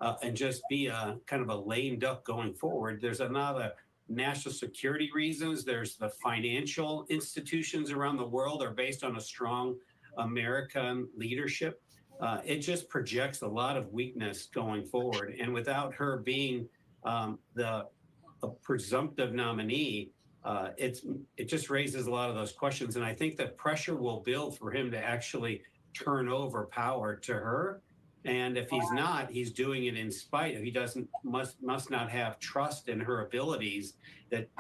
and just be a kind of a lame duck going forward. There's another national security reasons. There's the financial institutions around the world are based on a strong American leadership. It just projects a lot of weakness going forward. And without her being the a presumptive nominee, it just raises a lot of those questions. And I think that pressure will build for him to actually turn over power to her. And if he's not, he's doing it in spite of, he doesn't must not have trust in her abilities.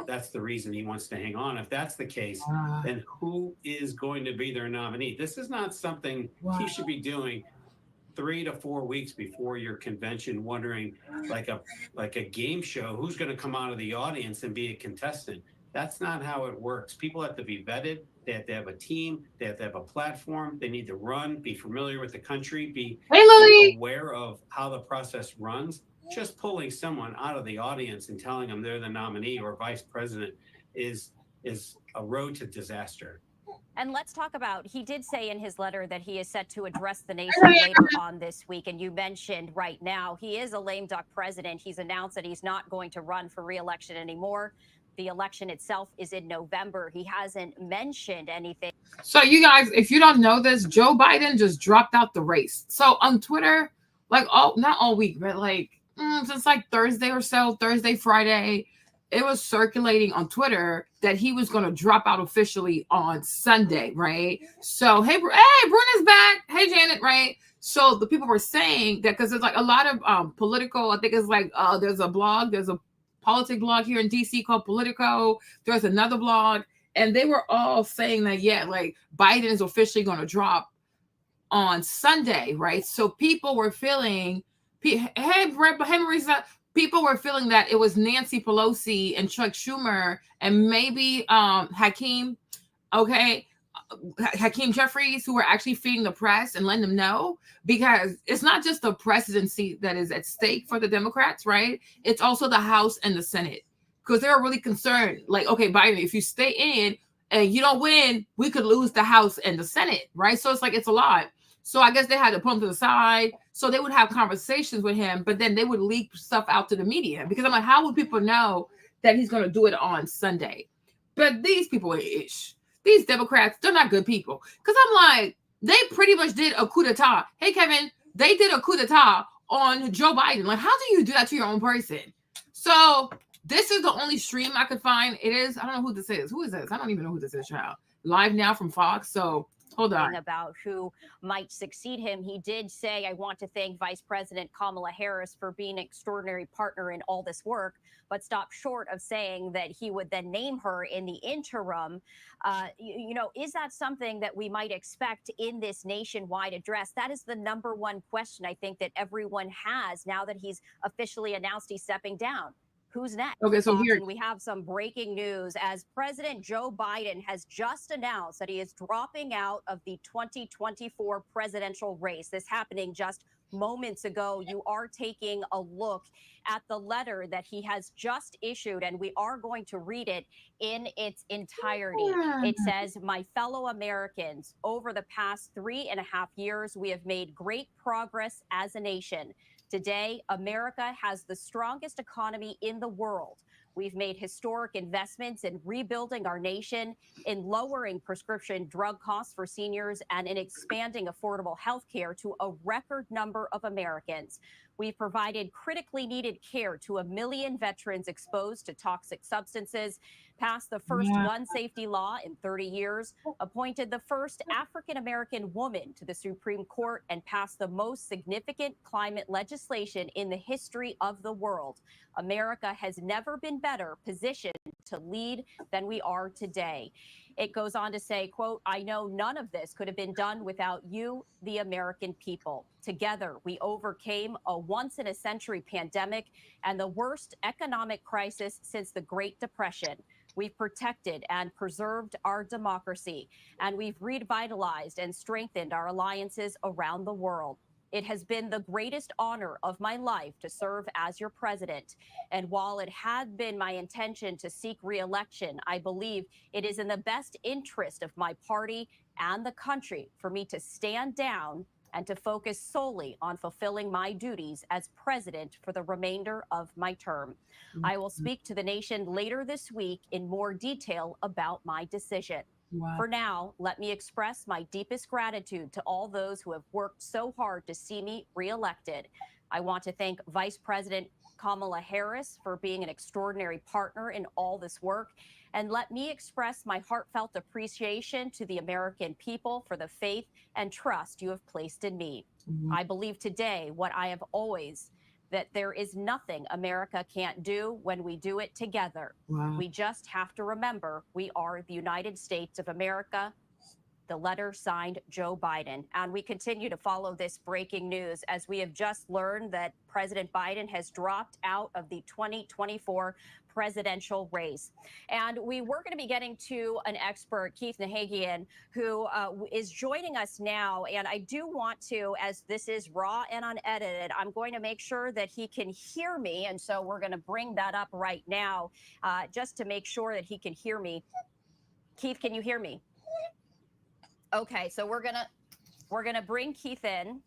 That's the reason he wants to hang on. If that's the case, then who is going to be their nominee? This is not something he should be doing 3 to 4 weeks before your convention, wondering like a game show, who's going to come out of the audience and be a contestant. That's not how it works. People have to be vetted. They have to have a team. They have to have a platform. They need to run, be familiar with the country, be aware of how the process runs. Just pulling someone out of the audience and telling them they're the nominee or vice president is a road to disaster. And let's talk about, he did say in his letter that he is set to address the nation later on this week. And you mentioned right now, he is a lame duck president. He's announced that he's not going to run for re-election anymore. The election itself is in November. He hasn't mentioned anything. So you guys, if you don't know this, Joe Biden just dropped out the race. So on Twitter, like not all week, but like since like Thursday or so, Thursday, Friday, it was circulating on Twitter that he was going to drop out officially on Sunday, right? So, hey, Bruno's back. Hey, Janet, right? So the people were saying that because there's like a lot of political, I think it's like there's a politic blog here in DC called Politico. There's another blog, and they were all saying that, yeah, like Biden is officially going to drop on Sunday, right? So people were feeling, hey, Marisa, people were feeling that it was Nancy Pelosi and Chuck Schumer and maybe Hakeem Jeffries who were actually feeding the press and letting them know, because it's not just the presidency that is at stake for the Democrats, right? It's also the House and the Senate, because they're really concerned. Like, okay, Biden, if you stay in and you don't win, we could lose the House and the Senate, right? So it's like, it's a lot. So I guess they had to put him to the side. So they would have conversations with him, but then they would leak stuff out to the media, because I'm like, how would people know that he's going to do it on Sunday? But these people are ish. These Democrats, they're not good people. Because I'm like, they pretty much did a coup d'etat. Hey, Kevin, they did a coup d'etat on Joe Biden. Like, how do you do that to your own person? So this is the only stream I could find. It is, I don't know who this is. Who is this? I don't even know who this is, child. Live now from Fox. So hold on. About who might succeed him. He did say, I want to thank Vice President Kamala Harris for being an extraordinary partner in all this work, but stopped short of saying that he would then name her in the interim. Is that something that we might expect in this nationwide address? That is the number one question I think that everyone has now that he's officially announced he's stepping down. Who's next? Okay, so here we have some breaking news as President Joe Biden has just announced that he is dropping out of the 2024 presidential race. This happening just moments ago. You are taking a look at the letter that he has just issued, and we are going to read it in its entirety. It says, my fellow Americans, over the past 3.5 years, we have made great progress as a nation. Today, America has the strongest economy in the world. We've made historic investments in rebuilding our nation, in lowering prescription drug costs for seniors, and in expanding affordable health care to a record number of Americans. We've provided critically needed care to 1 million veterans exposed to toxic substances, passed the first gun safety law in 30 years, appointed the first African-American woman to the Supreme Court, and passed the most significant climate legislation in the history of the world. America has never been better positioned to lead than we are today. It goes on to say, quote, I know none of this could have been done without you, the American people. Together, we overcame a once-in-a-century pandemic and the worst economic crisis since the Great Depression. We've protected and preserved our democracy, and we've revitalized and strengthened our alliances around the world. It has been the greatest honor of my life to serve as your president. And while it had been my intention to seek re-election, I believe it is in the best interest of my party and the country for me to stand down and to focus solely on fulfilling my duties as president for the remainder of my term. I will speak to the nation later this week in more detail about my decision. Wow. For now, let me express my deepest gratitude to all those who have worked so hard to see me reelected. I want to thank Vice President Kamala Harris for being an extraordinary partner in all this work. And let me express my heartfelt appreciation to the American people for the faith and trust you have placed in me. I believe today what I have always, that there is nothing America can't do when we do it together. Wow. We just have to remember we are the United States of America. The letter signed Joe Biden. And we continue to follow this breaking news as we have just learned that President Biden has dropped out of the 2024 presidential race. And we were going to be getting to an expert, Keith Nahagian, who is joining us now. And I do want to, as this is raw and unedited, I'm going to make sure that he can hear me. And so we're going to bring that up right now, just to make sure that he can hear me. Keith, can you hear me? Okay, so we're gonna bring Keith in.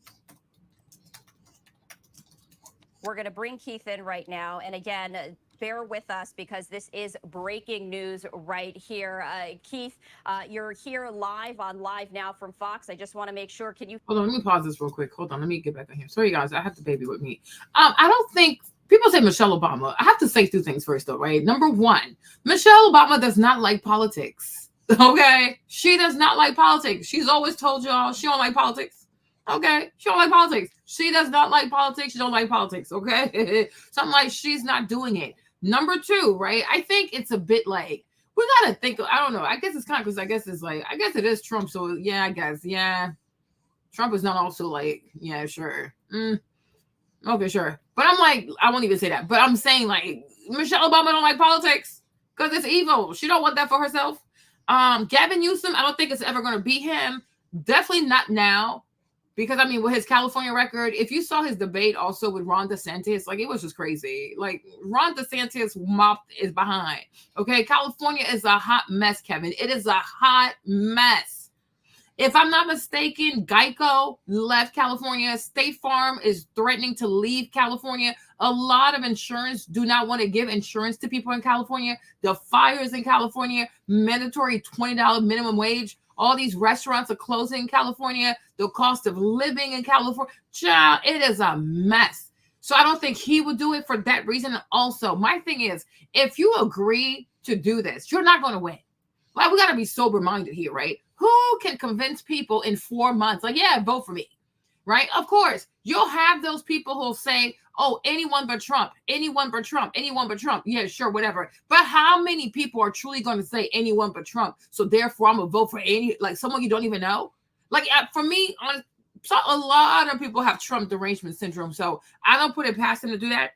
We're gonna bring Keith in right now, and again, bear with us because this is breaking news right here. Keith, you're here live on Live Now from Fox. I just want to make sure. Can you hold on? Let me pause this real quick. Hold on, let me get back in here. Sorry, guys, I have the baby with me. I don't think people say Michelle Obama. I have to say two things first, though, right? Number one, Michelle Obama does not like politics. Okay, she does not like politics. She's always told y'all she don't like politics. Okay, she don't like politics. She does not like politics. She don't like politics. Okay, so I'm like, she's not doing it. Number two, right? I think it's a bit like we gotta think. I don't know. I guess it's kind of because I guess it is Trump. So yeah, I guess Trump is not also like sure. Okay, sure. But I'm like, I won't even say that. But I'm saying like Michelle Obama don't like politics because it's evil. She don't want that for herself. Gavin Newsom, I don't think it's ever going to be him. Definitely not now, because I mean, with his California record, if you saw his debate also with Ron DeSantis, like it was just crazy. Like Ron DeSantis mop is behind. Okay, California is a hot mess, Kevin. It is a hot mess. If I'm not mistaken, Geico left California. State Farm is threatening to leave California. A lot of insurance do not want to give insurance to people in California. The fires in California, mandatory $20 minimum wage. All these restaurants are closing in California. The cost of living in California. Child, it is a mess. So I don't think he would do it for that reason. Also, my thing is, if you agree to do this, you're not going to win. Like, we got to be sober-minded here, right? Who can convince people in 4 months? Like, yeah, vote for me, right? Of course, you'll have those people who'll say, oh, anyone but Trump, anyone but Trump, anyone but Trump. Yeah, sure, whatever. But how many people are truly going to say anyone but Trump? So therefore, I'm going to vote for someone you don't even know? Like, for me, a lot of people have Trump derangement syndrome. So I don't put it past them to do that.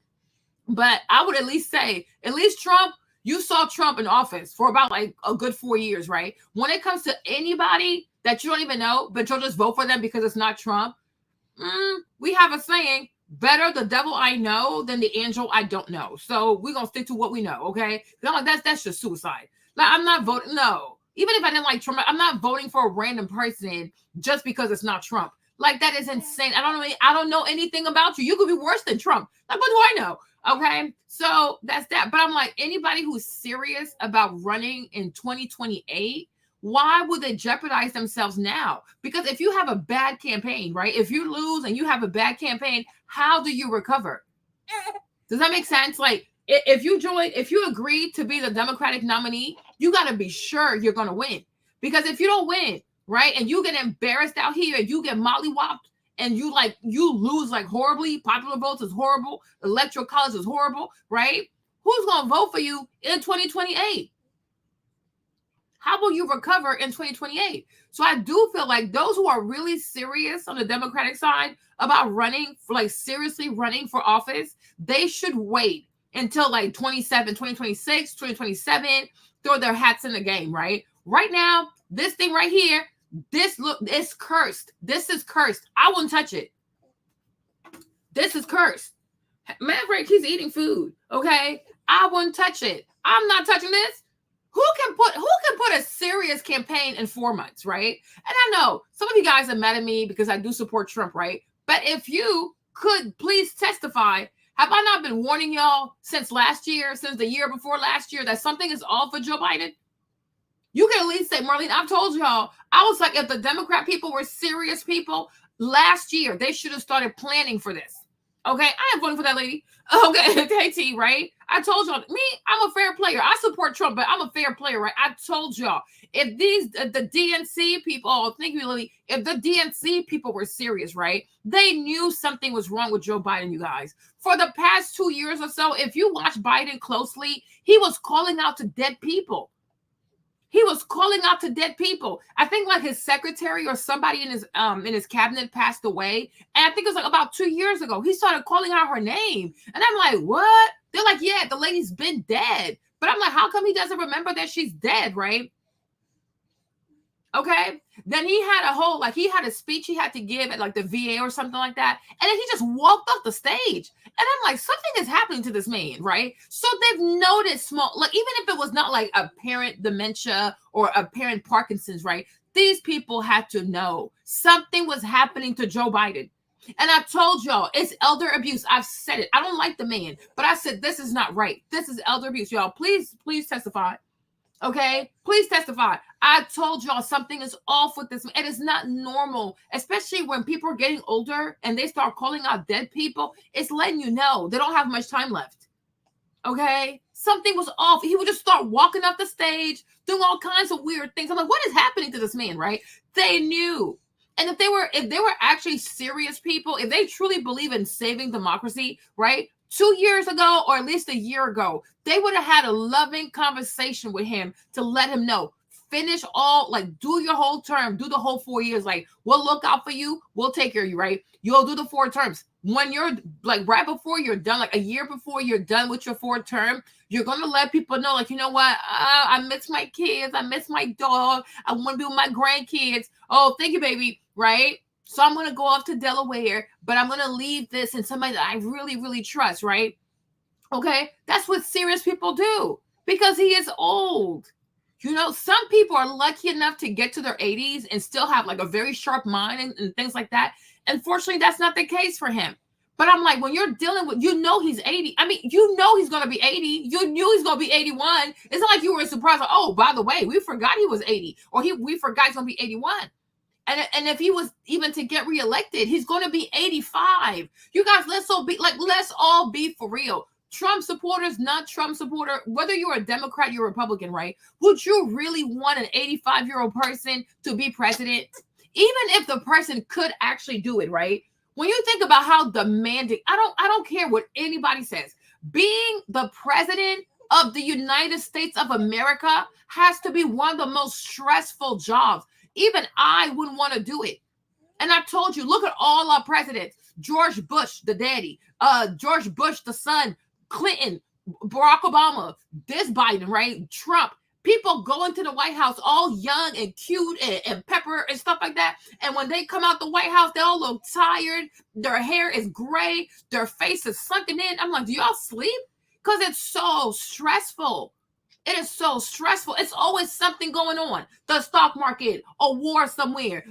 But I would at least say, Trump, you saw Trump in office for about like a good 4 years, right? When it comes to anybody that you don't even know, but you'll just vote for them because it's not Trump, we have a saying, better the devil I know than the angel I don't know. So we're going to stick to what we know, okay? That's just suicide. Like, I'm not voting, no. Even if I didn't like Trump, I'm not voting for a random person just because it's not Trump. Like, that is insane. I don't know anything about you. You could be worse than Trump. Like, what do I know? Okay, so that's that. But I'm like, anybody who's serious about running in 2028, why would they jeopardize themselves now? Because if you have a bad campaign, right? If you lose and you have a bad campaign, how do you recover? Does that make sense? Like, if you agree to be the Democratic nominee, you got to be sure you're going to win. Because if you don't win, right, and you get embarrassed out here, you get mollywopped, and you lose like horribly, popular votes is horrible, electoral college is horrible, right? Who's going to vote for you in 2028? How will you recover in 2028? So I do feel like those who are really serious on the Democratic side about running, seriously running for office, they should wait until like 2026, 2027, throw their hats in the game, right? Right now, this thing right here, it's cursed. This is cursed. I wouldn't touch it. This is cursed. Maverick, he's eating food. Okay. I wouldn't touch it. I'm not touching this. Who can put a serious campaign in 4 months, right? And I know some of you guys are mad at me because I do support Trump, right? But if you could please testify, have I not been warning y'all since last year, since the year before last year, that something is off with Joe Biden? You can at least say, Marlene, I've told y'all, I was like, if the Democrat people were serious people, last year, they should have started planning for this. Okay, I am voting for that lady. Okay, KT, right? I told y'all, I'm a fair player. I support Trump, but I'm a fair player, right? I told y'all, if the DNC people, oh, thank you, Lily. If the DNC people were serious, right? They knew something was wrong with Joe Biden, you guys. For the past 2 years or so, if you watch Biden closely, he was calling out to dead people. He was calling out to dead people. I think like his secretary or somebody in his cabinet passed away. And I think it was like about 2 years ago. He started calling out her name. And I'm like, what? They're like, yeah, the lady's been dead. But I'm like, how come he doesn't remember that she's dead, right? Okay. Then he had he had a speech he had to give at like the VA or something like that. And then he just walked off the stage. And I'm like, something is happening to this man, right? So they've noticed small, like even if it was not like apparent dementia or apparent Parkinson's, right? These people had to know something was happening to Joe Biden. And I told y'all, it's elder abuse. I've said it. I don't like the man, but I said, this is not right. This is elder abuse. Y'all, please testify. Okay, please testify. I told y'all something is off with this. It is not normal, especially when people are getting older and they start calling out dead people. It's letting you know they don't have much time left. Okay, something was off. He would just start walking off the stage, doing all kinds of weird things. I'm like, what is happening to this man? Right? They knew. And if they were actually serious people, if they truly believe in saving democracy, right? 2 years ago, or at least a year ago, they would have had a loving conversation with him to let him know, finish all, like do your whole term, do the whole 4 years. Like, we'll look out for you. We'll take care of you, right? You'll do the 4 terms. When you're like right before you're done, like a year before you're done with your 4th term, you're going to let people know, like, you know what? I miss my kids. I miss my dog. I want to be with my grandkids. Oh, thank you, baby. Right? So I'm going to go off to Delaware, but I'm going to leave this in somebody that I really, really trust, right? Okay? That's what serious people do because he is old. You know, some people are lucky enough to get to their 80s and still have like a very sharp mind and things like that. Unfortunately, that's not the case for him. But I'm like, when you're dealing with, you know, he's 80. I mean, you know, he's going to be 80. You knew he's going to be 81. It's not like you were surprised. Like, oh, by the way, we forgot he was 80 or we forgot he's going to be 81. And if he was even to get reelected, he's going to be 85. You guys, let's all be for real. Trump supporters, not Trump supporter, whether you're a Democrat, you're a Republican, right? Would you really want an 85-year-old person to be president? Even if the person could actually do it, right? When you think about how demanding, I don't care what anybody says. Being the president of the United States of America has to be one of the most stressful jobs. Even I wouldn't want to do it. And I told you, look at all our presidents. George Bush, the daddy. George Bush, the son. Clinton. Barack Obama. This Biden, right? Trump. People go into the White House all young and cute and pepper and stuff like that. And when they come out the White House, they all look tired. Their hair is gray. Their face is sunken in. I'm like, do y'all sleep? Because it's so stressful. It is so stressful. It's always something going on. The stock market, a war somewhere,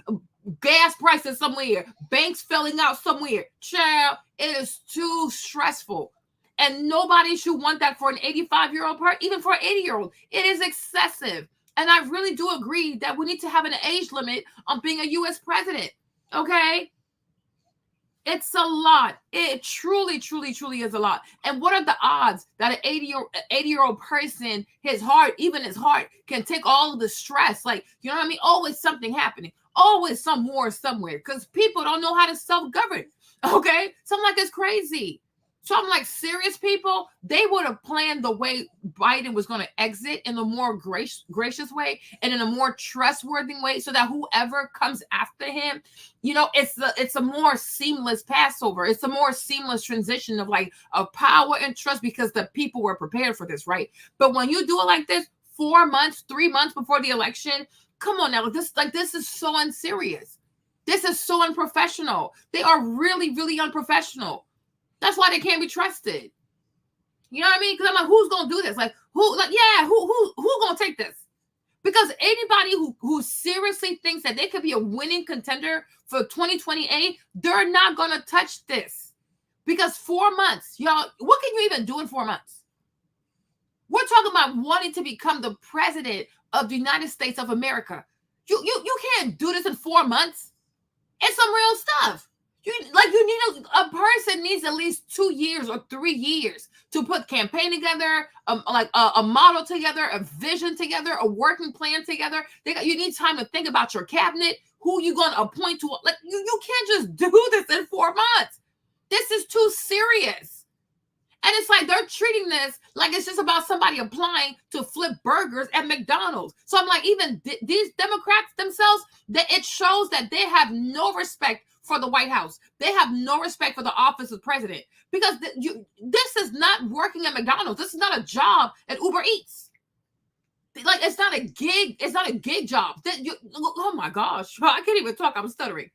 gas prices somewhere, banks filling out somewhere. Child, it is too stressful. And nobody should want that for an 85-year-old person, even for an 80-year-old. It is excessive. And I really do agree that we need to have an age limit on being a U.S. president. Okay? It's a lot. It truly, truly, truly is a lot. And what are the odds that an 80-year-old person, his heart can take all of the stress? Like, you know what I mean? Always something happening. Always some war somewhere because people don't know how to self-govern. Okay? So I'm like, it's crazy. So I'm like, serious people, they would have planned the way Biden was going to exit in a more gracious way and in a more trustworthy way so that whoever comes after him, you know, it's a more seamless Passover. It's a more seamless transition of like of power and trust because the people were prepared for this, right? But when you do it like this, 4 months, 3 months before the election, come on now, this is so unserious. This is so unprofessional. They are really, really unprofessional. That's why they can't be trusted. You know what I mean? Because I'm like, who's gonna do this? Like, who gonna take this? Because anybody who seriously thinks that they could be a winning contender for 2028, they're not gonna touch this. Because 4 months, y'all, what can you even do in 4 months? We're talking about wanting to become the president of the United States of America. You can't do this in 4 months. It's some real stuff. You need a person needs at least 2 years or 3 years to put campaign together, a model together, a vision together, a working plan together. You need time to think about your cabinet, who you going to appoint to. Like you can't just do this in 4 months. This is too serious. And it's like they're treating this like it's just about somebody applying to flip burgers at McDonald's. So I'm like, even these Democrats themselves, that it shows that they have no respect for the White House. They have no respect for the office of president, because this is not working at McDonald's. This is not a job at Uber Eats. Like, it's not a gig. It's not a gig job. Oh my gosh, I can't even talk. I'm stuttering.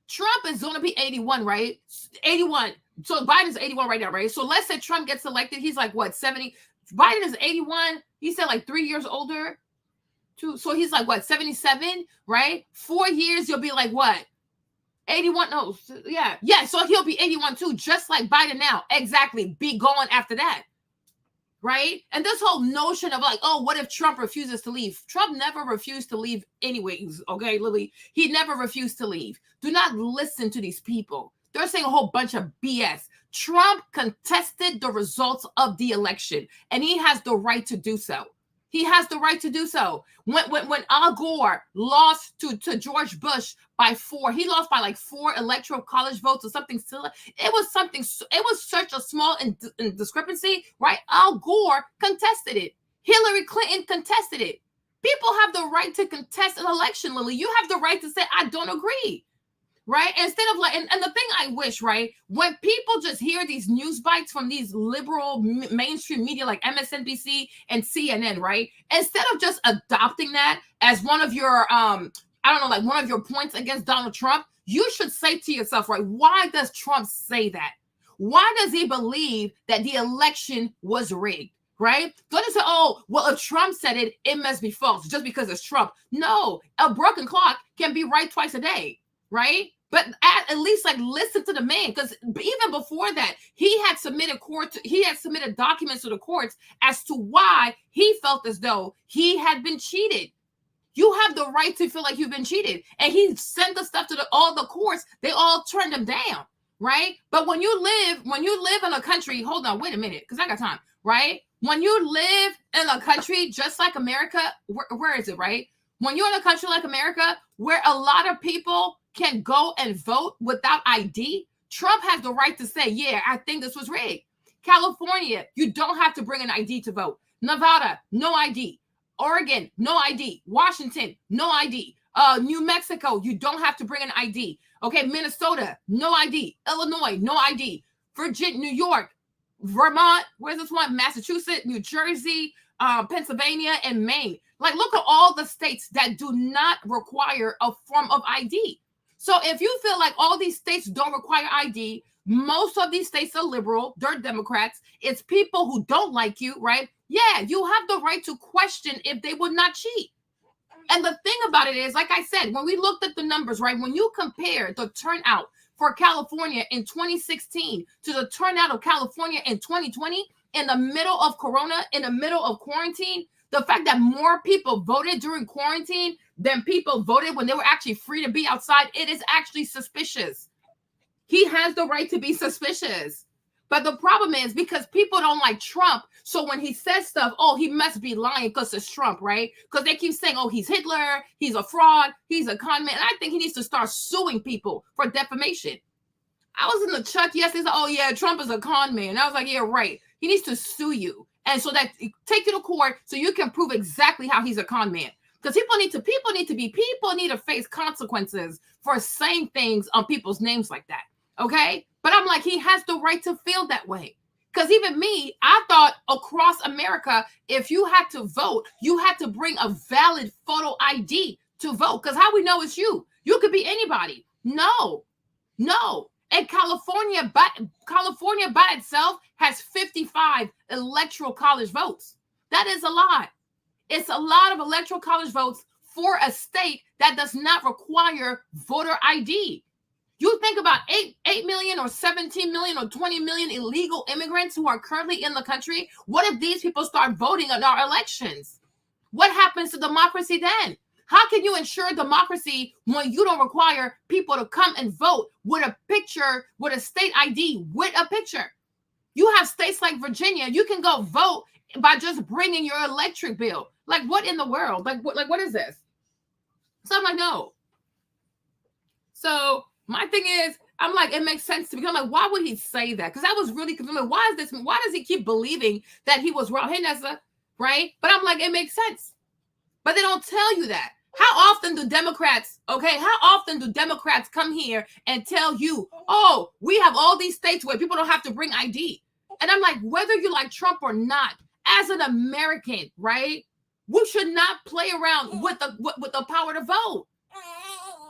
Trump is going to be 81, right? 81. So Biden's 81 right now, right? So let's say Trump gets elected. He's like, what, 70? Biden is 81. He said like 3 years older. So he's like, what, 77, right? 4 years, you'll be like, what? 81? No, yeah. Yeah, so he'll be 81 too, just like Biden now. Exactly. Be gone after that. Right? And this whole notion of like, oh, what if Trump refuses to leave? Trump never refused to leave anyways, okay, Lily? He never refused to leave. Do not listen to these people. They're saying a whole bunch of BS. Trump contested the results of the election, and he has the right to do so. He has the right to do so. When Al Gore lost to George Bush by 4, he lost by like 4 electoral college votes or something similar. It was such a small discrepancy, right? Al Gore contested it. Hillary Clinton contested it. People have the right to contest an election, Lily. You have the right to say, I don't agree. Right? Instead of like, and the thing I wish, right, when people just hear these news bites from these liberal mainstream media like MSNBC and CNN, right, instead of just adopting that as one of your, I don't know, like one of your points against Donald Trump, you should say to yourself, right, why does Trump say that? Why does he believe that the election was rigged? Right? Don't just say, oh, well, if Trump said it, it must be false just because it's Trump. No, a broken clock can be right twice a day. Right? But at least like listen to the man, because even before that, he had submitted documents to the courts as to why he felt as though he had been cheated. You have the right to feel like you've been cheated. And he sent the stuff to all the courts. They all turned him down. Right? But when you live in a country, hold on, wait a minute, because I got time, right? When you live in a country just like America, where is it, right? When you're in a country like America, where a lot of people can go and vote without ID, Trump has the right to say, yeah, I think this was rigged. California, you don't have to bring an ID to vote. Nevada, no ID. Oregon, no ID. Washington, no ID. New Mexico, you don't have to bring an ID. Okay, Minnesota, no ID. Illinois, no ID. Virginia, New York, Vermont, where's this one? Massachusetts, New Jersey, Pennsylvania, and Maine. Like, look at all the states that do not require a form of ID. So if you feel like all these states don't require ID, most of these states are liberal, they're Democrats. It's people who don't like you, right? Yeah, you have the right to question if they would not cheat. And the thing about it is, like I said, when we looked at the numbers, right, when you compare the turnout for California in 2016 to the turnout of California in 2020, in the middle of Corona, in the middle of quarantine, the fact that more people voted during quarantine than people voted when they were actually free to be outside, it is actually suspicious. He has the right to be suspicious. But the problem is because people don't like Trump, so when he says stuff, oh, he must be lying because it's Trump, right? Because they keep saying, oh, he's Hitler, he's a fraud, he's a con man. And I think he needs to start suing people for defamation. I was in the chat yesterday, said, oh, yeah, Trump is a con man. And I was like, yeah, right. He needs to sue you. And so that take you to court so you can prove exactly how he's a con man. Because people need to face consequences for saying things on people's names like that. Okay? But I'm like, he has the right to feel that way. Because even me, I thought across America, if you had to vote, you had to bring a valid photo ID to vote. Because how we know it's you? You could be anybody. No. And California by itself has 55 electoral college votes. That is a lot. It's a lot of electoral college votes for a state that does not require voter ID. You think about 8 million or 17 million or 20 million illegal immigrants who are currently in the country. What if these people start voting in our elections? What happens to democracy then? How can you ensure democracy when you don't require people to come and vote with a picture, with a state ID, with a picture? You have states like Virginia, you can go vote by just bringing your electric bill. Like, what in the world? Like what is this? So I'm like, no. So my thing is, I'm like, it makes sense to me. I'm like, why would he say that? Because I was really confused. Like, why does he keep believing that he was wrong? Hey, Nessa, right? But I'm like, it makes sense. But they don't tell you that. How often do Democrats come here and tell you, oh, we have all these states where people don't have to bring ID? And I'm like, whether you like Trump or not, as an American, right, we should not play around with the power to vote.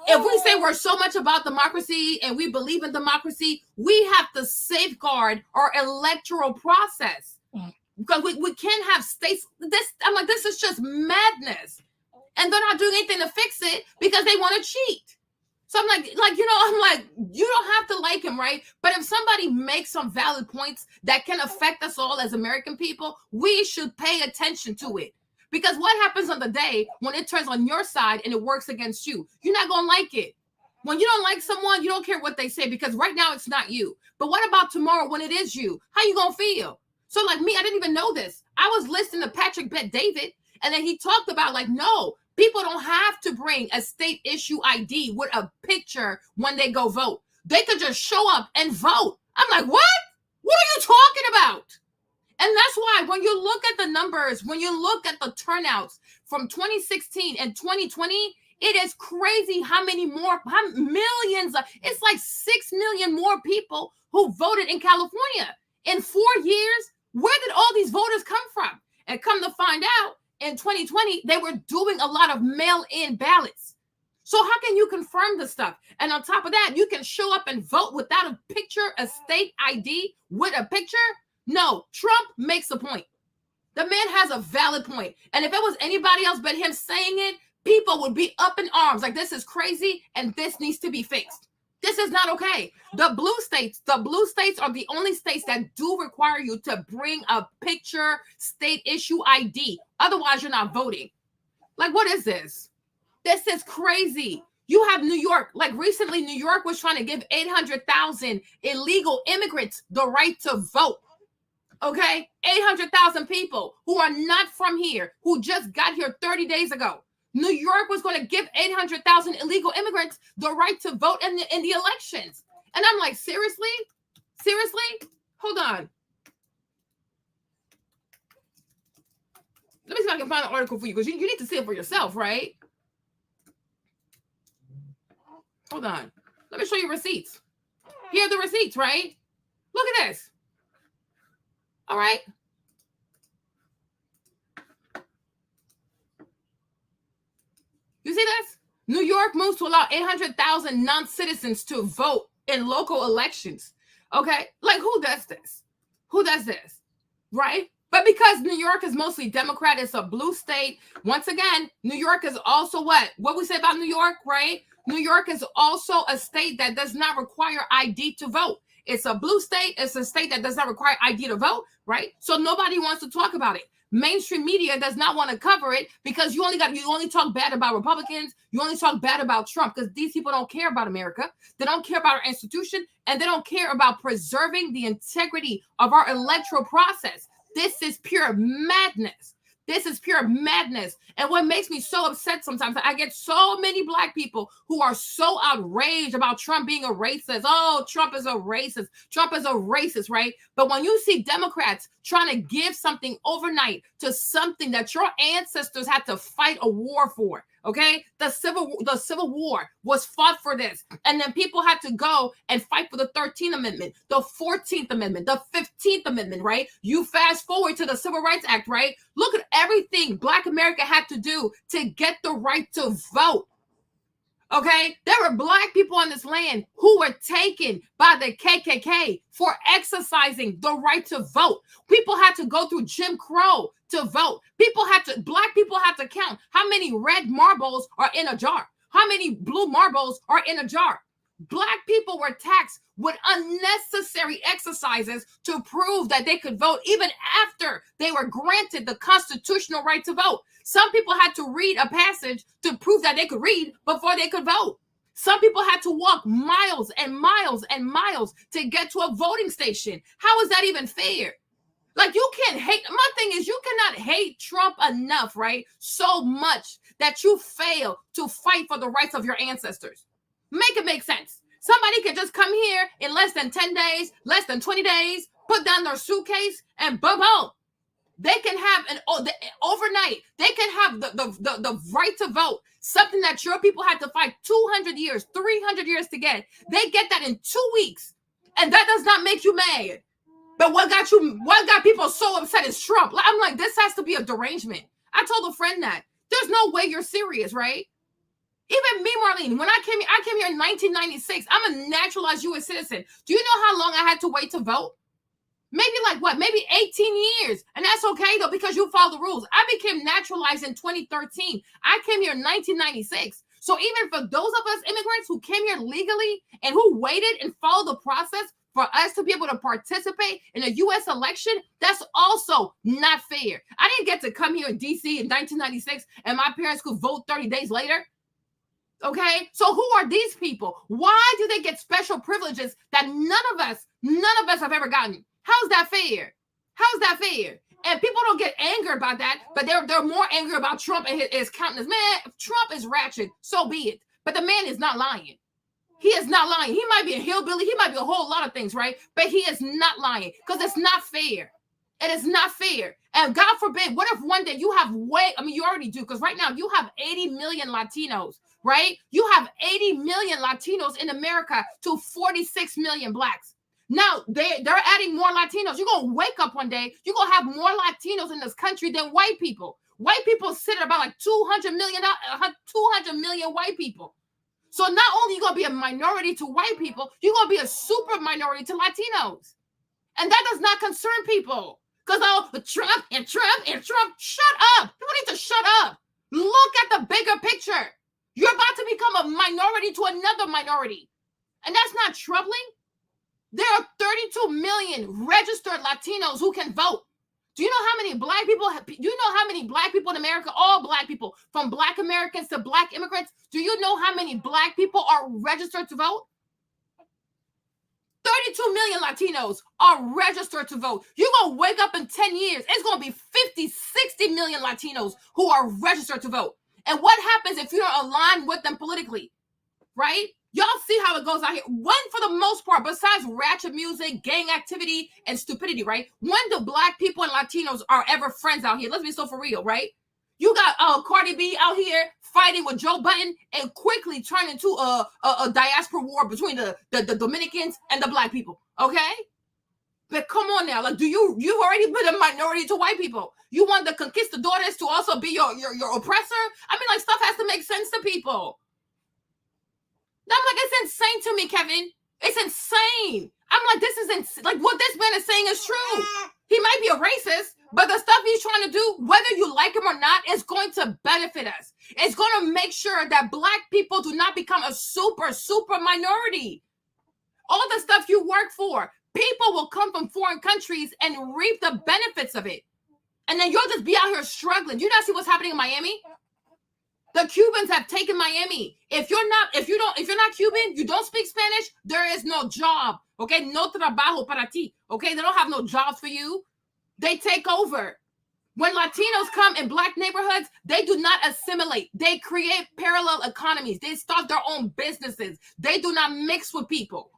If we say we're so much about democracy and we believe in democracy, we have to safeguard our electoral process. Because we can't have states. I'm like, this is just madness. And they're not doing anything to fix it because they want to cheat. So I'm like, you don't have to like him, right? But if somebody makes some valid points that can affect us all as American people, we should pay attention to it. Because what happens on the day when it turns on your side and it works against you? You're not going to like it. When you don't like someone, you don't care what they say because right now it's not you. But what about tomorrow when it is you? How you going to feel? So like me, I didn't even know this. I was listening to Patrick Bet-David, and then he talked about like, no, people don't have to bring a state issue ID with a picture when they go vote. They could just show up and vote. I'm like, what? What are you talking about? And that's why when you look at the numbers, when you look at the turnouts from 2016 and 2020, it is crazy how millions, it's like 6 million more people who voted in California. In 4 years, where did all these voters come from? And come to find out, in 2020, they were doing a lot of mail-in ballots. So how can you confirm the stuff? And on top of that, you can show up and vote without a picture, a state ID with a picture? No, Trump makes a point. The man has a valid point. And if it was anybody else but him saying it, people would be up in arms. Like, this is crazy and this needs to be fixed. This is not okay. The blue states are the only states that do require you to bring a picture, state issue ID. Otherwise, you're not voting. Like, what is this? This is crazy. You have New York. Like recently, New York was trying to give 800,000 illegal immigrants the right to vote. Okay? 800,000 people who are not from here, who just got here 30 days ago. New York was going to give 800,000 illegal immigrants the right to vote in the elections. And I'm like, seriously? Seriously? Hold on. Let me see if I can find an article for you because you need to see it for yourself, right? Hold on. Let me show you receipts. Here are the receipts, right? Look at this. All right. You see this? New York moves to allow 800,000 non-citizens to vote in local elections. Okay? Like, who does this? Who does this? Right? But because New York is mostly Democrat, it's a blue state. Once again, New York is also what? What we say about New York, right? New York is also a state that does not require ID to vote. It's a blue state. It's a state that does not require ID to vote, right? So nobody wants to talk about it. Mainstream media does not want to cover it because you only talk bad about Republicans. You only talk bad about Trump because these people don't care about America. They don't care about our institution, and they don't care about preserving the integrity of our electoral process. This is pure madness. This is pure madness. And what makes me so upset sometimes, I get so many Black people who are so outraged about Trump being a racist. Oh, Trump is a racist. Trump is a racist, right? But when you see Democrats trying to give something overnight to something that your ancestors had to fight a war for, okay? The Civil War was fought for this. And then people had to go and fight for the 13th Amendment, the 14th Amendment, the 15th Amendment, right? You fast forward to the Civil Rights Act, right? Look at everything Black America had to do to get the right to vote. Okay, there were black people on this land who were taken by the KKK for exercising the right to vote. People had to go through Jim Crow to vote. Black people had to count how many red marbles are in a jar, how many blue marbles are in a jar. Black people were taxed with unnecessary exercises to prove that they could vote even after they were granted the constitutional right to vote. Some people had to read a passage to prove that they could read before they could vote. Some people had to walk miles and miles and miles to get to a voting station. How is that even fair? Like, you can't hate. My thing is, you cannot hate Trump enough, right? So much that you fail to fight for the rights of your ancestors. Make it make sense. Somebody can just come here in less than 10 days, less than 20 days, put down their suitcase, and boom, boom. They can have overnight, they can have the right to vote, something that your people had to fight 200 years, 300 years to get. They get that in 2 weeks. And that does not make you mad. But what got people so upset is Trump. I'm like, this has to be a derangement. I told a friend that. There's no way you're serious, right? Even me, Marlene, when I came here in 1996. I'm a naturalized U.S. citizen. Do you know how long I had to wait to vote? Maybe 18 years. And that's okay, though, because you follow the rules. I became naturalized in 2013. I came here in 1996. So even for those of us immigrants who came here legally and who waited and followed the process for us to be able to participate in a U.S. election, that's also not fair. I didn't get to come here in D.C. in 1996 and my parents could vote 30 days later. Okay, so who are these people? Why do they get special privileges that none of us have ever gotten? How's that fair? How's that fair? And people don't get angry about that, but they're more angry about Trump and his countenance. Man, Trump is ratchet, so be it. But the man is not lying. He is not lying. He might be a hillbilly. He might be a whole lot of things, right? But he is not lying because it's not fair. It is not fair. And God forbid, what if one day you have you already do, because right now you have 80 million Latinos, right? You have 80 million Latinos in America to 46 million blacks. Now they're adding more Latinos. You're going to wake up one day, you're going to have more Latinos in this country than white people. White people sit at about like 200 million white people. So not only are you going to be a minority to white people, you're going to be a super minority to Latinos. And that does not concern people. Because Trump and Trump and Trump, shut up. People need to shut up. Look at the bigger picture. You're about to become a minority to another minority. And that's not troubling. There are 32 million registered Latinos who can vote. Do you know how many black people in America, all black people, from black Americans to black immigrants, do you know how many black people are registered to vote? 32 million Latinos are registered to vote. You're going to wake up in 10 years. It's going to be 50, 60 million Latinos who are registered to vote. And what happens if you don't align with them politically, right? Y'all see how it goes out here. When, for the most part, besides ratchet music, gang activity, and stupidity, right? When do black people and Latinos are ever friends out here? Let's be so for real, right? You got Cardi B out here fighting with Joe Biden and quickly turn into a diaspora war between the Dominicans and the black people, okay? But come on now, like, you've already been a minority to white people. You want the conquistadores to also be your oppressor? I mean, like, stuff has to make sense to people. I'm like, it's insane to me, Kevin. It's insane. I'm like, this is insane. Like, what this man is saying is true. He might be a racist, but the stuff he's trying to do, whether you like him or not, is going to benefit us. It's going to make sure that black people do not become a super minority. All the stuff you work for, people will come from foreign countries and reap the benefits of it. And then you'll just be out here struggling. Do you not see what's happening in Miami? The Cubans have taken Miami. If you're not Cuban, you don't speak Spanish, there is no job. Okay, no trabajo para ti. Okay, they don't have no jobs for you. They take over. When Latinos come in black neighborhoods, they do not assimilate. They create parallel economies. They start their own businesses. They do not mix with people.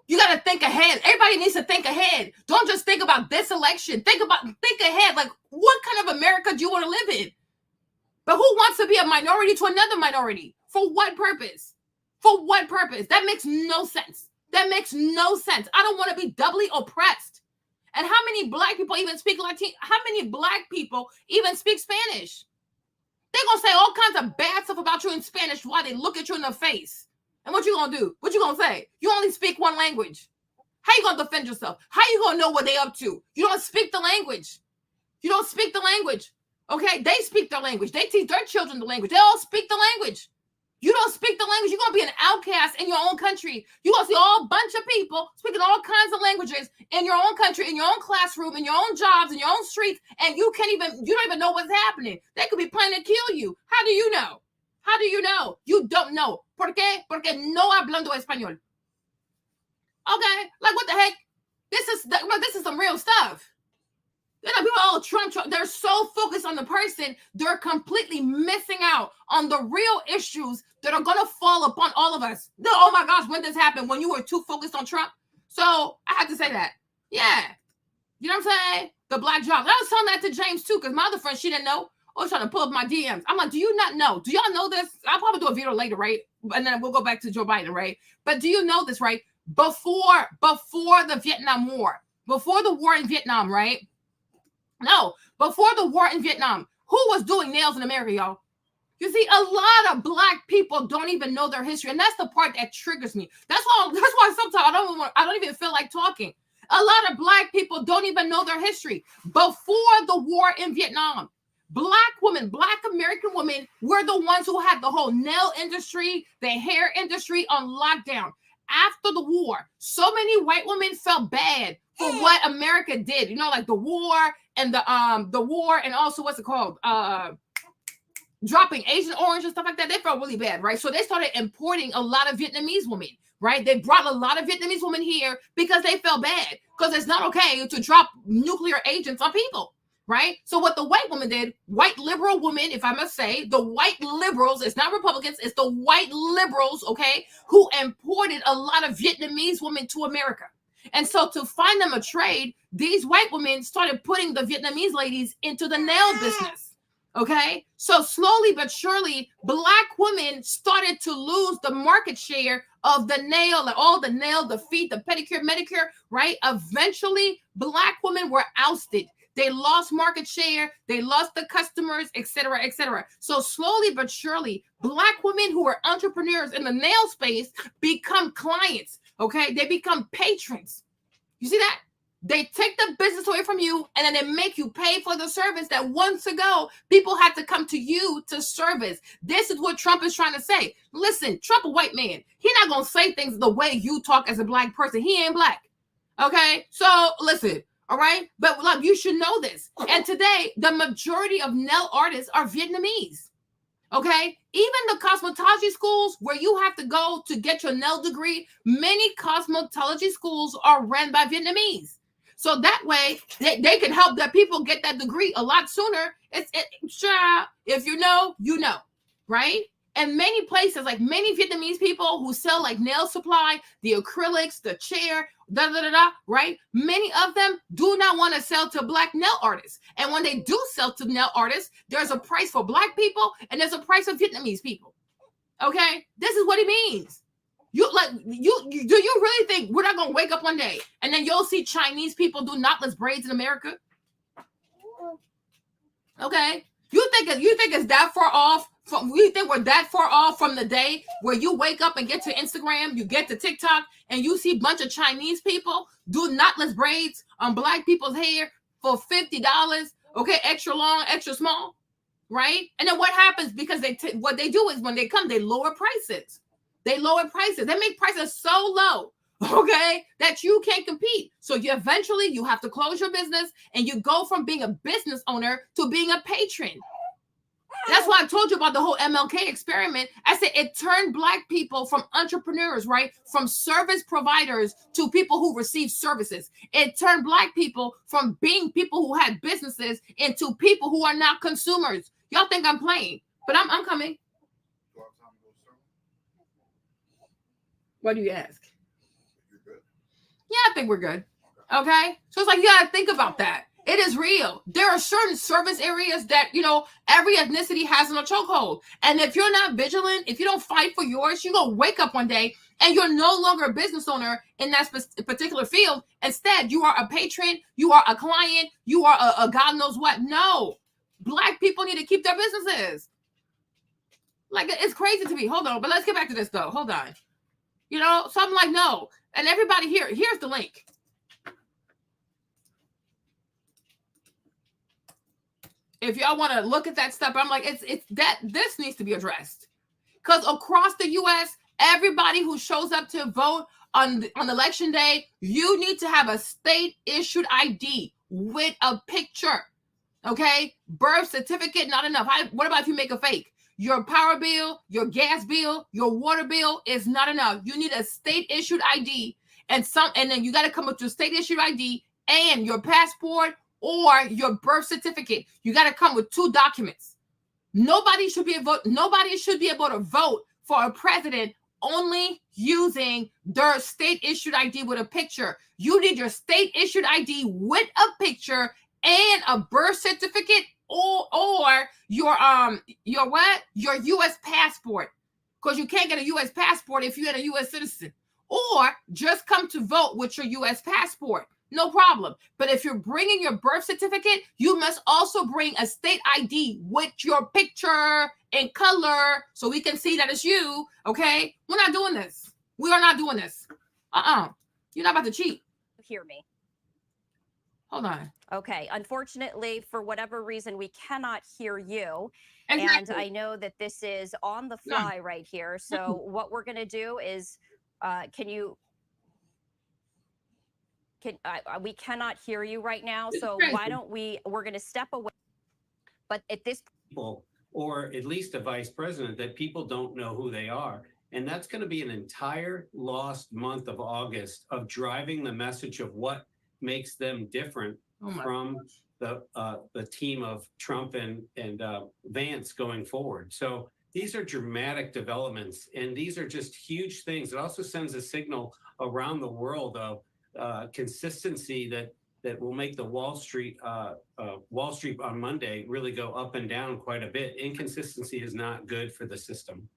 You got to think ahead. Everybody needs to think ahead. Don't just think about this election. Think ahead. Like, what kind of America do you want to live in? But who wants to be a minority to another minority? For what purpose? For what purpose? That makes no sense. That makes no sense. I don't want to be doubly oppressed. And how many black people even speak Latin? How many black people even speak Spanish? They're going to say all kinds of bad stuff about you in Spanish while they look at you in the face. And what you going to do? What you going to say? You only speak one language. How you going to defend yourself? How you going to know what they up to? You don't speak the language. You don't speak the language. Okay? They speak their language. They teach their children the language. They all speak the language. You don't speak the language. You're going to be an outcast in your own country. You're going to see all bunch of people speaking all kinds of languages in your own country, in your own classroom, in your own jobs, in your own streets, and you don't even know what's happening. They could be planning to kill you. How do you know? How do you know? You don't know. ¿Por qué? Porque no hablando español. Okay, like what the heck? This is some real stuff. You know, people, oh, Trump, they're so focused on the person, they're completely missing out on the real issues that are going to fall upon all of us. Oh my gosh, when this happened, when you were too focused on Trump. So I had to say that. Yeah. You know what I'm saying? The black jobs. I was telling that to James too, because my other friend, she didn't know. I was trying to pull up my DMs. I'm like, do you not know? Do y'all know this? I'll probably do a video later, right? And then we'll go back to Joe Biden, right? But do you know this, right? Before the Vietnam War, before the war in Vietnam, right? No, before the war in Vietnam, who was doing nails in America, y'all? You see, a lot of black people don't even know their history, and that's the part that triggers me. That's why sometimes I don't even feel like talking. A lot of black people don't even know their history. Before the war in Vietnam, black women, black American women were the ones who had the whole nail industry, the hair industry on lockdown. After the war, so many white women felt bad for what America did. You know, like the war and the war and also what's it called? Dropping Agent Orange and stuff like that. They felt really bad, right? So they started importing a lot of Vietnamese women, right? They brought a lot of Vietnamese women here because they felt bad, because it's not okay to drop nuclear agents on people. Right? So what the white woman did, white liberal women, if I must say, the white liberals, it's not Republicans, it's the white liberals, okay, who imported a lot of Vietnamese women to America. And so to find them a trade, these white women started putting the Vietnamese ladies into the nail business, okay? So slowly but surely, black women started to lose the market share of the nail, like all the nail, the feet, the pedicure, manicure, right? Eventually, black women were ousted. They lost market share, they lost the customers, etc., etc. So slowly but surely, black women who are entrepreneurs in the nail space become clients, okay? They become patrons. You see that? They take the business away from you, and then they make you pay for the service that once ago, people had to come to you to service. This is what Trump is trying to say. Listen, Trump, a white man, he's not going to say things the way you talk as a black person. He ain't black, okay? So listen. All right. But look, you should know this. And today, the majority of nail artists are Vietnamese. Okay. Even the cosmetology schools where you have to go to get your nail degree, many cosmetology schools are run by Vietnamese. So that way they can help their people get that degree a lot sooner. If you know, you know. Right. And many places, like many Vietnamese people who sell like nail supply, the acrylics, the chair, right? Many of them do not want to sell to black nail artists. And when they do sell to nail artists, there's a price for black people and there's a price for Vietnamese people. Okay? This is what it means. Do you really think we're not going to wake up one day and then you'll see Chinese people do knotless braids in America? Okay? You think it's that far off? We think we're that far off from the day where you wake up and get to Instagram, you get to TikTok, and you see a bunch of Chinese people do knotless braids on black people's hair for $50, okay, extra long, extra small, right? And then what happens? Because what they do is when they come, they lower prices. They make prices so low, okay, that you can't compete. So eventually you have to close your business and you go from being a business owner to being a patron. That's why I told you about the whole MLK experiment. I said it turned black people from entrepreneurs, right? From service providers to people who receive services. It turned black people from being people who had businesses into people who are now consumers. Y'all think I'm playing, but I'm coming. What do you ask? Yeah, I think we're good. Okay. So it's like, you gotta think about that. It is real. There are certain service areas that, every ethnicity has in a chokehold. And if you're not vigilant, if you don't fight for yours, you're going to wake up one day and you're no longer a business owner in that particular field. Instead, you are a patron, you are a client, you are a God knows what. No. Black people need to keep their businesses. Like, it's crazy to me. Hold on, but let's get back to this though. Hold on. You know, so I'm like, no. And everybody here, here's the link. If y'all want to look at that stuff, I'm like, it's that this needs to be addressed. Because across the US, everybody who shows up to vote on election day, you need to have a state issued ID with a picture. Okay? Birth certificate, not enough. What about if you make a fake? Your power bill, your gas bill, your water bill is not enough. You need a state issued ID and then you got to come with your state issued ID and your passport or your birth certificate. You got to come with 2 documents. Nobody should be able to vote for a president only using their state issued ID with a picture. You need your state issued ID with a picture and a birth certificate or your US passport, because you can't get a US passport if you're a US citizen, or just come to vote with your US passport. No problem. But if you're bringing your birth certificate, you must also bring a state ID with your picture in color so we can see that it's you. Okay? We're not doing this. We are not doing this. You're not about to cheat. Hear me. Hold on. Okay. Unfortunately, for whatever reason, we cannot hear you. Exactly. And I know that this is on the fly right here. So what we're going to do is, we cannot hear you right now. So why don't we're going to step away. But at this people, or at least a vice president, that people don't know who they are. And that's going to be an entire lost month of August of driving the message of what makes them different from the team of Trump and Vance going forward. So these are dramatic developments, and these are just huge things. It also sends a signal around the world of consistency that will make the Wall Street on Monday really go up and down quite a bit. Inconsistency is not good for the system.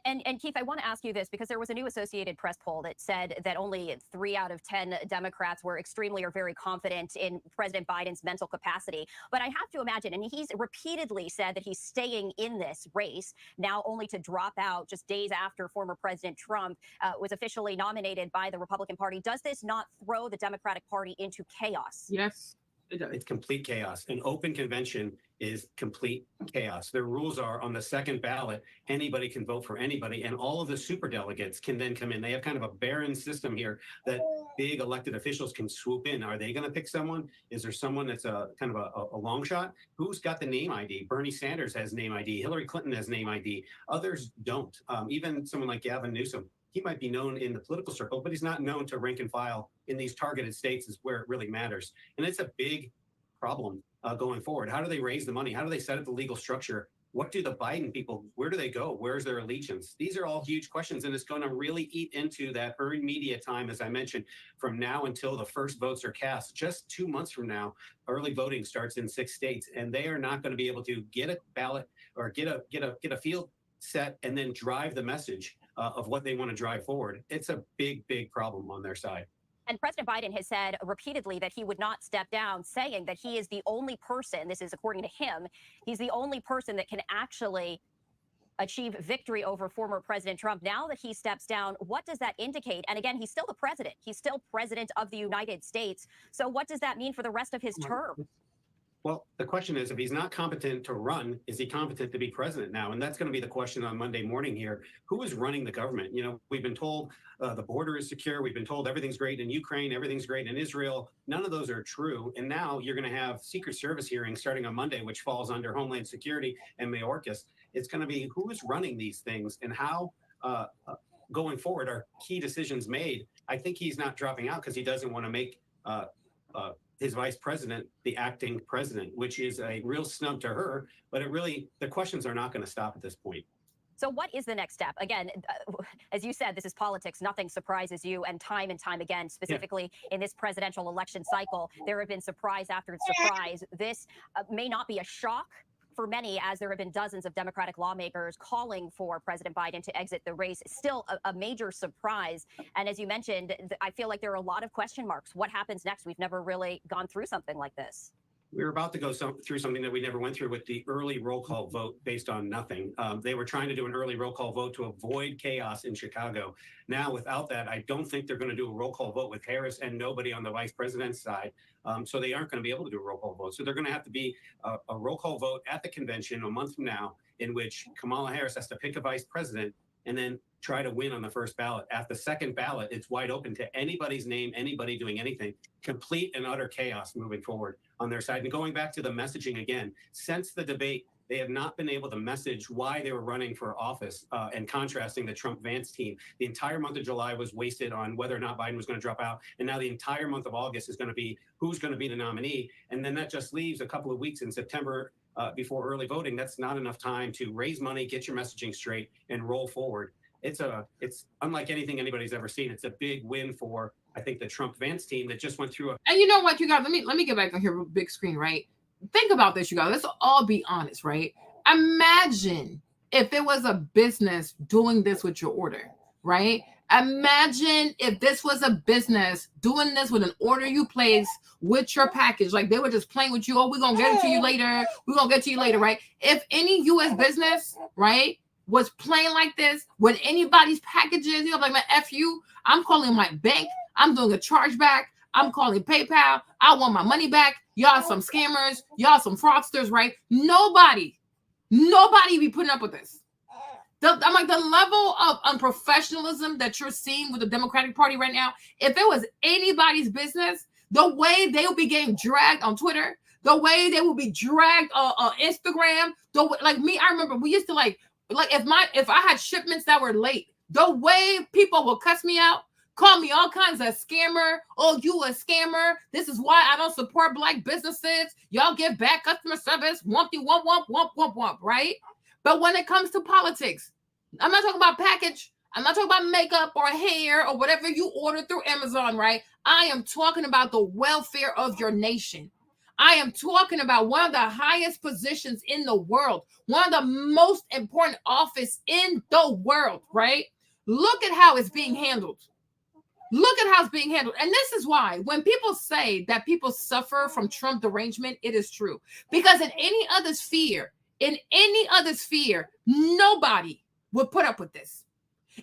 And Keith, I want to ask you this, because there was a new Associated Press poll that said that only 3 out of 10 Democrats were extremely or very confident in President Biden's mental capacity. But I have to imagine, and he's repeatedly said that he's staying in this race, now only to drop out just days after former President Trump was officially nominated by the Republican Party. Does this not throw the Democratic Party into chaos? Yes. It's complete chaos. An open convention is complete chaos. Their rules are on the second ballot, anybody can vote for anybody, and all of the superdelegates can then come in. They have kind of a barren system here that big elected officials can swoop in. Are they going to pick someone? Is there someone that's a kind of a long shot? Who's got the name ID? Bernie Sanders has name ID. Hillary Clinton has name ID. Others don't. Even someone like Gavin Newsom, he might be known in the political circle, but he's not known to rank and file in these targeted states is where it really matters. And it's a big problem going forward. How do they raise the money? How do they set up the legal structure? What do the Biden people, where do they go? Where's their allegiance? These are all huge questions, and it's going to really eat into that earned media time, as I mentioned, from now until the first votes are cast. Just 2 months from now, early voting starts in 6 states, and they are not going to be able to get a ballot or get a field set and then drive the message of what they want to drive forward. It's a big, big problem on their side. And President Biden has said repeatedly that he would not step down, saying that he is the only person, this is according to him, he's the only person that can actually achieve victory over former President Trump. Now that he steps down, what does that indicate? And again, he's still the president. He's still president of the United States. So what does that mean for the rest of his term? Well, the question is, if he's not competent to run, is he competent to be president now? And that's going to be the question on Monday morning here. Who is running the government? You know, we've been told the border is secure. We've been told everything's great in Ukraine, everything's great in Israel. None of those are true. And now you're going to have Secret Service hearings starting on Monday, which falls under Homeland Security and Mayorkas. It's going to be who is running these things and how going forward are key decisions made. I think he's not dropping out because he doesn't want to make his vice president the acting president, which is a real snub to her. But the questions are not going to stop at this point. So what is the next step? Again, as you said, this is politics. Nothing surprises you. And time again, specifically in this presidential election cycle, there have been surprise after surprise. This may not be a shock for many, as there have been dozens of Democratic lawmakers calling for President Biden to exit the race. Still a major surprise. And as you mentioned, I feel like there are a lot of question marks. What happens next? We've never really gone through something like this. We were about to go through something that we never went through with the early roll call vote based on nothing. They were trying to do an early roll call vote to avoid chaos in Chicago. Now, without that, I don't think they're going to do a roll call vote with Harris and nobody on the vice president's side. So they aren't going to be able to do a roll call vote. So they're going to have to be a roll call vote at the convention a month from now, in which Kamala Harris has to pick a vice president and then try to win on the first ballot. At the second ballot, it's wide open to anybody's name, anybody doing anything. Complete and utter chaos moving forward on their side. And going back to the messaging again, since the debate, they have not been able to message why they were running for office and contrasting the Trump-Vance team. The entire month of July was wasted on whether or not Biden was going to drop out. And now the entire month of August is going to be who's going to be the nominee. And then that just leaves a couple of weeks in September before early voting. That's not enough time to raise money, get your messaging straight, and roll forward. It's unlike anything anybody's ever seen. It's a big win for, I think, the Trump-Vance team that just went through a. And you know what, you guys, let me get back on here, big screen, right? Think about this, you guys. Let's all be honest, right? Imagine if it was a business doing this with your order, right? Imagine if this was a business doing this with an order you place with your package. Like they were just playing with you. Oh, we're going to get it to you later. We're going to get to you later, right? If any U.S. business, right, was playing like this with anybody's packages, you know, like, man, F you, I'm calling my bank. I'm doing a chargeback. I'm calling PayPal. I want my money back. Y'all some scammers. Y'all some fraudsters, right? Nobody be putting up with this. I'm like, the level of unprofessionalism that you're seeing with the Democratic Party right now, if it was anybody's business, the way they will be getting dragged on Twitter, the way they will be dragged on Instagram, like me, I remember we used to like if I had shipments that were late, the way people will cuss me out, call me all kinds of scammer. Oh, you a scammer. This is why I don't support Black businesses. Y'all give bad customer service. Wumpty wump, wump, wump, wump, wump, right? But when it comes to politics, I'm not talking about package. I'm not talking about makeup or hair or whatever you order through Amazon, right? I am talking about the welfare of your nation. I am talking about one of the highest positions in the world, one of the most important office in the world, right? Look at how it's being handled. Look at how it's being handled. And this is why when people say that people suffer from Trump derangement, it is true. Because in any other sphere, nobody would put up with this.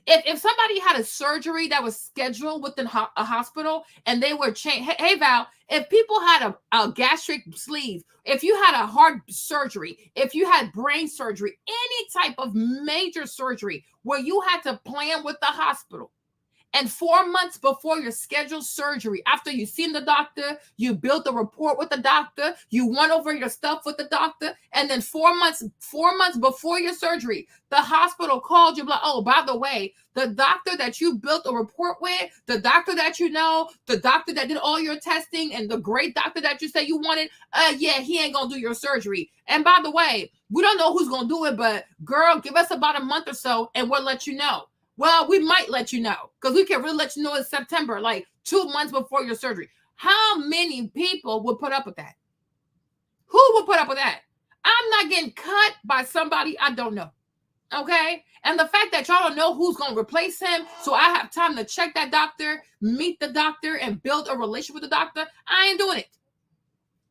If somebody had a surgery that was scheduled within a hospital and they were changed, hey Val, if people had a gastric sleeve, if you had a heart surgery, if you had brain surgery, any type of major surgery where you had to plan with the hospital, and 4 months before your scheduled surgery, after you've seen the doctor, you built a report with the doctor, you went over your stuff with the doctor, and then 4 months before your surgery, the hospital called you like, oh, by the way, the doctor that you built a report with, the doctor that you know, the doctor that did all your testing, and the great doctor that you said you wanted, yeah, he ain't gonna do your surgery. And by the way, we don't know who's gonna do it, but girl, give us about a month or so, and we'll let you know. Well, we might let you know because we can really let you know in September, like 2 months before your surgery. How many people would put up with that? Who would put up with that? I'm not getting cut by somebody I don't know. Okay? And the fact that y'all don't know who's going to replace him, so I have time to check that doctor, meet the doctor, and build a relationship with the doctor, I ain't doing it.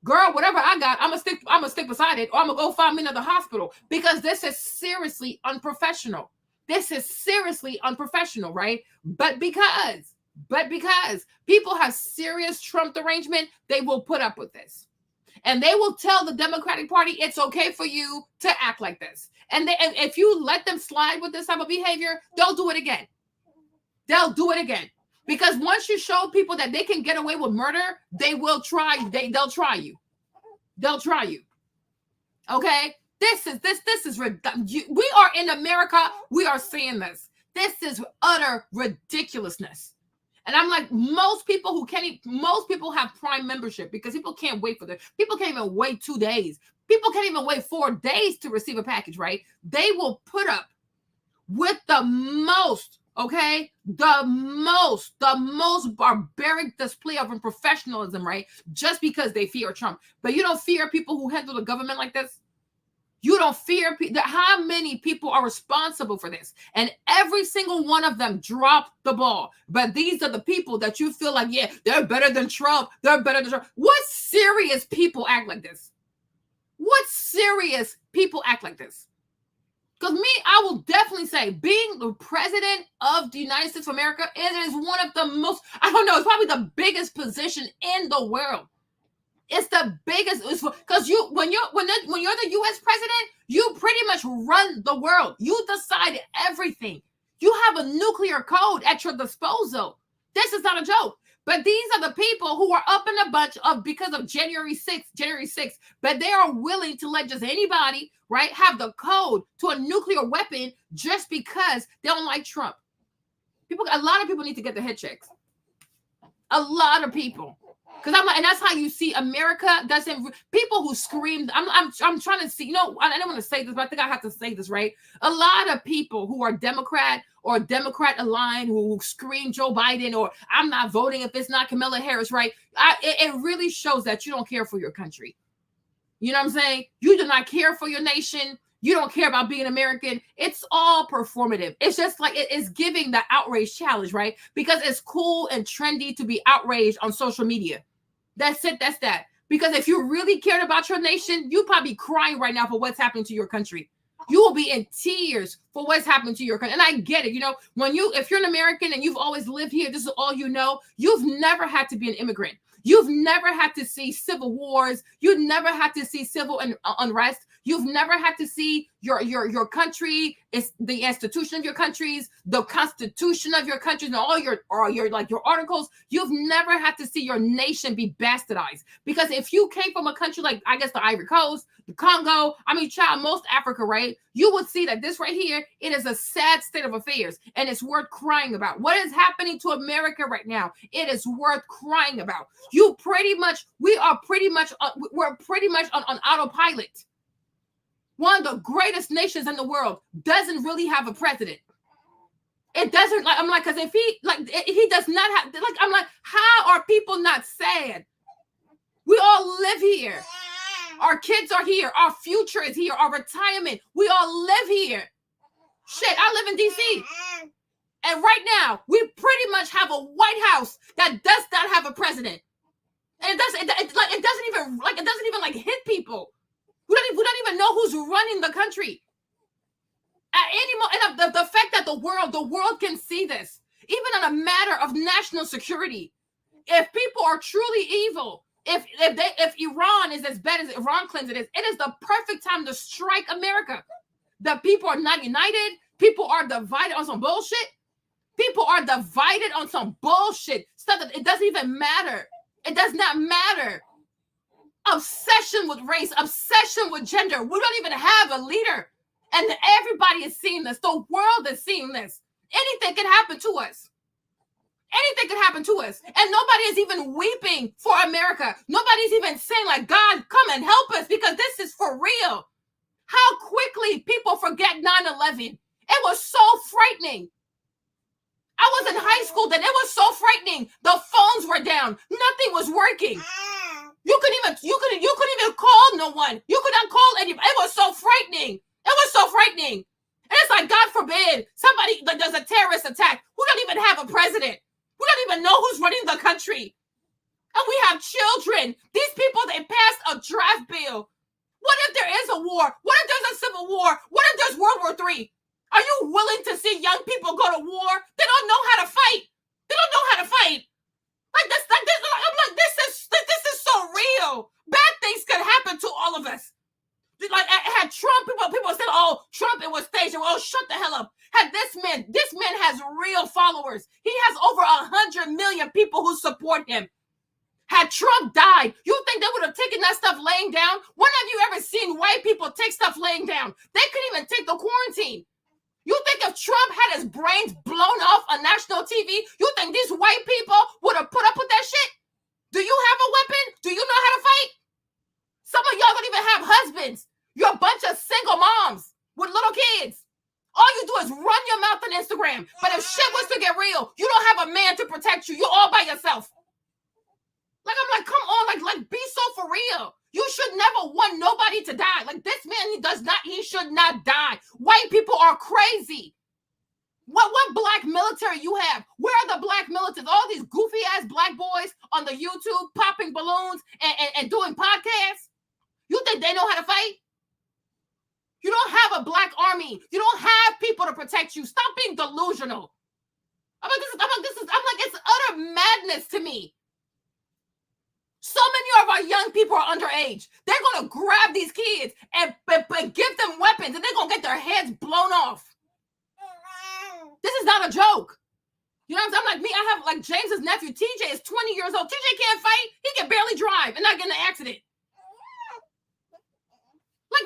Girl, whatever I got, I'm gonna stick beside it, or I'm going to go find me another hospital because this is seriously unprofessional. This is seriously unprofessional, right? But because people have serious Trump derangement, they will put up with this. And they will tell the Democratic Party it's okay for you to act like this. And if you let them slide with this type of behavior, they'll do it again. They'll do it again. Because once you show people that they can get away with murder, they will try. They'll try you. They'll try you. Okay? This is we are in America. We are seeing this. This is utter ridiculousness. And I'm like, most people have Prime membership because people can't wait for this. People can't even wait 2 days. People can't even wait 4 days to receive a package, right? They will put up with the most, okay? The most barbaric display of unprofessionalism, right? Just because they fear Trump. But you don't fear people who handle the government like this? You don't fear how many people are responsible for this? And every single one of them dropped the ball. But these are the people that you feel like, yeah, they're better than Trump. They're better than Trump. What serious people act like this? What serious people act like this? Because me, I will definitely say being the president of the United States of America, it is one of the most, I don't know, it's probably the biggest position in the world. It's the biggest, because when you're the U.S. president, you pretty much run the world. You decide everything. You have a nuclear code at your disposal. This is not a joke. But these are the people who are up in a bunch of because of January 6th, but they are willing to let just anybody, right, have the code to a nuclear weapon just because they don't like Trump. A lot of people need to get the head checks. A lot of people. Because I'm like, and that's how you see America doesn't, people who scream, I'm trying to see, you know, I don't want to say this, but I think I have to say this, right? A lot of people who are Democrat or Democrat aligned who scream Joe Biden or I'm not voting if it's not Kamala Harris, right? It really shows that you don't care for your country. You know what I'm saying? You do not care for your nation. You don't care about being American. It's all performative. It's just like it is giving the outrage challenge, right? Because it's cool and trendy to be outraged on social media. That's it. That's that. Because if you really cared about your nation, you'd probably be crying right now for what's happening to your country. You will be in tears for what's happening to your country. And I get it. You know, if you're an American and you've always lived here, this is all you know. You've never had to be an immigrant. You've never had to see civil wars. You've never had to see civil unrest. You've never had to see your country, is the institution of your countries, the constitution of your countries, and all your articles. You've never had to see your nation be bastardized. Because if you came from a country like, I guess, the Ivory Coast, the Congo, most Africa, right? You would see that this right here, it is a sad state of affairs, and it's worth crying about. What is happening to America right now? It is worth crying about. We're pretty much on autopilot. One of the greatest nations in the world doesn't really have a president. It doesn't, because if he does not have, I'm like, how are people not sad? We all live here. Our kids are here. Our future is here. Our retirement. We all live here. Shit, I live in D.C. And right now, we pretty much have a White House that does not have a president. And it doesn't even hit people. We don't even know who's running the country. At any moment, and the fact that the world can see this, even on a matter of national security. If people are truly evil, if Iran is as bad as Iran claims it is the perfect time to strike America. The people are not united. People are divided on some bullshit. People are divided on some bullshit stuff that it doesn't even matter. It does not matter. Obsession with race, obsession with gender. We don't even have a leader. And everybody is seeing this. The world is seeing this. Anything can happen to us. Anything can happen to us. And nobody is even weeping for America. Nobody's even saying like, God, come and help us because this is for real. How quickly people forget 9/11. It was so frightening. I was in high school then. It was so frightening. The phones were down. Nothing was working. You couldn't even call no one. You couldn't call anybody. It was so frightening. It was so frightening. And it's like, God forbid, somebody does a terrorist attack. We don't even have a president. We don't even know who's running the country. And we have children. These people, they passed a draft bill. What if there is a war? What if there's a civil war? What if there's World War III? Are you willing to see young people go to war? They don't know how to fight. They don't know how to fight. I'm like, this is so real. Bad things could happen to all of us. Like, had Trump, people said, oh, Trump, it was staged. Oh, shut the hell up. Had this man has real followers. He has over 100 million people who support him. Had Trump died, you think they would have taken that stuff laying down? When have you ever seen white people take stuff laying down? They couldn't even take the quarantine. You think if Trump had his brains blown off on national TV, you think these white people would have put up with that shit? Do you have a weapon? Do you know how to fight? Some of y'all don't even have husbands. You're a bunch of single moms with little kids. All you do is run your mouth on Instagram. But if shit was to get real, you don't have a man to protect you. You're all by yourself. Like, I'm like, come on, like, be so for real. You should never want nobody to die. Like, this man, he should not die. White people are crazy. What black military you have? Where are the black militants? All these goofy ass black boys on the YouTube popping balloons and doing podcasts. You think they know how to fight? You don't have a black army. You don't have people to protect you. Stop being delusional. I'm like, it's utter madness to me. So many of our young people are underage. They're going to grab these kids and give them weapons, and they're going to get their heads blown off. This is not a joke. You know what I'm saying? I'm like me. I have like James's nephew, TJ, is 20 years old. TJ can't fight. He can barely drive and not get in an accident. I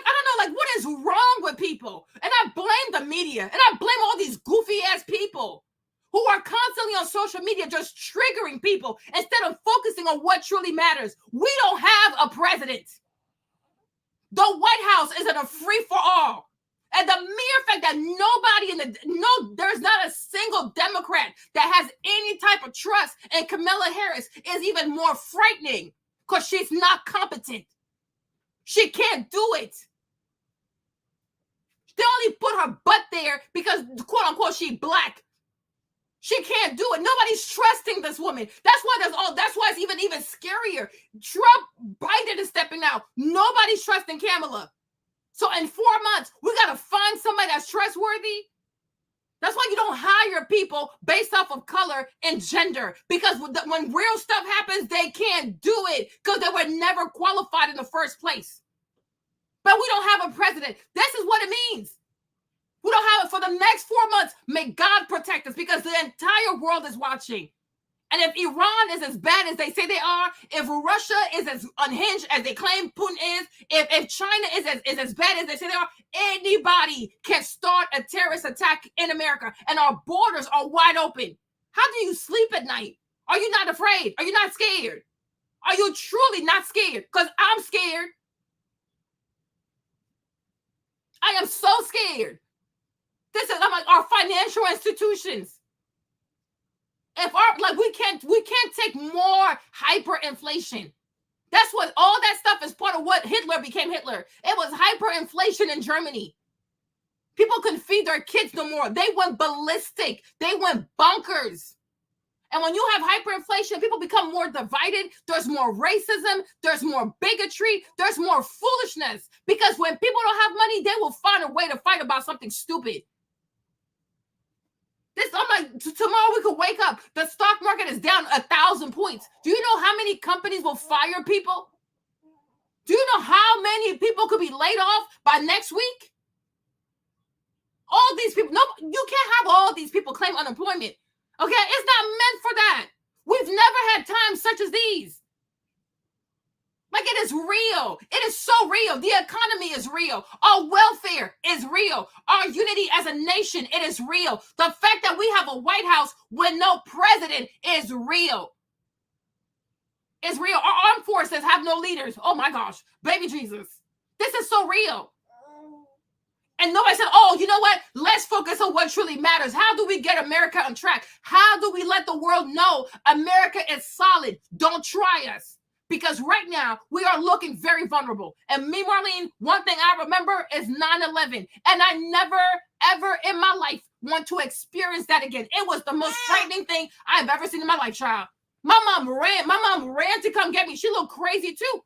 don't know, like, what is wrong with people? And I blame the media, and I blame all these goofy ass people who are constantly on social media just triggering people instead of focusing on what truly matters. We don't have a president. The White House isn't a free-for-all. And the mere fact that there's not a single Democrat that has any type of trust in Kamala Harris is even more frightening because she's not competent. She can't do it. They only put her butt there because, quote unquote, she's black. She can't do it. Nobody's trusting this woman. That's why it's even scarier. Biden is stepping out. Nobody's trusting Kamala. So in 4 months, we got to find somebody that's trustworthy. That's why you don't hire people based off of color and gender, because when real stuff happens, they can't do it because they were never qualified in the first place. But we don't have a president. This is what it means. We don't have it for the next 4 months. May God protect us, because the entire world is watching. And if Iran is as bad as they say they are, if Russia is as unhinged as they claim Putin is, if China is as bad as they say they are, anybody can start a terrorist attack in America, and our borders are wide open. How do you sleep at night? Are you not afraid? Are you not scared? Are you truly not scared? Because I'm scared. I am so scared. I'm like, our financial institutions. We can't take more hyperinflation. That's what all that stuff is part of what Hitler became Hitler. It was hyperinflation in Germany. People couldn't feed their kids no more. They went ballistic. They went bonkers. And when you have hyperinflation, people become more divided. There's more racism. There's more bigotry. There's more foolishness. Because when people don't have money, they will find a way to fight about something stupid. I'm like, tomorrow we could wake up. The stock market is down 1,000 points. Do you know how many companies will fire people? Do you know how many people could be laid off by next week? All these people, no, you can't have all these people claim unemployment. Okay, it's not meant for that. We've never had times such as these. Like, it is real. It is so real. The economy is real. Our welfare is real. Our unity as a nation, it is real. The fact that we have a White House with no president is real. It's real. Our armed forces have no leaders. Oh my gosh, baby Jesus. This is so real. And nobody said, oh, you know what? Let's focus on what truly matters. How do we get America on track? How do we let the world know America is solid? Don't try us. Because right now, we are looking very vulnerable. And me, Marlene, one thing I remember is 9/11. And I never, ever in my life want to experience that again. It was the most frightening thing I've ever seen in my life, child. My mom ran to come get me. She looked crazy too.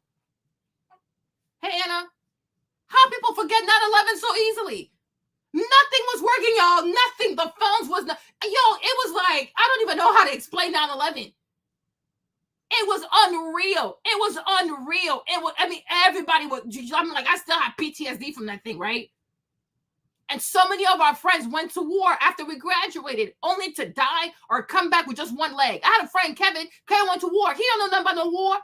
Hey, Anna, how people forget 9/11 so easily? Nothing was working, y'all. Nothing. The phones was not. Yo, it was like, I don't even know how to explain 9/11. It was unreal. It was unreal. Everybody was, I'm like, I still have PTSD from that thing, right? And so many of our friends went to war after we graduated, only to die or come back with just one leg. I had a friend, Kevin. Kevin went to war. He don't know nothing about no war.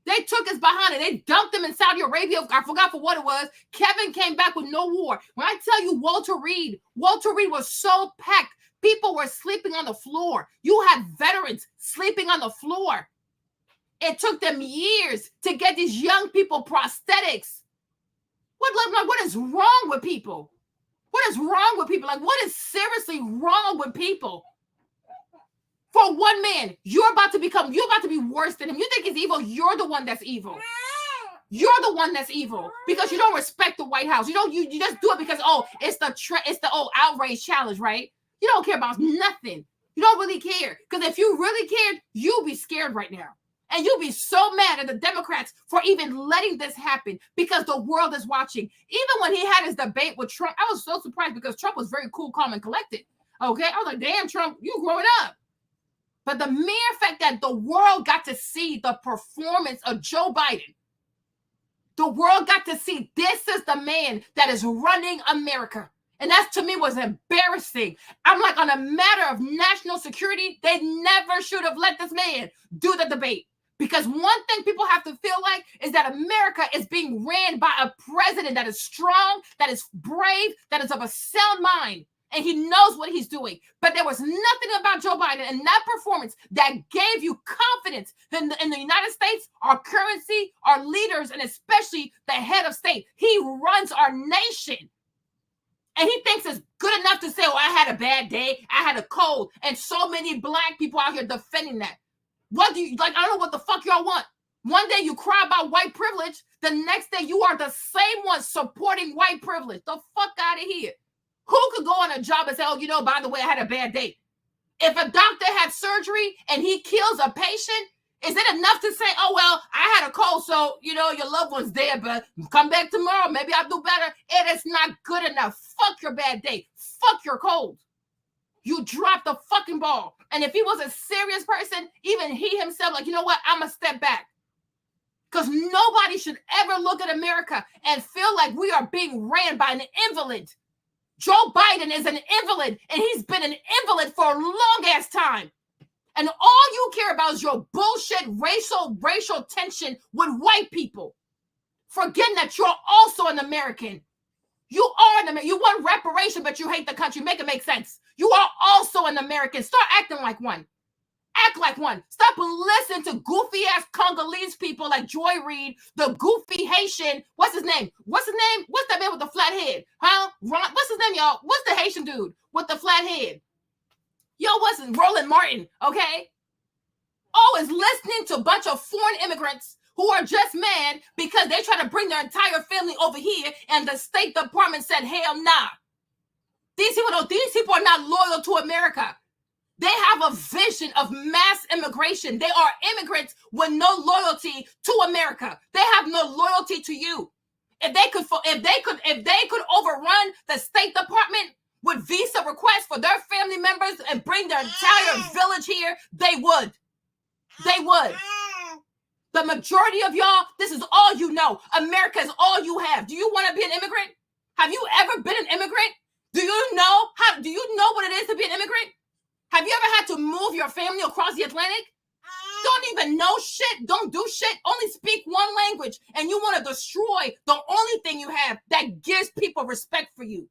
They took us behind it. They dumped him in Saudi Arabia. I forgot for what it was. Kevin came back with no war. When I tell you Walter Reed was so packed. People were sleeping on the floor. You had veterans sleeping on the floor. It took them years to get these young people prosthetics. What is wrong with people? What is wrong with people? Like, what is seriously wrong with people? For one man, you're about to be worse than him. You think he's evil, you're the one that's evil. You're the one that's evil because you don't respect the White House. You just do it because it's the outrage challenge, right? You don't care about nothing. You don't really care, because if you really cared, you'll be scared right now. And you'll be so mad at the Democrats for even letting this happen, because the world is watching. Even when he had his debate with Trump, I was so surprised because Trump was very cool, calm, and collected. Okay, I was like, damn, Trump, you growing up. But the mere fact that the world got to see the performance of Joe Biden, the world got to see this is the man that is running America. And that, to me, was embarrassing. I'm like, on a matter of national security, they never should have let this man do the debate. Because one thing people have to feel like is that America is being ran by a president that is strong, that is brave, that is of a sound mind, and he knows what he's doing. But there was nothing about Joe Biden and that performance that gave you confidence in the United States, our currency, our leaders, and especially the head of state. He runs our nation. And he thinks it's good enough to say, oh, I had a bad day, I had a cold, and so many black people out here defending that. What do you, like, I don't know what the fuck y'all want. One day you cry about white privilege, the next day you are the same one supporting white privilege. The fuck out of here. Who could go on a job and say, oh, by the way, I had a bad day? If a doctor had surgery and he kills a patient, is it enough to say, oh, well, I had a cold, so, your loved one's dead, but come back tomorrow, maybe I'll do better? It is not good enough. Fuck your bad day. Fuck your cold. You dropped the fucking ball. And if he was a serious person, even he himself, like, you know what? I'm going to step back. Because nobody should ever look at America and feel like we are being ran by an invalid. Joe Biden is an invalid, and he's been an invalid for a long-ass time. And all you care about is your bullshit racial tension with white people. Forgetting that you're also an American. You are an American. You want reparation, but you hate the country. Make it make sense. You are also an American. Start acting like one. Act like one. Stop listening to goofy-ass Congolese people like Joy Reid, the goofy Haitian. What's his name? What's that man with the flat head? Huh? What's his name, y'all? What's the Haitian dude with the flat head? Yo, what's Roland Martin, okay? Always listening to a bunch of foreign immigrants who are just mad because they try to bring their entire family over here, and the State Department said, hell nah. These people are not loyal to America. They have a vision of mass immigration. They are immigrants with no loyalty to America. They have no loyalty to you. If they could overrun the State Department with visa requests for their family members and bring their entire village here, they would. They would. The majority of y'all, this is all you know. America is all you have. Do you want to be an immigrant? Have you ever been an immigrant? Do you know what it is to be an immigrant? Have you ever had to move your family across the Atlantic? Don't even know shit. Don't do shit. Only speak one language. And you want to destroy the only thing you have that gives people respect for you.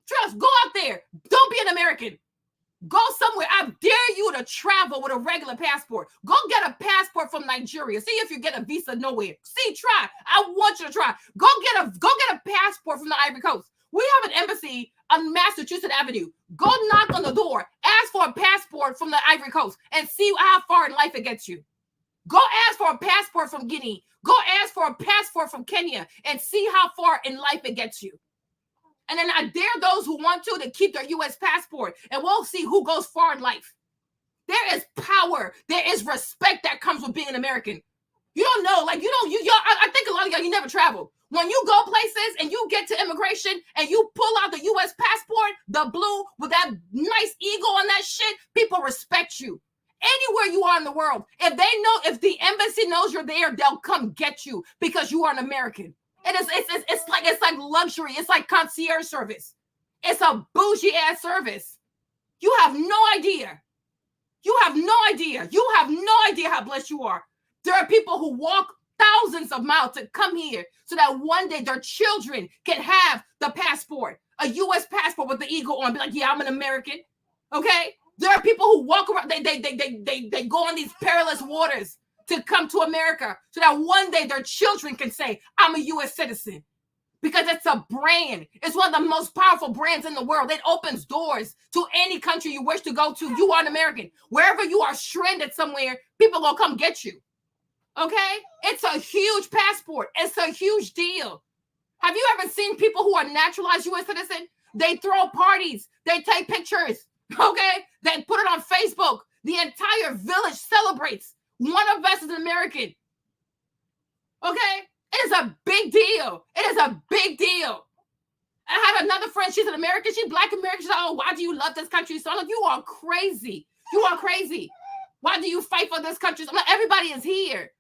Trust, go out there. Don't be an American. Go somewhere. I dare you to travel with a regular passport. Go get a passport from Nigeria. See if you get a visa nowhere. See, try. I want you to try. Go get a passport from the Ivory Coast. We have an embassy on Massachusetts Avenue. Go knock on the door. Ask for a passport from the Ivory Coast and see how far in life it gets you. Go ask for a passport from Guinea. Go ask for a passport from Kenya and see how far in life it gets you. And then I dare those who want to keep their U.S. passport, and we'll see who goes far in life. There is power. There is respect that comes with being an American. You don't know, like I think a lot of y'all, you never travel. When you go places and you get to immigration and you pull out the U.S. passport, the blue with that nice eagle on that shit, people respect you. Anywhere you are in the world, if the embassy knows you're there, they'll come get you because you are an American. It's like luxury. It's like concierge service. It's a bougie ass service. You have no idea. You have no idea. You have no idea how blessed you are. There are people who walk thousands of miles to come here so that one day their children can have the passport, a U.S. passport with the eagle on. Be like, yeah, I'm an American. Okay. There are people who walk around. They go on these perilous waters to come to America so that one day their children can say, I'm a U.S. citizen. Because it's a brand. It's one of the most powerful brands in the world. It opens doors to any country you wish to go to. You are an American. Wherever you are stranded somewhere, people will come get you. Okay? It's a huge passport. It's a huge deal. Have you ever seen people who are naturalized U.S. citizens? They throw parties. They take pictures. Okay? They put it on Facebook. The entire village celebrates. One of us is an American. Okay? It is a big deal. It is a big deal. I have another friend. She's an American. She's Black American. She's like, oh, why do you love this country so much? You are crazy. You are crazy. Why do you fight for this country? I'm like, everybody is here.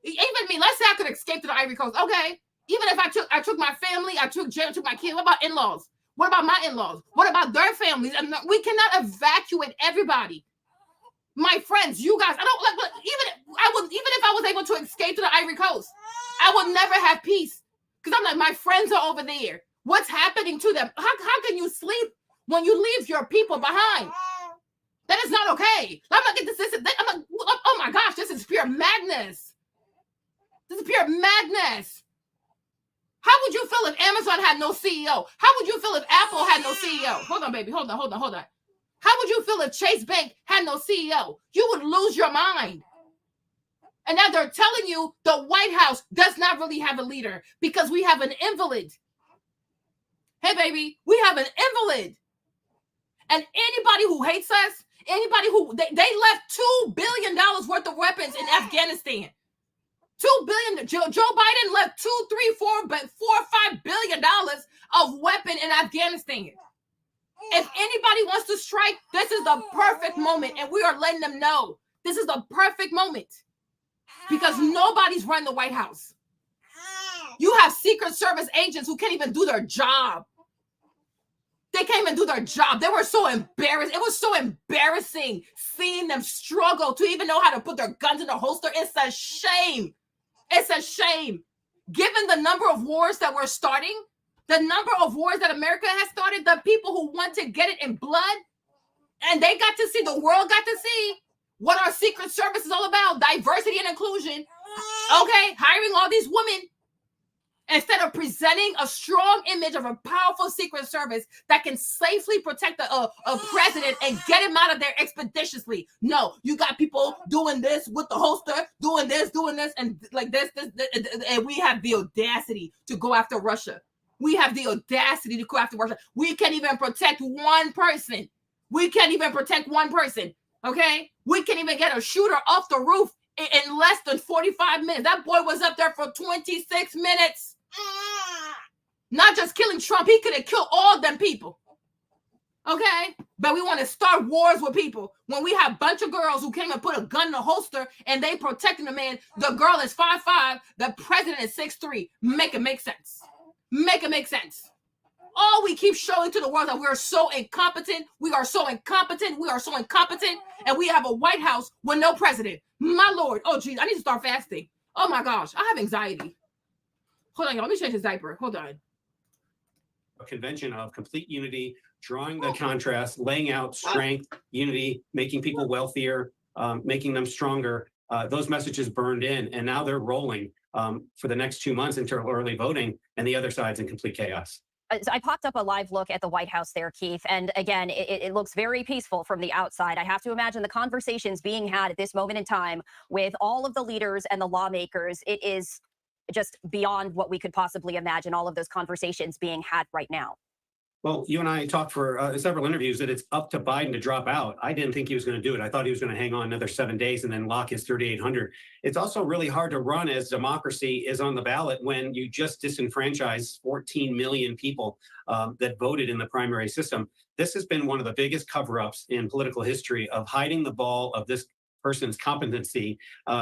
Even me. Let's say I could escape to the Ivory Coast. Okay. Even if I took my family, I took Jay, I took my kids. What about in-laws? What about my in-laws? What about their families? And we cannot evacuate everybody. My friends, you guys, I don't like. Even if I was able to escape to the Ivory Coast, I would never have peace because I'm like, my friends are over there. What's happening to them? How can you sleep when you leave your people behind? That is not okay. I'm not getting this. I'm like, oh my gosh, this is pure madness. This is pure madness. How would you feel if Amazon had no CEO? How would you feel if Apple had no CEO? Hold on, baby. Hold on. How would you feel if Chase Bank had no CEO? You would lose your mind. And now they're telling you the White House does not really have a leader because we have an invalid. Hey, baby, we have an invalid. And anybody who hates us, anybody who, they left $2 billion worth of weapons in Afghanistan. $2 billion. Joe Biden left $2, $3, $4, $5 billion of weapon in Afghanistan. If anybody wants to strike, this is the perfect moment, and we are letting them know this is the perfect moment because nobody's running the White House. You have Secret Service agents who can't even do their job. They can't even do their job. They were so embarrassed. It was so embarrassing seeing them struggle to even know how to put their guns in the holster. It's a shame. It's a shame. Given the number of wars that we're starting, the number of wars that America has started, the people who want to get it in blood, and they got to see, the world got to see what our Secret Service is all about, diversity and inclusion. Okay, hiring all these women instead of presenting a strong image of a powerful Secret Service that can safely protect a president and get him out of there expeditiously. No, you got people doing this with the holster, doing this, and like this, and we have the audacity to go after Russia. We have the audacity to go after Russia. We can't even protect one person. Okay? We can't even get a shooter off the roof in less than 45 minutes. That boy was up there for 26 minutes. Not just killing Trump. He could have killed all them people. Okay? But we want to start wars with people when we have a bunch of girls who came and put a gun in a holster and they protecting the man. The girl is 5'5", the president is 6'3". Make it make sense. Make it make sense. All we keep showing to the world that we're so incompetent. We are so incompetent. And we have a White House with no president. My Lord. Oh, geez. I need to start fasting. Oh, my gosh. I have anxiety. Hold on, y'all. Let me change his diaper. Hold on. A convention of complete unity, drawing the contrast, laying out strength, unity, making people wealthier, making them stronger. Those messages burned in, and now they're rolling for the next 2 months until early voting, and the other side's in complete chaos. So I popped up a live look at the White House there, Keith. And again, it looks very peaceful from the outside. I have to imagine the conversations being had at this moment in time with all of the leaders and the lawmakers. It is just beyond what we could possibly imagine, all of those conversations being had right now. Well, you and I talked for several interviews that it's up to Biden to drop out. I didn't think he was going to do it. I thought he was going to hang on another 7 days and then lock his 3,800. It's also really hard to run as democracy is on the ballot when you just disenfranchise 14 million people that voted in the primary system. This has been one of the biggest cover-ups in political history of hiding the ball of this person's competency.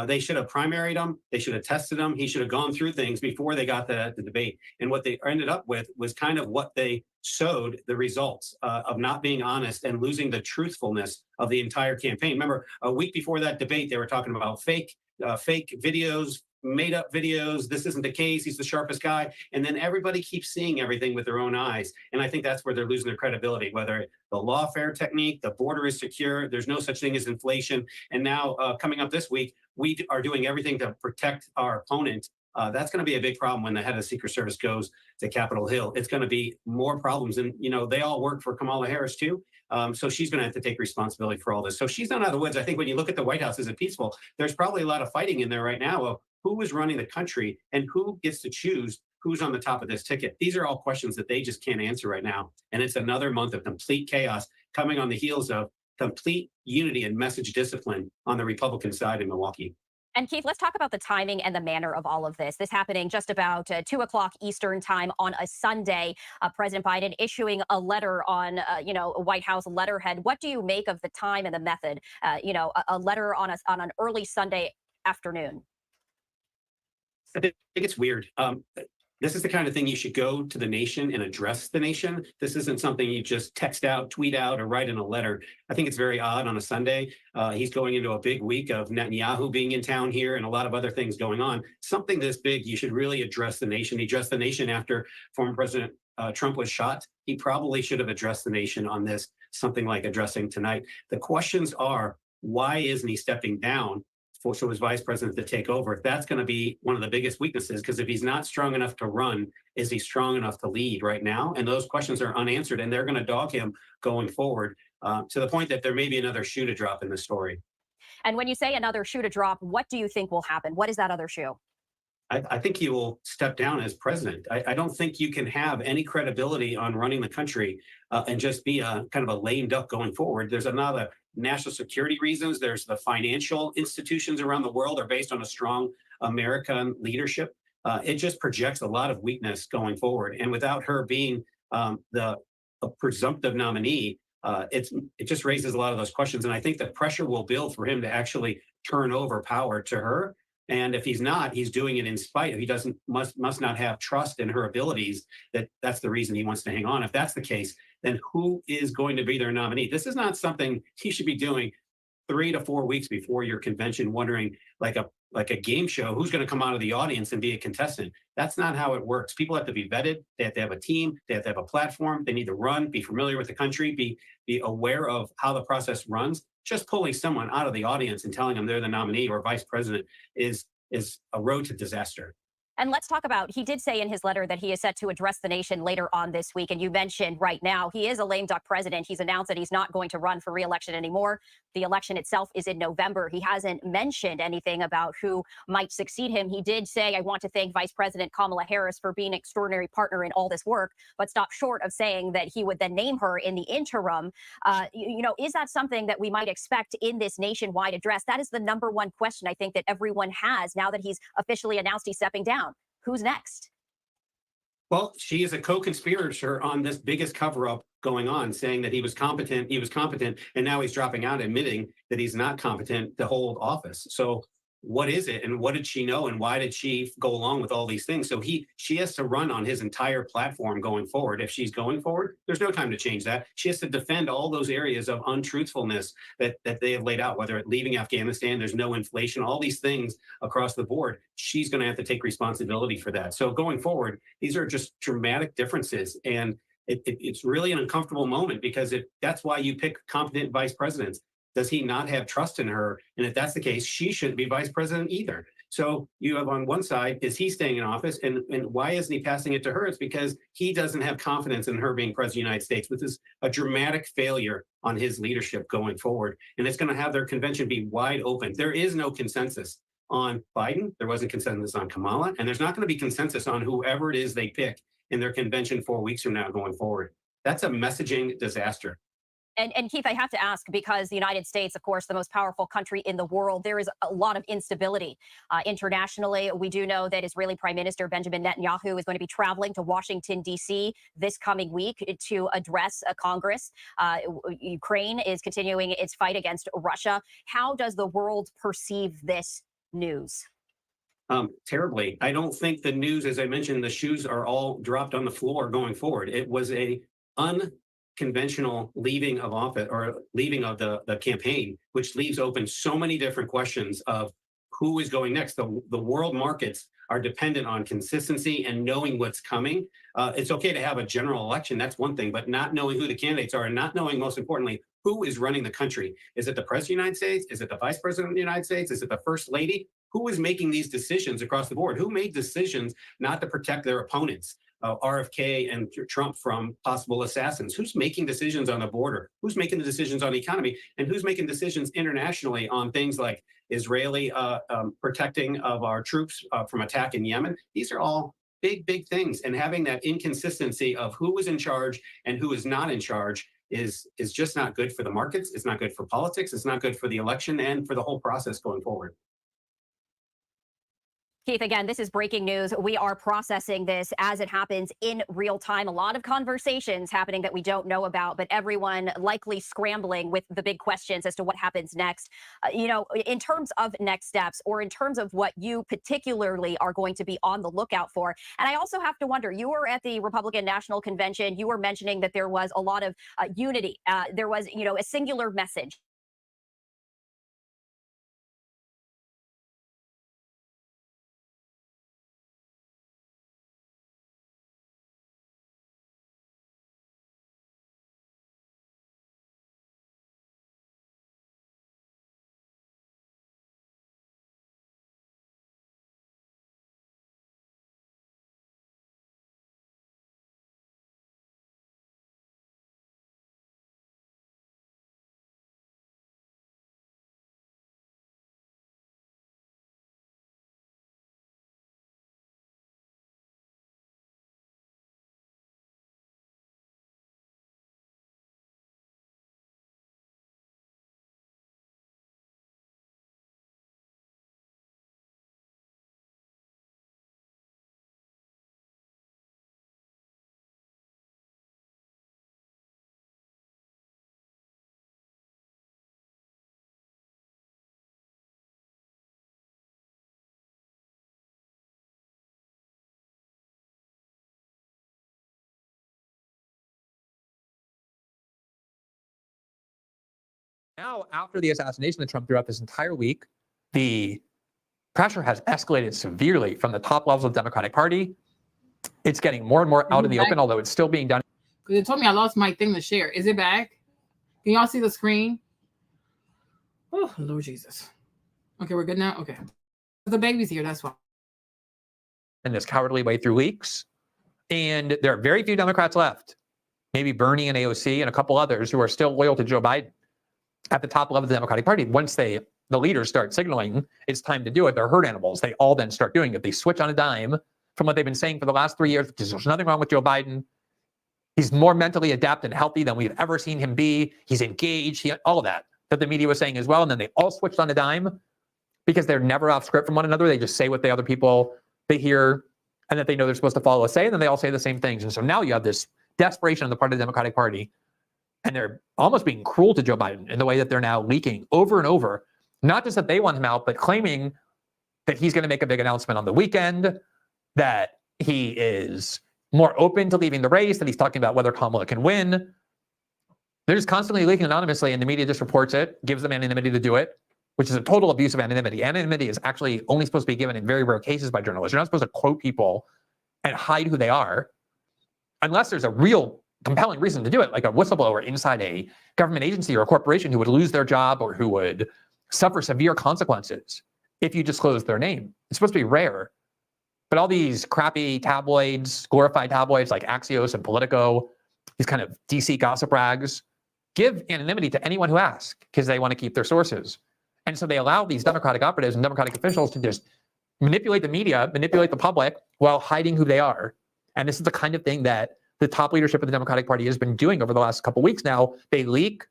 They should have primaried him. They should have tested him. He should have gone through things before they got the debate. And what they ended up with was kind of what they sowed, the results of not being honest and losing the truthfulness of the entire campaign. Remember, a week before that debate, they were talking about fake videos, made up videos. This isn't the case. He's the sharpest guy. And then everybody keeps seeing everything with their own eyes. And I think that's where they're losing their credibility, whether the lawfare technique, the border is secure, there's no such thing as inflation. And now coming up this week, we are doing everything to protect our opponent That's going to be a big problem when the head of the Secret Service goes to Capitol Hill. It's going to be more problems. And, they all work for Kamala Harris, too. So she's going to have to take responsibility for all this. So she's not out of the woods. I think when you look at the White House, is it peaceful? There's probably a lot of fighting in there right now of who is running the country and who gets to choose who's on the top of this ticket. These are all questions that they just can't answer right now. And it's another month of complete chaos coming on the heels of complete unity and message discipline on the Republican side in Milwaukee. And Keith, let's talk about the timing and the manner of all of this. This happening just about 2 o'clock Eastern time on a Sunday. President Biden issuing a letter on, a White House letterhead. What do you make of the time and the method? A letter on an early Sunday afternoon. I think it's weird. This is the kind of thing you should go to the nation and address the nation. This isn't something you just text out, tweet out, or write in a letter. I think it's very odd on a Sunday. He's going into a big week of Netanyahu being in town here and a lot of other things going on. Something this big, you should really address the nation. He addressed the nation after former President Trump was shot. He probably should have addressed the nation on this, something like addressing tonight. The questions are, why isn't he stepping down so his vice president to take over? That's going to be one of the biggest weaknesses, because if he's not strong enough to run, is he strong enough to lead right now? And those questions are unanswered, and they're going to dog him going forward to the point that there may be another shoe to drop in the story. And when you say another shoe to drop, what do you think will happen? What is that other shoe? I think he will step down as president. I don't think you can have any credibility on running the country and just be a kind of a lame duck going forward. There's another national security reasons. There's the financial institutions around the world are based on a strong American leadership. It just projects a lot of weakness going forward. And without her being a presumptive nominee, it just raises a lot of those questions. And I think the pressure will build for him to actually turn over power to her. And if he's not, he's doing it in spite of, he must not have trust in her abilities. That's the reason he wants to hang on. If that's the case, then who is going to be their nominee? This is not something he should be doing 3 to 4 weeks before your convention, wondering like a game show, who's going to come out of the audience and be a contestant. That's not how it works. People have to be vetted. They have to have a team. They have to have a platform. They need to run, be familiar with the country, be aware of how the process runs. Just pulling someone out of the audience and telling them they're the nominee or vice president is a road to disaster. And let's talk about, he did say in his letter that he is set to address the nation later on this week. And you mentioned right now, he is a lame duck president. He's announced that he's not going to run for re-election anymore. The election itself is in November. He hasn't mentioned anything about who might succeed him. He did say, I want to thank Vice President Kamala Harris for being an extraordinary partner in all this work, but stopped short of saying that he would then name her in the interim. Is that something that we might expect in this nationwide address? That is the number one question I think that everyone has now that he's officially announced he's stepping down. Who's next? Well, she is a co-conspirator on this biggest cover-up going on, saying that he was competent, and now he's dropping out, admitting that he's not competent to hold office. So what is it, and what did she know, and why did she go along with all these things? So she has to run on his entire platform going forward. If she's going forward, there's no time to change that. She has to defend all those areas of untruthfulness that they have laid out, whether it's leaving Afghanistan, there's no inflation, all these things across the board. She's going to have to take responsibility for that. So going forward, these are just dramatic differences. And it's really an uncomfortable moment, because that's why you pick competent vice presidents. Does he not have trust in her? And if that's the case, she shouldn't be vice president either. So you have on one side, is he staying in office? And why isn't he passing it to her? It's because he doesn't have confidence in her being president of the United States, which is a dramatic failure on his leadership going forward. And it's going to have their convention be wide open. There is no consensus on Biden. There wasn't consensus on Kamala. And there's not going to be consensus on whoever it is they pick in their convention 4 weeks from now going forward. That's a messaging disaster. And Keith, I have to ask, because the United States, of course, the most powerful country in the world, there is a lot of instability internationally. We do know that Israeli Prime Minister Benjamin Netanyahu is going to be traveling to Washington, D.C. this coming week to address Congress. Ukraine is continuing its fight against Russia. How does the world perceive this news? Terribly. I don't think the news, as I mentioned, the shoes are all dropped on the floor going forward. It was a unconventional leaving of office, or leaving of the campaign, which leaves open so many different questions of who is going next. The world markets are dependent on consistency and knowing what's coming. It's okay to have a general election, that's one thing, but not knowing who the candidates are, and not knowing, most importantly, who is running the country. Is it the president of the United States? Is it the vice president of the United States? Is it the first lady? who is making these decisions across the board? Who made decisions not to protect their opponents, RFK and Trump, from possible assassins? Who's making decisions on the border? Who's making the decisions on the economy? And who's making decisions internationally on things like Israeli protecting of our troops from attack in Yemen? These are all big, big things. And having that inconsistency of who is in charge and who is not in charge is just not good for the markets. It's not good for politics. It's not good for the election and for the whole process going forward. Keith, again, this is breaking news. We are processing this as it happens in real time. A lot of conversations happening that we don't know about, but everyone likely scrambling with the big questions as to what happens next. In terms of next steps, or in terms of what you particularly are going to be on the lookout for. And I also have to wonder, you were at the Republican National Convention. You were mentioning that there was a lot of unity. There was, a singular message. Now, after the assassination that Trump threw out this entire week, the pressure has escalated severely from the top levels of the Democratic Party. It's getting more and more out in the open, although it's still being done. Because it told me I lost my thing to share. Is it back? Can y'all see the screen? Oh, Lord Jesus. Okay, we're good now? Okay. The baby's here, that's why. In this cowardly way through weeks. And there are very few Democrats left. Maybe Bernie and AOC and a couple others who are still loyal to Joe Biden at the top level of the Democratic Party. Once the leaders start signaling it's time to do it, they're herd animals. They all then start doing it. They switch on a dime from what they've been saying for the last 3 years, because there's nothing wrong with Joe Biden. He's more mentally adept and healthy than we've ever seen him be. He's engaged, all of that the media was saying as well. And then they all switched on a dime because they're never off script from one another. They just say what the other people they hear and that they know they're supposed to follow say, and then they all say the same things. And so now you have this desperation on the part of the Democratic Party, and they're almost being cruel to Joe Biden in the way that they're now leaking over and over, not just that they want him out, but claiming that he's going to make a big announcement on the weekend, that he is more open to leaving the race, that he's talking about whether Kamala can win. They're just constantly leaking anonymously, and the media just reports it, gives them anonymity to do it, which is a total abuse of anonymity. Anonymity is actually only supposed to be given in very rare cases by journalists. You're not supposed to quote people and hide who they are unless there's a real compelling reason to do it, like a whistleblower inside a government agency or a corporation who would lose their job or who would suffer severe consequences if you disclose their name. It's supposed to be rare. But all these crappy tabloids, glorified tabloids like Axios and Politico, these kind of DC gossip rags, give anonymity to anyone who asks because they want to keep their sources. And so they allow these Democratic operatives and Democratic officials to just manipulate the media, manipulate the public while hiding who they are. And this is the kind of thing that the top leadership of the Democratic Party has been doing over the last couple of weeks now. They leak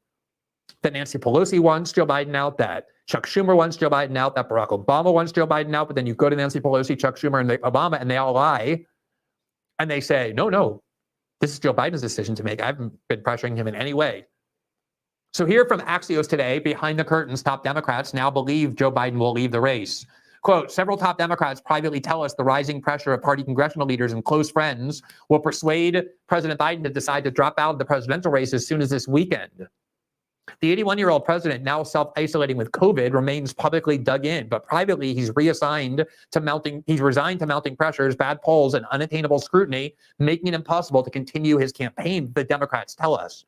that Nancy Pelosi wants Joe Biden out, that Chuck Schumer wants Joe Biden out, that Barack Obama wants Joe Biden out, but then you go to Nancy Pelosi, Chuck Schumer, and Obama, and they all lie. And they say, no, this is Joe Biden's decision to make. I haven't been pressuring him in any way. So here from Axios today, behind the curtains, top Democrats now believe Joe Biden will leave the race. Quote, several top Democrats privately tell us the rising pressure of party congressional leaders and close friends will persuade President Biden to decide to drop out of the presidential race as soon as this weekend. The 81-year-old president, now self-isolating with COVID, remains publicly dug in, but privately he's resigned to mounting pressures, bad polls, and unattainable scrutiny, making it impossible to continue his campaign, the Democrats tell us.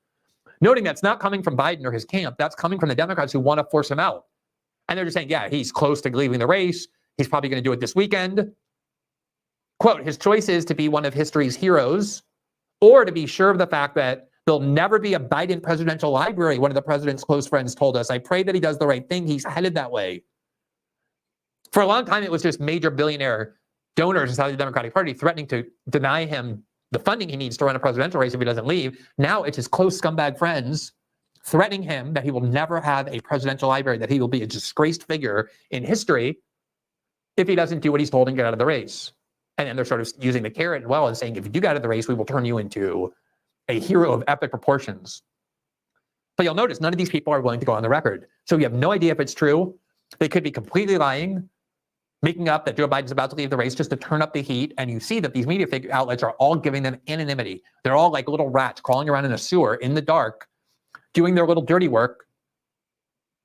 Noting that's not coming from Biden or his camp, that's coming from the Democrats who want to force him out. And they're just saying, yeah, he's close to leaving the race. He's probably going to do it this weekend. Quote, his choice is to be one of history's heroes or to be sure of the fact that there'll never be a Biden presidential library, one of the president's close friends told us. I pray that he does the right thing. He's headed that way. For a long time, it was just major billionaire donors inside the Democratic Party threatening to deny him the funding he needs to run a presidential race if he doesn't leave. Now it's his close scumbag friends threatening him that he will never have a presidential library, that he will be a disgraced figure in history if he doesn't do what he's told and get out of the race. And then they're sort of using the carrot as well and saying, if you do get out of the race, we will turn you into a hero of epic proportions. But you'll notice none of these people are willing to go on the record. So we have no idea if it's true. They could be completely lying, making up that Joe Biden's about to leave the race just to turn up the heat. And you see that these media outlets are all giving them anonymity. They're all like little rats crawling around in a sewer in the dark, doing their little dirty work.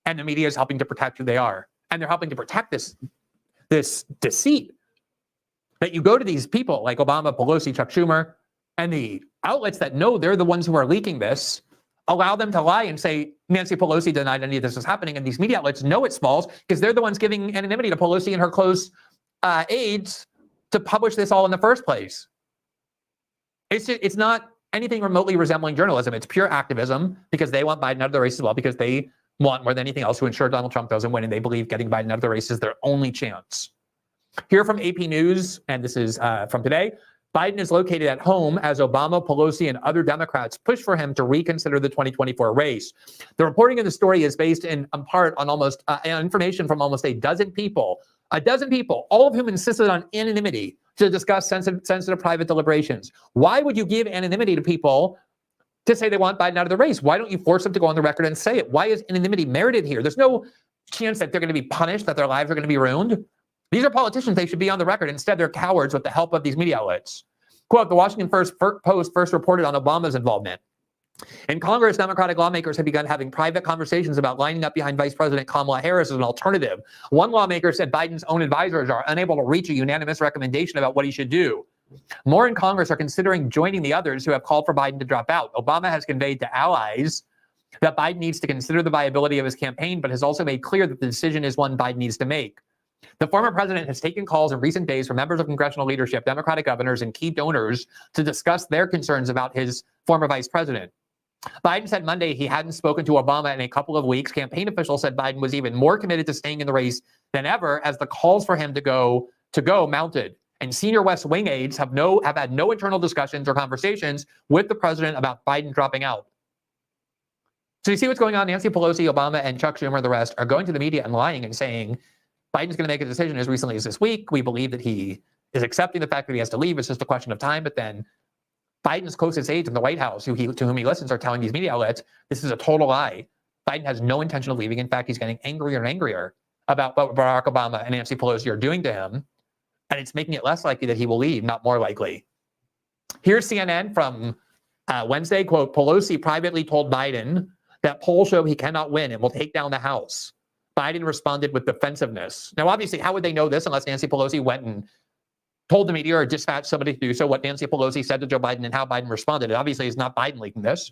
And the media is helping to protect who they are. And they're helping to protect this deceit that you go to these people like Obama, Pelosi, Chuck Schumer, and the outlets that know they're the ones who are leaking this, allow them to lie and say Nancy Pelosi denied any of this is happening. And these media outlets know it's false because they're the ones giving anonymity to Pelosi and her close aides to publish this all in the first place. It's not anything remotely resembling journalism. It's pure activism because they want Biden out of the race as well, because they want more than anything else to ensure Donald Trump doesn't win, and they believe getting Biden out of the race is their only chance. Here from AP News, and this is from today, Biden is located at home as Obama, Pelosi, and other Democrats push for him to reconsider the 2024 race. The reporting of the story is based in part on almost information from almost a dozen people, all of whom insisted on anonymity to discuss sensitive private deliberations. Why would you give anonymity to people to say they want Biden out of the race? Why don't you force them to go on the record and say it? Why is anonymity merited here? There's no chance that they're going to be punished, that their lives are going to be ruined. These are politicians. They should be on the record. Instead, they're cowards with the help of these media outlets. Quote, the Washington Post first reported on Obama's involvement. In Congress, Democratic lawmakers have begun having private conversations about lining up behind Vice President Kamala Harris as an alternative. One lawmaker said Biden's own advisors are unable to reach a unanimous recommendation about what he should do. More in Congress are considering joining the others who have called for Biden to drop out. Obama has conveyed to allies that Biden needs to consider the viability of his campaign, but has also made clear that the decision is one Biden needs to make. The former president has taken calls in recent days from members of congressional leadership, Democratic governors, and key donors to discuss their concerns about his former vice president. Biden said Monday he hadn't spoken to Obama in a couple of weeks. Campaign officials said Biden was even more committed to staying in the race than ever as the calls for him to go mounted. And senior West Wing aides have had no internal discussions or conversations with the president about Biden dropping out. So you see what's going on. Nancy Pelosi, Obama, and Chuck Schumer, the rest, are going to the media and lying and saying Biden's going to make a decision as recently as this week. We believe that he is accepting the fact that he has to leave. It's just a question of time. But then Biden's closest aides in the White House, to whom he listens, are telling these media outlets this is a total lie. Biden has no intention of leaving. In fact, he's getting angrier and angrier about what Barack Obama and Nancy Pelosi are doing to him. And it's making it less likely that he will leave, not more likely. Here's CNN from Wednesday, quote, Pelosi privately told Biden that polls show he cannot win and will take down the House. Biden responded with defensiveness. Now, obviously, how would they know this unless Nancy Pelosi went and told the media or dispatched somebody to do so? What Nancy Pelosi said to Joe Biden and how Biden responded. It obviously is not Biden leaking this.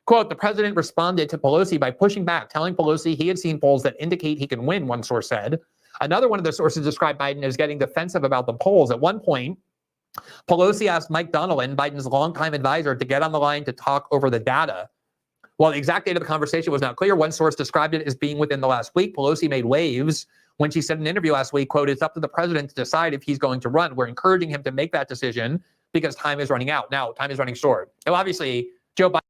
Quote, the president responded to Pelosi by pushing back, telling Pelosi he had seen polls that indicate he can win, one source said. Another one of the sources described Biden as getting defensive about the polls. At one point, Pelosi asked Mike Donilon, Biden's longtime advisor, to get on the line to talk over the data. While the exact date of the conversation was not clear, one source described it as being within the last week. Pelosi made waves when she said in an interview last week, quote, it's up to the president to decide if he's going to run. We're encouraging him to make that decision because time is running out. Now, time is running short. Now, obviously, Joe Biden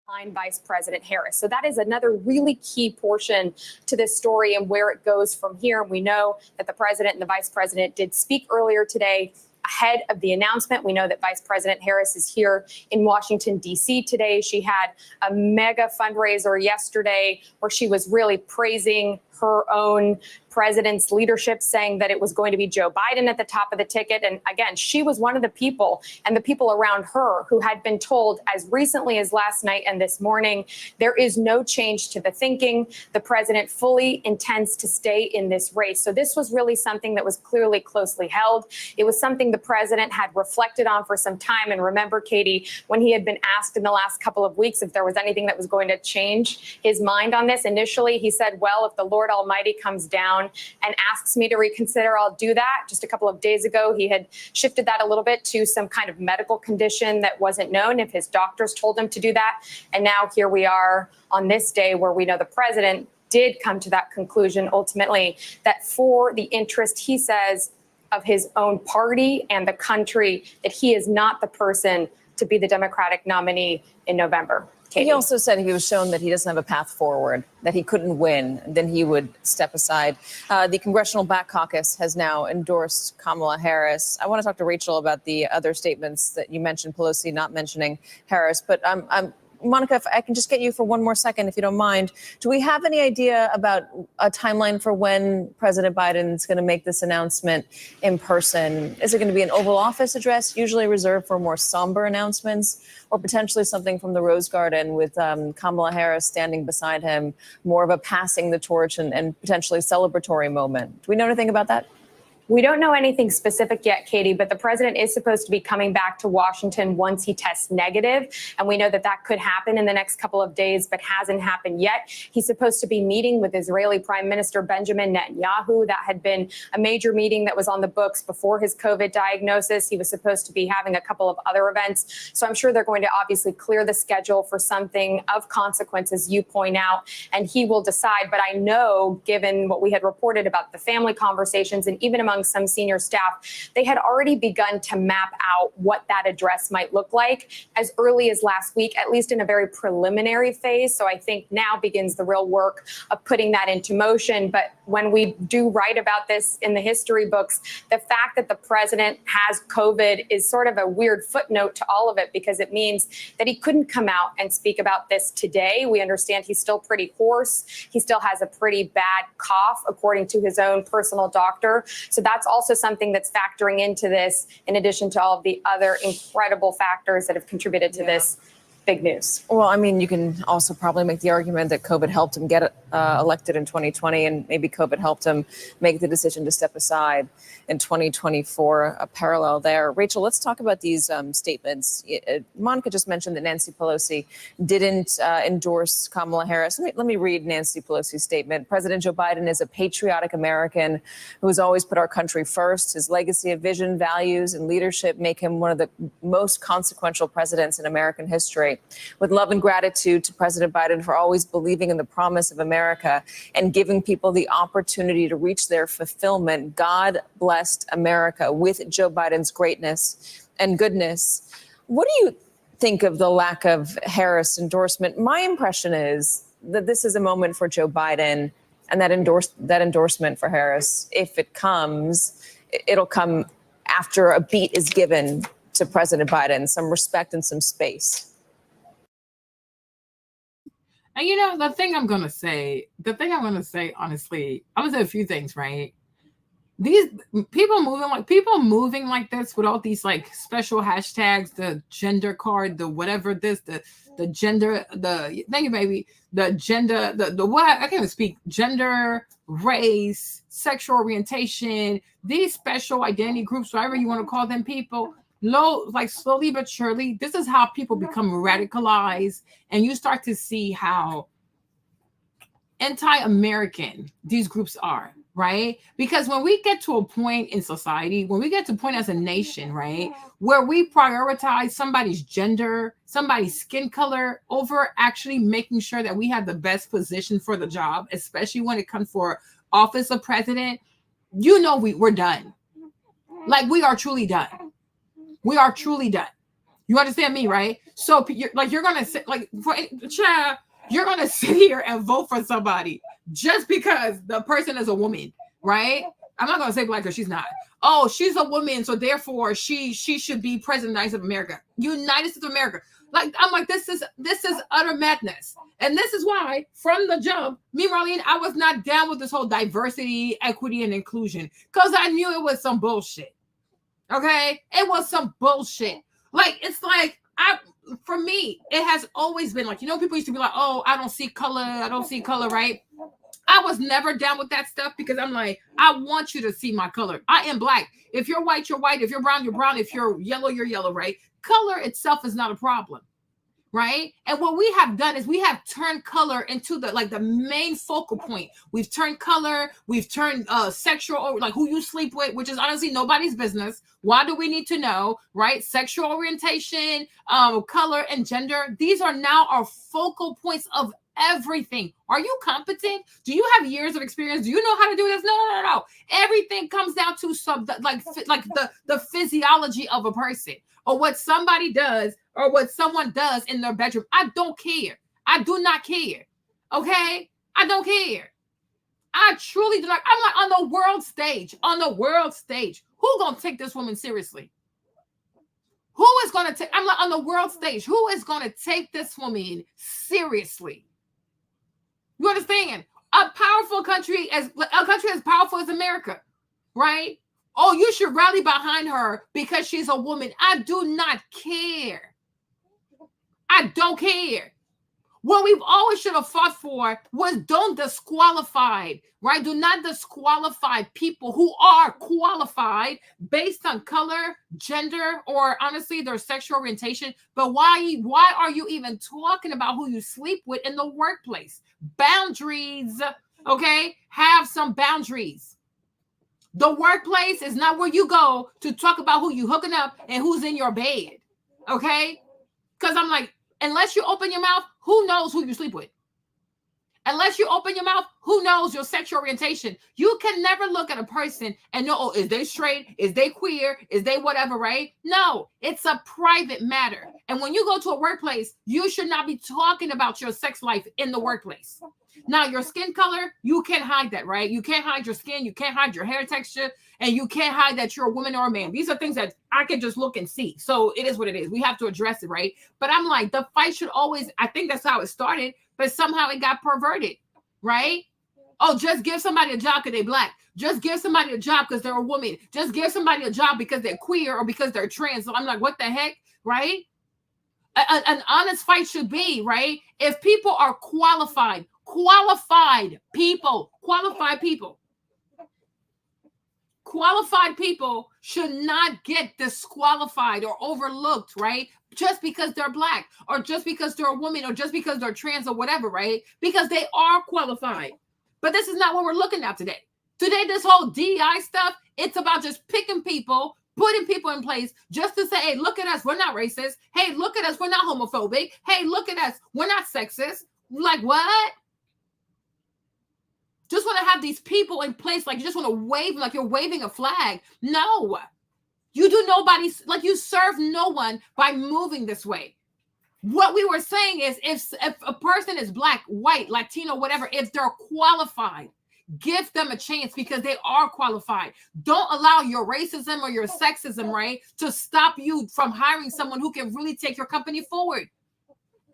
behind Vice President Harris. So that is another really key portion to this story and where it goes from here. And we know that the president and the vice president did speak earlier today ahead of the announcement. We know that Vice President Harris is here in Washington, D.C. today. She had a mega fundraiser yesterday where she was really praising her own president's leadership saying that it was going to be Joe Biden at the top of the ticket. And again, she was one of the people and the people around her who had been told as recently as last night and this morning, there is no change to the thinking. The president fully intends to stay in this race. So this was really something that was clearly closely held. It was something the president had reflected on for some time. And remember, Katie, when he had been asked in the last couple of weeks if there was anything that was going to change his mind on this, initially he said, well, if the Lord Almighty comes down and asks me to reconsider, I'll do that. Just a couple of days ago, he had shifted that a little bit to some kind of medical condition that wasn't known if his doctors told him to do that. And now here we are on this day where we know the president did come to that conclusion ultimately, that for the interest, he says, of his own party and the country, that he is not the person to be the Democratic nominee in November. Katie. He also said he was shown that he doesn't have a path forward, that he couldn't win, and then he would step aside. The Congressional Black Caucus has now endorsed Kamala Harris. I want to talk to Rachel about the other statements that you mentioned, Pelosi not mentioning Harris, but Monica, if I can just get you for one more second, if you don't mind. Do we have any idea about a timeline for when President Biden's going to make this announcement in person? Is it going to be an Oval Office address, usually reserved for more somber announcements, or potentially something from the Rose Garden with Kamala Harris standing beside him, more of a passing the torch and potentially celebratory moment? Do we know anything about that? We don't know anything specific yet, Katie, but the president is supposed to be coming back to Washington once he tests negative. And we know that that could happen in the next couple of days, but hasn't happened yet. He's supposed to be meeting with Israeli Prime Minister Benjamin Netanyahu. That had been a major meeting that was on the books before his COVID diagnosis. He was supposed to be having a couple of other events. So I'm sure they're going to obviously clear the schedule for something of consequence, as you point out, and he will decide. But I know, given what we had reported about the family conversations and even among some senior staff, they had already begun to map out what that address might look like as early as last week, at least in a very preliminary phase. So I think now begins the real work of putting that into motion. But when we do write about this in the history books, the fact that the president has COVID is sort of a weird footnote to all of it, because it means that he couldn't come out and speak about this today. We understand he's still pretty hoarse. He still has a pretty bad cough, according to his own personal doctor. So that's also something that's factoring into this, in addition to all of the other incredible factors that have contributed to this big news. Well, I mean, you can also probably make the argument that COVID helped him get elected in 2020, and maybe COVID helped him make the decision to step aside in 2024, a parallel there. Rachel, let's talk about these statements. Monica just mentioned that Nancy Pelosi didn't endorse Kamala Harris. Let me read Nancy Pelosi's statement. President Joe Biden is a patriotic American who has always put our country first. His legacy of vision, values, and leadership make him one of the most consequential presidents in American history. With love and gratitude to President Biden for always believing in the promise of America and giving people the opportunity to reach their fulfillment, God blessed America with Joe Biden's greatness and goodness. What do you think of the lack of Harris endorsement? My impression is that this is a moment for Joe Biden, and that endorsement for Harris, if it comes, it'll come after a beat is given to President Biden, some respect and some space. And the thing I'm going to say, honestly, I'm going to say a few things, right? These people moving like this with all these like special hashtags, the gender card, the whatever this, the gender, thank you, baby, the gender, the what, I can't even speak, gender, race, sexual orientation, these special identity groups, whatever you want to call them, people. Slowly but surely, this is how people become radicalized, and you start to see how anti-American these groups are, right? Because when we get to a point in society, when we get to a point as a nation, right, where we prioritize somebody's gender, somebody's skin color over actually making sure that we have the best position for the job, especially when it comes for office of president, we're done. Like, we are truly done. We are truly done. You understand me, right? So you're gonna sit you're gonna sit here and vote for somebody just because the person is a woman, right? I'm not gonna say black because she's not. Oh, she's a woman, so therefore she should be president of the United States of America. United States of America. Like, I'm like, this is utter madness. And this is why, from the jump, me, Marlene, I was not down with this whole diversity, equity, and inclusion, because I knew it was some bullshit. Okay? It was some bullshit. Like, it's like, for me, it has always been like, you know, people used to be like, oh, I don't see color, right? I was never down with that stuff, because I'm like, I want you to see my color. I am black. If you're white, you're white. If you're brown, you're brown. If you're yellow, right? Color itself is not a problem, right? And what we have done is we have turned color into the main focal point. We've turned color, we've turned sexual, like who you sleep with, which is honestly nobody's business. Why do we need to know, right? Sexual orientation, color, and gender. These are now our focal points of everything. Are you competent? Do you have years of experience? Do you know how to do this? No. Everything comes down to the physiology of a person, or what somebody does, or what someone does in their bedroom. I don't care. I do not care. Okay? I don't care. I truly do not. I'm like, on the world stage, who gonna take this woman seriously? Who is gonna take, I'm like, on the world stage, who is gonna take this woman seriously? You understand? A country as powerful as America, right? Oh, you should rally behind her because she's a woman. I do not care. I don't care. What we've always should have fought for was don't disqualify, right? Do not disqualify people who are qualified based on color, gender, or honestly their sexual orientation. But why are you even talking about who you sleep with in the workplace? Boundaries, okay? Have some boundaries. The workplace is not where you go to talk about who you hooking up and who's in your bed, okay? Because I'm like, unless you open your mouth, who knows who you sleep with? Unless you open your mouth, who knows your sexual orientation? You can never look at a person and know, oh, is they straight? Is they queer? Is they whatever, right? No, it's a private matter. And when you go to a workplace, you should not be talking about your sex life in the workplace. Now, your skin color, you can't hide that, right? You can't hide your skin. You can't hide your hair texture. And you can't hide that you're a woman or a man. These are things that I can just look and see. So it is what it is. We have to address it, right? But I'm like, the fight should always, I think that's how it started, but somehow it got perverted, right? Oh, just give somebody a job because they're black. Just give somebody a job because they're a woman. Just give somebody a job because they're queer or because they're trans. So I'm like, what the heck, right? An honest fight should be, right? If people are qualified people should not get disqualified or overlooked, right? Just because they're black or just because they're a woman or just because they're trans or whatever, right? Because they are qualified. But this is not what we're looking at today. Today, this whole DEI stuff, it's about just picking people, putting people in place just to say, hey, look at us, we're not racist. Hey, look at us, we're not homophobic. Hey, look at us, we're not sexist. Like, what? Just want to have these people in place, like you just want to wave, like you're waving a flag. No, you do nobody's, like you serve no one by moving this way. What we were saying is if a person is black, white, Latino, whatever, if they're qualified, give them a chance because they are qualified. Don't allow your racism or your sexism, right, to stop you from hiring someone who can really take your company forward.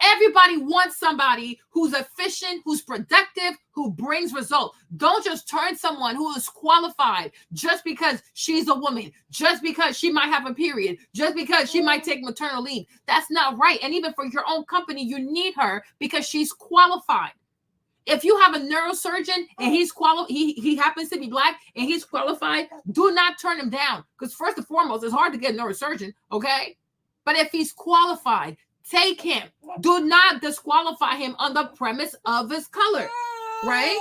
Everybody wants somebody who's efficient, who's productive, who brings results. Don't just turn someone who is qualified just because she's a woman, just because she might have a period, just because she might take maternal leave. That's not right. And even for your own company, you need her because she's qualified. If you have a neurosurgeon and he happens to be black and he's qualified, do not turn him down. Because first and foremost, it's hard to get a neurosurgeon, okay? But if he's qualified, take him. Do not disqualify him on the premise of his color, right?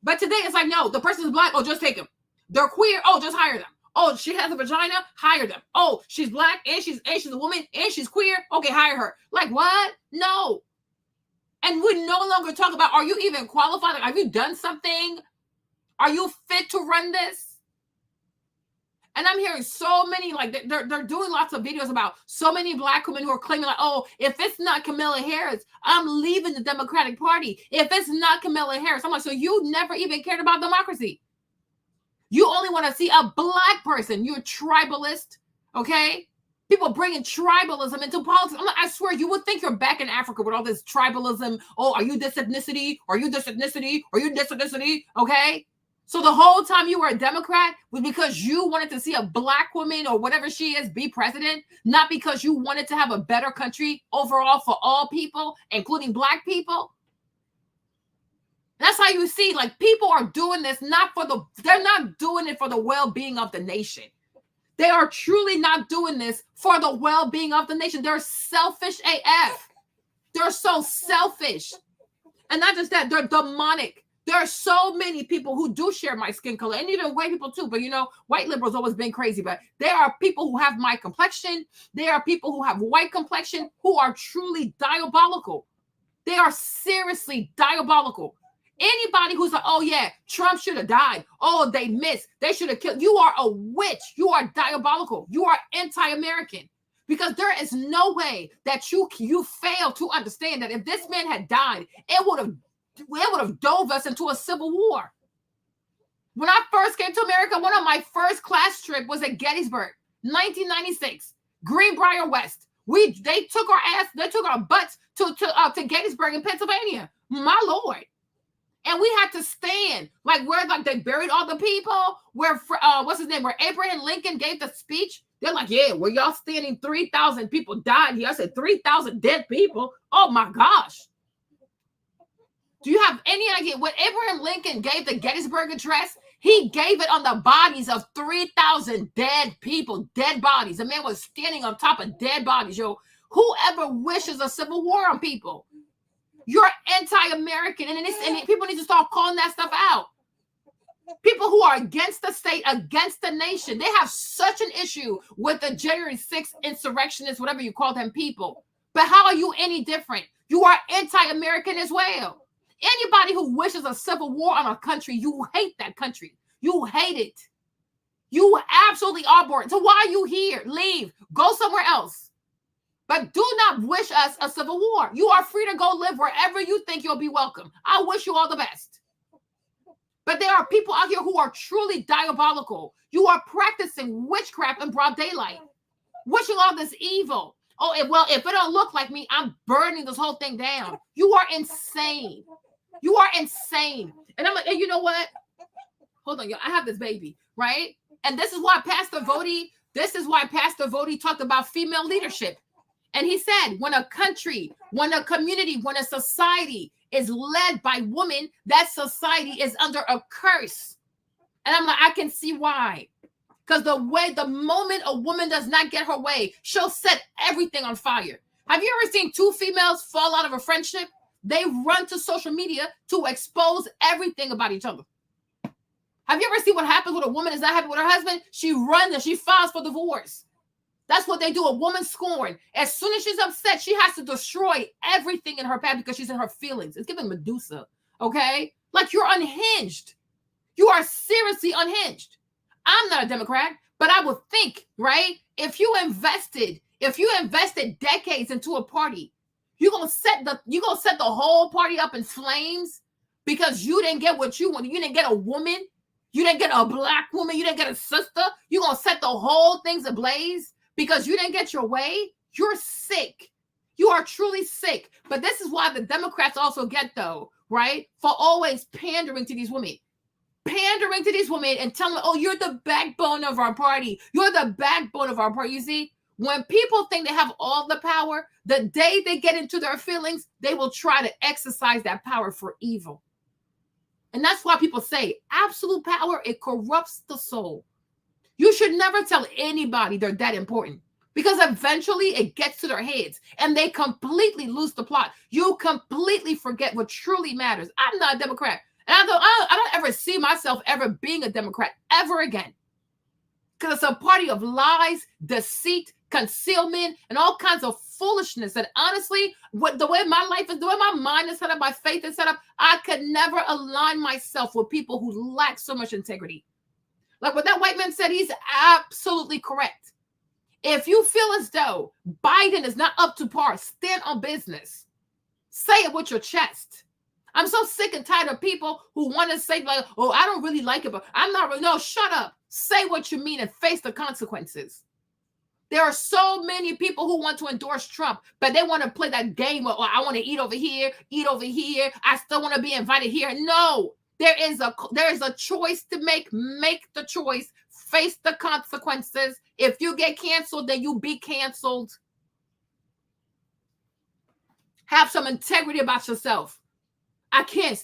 But today it's like, no, the person's black. Oh, just take him. They're queer. Oh, just hire them. Oh, she has a vagina. Hire them. Oh, she's black and she's a woman and she's queer. Okay, hire her. Like what? No. And we no longer talk about, are you even qualified? Like, have you done something? Are you fit to run this? And I'm hearing so many, like they're doing lots of videos about so many black women who are claiming like, oh, if it's not Kamala Harris, I'm leaving the Democratic Party. If it's not Kamala Harris, I'm like, so you never even cared about democracy. You only want to see a black person. You're a tribalist, okay? People bringing tribalism into politics. I'm like, I swear, you would think you're back in Africa with all this tribalism. Oh, are you this ethnicity? Are you this ethnicity? Are you this ethnicity? Okay. So the whole time you were a Democrat was because you wanted to see a black woman or whatever she is be president, not because you wanted to have a better country overall for all people, including black people. That's how you see, like, people are doing this they're not doing it for the well-being of the nation. They are truly not doing this for the well-being of the nation. They're selfish AF. They're so selfish. And not just that, they're demonic. There are so many people who do share my skin color, and even white people too. But, you know, white liberals always been crazy. But there are people who have my complexion. There are people who have white complexion who are truly diabolical. They are seriously diabolical. Anybody who's like, oh yeah, Trump should have died. Oh, they missed. They should have killed. You are a witch. You are diabolical. You are anti-American. Because there is no way that you fail to understand that if this man had died, it would have dove us into a civil war. When I first came to America, one of my first class trip was at Gettysburg, 1996, Greenbrier West. They took our butts to Gettysburg in Pennsylvania. My Lord. And we had to stand where they buried all the people, where where Abraham Lincoln gave the speech. They're like, yeah, where y'all standing, 3,000 people died here. I said 3,000 dead people. Oh my gosh. Do you have any idea when Abraham Lincoln gave the Gettysburg Address? He gave it on the bodies of 3,000 dead people, dead bodies. The man was standing on top of dead bodies, yo. Whoever wishes a civil war on people, you're anti-American, and people need to start calling that stuff out. People who are against the state, against the nation, they have such an issue with the January 6th insurrectionists, whatever you call them people. But how are you any different? You are anti-American as well. Anybody who wishes a civil war on a country, you hate that country. You hate it. You absolutely are bored. So why are you here? Leave. Go somewhere else. But do not wish us a civil war. You are free to go live wherever you think you'll be welcome. I wish you all the best. But there are people out here who are truly diabolical. You are practicing witchcraft in broad daylight, wishing all this evil. Oh, well, if it don't look like me, I'm burning this whole thing down. You are insane. You are insane. And I'm like, hey, you know what? Hold on, y'all. I have this baby, right? And this is why Pastor Voti talked about female leadership. And he said, when a country, when a community, when a society is led by women, that society is under a curse. And I'm like, I can see why. Because the moment a woman does not get her way, she'll set everything on fire. Have you ever seen two females fall out of a friendship? They run to social media to expose everything about each other. Have you ever seen what happens when a woman is not happy with her husband? She runs and she files for divorce. That's what they do. A woman scorned. As soon as she's upset, she has to destroy everything in her path because she's in her feelings. It's giving Medusa, okay? Like, you're unhinged. You are seriously unhinged. I'm not a Democrat, but I would think, right? If you invested decades into a party, you're gonna set the whole party up in flames because you didn't get what you wanted. You didn't get a woman. You didn't get a black woman. You didn't get a sister. You're gonna set the whole thing ablaze because you didn't get your way. You're sick. You are truly sick. But this is why the Democrats also get, though, right? For always pandering to these women. Pandering to these women and telling them, oh, you're the backbone of our party. You're the backbone of our party. You see, when people think they have all the power, the day they get into their feelings, they will try to exercise that power for evil. And that's why people say absolute power, it corrupts the soul. You should never tell anybody they're that important because eventually it gets to their heads and they completely lose the plot. You completely forget what truly matters. I'm not a Democrat. And I don't ever see myself ever being a Democrat ever again. Because it's a party of lies, deceit, concealment, and all kinds of foolishness. And honestly, the way my life is, the way my mind is set up, my faith is set up, I could never align myself with people who lack so much integrity. Like what that white man said, he's absolutely correct. If you feel as though Biden is not up to par, stand on business. Say it with your chest. I'm so sick and tired of people who want to say, like, oh, I don't really like it, but I'm not really. No, shut up. Say what you mean and face the consequences. There are so many people who want to endorse Trump, but they want to play that game of, oh, I want to eat over here, I still want to be invited here. No, there is a choice to make. Make the choice. Face the consequences. If you get canceled, then you be canceled. Have some integrity about yourself. I can't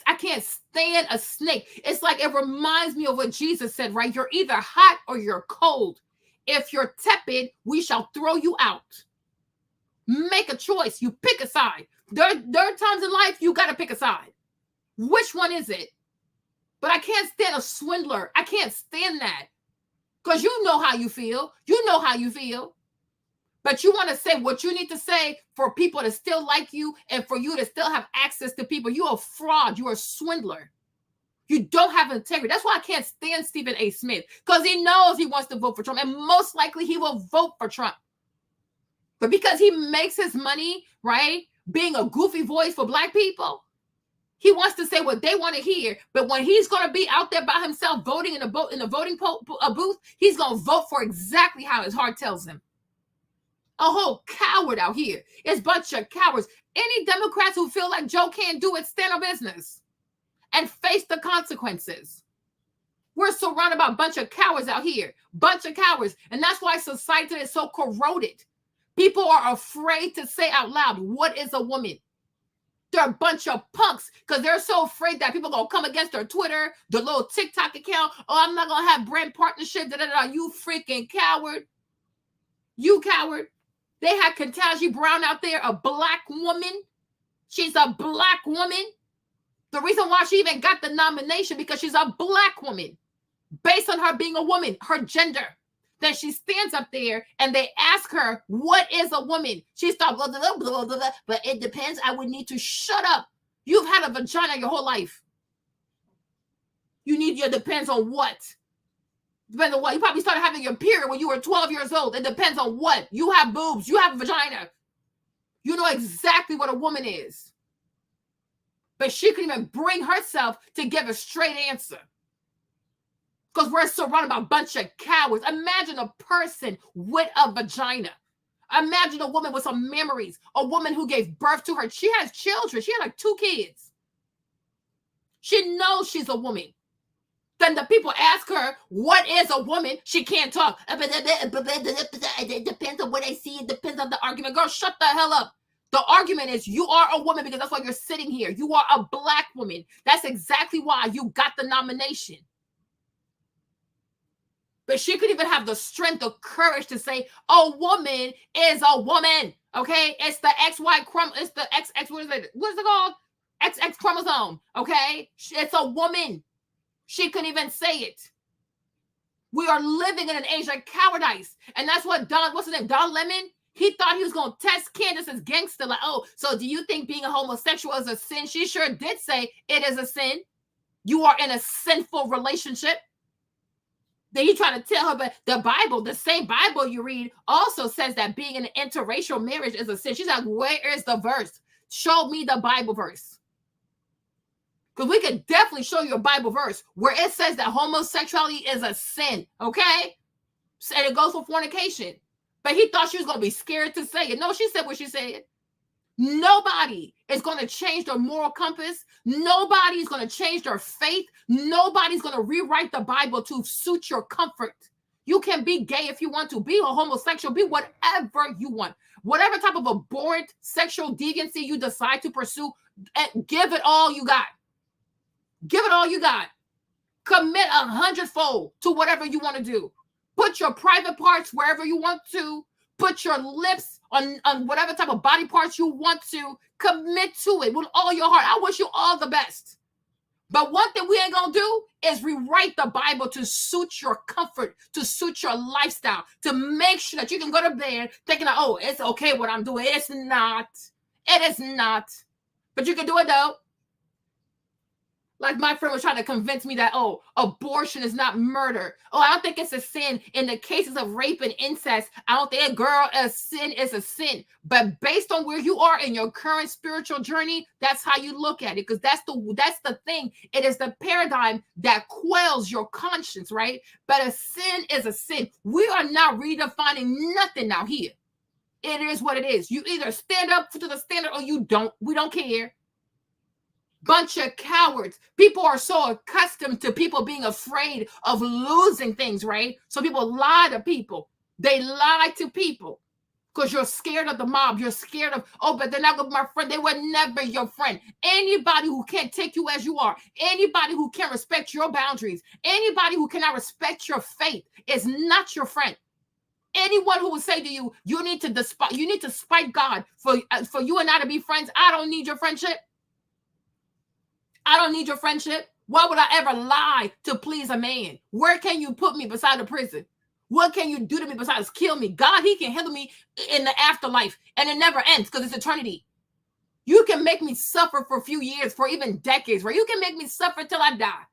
stand a snake. It's like, it reminds me of what Jesus said, right? You're either hot or you're cold. If you're tepid, we shall throw you out. Make a choice. You pick a side. There are times in life you got to pick a side. Which one is it? But I can't stand a swindler. I can't stand that. Because you know how you feel. You know how you feel. But you want to say what you need to say for people to still like you and for you to still have access to people. You're a fraud. You're a swindler. You don't have integrity. That's why I can't stand Stephen A. Smith, because he knows he wants to vote for Trump, and most likely he will vote for Trump. But because he makes his money, right, being a goofy voice for Black people, he wants to say what they want to hear. But when he's going to be out there by himself voting in a voting booth, he's going to vote for exactly how his heart tells him. A whole coward out here. It's a bunch of cowards. Any Democrats who feel like Joe can't do it, stand on business and face the consequences. We're surrounded by a bunch of cowards out here. Bunch of cowards. And that's why society is so corroded. People are afraid to say out loud, what is a woman? They're a bunch of punks because they're so afraid that people are going to come against their Twitter, their little TikTok account. Oh, I'm not going to have brand partnership. You freaking coward. You coward. They had Ketanji Brown out there, a Black woman. She's a Black woman. The reason why she even got the nomination, because she's a Black woman. Based on her being a woman, her gender. Then she stands up there and they ask her, what is a woman? She starts, blah, blah, blah, blah, blah, blah, but it depends. I would need to shut up. You've had a vagina your whole life. You need your depends on what? Depends on what? You probably started having your period when you were 12 years old. It depends on what? You have boobs. You have a vagina. You know exactly what a woman is. But she couldn't even bring herself to give a straight answer. Because we're surrounded by a bunch of cowards. Imagine a person with a vagina. Imagine a woman with some memories. A woman who gave birth to her. She has children. She had like 2 kids. She knows she's a woman. Then the people ask her, what is a woman? She can't talk. It depends on what I see. It depends on the argument. Girl, shut the hell up. The argument is you are a woman because that's why you're sitting here. You are a Black woman. That's exactly why you got the nomination. But she could even have the strength or courage to say, a woman is a woman. Okay? It's the XY it's the XX, what is it called? XX chromosome. Okay? It's a woman. She couldn't even say it. We are living in an age of cowardice. And that's what what's his name? Don Lemon? He thought he was going to test Candace as gangster. Like, oh, so do you think being a homosexual is a sin? She sure did say it is a sin. You are in a sinful relationship. Then he tried to tell her, but the Bible, the same Bible you read, also says that being in an interracial marriage is a sin. She's like, where is the verse? Show me the Bible verse. Because we could definitely show you a Bible verse where it says that homosexuality is a sin, okay? And it goes for fornication. But he thought she was going to be scared to say it. No, she said what she said. Nobody is going to change their moral compass. Nobody is going to change their faith. Nobody's going to rewrite the Bible to suit your comfort. You can be gay if you want to, be a homosexual, be whatever you want. Whatever type of abhorrent sexual deviancy you decide to pursue, give it all you got. Give it all you got. Commit 100-fold to whatever you want to do. Put your private parts wherever you want to. Put your lips on whatever type of body parts you want to. Commit to it with all your heart. I wish you all the best. But one thing we ain't going to do is rewrite the Bible to suit your comfort, to suit your lifestyle, to make sure that you can go to bed thinking, oh, it's okay what I'm doing. It's not. It is not. But you can do it, though. Like my friend was trying to convince me that, oh, abortion is not murder. Oh, I don't think it's a sin. In the cases of rape and incest, I don't think, a sin is a sin. But based on where you are in your current spiritual journey, that's how you look at it. Because that's the thing. It is the paradigm that quells your conscience, right? But a sin is a sin. We are not redefining nothing now here. It is what it is. You either stand up to the standard or you don't. We don't care. Bunch of cowards. People are so accustomed to people being afraid of losing things, right? So people lie to people. They lie to people because you're scared of the mob. You're scared of, oh, but they're not going to be my friend. They were never your friend. Anybody who can't take you as you are, anybody who can't respect your boundaries, anybody who cannot respect your faith is not your friend. Anyone who will say to you, you need to spite God for you and I to be friends. I don't need your friendship. I don't need your friendship. Why would I ever lie to please a man? Where can you put me beside a prison? What can you do to me besides kill me? God, he can handle me in the afterlife, and it never ends because it's eternity. You can make me suffer for a few years, for even decades, right? You can make me suffer till I die.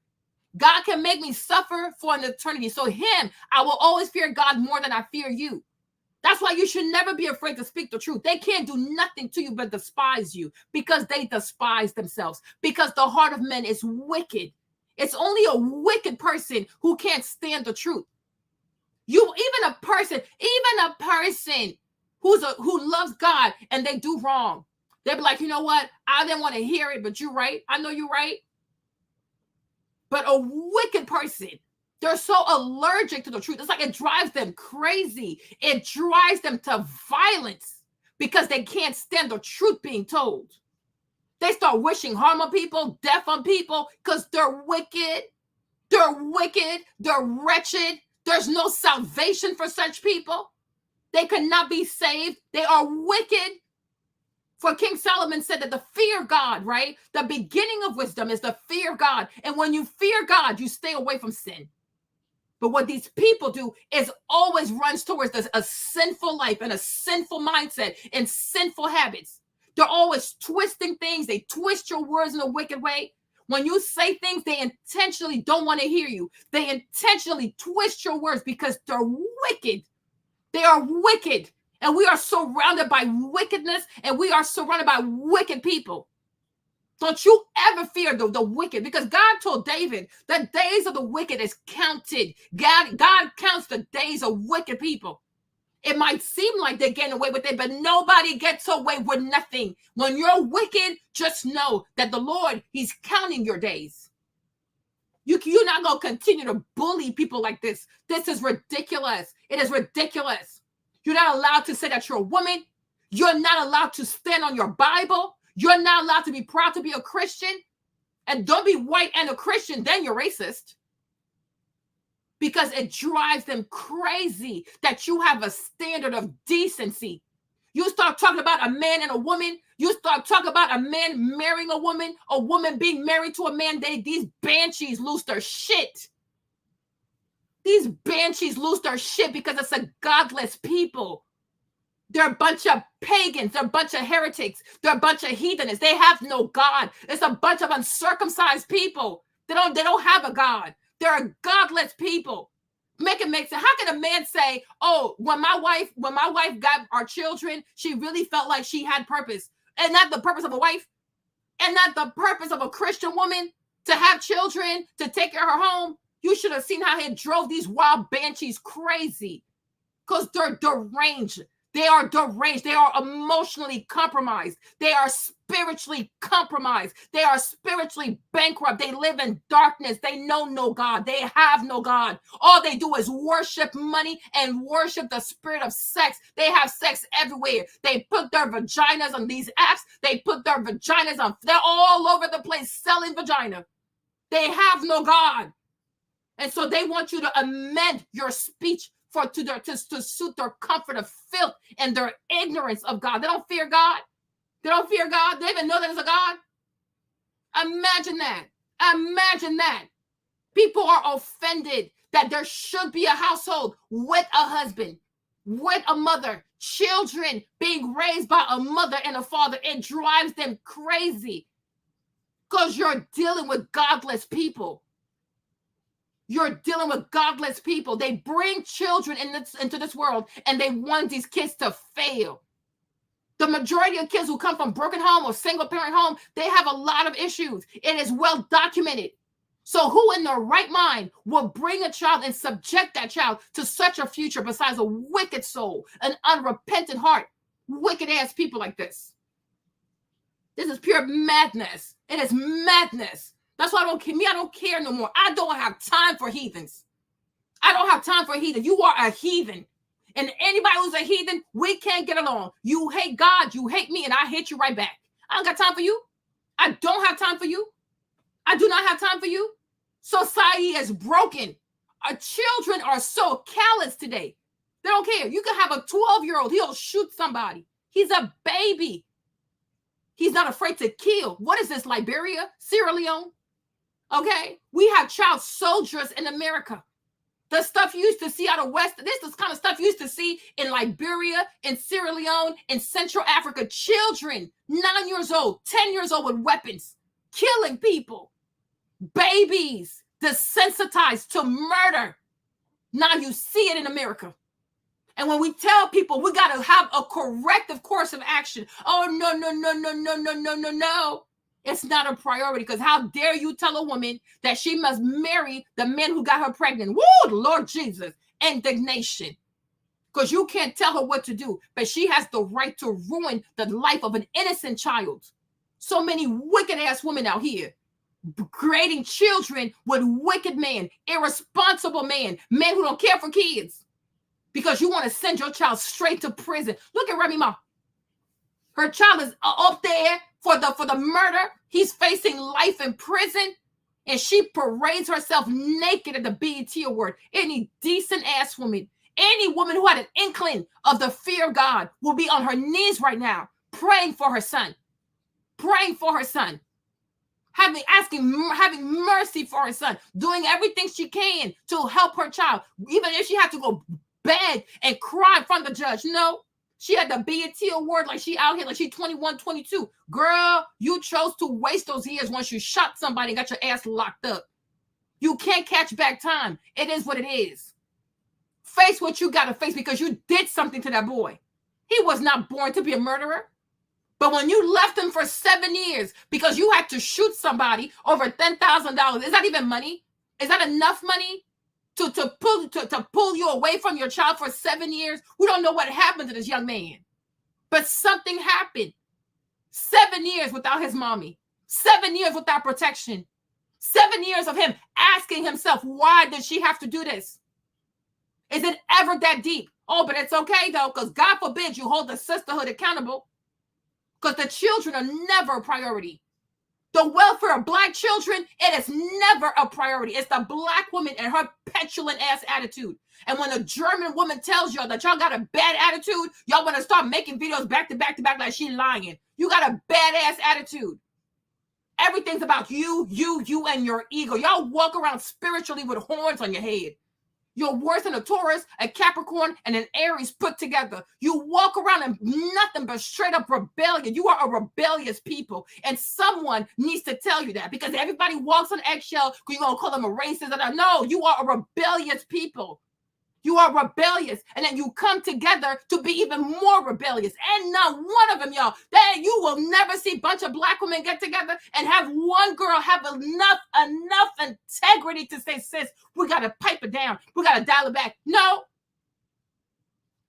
God can make me suffer for an eternity. So I will always fear God more than I fear you. That's why you should never be afraid to speak the truth. They can't do nothing to you but despise you because they despise themselves, because the heart of men is wicked. It's only a wicked person who can't stand the truth. Even a person who loves God and they do wrong, they'll be like, you know what? I didn't want to hear it, but you're right. I know you're right. But a wicked person, they're so allergic to the truth. It's like it drives them crazy. It drives them to violence because they can't stand the truth being told. They start wishing harm on people, death on people, because they're wicked. They're wicked. They're wretched. There's no salvation for such people. They cannot be saved. They are wicked. For King Solomon said that the fear of God, right? The beginning of wisdom is the fear of God. And when you fear God, you stay away from sin. But what these people do is always runs towards a sinful life and a sinful mindset and sinful habits. They're always twisting things. They twist your words in a wicked way. When you say things, they intentionally don't want to hear you. They intentionally twist your words because they're wicked. They are wicked. And we are surrounded by wickedness, and we are surrounded by wicked people. Don't you ever fear the wicked, because God told David the days of the wicked is counted. God counts the days of wicked people. It might seem like they're getting away with it, but nobody gets away with nothing. When you're wicked, just know that the Lord, he's counting your days. You're not going to continue to bully people like this. This is ridiculous. It is ridiculous. You're not allowed to say that you're a woman. You're not allowed to stand on your Bible. You're not allowed to be proud to be a Christian. And don't be white and a Christian, then you're racist. Because it drives them crazy that you have a standard of decency. You start talking about a man and a woman. You start talking about a man marrying a woman being married to a man. These banshees lose their shit. These banshees lose their shit because it's a godless people. They're a bunch of pagans. They're a bunch of heretics. They're a bunch of heathenists. They have no God. It's a bunch of uncircumcised people. They don't have a God. They're a godless people. Make it make sense. How can a man say, oh, when my wife got our children, she really felt like she had purpose? And not the purpose of a wife? And not the purpose of a Christian woman to have children, to take care of her home? You should have seen how he drove these wild banshees crazy. Because they're deranged. They are deranged. They are emotionally compromised. They are spiritually compromised. They are spiritually bankrupt. They live in darkness. They know no God. They have no God. All they do is worship money and worship the spirit of sex. They have sex everywhere. They put their vaginas on these apps. They put their vaginas on. They're all over the place selling vagina. They have no God. And so they want you to amend your speech to suit their comfort of filth and their ignorance of God. They don't fear God. They don't fear God. They even know there's a God. Imagine that. Imagine that. People are offended that there should be a household with a husband, with a mother, children being raised by a mother and a father. It drives them crazy. Because you're dealing with godless people. You're dealing with godless people. They bring children into this world and they want these kids to fail. The majority of kids who come from broken home or single parent home, they have a lot of issues. It is well documented. So who in their right mind will bring a child and subject that child to such a future besides a wicked soul, an unrepentant heart, wicked ass people like this? This is pure madness. It is madness. That's why I don't care no more. I don't have time for heathens. I don't have time for heathen. You are a heathen. And anybody who's a heathen, we can't get along. You hate God, you hate me, and I hate you right back. I don't got time for you. I don't have time for you. I do not have time for you. Society is broken. Our children are so callous today. They don't care. You can have a 12-year-old. He'll shoot somebody. He's a baby. He's not afraid to kill. What is this, Liberia? Sierra Leone? Okay? We have child soldiers in America. The stuff you used to see out of West, this is the kind of stuff you used to see in Liberia, in Sierra Leone, in Central Africa. Children, 9 years old, 10 years old with weapons, killing people. Babies desensitized to murder. Now you see it in America. And when we tell people we got to have a corrective course of action, oh, no, no, no, no, no, no, no, no, no. It's not a priority, because how dare you tell a woman that she must marry the man who got her pregnant? Woo, Lord Jesus, indignation. Because you can't tell her what to do, but she has the right to ruin the life of an innocent child. So many wicked ass women out here creating children with wicked men, irresponsible men who don't care for kids, because you want to send your child straight to prison. Look at Remy Ma. Her child is up there for the murder. He's facing life in prison, and she parades herself naked at the BET Award. Any decent ass woman, any woman who had an inkling of the fear of God will be on her knees right now, praying for her son, having mercy for her son, doing everything she can to help her child, even if she had to go beg and cry in front of the judge. No. She had the BET Award like she out here, like she 21, 22. Girl, you chose to waste those years once you shot somebody and got your ass locked up. You can't catch back time. It is what it is. Face what you got to face, because you did something to that boy. He was not born to be a murderer. But when you left him for 7 years because you had to shoot somebody over $10,000, is that even money? Is that enough money to pull you away from your child for 7 years? We don't know what happened to this young man, but something happened. 7 years without his mommy, 7 years without protection, 7 years of him asking himself, why did she have to do this? Is it ever that deep? Oh, but it's okay though, because God forbid you hold the sisterhood accountable, because the children are never a priority. The welfare of Black children, it is never a priority. It's the Black woman and her petulant ass attitude. And when a German woman tells y'all that y'all got a bad attitude, y'all want to start making videos back to back to back like she lying. You got a badass attitude. Everything's about you, and your ego. Y'all walk around spiritually with horns on your head. You're worse than a Taurus, a Capricorn, and an Aries put together. You walk around in nothing but straight up rebellion. You are a rebellious people. And someone needs to tell you that, because everybody walks on eggshell. You're going to call them a racist. No, you are a rebellious people. You are rebellious. And then you come together to be even more rebellious. And not one of them, y'all, that you will never see a bunch of Black women get together and have one girl have enough integrity to say, sis, we got to pipe it down. We got to dial it back. No.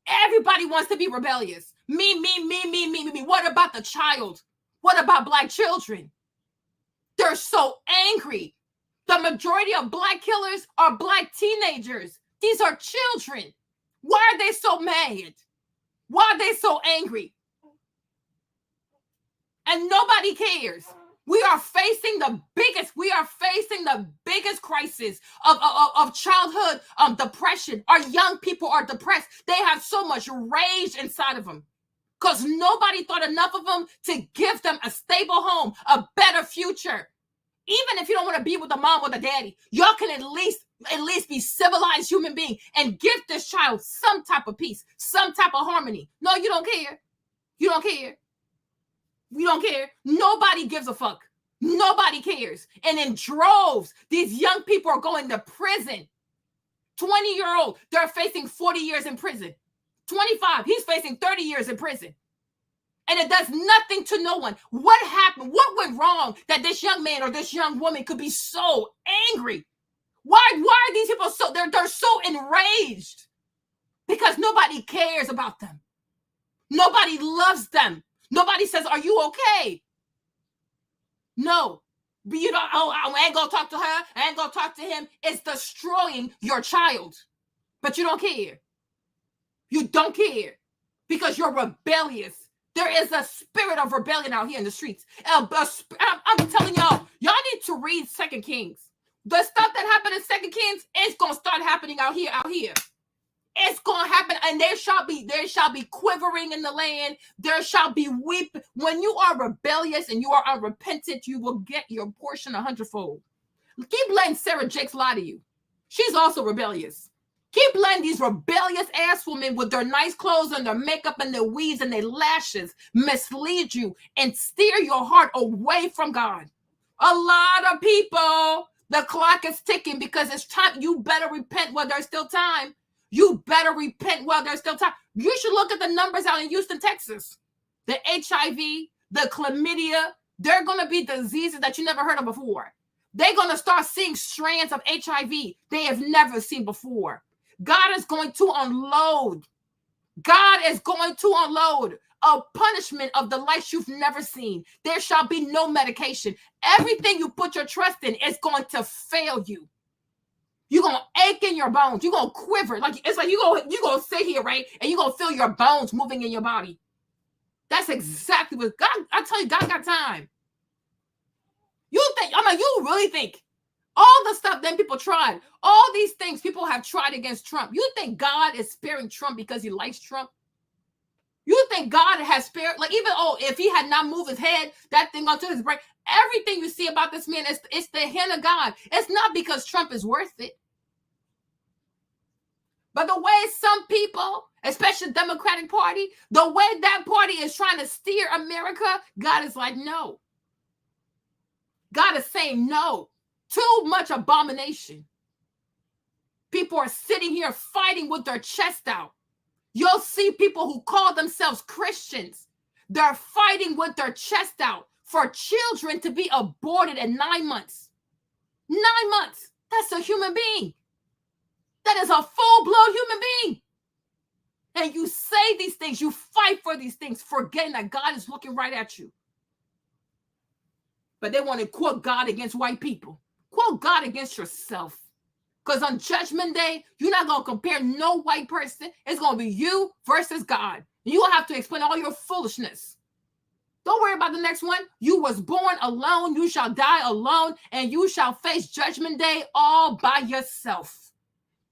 Everybody wants to be rebellious. Me. What about the child? What about Black children? They're so angry. The majority of Black killers are Black teenagers. These are children. Why are they so mad? Why are they so angry? And nobody cares. We are facing the biggest crisis of childhood depression. Our young people are depressed. They have so much rage inside of them because nobody thought enough of them to give them a stable home, a better future. Even if you don't want to be with the mom or the daddy, y'all can at least be civilized human being and give this child some type of peace, some type of harmony. No, you don't care. You don't care. You don't care. Nobody gives a fuck. Nobody cares. And in droves, these young people are going to prison. 20-year-old, they're facing 40 years in prison. 25, he's facing 30 years in prison. And it does nothing to no one. What happened? What went wrong that this young man or this young woman could be so angry? Why are these people so, they're so enraged? Because nobody cares about them. Nobody loves them. Nobody says, are you okay? No. But you don't, I ain't gonna talk to her. I ain't gonna talk to him. It's destroying your child. But you don't care. You don't care because you're rebellious. There is a spirit of rebellion out here in the streets. I'm telling y'all need to read 2 Kings. The stuff that happened in 2 Kings is going to start happening out here. It's going to happen, and there shall be quivering in the land. There shall be weeping. When you are rebellious and you are unrepentant, you will get your portion 100-fold. Keep letting Sarah Jakes lie to you. She's also rebellious. Keep letting these rebellious ass women with their nice clothes and their makeup and their weaves and their lashes mislead you and steer your heart away from God. A lot of people, the clock is ticking because it's time. You better repent while there's still time. You better repent while there's still time. You should look at the numbers out in Houston, Texas. The HIV, the chlamydia, they're going to be diseases that you never heard of before. They're going to start seeing strands of HIV they have never seen before. God is going to unload. God is going to unload a punishment of the likes you've never seen. There shall be no medication. Everything you put your trust in is going to fail you. You're going to ache in your bones. You're going to quiver. It's like you're going to sit here, right? And you're going to feel your bones moving in your body. That's exactly what God, I tell you, God got time. You really think all the stuff then people tried, all these things people have tried against Trump. You think God is sparing Trump because he likes Trump? You think God has spared, if he had not moved his head, that thing onto his brain, everything you see about this man, it's the hand of God. It's not because Trump is worth it. But the way some people, especially the Democratic Party, the way that party is trying to steer America, God is like, no. God is saying no. Too much abomination. People are sitting here fighting with their chest out. You'll see people who call themselves Christians. They're fighting with their chest out for children to be aborted at 9 months. 9 months. That's a human being. That is a full-blown human being. And you say these things, you fight for these things, forgetting that God is looking right at you. But they want to quote God against white people. Quote God against yourself. Because on Judgment Day, you're not going to compare no white person. It's going to be you versus God. You will have to explain all your foolishness. Don't worry about the next one. You was born alone. You shall die alone. And you shall face Judgment Day all by yourself.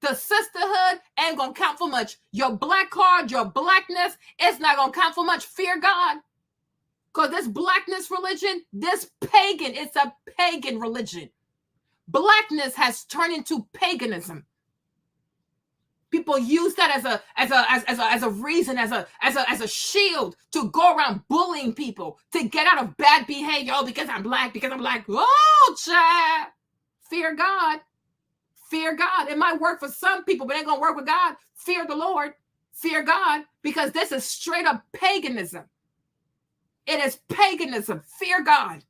The sisterhood ain't going to count for much. Your black card, your blackness, it's not going to count for much. Fear God. Because this blackness religion, this pagan, it's a pagan religion. Blackness has turned into paganism. People use that as a reason, as a shield to go around bullying people, to get out of bad behavior. Oh, because I'm black. Oh, child. Fear God. Fear God. It might work for some people, but it ain't gonna work with God. Fear the Lord. Fear God, because this is straight up paganism. It is paganism. Fear God.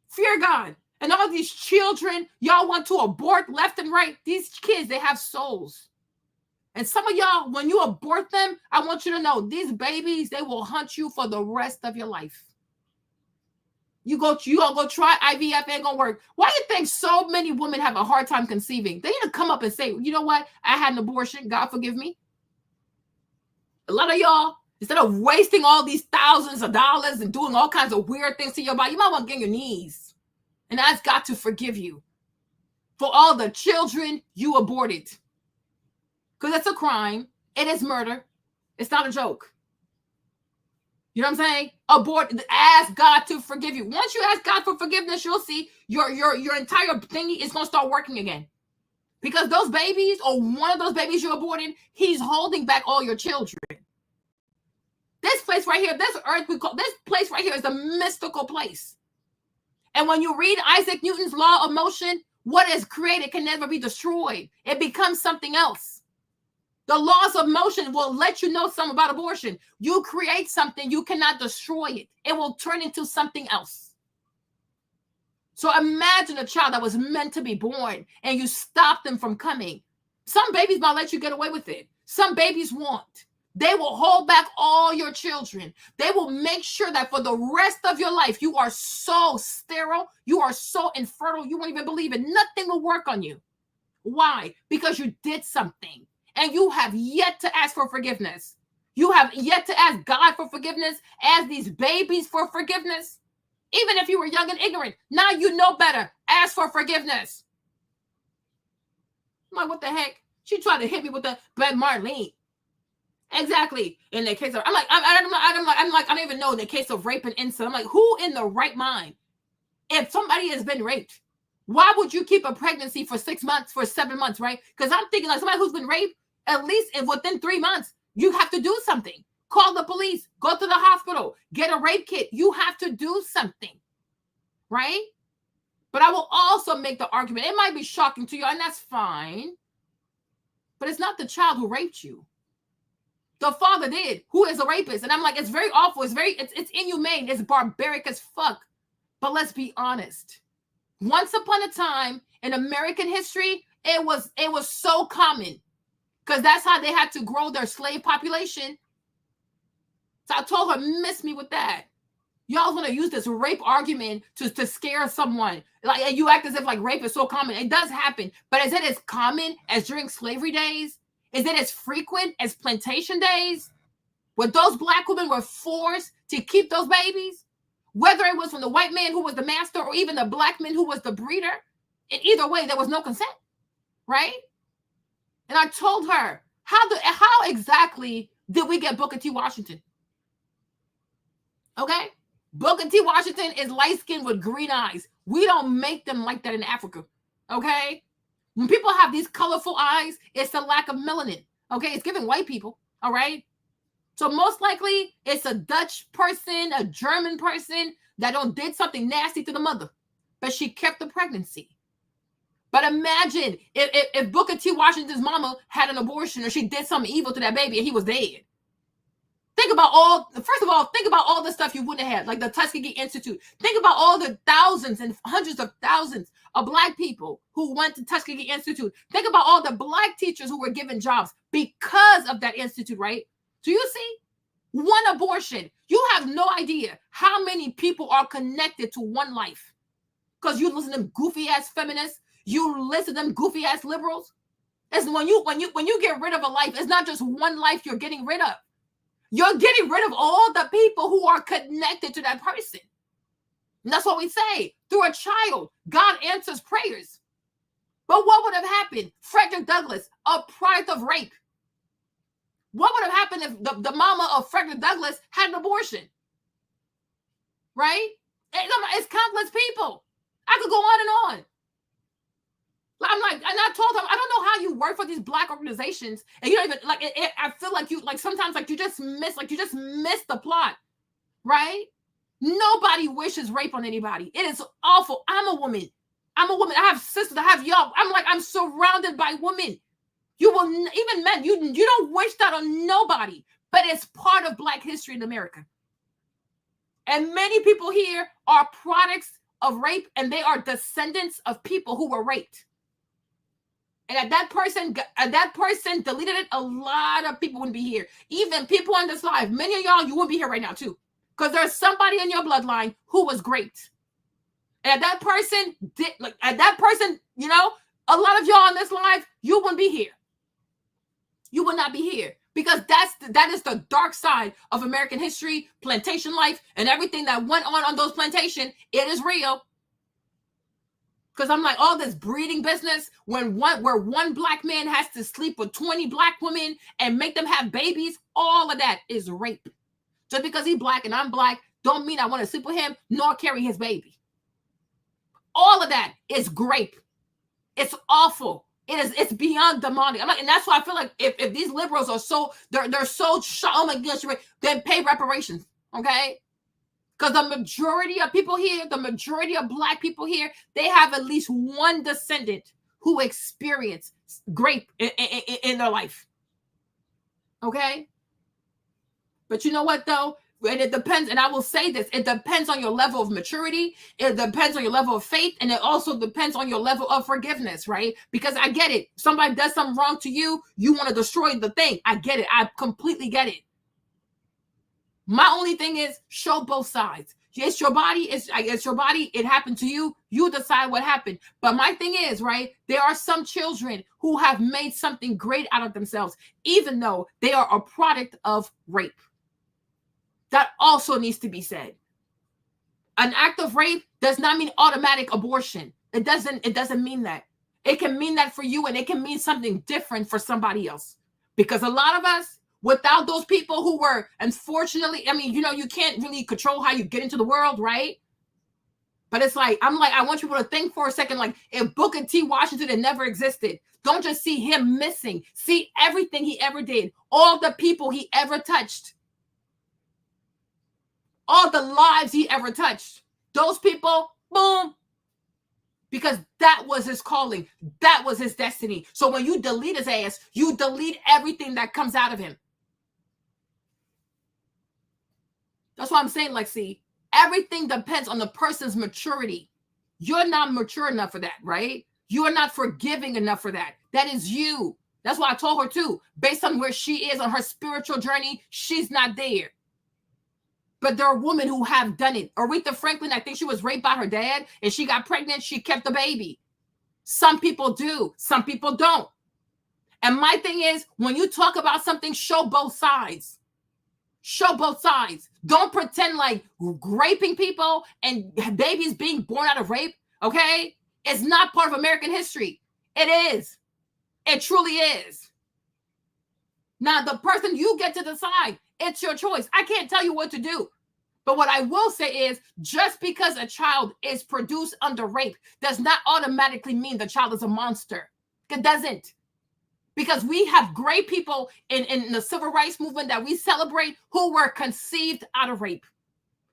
Fear God. And all these children, y'all want to abort left and right. These kids, they have souls. And some of y'all, when you abort them, I want you to know, these babies, they will hunt you for the rest of your life. You gonna go try IVF, ain't gonna work. Why do you think so many women have a hard time conceiving? They need to come up and say, you know what? I had an abortion. God forgive me. A lot of y'all, instead of wasting all these thousands of dollars and doing all kinds of weird things to your body, you might want to get on your knees and ask God to forgive you for all the children you aborted. Because it's a crime. It is murder. It's not a joke. You know what I'm saying? Ask God to forgive you. Once you ask God for forgiveness, you'll see your entire thingy is going to start working again. Because those babies, or one of those babies you aborted, he's holding back all your children. This place right here, this earth, this place right here is a mystical place. And when you read Isaac Newton's law of motion, what is created can never be destroyed. It becomes something else. The laws of motion will let you know something about abortion. You create something, you cannot destroy it. It will turn into something else. So imagine a child that was meant to be born and you stop them from coming. Some babies might let you get away with it. Some babies won't. They will hold back all your children. They will make sure that for the rest of your life, you are so sterile, you are so infertile, you won't even believe it. Nothing will work on you. Why? Because you did something and you have yet to ask for forgiveness. You have yet to ask God for forgiveness, ask these babies for forgiveness. Even if you were young and ignorant, now you know better. Ask for forgiveness. I'm like, what the heck? She tried to hit me with the, but Marlene. Exactly. In the case of, I'm like, I don't even know in the case of rape and incest. I'm like, who in the right mind? If somebody has been raped, why would you keep a pregnancy for 6 months, for 7 months, right? Because I'm thinking like somebody who's been raped, at least within 3 months, you have to do something. Call the police, go to the hospital, get a rape kit. You have to do something, right? But I will also make the argument, it might be shocking to you, and that's fine, but it's not the child who raped you. The father did, who is a rapist. And I'm like, it's very awful. It's inhumane. It's barbaric as fuck. But let's be honest. Once upon a time in American history, it was so common because that's how they had to grow their slave population. So I told her, miss me with that. Y'all want to use this rape argument to scare someone. Like, and you act as if like rape is so common. It does happen. But is it as common as during slavery days? Is it as frequent as plantation days? Where those black women were forced to keep those babies? Whether it was from the white man who was the master or even the black man who was the breeder. In either way, there was no consent, right? And I told her, how exactly did we get Booker T. Washington? Okay? Booker T. Washington is light-skinned with green eyes. We don't make them like that in Africa, okay? When people have these colorful eyes, it's a lack of melanin, okay? It's giving white people, all right? So most likely, it's a Dutch person, a German person that did something nasty to the mother, but she kept the pregnancy. But imagine if Booker T. Washington's mama had an abortion or she did something evil to that baby and he was dead. Think about first of all, think about all the stuff you wouldn't have had, like the Tuskegee Institute. Think about all the thousands and hundreds of thousands of black people who went to Tuskegee Institute. Think about all the black teachers who were given jobs because of that institute, right? So you see, one abortion, you have no idea how many people are connected to one life. Because you listen to them goofy ass feminists, you listen to them goofy ass liberals. It's when you get rid of a life, it's not just one life you're getting rid of. You're getting rid of all the people who are connected to that person. And that's what we say. Through a child, God answers prayers. But what would have happened? Frederick Douglass, a product of rape. What would have happened if the mama of Frederick Douglass had an abortion? Right? It's countless people. I could go on and on. I'm like, and I told them, I don't know how you work for these black organizations, and you don't even like. I feel like you sometimes you just miss the plot, right? Nobody wishes rape on anybody. It is awful. I'm a woman. I have sisters. I have y'all. I'm surrounded by women. You will even men. You don't wish that on nobody. But it's part of Black history in America, and many people here are products of rape, and they are descendants of people who were raped. And if that person deleted it, a lot of people wouldn't be here. Even people on this live, many of y'all, you wouldn't be here right now too. Because there's somebody in your bloodline who was great. And if that person a lot of y'all on this live, you wouldn't be here. You would not be here. Because that is the dark side of American history, plantation life, and everything that went on those plantations. It is real. Because I'm like, all this breeding business, where one black man has to sleep with 20 black women and make them have babies, all of that is rape. Just because he's black and I'm black, don't mean I want to sleep with him nor carry his baby. All of that is rape. It's awful. It's beyond demonic. I'm like, and that's why I feel like if these liberals are so they're so oh my gosh, then pay reparations, okay? Because the majority of people here, the majority of Black people here, they have at least one descendant who experienced rape in their life. Okay? But you know what, though? And it depends, and I will say this, it depends on your level of maturity, it depends on your level of faith, and it also depends on your level of forgiveness, right? Because I get it. Somebody does something wrong to you, you want to destroy the thing. I get it. I completely get it. My only thing is show both sides. It's your body, it's your body, it happened to you, you decide what happened. But my thing is, right, there are some children who have made something great out of themselves, even though they are a product of rape. That also needs to be said. An act of rape does not mean automatic abortion. It doesn't mean that. It can mean that for you, and it can mean something different for somebody else. Because a lot of us, without those people who were, unfortunately, I mean, you know, you can't really control how you get into the world, right? But it's like, I want people to think for a second, like, if Booker T. Washington had never existed, don't just see him missing. See everything he ever did, all the people he ever touched, all the lives he ever touched. Those people, boom. Because that was his calling. That was his destiny. So when you delete his ass, you delete everything that comes out of him. That's why I'm saying, like, see, everything depends on the person's maturity. You're not mature enough for that, right? You are not forgiving enough for that. That is you. That's why I told her too, based on where she is on her spiritual journey, she's not there. But there are women who have done it. Aretha Franklin, I think she was raped by her dad, and she got pregnant, she kept the baby. Some people do, some people don't. And my thing is, when you talk about something, show both sides. Show both sides. Don't pretend like raping people and babies being born out of rape, okay? It's not part of American history. It is. It truly is. Now, the person, you get to decide. It's your choice. I can't tell you what to do. But what I will say is, just because a child is produced under rape does not automatically mean the child is a monster. It doesn't. Because we have great people in the civil rights movement that we celebrate who were conceived out of rape.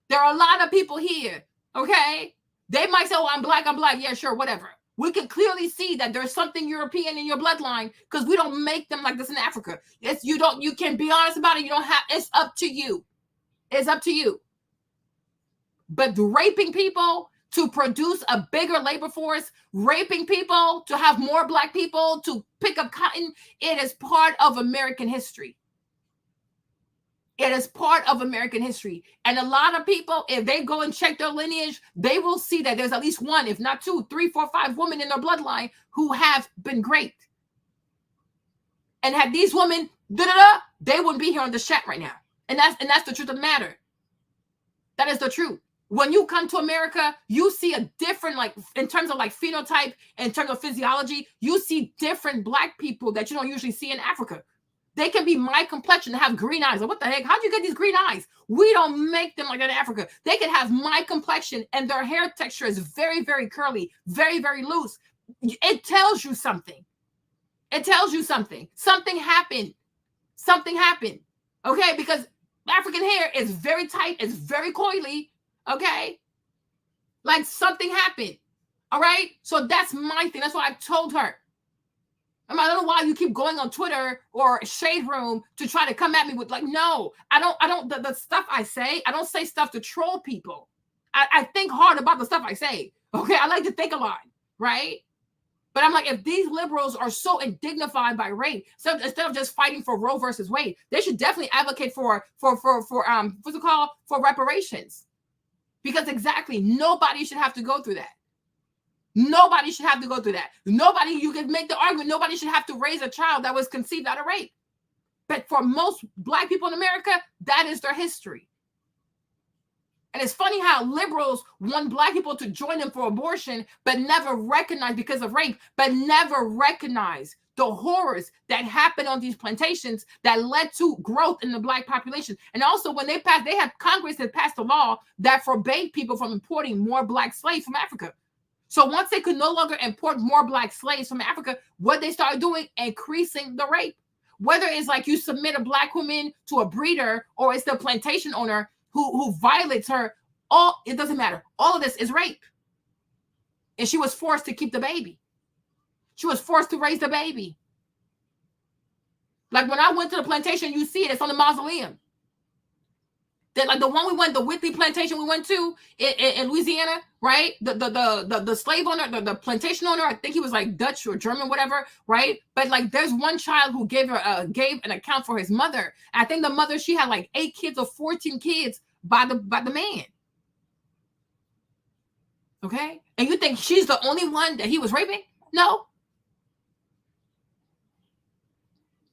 There are a lot of people here, okay? They might say, oh, I'm black. Yeah, sure, whatever. We can clearly see that there's something European in your bloodline because we don't make them like this in Africa. You can be honest about it. You don't have, it's up to you. It's up to you. But raping people to produce a bigger labor force, raping people to have more black people to pick up cotton, it is part of American history. It is part of American history. And a lot of people, if they go and check their lineage, they will see that there's at least one, if not two, 3, 4, 5 women in their bloodline who have been raped. And had these women, they wouldn't be here on this chat right now. And that's the truth of the matter. That is the truth. When you come to America, you see a different, like, in terms of like phenotype, in terms of physiology, you see different black people that you don't usually see in Africa. They can be my complexion and have green eyes. Like, what the heck? How'd you get these green eyes? We don't make them like that in Africa. They can have my complexion and their hair texture is very, very curly, very, very loose. It tells you something. It tells you something. Something happened. Something happened. Okay? Because African hair is very tight. It's very coily. Okay? Like something happened. All right? So that's my thing. That's what I told her. I don't know why you keep going on Twitter or Shade Room to try to come at me with, like, no, I don't, the stuff I say, I don't say stuff to troll people. I think hard about the stuff I say. Okay. I like to think a lot. Right. But I'm like, if these liberals are so indignified by rape, so instead of just fighting for Roe versus Wade, they should definitely advocate for what's it called? For reparations. Because exactly, nobody should have to go through that. Nobody should have to go through that. Nobody, you can make the argument, nobody should have to raise a child that was conceived out of rape. But for most black people in America, that is their history. And it's funny how liberals want black people to join them for abortion, but never recognize, because of rape, but never recognize the horrors that happened on these plantations that led to growth in the black population. And also when Congress had passed a law that forbade people from importing more black slaves from Africa. So once they could no longer import more black slaves from Africa, what they started doing, increasing the rape. Whether it's like you submit a black woman to a breeder or it's the plantation owner who violates her, It doesn't matter. All of this is rape. And she was forced to keep the baby. She was forced to raise the baby. Like when I went to the plantation, you see it. It's on the mausoleum. That like the one we went, the Whitley plantation we went to in Louisiana, right? The slave owner, the plantation owner, I think he was like Dutch or German, whatever, right? But like there's one child who gave an account for his mother. And I think the mother, she had like 8 kids or 14 kids by the man. Okay? And you think she's the only one that he was raping? No.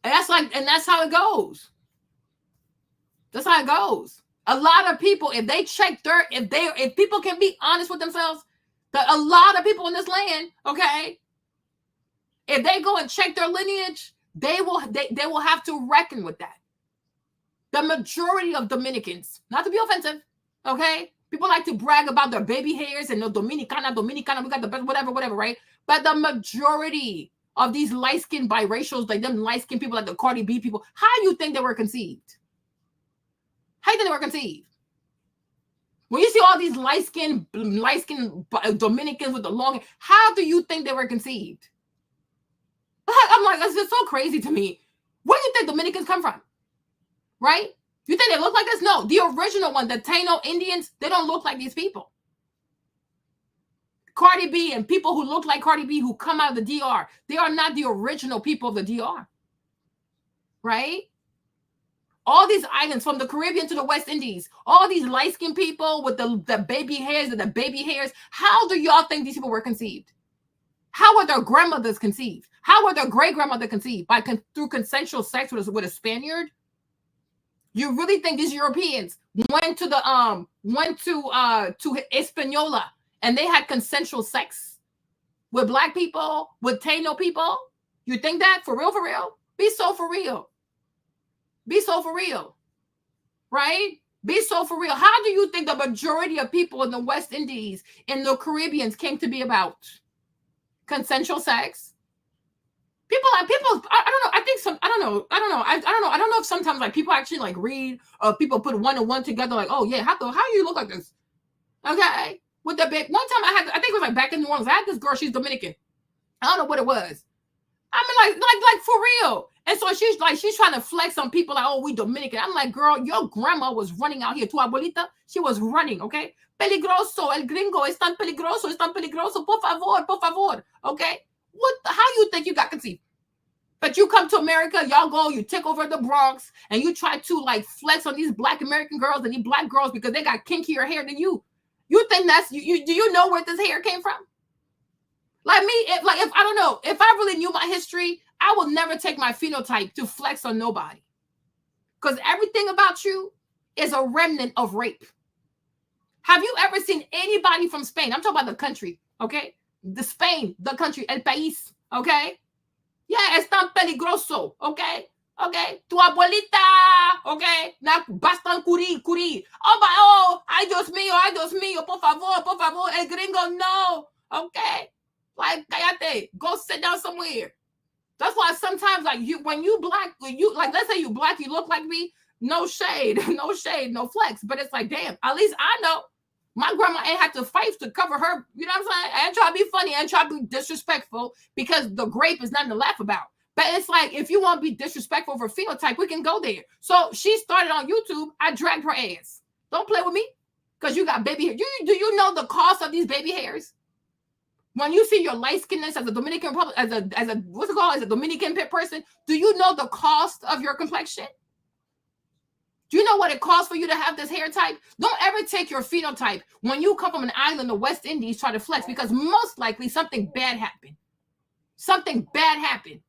And that's how it goes. That's how it goes. A lot of people, if they check if people can be honest with themselves, that a lot of people in this land, okay, if they go and check their lineage, they will have to reckon with that. The majority of Dominicans, not to be offensive, okay, people like to brag about their baby hairs and no Dominicana, we got the best, whatever, right? But the majority of these light-skinned biracials, like them light-skinned people, like the Cardi B people, how do you think they were conceived? How do you think they were conceived? When you see all these light-skinned Dominicans with the long hair, how do you think they were conceived? I'm like, it's just so crazy to me. Where do you think Dominicans come from? Right? You think they look like this? No, the original one, the Taino Indians, they don't look like these people. Cardi B and people who look like Cardi B who come out of the DR, they are not the original people of the DR. Right? All these islands from the Caribbean to the West Indies, all these light-skinned people with the baby hairs and the baby hairs, how do y'all think these people were conceived? How were their grandmothers conceived? How were their great-grandmother conceived? Through consensual sex with a Spaniard? You really think these Europeans went to Hispaniola and they had consensual sex with black people, with Taino people? You think that? For real, for real? Be so for real. Be so for real, right? Be so for real. How do you think the majority of people in the West Indies, in the Caribbeans came to be about? Consensual sex? People, I don't know. I think I don't know. I don't know if sometimes like people actually like read or people put one and one together like, oh yeah, how do you look like this? Okay. With the big, one time I think it was like back in New Orleans, I had this girl, she's Dominican. I don't know what it was. I mean, like for real. And so she's trying to flex on people like, oh, we Dominican. I'm like, girl, your grandma was running out here. Tu abuelita, she was running, okay? Peligroso, el gringo, es tan peligroso, por favor, okay? How you think you got conceived? But you come to America, y'all go, you take over the Bronx, and you try to like flex on these black American girls and these black girls because they got kinkier hair than you. You think that's, do you know where this hair came from? Like me, if I don't know, if I really knew my history, I will never take my phenotype to flex on nobody. Because everything about you is a remnant of rape. Have you ever seen anybody from Spain? I'm talking about the country, okay? Spain, the country, el país, okay? Yeah, es tan peligroso, okay? Okay, tu abuelita, okay? Na bastan curi. Oh, ay Dios mío, por favor, el gringo, no, okay? Like, cállate, go sit down somewhere. That's why sometimes, like, when you black, let's say you black, you look like me, no shade, no flex. But it's like, damn, at least I know my grandma ain't had to fight to cover her. You know what I'm saying? I ain't trying to be funny. I ain't trying to be disrespectful because the grape is nothing to laugh about. But it's like, if you want to be disrespectful for phenotype, we can go there. So she started on YouTube. I dragged her ass. Don't play with me because you got baby hair. Do you know the cost of these baby hairs? When you see your light skinness as a Dominican Republic, as a what's it called, as a Dominican person, do you know the cost of your complexion? Do you know what it costs for you to have this hair type? Don't ever take your phenotype when you come from an island in the West Indies try to flex, because most likely something bad happened. Something bad happened.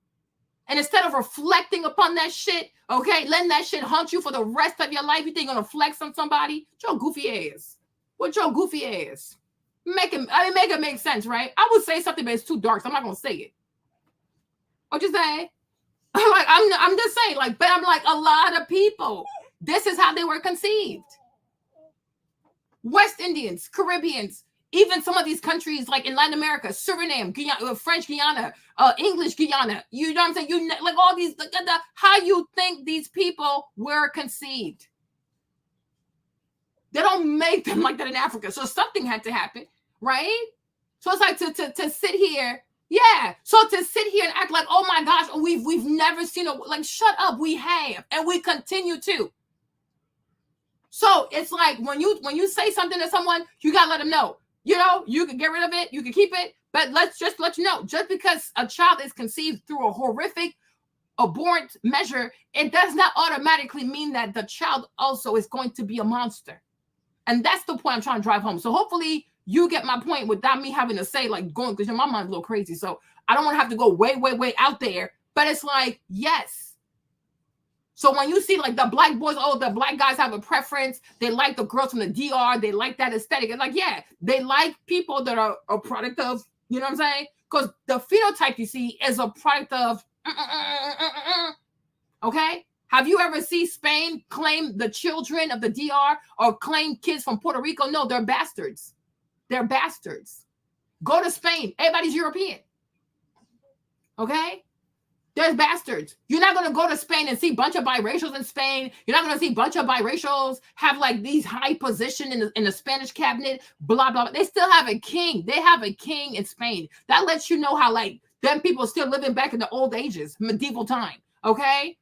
And instead of reflecting upon that shit, okay, letting that shit haunt you for the rest of your life, you think you're gonna flex on somebody? With your goofy ass. With your goofy ass. Make it make sense, right? I would say something, but it's too dark, so I'm not gonna say it. What you say? I'm just saying, like, but I'm like, a lot of people, this is how they were conceived. West Indians, Caribbeans, even some of these countries like in Latin America, Suriname, Guyana, French Guyana, English Guyana. You know what I'm saying? Like all these, how you think these people were conceived? They don't make them like that in Africa. So something had to happen, right? So it's like to sit here, yeah. So to sit here and act like, oh my gosh, we've never seen like, shut up, we have, and we continue to. So it's like when you say something to someone, you gotta let them know. You know, you can get rid of it, you can keep it, but let's just let you know, just because a child is conceived through a horrific abhorrent measure, it does not automatically mean that the child also is going to be a monster. And that's the point I'm trying to drive home. So hopefully you get my point without me having to say like going, because my mind's a little crazy. So I don't want to have to go way, way, way out there. But it's like, yes. So when you see like the black boys, oh, the black guys have a preference. They like the girls from the DR. They like that aesthetic. It's like, yeah, they like people that are a product of, you know what I'm saying? Because the phenotype you see is a product of, okay? Have you ever seen Spain claim the children of the DR or claim kids from Puerto Rico? No, they're bastards. They're bastards. Go to Spain. Everybody's European. Okay? There's bastards. You're not going to go to Spain and see a bunch of biracials in Spain. You're not going to see a bunch of biracials have like these high position in the Spanish cabinet, blah, blah, blah. They still have a king. They have a king in Spain. That lets you know how like them people still living back in the old ages, medieval time. Okay?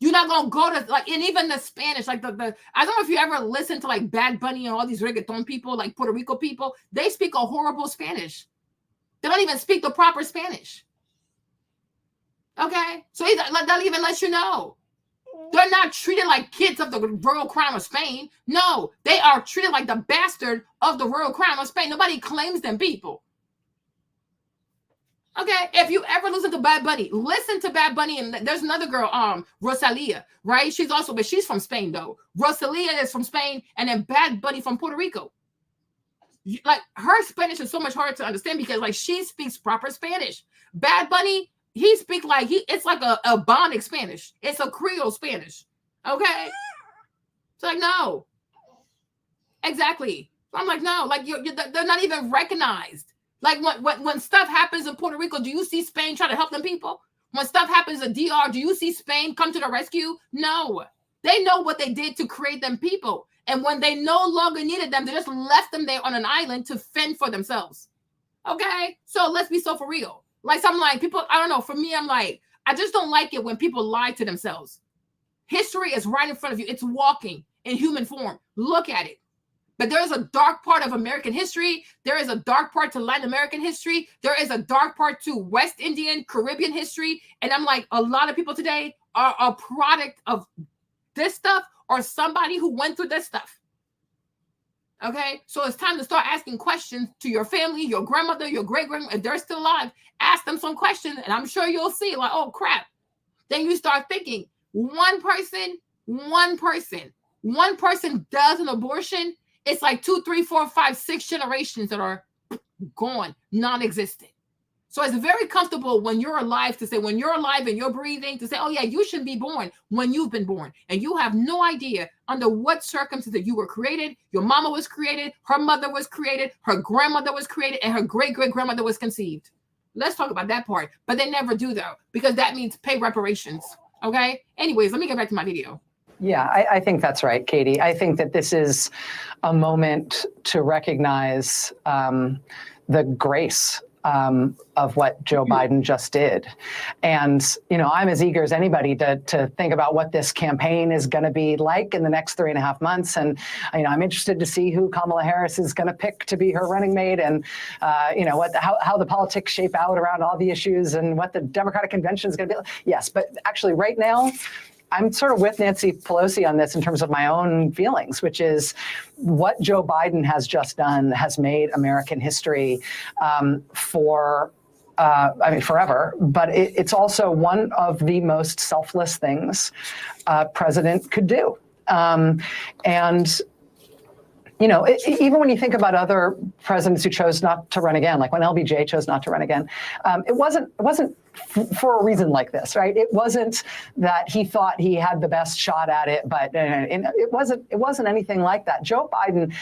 You're not gonna go to like, and even the Spanish, like the I don't know if you ever listen to like Bad Bunny and all these reggaeton people, like Puerto Rico people, they speak a horrible Spanish. They don't even speak the proper Spanish. Okay, so that even lets you know they're not treated like kids of the royal crown of Spain. No, they are treated like the bastard of the royal crown of Spain. Nobody claims them people. Okay, if you ever listen to Bad Bunny, listen to Bad Bunny, and there's another girl, Rosalia, right? She's also, but she's from Spain though. Rosalia is from Spain, and then Bad Bunny from Puerto Rico. Like her Spanish is so much harder to understand because like she speaks proper Spanish. Bad Bunny, he speaks like it's like a Ebonic Spanish. It's a Creole Spanish. Okay, it's like no, exactly. I'm like no, like they're not even recognized. Like when stuff happens in Puerto Rico, do you see Spain try to help them people? When stuff happens in DR, do you see Spain come to the rescue? No. They know what they did to create them people. And when they no longer needed them, they just left them there on an island to fend for themselves. Okay? So let's be so for real. Like something like people, I don't know, for me, I'm like, I just don't like it when people lie to themselves. History is right in front of you. It's walking in human form. Look at it. But there is a dark part of American history. There is a dark part to Latin American history. There is a dark part to West Indian, Caribbean history. And I'm like, a lot of people today are a product of this stuff or somebody who went through this stuff. Okay? So it's time to start asking questions to your family, your grandmother, your great-grandmother. If they're still alive, ask them some questions. And I'm sure you'll see like, oh, crap. Then you start thinking, one person does an abortion. It's like 2, 3, 4, 5, 6 generations that are gone, non-existent. So it's very comfortable when you're alive to say, when you're alive and you're breathing, to say, oh yeah, you shouldn't be born when you've been born. And you have no idea under what circumstances you were created. Your mama was created, her mother was created, her grandmother was created, and her great-great-grandmother was conceived. Let's talk about that part. But they never do though, because that means pay reparations. Okay? Anyways, let me get back to my video. Yeah, I think that's right, Katie. I think that this is a moment to recognize the grace of what Joe Biden just did. And, you know, I'm as eager as anybody to think about what this campaign is going to be like in the next 3.5 months. And, you know, I'm interested to see who Kamala Harris is going to pick to be her running mate and, you know, how the politics shape out around all the issues and what the Democratic convention is going to be like. Yes, but actually right now, I'm sort of with Nancy Pelosi on this in terms of my own feelings, which is what Joe Biden has just done has made American history forever. But it's also one of the most selfless things a president could do. And you know, even when you think about other presidents who chose not to run again, like when LBJ chose not to run again, it wasn't for a reason like this, right? It wasn't that he thought he had the best shot at it, but it wasn't anything like that. Joe Biden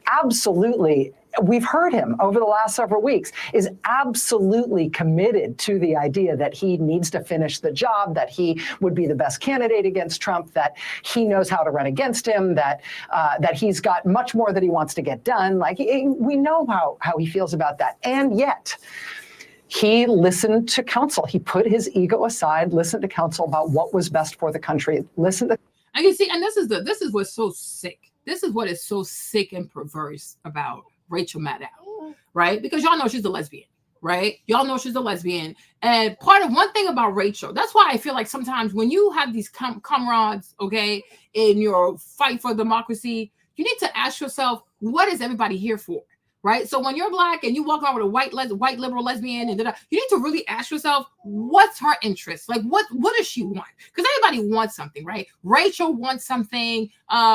absolutely, we've heard him over the last several weeks, is absolutely committed to the idea that he needs to finish the job, that he would be the best candidate against Trump, that he knows how to run against him, that he's got much more that he wants to get done. Like, we know how he feels about that. And yet, he listened to counsel. He put his ego aside, listened to counsel about what was best for the country. Listen to. And you see, and this is what's so sick. This is what is so sick and perverse about Rachel Maddow, right? Because y'all know she's a lesbian, right? Y'all know she's a lesbian. And one thing about Rachel, that's why I feel like sometimes when you have these comrades, okay, in your fight for democracy, you need to ask yourself, what is everybody here for? Right. So when you're Black and you walk around with a white liberal lesbian and you need to really ask yourself, what's her interest? Like, what does she want? Because everybody wants something, right? Rachel wants something.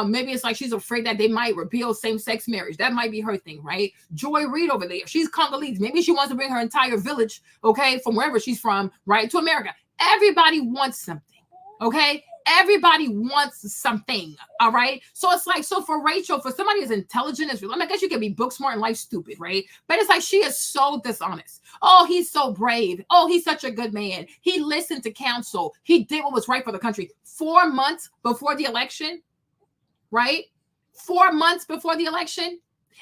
Maybe it's like she's afraid that they might repeal same-sex marriage. That might be her thing, right? Joy Reid over there, she's Congolese. Maybe she wants to bring her entire village, okay, from wherever she's from, right, to America. Everybody wants something, okay? Everybody wants something, all right? So it's like, so for Rachel, for somebody as intelligent as, I mean, I guess you can be book smart and life stupid, right? But it's like, she is so dishonest. Oh, he's so brave. Oh, he's such a good man. He listened to counsel. He did what was right for the country. 4 months before the election, right? 4 months before the election.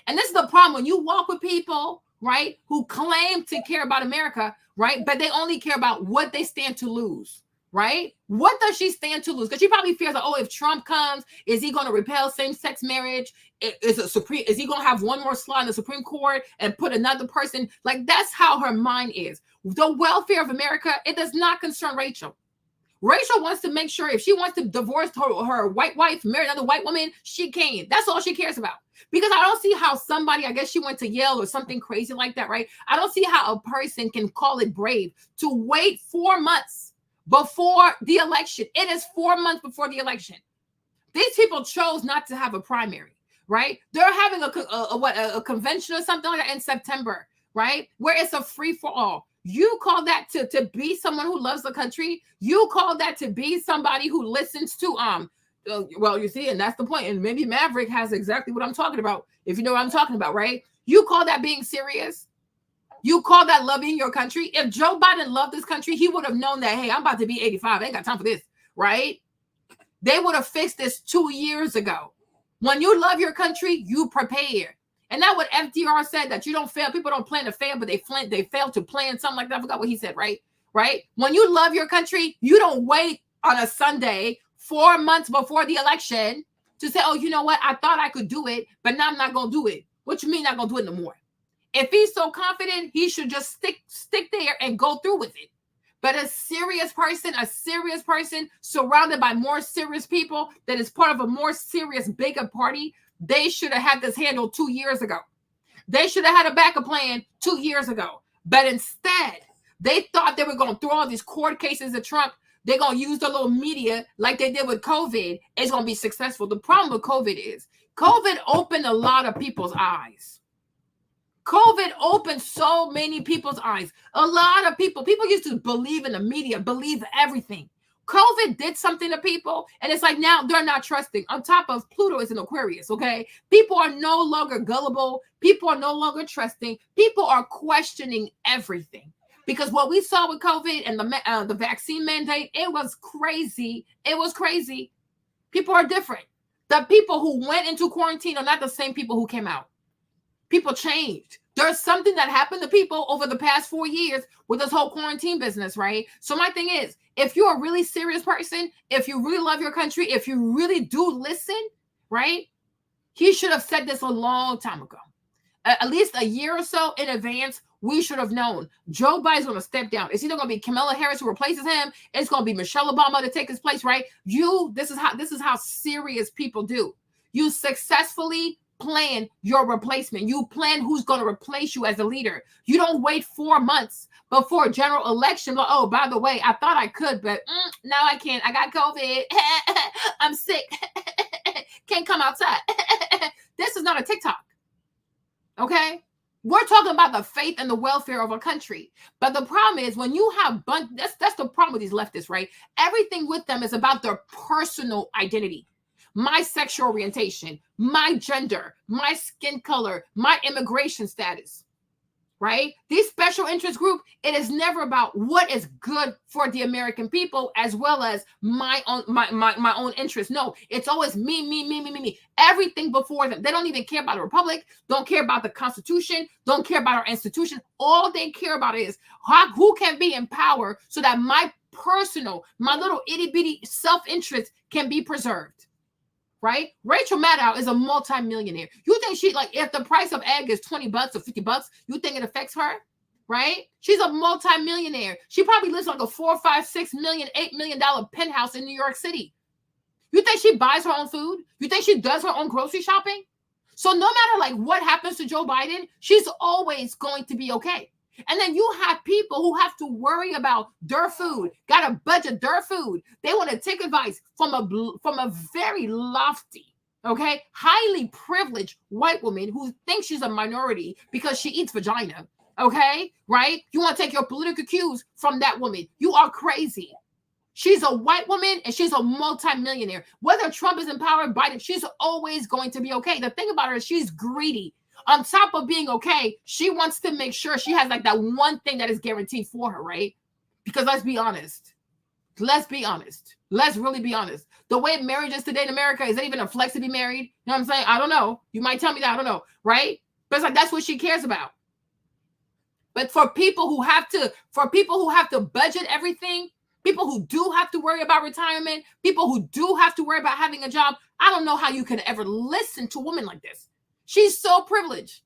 And this is the problem when you walk with people, right, who claim to care about America, right? But they only care about what they stand to lose. Right? What does she stand to lose? Because she probably fears that, oh, if Trump comes, is he going to repeal same-sex marriage? Is he going to have one more slot in the Supreme Court and put another person? Like, that's how her mind is. The welfare of America, it does not concern Rachel. Rachel wants to make sure if she wants to divorce her white wife, marry another white woman, she can. That's all she cares about. Because I don't see how somebody, I guess she went to Yale or something crazy like that, right? I don't see how a person can call it brave to wait 4 months before the election. It is 4 months before the election. These people chose not to have a primary, right? They're having a convention or something like that in September, right? Where it's a free for all. You call that to be someone who loves the country? You call that to be somebody who listens to well, you see, and that's the point. And maybe Maverick has exactly what I'm talking about. If you know what I'm talking about, right? You call that being serious? You call that loving your country? If Joe Biden loved this country, he would have known that, hey, I'm about to be 85. I ain't got time for this, right? They would have fixed this 2 years ago. When you love your country, you prepare. And that's what FDR said, that you don't fail. People don't plan to fail, but they fail to plan, something like that. I forgot what he said, right? Right? When you love your country, you don't wait on a Sunday 4 months before the election to say, oh, you know what? I thought I could do it, but now I'm not going to do it. What you mean not going to do it no more? If he's so confident, he should just stick there and go through with it. But a serious person surrounded by more serious people that is part of a more serious, bigger party, they should have had this handled 2 years ago. They should have had a backup plan 2 years ago. But instead, they thought they were going to throw all these court cases at Trump. They're going to use the little media like they did with COVID. It's going to be successful. The problem with COVID is COVID opened a lot of people's eyes. COVID opened so many people's eyes. A lot of people used to believe in the media, believe everything. COVID did something to people, and it's like now they're not trusting. On top of Pluto is an Aquarius, okay? People are no longer gullible. People are no longer trusting. People are questioning everything. Because what we saw with COVID and the vaccine mandate, it was crazy. It was crazy. People are different. The people who went into quarantine are not the same people who came out. People changed. There's something that happened to people over the past 4 years with this whole quarantine business, right? So my thing is, if you're a really serious person, if you really love your country, if you really do listen, right? He should have said this a long time ago. At least a year or so in advance, we should have known. Joe Biden's going to step down. It's either going to be Kamala Harris who replaces him. It's going to be Michelle Obama to take his place, right? This is how serious people do. You successfully plan your replacement. You plan who's going to replace you as a leader. You don't wait 4 months before a general election. Like, oh, by the way, I thought I could, but now I can't. I got COVID. I'm sick. Can't come outside. This is not a TikTok. Okay? We're talking about the faith and the welfare of a country. But the problem is when you have that's the problem with these leftists, right? Everything with them is about their personal identity. my sexual orientation, my gender, my skin color, my immigration status, right? These special interest group, it is never about what is good for the American people as well as my own interest. No, it's always me. Everything before them. They don't even care about the republic, don't care about the Constitution, don't care about our institution. All they care about is who can be in power so that my little itty bitty self-interest can be preserved. Right? Rachel Maddow is a multimillionaire. You think if the price of egg is $20 or $50, you think it affects her? Right? She's a multimillionaire. She probably lives like a $4, $5, $6 million, $8 million penthouse in New York City. You think she buys her own food? You think she does her own grocery shopping? So no matter what happens to Joe Biden, she's always going to be okay. And then you have people who have to worry about their food, got to budget their food. They want to take advice from a very lofty, okay, highly privileged white woman who thinks she's a minority because she eats vagina, okay, right? You want to take your political cues from that woman. You are crazy. She's a white woman and she's a multimillionaire. Whether Trump is in power, Biden, she's always going to be okay. The thing about her is she's greedy. On top of being okay, she wants to make sure she has that one thing that is guaranteed for her, right? Because let's be honest. Let's really be honest. The way marriage is today in America, is it even a flex to be married? You know what I'm saying? I don't know. You might tell me that. I don't know, right? But it's that's what she cares about. But for people who have to budget everything, people who do have to worry about retirement, people who do have to worry about having a job, I don't know how you could ever listen to a woman like this. She's so privileged.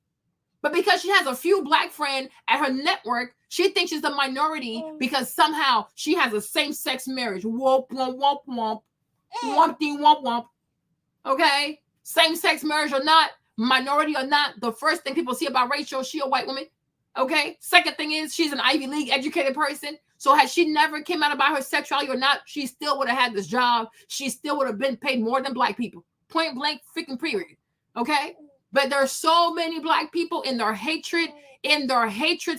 But because she has a few black friends at her network, she thinks she's a minority because somehow she has a same-sex marriage. Womp, womp, womp, womp. Wompty, womp, womp. Okay? Same-sex marriage or not, minority or not, the first thing people see about Rachel, she a white woman. Okay? Second thing is she's an Ivy League educated person. So had she never came out about her sexuality or not, she still would have had this job. She still would have been paid more than black people. Point blank, freaking period. Okay? But there are so many black people in their hatred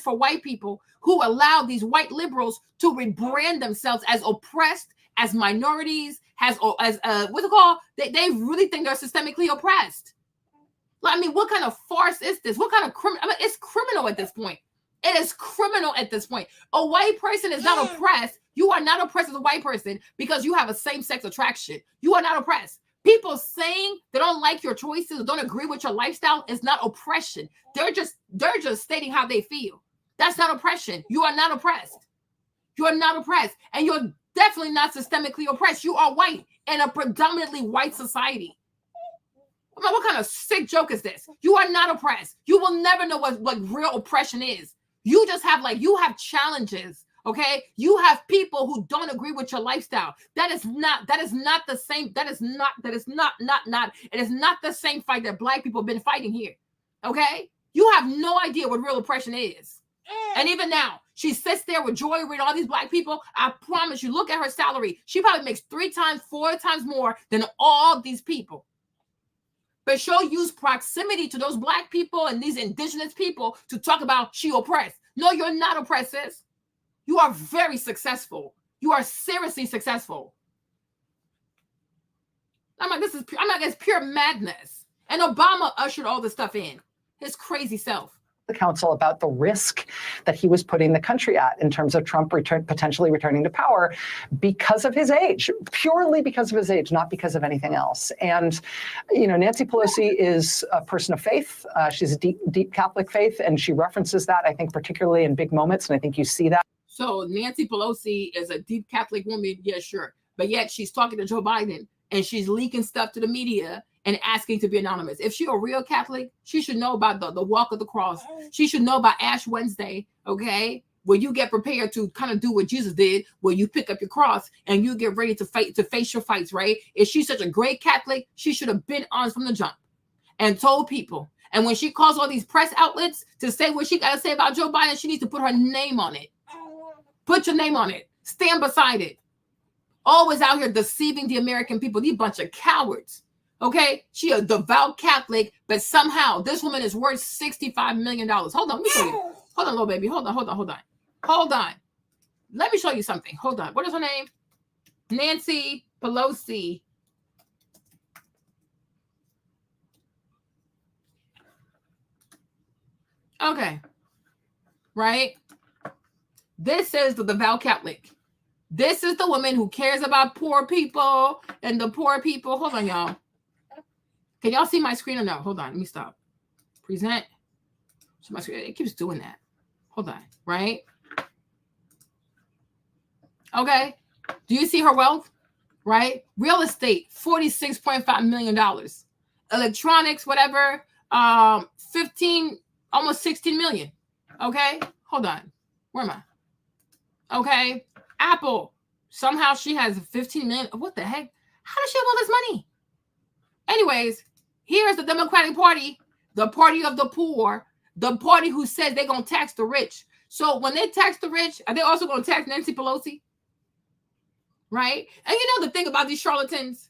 for white people who allow these white liberals to rebrand themselves as oppressed, as minorities, as what's it called? They really think they're systemically oppressed. I mean, what kind of farce is this? What kind of it's criminal at this point. It is criminal at this point. A white person is not oppressed. You are not oppressed as a white person because you have a same-sex attraction. You are not oppressed. People saying they don't like your choices or don't agree with your lifestyle is not oppression. They're just stating how they feel. That's not oppression. You are not oppressed. You are not oppressed. And you're definitely not systemically oppressed. You are white in a predominantly white society. What kind of sick joke is this? You are not oppressed. You will never know what real oppression is. You just have you have challenges. Okay, you have people who don't agree with your lifestyle. It is not the same fight that black people have been fighting here. Okay, you have no idea what real oppression is. And even now, she sits there with Joy Reid, all these black people. I promise you, look at her salary. She probably makes 3 times, 4 times more than all these people. But she'll use proximity to those black people and these indigenous people to talk about she oppressed. No, you're not oppressed, sis. You are very successful. You are seriously successful. It's pure madness. And Obama ushered all this stuff in. His crazy self. The council about the risk that he was putting the country at in terms of Trump potentially returning to power because of his age, purely because of his age, not because of anything else. And, Nancy Pelosi is a person of faith. She's a deep Catholic faith, and she references that, I think, particularly in big moments. And I think you see that. So Nancy Pelosi is a deep Catholic woman. Yeah, sure. But yet she's talking to Joe Biden and she's leaking stuff to the media and asking to be anonymous. If she's a real Catholic, she should know about the walk of the cross. She should know about Ash Wednesday, okay? Where you get prepared to kind of do what Jesus did, where you pick up your cross and you get ready to face your fights, right? If she's such a great Catholic, she should have been honest from the jump and told people. And when she calls all these press outlets to say what she got to say about Joe Biden, she needs to put her name on it. Put your name on it. Stand beside it. Always out here deceiving the American people. These bunch of cowards. Okay? She a devout Catholic, but somehow this woman is worth $65 million. Hold on, let me show you. Hold on, little baby. Hold on. Let me show you something. Hold on. What is her name? Nancy Pelosi. Okay. Right? This is the devout Catholic. This is the woman who cares about poor people and the poor people. Hold on, y'all. Can y'all see my screen or no? Hold on. Let me stop. Present. So my screen. It keeps doing that. Hold on. Right? Okay. Do you see her wealth? Right? Real estate, $46.5 million. Electronics, whatever, 15, almost 16 million. Okay. Hold on. Where am I? Okay. Apple. Somehow she has 15 million. What the heck? How does she have all this money? Anyways, here's the Democratic Party, the party of the poor, the party who says they're going to tax the rich. So when they tax the rich, are they also going to tax Nancy Pelosi? Right? And you know the thing about these charlatans,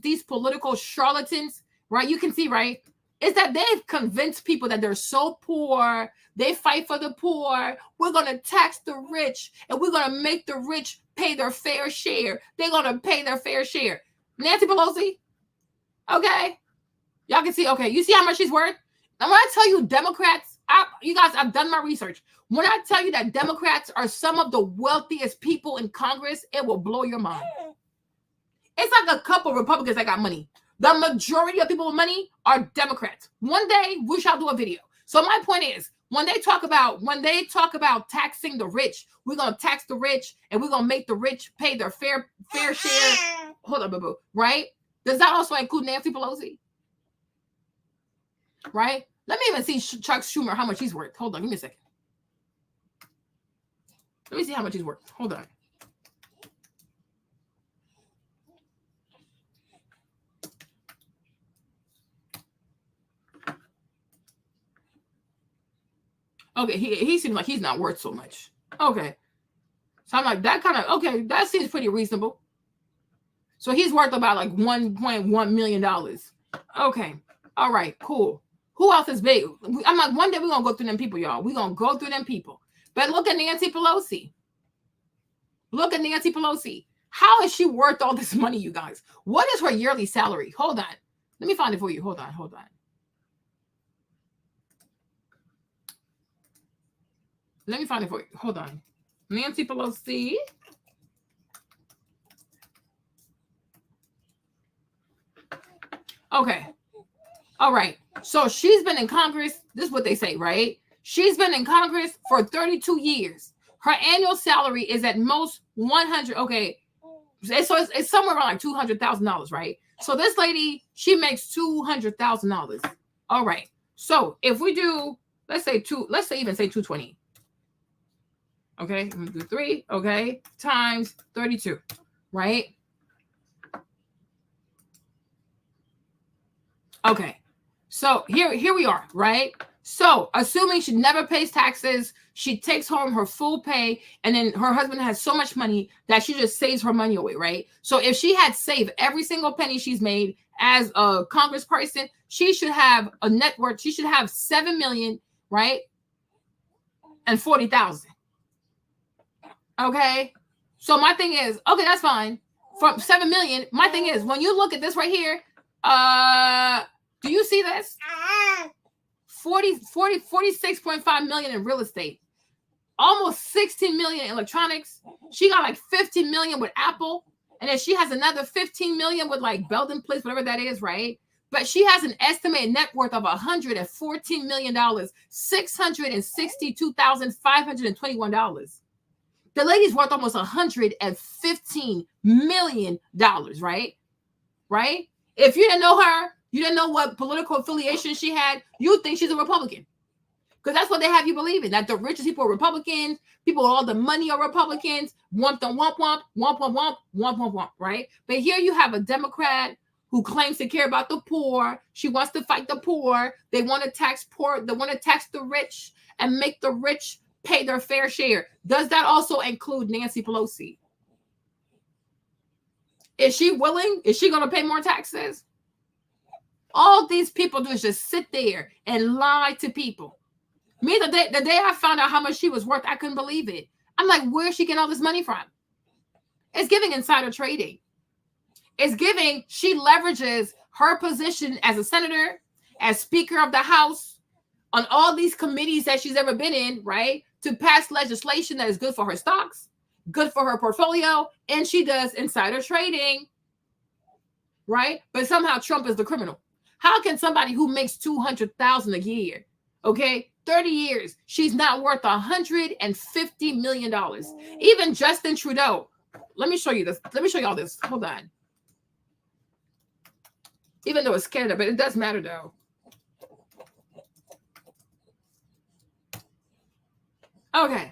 these political charlatans, right? You can see, right? Is that they've convinced people that they're so poor. They fight for the poor. We're going to tax the rich and we're going to make the rich pay their fair share. They're going to pay their fair share. Nancy Pelosi. Okay. Y'all can see. Okay. You see how much she's worth? And when I tell you Democrats, you guys, I've done my research. When I tell you that Democrats are some of the wealthiest people in Congress, it will blow your mind. It's like a couple of Republicans that got money. The majority of people with money are Democrats. One day we shall do a video. So my point is, when they talk about taxing the rich, we're gonna tax the rich and we're gonna make the rich pay their fair share. Hold on, boo-boo. Right? Does that also include Nancy Pelosi? Right? Let me even see Chuck Schumer, how much he's worth. Hold on, give me a second. Let me see how much he's worth. Hold on. Okay, he seems like he's not worth so much. Okay. So I'm like, that kind of, okay, that seems pretty reasonable. So he's worth about like $1.1 million. Okay. All right, cool. Who else is big? I'm like, one day we're going to go through them people, y'all. We're going to go through them people. But look at Nancy Pelosi. Look at Nancy Pelosi. How is she worth all this money, you guys? What is her yearly salary? Hold on. Let me find it for you. Hold on. Let me find it for you. Hold on. Nancy Pelosi. Okay. All right. So she's been in Congress. This is what they say, right? She's been in Congress for 32 years. Her annual salary is at most 100. Okay. So it's somewhere around like $200,000, right? So this lady, she makes $200,000. All right. So if we do, let's say 220. Okay, I'm gonna do 3, okay, times 32, right? Okay, so here we are, right? So assuming she never pays taxes, she takes home her full pay, and then her husband has so much money that she just saves her money away, right? So if she had saved every single penny she's made as a congressperson, she should have a net worth, she should have $7 million, right? And 40,000. Okay, so my thing is, okay, that's fine. From 7 million, my thing is, when you look at this right here, do you see this? 46.5 million in real estate, almost 16 million in electronics. She got like 15 million with Apple, and then she has another 15 million with like Belden Place, whatever that is, right? But she has an estimated net worth of $114 million, $662,521. The lady's worth almost $115 million, right? Right? If you didn't know her, you didn't know what political affiliation she had, you'd think she's a Republican. Because that's what they have you believing, that the richest people are Republicans, people with all the money are Republicans, womp, right? But here you have a Democrat who claims to care about the poor. She wants to fight the poor. They want to tax poor. They want to tax the rich and make the rich pay their fair share. Does that also include Nancy Pelosi? Is she willing? Is she going to pay more taxes? All these people do is just sit there and lie to people. Me, the day I found out how much she was worth, I couldn't believe it. I'm like, where's she getting all this money from? It's giving insider trading. It's giving, she leverages her position as a senator, as Speaker of the House, on all these committees that she's ever been in, right, to pass legislation that is good for her stocks, good for her portfolio, and she does insider trading, right? But somehow Trump is the criminal. How can somebody who makes $200,000 a year, okay, 30 years, she's not worth $150 million? Even Justin Trudeau. Let me show you this. Let me show you all this. Hold on. Even though it's Canada, but it does matter though. Okay.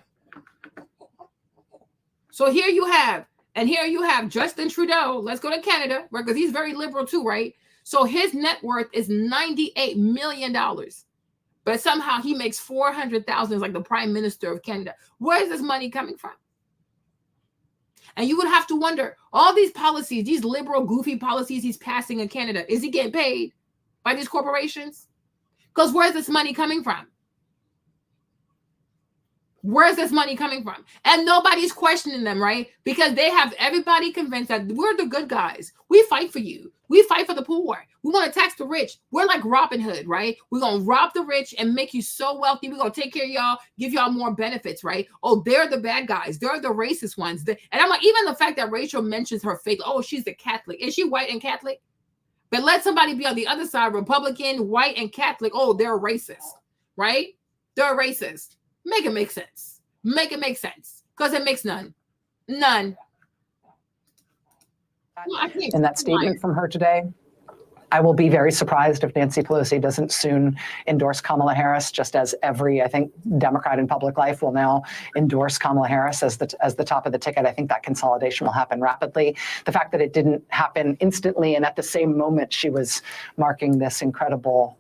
So here you have Justin Trudeau. Let's go to Canada, right? Because he's very liberal too, right? So his net worth is $98 million. But somehow he makes $400,000 like the Prime Minister of Canada. Where is this money coming from? And you would have to wonder, all these policies, these liberal, goofy policies he's passing in Canada, is he getting paid by these corporations? Because where's this money coming from? Where's this money coming from? And nobody's questioning them, right? Because they have everybody convinced that we're the good guys. We fight for you. We fight for the poor. We want to tax the rich. We're like Robin Hood, right? We're going to rob the rich and make you so wealthy. We're going to take care of y'all, give y'all more benefits, right? Oh, they're the bad guys. They're the racist ones. And I'm like, even the fact that Rachel mentions her faith, oh, she's a Catholic. Is she white and Catholic? But let somebody be on the other side, Republican, white, and Catholic. Oh, they're racist, right? They're racist. Make it make sense. Make it make sense. Because it makes none. None. Well, in that statement from her today, I will be very surprised if Nancy Pelosi doesn't soon endorse Kamala Harris, just as every, I think, Democrat in public life will now endorse Kamala Harris as the top of the ticket. I think that consolidation will happen rapidly. The fact that it didn't happen instantly and at the same moment she was marking this incredible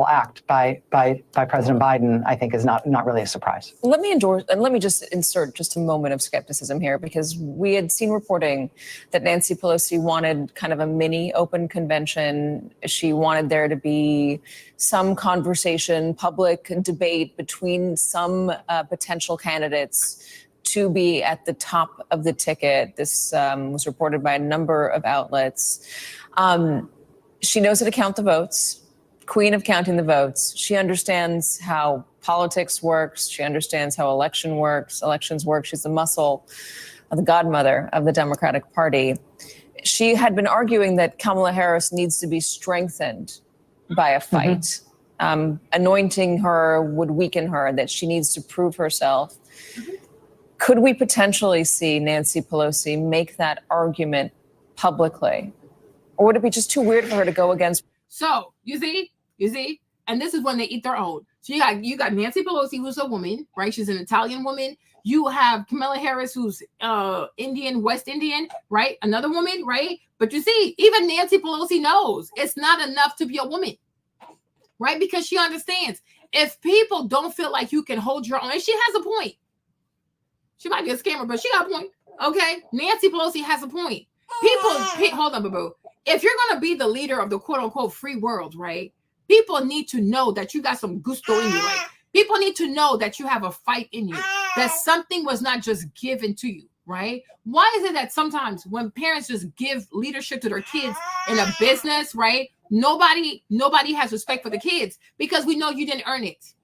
act by President Biden, I think is not really a surprise. Let me just insert just a moment of skepticism here, because we had seen reporting that Nancy Pelosi wanted kind of a mini open convention. She wanted there to be some conversation, public debate between some potential candidates to be at the top of the ticket. This was reported by a number of outlets. She knows how to count the votes. Queen of counting the votes. She understands how politics works. She understands how elections work. She's the muscle, the godmother of the Democratic Party. She had been arguing that Kamala Harris needs to be strengthened by a fight. Anointing her would weaken her, that she needs to prove herself. Could we potentially see Nancy Pelosi make that argument publicly? Or would it be just too weird for her to go against? So, you see, and this is when they eat their own. So you got Nancy Pelosi, who's a woman, right? She's an Italian woman. You have Kamala Harris, who's Indian, West Indian, right? Another woman, right? But you see, even Nancy Pelosi knows it's not enough to be a woman, right? Because she understands if people don't feel like you can hold your own, and she has a point. She might be a scammer, but she got a point. Okay, Nancy Pelosi has a point. Hold on, boo-boo. If you're going to be the leader of the quote-unquote free world, right, people need to know that you got some gusto in you, right? People need to know that you have a fight in you, that something was not just given to you, right? Why is it that sometimes when parents just give leadership to their kids in a business, right, nobody has respect for the kids? Because we know you didn't earn it.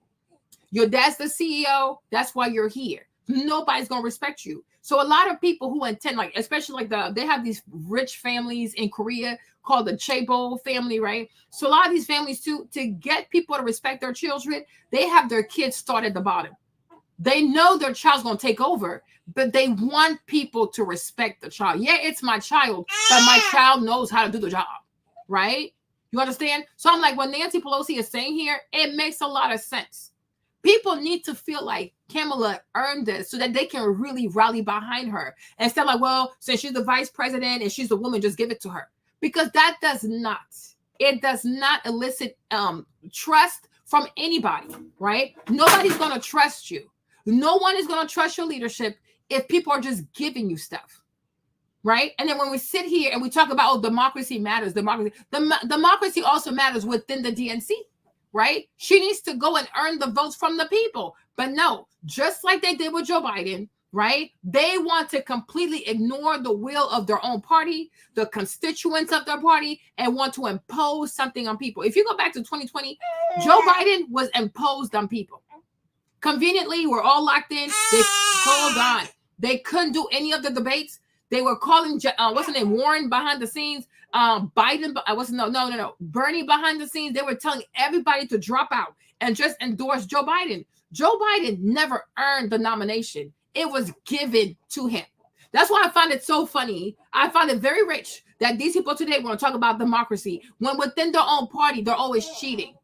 Your dad's the CEO. That's why you're here. Nobody's going to respect you. So a lot of people who intend, like, especially like they have these rich families in Korea called the Chaebol family, right? So a lot of these families too, to get people to respect their children, they have their kids start at the bottom. They know their child's going to take over, but they want people to respect the child. Yeah, it's my child, but my child knows how to do the job, right? You understand? So I'm like, what Nancy Pelosi is saying here, it makes a lot of sense. People need to feel like Kamala earned this so that they can really rally behind her. Instead of like, well, since she's the vice president and she's the woman, just give it to her. Because that does not elicit trust from anybody, right? Nobody's going to trust you. No one is going to trust your leadership if people are just giving you stuff, right? And then when we sit here and we talk about, oh, democracy matters, democracy also matters within the DNC. Right? She needs to go and earn the votes from the people. But no, just like they did with Joe Biden, right? They want to completely ignore the will of their own party, the constituents of their party, and want to impose something on people. If you go back to 2020, Joe Biden was imposed on people. Conveniently, we're all locked in. Hold on. They couldn't do any of the debates. They were calling, what's her name, Warren behind the scenes, Biden, Bernie behind the scenes. They were telling everybody to drop out and just endorse Joe Biden. Joe Biden never earned the nomination. It was given to him. That's why I find it so funny. I find it very rich that these people today want to talk about democracy when within their own party, they're always cheating.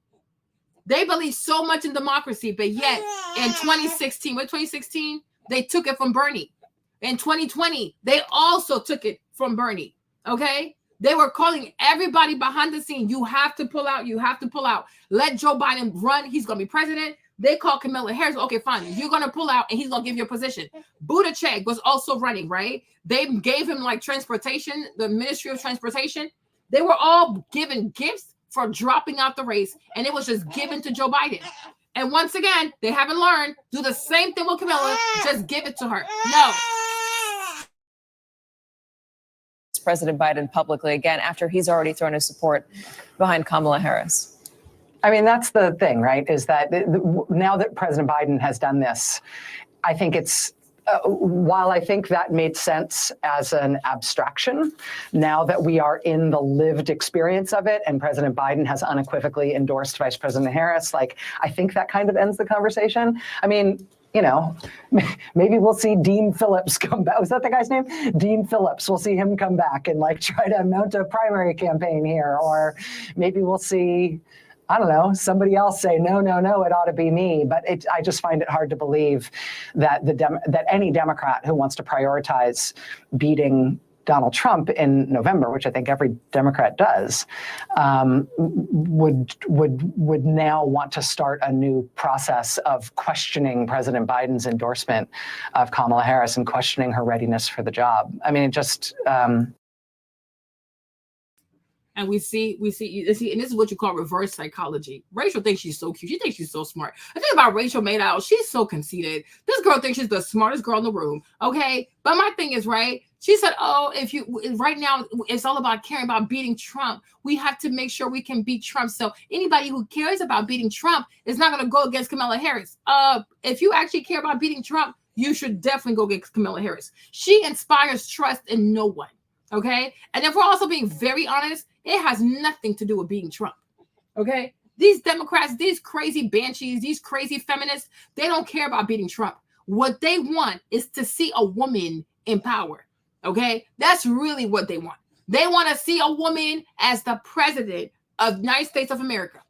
They believe so much in democracy, but yet in 2016, they took it from Bernie. In 2020, they also took it from Bernie. Okay? They were calling everybody behind the scene. You have to pull out. You have to pull out. Let Joe Biden run. He's going to be president. They call Kamala Harris. Okay, fine. You're going to pull out and he's going to give you a position. Buttigieg was also running, right? They gave him like transportation, the Ministry of Transportation. They were all given gifts for dropping out the race. And it was just given to Joe Biden. And once again, they haven't learned. Do the same thing with Kamala. Just give it to her. No. President Biden publicly again after he's already thrown his support behind Kamala Harris. I mean, that's the thing, right? Is that now that President Biden has done this, I think it's, while I think that made sense as an abstraction, now that we are in the lived experience of it and President Biden has unequivocally endorsed Vice President Harris, like, I think that kind of ends the conversation. I mean, you know, maybe we'll see Dean Phillips come back. Was that the guy's name? Dean Phillips. We'll see him come back and like try to mount a primary campaign here. Or maybe we'll see, I don't know, somebody else say, no, it ought to be me. But I just find it hard to believe that that any Democrat who wants to prioritize beating Donald Trump in November, which I think every Democrat does, would now want to start a new process of questioning President Biden's endorsement of Kamala Harris and questioning her readiness for the job. I mean, it just. And we see, and this is what you call reverse psychology. Rachel thinks she's so cute. She thinks she's so smart. The thing about Rachel Maddow, she's so conceited. This girl thinks she's the smartest girl in the room. Okay. But my thing is, right, she said, oh, right now it's all about caring about beating Trump. We have to make sure we can beat Trump. So anybody who cares about beating Trump is not going to go against Kamala Harris. If you actually care about beating Trump, you should definitely go against Kamala Harris. She inspires trust in no one. Okay. And if we're also being very honest, it has nothing to do with beating Trump. Okay. These Democrats, these crazy banshees, these crazy feminists, they don't care about beating Trump. What they want is to see a woman in power. Okay. That's really what they want. They want to see a woman as the president of the United States of America.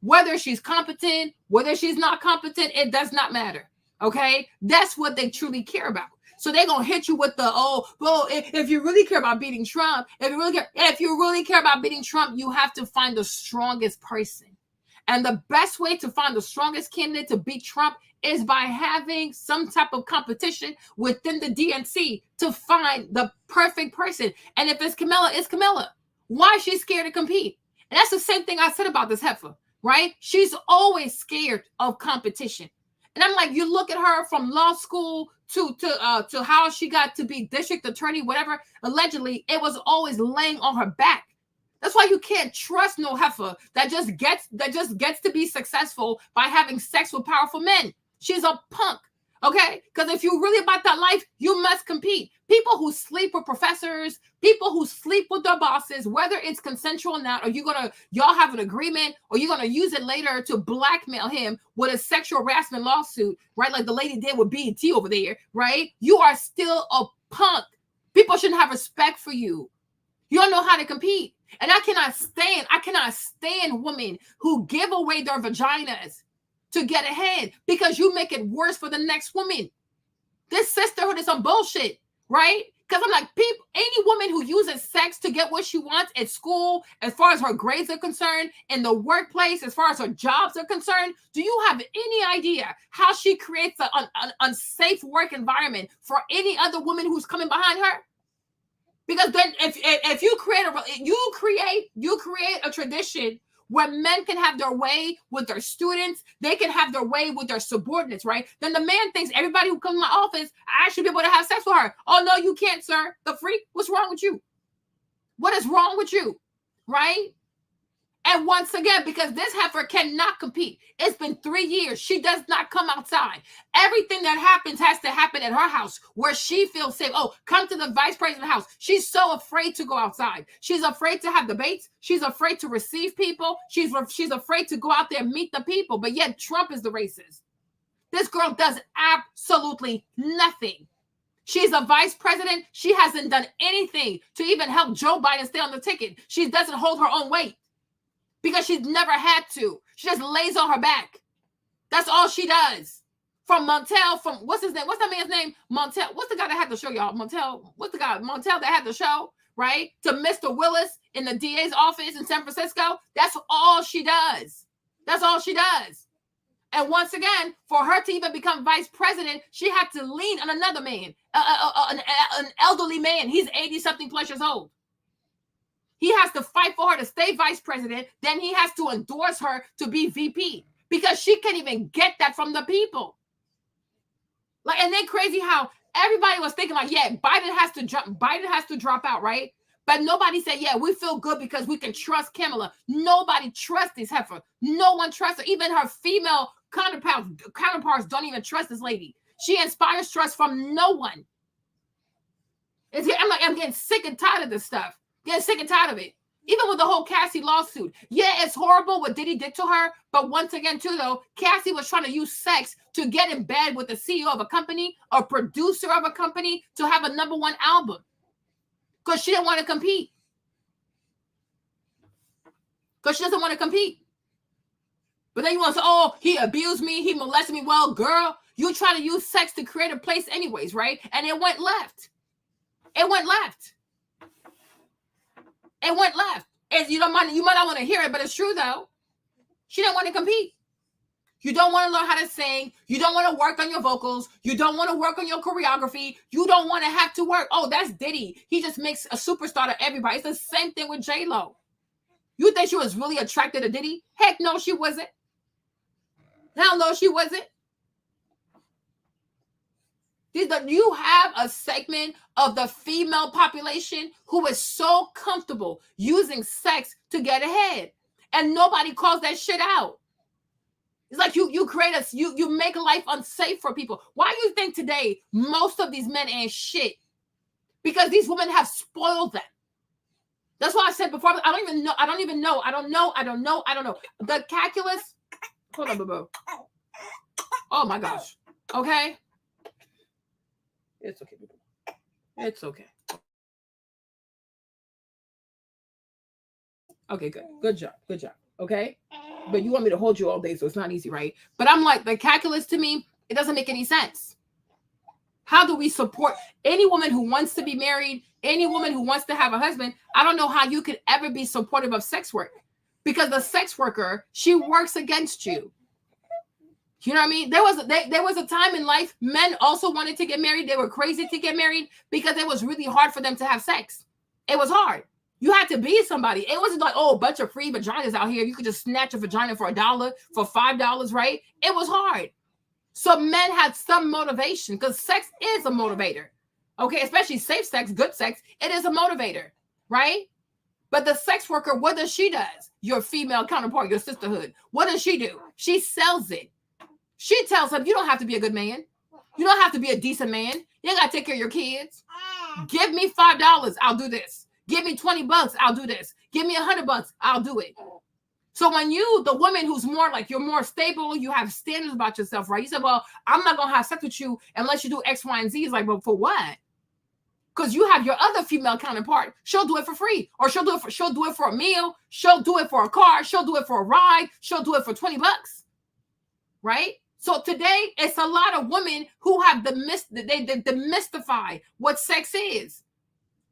Whether she's competent, whether she's not competent, it does not matter. Okay. That's what they truly care about. So they're going to hit you with the, if you really care about beating Trump, if you really care about beating Trump, you have to find the strongest person. And the best way to find the strongest candidate to beat Trump is by having some type of competition within the DNC to find the perfect person. And if it's Kamala, it's Kamala. Why is she scared to compete? And that's the same thing I said about this heifer, right? She's always scared of competition. And I'm like, you look at her from law school to how she got to be district attorney, whatever. Allegedly, it was always laying on her back. That's why you can't trust no heifer that just gets to be successful by having sex with powerful men. She's a punk. Okay? Because if you're really about that life, you must compete. People who sleep with professors, people who sleep with their bosses, whether it's consensual or not, or y'all have an agreement, or you're gonna use it later to blackmail him with a sexual harassment lawsuit, right? Like the lady did with BET over there, right? You are still a punk. People shouldn't have respect for you. You don't know how to compete. And I cannot stand women who give away their vaginas to get ahead because you make it worse for the next woman. This sisterhood is some bullshit, right? Because I'm like, any woman who uses sex to get what she wants at school, as far as her grades are concerned, in the workplace, as far as her jobs are concerned, do you have any idea how she creates an unsafe work environment for any other woman who's coming behind her? Because then if you create a tradition where men can have their way with their students, they can have their way with their subordinates, right? Then the man thinks everybody who comes to my office, I should be able to have sex with her. Oh, no, you can't, sir. The freak, what's wrong with you? What is wrong with you, right? And once again, because this heifer cannot compete, it's been 3 years. She does not come outside. Everything that happens has to happen at her house where she feels safe. Oh, come to the vice president's house. She's so afraid to go outside. She's afraid to have debates. She's afraid to receive people. She's afraid to go out there and meet the people. But yet Trump is the racist. This girl does absolutely nothing. She's a vice president. She hasn't done anything to even help Joe Biden stay on the ticket. She doesn't hold her own weight. Because she's never had to. She just lays on her back. That's all she does. From Montel, from what's his name? What's that man's name? Montel. What's the guy that had the show, y'all? Montel. What's the guy? Montel that had the show, right? To Mr. Willis in the DA's office in San Francisco. That's all she does. That's all she does. And once again, for her to even become vice president, she had to lean on another man, an elderly man. He's 80-something plus years old. He has to fight for her to stay vice president. Then he has to endorse her to be VP because she can't even get that from the people. Like, and then crazy how everybody was thinking like, yeah, Biden has to drop out, right? But nobody said, yeah, we feel good because we can trust Kamala. Nobody trusts this heifer. No one trusts her. Even her female counterparts don't even trust this lady. She inspires trust from no one. I'm getting sick and tired of this stuff. Getting sick and tired of it. Even with the whole Cassie lawsuit. Yeah, it's horrible what Diddy did to her. But once again, too, though, Cassie was trying to use sex to get in bed with the CEO of a company, or producer of a company, to have a #1 album. Because she didn't want to compete. Because she doesn't want to compete. But then you want to say, oh, he abused me, he molested me. Well, girl, you try to use sex to create a place anyways, right? And it went left. It went left. It went left. And you might not want to hear it, but it's true though. She didn't want to compete. You don't want to learn how to sing. You don't want to work on your vocals. You don't want to work on your choreography. You don't want to have to work. Oh, that's Diddy. He just makes a superstar to everybody. It's the same thing with J-Lo. You think she was really attracted to Diddy? Heck no, she wasn't. Hell no, she wasn't. You have a segment of the female population who is so comfortable using sex to get ahead, and nobody calls that shit out. It's like you make life unsafe for people. Why do you think today most of these men ain't shit? Because these women have spoiled them. That's why I said before, I don't know. The calculus. Hold on, boo-boo. Oh my gosh. Okay. It's okay, boo-boo. It's okay. Okay, good. Good job. Good job. Okay. But you want me to hold you all day, so it's not easy, right? But I'm like, the calculus to me, it doesn't make any sense. How do we support any woman who wants to be married, any woman who wants to have a husband? I don't know how you could ever be supportive of sex work, because the sex worker, she works against you. You know what I mean? There was a time in life, men also wanted to get married. They were crazy to get married because it was really hard for them to have sex. It was hard. You had to be somebody. It wasn't like, oh, a bunch of free vaginas out here. You could just snatch a vagina for $1, for $5, right? It was hard. So men had some motivation, because sex is a motivator. Okay, especially safe sex, good sex. It is a motivator, right? But the sex worker, what does she do? Your female counterpart, your sisterhood. What does she do? She sells it. She tells him, you don't have to be a good man. You don't have to be a decent man. You ain't got to take care of your kids. Give me $5, I'll do this. Give me $20, I'll do this. Give me $100, I'll do it. So when you, the woman who's more like, you're more stable, you have standards about yourself, right? You said, well, I'm not going to have sex with you unless you do X, Y, and Z. It's like, well, for what? Because you have your other female counterpart. She'll do it for free, or she'll do it for a meal. She'll do it for a car. She'll do it for a ride. She'll do it for $20, right? So today, it's a lot of women who have they demystify what sex is,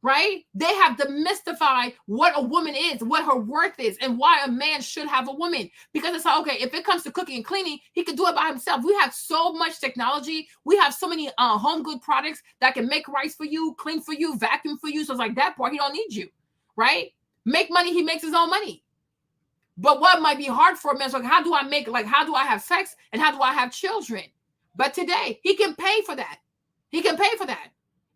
right? They have demystified what a woman is, what her worth is, and why a man should have a woman. Because it's like, okay, if it comes to cooking and cleaning, he can do it by himself. We have so much technology. We have so many home good products that can make rice for you, clean for you, vacuum for you. So it's like that part, he don't need you, right? Make money, he makes his own money. But what might be hard for a man is like, how do I have sex and how do I have children? But today he can pay for that. He can pay for that.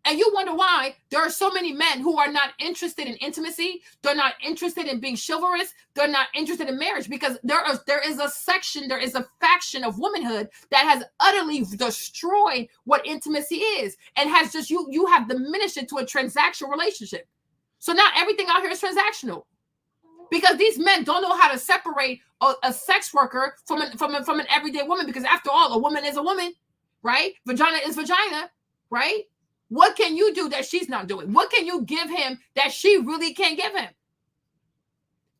And you wonder why there are so many men who are not interested in intimacy. They're not interested in being chivalrous. They're not interested in marriage because there is a faction of womanhood that has utterly destroyed what intimacy is and has just, you have diminished it to a transactional relationship. So now everything out here is transactional because these men don't know how to separate a sex worker from an everyday woman, because after all, a woman is a woman, right? Vagina is vagina, right? What can you do that she's not doing? What can you give him that she really can't give him?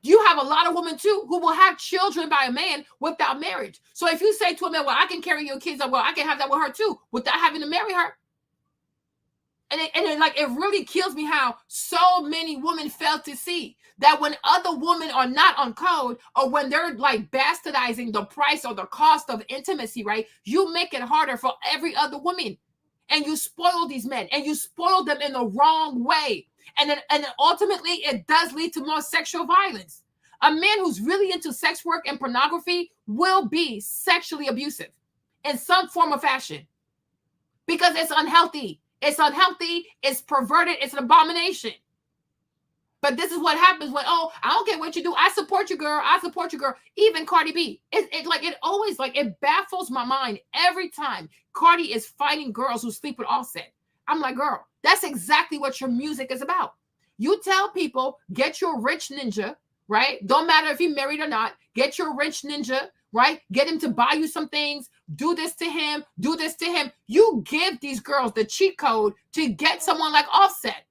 You have a lot of women too who will have children by a man without marriage. So if you say to a man, well, I can carry your kids, well, I can have that with her too, without having to marry her. And it really kills me how so many women fail to see that when other women are not on code, or when they're like bastardizing the price or the cost of intimacy, right? You make it harder for every other woman. And you spoil these men, and you spoil them in the wrong way. And then ultimately, it does lead to more sexual violence. A man who's really into sex work and pornography will be sexually abusive in some form or fashion because it's unhealthy. It's unhealthy. It's perverted. It's an abomination. But this is what happens when, oh, I don't care what you do. I support you, girl. I support you, girl. Even Cardi B. It baffles my mind every time Cardi is fighting girls who sleep with Offset. I'm like, girl, that's exactly what your music is about. You tell people, get your rich ninja, right? Don't matter if you're married or not. Get your rich ninja, right? Get him to buy you some things. Do this to him. Do this to him. You give these girls the cheat code to get someone like Offset.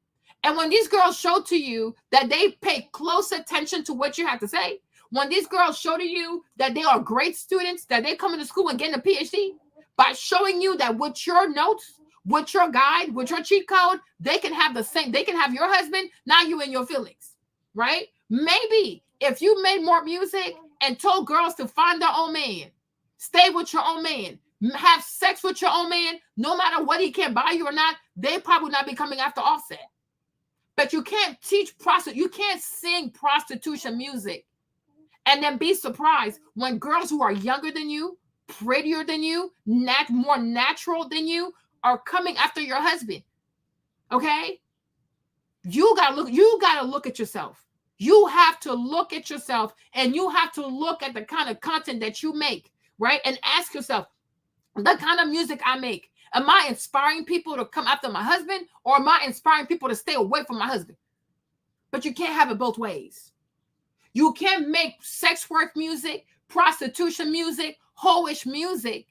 And when these girls show to you that they pay close attention to what you have to say, when these girls show to you that they are great students, that they come into school and get a PhD, by showing you that with your notes, with your guide, with your cheat code, they can have the same, they can have your husband, not you and your feelings, right? Maybe if you made more music and told girls to find their own man, stay with your own man, have sex with your own man, no matter what he can buy you or not, they probably would not be coming after Offset. But you can't teach you can't sing prostitution music and then be surprised when girls who are younger than you, prettier than you, more natural than you are coming after your husband. Okay? You gotta look at yourself. You have to look at yourself, and you have to look at the kind of content that you make, right? And ask yourself, the kind of music I make, am I inspiring people to come after my husband, or am I inspiring people to stay away from my husband? But you can't have it both ways. You can't make sex work music, prostitution music, hoish music,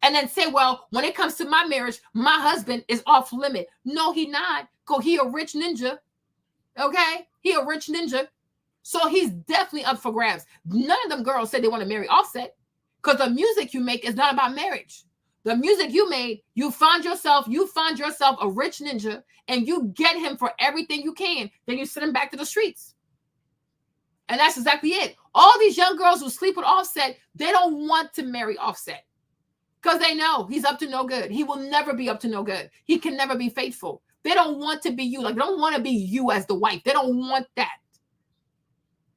and then say, well, when it comes to my marriage, my husband is off limit. No, he not. Because he a rich ninja. Okay? He a rich ninja. So he's definitely up for grabs. None of them girls say they want to marry Offset, because the music you make is not about marriage. The music you made, you find yourself a rich ninja, and you get him for everything you can. Then you send him back to the streets. And that's exactly it. All these young girls who sleep with Offset, they don't want to marry Offset because they know he's up to no good. He will never be up to no good. He can never be faithful. They don't want to be you. Like, they don't want to be you as the wife. They don't want that.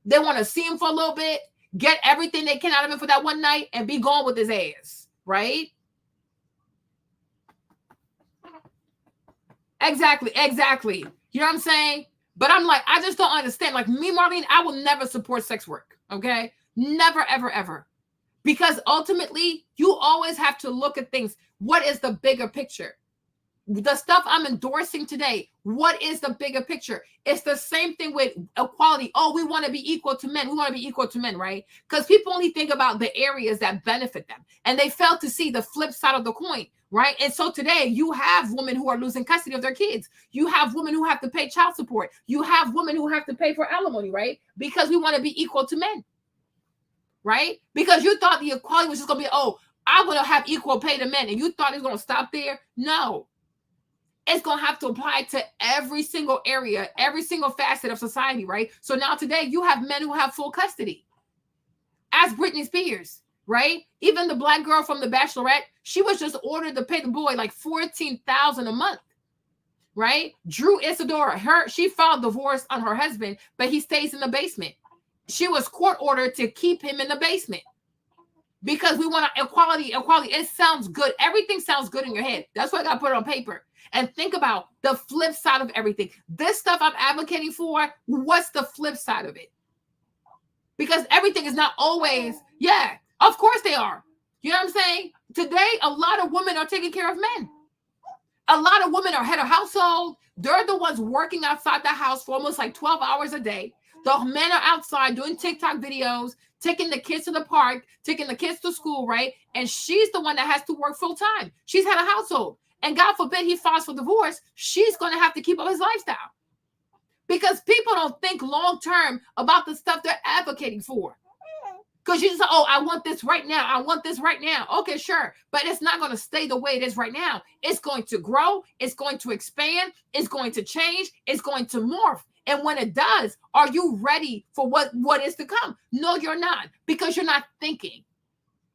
They want to see him for a little bit, get everything they can out of him for that one night, and be gone with his ass, right? Exactly. You know what I'm saying? But I'm like, I just don't understand. Like me, Marlene, I will never support sex work. Okay? Never, ever, ever. Because ultimately, you always have to look at things. What is the bigger picture? The stuff I'm endorsing today, what is the bigger picture? It's the same thing with equality. Oh, we want to be equal to men. We want to be equal to men, right? Because people only think about the areas that benefit them. And they fail to see the flip side of the coin, right? And so today you have women who are losing custody of their kids. You have women who have to pay child support. You have women who have to pay for alimony, right? Because we want to be equal to men, right? Because you thought the equality was just going to be, oh, I'm going to have equal pay to men. And you thought it's going to stop there. No. It's going to have to apply to every single area, every single facet of society, right? So now today you have men who have full custody. Ask Britney Spears, right? Even the black girl from The Bachelorette, she was just ordered to pay the boy like $14,000 a month, right? Drew Isidora, she filed divorce on her husband, but he stays in the basement. she was court ordered to keep him in the basement because we want equality. It sounds good. Everything sounds good in your head. That's why I got to put it on paper. And think about the flip side of everything. This stuff I'm advocating for, what's the flip side of it? Because everything is not always, yeah, of course they are. You know what I'm saying? Today, a lot of women are taking care of men. A lot of women are head of household. They're the ones working outside the house for almost like 12 hours a day. The men are outside doing TikTok videos, taking the kids to the park, taking the kids to school, right? And she's the one that has to work full time. She's head of household. And God forbid he files for divorce, she's going to have to keep up his lifestyle. Because people don't think long term about the stuff they're advocating for. Because you just say, oh, I want this right now. I want this right now. Okay, sure. But it's not going to stay the way it is right now. It's going to grow. It's going to expand. It's going to change. It's going to morph. And when it does, are you ready for what is to come? No, you're not. Because you're not thinking.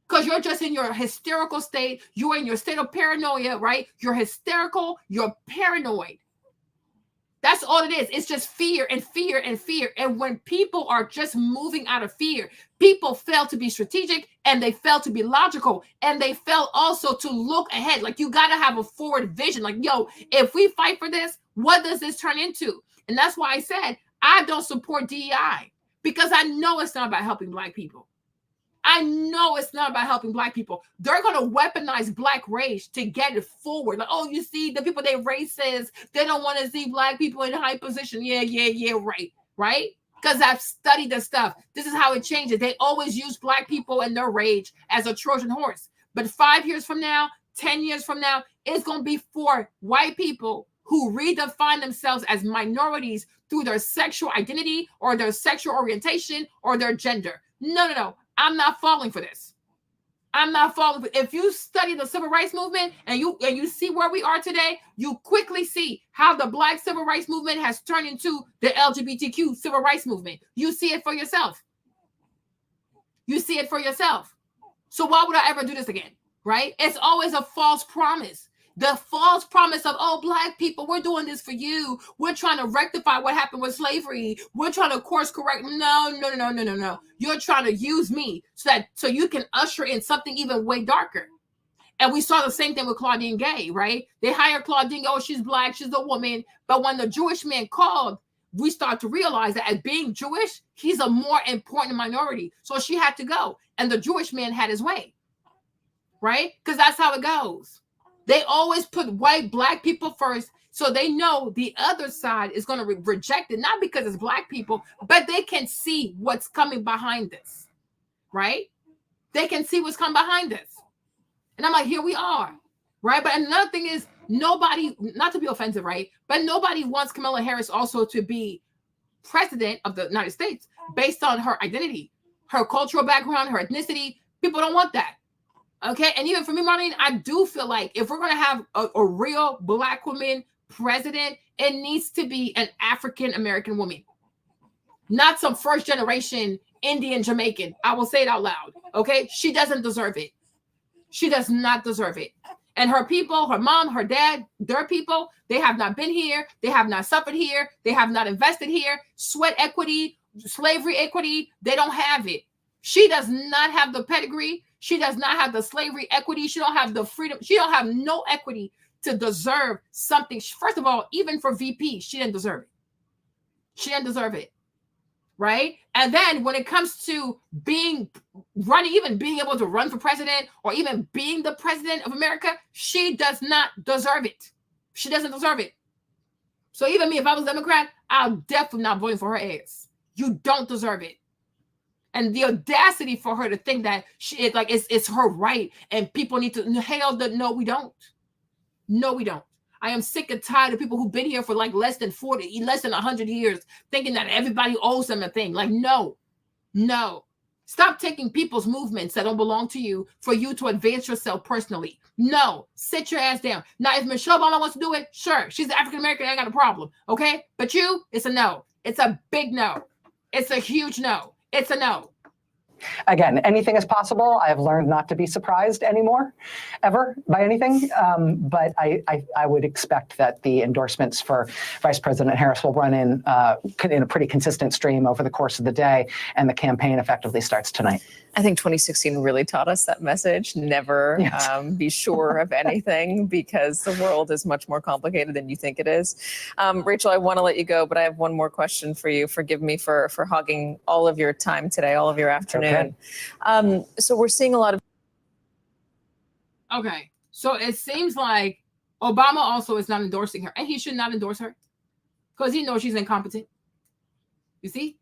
Because you're just in your hysterical state. You're in your state of paranoia, right? You're hysterical. You're paranoid. That's all it is. It's just fear and fear and fear. And when people are just moving out of fear, people fail to be strategic and they fail to be logical. And they fail also to look ahead. Like you got to have a forward vision. Like, yo, if we fight for this, what does this turn into? And that's why I said, I don't support DEI because I know it's not about helping Black people. I know it's not about helping Black people. They're going to weaponize Black rage to get it forward. Like, oh, you see, the people they racist, they don't want to see Black people in high position. Yeah, right? Because I've studied the stuff. This is how it changes. They always use Black people and their rage as a Trojan horse. But 5 years from now, 10 years from now, it's going to be for white people who redefine themselves as minorities through their sexual identity or their sexual orientation or their gender. No. I'm not falling for this. I'm not falling for. If you study the civil rights movement and you see where we are today, you quickly see how the Black civil rights movement has turned into the LGBTQ civil rights movement. You see it for yourself. You see it for yourself. So why would I ever do this again? Right? It's always a false promise. The false promise of, oh, Black people, we're doing this for you. We're trying to rectify what happened with slavery. We're trying to course correct. No. You're trying to use me so you can usher in something even way darker. And we saw the same thing with Claudine Gay, right? They hired Claudine. Oh, she's Black. She's a woman. But when the Jewish man called, we start to realize that as being Jewish, he's a more important minority. So she had to go. And the Jewish man had his way, right? Because that's how it goes. They always put white Black people first, so they know the other side is going to reject it, not because it's Black people, but they can see what's coming behind this, right? They can see what's coming behind this. And I'm like, here we are, right? But another thing is nobody, not to be offensive, right? But nobody wants Kamala Harris also to be president of the United States based on her identity, her cultural background, her ethnicity. People don't want that. Okay, and even for me, Marlene, I do feel like if we're going to have a real Black woman president, it needs to be an African-American woman, not some first-generation Indian Jamaican. I will say it out loud, okay? She doesn't deserve it. She does not deserve it. And her people, her mom, her dad, their people, they have not been here. They have not suffered here. They have not invested here. Sweat equity, slavery equity, they don't have it. She does not have the pedigree. She does not have the slavery equity. She don't have the freedom. She don't have no equity to deserve something. First of all, even for VP, she didn't deserve it. She didn't deserve it, right? And then when it comes to being able to run for president or even being the president of America, she does not deserve it. She doesn't deserve it. So even me, if I was a Democrat, I'm definitely not voting for her ass. You don't deserve it. And the audacity for her to think that it's her right and people need to no, we don't. No, we don't. I am sick and tired of people who've been here for like less than 100 years, thinking that everybody owes them a thing. Like, no. Stop taking people's movements that don't belong to you for you to advance yourself personally. No, sit your ass down. Now, if Michelle Obama wants to do it, sure. She's African-American, I ain't got a problem. Okay. But you, it's a no. It's a big no. It's a huge no. It's a no. Again, anything is possible. I have learned not to be surprised anymore, ever, by anything. But I would expect that the endorsements for Vice President Harris will run in a pretty consistent stream over the course of the day, and the campaign effectively starts tonight. I think 2016 really taught us that message. Never be sure of anything, because the world is much more complicated than you think it is. Rachel, I want to let you go, but I have one more question for you. Forgive me for hogging all of your time today, all of your afternoon. Okay. So we're seeing a lot of. Okay. So it seems like Obama also is not endorsing her, and he should not endorse her because he knows she's incompetent. You see?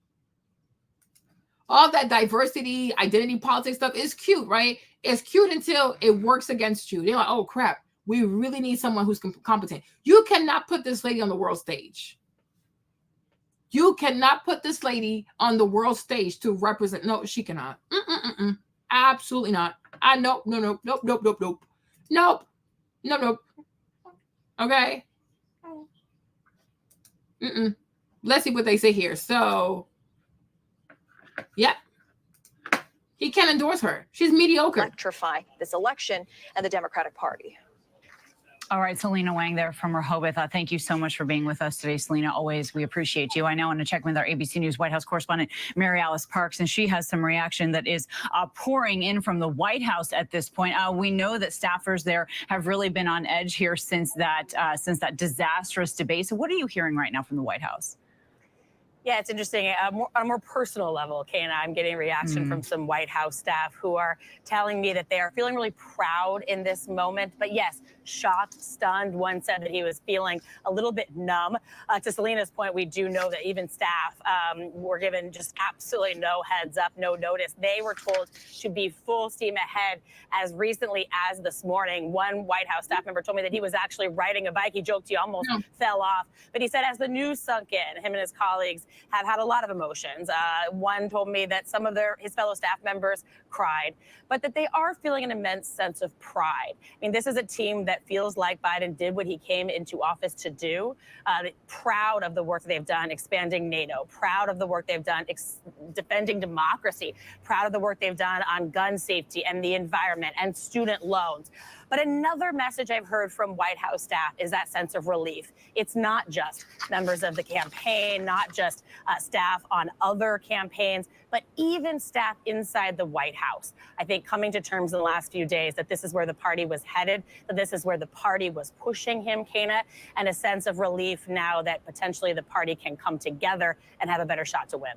All that diversity, identity politics stuff is cute, right? It's cute until it works against you. They're like, oh, crap, we really need someone who's competent. You cannot put this lady on the world stage. You cannot put this lady on the world stage to represent. No, she cannot. Absolutely not. Nope. Okay. Let's see what they say here. So, yeah. He can't endorse her. She's mediocre. Electrify this election and the Democratic Party. All right, Selena Wang there from Rehoboth. Thank you so much for being with us today, Selena. Always, we appreciate you. I now want to check with our ABC News White House correspondent, Mary Alice Parks, and she has some reaction that is pouring in from the White House at this point. We know that staffers there have really been on edge here since that disastrous debate. So what are you hearing right now from the White House? Yeah, it's interesting. On a more personal level, Kay and I'm getting reaction from some White House staff who are telling me that they are feeling really proud in this moment. But yes, shocked, stunned. One said that he was feeling a little bit numb. To Selena's point, we do know that even staff were given just absolutely no heads up, no notice. They were told to be full steam ahead as recently as this morning. One White House staff member told me that he was actually riding a bike. He joked he almost fell off. But he said as the news sunk in, him and his colleagues have had a lot of emotions. One told me that some of his fellow staff members cried, but that they are feeling an immense sense of pride. I mean, this is a team that feels like Biden did what he came into office to do. Proud of the work that they've done expanding NATO, proud of the work they've done defending democracy, proud of the work they've done on gun safety and the environment and student loans. But another message I've heard from White House staff is that sense of relief. It's not just members of the campaign, not just staff on other campaigns, but even staff inside the White House. I think coming to terms in the last few days that this is where the party was headed, that this is where the party was pushing him, Kana, and a sense of relief now that potentially the party can come together and have a better shot to win.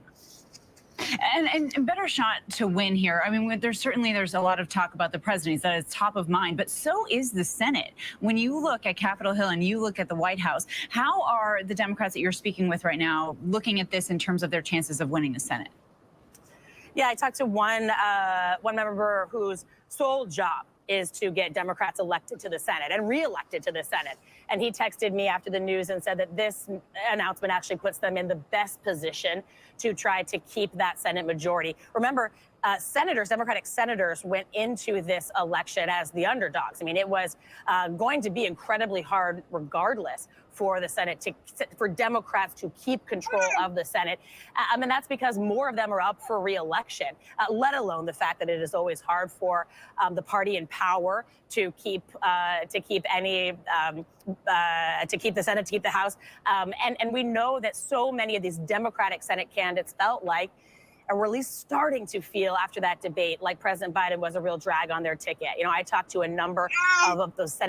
And better shot to win here. I mean, there's a lot of talk about the president, that is top of mind, but so is the Senate. When you look at Capitol Hill and you look at the White House, how are the Democrats that you're speaking with right now looking at this in terms of their chances of winning the Senate? Yeah, I talked to one member whose sole job is to get Democrats elected to the Senate and reelected to the Senate. And he texted me after the news and said that this announcement actually puts them in the best position to try to keep that Senate majority. Remember, Democratic senators went into this election as the underdogs. I mean, it was going to be incredibly hard regardless for the Senate for Democrats to keep control of the Senate. I mean, that's because more of them are up for re-election, let alone the fact that it is always hard for the party in power to keep the Senate, to keep the House. And we know that so many of these Democratic Senate candidates felt like, or were at least starting to feel after that debate like President Biden was a real drag on their ticket. You know, I talked to a number of those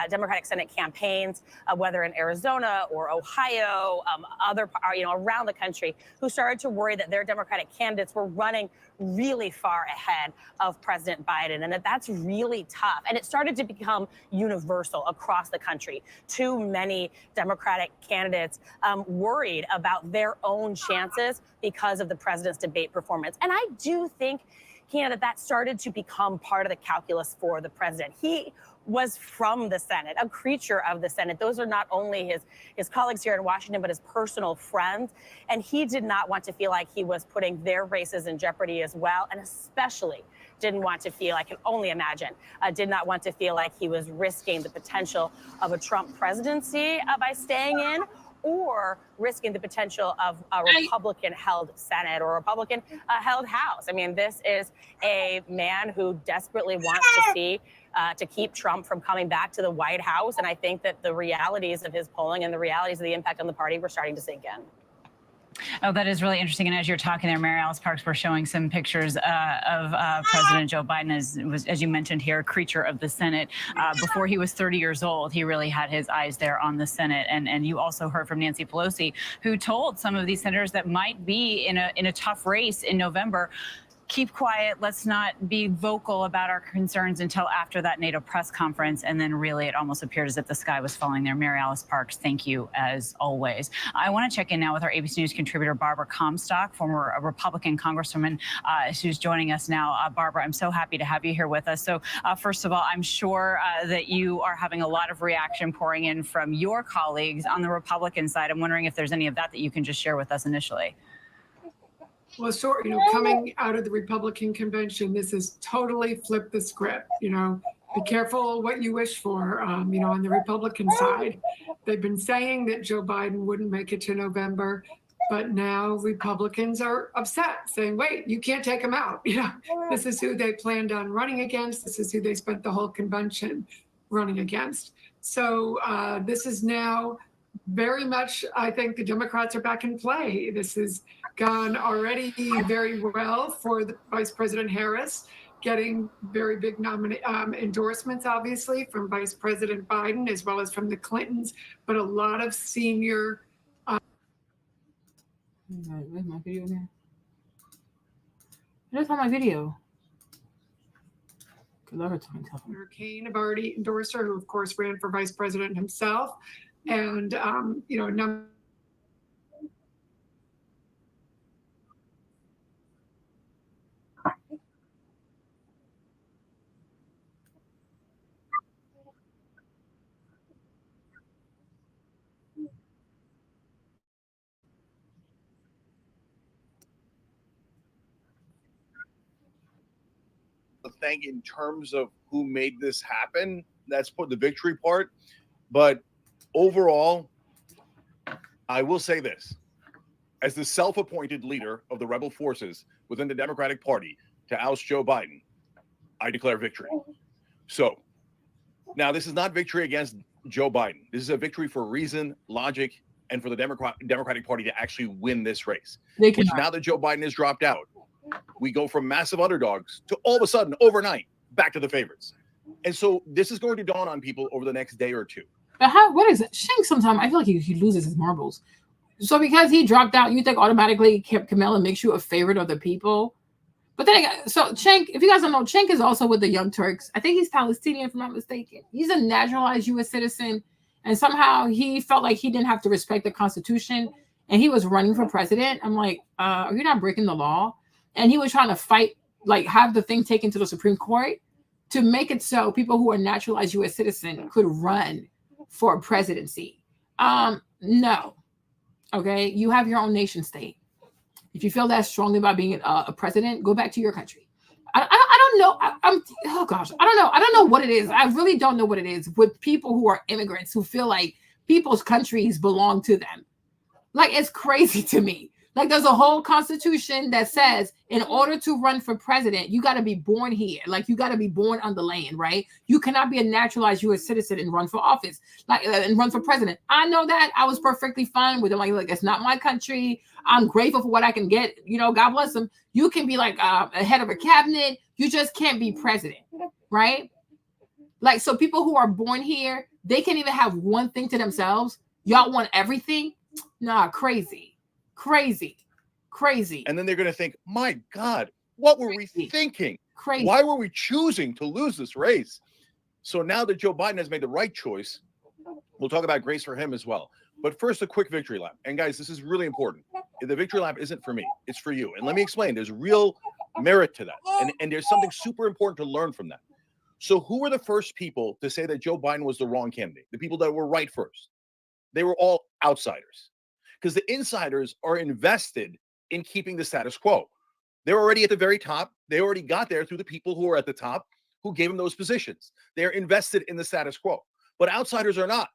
Democratic Senate campaigns, whether in Arizona or Ohio, around the country, who started to worry that their Democratic candidates were running really far ahead of President Biden, and that's really tough. And it started to become universal across the country. Too many Democratic candidates worried about their own chances because of the president's debate performance. And I do think, that started to become part of the calculus for the president. He was from the Senate, a creature of the Senate. Those are not only his colleagues here in Washington, but his personal friends. And he did not want to feel like he was putting their races in jeopardy as well, and especially didn't want to feel, I can only imagine, did not want to feel like he was risking the potential of a Trump presidency by staying in, or risking the potential of a Republican-held Senate or a Republican-held House. I mean, this is a man who desperately wants to see to keep Trump from coming back to the White House. And I think that the realities of his polling and the realities of the impact on the party were starting to sink in. Oh, that is really interesting. And as you're talking there, Mary Alice Parks, we're showing some pictures of President Joe Biden, as you mentioned here, a creature of the Senate. Before he was 30 years old, he really had his eyes there on the Senate. And you also heard from Nancy Pelosi, who told some of these senators that might be in a tough race in November, keep quiet. Let's not be vocal about our concerns until after that NATO press conference. And then really, it almost appeared as if the sky was falling there. Mary Alice Parks, thank you as always. I want to check in now with our ABC News contributor, Barbara Comstock, former Republican Congresswoman, who's joining us now. Barbara, I'm so happy to have you here with us. So first of all, I'm sure that you are having a lot of reaction pouring in from your colleagues on the Republican side. I'm wondering if there's any of that you can just share with us initially. Well, sure. Coming out of the Republican convention, this has totally flipped the script. Be careful what you wish for. On the Republican side, they've been saying that Joe Biden wouldn't make it to November, but now Republicans are upset, saying, wait, you can't take him out. This is who they planned on running against. This is who they spent the whole convention running against. So this is now very much, I think the Democrats are back in play. This has gone already very well for the Vice President Harris, getting very big endorsements, obviously, from Vice President Biden as well as from the Clintons, but a lot of senior. Where's my video again? Where's my video? Hurricane have already endorsed her, who of course ran for Vice President himself. And, thing in terms of who made this happen. That's the victory part. But overall, I will say this. As the self-appointed leader of the rebel forces within the Democratic Party to oust Joe Biden, I declare victory. So now this is not victory against Joe Biden. This is a victory for reason, logic, and for the Democratic Party to actually win this race. Which now that Joe Biden has dropped out, we go from massive underdogs to all of a sudden, overnight, back to the favorites. And so this is going to dawn on people over the next day or two. But what is it? Shank sometimes, I feel like he loses his marbles. So because he dropped out, you think automatically Kamala makes you a favorite of the people? But then, so Cenk, if you guys don't know, Cenk is also with the Young Turks. I think he's Palestinian, if I'm not mistaken. He's a naturalized U.S. citizen. And somehow he felt like he didn't have to respect the Constitution. And he was running for president. I'm like, are you not breaking the law? And he was trying to fight, like have the thing taken to the Supreme Court to make it so people who are naturalized U.S. citizen could run for presidency. No. Okay. You have your own nation state. If you feel that strongly about being a president, go back to your country. I don't know. Oh gosh, I don't know. I don't know what it is. I really don't know what it is with people who are immigrants who feel like people's countries belong to them. Like, it's crazy to me. Like, there's a whole constitution that says in order to run for president, you got to be born here. Like, you got to be born on the land, right? You cannot be a naturalized U.S. citizen and run for office, and run for president. I know that. I was perfectly fine with it. Like, it's not my country. I'm grateful for what I can get. God bless them. You can be like a head of a cabinet. You just can't be president, right? Like, so people who are born here, they can't even have one thing to themselves. Y'all want everything? Nah, crazy. And then they're going to think, my God, what were we thinking? Crazy. Why were we choosing to lose this race? So now that Joe Biden has made the right choice, we'll talk about grace for him as well. But first, a quick victory lap. And guys, this is really important. The victory lap isn't for me. It's for you. And let me explain. There's real merit to that. And there's something super important to learn from that. So who were the first people to say that Joe Biden was the wrong candidate? The people that were right first. They were all outsiders. Because the insiders are invested in keeping the status quo. They're already at the very top. They already got there through the people who are at the top who gave them those positions. They're invested in the status quo. But outsiders are not.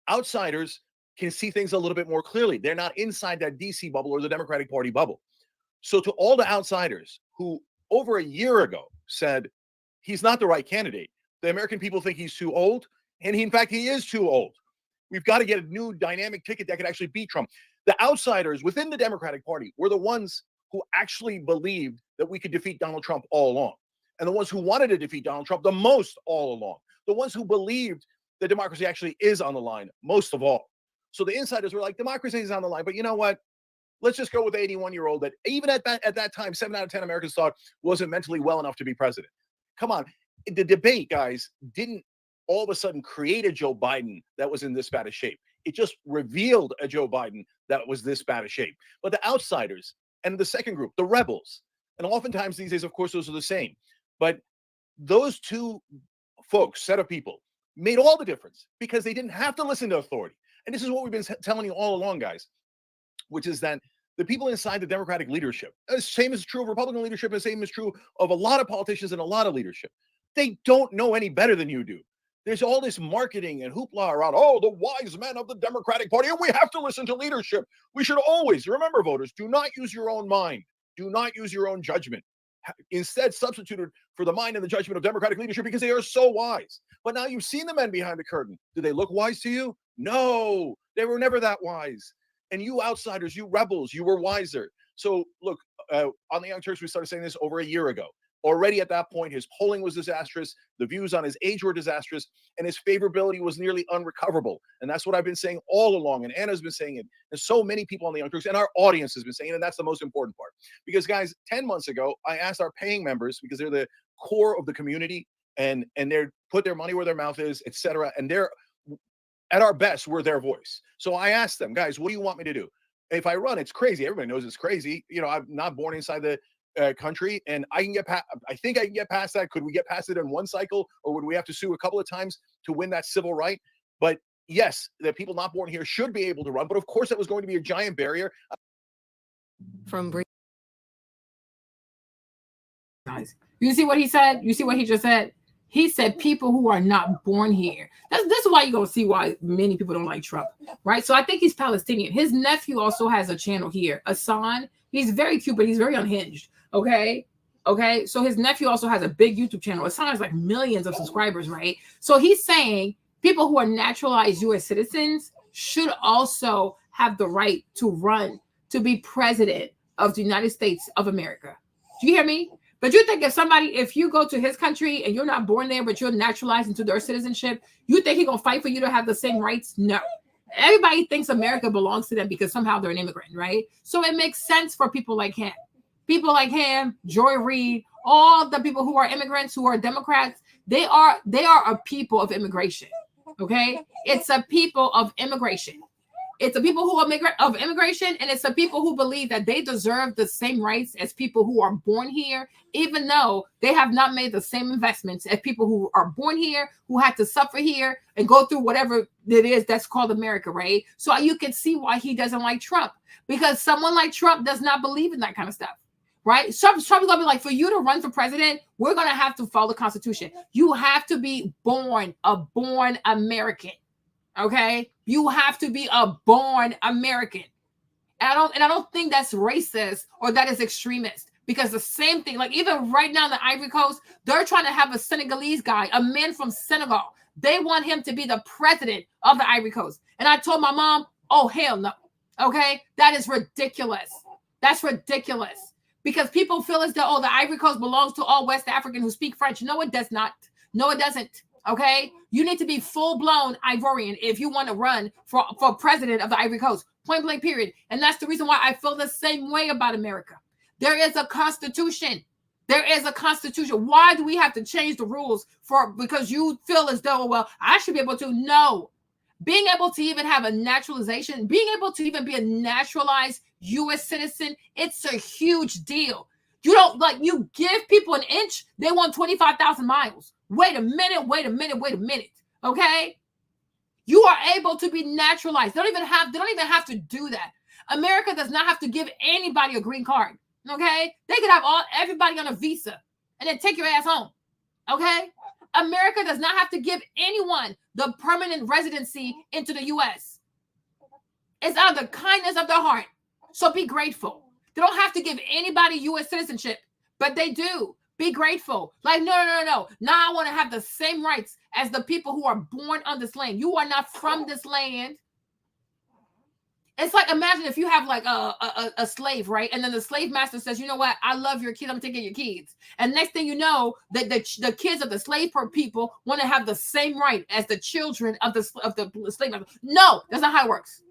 Outsiders can see things a little bit more clearly. They're not inside that DC bubble or the Democratic Party bubble. So to all the outsiders who over a year ago said he's not the right candidate, the American people think he's too old, and in fact, he is too old. We've got to get a new dynamic ticket that could actually beat Trump. The outsiders within the Democratic Party were the ones who actually believed that we could defeat Donald Trump all along, and the ones who wanted to defeat Donald Trump the most all along, the ones who believed that democracy actually is on the line most of all. So the insiders were like, democracy is on the line, but you know what? Let's just go with the 81-year-old that even at that time, 7 out of 10 Americans thought wasn't mentally well enough to be president. Come on. The debate, guys, didn't all of a sudden create a Joe Biden that was in this bad of shape. It just revealed a Joe Biden that was this bad of shape. But the outsiders and the second group, the rebels, and oftentimes these days, of course, those are the same. But those two folks, set of people, made all the difference because they didn't have to listen to authority. And this is what we've been telling you all along, guys, which is that the people inside the Democratic leadership, the same is true of Republican leadership, the same is true of a lot of politicians and a lot of leadership. They don't know any better than you do. There's all this marketing and hoopla around, oh, the wise men of the Democratic Party, and we have to listen to leadership. We should always, remember, voters, do not use your own mind. Do not use your own judgment. Instead, substituted for the mind and the judgment of Democratic leadership because they are so wise. But now you've seen the men behind the curtain. Do they look wise to you? No, they were never that wise. And you outsiders, you rebels, you were wiser. So look, on the Young Turks, we started saying this over a year ago. Already at that point, his polling was disastrous. The views on his age were disastrous, and his favorability was nearly unrecoverable. And that's what I've been saying all along. And Anna's been saying it, and so many people on the Young Turks and our audience has been saying it. And that's the most important part. Because, guys, 10 months ago, I asked our paying members, because they're the core of the community, and they're put their money where their mouth is, etc. And they're at our best, we're their voice. So I asked them, guys, what do you want me to do? If I run, it's crazy. Everybody knows it's crazy. You know, I'm not born inside the country, and I can get past. I think I can get past that. Could we get past it in one cycle, or would we have to sue a couple of times to win that civil right? But yes, the people not born here should be able to run. But of course, that was going to be a giant barrier. Guys, you see what he said? You see what he just said? He said people who are not born here. This is why you're going to see why many people don't like Trump, right? So I think he's Palestinian. His nephew also has a channel here, Hassan. He's very cute, but he's very unhinged, okay? Okay, so his nephew also has a big YouTube channel. Hassan has like millions of subscribers, right? So he's saying people who are naturalized U.S. citizens should also have the right to run to be president of the United States of America. Do you hear me? But you think if you go to his country and you're not born there, but you're naturalized into their citizenship, you think he's going to fight for you to have the same rights? No. Everybody thinks America belongs to them because somehow they're an immigrant, right? So it makes sense for people like him. People like him, Joy Reid, all the people who are immigrants, who are Democrats, they are a people of immigration, okay? It's a people of immigration. It's a people who are of immigration, and it's the people who believe that they deserve the same rights as people who are born here, even though they have not made the same investments as people who are born here, who had to suffer here and go through whatever it is that's called America, right? So you can see why he doesn't like Trump, because someone like Trump does not believe in that kind of stuff, right? Trump's going to be like, for you to run for president, we're going to have to follow the Constitution. You have to be born American. Okay, you have to be a born American. I don't think that's racist or that is extremist, because the same thing, like even right now in the Ivory Coast, they're trying to have a Senegalese guy, a man from Senegal. They want him to be the president of the Ivory Coast. And I told my mom, oh, hell no. Okay, that is ridiculous. That's ridiculous, because people feel as though, oh, the Ivory Coast belongs to all West Africans who speak French. No, it does not. No, it doesn't. Okay, you need to be full-blown Ivorian if you want to run for president of the Ivory Coast, point blank, period. And that's the reason why I feel the same way about America. There is a constitution. There is a constitution. Why do we have to change the rules because you feel as though, well, I should be able to? No. Being able to even have a naturalization, being able to even be a naturalized U.S. citizen, it's a huge deal. You don't, like, you give people an inch, they want 25,000 miles. Wait a minute. Okay? You are able to be naturalized. They don't even have to do that. America does not have to give anybody a green card. Okay? They could have everybody on a visa and then take your ass home. Okay? America does not have to give anyone the permanent residency into the US. It's out of the kindness of their heart. So be grateful. They don't have to give anybody U.S. citizenship, but they do. Be grateful. Like, no. Now I want to have the same rights as the people who are born on this land. You are not from this land. It's like, imagine if you have like a slave, right? And then the slave master says, you know what? I love your kid. I'm taking your kids. And next thing you know, the kids of the slave people want to have the same right as the children of the slave master. No, that's not how it works.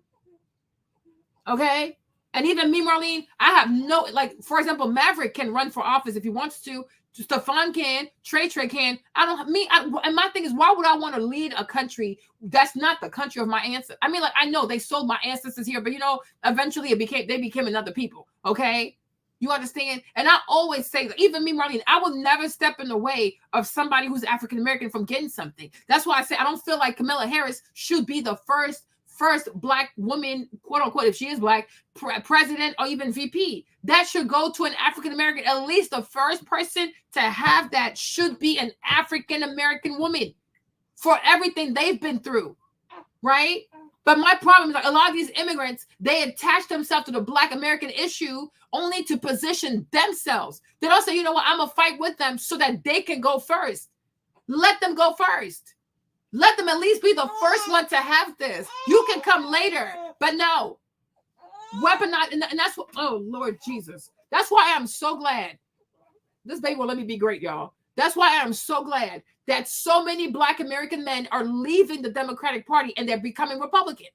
Okay? And even me, Marlene, I have no, like, for example, Maverick can run for office if he wants to. Stefan can, Trey can. And my thing is, why would I want to lead a country that's not the country of my ancestors? I mean, like, I know they sold my ancestors here, but you know, eventually they became another people. Okay, you understand? And I always say that, even me, Marlene, I will never step in the way of somebody who's African American from getting something. That's why I say I don't feel like Kamala Harris should be the first Black woman, quote unquote, if she is Black, president or even VP. That should go to an African American. At least the first person to have that should be an African American woman for everything they've been through, right? But my problem is, like, a lot of these immigrants, they attach themselves to the Black American issue only to position themselves. They don't say, you know what, I'm gonna fight with them so that they can go first. Let them go first. Let them at least be the first one to have this. You can come later, but no. Weaponize, and that's what, oh, Lord Jesus. That's why I'm so glad. This baby will let me be great, y'all. That's why I'm so glad that so many Black American men are leaving the Democratic Party and they're becoming Republican.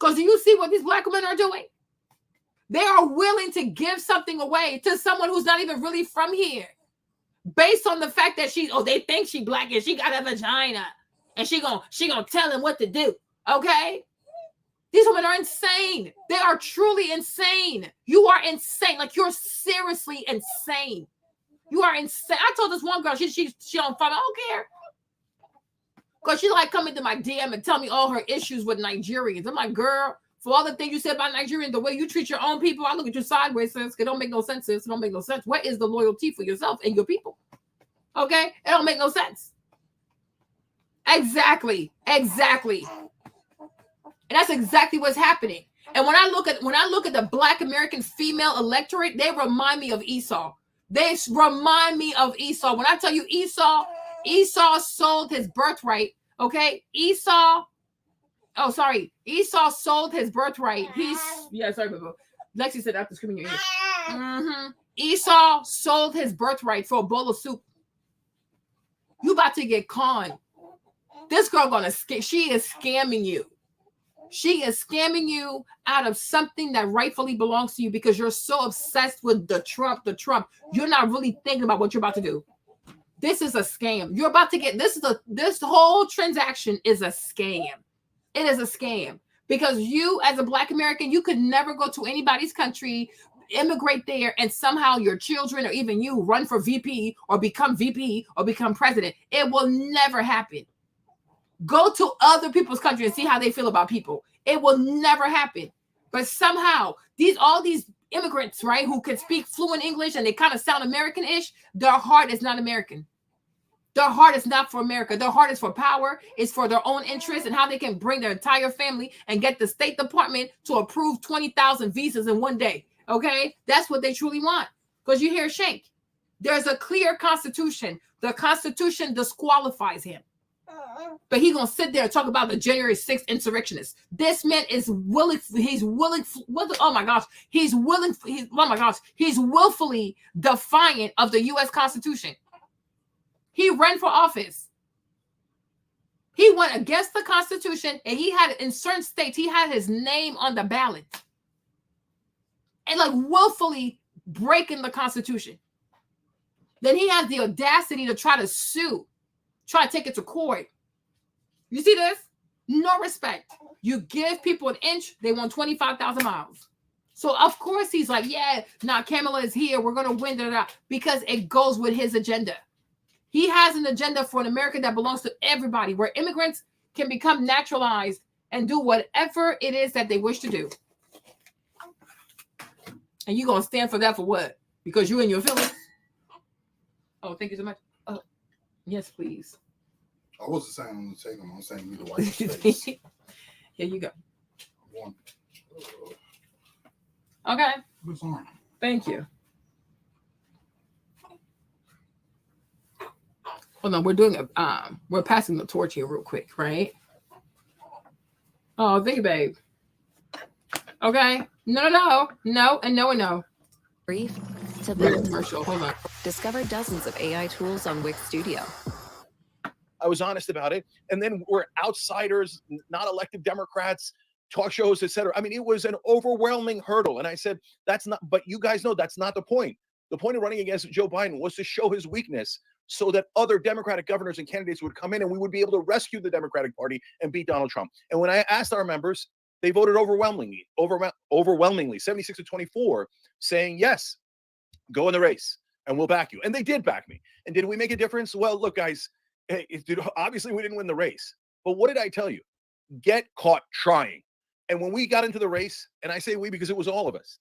Because do you see what these Black women are doing? They are willing to give something away to someone who's not even really from here, based on the fact that they think she Black and she got a vagina and she gonna tell him what to do. Okay? These women are insane. They are truly insane. You are insane. Like, you're seriously insane. You are insane. I told this one girl, she on fire. I don't care. Because she like come into my DM and tell me all her issues with Nigerians. I'm like, girl, for all the things you said about Nigerians, the way you treat your own people, I look at you sideways, sis. It don't make no sense, sis. It don't make no sense. What is the loyalty for yourself and your people? Okay? It don't make no sense. Exactly. And that's exactly what's happening. And when I look at the Black American female electorate, they remind me of Esau. They remind me of Esau. When I tell you Esau sold his birthright. Okay, Esau sold his birthright. Sorry, Boo. Lexi said after screaming your ear. Esau sold his birthright for a bowl of soup. You about to get conned. This girl she is scamming you. She is scamming you out of something that rightfully belongs to you because you're so obsessed with the Trump. You're not really thinking about what you're about to do. This is a scam. You're about to get this whole transaction is a scam. It is a scam because you, as a Black American, you could never go to anybody's country, immigrate there, and somehow your children or even you run for VP or become president. It will never happen. Go to other people's country and see how they feel about people. It will never happen. But somehow, all these immigrants, right, who can speak fluent English and they kind of sound American-ish, their heart is not American. Their heart is not for America. Their heart is for power. It's for their own interests and how they can bring their entire family and get the State Department to approve 20,000 visas in one day. Okay? That's what they truly want. Because you hear Shank. There's a clear constitution. The Constitution disqualifies him. But he's going to sit there and talk about the January 6th insurrectionists. This man is he's willfully defiant of the U.S. Constitution. He ran for office. He went against the Constitution, and in certain states, he had his name on the ballot. And like willfully breaking the Constitution. Then he has the audacity to try to take it to court. You see this? No respect. You give people an inch, they want 25,000 miles. So of course he's like, yeah, now Kamala is here. We're going to win that because it goes with his agenda. He has an agenda for an America that belongs to everybody, where immigrants can become naturalized and do whatever it is that they wish to do. And you're going to stand for that for what? Because you and your feelings? Oh, thank you so much. Oh, yes, please. I wasn't saying on the table. I'm saying you the white face. Here you go. Okay. Thank you. Hold on, we're doing we're passing the torch here real quick, right? Oh, thank you, babe. Okay. No, and no. Brief to Very build. commercial. Hold on. Discover dozens of AI tools on Wix Studio. I was honest about it. And then we're outsiders, not elected Democrats, talk shows, etc. I mean, it was an overwhelming hurdle. And I said, that's not, but you guys know that's not the point. The point of running against Joe Biden was to show his weakness so that other Democratic governors and candidates would come in and we would be able to rescue the Democratic Party and beat Donald Trump. And when I asked our members, they voted overwhelmingly, 76-24, saying, yes, go in the race and we'll back you. And they did back me. And did we make a difference? Well, look, guys, obviously we didn't win the race. But what did I tell you? Get caught trying. And when we got into the race, and I say we because it was all of us,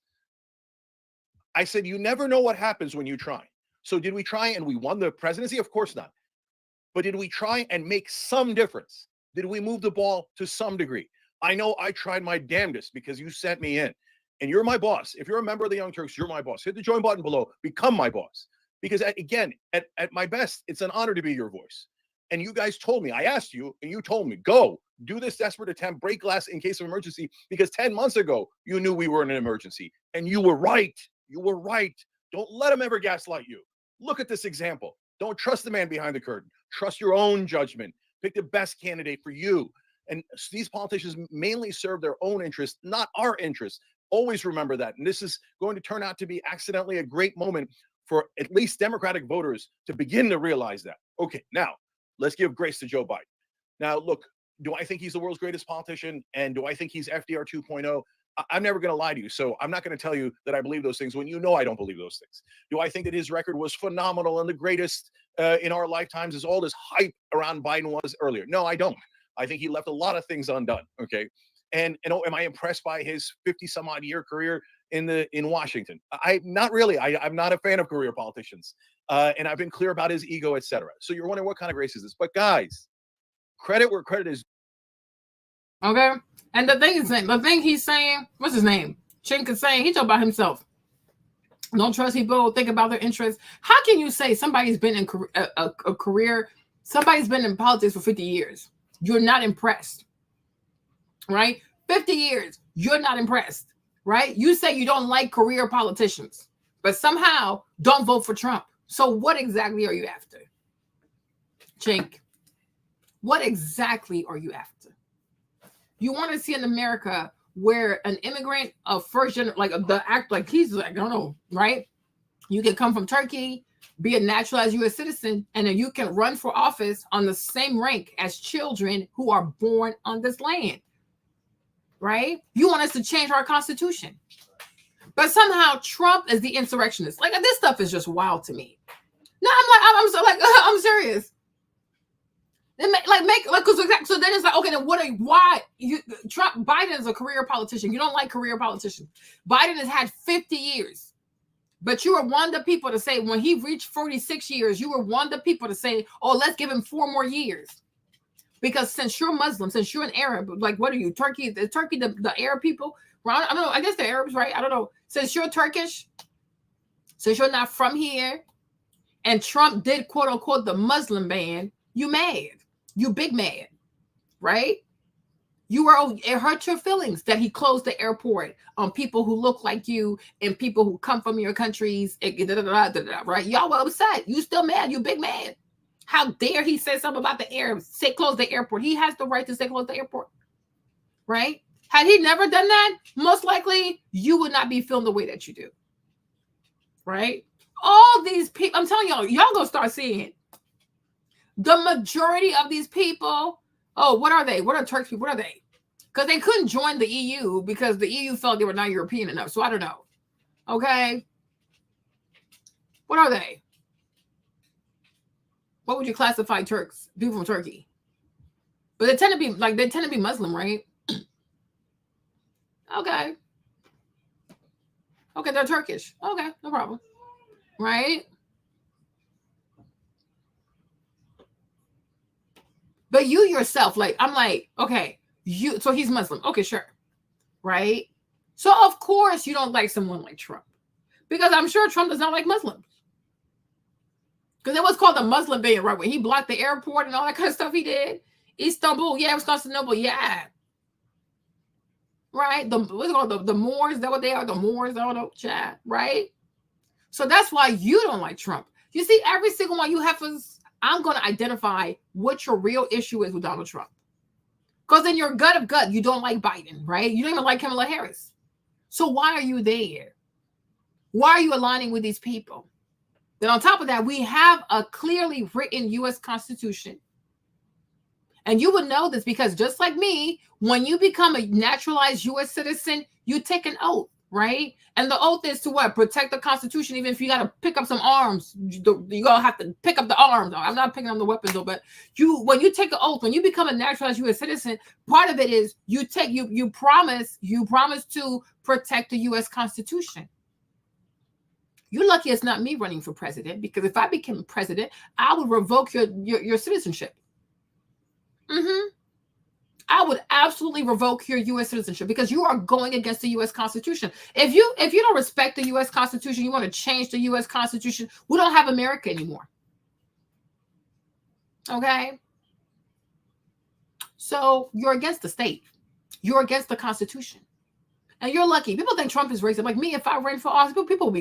I said, you never know what happens when you try. So did we try and we won the presidency? Of course not. But did we try and make some difference? Did we move the ball to some degree? I know I tried my damnedest because you sent me in. And you're my boss. If you're a member of the Young Turks, you're my boss. Hit the join button below. Become my boss. Because again, at my best, it's an honor to be your voice. And you guys told me, I asked you, and you told me, go, do this desperate attempt, break glass in case of emergency, because 10 months ago, you knew we were in an emergency. And you were right. You were right. Don't let them ever gaslight you. Look at this example. Don't trust the man behind the curtain. Trust your own judgment. Pick the best candidate for you. And these politicians mainly serve their own interests, not our interests. Always remember that. And this is going to turn out to be accidentally a great moment for at least Democratic voters to begin to realize that. Okay, now let's give grace to Joe Biden. Now, look, do I think he's the world's greatest politician? And do I think he's FDR 2.0? I'm never going to lie to you. So I'm not going to tell you that I believe those things when you know I don't believe those things. Do I think that his record was phenomenal and the greatest in our lifetimes as all this hype around Biden was earlier? No, I don't. I think he left a lot of things undone. Okay. And am I impressed by his 50 some odd year career in Washington? I'm not really. I'm not a fan of career politicians. And I've been clear about his ego, etc. So you're wondering what kind of race is this? But guys, credit where credit is. Okay. And the thing he's saying, what's his name? Chink is saying, he talking about himself. Don't trust people, think about their interests. How can you say somebody's been in a career, somebody's been in politics for 50 years? You're not impressed, right? 50 years, you're not impressed, right? You say you don't like career politicians, but somehow don't vote for Trump. So what exactly are you after? Chink, what exactly are you after? You want to see in America where an immigrant of first generation, like the act, like he's like, I don't know, right? You can come from Turkey, be a naturalized U.S. citizen, and then you can run for office on the same rank as children who are born on this land, right? You want us to change our constitution. But somehow Trump is the insurrectionist. Like, this stuff is just wild to me. No, I'm serious. So then it's like, okay, then Biden is a career politician. You don't like career politicians. Biden has had 50 years, but you were one of the people to say when he reached 46 years, you were one of the people to say, oh, let's give him 4 more years. Because since you're Muslim, since you're an Arab, like, what are you, Turkey, the Arab people? I don't know. I guess they're Arabs, right? I don't know. Since you're Turkish, since you're not from here, and Trump did, quote unquote, the Muslim ban, you mad. You big mad, right? It hurt your feelings that he closed the airport on people who look like you and people who come from your countries, right? Y'all were upset. You still mad. You big mad. How dare he say something about the Arabs? Say close the airport. He has the right to say close the airport, right? Had he never done that, most likely you would not be feeling the way that you do, right? All these people, I'm telling y'all gonna start seeing the majority of these people. Oh, what are they? What are Turkish people? What are they? Because they couldn't join the EU because the EU felt they were not European enough. So I don't know. Okay. What are they? What would you classify Turks? People from Turkey. But they tend to be Muslim, right? Okay. Okay, they're Turkish. Okay, no problem. Right? But you yourself, like, I'm like, okay, so he's Muslim. Okay, sure. right? So of course you don't like someone like Trump, because I'm sure Trump does not like Muslims. Because it was called the Muslim ban, right? When he blocked the airport and all that kind of stuff he did. Istanbul, yeah, Constantinople, yeah. Right? What's it called? The Moors, is that what they are? The Moors, I don't know, chat, right? So that's why you don't like Trump. You see, every single one you have is, I'm going to identify what your real issue is with Donald Trump. Because in your gut of gut, you don't like Biden, right? You don't even like Kamala Harris. So why are you there? Why are you aligning with these people? Then on top of that, we have a clearly written U.S. Constitution. And you would know this because just like me, when you become a naturalized U.S. citizen, you take an oath, right? And the oath is to what? Protect the Constitution. Even if you got to pick up some arms, you're going to have to pick up the arms. I'm not picking up the weapons though, but when you take an oath, when you become a naturalized U.S. citizen, part of it is you promise to protect the U.S. Constitution. You're lucky it's not me running for president, because if I became president, I would revoke your citizenship. I would absolutely revoke your U.S. citizenship because you are going against the U.S. Constitution. If you don't respect the U.S. Constitution, you want to change the U.S. Constitution, we don't have America anymore. Okay? So you're against the state. You're against the Constitution. And you're lucky. People think Trump is racist. Like me, if I ran for office, it'll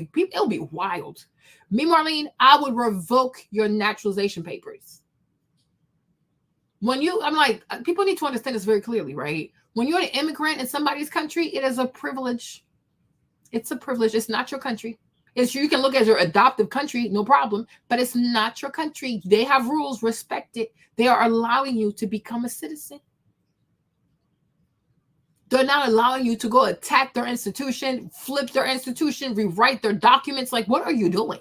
be wild. Me, Marlene, I would revoke your naturalization papers. People need to understand this very clearly, right? When you're an immigrant in somebody's country, it is a privilege. It's a privilege. It's not your country. You can look at your adoptive country, no problem, but it's not your country. They have rules, respect it. They are allowing you to become a citizen. They're not allowing you to go attack their institution, flip their institution, rewrite their documents. Like, what are you doing?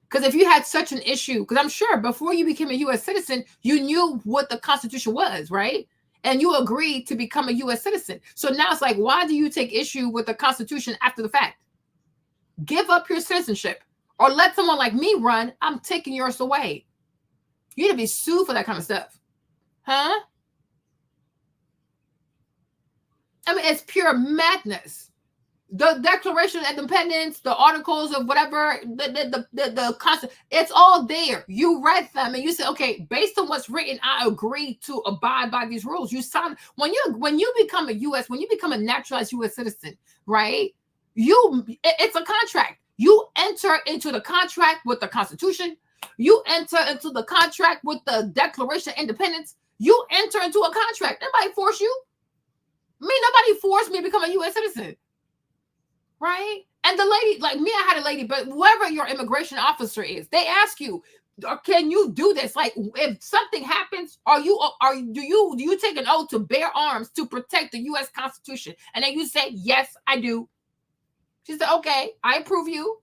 Because if you had such an issue, because I'm sure before you became a U.S. citizen, you knew what the Constitution was, right? And you agreed to become a U.S. citizen. So now it's like, why do you take issue with the Constitution after the fact? Give up your citizenship or let someone like me run. I'm taking yours away. You need to be sued for that kind of stuff. Huh? I mean, it's pure madness. The Declaration of Independence, the articles of whatever, the concept, it's all there. You read them and you say, okay, based on what's written, I agree to abide by these rules. You sign when you become a naturalized U.S. citizen, right? It's a contract. You enter into the contract with the Constitution. You enter into the contract with the Declaration of Independence. You enter into a contract. Nobody force you. Nobody forced me to become a U.S. citizen. Right? And the lady, like me, I had a lady, but whoever your immigration officer is, they ask you, can you do this? Like, if something happens, do you take an oath to bear arms to protect the U.S. Constitution? And then you say, yes, I do. She said, okay, I approve you.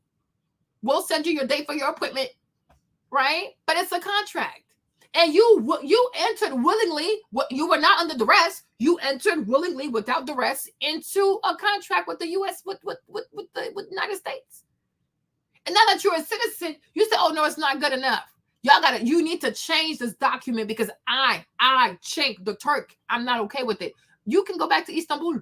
We'll send you your date for your appointment. Right? But it's a contract. And you entered willingly. You were not under duress. You entered willingly, without duress, into a contract with the U.S. with the United States. And now that you're a citizen, you say, "Oh no, it's not good enough. You need to change this document because I Cenk the Turk, I'm not okay with it." You can go back to Istanbul.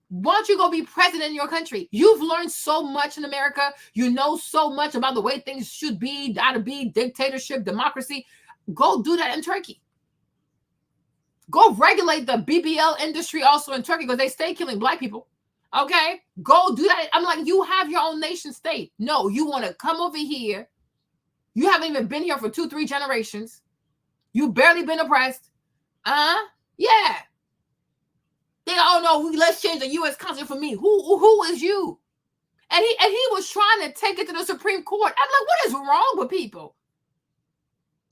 Why don't you go be president in your country? You've learned so much in America. You know so much about the way things should be, gotta be, dictatorship, democracy. Go do that in Turkey. Go regulate the BBL industry also in Turkey because they stay killing black people. Okay? Go do that. I'm like, you have your own nation state. No, you want to come over here. You haven't even been here for 2-3 generations. You've barely been oppressed. Yeah. Oh no, let's change the U.S. Constitution for me. Who is you? And he was trying to take it to the Supreme Court. I'm like, what is wrong with people?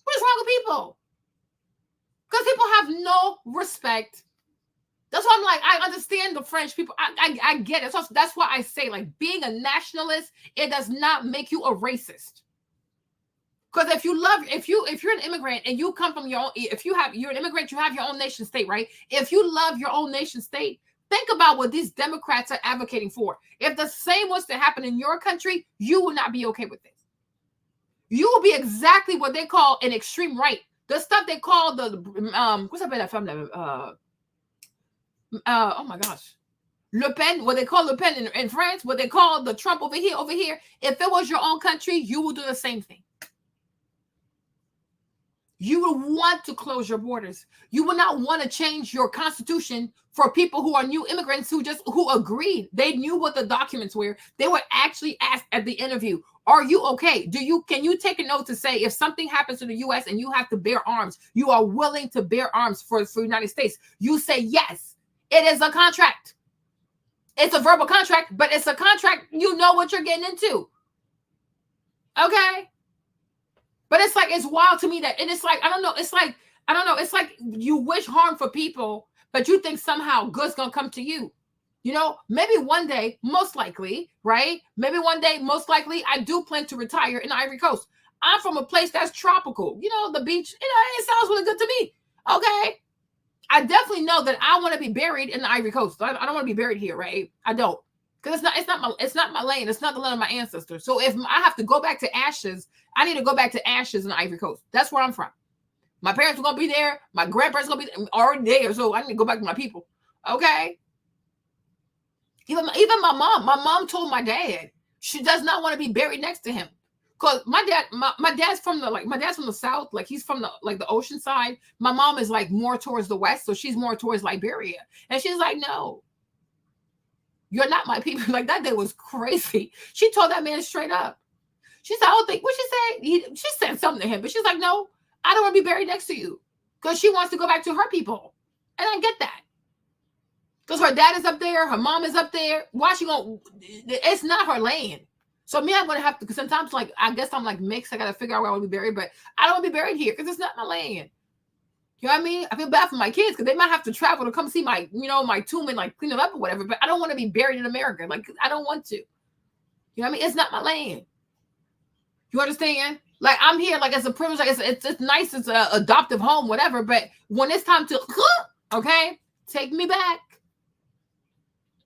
What is wrong with people? Because people have no respect. That's why I'm like, I understand the French people. I get it. So that's why I say, like, being a nationalist, it does not make you a racist. Because if you're an immigrant and you come from you're an immigrant, you have your own nation state, right? If you love your own nation state, think about what these Democrats are advocating for. If the same was to happen in your country, you would not be okay with this. You will be exactly what they call an extreme right. The stuff they call the what's up in that family? oh my gosh, Le Pen, what they call Le Pen in France, what they call the Trump over here. If it was your own country, you will do the same thing. You would want to close your borders. You would not want to change your constitution for people who are new immigrants who agreed. They knew what the documents were. They were actually asked at the interview, are you okay? Can you take a note to say if something happens to the US and you have to bear arms, you are willing to bear arms for the United States? You say yes. It is a contract. It's a verbal contract, but it's a contract. You know what you're getting into. Okay? But it's like, it's wild to me that, and it's like, I don't know. It's like you wish harm for people, but you think somehow good's going to come to you. You know, maybe one day, most likely, right? Maybe one day, most likely, I do plan to retire in the Ivory Coast. I'm from a place that's tropical. You know, the beach, it sounds really good to me. Okay. I definitely know that I want to be buried in the Ivory Coast. I don't want to be buried here, right? I don't. Because it's not my lane. It's not the land of my ancestors. So if I have to go back to ashes, I need to go back to ashes in the Ivory Coast. That's where I'm from. My parents are going to be there. My grandparents are going to be already there. So I need to go back to my people. Okay? Even my mom told my dad she does not want to be buried next to him. Because my dad's from the South. Like he's from the ocean side. My mom is like more towards the West. So she's more towards Liberia. And she's like, no. You're not my people. Like that day was crazy. She told that man straight up. She said, I don't think, what she said? She said something to him, but she's like, no, I don't want to be buried next to you. Because she wants to go back to her people. And I get that. Because her dad is up there, her mom is up there. Why she going to, it's not her land. So me, I'm going to have to, because sometimes I guess I'm mixed. I got to figure out where I want to be buried, but I don't want to be buried here because it's not my land. You know what I mean? I feel bad for my kids because they might have to travel to come see my tomb and clean it up or whatever. But I don't want to be buried in America. I don't want to. You know what I mean? It's not my land. You understand? I'm here. It's a privilege. It's nice. It's an adoptive home, whatever. But when it's time to, okay, take me back.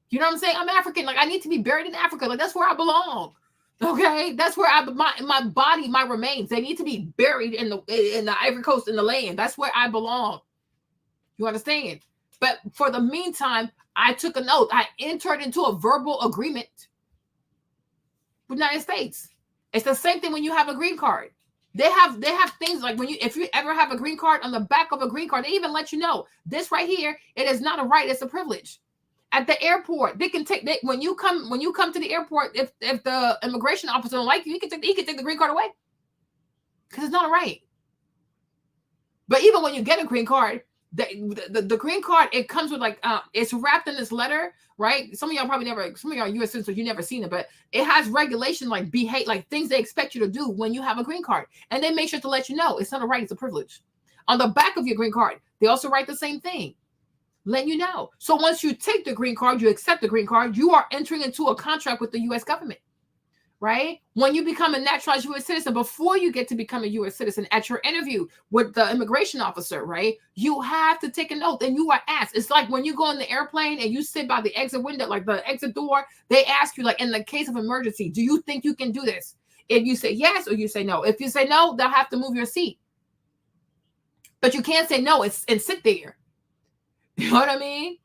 You know what I'm saying? I'm African. I need to be buried in Africa. That's where I belong. Okay, that's where my body, my remains, they need to be buried in the Ivory Coast, in the land. That's where I belong. You understand? But for the meantime, I took an oath. I entered into a verbal agreement with the United States. It's the same thing when you have a green card. They have things like if you ever have a green card, on the back of a green card, they even let you know this right here. It is not a right; it's a privilege. At the airport, they can take when you come to the airport. If the immigration officer don't like you, he can take the green card away because it's not a right. But even when you get a green card, the green card, it comes with it's wrapped in this letter, right? Some of y'all U.S. citizens, you never seen it, but it has regulation things they expect you to do when you have a green card, and they make sure to let you know it's not a right, it's a privilege. On the back of your green card, they also write the same thing. Let you know. So once you take the green card, you accept the green card, you are entering into a contract with the U.S. government, right? When you become a naturalized U.S. citizen, before you get to become a U.S. citizen, at your interview with the immigration officer, right, you have to take an oath and you are asked. It's like when you go in the airplane and you sit by the exit window, the exit door, they ask you, in the case of emergency, do you think you can do this? If you say yes or you say no. If you say no, they'll have to move your seat. But you can't say no and sit there. You know what I mean?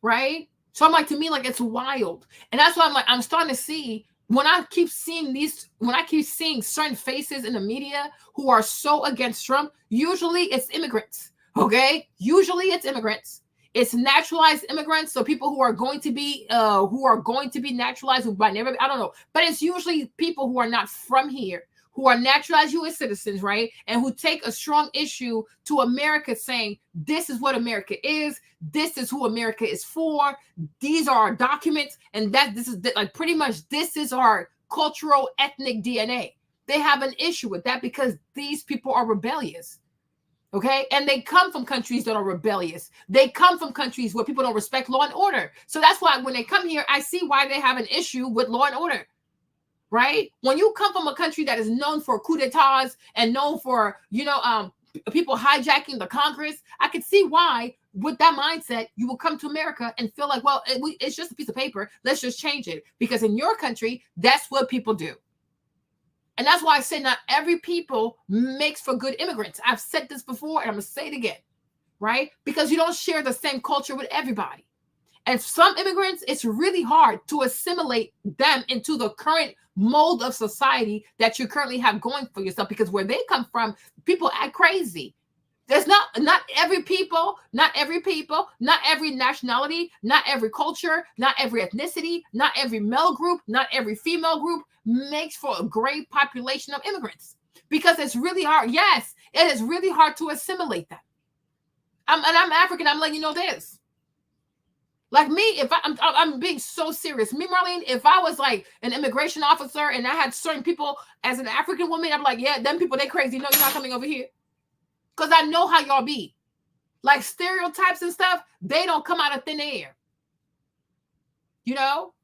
Right? So I'm to me, it's wild. And that's why I'm starting to see, when I keep seeing certain faces in the media who are so against Trump, usually it's immigrants. Okay? Usually it's immigrants. It's naturalized immigrants. So people who are going to be naturalized, who might never, I don't know. But it's usually people who are not from here, who are naturalized U.S. citizens, right? And who take a strong issue to America, saying, this is what America is. This is who America is for. These are our documents. And pretty much this is our cultural ethnic DNA. They have an issue with that because these people are rebellious. Okay. And they come from countries that are rebellious. They come from countries where people don't respect law and order. So that's why when they come here, I see why they have an issue with law and order. Right? When you come from a country that is known for coup d'etats and known for, people hijacking the Congress, I could see why, with that mindset, you will come to America and feel like, well, it's just a piece of paper. Let's just change it. Because in your country, that's what people do. And that's why I say not every people makes for good immigrants. I've said this before, and I'm going to say it again. right? Because you don't share the same culture with everybody. And some immigrants, it's really hard to assimilate them into the current mold of society that you currently have going for yourself, because where they come from, people act crazy. There's not every people, not every nationality, not every culture, not every ethnicity, not every male group, not every female group makes for a great population of immigrants, because it's really hard. Yes, it is really hard to assimilate them. I'm African. I'm letting you know this. Like me, if I'm being so serious. Me, Marlene, if I was like an immigration officer and I had certain people as an African woman, I'm like, yeah, them people, they crazy. No, you're not coming over here. Because I know how y'all be. Like stereotypes and stuff, they don't come out of thin air. You know?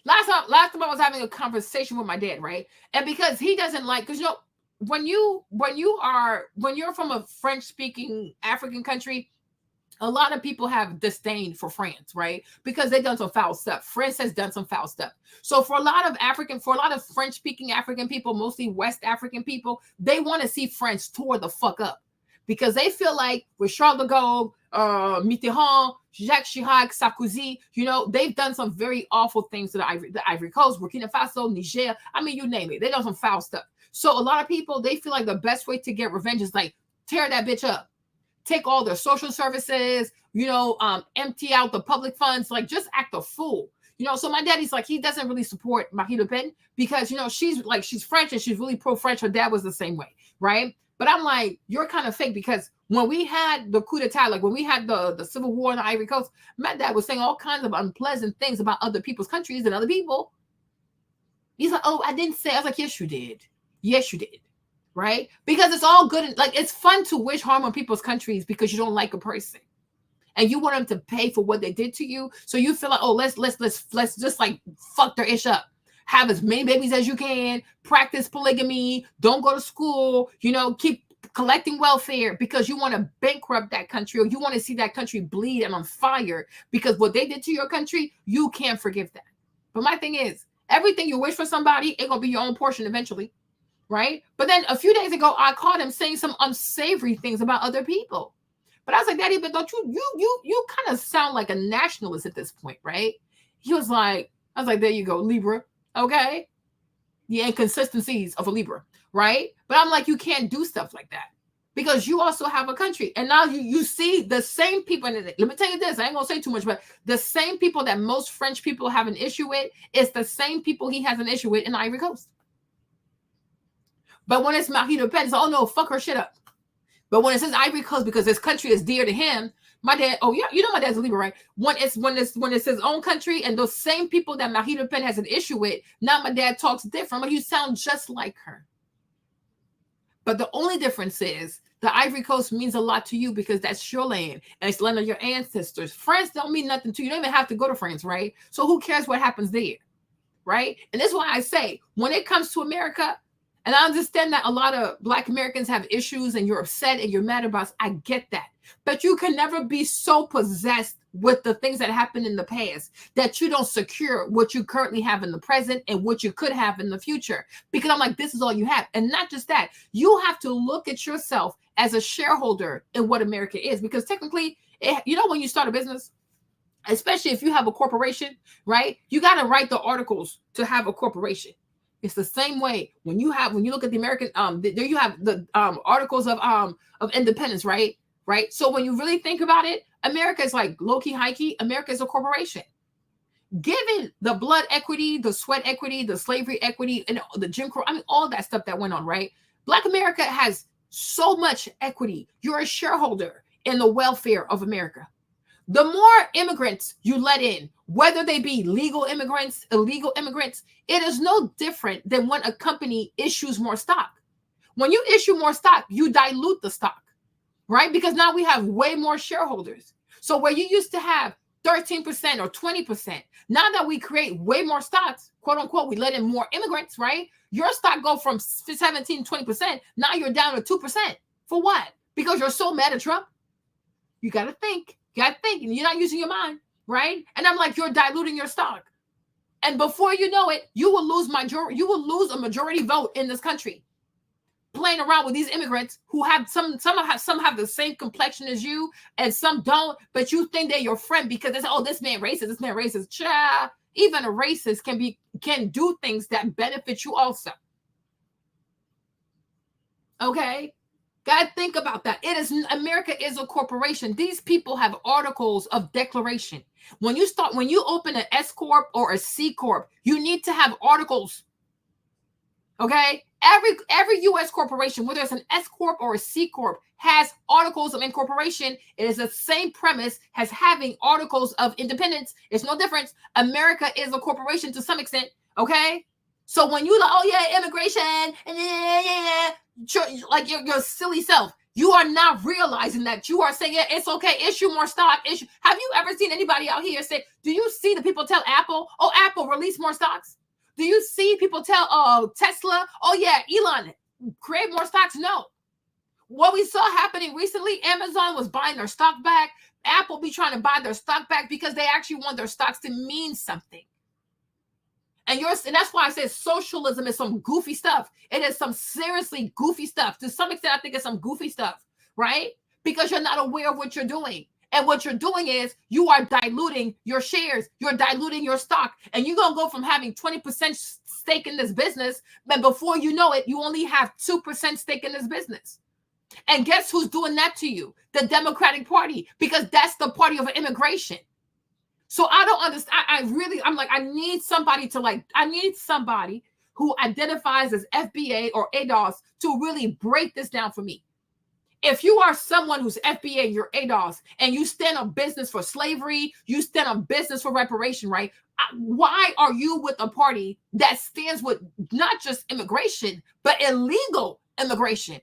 Last time I was having a conversation with my dad, right? And because he doesn't like, because you know, when you're from a French-speaking African country, a lot of people have disdain for France, right? Because they've done some foul stuff. France has done some foul stuff. So for a lot of French-speaking African people, mostly West African people, they want to see France tore the fuck up. Because they feel like with Charles de Gaulle, Mitterrand, Jacques Chirac, Sarkozy, you know, they've done some very awful things to the Ivory Coast, Burkina Faso, Niger. I mean, you name it. They've done some foul stuff. So a lot of people, they feel like the best way to get revenge is like, tear that bitch up. Take all their social services, you know, empty out the public funds, like just act a fool. You know, so my daddy's like, he doesn't really support Marine Le Pen because, you know, she's French and she's really pro-French. Her dad was the same way, right? But I'm like, you're kind of fake, because when we had the coup d'etat, like when we had the civil war in the Ivory Coast, my dad was saying all kinds of unpleasant things about other people's countries and other people. He's like, oh, I didn't say. I was like, yes, you did. Yes, you did. Right? Because it's all good. Like, it's fun to wish harm on people's countries because you don't like a person and you want them to pay for what they did to you. So you feel like, oh, let's just like fuck their ish up. Have as many babies as you can, practice polygamy, don't go to school, you know, keep collecting welfare because you want to bankrupt that country, or you want to see that country bleed and on fire because what they did to your country, you can't forgive that. But my thing is, everything you wish for somebody, it's gonna be your own portion eventually, right? But then a few days ago, I caught him saying some unsavory things about other people. But I was like, Daddy, but don't you kind of sound like a nationalist at this point, right? He was like, I was like, there you go, Libra. Okay. The inconsistencies of a Libra, right? But I'm like, you can't do stuff like that because you also have a country. And now you see the same people. And let me tell you this, I ain't gonna say too much, but the same people that most French people have an issue with is the same people he has an issue with in the Ivory Coast. But when it's Marine Le Pen, it's, oh no, fuck her shit up. But when it says Ivory Coast because this country is dear to him, my dad, oh yeah, you know my dad's a Libra, right? When it's his own country and those same people that Marine Le Pen has an issue with, now my dad talks different. Like, you sound just like her. But the only difference is the Ivory Coast means a lot to you because that's your land and it's land of your ancestors. France don't mean nothing to you. You don't even have to go to France, right? So who cares what happens there, right? And that's why I say when it comes to America, and I understand that a lot of Black Americans have issues and you're upset and you're mad about us. I get that. But you can never be so possessed with the things that happened in the past that you don't secure what you currently have in the present and what you could have in the future. Because I'm like, this is all you have. And not just that, you have to look at yourself as a shareholder in what America is. Because technically, you know, when you start a business, especially if you have a corporation, right? You got to write the articles to have a corporation. It's the same way when you look at the American, there you have the articles of independence, right? Right. So when you really think about it, America is like low-key, high-key. America is a corporation. Given the blood equity, the sweat equity, the slavery equity, and the Jim Crow, I mean, all that stuff that went on, right? Black America has so much equity. You're a shareholder in the welfare of America. The more immigrants you let in, whether they be legal immigrants, illegal immigrants, it is no different than when a company issues more stock. When you issue more stock, you dilute the stock, right? Because now we have way more shareholders. So where you used to have 13% or 20%, now that we create way more stocks, quote unquote, we let in more immigrants, right? Your stock go from 17, 20%. Now you're down to 2%. For what? Because you're so mad at Trump? You got to think. You got to think. And you're not using your mind, right? And I'm like, you're diluting your stock. And before you know it, you will lose a majority vote in this country. playing around with these immigrants who have some have the same complexion as you and some don't, but you think they're your friend because it's, oh, this man racist. Cha, even a racist can do things that benefit you also. Okay? Gotta think about that. America is a corporation. These people have articles of declaration. When you open an S Corp or a C Corp, you need to have articles. Okay? Every U.S. corporation, whether it's an S Corp or a C Corp, has articles of incorporation. It is the same premise as having articles of independence. It's no difference. America is a corporation to some extent. Okay? So when you like, oh yeah, immigration, like your silly self, you are not realizing that you are saying, yeah, it's okay, issue more stock. Have you ever seen anybody out here say, do you see the people tell Apple, oh, Apple, release more stocks? Do you see people tell Tesla, oh yeah, Elon, create more stocks? No. What we saw happening recently, Amazon was buying their stock back. Apple be trying to buy their stock back because they actually want their stocks to mean something. And that's why I said socialism is some goofy stuff. It is some seriously goofy stuff. To some extent, I think it's some goofy stuff, right? Because you're not aware of what you're doing. And what you're doing is you are diluting your shares. You're diluting your stock. And you're going to go from having 20% stake in this business, but before you know it, you only have 2% stake in this business. And guess who's doing that to you? The Democratic Party, because that's the party of immigration. So I don't understand. I need somebody who identifies as FBA or ADOS to really break this down for me. If you are someone who's FBA, you're ADOS, and you stand on business for slavery, you stand on business for reparation, right? Why are you with a party that stands with not just immigration, but illegal immigration?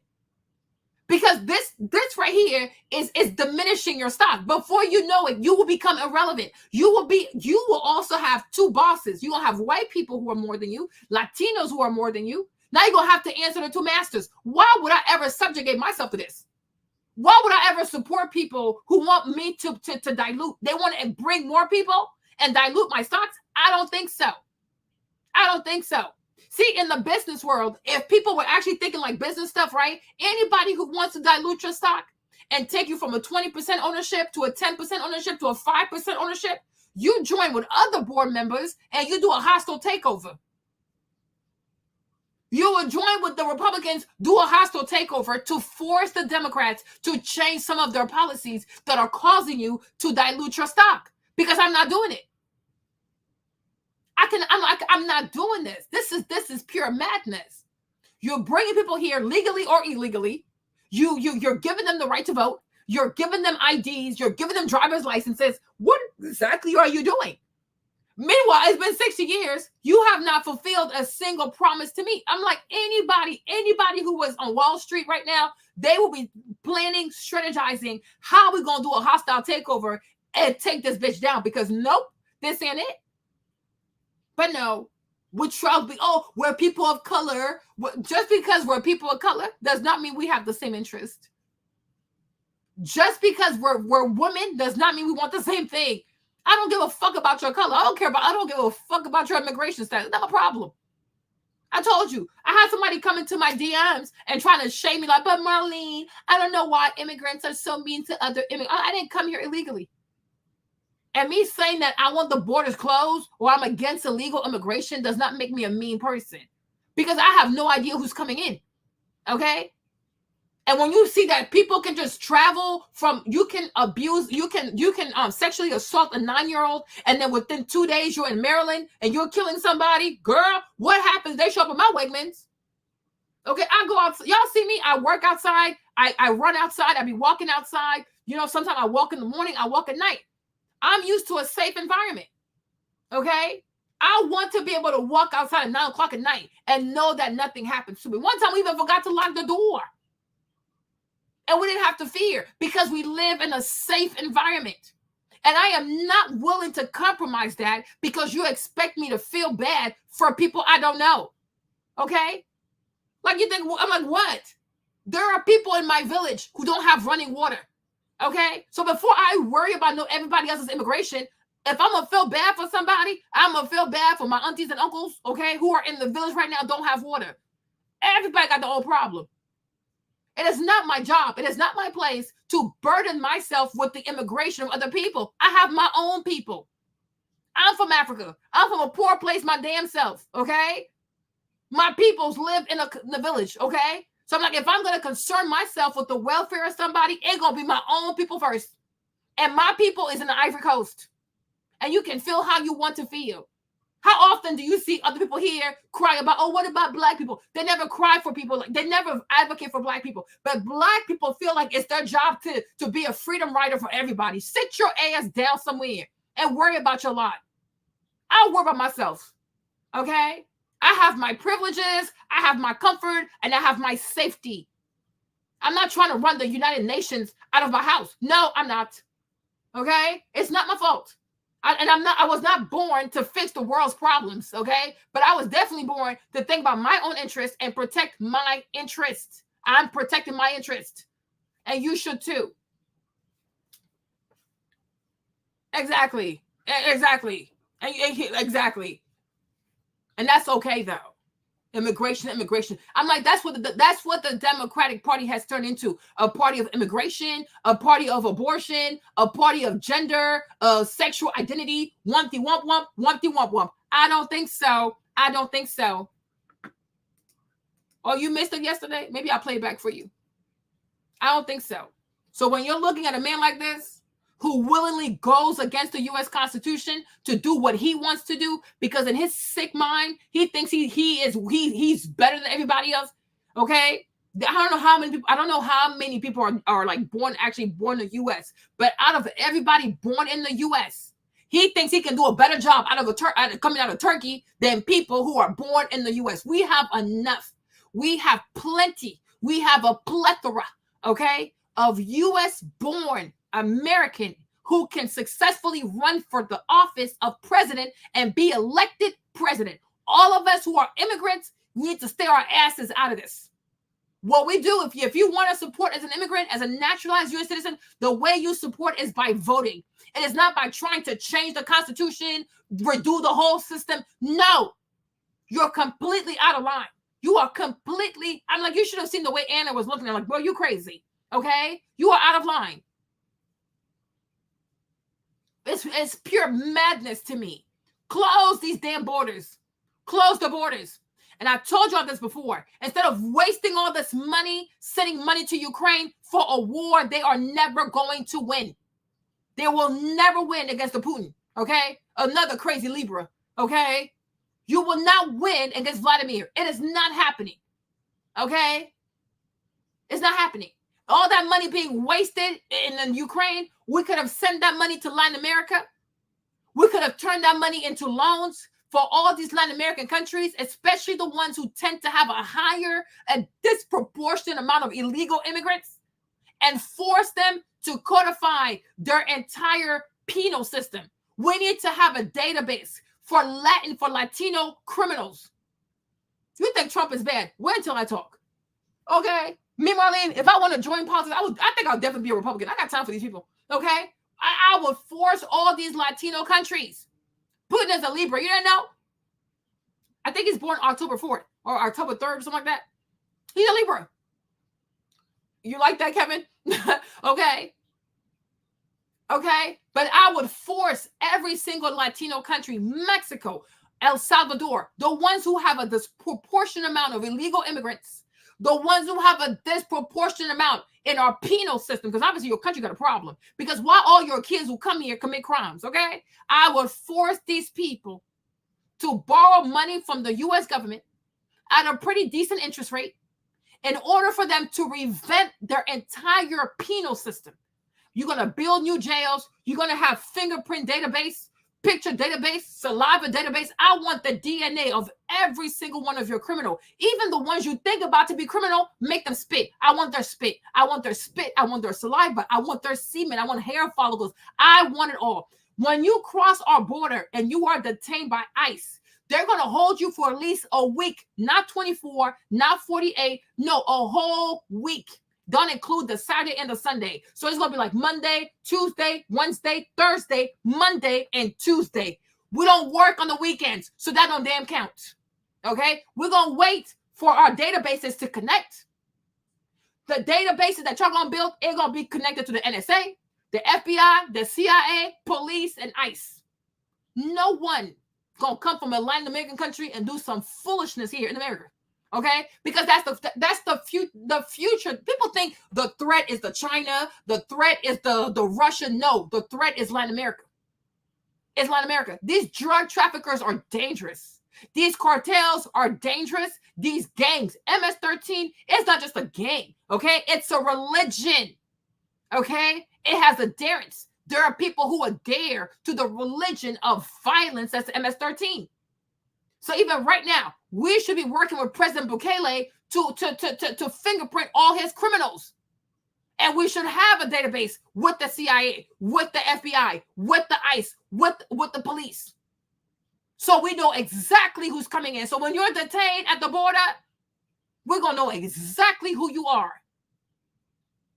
Because this right here is diminishing your stock. Before you know it, you will become irrelevant. You will also have two bosses. You will have white people who are more than you, Latinos who are more than you. Now you're gonna have to answer the two masters. Why would I ever subjugate myself to this? Why would I ever support people who want me to dilute? They want to bring more people and dilute my stocks? I don't think so. See, in the business world, if people were actually thinking like business stuff, right? Anybody who wants to dilute your stock and take you from a 20% ownership to a 10% ownership to a 5% ownership, you join with other board members and you do a hostile takeover. You will join with the Republicans, do a hostile takeover to force the Democrats to change some of their policies that are causing you to dilute your stock. Because I'm not doing it. I'm not doing this. This is pure madness. You're bringing people here legally or illegally. You're giving them the right to vote. You're giving them IDs. You're giving them driver's licenses. What exactly are you doing? Meanwhile, it's been 60 years. You have not fulfilled a single promise to me. I'm like, anybody who was on Wall Street right now, they will be planning, strategizing how we're going to do a hostile takeover and take this bitch down, because nope, this ain't it. But no, would Trump be, oh, we're people of color. Just because we're people of color does not mean we have the same interest. Just because we're women does not mean we want the same thing. I don't give a fuck about your color. I don't give a fuck about your immigration status. Not a problem. I told you. I had somebody come into my DMs and trying to shame me like, but Marlene, I don't know why immigrants are so mean to other immigrants. I didn't come here illegally. And me saying that I want the borders closed or I'm against illegal immigration does not make me a mean person, because I have no idea who's coming in. Okay? And when you see that people can just travel from, you can sexually assault a 9-year-old, and then within 2 days you're in Maryland and you're killing somebody, girl, what happens? They show up at my Wegmans. Okay, I go outside. Y'all see me? I work outside. I run outside. I be walking outside. You know, sometimes I walk in the morning. I walk at night. I'm used to a safe environment. Okay? I want to be able to walk outside at 9 o'clock at night and know that nothing happens to me. One time we even forgot to lock the door. And we didn't have to fear because we live in a safe environment. And I am not willing to compromise that because you expect me to feel bad for people I don't know. Okay? Like you think, I'm like, what? There are people in my village who don't have running water. Okay? So before I worry about everybody else's immigration, if I'm going to feel bad for somebody, I'm going to feel bad for my aunties and uncles, okay, who are in the village right now, don't have water. Everybody got their own problem. It is not my job. It is not my place to burden myself with the immigration of other people. I have my own people. I'm from Africa. I'm from a poor place my damn self, okay? My peoples live in the village, okay? So I'm like, if I'm going to concern myself with the welfare of somebody, it's going to be my own people first. And my people is in the Ivory Coast. And you can feel how you want to feel. How often do you see other people here cry about, oh, what about black people? They never cry for people. They never advocate for black people. But black people feel like it's their job to be a freedom rider for everybody. Sit your ass down somewhere and worry about your lot. I'll worry about myself, okay? I have my privileges, I have my comfort, and I have my safety. I'm not trying to run the United Nations out of my house. No, I'm not, okay? It's not my fault. I was not born to fix the world's problems, okay? But I was definitely born to think about my own interests and protect my interests. I'm protecting my interest. And you should too. Exactly. Exactly. Exactly. And that's okay though. Immigration. I'm like, that's what the Democratic Party has turned into. A party of immigration, a party of abortion, a party of gender, sexual identity, wumpty wump wump, wumpty wump wump. I don't think so. Oh, you missed it yesterday? Maybe I'll play it back for you. I don't think so. So when you're looking at a man like this, who willingly goes against the U.S. Constitution to do what he wants to do, because in his sick mind, he thinks he's better than everybody else. Okay, I don't know how many people are like born in the U.S. But out of everybody born in the U.S., he thinks he can do a better job coming out of Turkey than people who are born in the U.S. We have enough. We have plenty. We have a plethora, okay, of U.S. born American who can successfully run for the office of president and be elected president. All of us who are immigrants need to stay our asses out of this. What we do, if you want to support as an immigrant, as a naturalized U.S. citizen, the way you support is by voting. It is not by trying to change the Constitution, redo the whole system. No, you're completely out of line. You are completely, I'm like, you should have seen the way Anna was looking at her, like, bro, you crazy, okay? You are out of line. It's pure madness to me. Close these damn borders. Close the borders. And I told y'all this before. Instead of wasting all this money, sending money to Ukraine for a war they are never going to win. They will never win against the Putin, okay? Another crazy Libra, okay? You will not win against Vladimir. It is not happening, okay? It's not happening. All that money being wasted in Ukraine, we could have sent that money to Latin America. We could have turned that money into loans for all these Latin American countries, especially the ones who tend to have a disproportionate amount of illegal immigrants, and force them to codify their entire penal system. We need to have a database for Latino criminals. You think Trump is bad? Wait until I talk. Okay? Me, Marlene, if I want to join politics, I think I'll definitely be a Republican. I got time for these people, okay? I would force all these Latino countries. Putin is a Libra. You didn't know? I think he's born October 4th or October 3rd or something like that. He's a Libra. You like that, Kevin? Okay. Okay? But I would force every single Latino country, Mexico, El Salvador, the ones who have a disproportionate amount of illegal immigrants, the ones who have a disproportionate amount in our penal system, because obviously your country got a problem. Because why all your kids who come here commit crimes, okay? I would force these people to borrow money from the U.S. government at a pretty decent interest rate in order for them to revamp their entire penal system. You're going to build new jails. You're going to have fingerprint database, picture database, saliva database. I want the DNA of every single one of your criminal. Even the ones you think about to be criminal, make them spit. I want their spit. I want their spit. I want their saliva. I want their semen. I want hair follicles. I want it all. When you cross our border and you are detained by ICE, they're going to hold you for at least a week, not 24, not 48, no, a whole week. Don't include the Saturday and the Sunday. So it's going to be like Monday, Tuesday, Wednesday, Thursday, Monday, and Tuesday. We don't work on the weekends, so that don't damn count. Okay? We're going to wait for our databases to connect. The databases that y'all gonna build ain't gonna be connected to the NSA, the FBI, the CIA, police, and ICE. No one gonna come from a Latin American country and do some foolishness here in America. Okay, because that's the future. People think the threat is the China, the threat is the Russia. No, the threat is Latin America. It's Latin America. These drug traffickers are dangerous. These cartels are dangerous. These gangs, MS-13, it's not just a gang. Okay, it's a religion. Okay, it has adherents. There are people who adhere to the religion of violence. That's MS-13. So even right now, we should be working with President Bukele to fingerprint all his criminals. And we should have a database with the CIA, with the FBI, with the ICE, with the police. So we know exactly who's coming in. So when you're detained at the border, we're going to know exactly who you are.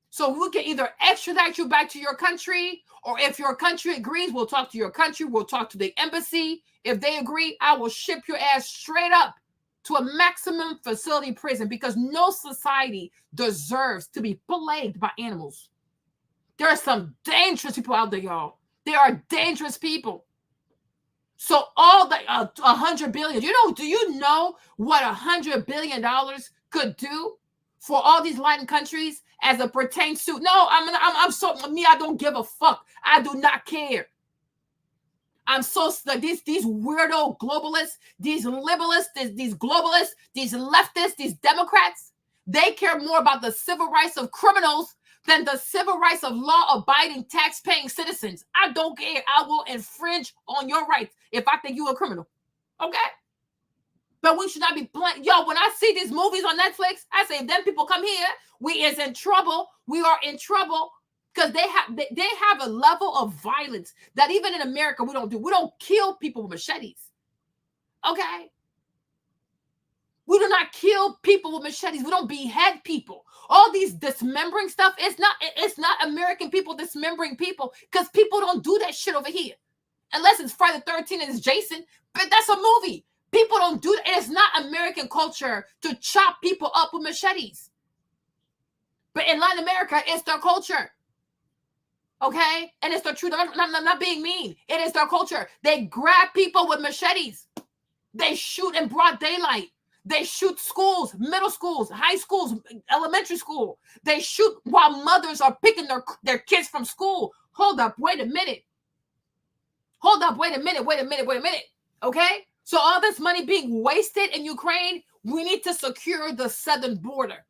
So we can either extradite you back to your country, or if your country agrees, we'll talk to your country. We'll talk to the embassy. If they agree, I will ship your ass straight up to a maximum facility prison, because no society deserves to be plagued by animals. There are some dangerous people out there, y'all. There are dangerous people. So all the $100 billion, do you know what $100 billion could do for all these Latin countries as it pertains to? No, I'm so me. I don't give a fuck. I do not care. I'm so these weirdo globalists, these liberalists, these globalists, these leftists, these Democrats. They care more about the civil rights of criminals than the civil rights of law-abiding, tax-paying citizens. I don't care. I will infringe on your rights if I think you're a criminal. Okay? But we should not be playing. Yo, when I see these movies on Netflix, I say, if them people come here, we is in trouble. We are in trouble because they have a level of violence that even in America we don't do. We don't kill people with machetes. Okay? We do not kill people with machetes. We don't behead people. All these dismembering stuff, it's not American people dismembering people, because people don't do that shit over here. Unless it's Friday the 13th and it's Jason, but that's a movie. People don't do that. It's not American culture to chop people up with machetes. But in Latin America, it's their culture. Okay? And it's the truth. I'm not being mean. It is their culture. They grab people with machetes. They shoot in broad daylight. They shoot schools, middle schools, high schools, elementary school. They shoot while mothers are picking their kids from school. Hold up. Wait a minute. Hold up. Wait a minute. Okay? So all this money being wasted in Ukraine, we need to secure the southern border,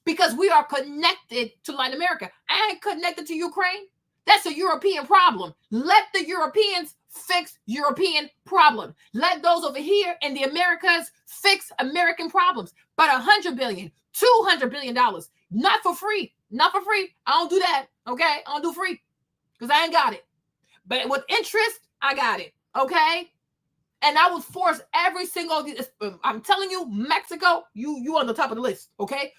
because we are connected to Latin America. I ain't connected to Ukraine. That's a European problem. Let the Europeans fix European problem. Let those over here in the Americas fix American problems. But $100 billion, $200 billion, not for free. Not for free. I don't do that. Okay? I don't do free because I ain't got it. But with interest, I got it. Okay? And I would force every single, I'm telling you, Mexico, you on the top of the list. Okay?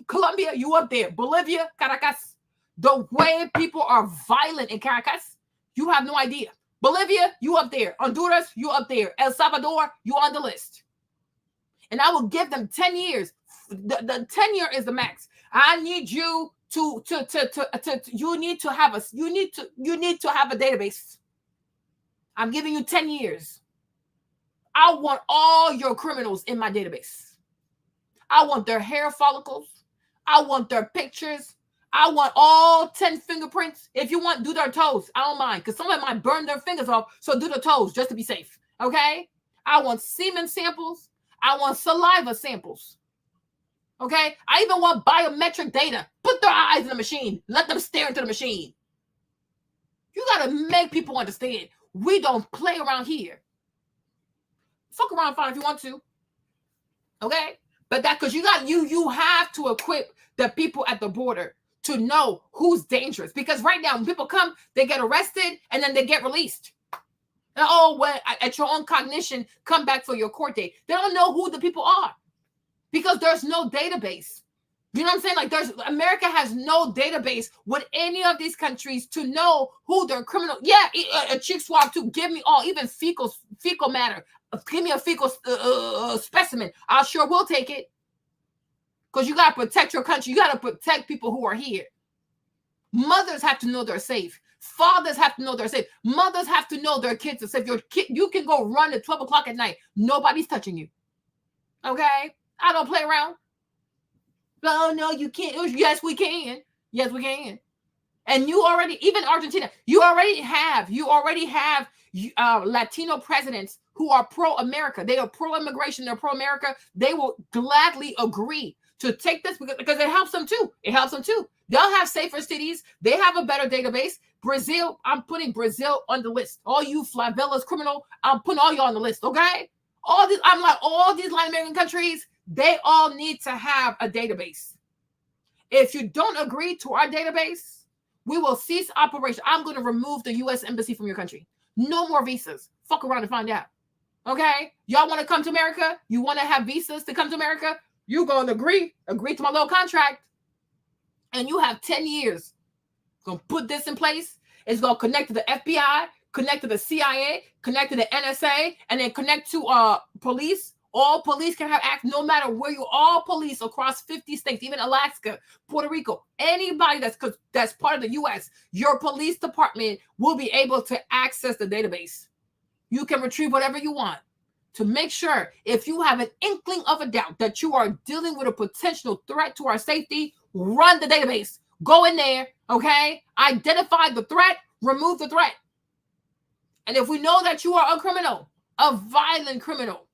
Colombia, you up there. Bolivia, Caracas. The way people are violent in Caracas, you have no idea. Bolivia, you up there. Honduras, you up there. El Salvador, you on the list. And I will give them 10 years. The 10 year is the max. I need you to you need to have a database. I'm giving you 10 years. I want all your criminals in my database. I want their hair follicles. I want their pictures. I want all 10 fingerprints. If you want, do their toes. I don't mind, because someone might burn their fingers off, so do the toes just to be safe. Okay? I want semen samples. I want saliva samples. Okay? I even want biometric data. Put their eyes in the machine. Let them stare into the machine. You got to make people understand. We don't play around here. Fuck around fine if you want to. Okay? But that, because you have to equip the people at the border to know who's dangerous. Because right now, when people come, they get arrested and then they get released. And, at your own cognition, come back for your court date. They don't know who the people are because there's no database. You know what I'm saying? Like, America has no database with any of these countries to know who their criminal. Yeah, a cheek swab too. Give me all, even fecal matter. Give me a fecal specimen. I sure will take it. because you got to protect your country. You got to protect people who are here. Mothers have to know they're safe. Fathers have to know they're safe. Mothers have to know their kids are safe. Your kid, you can go run at 12 o'clock at night. Nobody's touching you. Okay? I don't play around. Oh, no, you can't. Yes, we can. Yes, we can. And you already, even Argentina, you already have Latino presidents who are pro-America. They are pro-immigration. They're pro-America. They will gladly agree to take this because it helps them too. It helps them too. They'll have safer cities. They have a better database. Brazil, I'm putting Brazil on the list. All you favelas criminal, I'm putting all you on the list, okay? All these Latin American countries, they all need to have a database. If you don't agree to our database, we will cease operation. I'm going to remove the U.S. embassy from your country. No more visas. Fuck around and find out. Okay? Y'all want to come to America? You want to have visas to come to America? You're going to agree to my little contract. And you have 10 years. Going to put this in place. It's going to connect to the FBI, connect to the CIA, connect to the NSA, and then connect to police. All police can have access, no matter where you are. All police across 50 states, even Alaska, Puerto Rico, anybody that's part of the U.S., your police department will be able to access the database. You can retrieve whatever you want to make sure if you have an inkling of a doubt that you are dealing with a potential threat to our safety, run the database. Go in there, okay? Identify the threat, remove the threat. And if we know that you are a criminal, a violent criminal,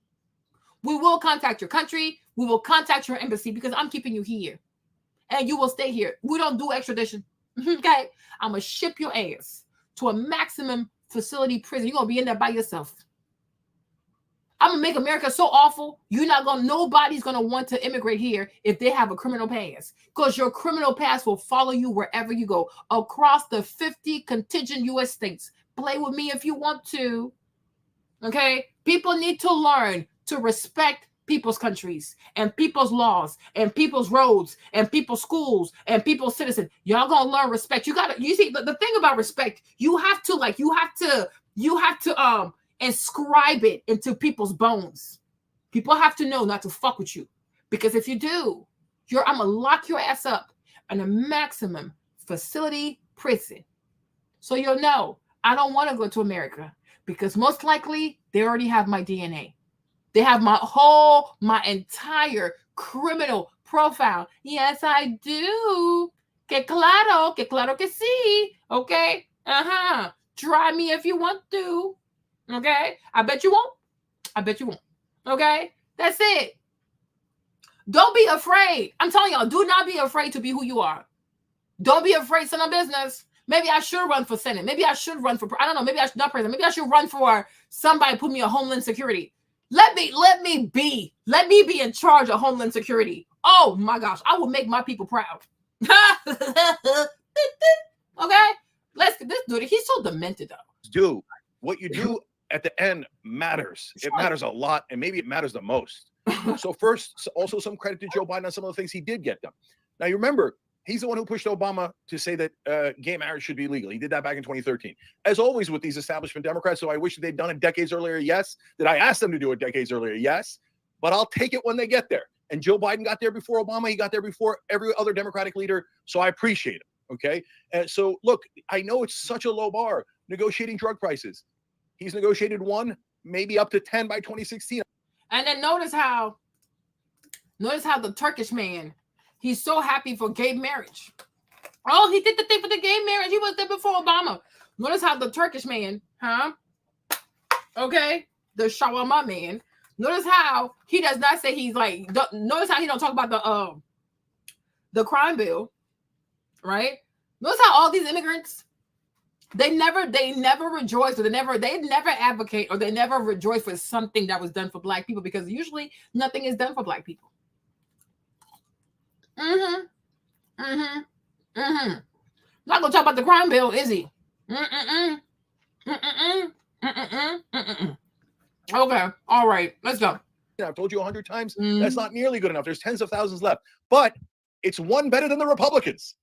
we will contact your country. We will contact your embassy because I'm keeping you here. And you will stay here. We don't do extradition. Okay? I'm going to ship your ass to a maximum facility prison. You're going to be in there by yourself. I'm going to make America so awful, nobody's going to want to immigrate here if they have a criminal past. Because your criminal past will follow you wherever you go. Across the 50 contingent U.S. states. Play with me if you want to. Okay? People need to learn to respect people's countries and people's laws and people's roads and people's schools and people's citizens. Y'all gonna learn respect. You see the thing about respect, you have to inscribe it into people's bones. People have to know not to fuck with you. Because if you do, I'm gonna lock your ass up in a maximum facility prison. So you'll know I don't want to go to America because most likely they already have my DNA. They have my entire criminal profile. Yes, I do. Que claro que sí. Okay? Try me if you want to. Okay? I bet you won't. Okay? That's it. Don't be afraid. I'm telling y'all, do not be afraid to be who you are. Don't be afraid to no business. Maybe I should run for Senate. Maybe I should run for, I don't know, maybe I should not president. Maybe I should run for somebody, put me on Homeland Security. Let me be in charge of Homeland Security. Oh my gosh, I will make my people proud. Okay? Let's do it. He's so demented though. What you do at the end matters. It matters a lot, and maybe it matters the most. So first, also some credit to Joe Biden on some of the things he did get done. Now you remember, he's the one who pushed Obama to say that gay marriage should be legal. He did that back in 2013. As always with these establishment Democrats, so I wish they'd done it decades earlier, yes. Did I ask them to do it decades earlier? Yes. But I'll take it when they get there. And Joe Biden got there before Obama. He got there before every other Democratic leader. So I appreciate it. Okay. And so look, I know it's such a low bar negotiating drug prices. He's negotiated 1, maybe up to 10 by 2016. And then notice how the Turkish man, he's so happy for gay marriage. Oh, he did the thing for the gay marriage. He was there before Obama. Notice how the Turkish man, okay, the shawarma man. Notice how he does not say he's like. Notice how he don't talk about the crime bill, right? Notice how all these immigrants, they never rejoice, or they never advocate, or they never rejoice for something that was done for Black people, because usually nothing is done for Black people. Not gonna talk about the crime bill, is he? Okay, all right, let's go. I've told you 100 times, that's not nearly good enough. There's tens of thousands left, but it's one better than the Republicans.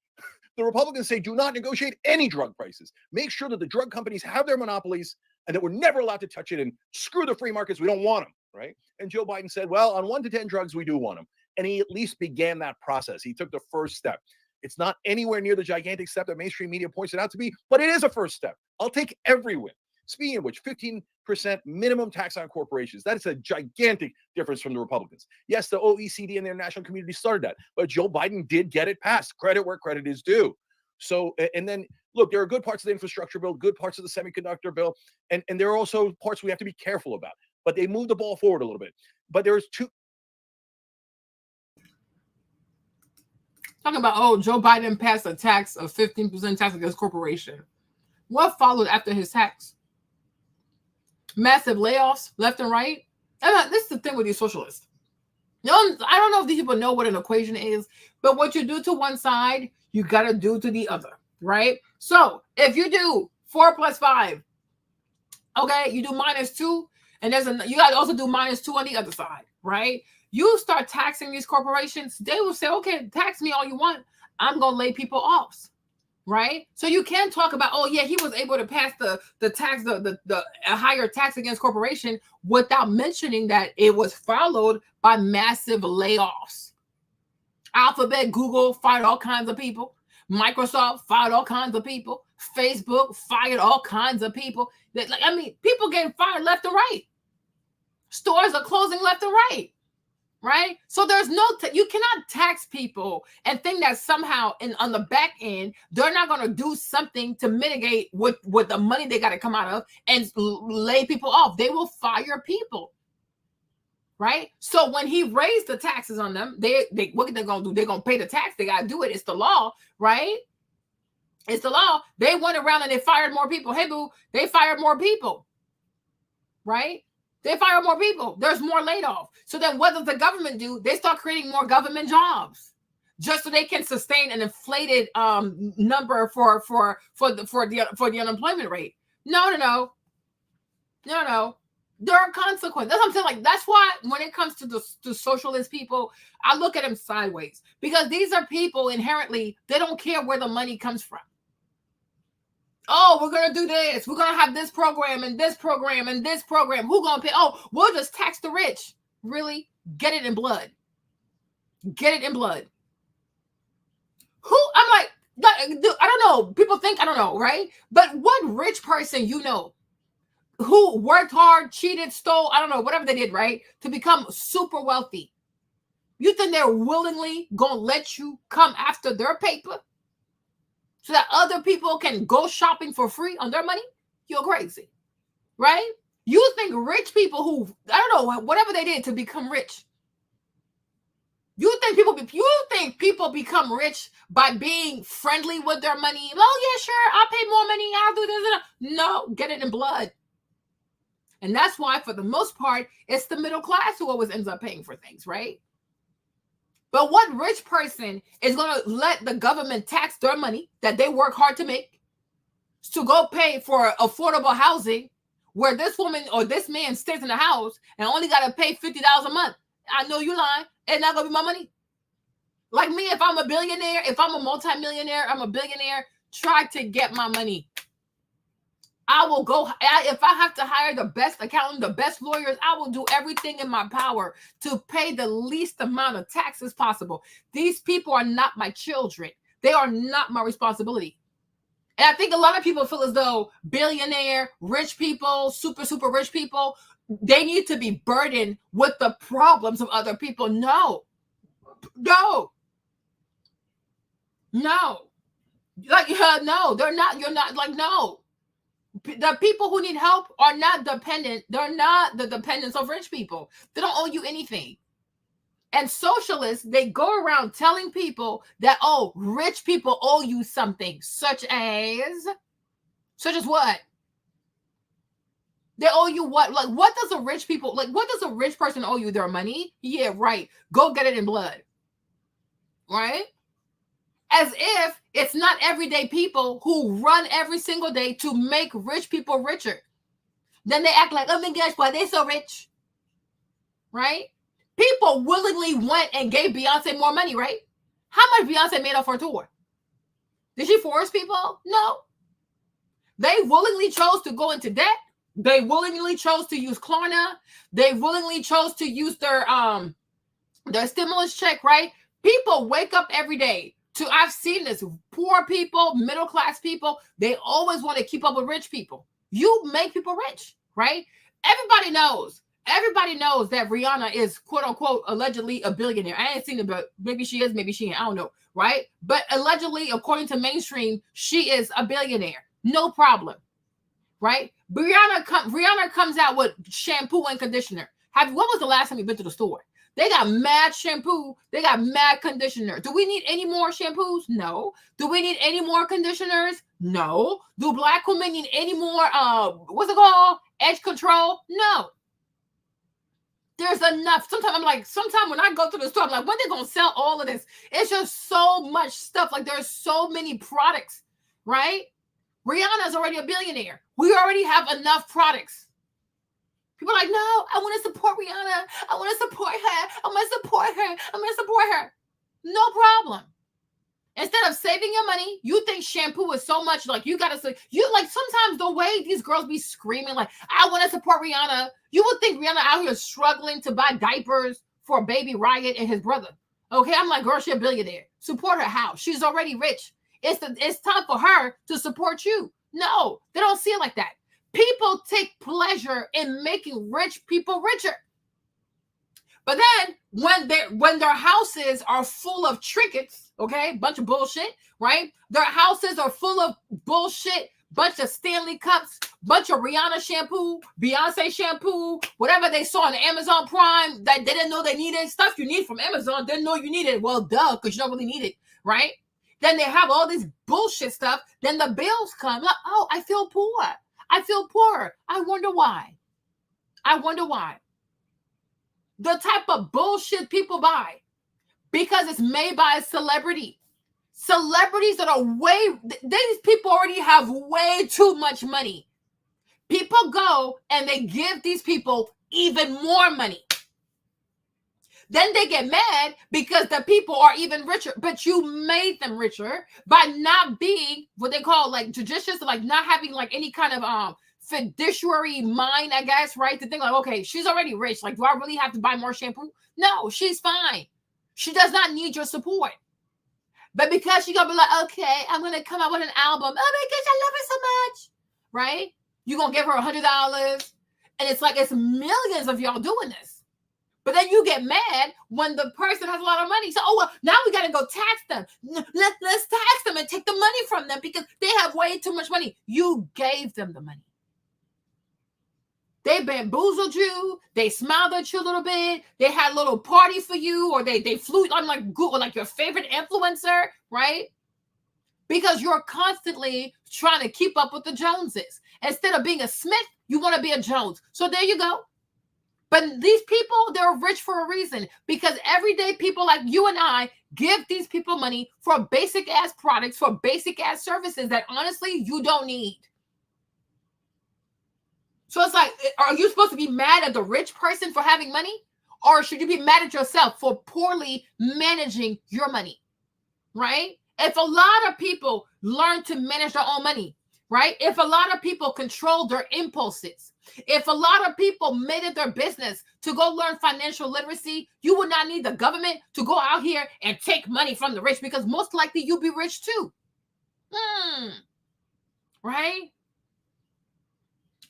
The Republicans say do not negotiate any drug prices. Make sure that the drug companies have their monopolies and that we're never allowed to touch it, and screw the free markets. We don't want them, right? And Joe Biden said, well, on 1 to 10 drugs, we do want them. And he at least began that process. He took the first step. It's not anywhere near the gigantic step that mainstream media points it out to be, but it is a first step. I'll take every win. Speaking of which, 15% minimum tax on corporations. That is a gigantic difference from the Republicans. Yes, the OECD and the international community started that, but Joe Biden did get it passed. Credit where credit is due. So, and then look, there are good parts of the infrastructure bill, good parts of the semiconductor bill, and there are also parts we have to be careful about. But they moved the ball forward a little bit. But there's two. Talking about, oh, Joe Biden passed a tax of 15% tax against corporation. What followed after his tax? Massive layoffs left and right. And this is the thing with these socialists. I don't know if these people know what an equation is, but what you do to one side, you got to do to the other, right? So if you do 4 plus 5, okay, you do -2, and you got to also do -2 on the other side, right? You start taxing these corporations, they will say, okay, tax me all you want. I'm going to lay people off, right? So you can talk about, oh, yeah, he was able to pass the tax, the higher tax against corporation without mentioning that it was followed by massive layoffs. Alphabet, Google fired all kinds of people. Microsoft fired all kinds of people. Facebook fired all kinds of people. People getting fired left and right. Stores are closing left and right. Right? So there's you cannot tax people and think that somehow on the back end, they're not going to do something to mitigate what the money they got to come out of and lay people off. They will fire people. Right? So when he raised the taxes on them, what they're going to do? They're going to pay the tax. They got to do it. It's the law, right? It's the law. They went around and they fired more people. Hey, boo, they fired more people. Right? They fire more people. There's more laid off. So then what does the government do? They start creating more government jobs just so they can sustain an inflated number for the unemployment rate. No. There are consequences. That's what I'm saying. Like, that's why when it comes to the socialist people, I look at them sideways, because these are people inherently, they don't care where the money comes from. Oh, we're going to do this. We're going to have this program and this program and this program. Who's going to pay? Oh, we'll just tax the rich. Really? Get it in blood. Get it in blood. I'm like, I don't know. People think, I don't know, right? But what rich person you know who worked hard, cheated, stole, I don't know, whatever they did, right, to become super wealthy, you think they're willingly going to let you come after their paper so that other people can go shopping for free on their money? You're crazy, right? You think rich people who, I don't know, whatever they did to become rich, you think people become rich by being friendly with their money? Oh, yeah, sure, I'll pay more money, I'll do this. No, get it in blood. And that's why, for the most part, it's the middle class who always ends up paying for things, right? But what rich person is going to let the government tax their money that they work hard to make to go pay for affordable housing where this woman or this man stays in the house and only got to pay $50 a month? I know you lying. It's not going to be my money. Like me, if I'm a billionaire, if I'm a multimillionaire, I'm a billionaire, try to get my money. I will go, if I have to hire the best accountant, the best lawyers, I will do everything in my power to pay the least amount of taxes possible. These people are not my children. They are not my responsibility. And I think a lot of people feel as though billionaire, rich people, super, super rich people, they need to be burdened with the problems of other people. No. Like, no, they're not, you're not, like, no. The people who need help are not dependent. They're not the dependents of rich people. They don't owe you anything. And socialists, they go around telling people that, oh, rich people owe you something, such as what? They owe you what? Like, what does a rich person owe you? Their money? Yeah, right. Go get it in blood. Right? As if it's not everyday people who run every single day to make rich people richer. Then they act like, oh my gosh, why they so rich? Right? People willingly went and gave Beyonce more money, right? How much Beyonce made off her tour? Did she force people? No. They willingly chose to go into debt. They willingly chose to use Klarna. They willingly chose to use their their stimulus check, right? People wake up every day to, I've seen this, poor people, middle class people, they always want to keep up with rich people. You make people rich, right? Everybody knows that Rihanna is quote unquote allegedly a billionaire. I ain't seen it, but maybe she is, maybe she ain't, I don't know, right? But allegedly, according to mainstream, she is a billionaire. No problem, right? Rihanna comes out with shampoo and conditioner. When was the last time you been to the store? They got mad shampoo. They got mad conditioner. Do we need any more shampoos? No. Do we need any more conditioners? No. Do black women need any more, what's it called? Edge control? No. There's enough. Sometimes when I go to the store, I'm like, when they going to sell all of this? It's just so much stuff. Like, there's so many products, right? Rihanna's already a billionaire. We already have enough products. People are like, no, I want to support Rihanna. I want to support her. I want to support her. I'm going to support her. No problem. Instead of saving your money, you think shampoo is so much like you got to say, you like sometimes the way these girls be screaming, like, I want to support Rihanna. You would think Rihanna out here struggling to buy diapers for Baby Riot and his brother. Okay, I'm like, girl, she's a billionaire. Support her how? She's already rich. It's time for her to support you. No, they don't see it like that. People take pleasure in making rich people richer. But then when their houses are full of trinkets, okay, bunch of bullshit, right? Their houses are full of bullshit, bunch of Stanley cups, bunch of Rihanna shampoo, Beyonce shampoo, whatever they saw on Amazon Prime that they didn't know they needed, stuff you need from Amazon, didn't know you needed. Well, duh, because you don't really need it, right? Then they have all this bullshit stuff. Then the bills come. Like, oh, I feel poor. I feel poor. I wonder why. The type of bullshit people buy because it's made by a celebrity. Celebrities that are these people already have way too much money. People go and they give these people even more money. Then they get mad because the people are even richer, but you made them richer by not being what they call like judicious, like not having like any kind of fiduciary mind, I guess, right? To think like, okay, she's already rich. Like, do I really have to buy more shampoo? No, she's fine. She does not need your support. But because she's gonna be like, okay, I'm gonna come out with an album. Oh my gosh, I love her so much, right? You're gonna give her $100, and it's like it's millions of y'all doing this. But then you get mad when the person has a lot of money. So, oh, well, now we got to go tax them. Let's tax them and take the money from them because they have way too much money. You gave them the money. They bamboozled you. They smiled at you a little bit. They had a little party for you, or they flew on like Google, like your favorite influencer, right? Because you're constantly trying to keep up with the Joneses. Instead of being a Smith, you want to be a Jones. So there you go. But these people, they're rich for a reason because everyday people like you and I give these people money for basic ass products, for basic ass services that honestly you don't need. So it's like, are you supposed to be mad at the rich person for having money? Or should you be mad at yourself for poorly managing your money, right? If a lot of people learn to manage their own money, right? If a lot of people control their impulses, if a lot of people made it their business to go learn financial literacy, you would not need the government to go out here and take money from the rich because most likely you'll be rich too. Right?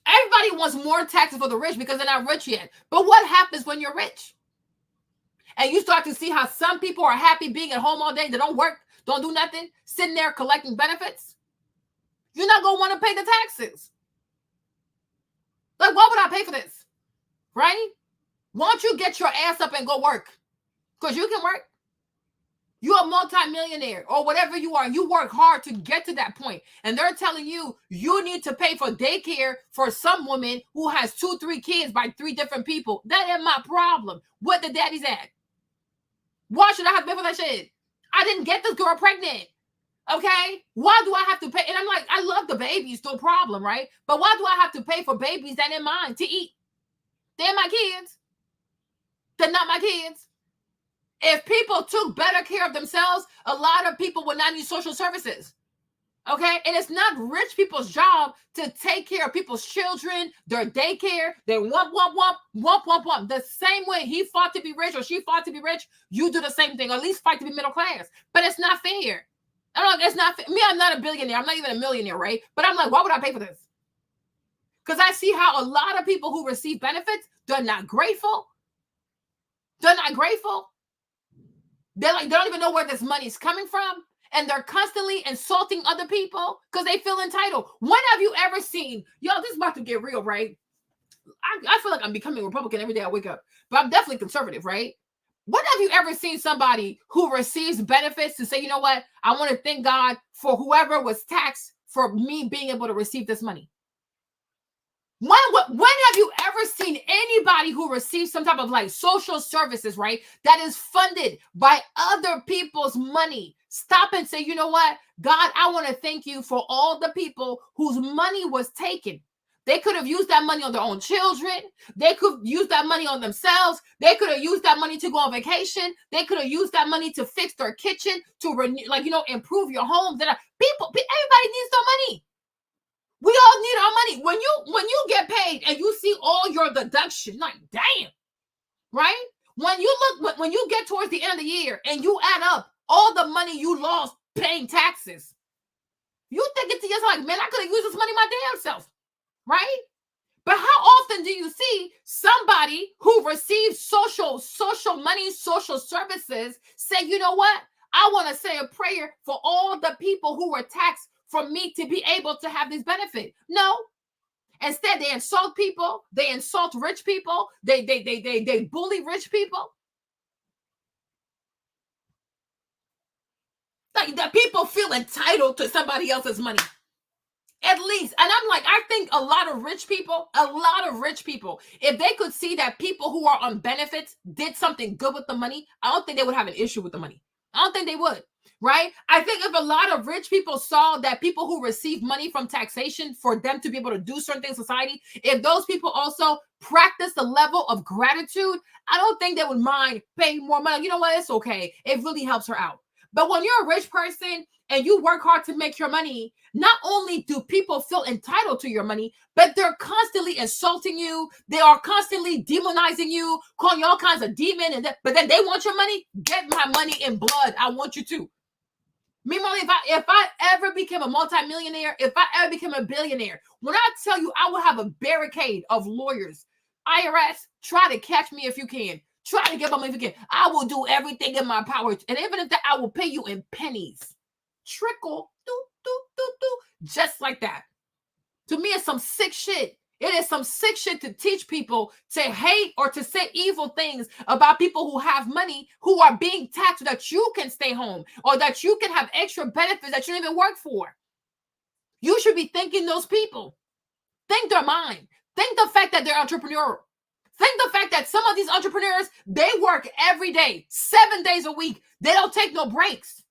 Everybody wants more taxes for the rich because they're not rich yet. But what happens when you're rich? And you start to see how some people are happy being at home all day. They don't work, don't do nothing, sitting there collecting benefits. You're not going to want to pay the taxes. Like, why would I pay for this? Right? Why don't you get your ass up and go work? Because you can work. You're a multimillionaire or whatever you are. You work hard to get to that point. And they're telling you, you need to pay for daycare for some woman who has 2-3 kids by 3 different people. That ain't my problem. What the daddy's at? Why should I have to pay for that shit? I didn't get this girl pregnant. Okay, why do I have to pay? And I'm like, I love the babies, no problem, right? But why do I have to pay for babies that ain't mine to eat? They're my kids. They're not my kids. If people took better care of themselves, a lot of people would not need social services. Okay, and it's not rich people's job to take care of people's children, their daycare, their wump. The same way he fought to be rich or she fought to be rich, you do the same thing, or at least fight to be middle class. But it's not fair. It's not fair. Me, I'm not a billionaire. I'm not even a millionaire, right? But I'm like, why would I pay for this? Because I see how a lot of people who receive benefits, they're not grateful. They're not grateful. They're like, they don't even know where this money's coming from. And they're constantly insulting other people because they feel entitled. When have you ever seen, this is about to get real, right? I feel like I'm becoming a Republican every day I wake up, but I'm definitely conservative, right? When have you ever seen somebody who receives benefits to say, you know what? I want to thank God for whoever was taxed for me being able to receive this money. When have you ever seen anybody who receives some type of like social services, right? That is funded by other people's money. Stop and say, you know what? God, I want to thank you for all the people whose money was taken. They could have used that money on their own children. They could use that money on themselves. They could have used that money to go on vacation. They could have used that money to fix their kitchen, to improve your home. Everybody needs their money. We all need our money. When you get paid and you see all your deduction, like, damn, right? When you get towards the end of the year and you add up all the money you lost paying taxes, you thinking to yourself, like, man, I could have used this money my damn self, right? But how often do you see somebody who receives social money, social services say, you know what? I want to say a prayer for all the people who were taxed for me to be able to have this benefit. No. Instead, they insult people. They insult rich people. They bully rich people. Like, the people feel entitled to somebody else's money. At least. And I'm like, I think a lot of rich people, if they could see that people who are on benefits did something good with the money, I don't think they would have an issue with the money. I don't think they would. Right? I think if a lot of rich people saw that people who receive money from taxation for them to be able to do certain things in society, if those people also practice the level of gratitude, I don't think they would mind paying more money. You know what? It's okay. It really helps her out. But when you're a rich person and you work hard to make your money, not only do people feel entitled to your money, but they're constantly insulting you. They are constantly demonizing you, calling you all kinds of demon. But then they want your money. Get my money in blood. I want you to. Meanwhile, if I ever became a multimillionaire, if I ever became a billionaire, when I tell you I will have a barricade of lawyers, IRS, try to catch me if you can. Try to get my money if you can. I will do everything in my power. And even if that, I will pay you in pennies. Trickle, just like that. To me, it's some sick shit. It is some sick shit to teach people to hate or to say evil things about people who have money, who are being taxed so that you can stay home or that you can have extra benefits that you didn't even work for. You should be thanking those people. Thank their mind. Thank the fact that they're entrepreneurial. Thank the fact that some of these entrepreneurs, they work every day, 7 days a week. They don't take no breaks.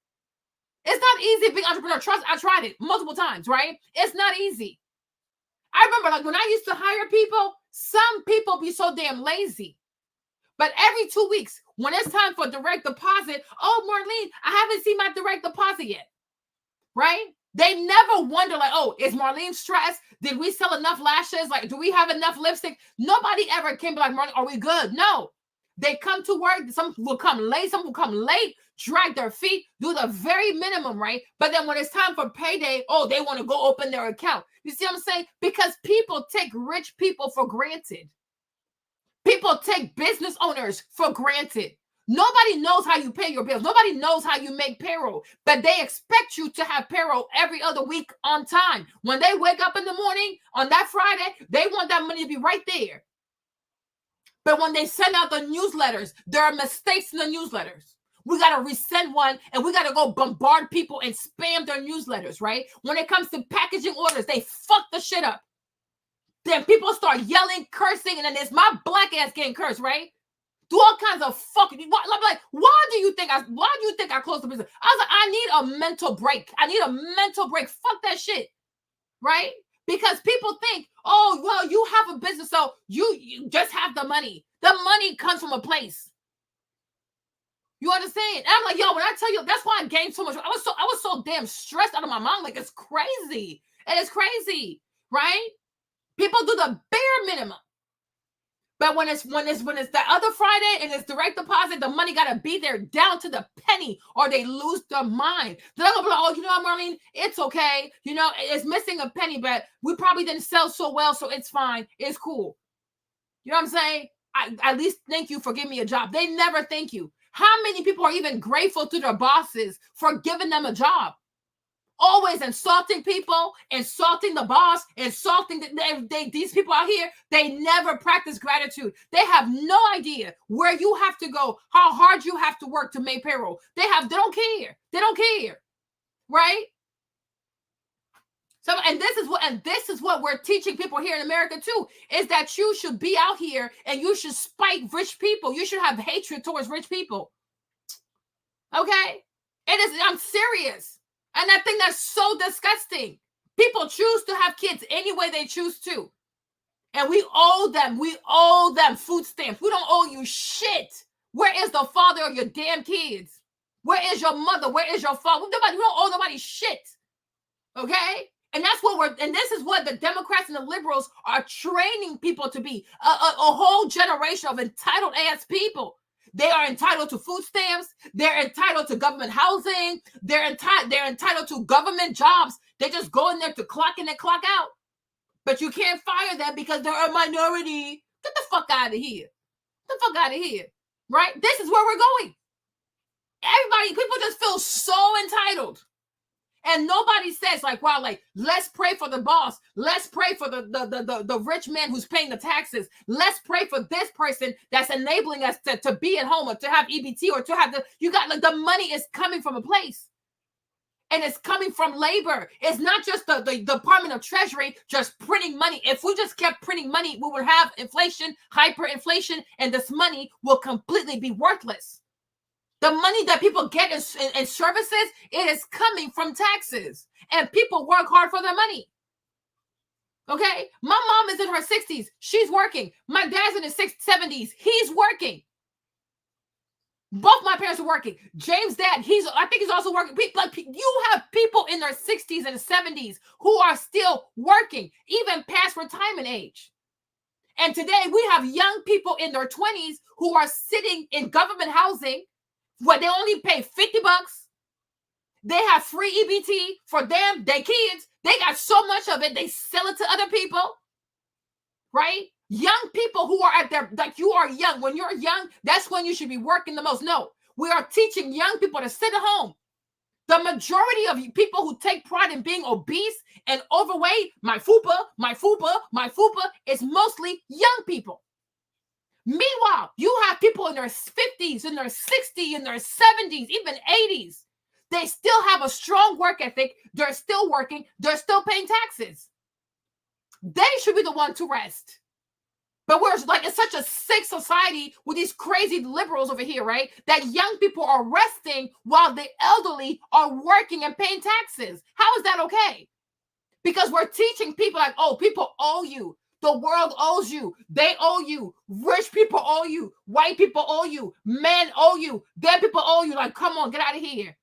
It's not easy being an entrepreneur. Trust, I tried it multiple times, right? It's not easy. I remember, like, when I used to hire people, some people be so damn lazy. But every 2 weeks, when it's time for direct deposit, oh, Marlene, I haven't seen my direct deposit yet, right? They never wonder, like, oh, is Marlene stressed? Did we sell enough lashes? Like, do we have enough lipstick? Nobody ever came like, Marlene, are we good? No. They come to work. Some will come late, drag their feet, do the very minimum, right? But then when it's time for payday, oh, they want to go open their account. You see what I'm saying? Because people take rich people for granted. People take business owners for granted. Nobody knows how you pay your bills. Nobody knows how you make payroll, but they expect you to have payroll every other week on time. When they wake up in the morning on that Friday, they want that money to be right there. But when they send out the newsletters, there are mistakes in the newsletters. We got to resend one and we got to go bombard people and spam their newsletters, right? When it comes to packaging orders, they fuck the shit up. Then people start yelling, cursing, and then it's my black ass getting cursed, right? Do all kinds of fucking. Like, why do you think I closed the business? I was like, I need a mental break. Fuck that shit, right? Because people think, oh, well, you have a business, so you just have the money. The money comes from a place. You understand? And I'm like, yo, when I tell you, that's why I gained so much. I was so damn stressed out of my mind. Like, it's crazy. It is crazy, right? People do the bare minimum. But when it's the other Friday and it's direct deposit, the money gotta be there down to the penny, or they lose their mind. They're gonna be like, oh, you know what, Marlene? It's okay. You know, it's missing a penny, but we probably didn't sell so well, so it's fine. It's cool. You know what I'm saying? At least thank you for giving me a job. They never thank you. How many people are even grateful to their bosses for giving them a job? Always insulting people, insulting the boss, insulting these people out here. They never practice gratitude. They have no idea where you have to go, how hard you have to work to make payroll. They don't care. They don't care, right? So, and this is what we're teaching people here in America too, is that you should be out here and you should spite rich people. You should have hatred towards rich people. Okay? I'm serious. And I think that's so disgusting. People choose to have kids any way they choose to. And we owe them food stamps. We don't owe you shit. Where is the father of your damn kids? Where is your mother? Where is your father? We don't owe nobody shit. Okay? And this is what the Democrats and the liberals are training people to be. A whole generation of entitled ass people. They are entitled to food stamps. They're entitled to government housing. They're entitled to government jobs. They just go in there to clock in and clock out. But you can't fire them because they're a minority. Get the fuck out of here. Get the fuck out of here. Right? This is where we're going. People just feel so entitled. And nobody says, like, wow, like, let's pray for the boss. Let's pray for the rich man who's paying the taxes. Let's pray for this person that's enabling us to be at home or to have EBT or to have the money is coming from a place. And it's coming from labor. It's not just the Department of Treasury just printing money. If we just kept printing money, we would have inflation, hyperinflation, and this money will completely be worthless. The money that people get in services, it is coming from taxes. And people work hard for their money. Okay? My mom is in her 60s. She's working. My dad's in his 70s. He's working. Both my parents are working. James' dad, I think he's also working. You have people in their 60s and 70s who are still working, even past retirement age. And today we have young people in their 20s who are sitting in government housing where they only pay $50. They have free EBT for them, their kids. They got so much of it, they sell it to other people, right? Young people who are like you are young. When you're young, that's when you should be working the most. No, we are teaching young people to sit at home. The majority of people who take pride in being obese and overweight, my fupa, is mostly young people. Meanwhile, you have people in their 50s, in their 60s, in their 70s, even 80s. They still have a strong work ethic. They're still working. They're still paying taxes. They should be the one to rest. But we're like, it's such a sick society with these crazy liberals over here, right? That young people are resting while the elderly are working and paying taxes. How is that okay? Because we're teaching people like, oh, people owe you. The world owes you. They owe you. Rich people owe you. White people owe you. Men owe you. Dead people owe you. Like, come on, get out of here.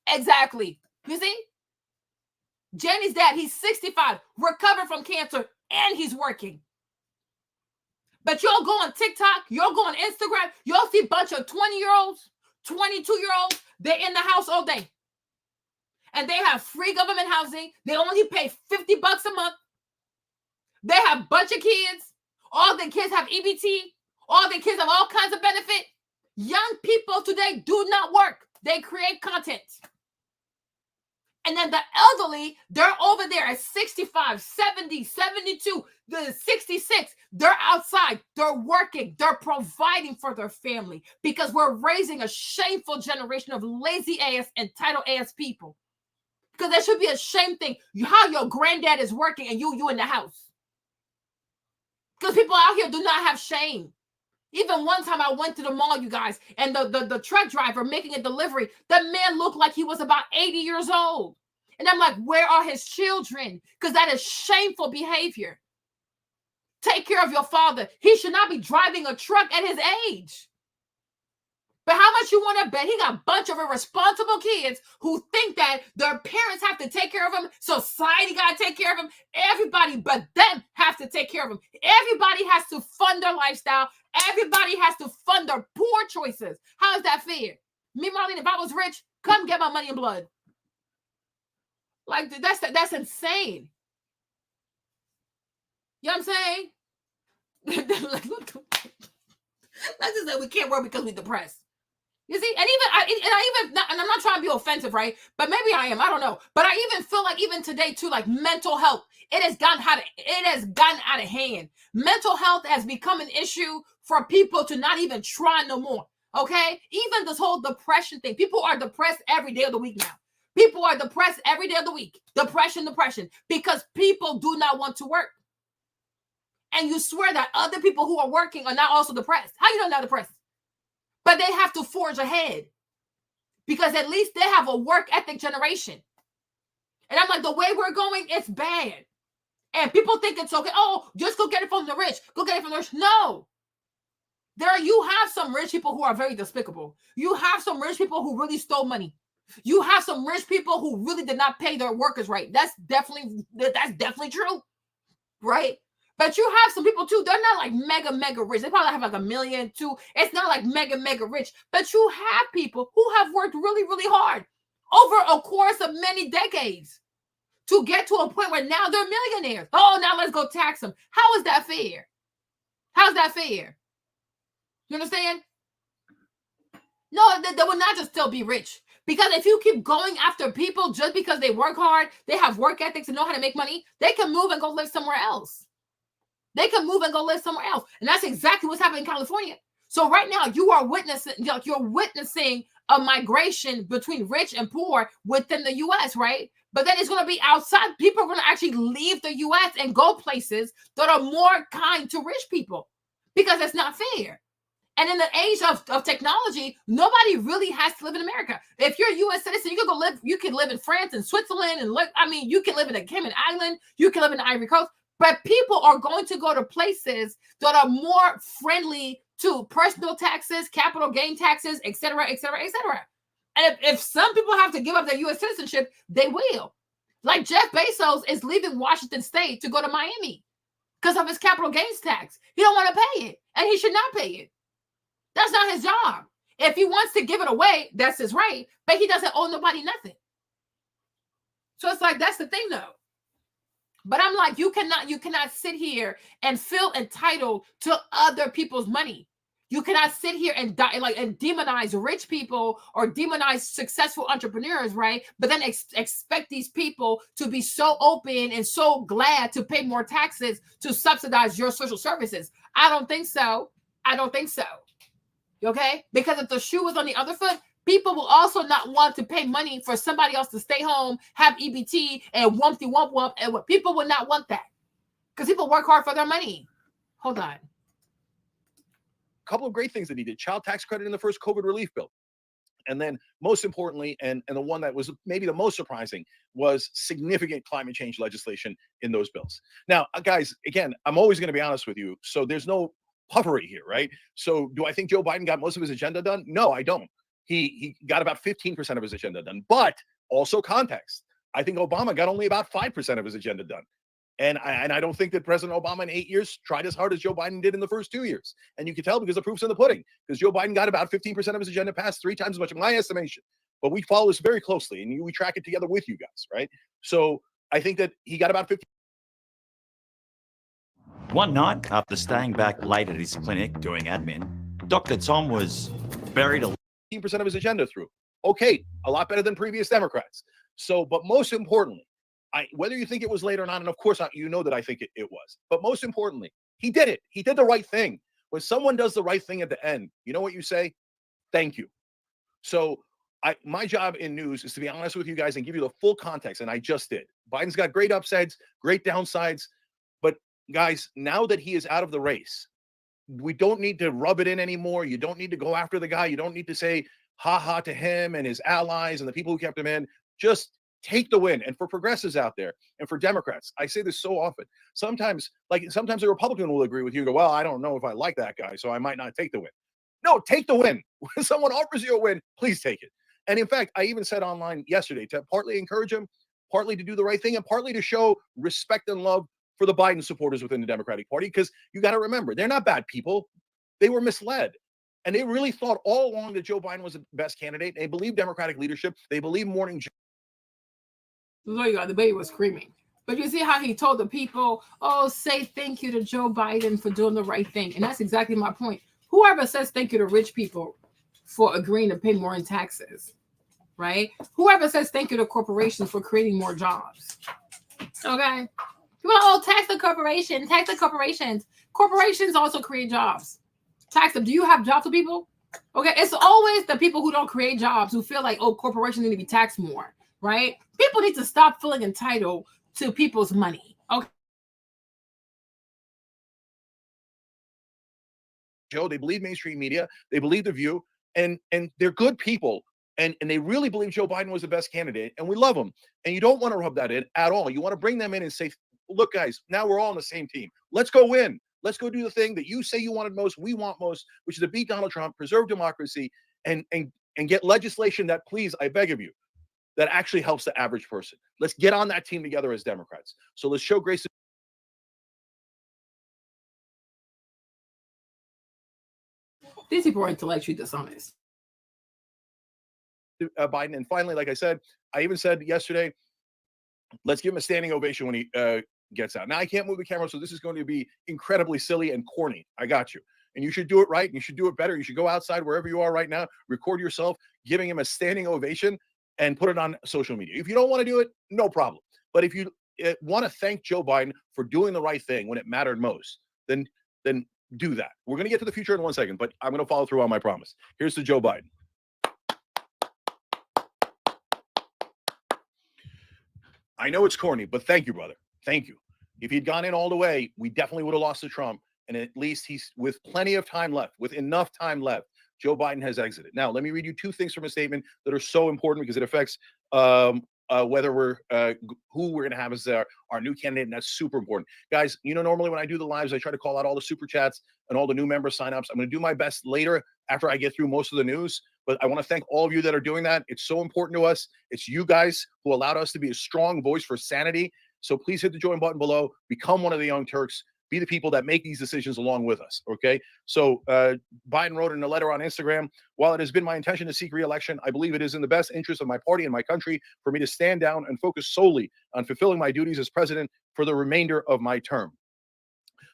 Exactly. You see? Jenny's dad, he's 65, recovered from cancer, and he's working. But y'all go on TikTok, y'all go on Instagram, y'all see a bunch of 20-year-olds, 22-year-olds, they're in the house all day. And they have free government housing. They only pay $50 a month. They have a bunch of kids. All the kids have EBT. All the kids have all kinds of benefit. Young people today do not work. They create content. And then the elderly, they're over there at 65, 70, 72, 66. They're outside. They're working. They're providing for their family because we're raising a shameful generation of lazy ass, entitled ass people. Because that should be a shame thing. How your granddad is working and you in the house. Because people out here do not have shame. Even one time I went to the mall, you guys, and the truck driver making a delivery, the man looked like he was about 80 years old. And I'm like, where are his children? Because that is shameful behavior. Take care of your father. He should not be driving a truck at his age. But how much you want to bet he got a bunch of irresponsible kids who think that their parents have to take care of them, society got to take care of them, everybody but them have to take care of them. Everybody has to fund their lifestyle. Everybody has to fund their poor choices. How is that fair? Me, Marlene, if I was rich, come get my money and blood. Like, that's insane. You know what I'm saying? Like, look, let's just say we can't work because we're depressed. You see, and I'm not trying to be offensive, right? But maybe I am. I don't know. But I even feel like even today too, like mental health, it has gotten out of hand. Mental health has become an issue for people to not even try no more. Okay, even this whole depression thing. People are depressed every day of the week now. People are depressed every day of the week. Depression, because people do not want to work. And you swear that other people who are working are not also depressed. How you know they're not depressed? But they have to forge ahead because at least they have a work ethic generation. And I'm like, the way we're going, it's bad. And people think it's okay. Oh, just go get it from the rich. Go get it from the rich. No. You have some rich people who are very despicable. You have some rich people who really stole money. You have some rich people who really did not pay their workers right. That's definitely true. Right? But you have some people too, they're not like mega rich. They probably have like $1 million too. It's not like mega rich. But you have people who have worked really hard over a course of many decades to get to a point where now they're millionaires. Oh, now let's go tax them. How is that fair? How's that fair? You understand? No, they will not just still be rich. Because if you keep going after people just because they work hard, they have work ethics and know how to make money, they can move and go live somewhere else. They can move and go live somewhere else. And that's exactly what's happening in California. So right now you're witnessing a migration between rich and poor within the US, right? But then it's going to be outside. People are going to actually leave the US and go places that are more kind to rich people because it's not fair. And in the age of technology, nobody really has to live in America. If you're a U.S. citizen, you can live in France and Switzerland, and you can live in a Cayman Island, you can live in the Ivory Coast. But people are going to go to places that are more friendly to personal taxes, capital gain taxes, et cetera. And if some people have to give up their U.S. citizenship, they will. Like Jeff Bezos is leaving Washington State to go to Miami because of his capital gains tax. He don't want to pay it, and he should not pay it. That's not his job. If he wants to give it away, that's his right, but he doesn't owe nobody nothing. So it's like, that's the thing though. But I'm like, you cannot sit here and feel entitled to other people's money. You cannot sit here and demonize rich people or demonize successful entrepreneurs, right? But then expect these people to be so open and so glad to pay more taxes to subsidize your social services. I don't think so. Okay? Because if the shoe was on the other foot, people will also not want to pay money for somebody else to stay home, have EBT, and wump, and what people would not want that. Because people work hard for their money. Hold on. A couple of great things that he did. Child tax credit in the first COVID relief bill. And then most importantly, and the one that was maybe the most surprising, was significant climate change legislation in those bills. Now, guys, again, I'm always going to be honest with you. So there's no puffery here, right? So do I think Joe Biden got most of his agenda done? No, I don't. He got about 15% of his agenda done, but also context. I think Obama got only about 5% of his agenda done. And I don't think that President Obama in 8 years tried as hard as Joe Biden did in the first 2 years. And you can tell because the proof's in the pudding, because Joe Biden got about 15% of his agenda passed 3 times as much in my estimation. But we follow this very closely and we track it together with you guys, right? So I think that he got about 50. One night, after staying back late at his clinic doing admin, Dr. Tom was buried 15% of his agenda through. Okay, a lot better than previous Democrats. So, but most importantly, whether you think it was late or not, and of course, you know that I think it was, but most importantly, he did it. He did the right thing. When someone does the right thing at the end, you know what you say? Thank you. So my job in news is to be honest with you guys and give you the full context, and I just did. Biden's got great upsides, great downsides, but guys, now that he is out of the race, we don't need to rub it in anymore. You don't need to go after the guy. You don't need to say ha-ha to him and his allies and the people who kept him in. Just take the win. And for progressives out there and for Democrats, I say this so often. Sometimes a Republican will agree with you and go, well, I don't know if I like that guy, so I might not take the win. No, take the win. When someone offers you a win, please take it. And in fact, I even said online yesterday to partly encourage him, partly to do the right thing, and partly to show respect and love for the Biden supporters within the Democratic Party. Because you got to remember, they're not bad people. They were misled. And they really thought all along that Joe Biden was the best candidate. They believed Democratic leadership. They believed morning. The baby was screaming. But you see how he told the people, oh, say thank you to Joe Biden for doing the right thing. And that's exactly my point. Whoever says thank you to rich people for agreeing to pay more in taxes, right? Whoever says thank you to corporations for creating more jobs, okay? People, oh, tax the corporation, tax the corporations. Corporations also create jobs. Tax them. Do you have jobs for people? Okay, it's always the people who don't create jobs who feel like, oh, corporations need to be taxed more, right? People need to stop feeling entitled to people's money, okay? Joe, they believe mainstream media, they believe The View, and they're good people, and they really believe Joe Biden was the best candidate, and we love them. And you don't want to rub that in at all. You want to bring them in and say, look, guys, now we're all on the same team. Let's go win. Let's go do the thing that you say you wanted most, we want most, which is to beat Donald Trump, preserve democracy, and get legislation that, please, I beg of you, that actually helps the average person. Let's get on that team together as Democrats. So let's show grace. These people are intellectually dishonest. Biden. And finally, like I said, I even said yesterday, let's give him a standing ovation when he gets out. Now, I can't move the camera, so this is going to be incredibly silly and corny. I got you. And you should do it right, and you should do it better. You should go outside wherever you are right now, record yourself, giving him a standing ovation, and put it on social media. If you don't want to do it, no problem. But if you want to thank Joe Biden for doing the right thing when it mattered most, then do that. We're going to get to the future in 1 second, but I'm going to follow through on my promise. Here's to Joe Biden. I know it's corny, but thank you, brother. Thank you. If he'd gone in all the way, we definitely would have lost to Trump. And at least he's with plenty of time left, with enough time left, Joe Biden has exited. Now, let me read you two things from a statement that are so important because it affects whether we're who we're going to have as our new candidate, and that's super important. Guys, you know, normally when I do the lives, I try to call out all the super chats and all the new member signups. I'm going to do my best later after I get through most of the news, but I want to thank all of you that are doing that. It's so important to us. It's you guys who allowed us to be a strong voice for sanity. So please hit the join button below, become one of the Young Turks, be the people that make these decisions along with us, okay? So Biden wrote in a letter on Instagram, while it has been my intention to seek re-election, I believe it is in the best interest of my party and my country for me to stand down and focus solely on fulfilling my duties as president for the remainder of my term.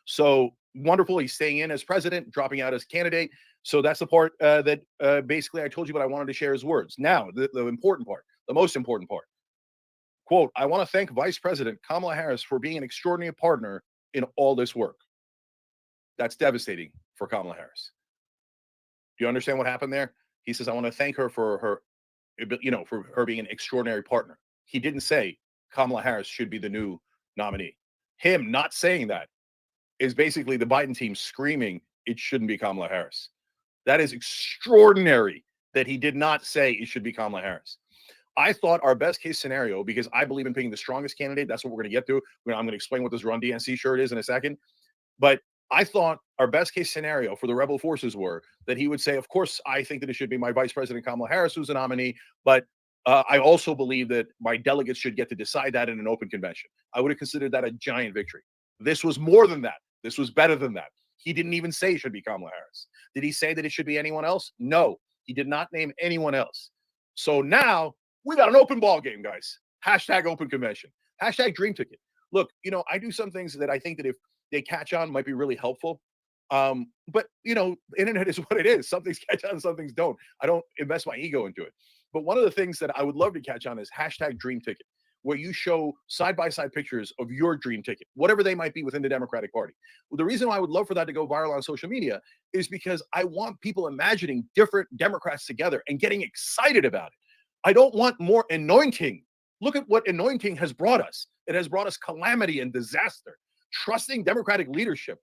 So wonderful. He's staying in as president, dropping out as candidate. So that's the part that basically I told you, but I wanted to share his words. Now, the important part, the most important part. Quote, I want to thank Vice President Kamala Harris for being an extraordinary partner in all this work. That's devastating for Kamala Harris. Do you understand what happened there? He says, I want to thank her for her, for her being an extraordinary partner. He didn't say Kamala Harris should be the new nominee. Him not saying that is basically the Biden team screaming it shouldn't be Kamala Harris. That is extraordinary that he did not say it should be Kamala Harris. I thought our best case scenario, because I believe in picking the strongest candidate, that's what we're going to get to. I'm going to explain what this Run DNC shirt is in a second. But I thought our best case scenario for the rebel forces were that he would say, of course, I think that it should be my Vice President Kamala Harris who's the nominee, but I also believe that my delegates should get to decide that in an open convention. I would have considered that a giant victory. This was more than that. This was better than that. He didn't even say it should be Kamala Harris. Did he say that it should be anyone else? No, he did not name anyone else. So now we got an open ball game, guys. Hashtag open convention. Hashtag dream ticket. Look, I do some things that I think that if they catch on might be really helpful. But, the internet is what it is. Some things catch on, some things don't. I don't invest my ego into it. But one of the things that I would love to catch on is hashtag dream ticket, where you show side-by-side pictures of your dream ticket, whatever they might be within the Democratic Party. Well, the reason why I would love for that to go viral on social media is because I want people imagining different Democrats together and getting excited about it. I don't want more anointing. Look at what anointing has brought us. It has brought us calamity and disaster. Trusting Democratic leadership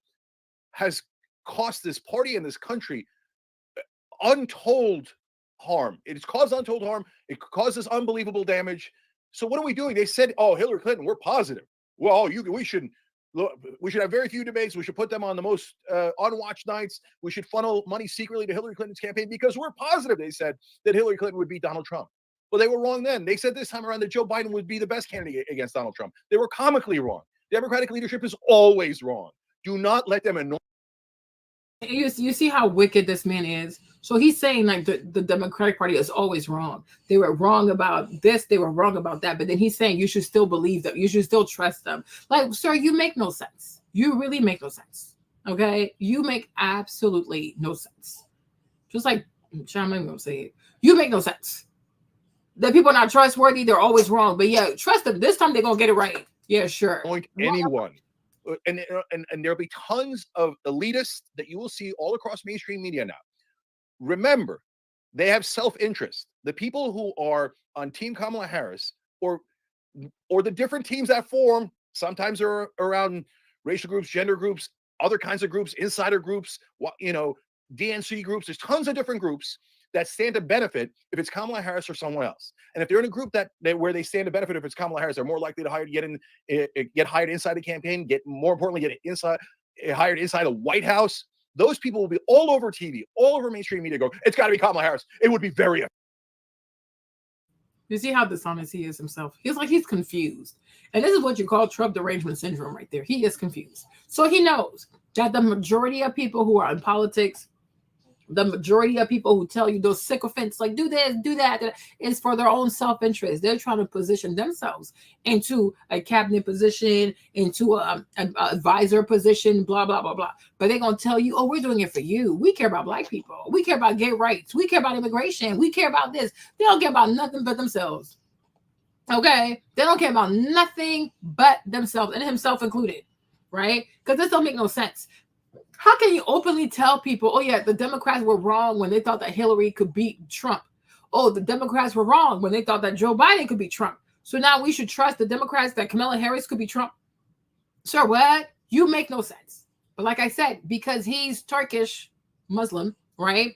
has cost this party and this country untold harm. It's caused untold harm. It causes unbelievable damage. So what are we doing? They said, oh, Hillary Clinton, we're positive. Well, we shouldn't. We should have very few debates. We should put them on the most unwatched nights. We should funnel money secretly to Hillary Clinton's campaign because we're positive, they said, that Hillary Clinton would beat Donald Trump. Well, they were wrong then. They said this time around that Joe Biden would be the best candidate against Donald Trump. They were comically wrong. Democratic leadership is always wrong. Do not let them annoy. You see how wicked this man is. So he's saying like the Democratic Party is always wrong. They were wrong about this. They were wrong about that. But then he's saying you should still believe them. You should still trust them. Like, sir, you make no sense. You really make no sense. Okay? You make absolutely no sense. Just like, I'm going to say it. You make no sense. That people are not trustworthy. They're always wrong. But yeah, trust them. This time they're going to get it right. Yeah, sure. Anyone. And there'll be tons of elitists that you will see all across mainstream media now. Remember, they have self-interest. The people who are on Team Kamala Harris or the different teams that form, sometimes are around racial groups, gender groups, other kinds of groups, insider groups, DNC groups. There's tons of different groups that stand to benefit if it's Kamala Harris or someone else. And if they're in a group where they stand to benefit if it's Kamala Harris, they're more likely to get hired inside the campaign, more importantly, hired inside the White House. Those people will be all over TV, all over mainstream media go, it's got to be Kamala Harris. It would be very. You see how dishonest he is himself? He's confused. And this is what you call Trump derangement syndrome right there. He is confused. So he knows that the majority of people who are in politics, the majority of people who tell you those sycophants, like do this, do that, is for their own self-interest. They're trying to position themselves into a cabinet position, into an advisor position, blah, blah, blah, blah. But they're going to tell you, oh, we're doing it for you. We care about Black people. We care about gay rights. We care about immigration. We care about this. They don't care about nothing but themselves. Okay? They don't care about nothing but themselves, and himself included, right? Because this don't make no sense. How can you openly tell people, oh, yeah, the Democrats were wrong when they thought that Hillary could beat Trump? Oh, the Democrats were wrong when they thought that Joe Biden could beat Trump. So now we should trust the Democrats that Kamala Harris could beat Trump? Sir, what? You make no sense. But like I said, because he's Turkish Muslim, right?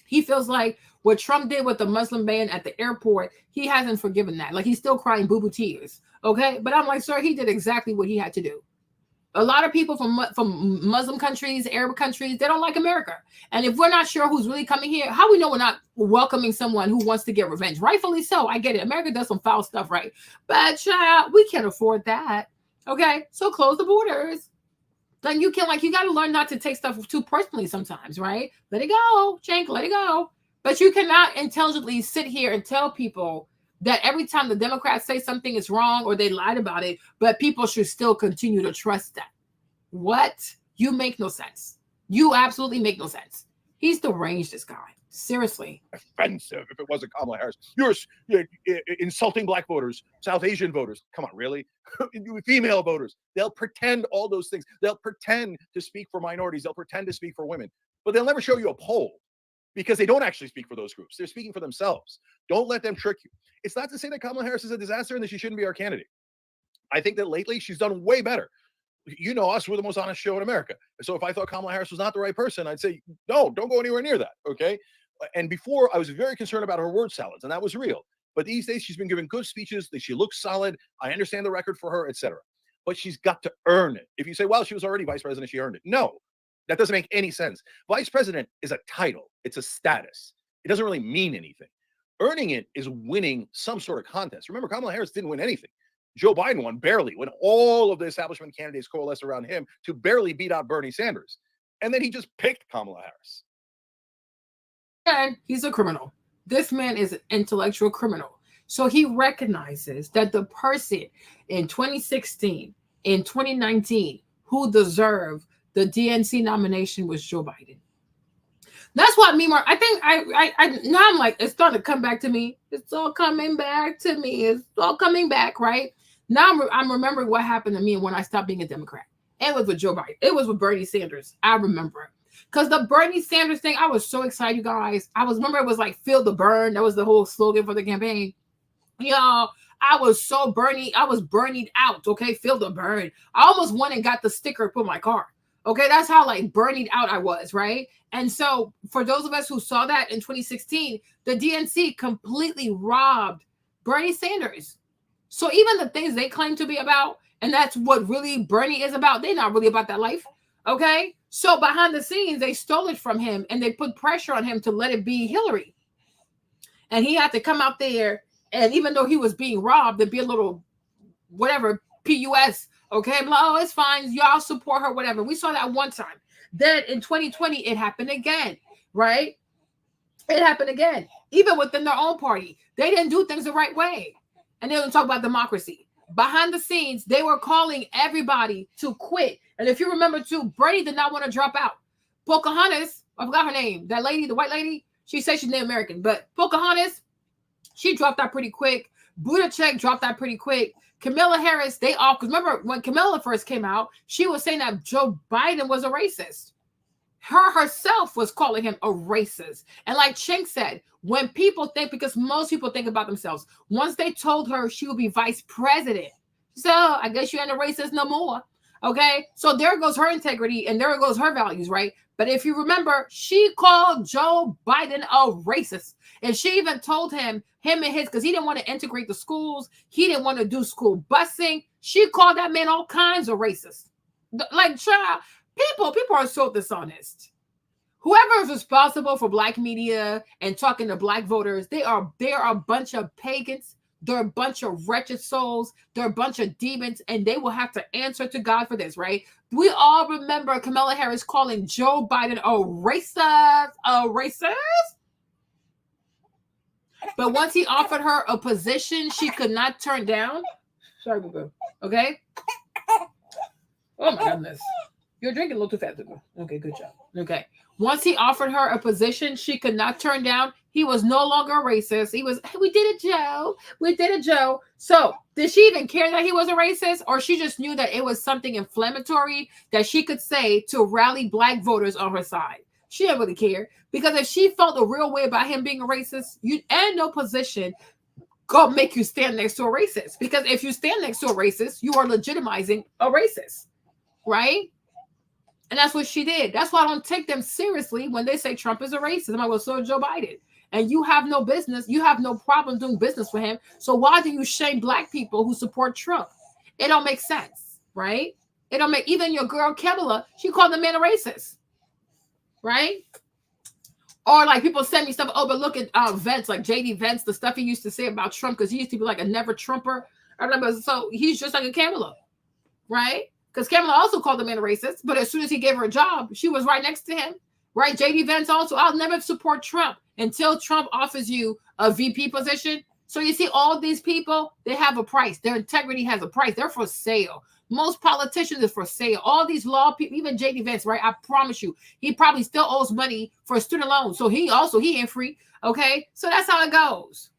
He feels like what Trump did with the Muslim ban at the airport, he hasn't forgiven that. Like he's still crying boo-boo tears, okay? But I'm like, sir, he did exactly what he had to do. A lot of people from Muslim countries, Arab countries, they don't like America. And if we're not sure who's really coming here, how we know we're not welcoming someone who wants to get revenge? Rightfully so. I get it. America does some foul stuff, right? But child, we can't afford that. Okay? So close the borders. Then you got to learn not to take stuff too personally sometimes, right? Let it go, Cenk, let it go. But you cannot intelligently sit here and tell people that every time the Democrats say something is wrong or they lied about it, but people should still continue to trust that. What? You make no sense. You absolutely make no sense. He's deranged, this guy. Seriously. Offensive if it wasn't Kamala Harris. You're insulting Black voters, South Asian voters. Come on, really? Female voters. They'll pretend all those things. They'll pretend to speak for minorities. They'll pretend to speak for women. But they'll never show you a poll because they don't actually speak for those groups. They're speaking for themselves. Don't let them trick you. It's not to say that Kamala Harris is a disaster and that she shouldn't be our candidate. I think that lately she's done way better. You know us, we're the most honest show in America. So if I thought Kamala Harris was not the right person, I'd say, no, don't go anywhere near that, okay? And before, I was very concerned about her word salads, and that was real. But these days, she's been giving good speeches, that she looks solid. I understand the record for her, etc. But she's got to earn it. If you say, well, she was already vice president, she earned it. No, that doesn't make any sense. Vice president is a title. It's a status. It doesn't really mean anything. Earning it is winning some sort of contest. Remember, Kamala Harris didn't win anything. Joe Biden won barely, when all of the establishment candidates coalesced around him to barely beat out Bernie Sanders. And then he just picked Kamala Harris. And he's a criminal. This man is an intellectual criminal. So he recognizes that the person in 2016, in 2019, who deserved the DNC nomination was Joe Biden. That's what I think now I'm like, it's starting to come back to me. It's all coming back to me. It's all coming back, right? Now I'm remembering what happened to me when I stopped being a Democrat. It was with Joe Biden. It was with Bernie Sanders. I remember it. Because the Bernie Sanders thing, I was so excited, you guys. Remember it was like, feel the burn. That was the whole slogan for the campaign. Y'all, I was so Bernie. I was Bernied out, okay? Feel the burn. I almost went and got the sticker to put my car. Okay, that's how like Bernied out I was, right? And so for those of us who saw that in 2016, the DNC completely robbed Bernie Sanders. So even the things they claim to be about, And that's what really Bernie is about. They're not really about that life. Okay. So behind the scenes, they stole it from him and they put pressure on him to let it be Hillary. And he had to come out there. And even though he was being robbed, and be a little whatever, PUS. Okay. I'm like, oh, it's fine. Y'all support her, whatever. We saw that one time. Then in 2020, it happened again. Right. It happened again. Even within their own party. They didn't do things the right way. And they don't talk about democracy. Behind the scenes, they were calling everybody to quit. And if you remember too, Bernie did not want to drop out. Pocahontas, I forgot her name, that lady, the white lady, she said she's Native American, but Pocahontas, she dropped out pretty quick. Buttigieg dropped out pretty quick. Kamala Harris, they all, because remember when Kamala first came out, she was saying that Joe Biden was a racist. Her herself was calling him a racist. And like Chink said, when people think, because most people think about themselves, once they told her she would be vice president, so I guess you ain't a racist no more. Okay, so there goes her integrity and there goes her values, right? But if you remember, she called Joe Biden a racist. And she even told him and his, because he didn't want to integrate the schools. He didn't want to do school busing. She called that man all kinds of racist. Like, child, people are so dishonest. Whoever is responsible for black media and talking to black voters, they are a bunch of pagans. They're a bunch of wretched souls. They're a bunch of demons, and they will have to answer to God for this, right? We all remember Kamala Harris calling Joe Biden a racist. But once he offered her a position she could not turn down. Sorry, boo-boo. Okay? Oh, my goodness. You're drinking a little too fast. Okay, good job. Okay. Once he offered her a position she could not turn down, he was no longer a racist. He was, hey, we did it, Joe. We did it, Joe. So did she even care that he was a racist? Or she just knew that it was something inflammatory that she could say to rally black voters on her side? She didn't really care. Because if she felt a real way about him being a racist, you and no position gonna make you stand next to a racist. Because if you stand next to a racist, you are legitimizing a racist. Right? And that's what she did. That's why I don't take them seriously when they say Trump is a racist. I'm like, well, so is Joe Biden. And you have no business. You have no problem doing business with him. So why do you shame black people who support Trump? It don't make sense, right? It don't make, even your girl Kamala, she called the man a racist, right? Or like people send me stuff, oh, but look at Vance, like JD Vance, the stuff he used to say about Trump, because he used to be like a never Trumper. I remember, so he's just like a Kamala, right? Because Kamala also called the man a racist, but as soon as he gave her a job, she was right next to him, right? JD Vance also, I'll never support Trump until Trump offers you a VP position. So you see, all these people, they have a price. Their integrity has a price. They're for sale. Most politicians are for sale. All these law people, even JD Vance, right? I promise you, he probably still owes money for a student loan. So he ain't free. Okay. So that's how it goes.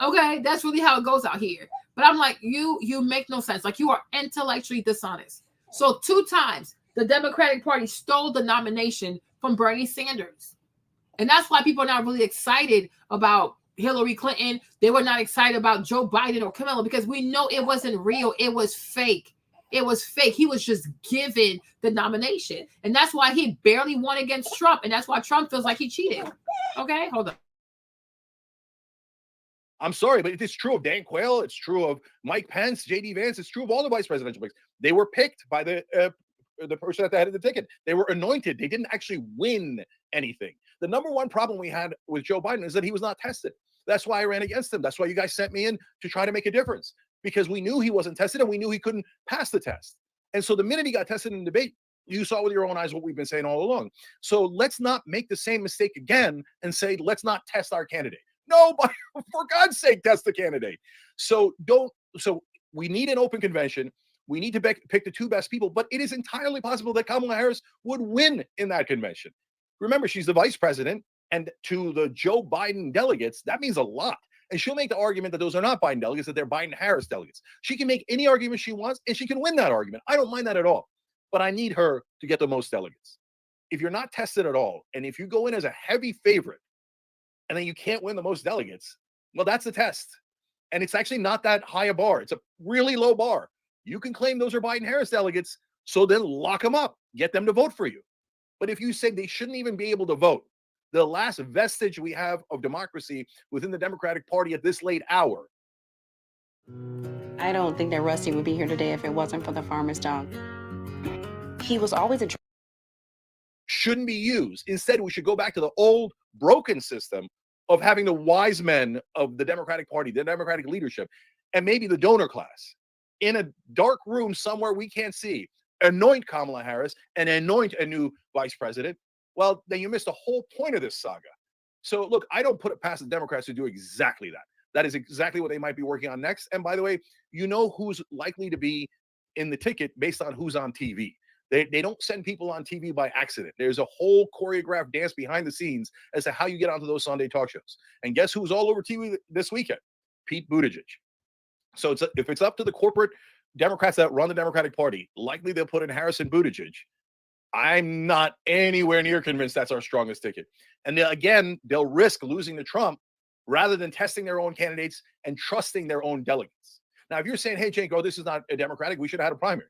Okay. That's really how it goes out here. But I'm like, you make no sense. Like, you are intellectually dishonest. So 2 times the Democratic Party stole the nomination from Bernie Sanders. And that's why people are not really excited about Hillary Clinton. They were not excited about Joe Biden or Kamala, because we know it wasn't real. It was fake. It was fake. He was just given the nomination. And that's why he barely won against Trump. And that's why Trump feels like he cheated. Okay, hold on. I'm sorry, but it's true of Dan Quayle. It's true of Mike Pence, JD Vance. It's true of all the vice presidential picks. They were picked by the person at the head of the ticket. They were anointed. They didn't actually win anything. The number one problem we had with Joe Biden is that he was not tested. That's why I ran against him. That's why you guys sent me in to try to make a difference, because we knew he wasn't tested and we knew he couldn't pass the test. And so the minute he got tested in the debate, you saw with your own eyes what we've been saying all along. So let's not make the same mistake again and say, let's not test our candidate. No, but for God's sake, test the candidate. So we need an open convention. We need to pick the 2 best people, but it is entirely possible that Kamala Harris would win in that convention. Remember, she's the vice president, and to the Joe Biden delegates, that means a lot. And she'll make the argument that those are not Biden delegates, that they're Biden-Harris delegates. She can make any argument she wants, and she can win that argument. I don't mind that at all. But I need her to get the most delegates. If you're not tested at all, and if you go in as a heavy favorite, and then you can't win the most delegates, well, that's the test. And it's actually not that high a bar. It's a really low bar. You can claim those are Biden-Harris delegates, so then lock them up, get them to vote for you. But if you say they shouldn't even be able to vote, the last vestige we have of democracy within the Democratic Party at this late hour, I don't think that Rusty would be here today if it wasn't for the farmer's dog. He was always a shouldn't be used. Instead, we should go back to the old broken system of having the wise men of the Democratic Party, the Democratic leadership, and maybe the donor class in a dark room somewhere we can't see, anoint Kamala Harris and anoint a new vice president. Well, then you missed the whole point of this saga. So look, I don't put it past the Democrats to do exactly that. That is exactly what they might be working on next. And by the way, you know who's likely to be in the ticket based on who's on TV. They don't send people on TV by accident. There's a whole choreographed dance behind the scenes as to how you get onto those Sunday talk shows. And guess who's all over TV this weekend? Pete Buttigieg. So if it's up to the corporate Democrats that run the Democratic Party, likely they'll put in Harris and Buttigieg. I'm not anywhere near convinced that's our strongest ticket. And again, they'll risk losing to Trump rather than testing their own candidates and trusting their own delegates. Now, if you're saying, hey, Janko, this is not a Democratic, we should have had a primary.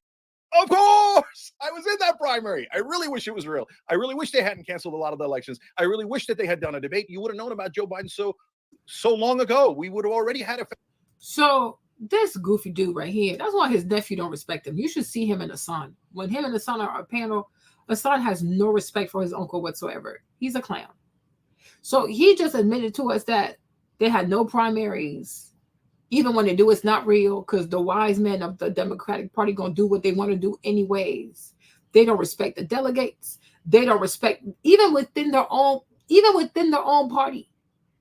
Of course, I was in that primary. I really wish it was real. I really wish they hadn't canceled a lot of the elections. I really wish that they had done a debate. You would have known about Joe Biden so long ago. We would have already had a. So this goofy dude right here, that's why his nephew don't respect him. You should see him and Hassan. When him and Hassan are on a panel, Hassan has no respect for his uncle whatsoever. He's a clown. So he just admitted to us that they had no primaries. Even when they do, it's not real because the wise men of the Democratic Party going to do what they want to do anyways. They don't respect the delegates. They don't respect even within their own party.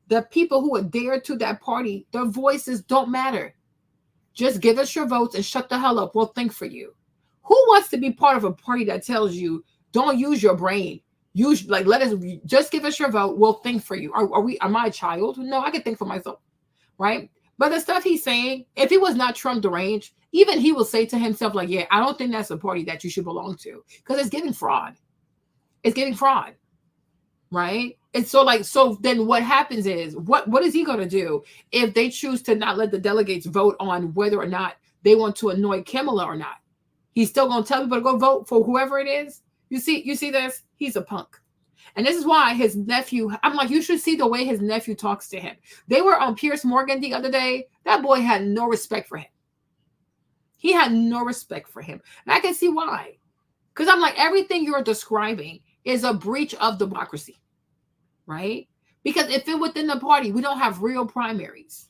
The people who adhere to that party, their voices don't matter. Just give us your votes and shut the hell up. We'll think for you. Who wants to be part of a party that tells you don't use your brain? Let us just give us your vote. We'll think for you. Am I a child? No, I can think for myself, right? But the stuff he's saying, if he was not Trump deranged, even he will say to himself, like, yeah, I don't think that's a party that you should belong to because it's giving fraud. It's giving fraud, right? And so then what happens is, what is he going to do if they choose to not let the delegates vote on whether or not they want to anoint Kamala or not? He's still going to tell people to go vote for whoever it is. You see this? He's a punk. And this is why his nephew, I'm like, you should see the way his nephew talks to him. They were on Piers Morgan the other day. That boy had no respect for him. He had no respect for him. And I can see why. Because I'm like, everything you're describing is a breach of democracy, right? Because if it within the party, we don't have real primaries.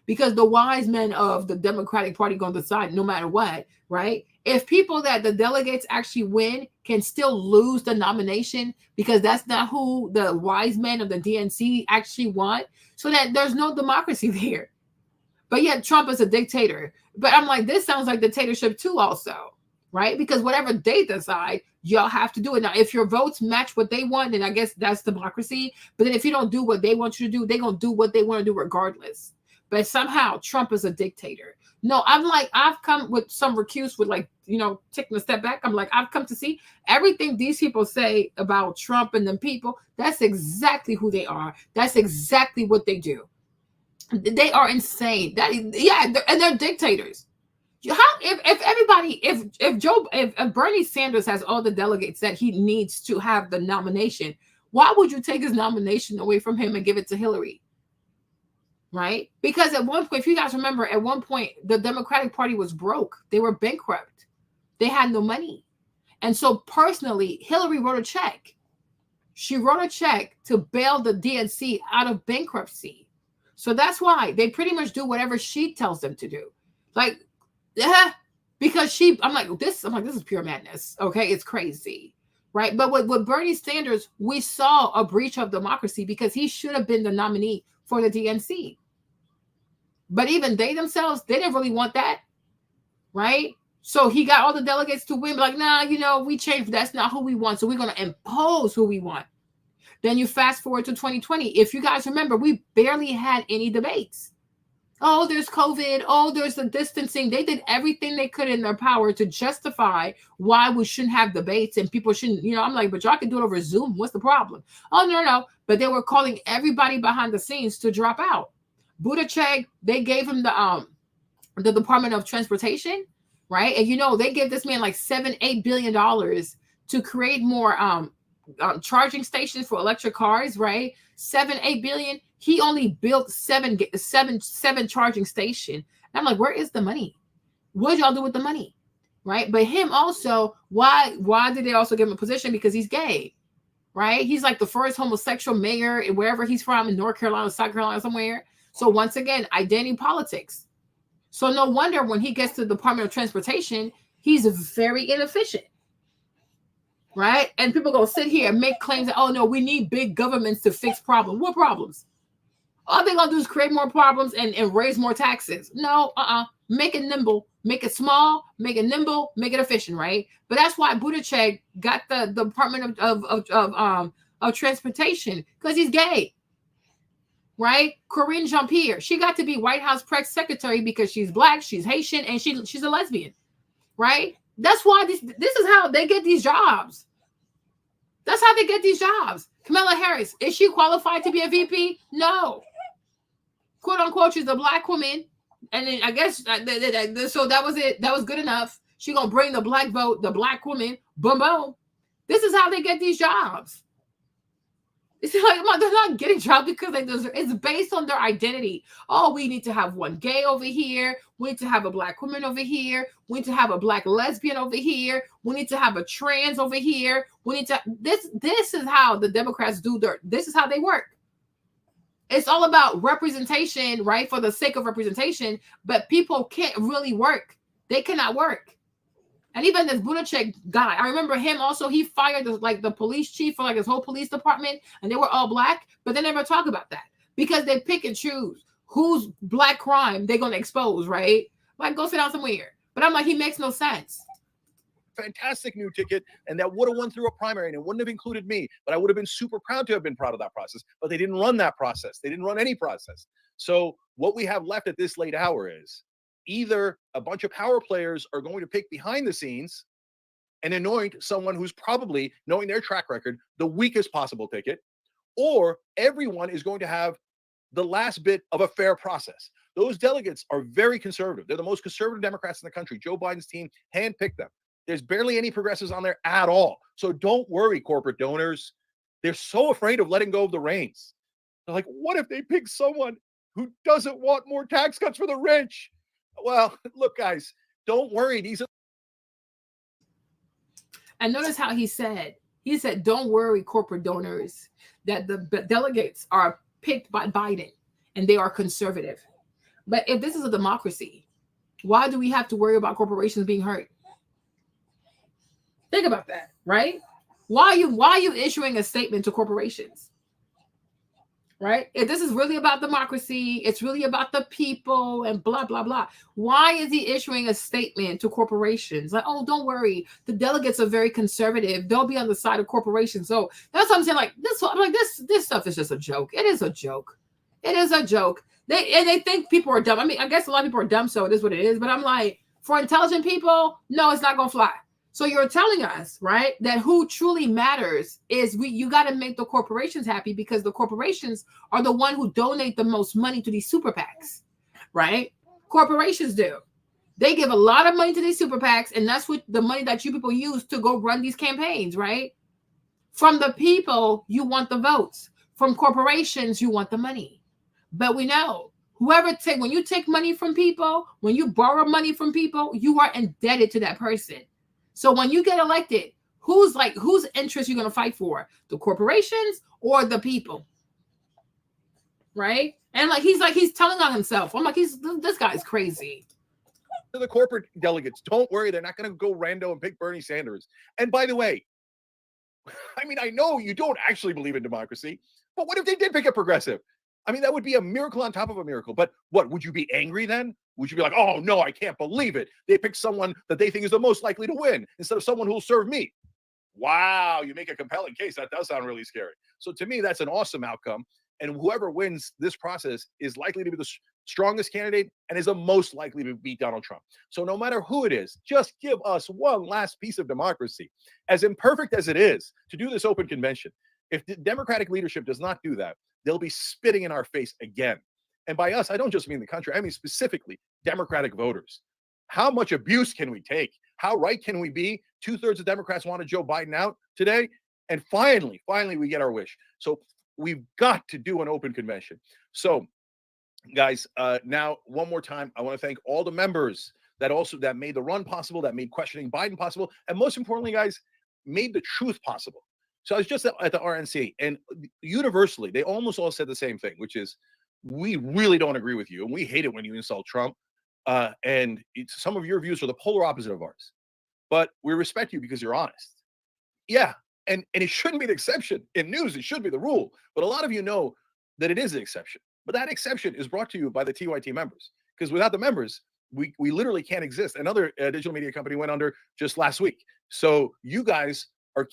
Because the wise men of the Democratic Party going to decide no matter what, right? If people that the delegates actually win can still lose the nomination because that's not who the wise men of the DNC actually want, so that there's no democracy there. But yet Trump is a dictator. But I'm like, this sounds like dictatorship too also, right? Because whatever they decide, y'all have to do it. Now, if your votes match what they want, then I guess that's democracy. But then if you don't do what they want you to do, they're going to do what they want to do regardless. But somehow Trump is a dictator. No, I'm like, I've come with some recuse with taking a step back. I'm like, I've come to see everything these people say about Trump and them people. That's exactly who they are. That's exactly what they do. They are insane. And they're dictators. How if Bernie Sanders has all the delegates that he needs to have the nomination, why would you take his nomination away from him and give it to Hillary? Right? Because at one point, if you guys remember, at one point, the Democratic Party was broke. They were bankrupt. They had no money. And so personally, Hillary wrote a check. She wrote a check to bail the DNC out of bankruptcy. So that's why they pretty much do whatever she tells them to do. Because I'm like, this is pure madness. Okay, it's crazy. Right? But with Bernie Sanders, we saw a breach of democracy because he should have been the nominee for the DNC. But even they themselves, they didn't really want that, right? So he got all the delegates to win, like, nah, we changed. That's not who we want. So we're going to impose who we want. Then you fast forward to 2020. If you guys remember, we barely had any debates. Oh, there's COVID. Oh, there's the distancing. They did everything they could in their power to justify why we shouldn't have debates and people shouldn't, I'm like, but y'all can do it over Zoom. What's the problem? Oh, no. But they were calling everybody behind the scenes to drop out. Buttigieg, they gave him the Department of Transportation, right? And they gave this man like $7-8 billion to create more charging stations for electric cars, right? $7-8 billion. He only built seven charging stations And I'm like, where is the money? What did y'all do with the money? Right? But him also, why did they also give him a position? Because he's gay, right? He's like the first homosexual mayor in wherever he's from, in North Carolina, South Carolina, somewhere. So once again, identity politics. So no wonder when he gets to the Department of Transportation, he's very inefficient, right? And people go sit here and make claims that, oh no, we need big governments to fix problems. What problems? All they're gonna do is create more problems and raise more taxes. No, make it nimble, make it small, make it nimble, make it efficient, right? But that's why Buttigieg got the Department of Transportation, because he's gay, right? Corinne Jean-Pierre, she got to be White House press secretary because she's Black, she's Haitian, and she's a lesbian, right? That's why this is how they get these jobs. That's how they get these jobs. Kamala Harris, is she qualified to be a VP? No. Quote unquote, she's a Black woman. And then I guess, so that was it. That was good enough. She gonna bring the Black vote, the Black woman, boom, boom. This is how they get these jobs. It's like, they're not getting jobs because they deserve. It's based on their identity. Oh, we need to have one gay over here. We need to have a Black woman over here. We need to have a Black lesbian over here. We need to have a trans over here. We need to, this is how the Democrats do this is how they work. It's all about representation, right? For the sake of representation, but people can't really work. They cannot work. And even this Buttigieg guy, I remember him also, he fired the police chief for his whole police department, and they were all Black, but they never talk about that because they pick and choose whose Black crime they're going to expose, right? Like, go sit down somewhere. But I'm like, he makes no sense. Fantastic new ticket, and that would have won through a primary, and it wouldn't have included me, but I would have been super proud to have been proud of that process. But they didn't run that process. They didn't run any process. So what we have left at this late hour is either a bunch of power players are going to pick behind the scenes and anoint someone who's probably, knowing their track record, the weakest possible ticket, or everyone is going to have the last bit of a fair process. Those delegates are very conservative. They're the most conservative Democrats in the country. Joe Biden's team handpicked them. There's barely any progressives on there at all. So don't worry, corporate donors. They're so afraid of letting go of the reins. They're like, what if they pick someone who doesn't want more tax cuts for the rich? Well, look, guys, don't worry. These are. And notice how he said, don't worry, corporate donors, that the delegates are picked by Biden and they are conservative. But if this is a democracy, why do we have to worry about corporations being hurt? Think about that, right? Why are you issuing a statement to corporations? Right? If this is really about democracy, it's really about the people and blah, blah, blah. Why is he issuing a statement to corporations? Like, oh, don't worry. The delegates are very conservative. They'll be on the side of corporations. So that's what I'm saying. This stuff is just a joke. It is a joke. It is a joke. They think people are dumb. I mean, I guess a lot of people are dumb, so it is what it is. But I'm like, for intelligent people, no, it's not going to fly. So you're telling us, right, that who truly matters is you got to make the corporations happy, because the corporations are the one who donate the most money to these super PACs, right? Corporations do. They give a lot of money to these super PACs, and that's what the money that you people use to go run these campaigns, right? From the people, you want the votes. From corporations, you want the money. But we know when you take money from people, when you borrow money from people, you are indebted to that person. So when you get elected, whose interest you going to fight for? The corporations or the people? Right? And he's telling on himself. I'm like, this guy's crazy. To the corporate delegates, don't worry, they're not going to go rando and pick Bernie Sanders. And by the way, I mean, I know you don't actually believe in democracy, but what if they did pick a progressive? I mean, that would be a miracle on top of a miracle. But what, would you be angry then? Would you be like, oh, no, I can't believe it. They picked someone that they think is the most likely to win instead of someone who will serve me. Wow, you make a compelling case. That does sound really scary. So to me, that's an awesome outcome. And whoever wins this process is likely to be the strongest candidate and is the most likely to beat Donald Trump. So no matter who it is, just give us one last piece of democracy. As imperfect as it is to do this open convention, if the Democratic leadership does not do that, they'll be spitting in our face again. And by us, I don't just mean the country. I mean specifically Democratic voters. How much abuse can we take? How right can we be? 2/3 of Democrats wanted Joe Biden out today. And finally, we get our wish. So we've got to do an open convention. So guys, now one more time, I want to thank all the members that made the run possible, that made questioning Biden possible, and most importantly, guys, made the truth possible. So I was just at the RNC, and universally, they almost all said the same thing, which is, we really don't agree with you, and we hate it when you insult Trump. And some of your views are the polar opposite of ours, but we respect you because you're honest. Yeah, and it shouldn't be the exception. In news, it should be the rule. But a lot of you know that it is the exception. But that exception is brought to you by the TYT members, because without the members, we literally can't exist. Another digital media company went under just last week. So you guys are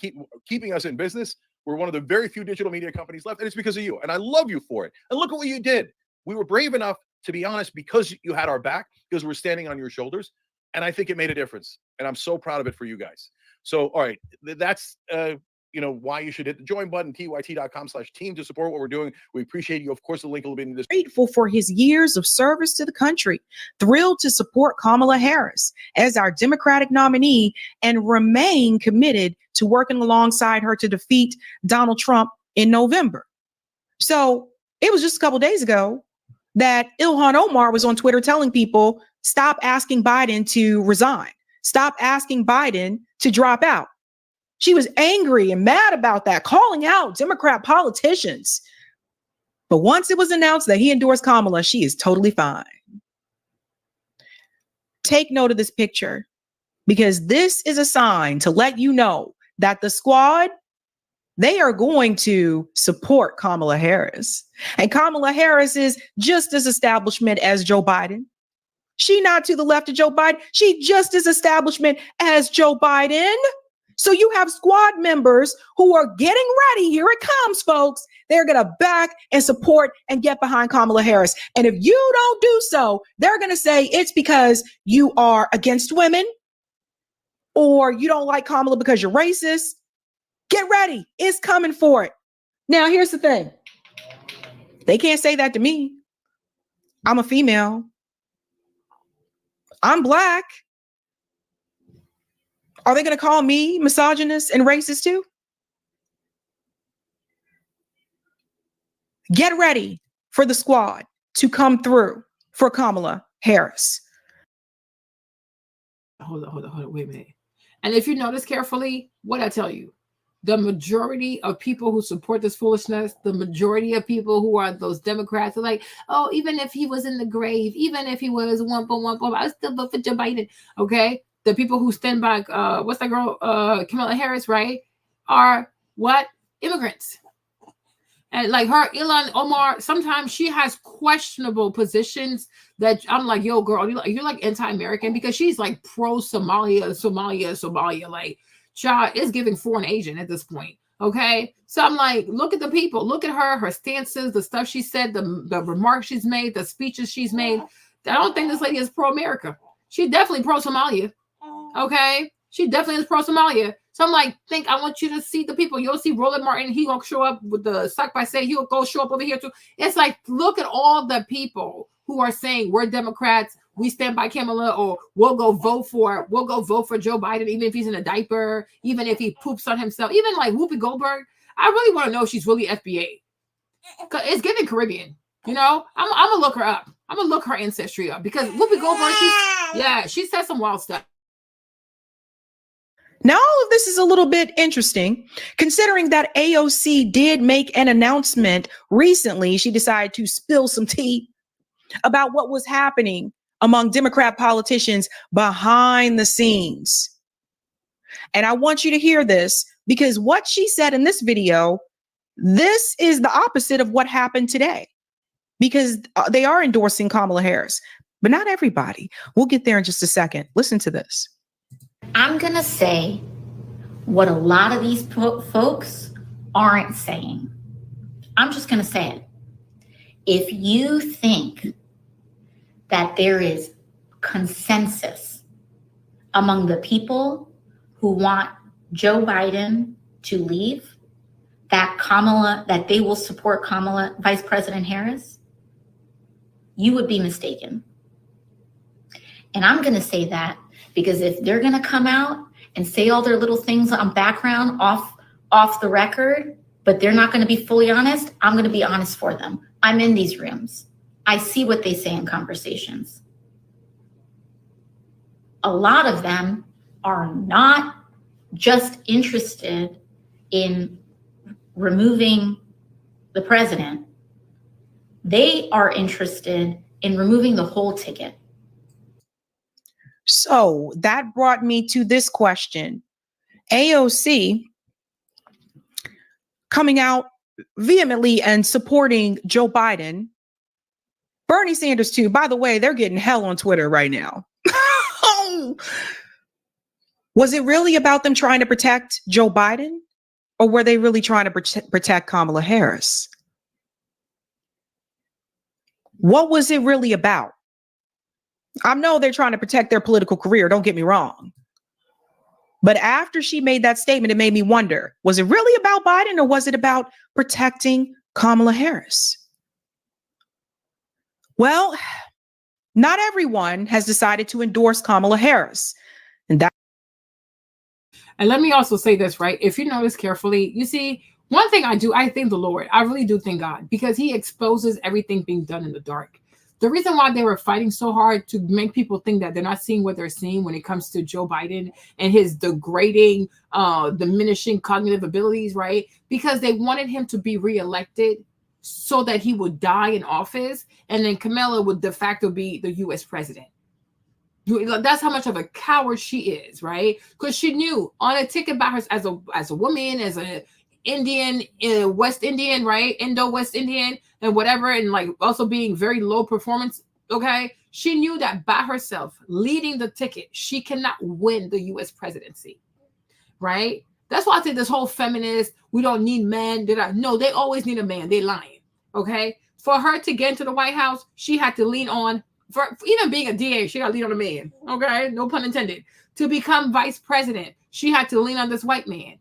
keeping us in business. We're one of the very few digital media companies left, and it's because of you. And I love you for it. And look at what you did. We were brave enough to be honest because you had our back, because we're standing on your shoulders. And I think it made a difference. And I'm so proud of it for you guys. So, all right, that's why you should hit the join button, tyt.com/team to support what we're doing. We appreciate you. Of course, the link will be in this. Grateful for his years of service to the country. Thrilled to support Kamala Harris as our Democratic nominee and remain committed to working alongside her to defeat Donald Trump in November. So it was just a couple days ago that Ilhan Omar was on Twitter telling people, stop asking Biden to resign. Stop asking Biden to drop out. She was angry and mad about that, calling out Democrat politicians. But once it was announced that he endorsed Kamala, she is totally fine. Take note of this picture, because this is a sign to let you know that the squad, they are going to support Kamala Harris. And Kamala Harris is just as establishment as Joe Biden. She not to the left of Joe Biden. She just as establishment as Joe Biden. So you have squad members who are getting ready. Here it comes, folks. They're going to back and support and get behind Kamala Harris. And if you don't do so, they're going to say it's because you are against women or you don't like Kamala because you're racist. Get ready. It's coming for it. Now, here's the thing. They can't say that to me. I'm a female. I'm Black. Are they going to call me misogynist and racist too? Get ready for the squad to come through for Kamala Harris. Hold on, wait a minute. And if you notice carefully, what I tell you, the majority of people who support this foolishness, the majority of people who are those Democrats are like, oh, even if he was in the grave, even if he was one, I still vote for Joe Biden. Okay. The people who stand by, what's that girl, Kamala Harris, right, are what? Immigrants. And like her, Ilhan Omar, sometimes she has questionable positions that I'm like, yo, girl, you're like anti-American, because she's like pro-Somalia. Like, child, is giving foreign agent at this point. Okay. So I'm like, look at the people, look at her stances, the stuff she said, the remarks she's made, the speeches she's made. I don't think this lady is pro-America. She's definitely pro-Somalia. Okay. She definitely is pro-Somalia. So I'm like, I want you to see the people. You'll see Roland Martin. He gonna show up with the suck by say he'll go show up over here too. It's like, look at all the people who are saying we're Democrats, we stand by Kamala, or we'll go vote for Joe Biden, even if he's in a diaper, even if he poops on himself, even like Whoopi Goldberg. I really want to know if she's really FBA. Cause it's giving Caribbean. You know, I'm gonna look her up. I'm gonna look her ancestry up, because Whoopi Goldberg, she said some wild stuff. Now, all of this is a little bit interesting, considering that AOC did make an announcement recently. She decided to spill some tea about what was happening among Democrat politicians behind the scenes. And I want you to hear this, because what she said in this video, this is the opposite of what happened today, because they are endorsing Kamala Harris, but not everybody. We'll get there in just a second. Listen to this. I'm going to say what a lot of these folks aren't saying. I'm just going to say it. If you think that there is consensus among the people who want Joe Biden to leave, that they will support Kamala, Vice President Harris, you would be mistaken. And I'm going to say that because if they're going to come out and say all their little things on background off the record, but they're not going to be fully honest, I'm going to be honest for them. I'm in these rooms. I see what they say in conversations. A lot of them are not just interested in removing the president. They are interested in removing the whole ticket. So that brought me to this question. AOC coming out vehemently and supporting Joe Biden. Bernie Sanders too. By the way, they're getting hell on Twitter right now. Was it really about them trying to protect Joe Biden? Or were they really trying to protect Kamala Harris? What was it really about? I know they're trying to protect their political career, don't get me wrong. But after she made that statement, it made me wonder, was it really about Biden or was it about protecting Kamala Harris? Well, not everyone has decided to endorse Kamala Harris. And let me also say this, right? If you notice carefully, you see, one thing I thank the Lord. I really do thank God, because he exposes everything being done in the dark. The reason why they were fighting so hard to make people think that they're not seeing what they're seeing when it comes to Joe Biden and his degrading, diminishing cognitive abilities, right? Because they wanted him to be reelected so that he would die in office, and then Kamala would de facto be the U.S. president. That's how much of a coward she is, right? Because she knew on a ticket by her as a woman, as a Indian, West Indian, right? Indo-West Indian and whatever, and like also being very low performance, okay? She knew that by herself, leading the ticket, she cannot win the U.S. presidency, right? That's why I say this whole feminist, we don't need men. No, they always need a man. They lying, okay? For her to get into the White House, she had to lean on, for even being a DA, she got to lean on a man, okay? No pun intended. To become vice president, she had to lean on this white man.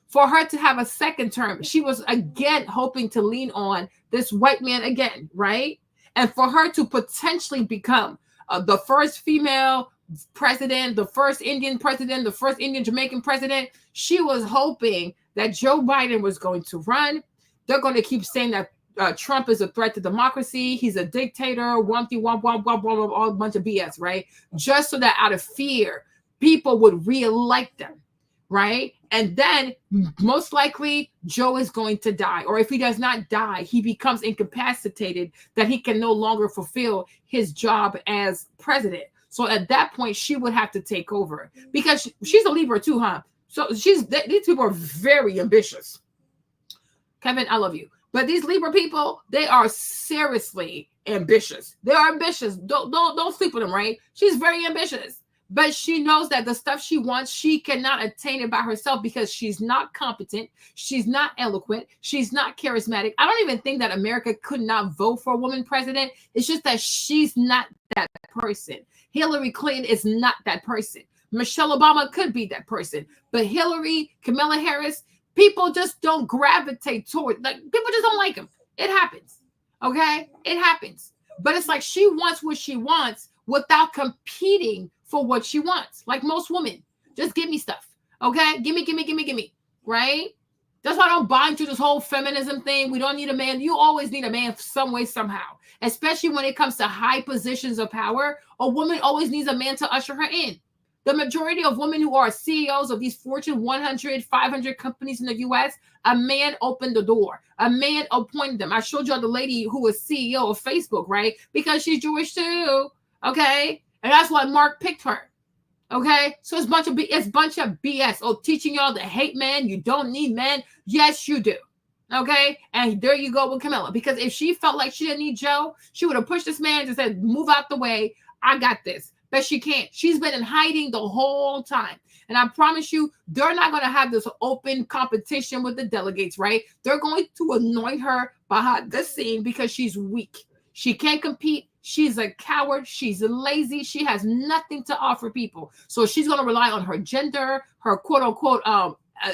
For her to have a second term, she was again hoping to lean on this white man again, right? And for her to potentially become the first female president, the first Indian president, the first Indian Jamaican president, she was hoping that Joe Biden was going to run. They're going to keep saying that Trump is a threat to democracy. He's a dictator, all a bunch of BS, right? Just so that out of fear, people would reelect them, right? And then most likely Joe is going to die. Or if he does not die, he becomes incapacitated that he can no longer fulfill his job as president. So at that point, she would have to take over because she's a Libra too, huh? So these people are very ambitious. Kevin, I love you. But these Libra people, they are seriously ambitious. They are ambitious. Don't sleep with them, right? She's very ambitious. But she knows that the stuff she wants, she cannot attain it by herself because she's not competent. She's not eloquent. She's not charismatic. I don't even think that America could not vote for a woman president. It's just that she's not that person. Hillary Clinton is not that person. Michelle Obama could be that person. But Hillary, Kamala Harris, people just don't gravitate toward. Like, people just don't like them. It happens. Okay? It happens. But it's like she wants what she wants without competing for what she wants. Like most women, just give me stuff. Okay? Give me. Right? That's why I don't buy into this whole feminism thing. We don't need a man. You always need a man some way, somehow. Especially when it comes to high positions of power. A woman always needs a man to usher her in. The majority of women who are CEOs of these Fortune 100, 500 companies in the U.S., a man opened the door. A man appointed them. I showed you the lady who was CEO of Facebook, right? Because she's Jewish too. Okay? And that's why Mark picked her. Okay? So it's a bunch of BS. Oh, teaching y'all to hate men. You don't need men. Yes, you do. Okay? And there you go with Camilla. Because if she felt like she didn't need Joe, she would have pushed this man and said, move out the way. I got this. But she can't. She's been in hiding the whole time. And I promise you, they're not going to have this open competition with the delegates, right? They're going to anoint her behind the scene because she's weak. She can't compete. She's a coward. She's lazy. She has nothing to offer people. So she's going to rely on her gender, her quote unquote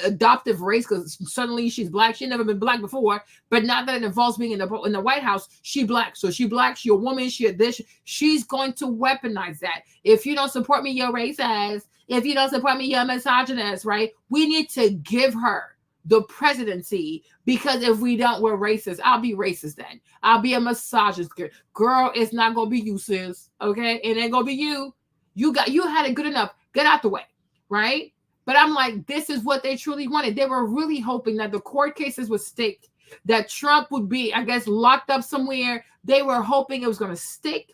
adoptive race, because suddenly she's black. She's never been black before, but now that it involves being in the White House, she black. So she black, she a woman, she a this. She's going to weaponize that. If you don't support me, you're racist. If you don't support me, you're misogynist, right? We need to give her the presidency, because if we don't, we're racist. I'll be racist then. I'll be a misogynist. Girl, it's not gonna be you, sis. Okay, it ain't gonna be you. You had it good enough. Get out the way, right? But I'm like, this is what they truly wanted. They were really hoping that the court cases would stick, that Trump would be, I guess, locked up somewhere. They were hoping it was going to stick.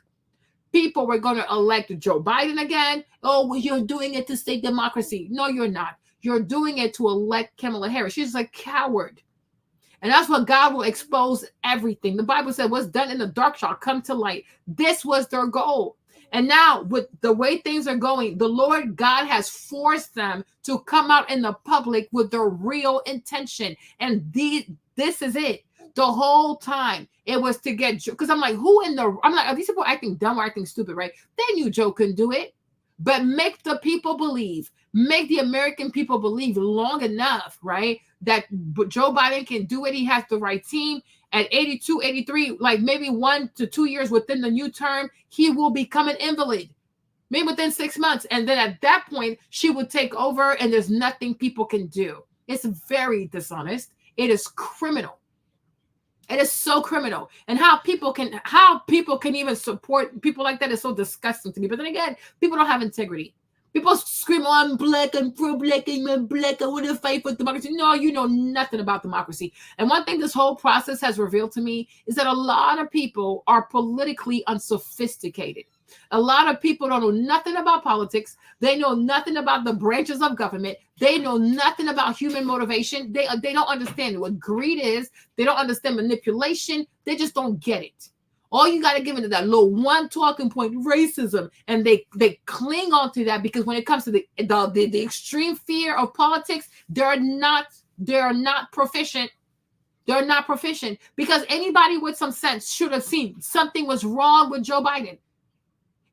People were going to elect Joe Biden again. Oh, well, you're doing it to save democracy. No, you're not. You're doing it to elect Kamala Harris. She's a coward. And that's what God will expose everything. The Bible said what's done in the dark shall come to light. This was their goal. And now, with the way things are going, the Lord God has forced them to come out in the public with their real intention. And this is it. The whole time it was to get, because I'm like, are these people acting dumb or acting stupid, right? They knew Joe couldn't do it. But make the people believe, make the American people believe long enough, right? That Joe Biden can do it. He has the right team. At 82, 83, like maybe 1 to 2 years within the new term, he will become an invalid, maybe within 6 months. And then at that point, she would take over and there's nothing people can do. It's very dishonest. It is criminal. It is so criminal. And how people can even support people like that is so disgusting to me. But then again, people don't have integrity. People scream, oh, I'm black, I'm pro-black, I'm black, I want to fight for democracy. No, you know nothing about democracy. And one thing this whole process has revealed to me is that a lot of people are politically unsophisticated. A lot of people don't know nothing about politics. They know nothing about the branches of government. They know nothing about human motivation. They don't understand what greed is. They don't understand manipulation. They just don't get it. All you got to give into that little one talking point, racism, and they cling on to that because when it comes to the extreme fear of politics, they're not proficient. They're not proficient because anybody with some sense should have seen something was wrong with Joe Biden.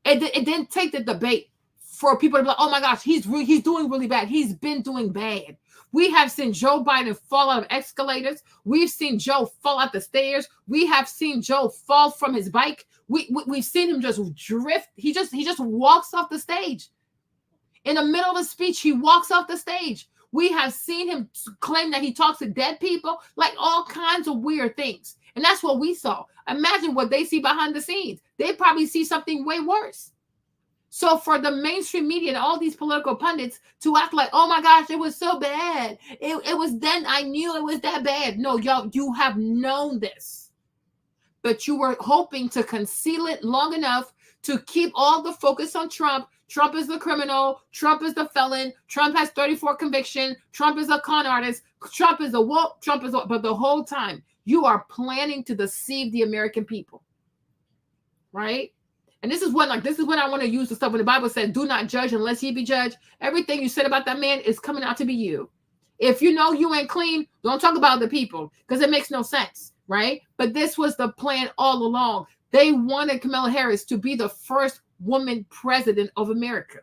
It didn't take the debate for people to be like, oh my gosh, he's doing really bad. He's been doing bad. We have seen Joe Biden fall out of escalators. We've seen Joe fall out the stairs. We have seen Joe fall from his bike. We've seen him just drift. He just walks off the stage. In the middle of a speech, he walks off the stage. We have seen him claim that he talks to dead people, like all kinds of weird things. And that's what we saw. Imagine what they see behind the scenes. They probably see something way worse. So for the mainstream media and all these political pundits to act like, oh my gosh, it was so bad. It was then I knew it was that bad. No, y'all, you have known this. But you were hoping to conceal it long enough to keep all the focus on Trump. Trump is the criminal. Trump is the felon. Trump has 34 convictions. Trump is a con artist. Trump is a woke. But the whole time you are planning to deceive the American people. Right? And this is when I want to use the stuff when the Bible said, do not judge unless ye be judged. Everything you said about that man is coming out to be you. If you know you ain't clean, don't talk about the people because it makes no sense, right? But this was the plan all along. They wanted Kamala Harris to be the first woman president of America,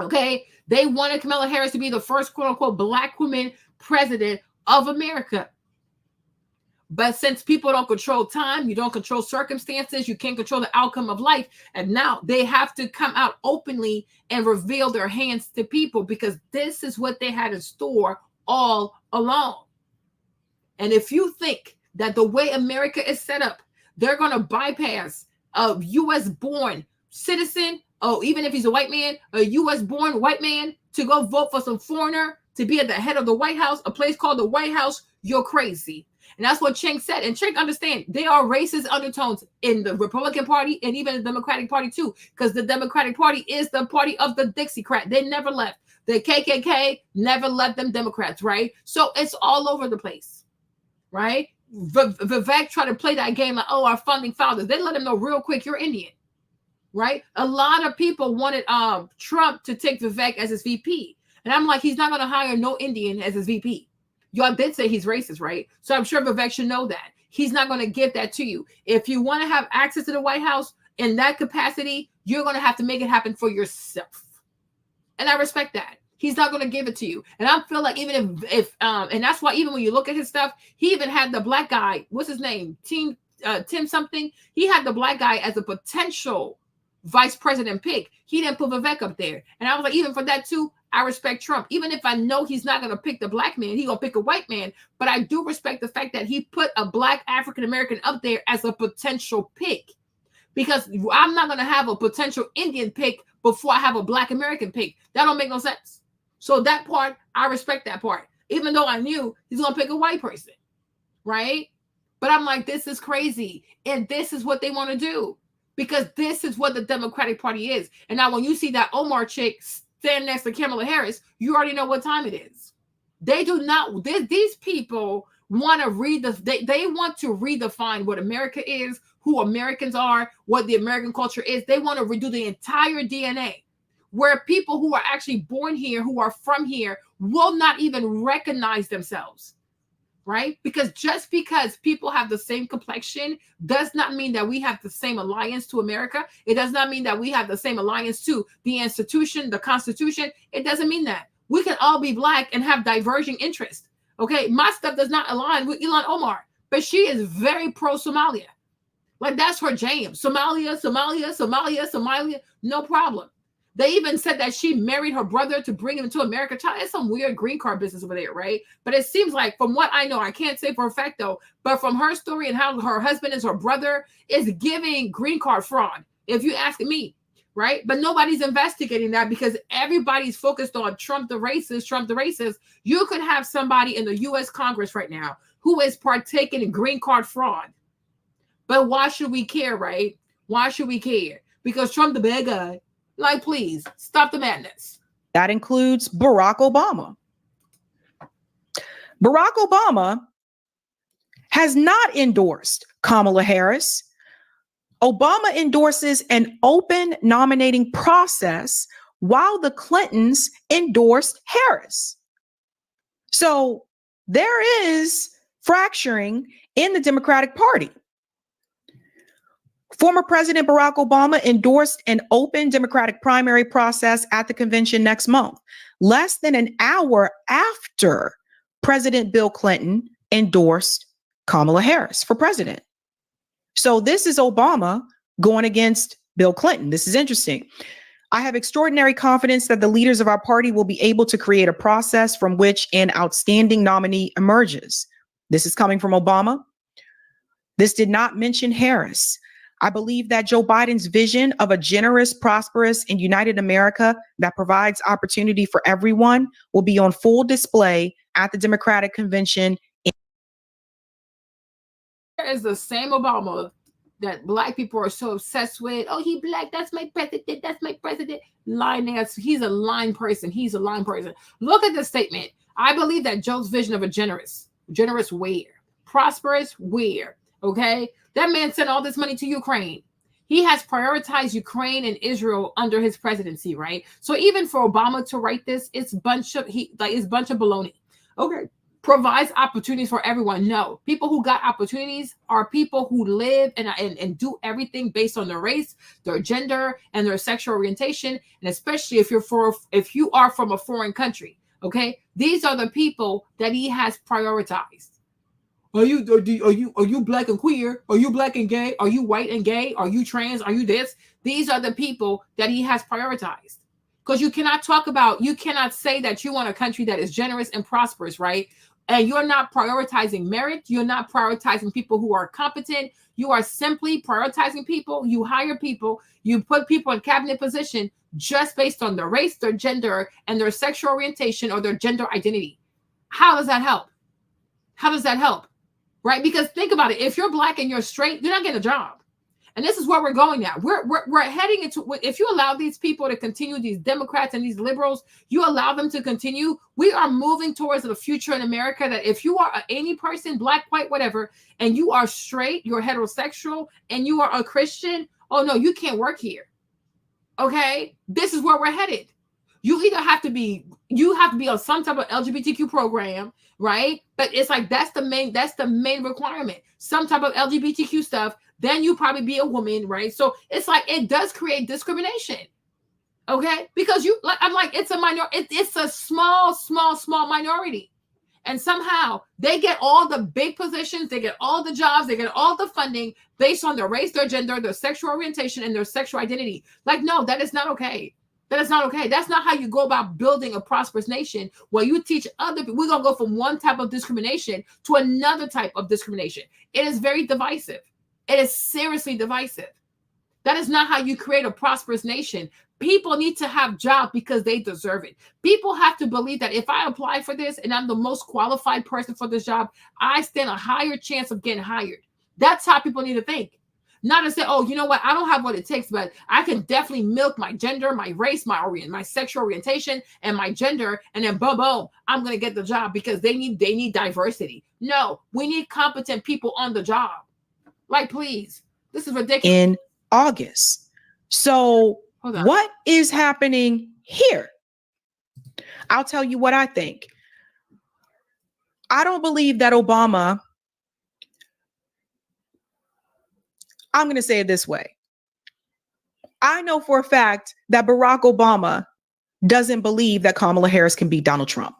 okay? They wanted Kamala Harris to be the first quote-unquote black woman president of America. But since people don't control time, you don't control circumstances, you can't control the outcome of life. And now they have to come out openly and reveal their hands to people because this is what they had in store all along. And if you think that the way America is set up, they're going to bypass a U.S. born citizen, or even if he's a white man, a U.S. born white man to go vote for some foreigner to be at the head of the White House, a place called the White House, you're crazy. And that's what Cenk said. And Cenk understand there are racist undertones in the Republican Party and even the Democratic Party too, because the Democratic Party is the party of the Dixiecrat. They never left. The KKK never left them Democrats, right? So it's all over the place, right? Vivek tried to play that game like, oh, our founding fathers. They let him know real quick, you're Indian, right? A lot of people wanted Trump to take Vivek as his VP. And I'm like, he's not going to hire no Indian as his VP. Y'all did say he's racist, right? So I'm sure Vivek should know that. He's not going to give that to you. If you want to have access to the White House in that capacity, you're going to have to make it happen for yourself. And I respect that. He's not going to give it to you. And I feel like even if and that's why even when you look at his stuff, he even had the black guy, what's his name? Tim something. He had the black guy as a potential vice president pick. He didn't put Vivek up there. And I was like, even for that too, I respect Trump. Even if I know he's not going to pick the black man, he's going to pick a white man. But I do respect the fact that he put a black African-American up there as a potential pick. Because I'm not going to have a potential Indian pick before I have a black American pick. That don't make no sense. So that part, I respect that part. Even though I knew he's going to pick a white person. Right? But I'm like, this is crazy. And this is what they want to do. Because this is what the Democratic Party is. And now when you see that Omar chick stand next to Kamala Harris, you already know what time it is. They do not, these people want to they want to redefine what America is, who Americans are, what the American culture is. They want to redo the entire DNA, where people who are actually born here, who are from here, will not even recognize themselves. Right? Because just because people have the same complexion does not mean that we have the same alliance to America. It does not mean that we have the same alliance to the institution, the Constitution. It doesn't mean that. We can all be black and have diverging interests. Okay? My stuff does not align with Ilhan Omar, but she is very pro-Somalia. Like, that's her jam. Somalia, no problem. They even said that she married her brother to bring him to America. Child, it's some weird green card business over there, right? But it seems like, from what I know, I can't say for a fact though, but from her story and how her husband is her brother, is giving green card fraud, if you ask me, right? But nobody's investigating that because everybody's focused on Trump the racist. You could have somebody in the U.S. Congress right now who is partaking in green card fraud. But why should we care, right? Why should we care? Because Trump the bad guy. Like, please, stop the madness. That includes Barack Obama. Barack Obama has not endorsed Kamala Harris. Obama endorses an open nominating process while the Clintons endorsed Harris. So there is fracturing in the Democratic Party. Former President Barack Obama endorsed an open Democratic primary process at the convention next month, less than an hour after President Bill Clinton endorsed Kamala Harris for president. So this is Obama going against Bill Clinton. This is interesting. I have extraordinary confidence that the leaders of our party will be able to create a process from which an outstanding nominee emerges. This is coming from Obama. This did not mention Harris. I believe that Joe Biden's vision of a generous, prosperous, and united America that provides opportunity for everyone will be on full display at the Democratic convention. There is the same Obama that black people are so obsessed with. Oh, he black, that's my president, that's my president. Lying ass, he's a lying person. He's a lying person. Look at the statement. I believe that Joe's vision of a generous where? Prosperous where? Okay? That man sent all this money to Ukraine. He has prioritized Ukraine and Israel under his presidency, right? So even for Obama to write this, it's bunch of baloney. Okay. Provides opportunities for everyone. No. People who got opportunities are people who live and do everything based on their race, their gender, and their sexual orientation, and especially if you are from a foreign country. Okay? These are the people that he has prioritized. Are you black and queer? Are you black and gay? Are you white and gay? Are you trans? Are you this? These are the people that he has prioritized. Because you cannot say that you want a country that is generous and prosperous, right? And you're not prioritizing merit. You're not prioritizing people who are competent. You are simply prioritizing people. You hire people. You put people in cabinet position just based on their race, their gender, and their sexual orientation or their gender identity. How does that help? How does that help? Right? Because think about it. If you're black and you're straight, you're not getting a job. And this is where we're going now. We're heading into, if you allow these people to continue, these Democrats and these liberals, you allow them to continue, we are moving towards a future in America that if you are any person, black, white, whatever, and you are straight, you're heterosexual, and you are a Christian, oh no, you can't work here. Okay? This is where we're headed. You either have to be on some type of LGBTQ program, right? But it's like that's the main requirement. Some type of LGBTQ stuff, then you probably be a woman, right? So it's like it does create discrimination. Okay? Because it's a minority, it's a small minority. And somehow they get all the big positions, they get all the jobs, they get all the funding based on their race, their gender, their sexual orientation, and their sexual identity. Like, no, that is not okay. That is not okay. That's not how you go about building a prosperous nation, where you teach other people. We're going to go from one type of discrimination to another type of discrimination. It is very divisive. It is seriously divisive. That is not how you create a prosperous nation. People need to have jobs because they deserve it. People have to believe that if I apply for this and I'm the most qualified person for this job, I stand a higher chance of getting hired. That's how people need to think. Not to say, oh, you know what? I don't have what it takes, but I can definitely milk my gender, my race, my sexual orientation, and my gender, and then boom, boom, I'm gonna get the job because they need diversity. No, we need competent people on the job. Like, please, this is ridiculous. In August. So what is happening here? I'll tell you what I think. I don't believe that Obama. I'm going to say it this way. I know for a fact that Barack Obama doesn't believe that Kamala Harris can beat Donald Trump.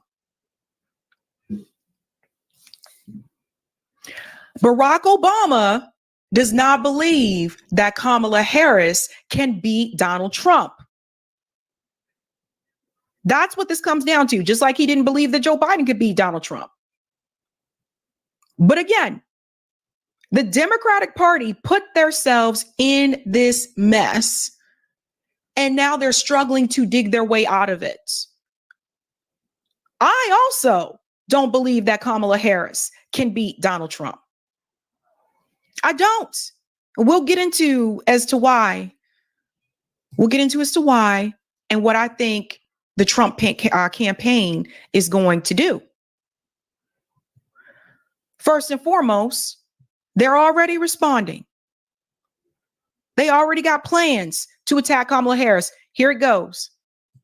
Barack Obama does not believe that Kamala Harris can beat Donald Trump. That's what this comes down to, just like he didn't believe that Joe Biden could beat Donald Trump. But again, the Democratic Party put themselves in this mess, and now they're struggling to dig their way out of it. I also don't believe that Kamala Harris can beat Donald Trump. I don't. We'll get into as to why. We'll get into as to why and what I think the Trump campaign is going to do. First and foremost, they're already responding. They already got plans to attack Kamala Harris. Here it goes.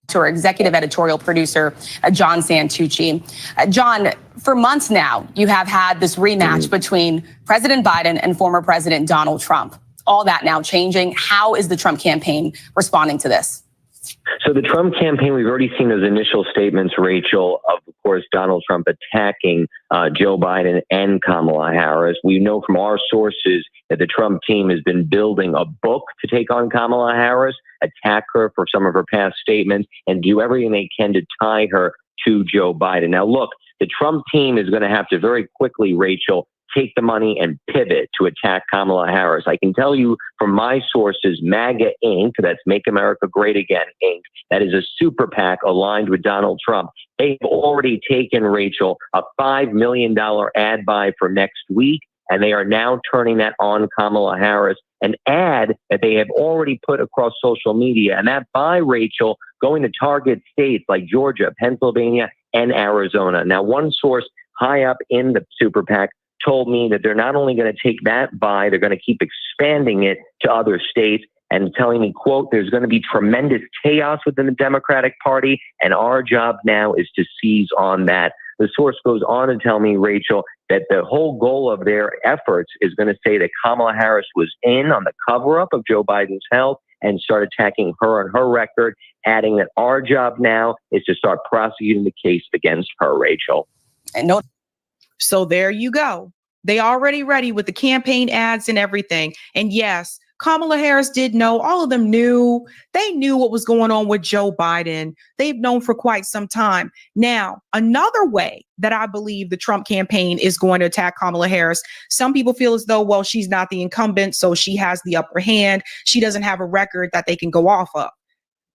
To our executive editorial producer, John Santucci. John, for months now, you have had this rematch between President Biden and former President Donald Trump. All that now changing. How is the Trump campaign responding to this? So the Trump campaign, we've already seen those initial statements, Rachel, of course, Donald Trump attacking Joe Biden and Kamala Harris. We know from our sources that the Trump team has been building a book to take on Kamala Harris, attack her for some of her past statements, and do everything they can to tie her to Joe Biden. Now, look, the Trump team is going to have to very quickly, Rachel, take the money and pivot to attack Kamala Harris. I can tell you from my sources, MAGA Inc., that's Make America Great Again, Inc., that is a super PAC aligned with Donald Trump. They've already taken, Rachel, a $5 million ad buy for next week, and they are now turning that on Kamala Harris, an ad that they have already put across social media. And that buy, Rachel, going to target states like Georgia, Pennsylvania, and Arizona. Now, one source high up in the super PAC told me that they're not only going to take that buy, they're going to keep expanding it to other states, and telling me, quote, there's going to be tremendous chaos within the Democratic Party, and our job now is to seize on that. The source goes on to tell me, Rachel, that the whole goal of their efforts is going to say that Kamala Harris was in on the cover-up of Joe Biden's health and start attacking her and her record, adding that our job now is to start prosecuting the case against her, Rachel. And no. So there you go. They already ready with the campaign ads and everything. And yes, Kamala Harris did know. All of them knew. They knew what was going on with Joe Biden. They've known for quite some time. Now, another way that I believe the Trump campaign is going to attack Kamala Harris, some people feel as though, well, she's not the incumbent, so she has the upper hand. She doesn't have a record that they can go off of.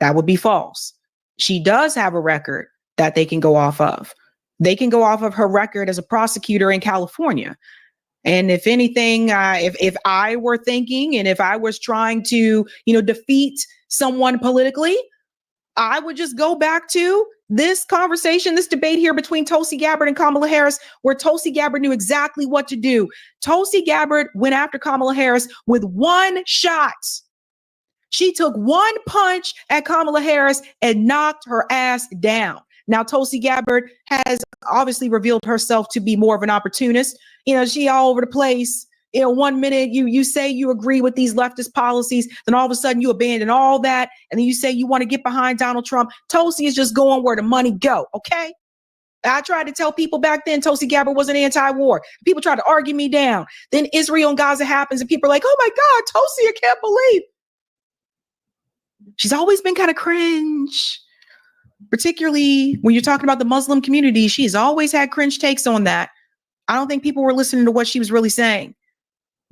That would be false. She does have a record that they can go off of. They can go off of her record as a prosecutor in California. And if anything, if I were thinking and if I was trying to, defeat someone politically, I would just go back to this conversation, this debate here between Tulsi Gabbard and Kamala Harris, where Tulsi Gabbard knew exactly what to do. Tulsi Gabbard went after Kamala Harris with one shot. She took one punch at Kamala Harris and knocked her ass down. Now, Tulsi Gabbard has obviously revealed herself to be more of an opportunist. She all over the place. 1 minute you say you agree with these leftist policies, then all of a sudden you abandon all that, and then you say you want to get behind Donald Trump. Tulsi is just going where the money go, okay? I tried to tell people back then Tulsi Gabbard wasn't anti-war. People tried to argue me down. Then Israel and Gaza happens, and people are like, oh my God, Tulsi, I can't believe. She's always been kind of cringe, particularly when you're talking about the Muslim community. She's always had cringe takes on that. I don't think people were listening to what she was really saying.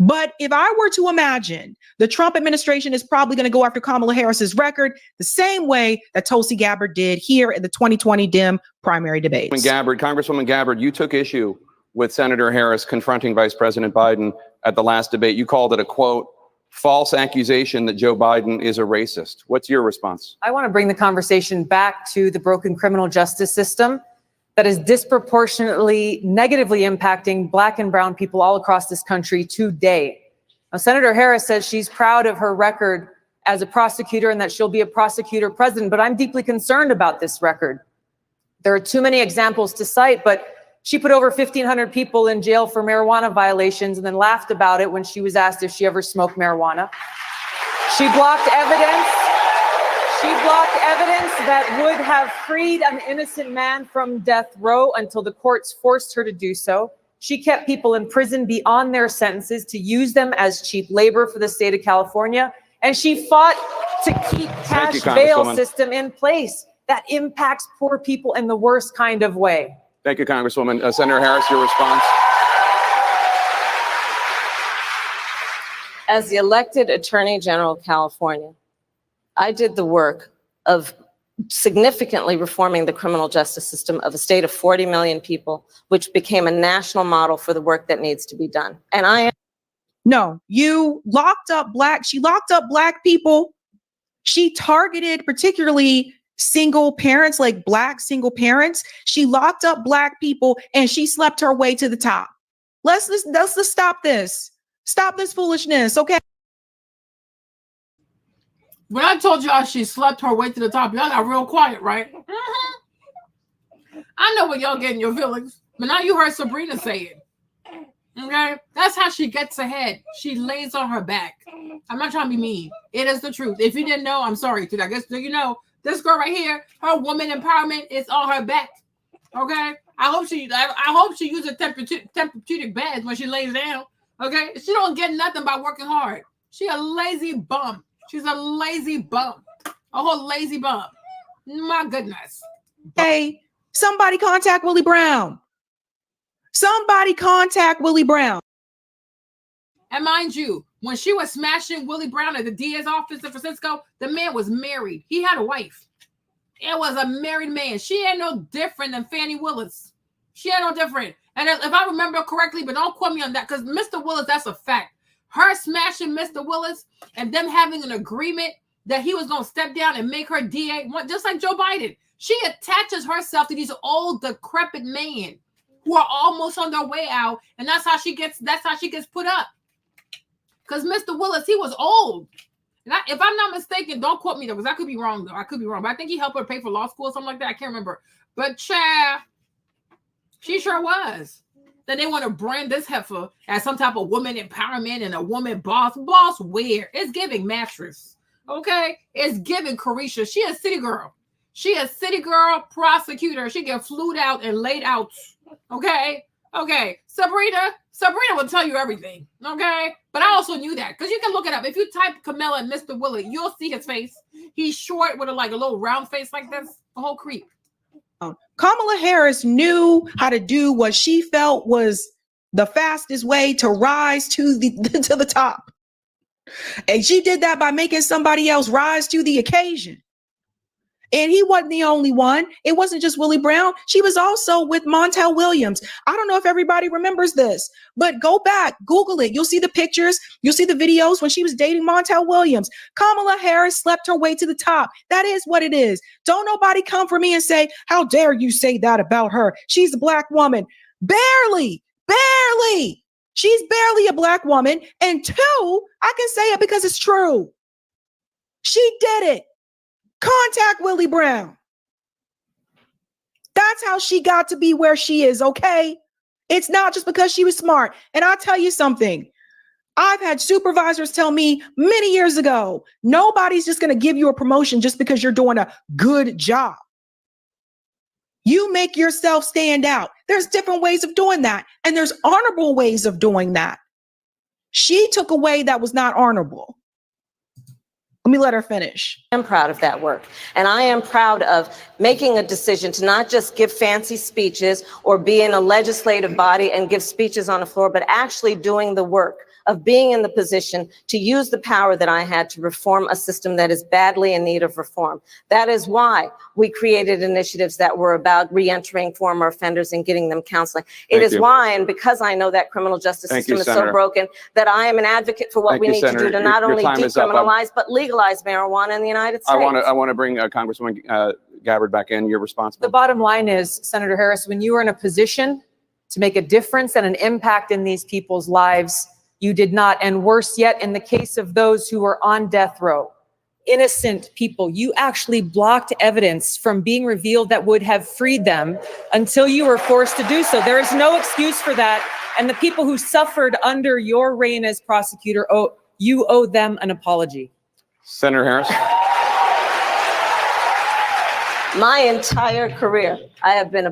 But if I were to imagine, the Trump administration is probably going to go after Kamala Harris's record the same way that Tulsi Gabbard did here in the 2020 Dem primary debates. Congresswoman Gabbard, you took issue with Senator Harris confronting Vice President Biden at the last debate. You called it a, quote, false accusation that Joe Biden is a racist. What's your response? I want to bring the conversation back to the broken criminal justice system that is disproportionately negatively impacting Black and brown people all across this country today. Now, Senator Harris says she's proud of her record as a prosecutor and that she'll be a prosecutor president, but I'm deeply concerned about this record. There are too many examples to cite, but she put over 1,500 people in jail for marijuana violations and then laughed about it when she was asked if she ever smoked marijuana. She blocked evidence. She blocked evidence that would have freed an innocent man from death row until the courts forced her to do so. She kept people in prison beyond their sentences to use them as cheap labor for the state of California. And she fought to keep cash bail system in place that impacts poor people in the worst kind of way. Thank you, Congresswoman. Senator Harris, your response. As the elected Attorney General of California, I did the work of significantly reforming the criminal justice system of a state of 40 million people, which became a national model for the work that needs to be done. And I am. No, you locked up she locked up Black people. She targeted particularly single parents, like Black single parents. She locked up Black people and she slept her way to the top. Let's stop this. Stop this foolishness, okay? When I told y'all she slept her way to the top, y'all got real quiet, right? I know what y'all getting your feelings, but now you heard Sabrina say it. Okay? That's how she gets ahead. She lays on her back. I'm not trying to be mean. It is the truth. If you didn't know, I'm sorry. I guess you know, this girl right here, her woman empowerment is on her back. Okay? I hope she uses therapeutic beds when she lays down. Okay? She don't get nothing by working hard. She a lazy bum. She's a lazy bum. A whole lazy bum. My goodness. Hey, somebody contact Willie Brown. Somebody contact Willie Brown. And mind you, when she was smashing Willie Brown at the DA's office in Francisco, the man was married. He had a wife. It was a married man. She ain't no different than Fannie Willis. She ain't no different. And if I remember correctly, but don't quote me on that, because Mr. Willis, that's a fact. Her smashing Mr. Willis and them having an agreement that he was going to step down and make her DA, just like Joe Biden. She attaches herself to these old, decrepit men who are almost on their way out, and that's how she gets put up. Because Mr. Willis, he was old. And if I'm not mistaken, don't quote me though, because I could be wrong though. I could be wrong, but I think he helped her pay for law school or something like that. I can't remember. But child, she sure was. Then they want to brand this heifer as some type of woman empowerment and a woman boss. Boss where? It's giving mattress. Okay? It's giving Carisha. She a city girl. She a city girl prosecutor. She get flued out and laid out. Okay? Okay. Sabrina will tell you everything. Okay? But I also knew that because you can look it up. If you type Camilla and Mr. Willie, you'll see his face. He's short with a little round face like this. The whole creep. Kamala Harris knew how to do what she felt was the fastest way to rise to the top. And she did that by making somebody else rise to the occasion. And he wasn't the only one. It wasn't just Willie Brown. She was also with Montel Williams. I don't know if everybody remembers this, but go back, Google it. You'll see the pictures. You'll see the videos when she was dating Montel Williams. Kamala Harris slept her way to the top. That is what it is. Don't nobody come for me and say, how dare you say that about her? She's a Black woman. Barely. She's barely a Black woman. And two, I can say it because it's true. She did it. Contact Willie Brown. That's how she got to be where she is, okay? It's not just because she was smart. And I'll tell you something. I've had supervisors tell me many years ago, nobody's just going to give you a promotion just because you're doing a good job. You make yourself stand out. There's different ways of doing that. And there's honorable ways of doing that. She took a way that was not honorable. Let me let her finish. I'm proud of that work. And I am proud of making a decision to not just give fancy speeches or be in a legislative body and give speeches on the floor, but actually doing the work of being in the position to use the power that I had to reform a system that is badly in need of reform. That is why we created initiatives that were about reentering former offenders and getting them counseling. It is why, and because I know that criminal justice system is so broken, that I am an advocate for what we need to do to not only decriminalize, but legalize marijuana in the United States. I want to bring Congresswoman Gabbard back in. You're responsible. The bottom line is, Senator Harris, when you are in a position to make a difference and an impact in these people's lives, you did not. And worse yet, in the case of those who were on death row, innocent people, you actually blocked evidence from being revealed that would have freed them until you were forced to do so. There is no excuse for that. And the people who suffered under your reign as prosecutor, you owe them an apology. Senator Harris. My entire career, I have been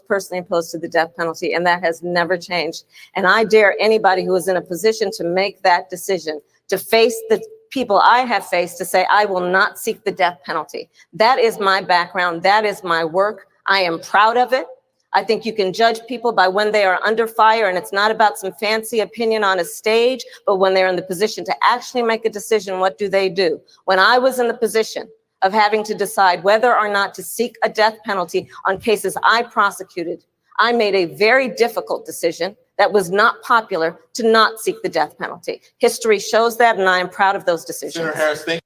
personally opposed to the death penalty, and that has never changed. And I dare anybody who is in a position to make that decision, to face the people I have faced, to say, I will not seek the death penalty. That is my background. That is my work. I am proud of it. I think you can judge people by when they are under fire, and it's not about some fancy opinion on a stage, but when they're in the position to actually make a decision, what do they do? When I was in the position of having to decide whether or not to seek a death penalty on cases I prosecuted, I made a very difficult decision that was not popular to not seek the death penalty. History shows that, and I am proud of those decisions. Senator Harris, thank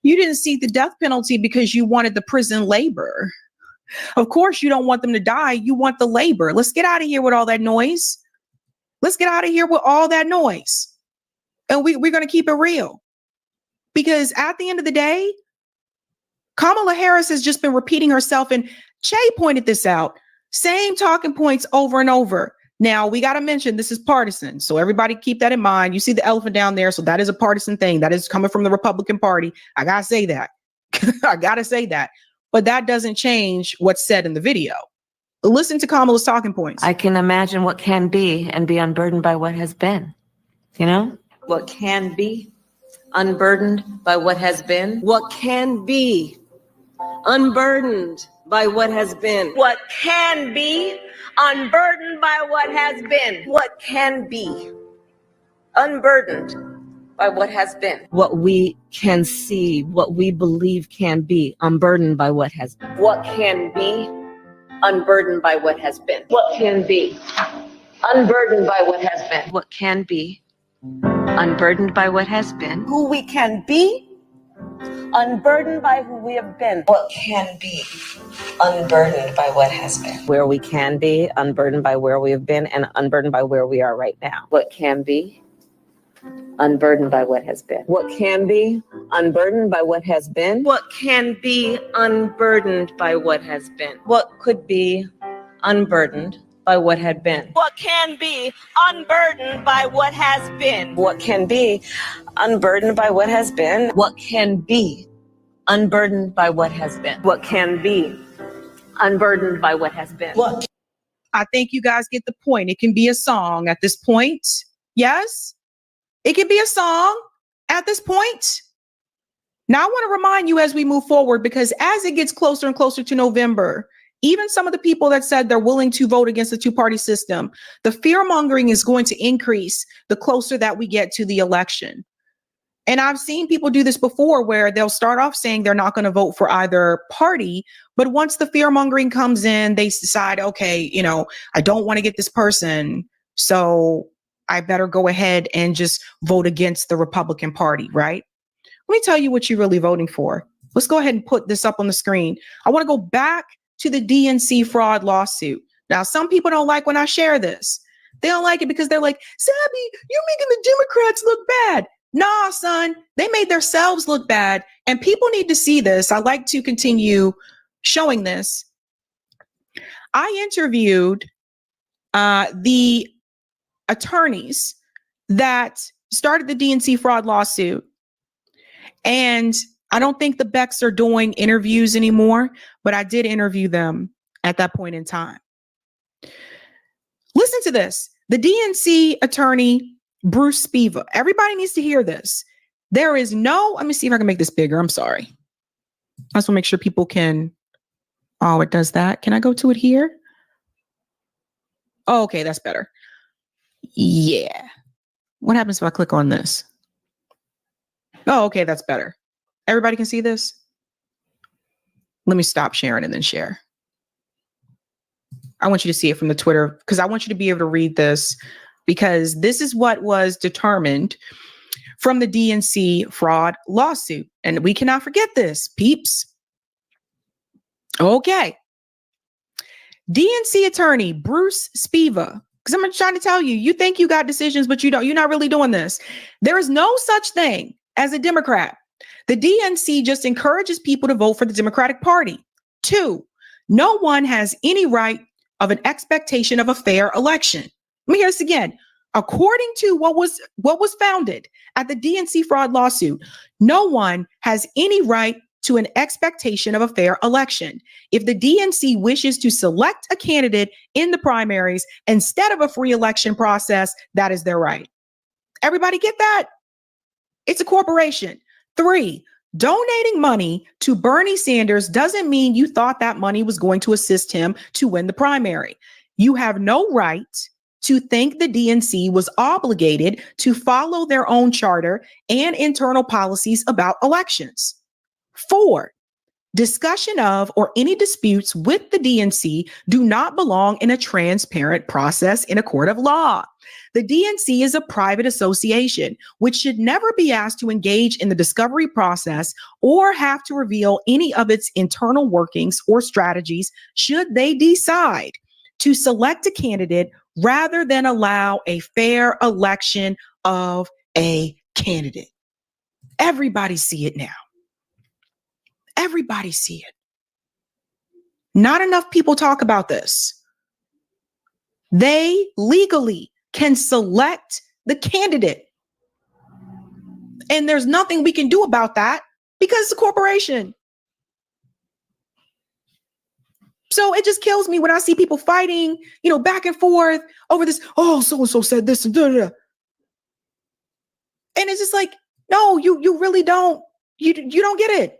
You didn't seek the death penalty because you wanted the prison labor. Of course, you don't want them to die. You want the labor. Let's get out of here with all that noise. Let's get out of here with all that noise. And we're going to keep it real. Because at the end of the day, Kamala Harris has just been repeating herself, and Che pointed this out. Same talking points over and over. Now, we got to mention this is partisan, so everybody keep that in mind. You see the elephant down there, so that is a partisan thing. That is coming from the Republican Party. I got to say that. I got to say that. But that doesn't change what's said in the video. Listen to Kamala's talking points. I can imagine what can be and be unburdened by what has been. You know? What can be unburdened by what has been. What can be unburdened by what has been. What can be unburdened by what has been. What can be unburdened by what has been. What we can see, what we believe can be unburdened by what has been. What can be unburdened by what has been. What can be unburdened by what has been. What can be unburdened by what has been. Who we can be unburdened by who we have been. What can be unburdened by what has been. Where we can be unburdened by where we have been and unburdened by where we are right now. What can be unburdened by what has been. What can be unburdened by what has been. What can be unburdened by what has been. What could be unburdened by what had been. What can be unburdened by what has been. What can be unburdened by what has been. What can be unburdened by what has been. What can be unburdened by what has been. What? I think you guys get the point. It can be a song at this point. Yes, it can be a song at this point. Now, I want to remind you as we move forward, because as it gets closer and closer to November, even some of the people that said they're willing to vote against the two-party system, the fear-mongering is going to increase the closer that we get to the election. And I've seen people do this before where they'll start off saying they're not going to vote for either party, but once the fear-mongering comes in, they decide, okay, you know, I don't want to get this person, so I better go ahead and just vote against the Republican Party, right? Let me tell you what you're really voting for. Let's go ahead and put this up on the screen. I want to go back to the DNC fraud lawsuit. Now, some people don't like when I share this. They don't like it because they're like, Sabby, you're making the Democrats look bad. Nah, son, they made themselves look bad. And people need to see this. I like to continue showing this. I interviewed the attorneys that started the DNC fraud lawsuit. And I don't think the Becks are doing interviews anymore, but I did interview them at that point in time. Listen to this. The DNC attorney, Bruce Spiva. Everybody needs to hear this. There is no, let me see if I can make this bigger. I'm sorry. I just want to make sure people can, oh, it does that. Can I go to it here? Oh, okay, that's better. Yeah. What happens if I click on this? Oh, okay, that's better. Everybody can see this? Let me stop sharing and then share. I want you to see it from the Twitter because I want you to be able to read this because this is what was determined from the DNC fraud lawsuit. And we cannot forget this, peeps. Okay. DNC attorney Bruce Spiva, because I'm trying to tell you, you think you got decisions, but you don't. You're not really doing this. There is no such thing as a Democrat. The DNC just encourages people to vote for the Democratic Party. 2, no one has any right of an expectation of a fair election. Let me hear this again. According to what was founded at the DNC fraud lawsuit, no one has any right to an expectation of a fair election. If the DNC wishes to select a candidate in the primaries instead of a free election process, that is their right. Everybody get that? It's a corporation. 3, donating money to Bernie Sanders doesn't mean you thought that money was going to assist him to win the primary. You have no right to think the DNC was obligated to follow their own charter and internal policies about elections. 4, discussion of or any disputes with the DNC do not belong in a transparent process in a court of law. The DNC is a private association, which should never be asked to engage in the discovery process or have to reveal any of its internal workings or strategies should they decide to select a candidate rather than allow a fair election of a candidate. Everybody see it now. Everybody see it. Not enough people talk about this. They legally can select the candidate. And there's nothing we can do about that because it's a corporation. So it just kills me when I see people fighting, back and forth over this. Oh, so-and-so said this and da-da-da. And it's just like, no, you really don't. You don't get it.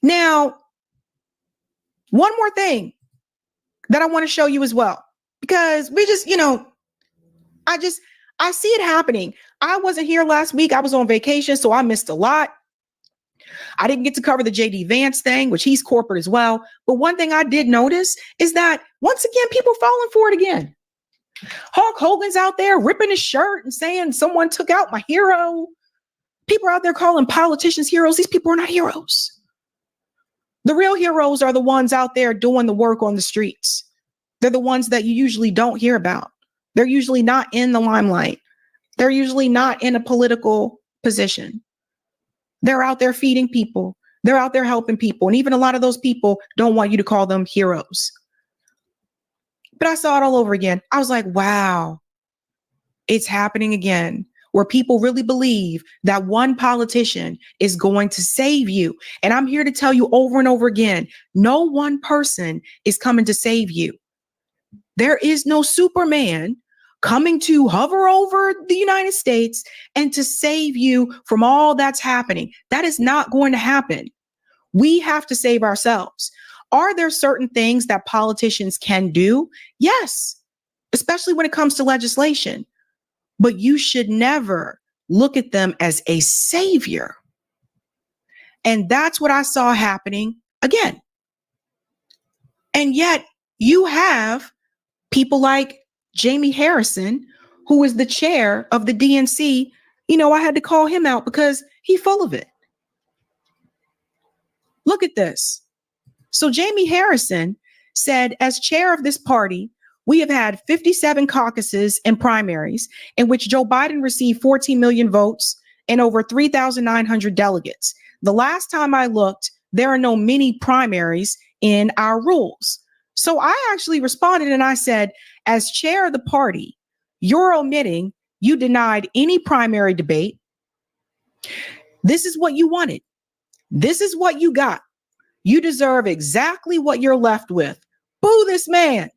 Now, one more thing that I want to show you as well, because we just, I see it happening. I wasn't here last week. I was on vacation, so I missed a lot. I didn't get to cover the JD Vance thing, which he's corporate as well. But one thing I did notice is that once again, people falling for it again. Hulk Hogan's out there ripping his shirt and saying someone took out my hero. People are out there calling politicians heroes. These people are not heroes. The real heroes are the ones out there doing the work on the streets. They're the ones that you usually don't hear about. They're usually not in the limelight. They're usually not in a political position. They're out there feeding people. They're out there helping people. And even a lot of those people don't want you to call them heroes. But I saw it all over again. I was like, wow, it's happening again, where people really believe that one politician is going to save you. And I'm here to tell you over and over again, no one person is coming to save you. There is no Superman coming to hover over the United States and to save you from all that's happening. That is not going to happen. We have to save ourselves. Are there certain things that politicians can do? Yes, especially when it comes to legislation. But you should never look at them as a savior. And that's what I saw happening again. And yet you have people like Jamie Harrison, who is the chair of the DNC. I had to call him out because he's full of it. Look at this. So Jamie Harrison said, as chair of this party, we have had 57 caucuses and primaries in which Joe Biden received 14 million votes and over 3,900 delegates. The last time I looked, there are no mini primaries in our rules. So I actually responded and I said, as chair of the party, you're omitting, you denied any primary debate. This is what you wanted. This is what you got. You deserve exactly what you're left with. Boo this man.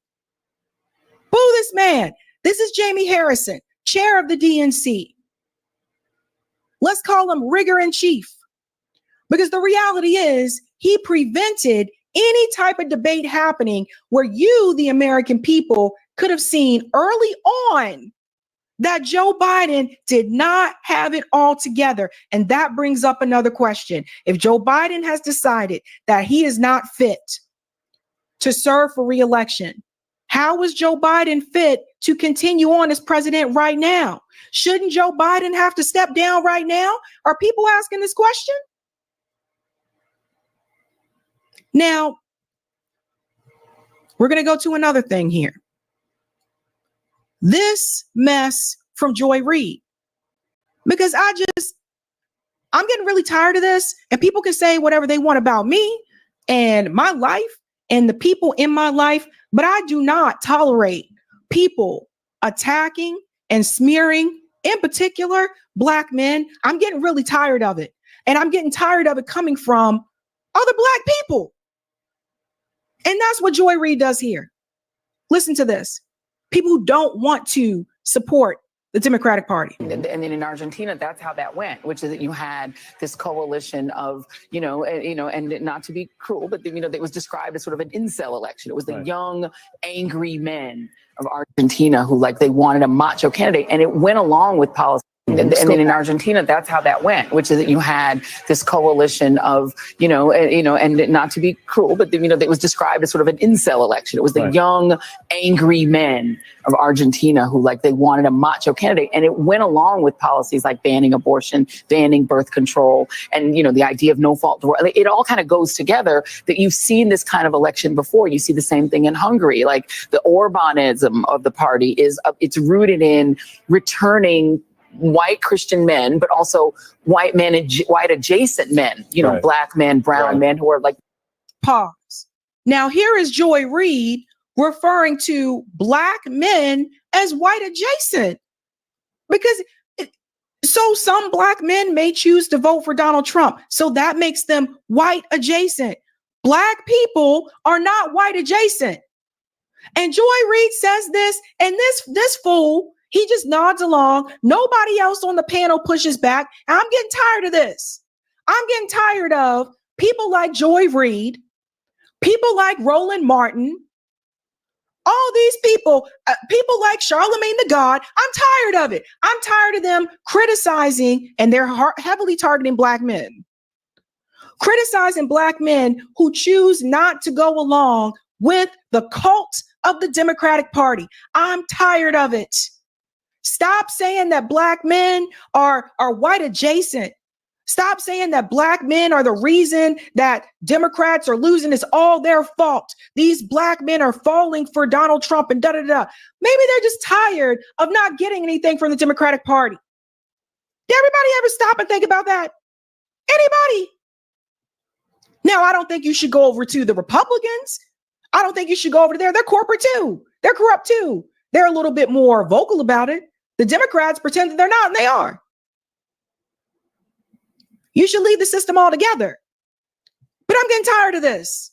Boo this man. This is Jamie Harrison, chair of the DNC. Let's call him rigger in chief. Because the reality is he prevented any type of debate happening where you, the American people, could have seen early on that Joe Biden did not have it all together. And that brings up another question. If Joe Biden has decided that he is not fit to serve for re-election, how is Joe Biden fit to continue on as president right now? Shouldn't Joe Biden have to step down right now? Are people asking this question? Now, we're going to go to another thing here. This mess from Joy Reid, because I'm getting really tired of this, and people can say whatever they want about me and my life and the people in my life, but I do not tolerate people attacking and smearing, in particular, Black men. I'm getting really tired of it, and I'm getting tired of it coming from other Black people. And that's what Joy Reid does here. Listen to this. People who don't want to support the Democratic Party. And then in Argentina, that's how that went, which is that you had this coalition of, and not to be cruel, but, it was described as sort of an incel election. It was the young, angry men of Argentina who, they wanted a macho candidate, and it went along with policy. And then in Argentina, that's how that went, which is that you had this coalition of, and not to be cruel, but, it was described as sort of an incel election. It was the young, angry men of Argentina who, they wanted a macho candidate. And it went along with policies like banning abortion, banning birth control, and, the idea of no fault. It all kind of goes together, that you've seen this kind of election before. You see the same thing in Hungary. The Orbanism of the party it's rooted in returning white Christian men, but also white men, white adjacent men, Black men, brown men who are Pause. Now, here is Joy Reid referring to Black men as white adjacent, because some Black men may choose to vote for Donald Trump. So that makes them white adjacent. Black people are not white adjacent. And Joy Reid says this, and this fool, he just nods along. Nobody else on the panel pushes back. And I'm getting tired of this. I'm getting tired of people like Joy Reid, people like Roland Martin, all these people, people like Charlemagne the God. I'm tired of it. I'm tired of them criticizing, and they're heavily targeting Black men, criticizing Black men who choose not to go along with the cult of the Democratic Party. I'm tired of it. Stop saying that Black men are white adjacent. Stop saying that Black men are the reason that Democrats are losing. It's all their fault. These Black men are falling for Donald Trump and da-da-da. Maybe they're just tired of not getting anything from the Democratic Party. Did everybody ever stop and think about that? Anybody? Now, I don't think you should go over to the Republicans. I don't think you should go over there. They're corporate too. They're corrupt too. They're a little bit more vocal about it. The Democrats pretend that they're not, and they are. You should leave the system altogether. But I'm getting tired of this.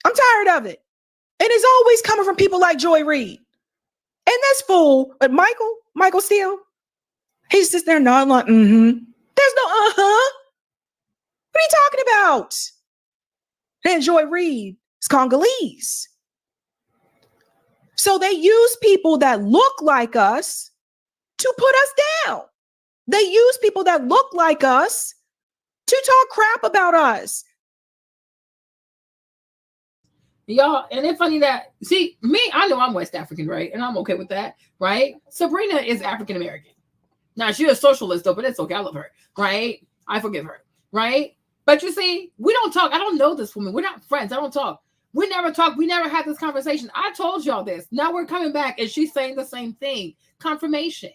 I'm tired of it. And it's always coming from people like Joy Reid. And this fool, but Michael Steele, he sits there nodding like, There's no uh-huh. What are you talking about? Then Joy Reid is Congolese. So they use people that look like us to put us down. They use people that look like us to talk crap about us. Y'all, and it's funny that, see, me, I know I'm West African, right? And I'm okay with that, right? Sabrina is African American. Now, she's a socialist, though, but it's okay. I love her, right? I forgive her, right? But you see, we don't talk. I don't know this woman. We're not friends. I don't talk. We never talk. We never had this conversation. I told y'all this. Now we're coming back, and she's saying the same thing. Confirmation,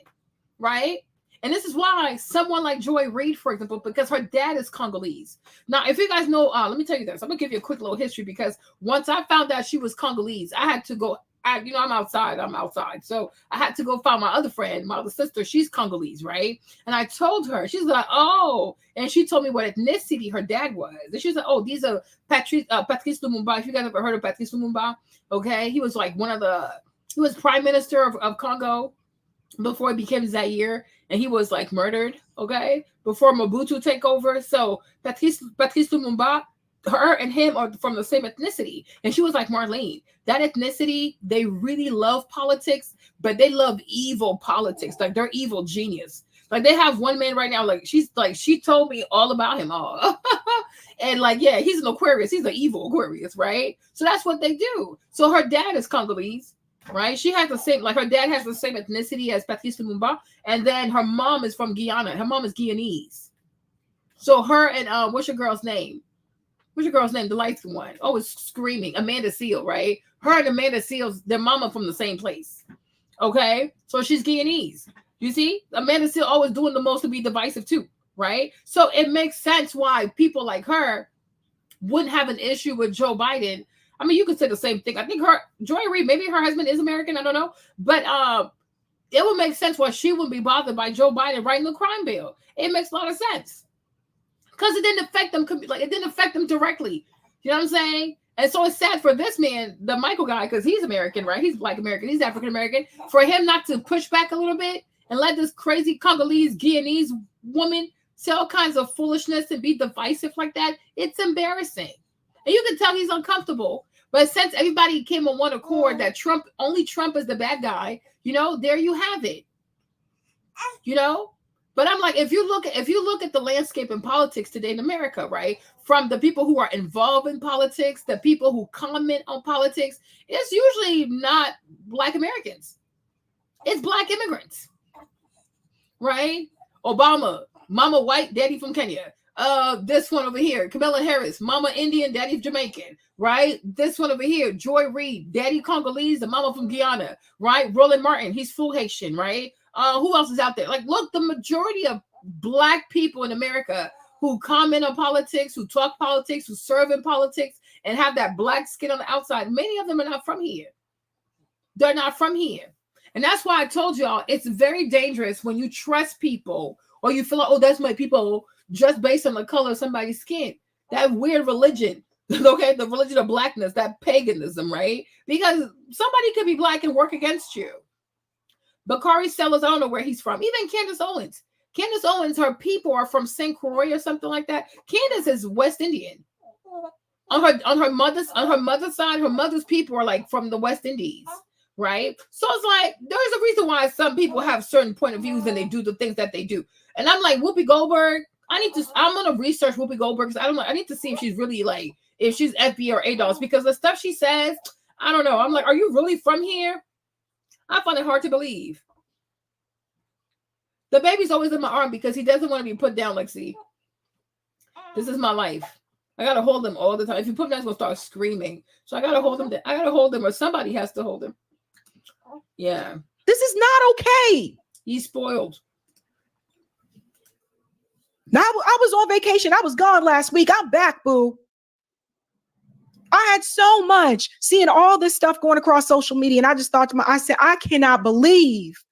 right? And this is why someone like Joy Reid, for example, because her dad is Congolese. Now, if you guys know, let me tell you this. I'm going to give you a quick little history, because once I found out she was Congolese, I had to go. I'm outside. So I had to go find my other friend, my other sister. She's Congolese, right? And I told her, she's like, oh, and she told me what ethnicity her dad was. And she's like, oh, these are Patrice Lumumba. If you guys ever heard of Patrice Lumumba, okay, he was like he was prime minister of Congo. before he became Zaire, and he was like murdered, okay, before Mobutu take over. So Patrice Lumumba, her and him are from the same ethnicity, and she was like Marlene. That ethnicity, they really love politics, but they love evil politics. Like they're evil genius. Like they have one man right now, like she told me all about him all. And like, yeah, he's an Aquarius. He's an evil Aquarius, right? So that's what they do. So her dad is Congolese, right? She has the same, like her dad has the same ethnicity as Patrice Lumumba. And then her mom is from Guyana. Her mom is Guyanese. So her and what's your girl's name? What's your girl's name? The light one. Oh, it's screaming. Amanda Seal, right? Her and Amanda Seal's, their mama from the same place. Okay? So she's Guyanese. You see? Amanda Seal always doing the most to be divisive too, right? So it makes sense why people like her wouldn't have an issue with Joe Biden. I mean, you could say the same thing. I think Joy Reid, maybe her husband is American, I don't know. But it would make sense why she wouldn't be bothered by Joe Biden writing the crime bill. It makes a lot of sense. Because it didn't affect them, like it didn't affect them directly. You know what I'm saying? And so it's sad for this man, the Michael guy, because he's American, right? He's Black American, he's African American. For him not to push back a little bit and let this crazy Congolese, Guyanese woman say all kinds of foolishness and be divisive like that, it's embarrassing. And you can tell he's uncomfortable. But since everybody came on one accord that only Trump is the bad guy, you know, there you have it. You know? But I'm like, if you look at the landscape in politics today in America, right? From the people who are involved in politics, the people who comment on politics, it's usually not Black Americans. It's Black immigrants. Right? Obama, mama white, daddy from Kenya. This one over here, Kamala Harris, mama Indian, daddy Jamaican, right? This one over here, Joy Reid, daddy Congolese, the mama from Guyana, right? Roland Martin, he's full Haitian, right? Who else is out there? Like, look, the majority of Black people in America who comment on politics, who talk politics, who serve in politics, and have that Black skin on the outside, many of them are not from here. They're not from here. And that's why I told y'all it's very dangerous when you trust people or you feel like, oh, that's my people just based on the color of somebody's skin. That weird religion, okay? The religion of Blackness, that paganism, right? Because somebody could be Black and work against you. Bakari Sellers, I don't know where he's from. Even Candace Owens. Candace Owens, her people are from St. Croix or something like that. Candace is West Indian. On her mother's side, her mother's people are like from the West Indies. Right? So it's like, there's a reason why some people have certain point of views and they do the things that they do. And I'm like, Whoopi Goldberg, I'm going to research Whoopi Goldberg because I don't know. I need to see if she's really like, if she's FB or ADOS because the stuff she says, I don't know. I'm like, are you really from here? I find it hard to believe. The baby's always in my arm because he doesn't want to be put down. Like, see, this is my life. I got to hold him all the time. If you put him down, he's going to start screaming. So I got to hold him. I got to hold him or somebody has to hold him. Yeah. This is not okay. He's spoiled. Now I was on vacation. I was gone last week. I'm back, boo. I had so much seeing all this stuff going across social media. And I just thought to myself, I said, I cannot believe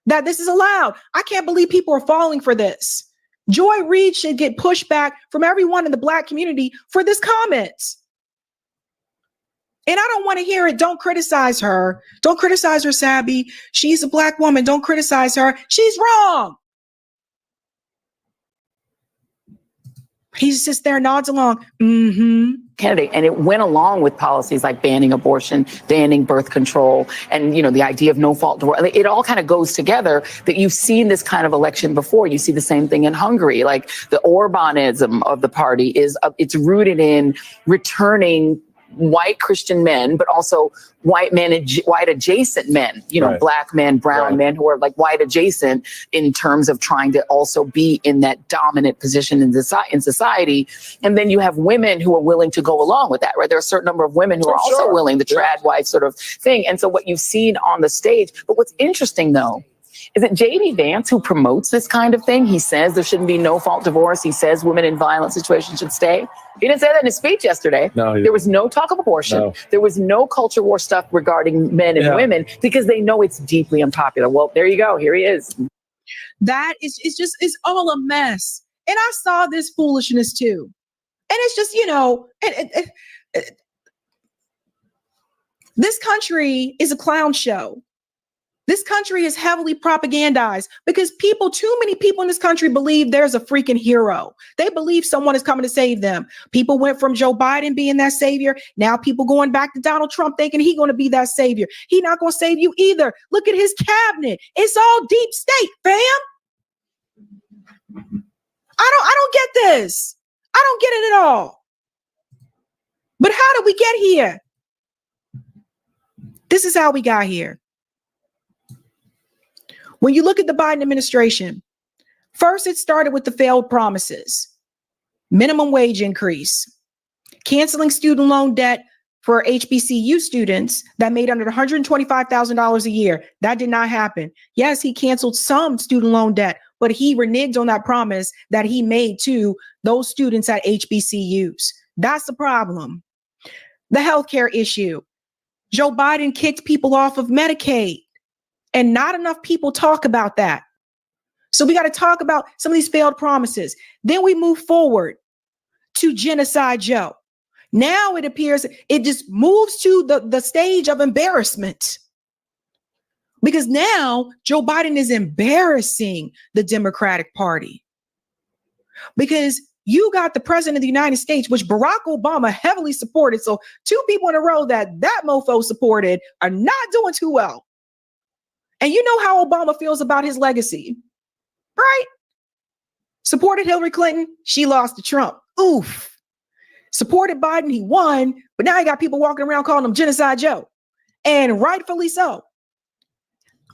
that this is allowed. I can't believe people are falling for this. Joy Reid should get pushback from everyone in the Black community for this comment. And I don't want to hear it. Don't criticize her. Don't criticize her, Sabby. She's a Black woman. Don't criticize her. She's wrong. He sits there and nods along. Candidate, and it went along with policies like banning abortion, banning birth control, and the idea of no fault divorce. It all kind of goes together. That you've seen this kind of election before. You see the same thing in Hungary. Like the Orbanism of the party it's rooted in returning white Christian men, but also white men, white adjacent men, Right. Black men, brown men who are like white adjacent in terms of trying to also be in that dominant position in society. And then you have women who are willing to go along with that, right? There are a certain number of women who are also willing, the trad wife sort of thing. And so what you've seen on the stage, but what's interesting though, is it J.D. Vance who promotes this kind of thing? He says there shouldn't be no fault divorce. He says women in violent situations should stay. He didn't say that in his speech yesterday. No, there was no talk of abortion. No. There was no culture war stuff regarding men and women because they know it's deeply unpopular. Well, there you go. Here he is. That is, it's all a mess. And I saw this foolishness too. And it's just, this country is a clown show. This country is heavily propagandized because too many people in this country believe there's a freaking hero. They believe someone is coming to save them. People went from Joe Biden being that savior. Now people going back to Donald Trump thinking he's going to be that savior. He's not going to save you either. Look at his cabinet. It's all deep state, fam. I don't get this. I don't get it at all. But how did we get here? This is how we got here. When you look at the Biden administration, first it started with the failed promises, minimum wage increase, canceling student loan debt for HBCU students that made under $125,000 a year. That did not happen. Yes, he canceled some student loan debt, but he reneged on that promise that he made to those students at HBCUs. That's the problem. The healthcare issue. Joe Biden kicked people off of Medicaid, and not enough people talk about that. So we got to talk about some of these failed promises. Then we move forward to Genocide Joe. Now it appears it just moves to the stage of embarrassment. Because now Joe Biden is embarrassing the Democratic Party. Because you got the president of the United States, which Barack Obama heavily supported. So two people in a row that mofo supported are not doing too well. And you know how Obama feels about his legacy, right? Supported Hillary Clinton, she lost to Trump. Oof. Supported Biden, he won, but now you got people walking around calling him Genocide Joe. And rightfully so.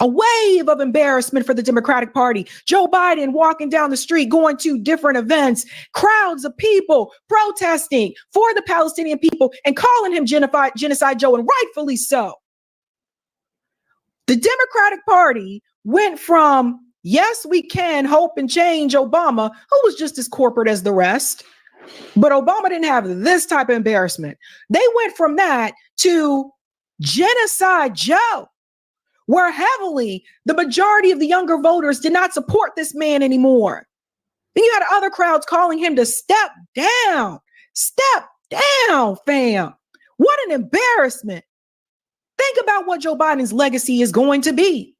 A wave of embarrassment for the Democratic Party. Joe Biden walking down the street, going to different events, crowds of people protesting for the Palestinian people and calling him Genocide Joe, and rightfully so. The Democratic Party went from, yes, we can hope and change Obama, who was just as corporate as the rest, but Obama didn't have this type of embarrassment. They went from that to Genocide Joe, where heavily the majority of the younger voters did not support this man anymore. Then you had other crowds calling him to step down, fam. What an embarrassment. Think about what Joe Biden's legacy is going to be.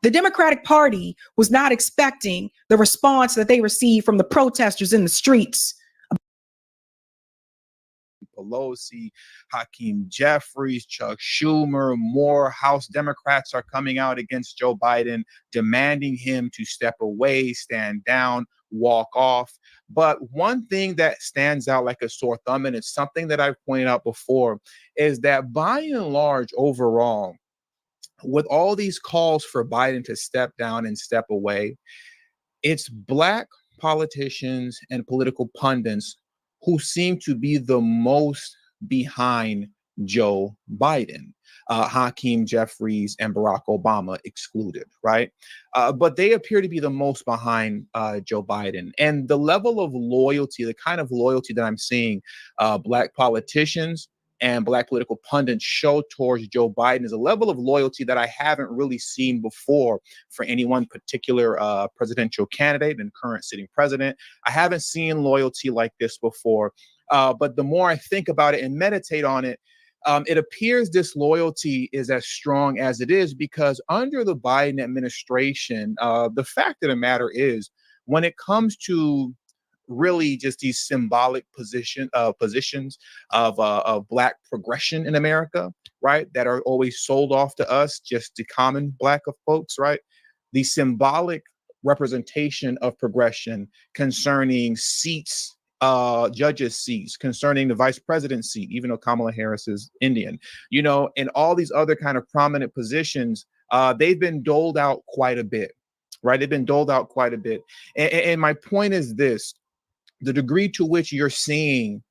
The Democratic Party was not expecting the response that they received from the protesters in the streets. Pelosi, Hakeem Jeffries, Chuck Schumer, more House Democrats are coming out against Joe Biden, demanding him to step away, stand down, walk off. But one thing that stands out like a sore thumb, and it's something that I've pointed out before, is that by and large, overall, with all these calls for Biden to step down and step away, it's Black politicians and political pundits who seem to be the most behind Joe Biden, Hakeem Jeffries and Barack Obama excluded, right? But they appear to be the most behind Joe Biden. And the level of loyalty, the kind of loyalty that I'm seeing Black politicians and Black political pundits show towards Joe Biden is a level of loyalty that I haven't really seen before for any one particular presidential candidate and current sitting president. I haven't seen loyalty like this before. But the more I think about it and meditate on it, it appears this loyalty is as strong as it is because under the Biden administration, the fact of the matter is when it comes to really just these symbolic positions of Black progression in America, right, that are always sold off to us, just the common Black of folks, right? The symbolic representation of progression concerning seats, judges' seats, concerning the vice president's seat, even though Kamala Harris is Indian, you know, and all these other kind of prominent positions, they've been doled out quite a bit, right? They've been doled out quite a bit. And my point is this. The degree to which you're seeing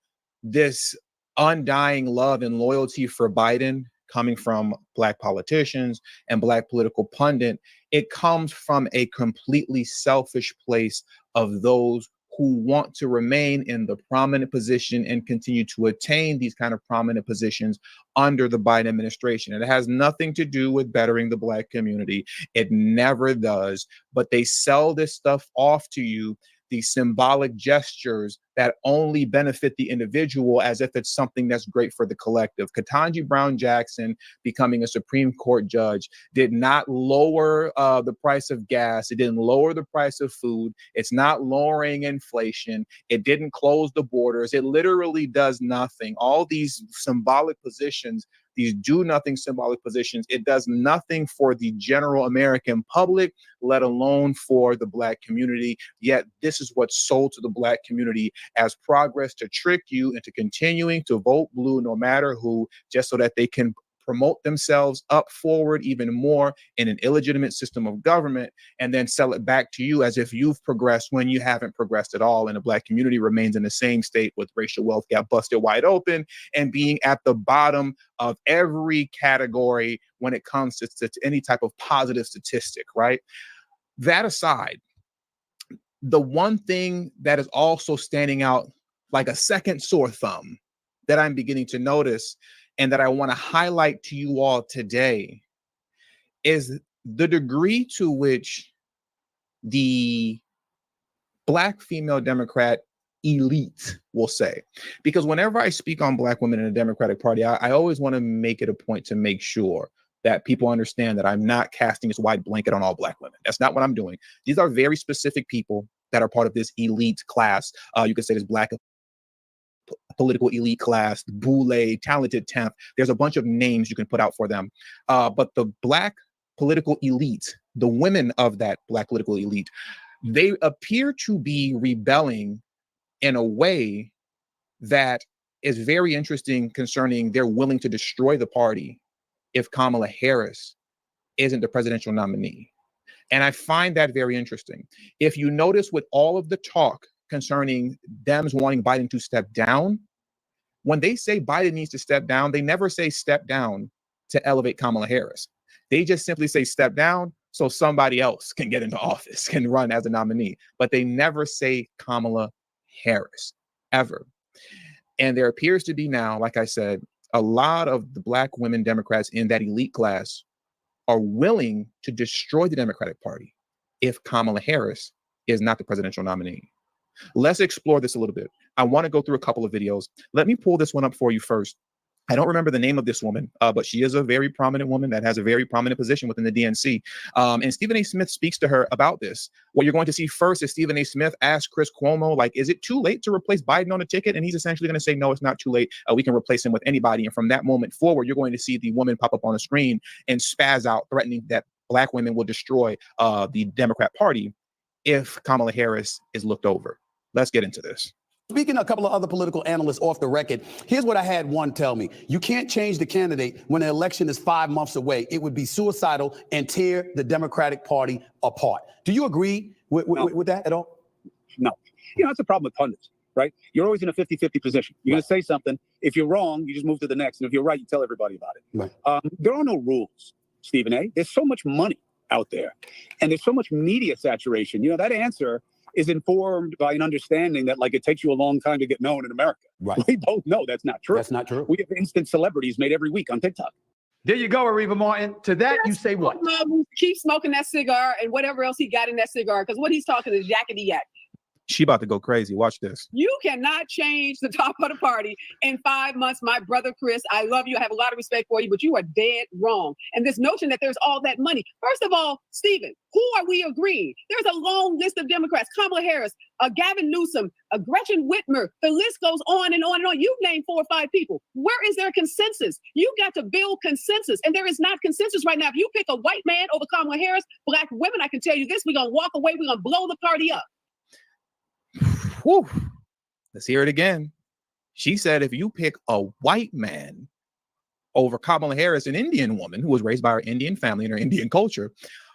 this undying love and loyalty for Biden coming from Black politicians and Black political pundit, it comes from a completely selfish place of those who want to remain in the prominent position and continue to attain these kind of prominent positions under the Biden administration. It has nothing to do with bettering the Black community. It never does, but they sell this stuff off to you. these symbolic gestures that only benefit the individual as if it's something that's great for the collective. Ketanji Brown Jackson becoming a Supreme Court judge did not lower the price of gas. It didn't lower the price of food. It's not lowering inflation. It didn't close the borders. It literally does nothing. All these symbolic positions, these do-nothing symbolic positions, it does nothing for the general American public, let alone for the Black community. Yet this is what's sold to the Black community as progress to trick you into continuing to vote blue no matter who, just so that they can promote themselves up forward even more in an illegitimate system of government, and then sell it back to you as if you've progressed when you haven't progressed at all. And the Black community remains in the same state with racial wealth gap busted wide open and being at the bottom of every category when it comes to any type of positive statistic, right? That aside, the one thing that is also standing out like a second sore thumb that I'm beginning to notice and that I want to highlight to you all today is the degree to which the Black female Democrat elite will say. Because whenever I speak on Black women in the Democratic Party, I always want to make it a point to make sure that people understand that I'm not casting this wide blanket on all Black women. That's not what I'm doing. These are very specific people that are part of this elite class. You could say this Black political elite class, boule, talented 10th. There's a bunch of names you can put out for them. But the Black political elite, the women of that Black political elite, they appear to be rebelling in a way that is very interesting concerning they're willing to destroy the party if Kamala Harris isn't the presidential nominee. And I find that very interesting. If you notice with all of the talk concerning Dems wanting Biden to step down, when they say Biden needs to step down, they never say step down to elevate Kamala Harris. They just simply say step down so somebody else can get into office, can run as a nominee. But they never say Kamala Harris, ever. And there appears to be now, like I said, a lot of the Black women Democrats in that elite class are willing to destroy the Democratic Party if Kamala Harris is not the presidential nominee. Let's explore this a little bit. I want to go through a couple of videos. Let me pull this one up for you first. I don't remember the name of this woman, but she is a very prominent woman that has a very prominent position within the DNC. And Stephen A. Smith speaks to her about this. What you're going to see first is Stephen A. Smith ask Chris Cuomo, like, is it too late to replace Biden on the ticket? And he's essentially going to say, no, it's not too late. We can replace him with anybody. And from that moment forward, you're going to see the woman pop up on the screen and spaz out, threatening that Black women will destroy the Democrat Party if Kamala Harris is looked over. Let's get into this. Speaking to a couple of other political analysts off the record, here's what I had one tell me. You can't change the candidate when the election is 5 months away. It would be suicidal and tear the Democratic Party apart. Do you agree with that at all? No. You know, that's the problem with pundits, right? You're always in a 50-50 position. You're going to say something. If you're wrong, you just move to the next. And if you're right, you tell everybody about it. Right. There are no rules, Stephen A. There's so much money out there. And there's so much media saturation. You know, that answer is informed by an understanding that, like, it takes you a long time to get known in America. Right. We both know that's not true. That's not true. We have instant celebrities made every week on TikTok. There you go, Ariva Martin. To that, you say what? Keep smoking that cigar and whatever else he got in that cigar, because what he's talking is yakety yak. She about to go crazy. Watch this. You cannot change the top of the party in 5 months. My brother, Chris, I love you. I have a lot of respect for you, but you are dead wrong. And this notion that there's all that money. First of all, Stephen, who are we agreeing? There's a long list of Democrats. Kamala Harris, Gavin Newsom, Gretchen Whitmer. The list goes on and on and on. You've named 4 or 5 people. Where is there consensus? You got to build consensus. And there is not consensus right now. If you pick a white man over Kamala Harris, Black women, I can tell you this, we're going to walk away. We're going to blow the party up. Whew. Let's hear it again. She said if you pick a white man over Kamala Harris, an Indian woman who was raised by her Indian family and her Indian culture,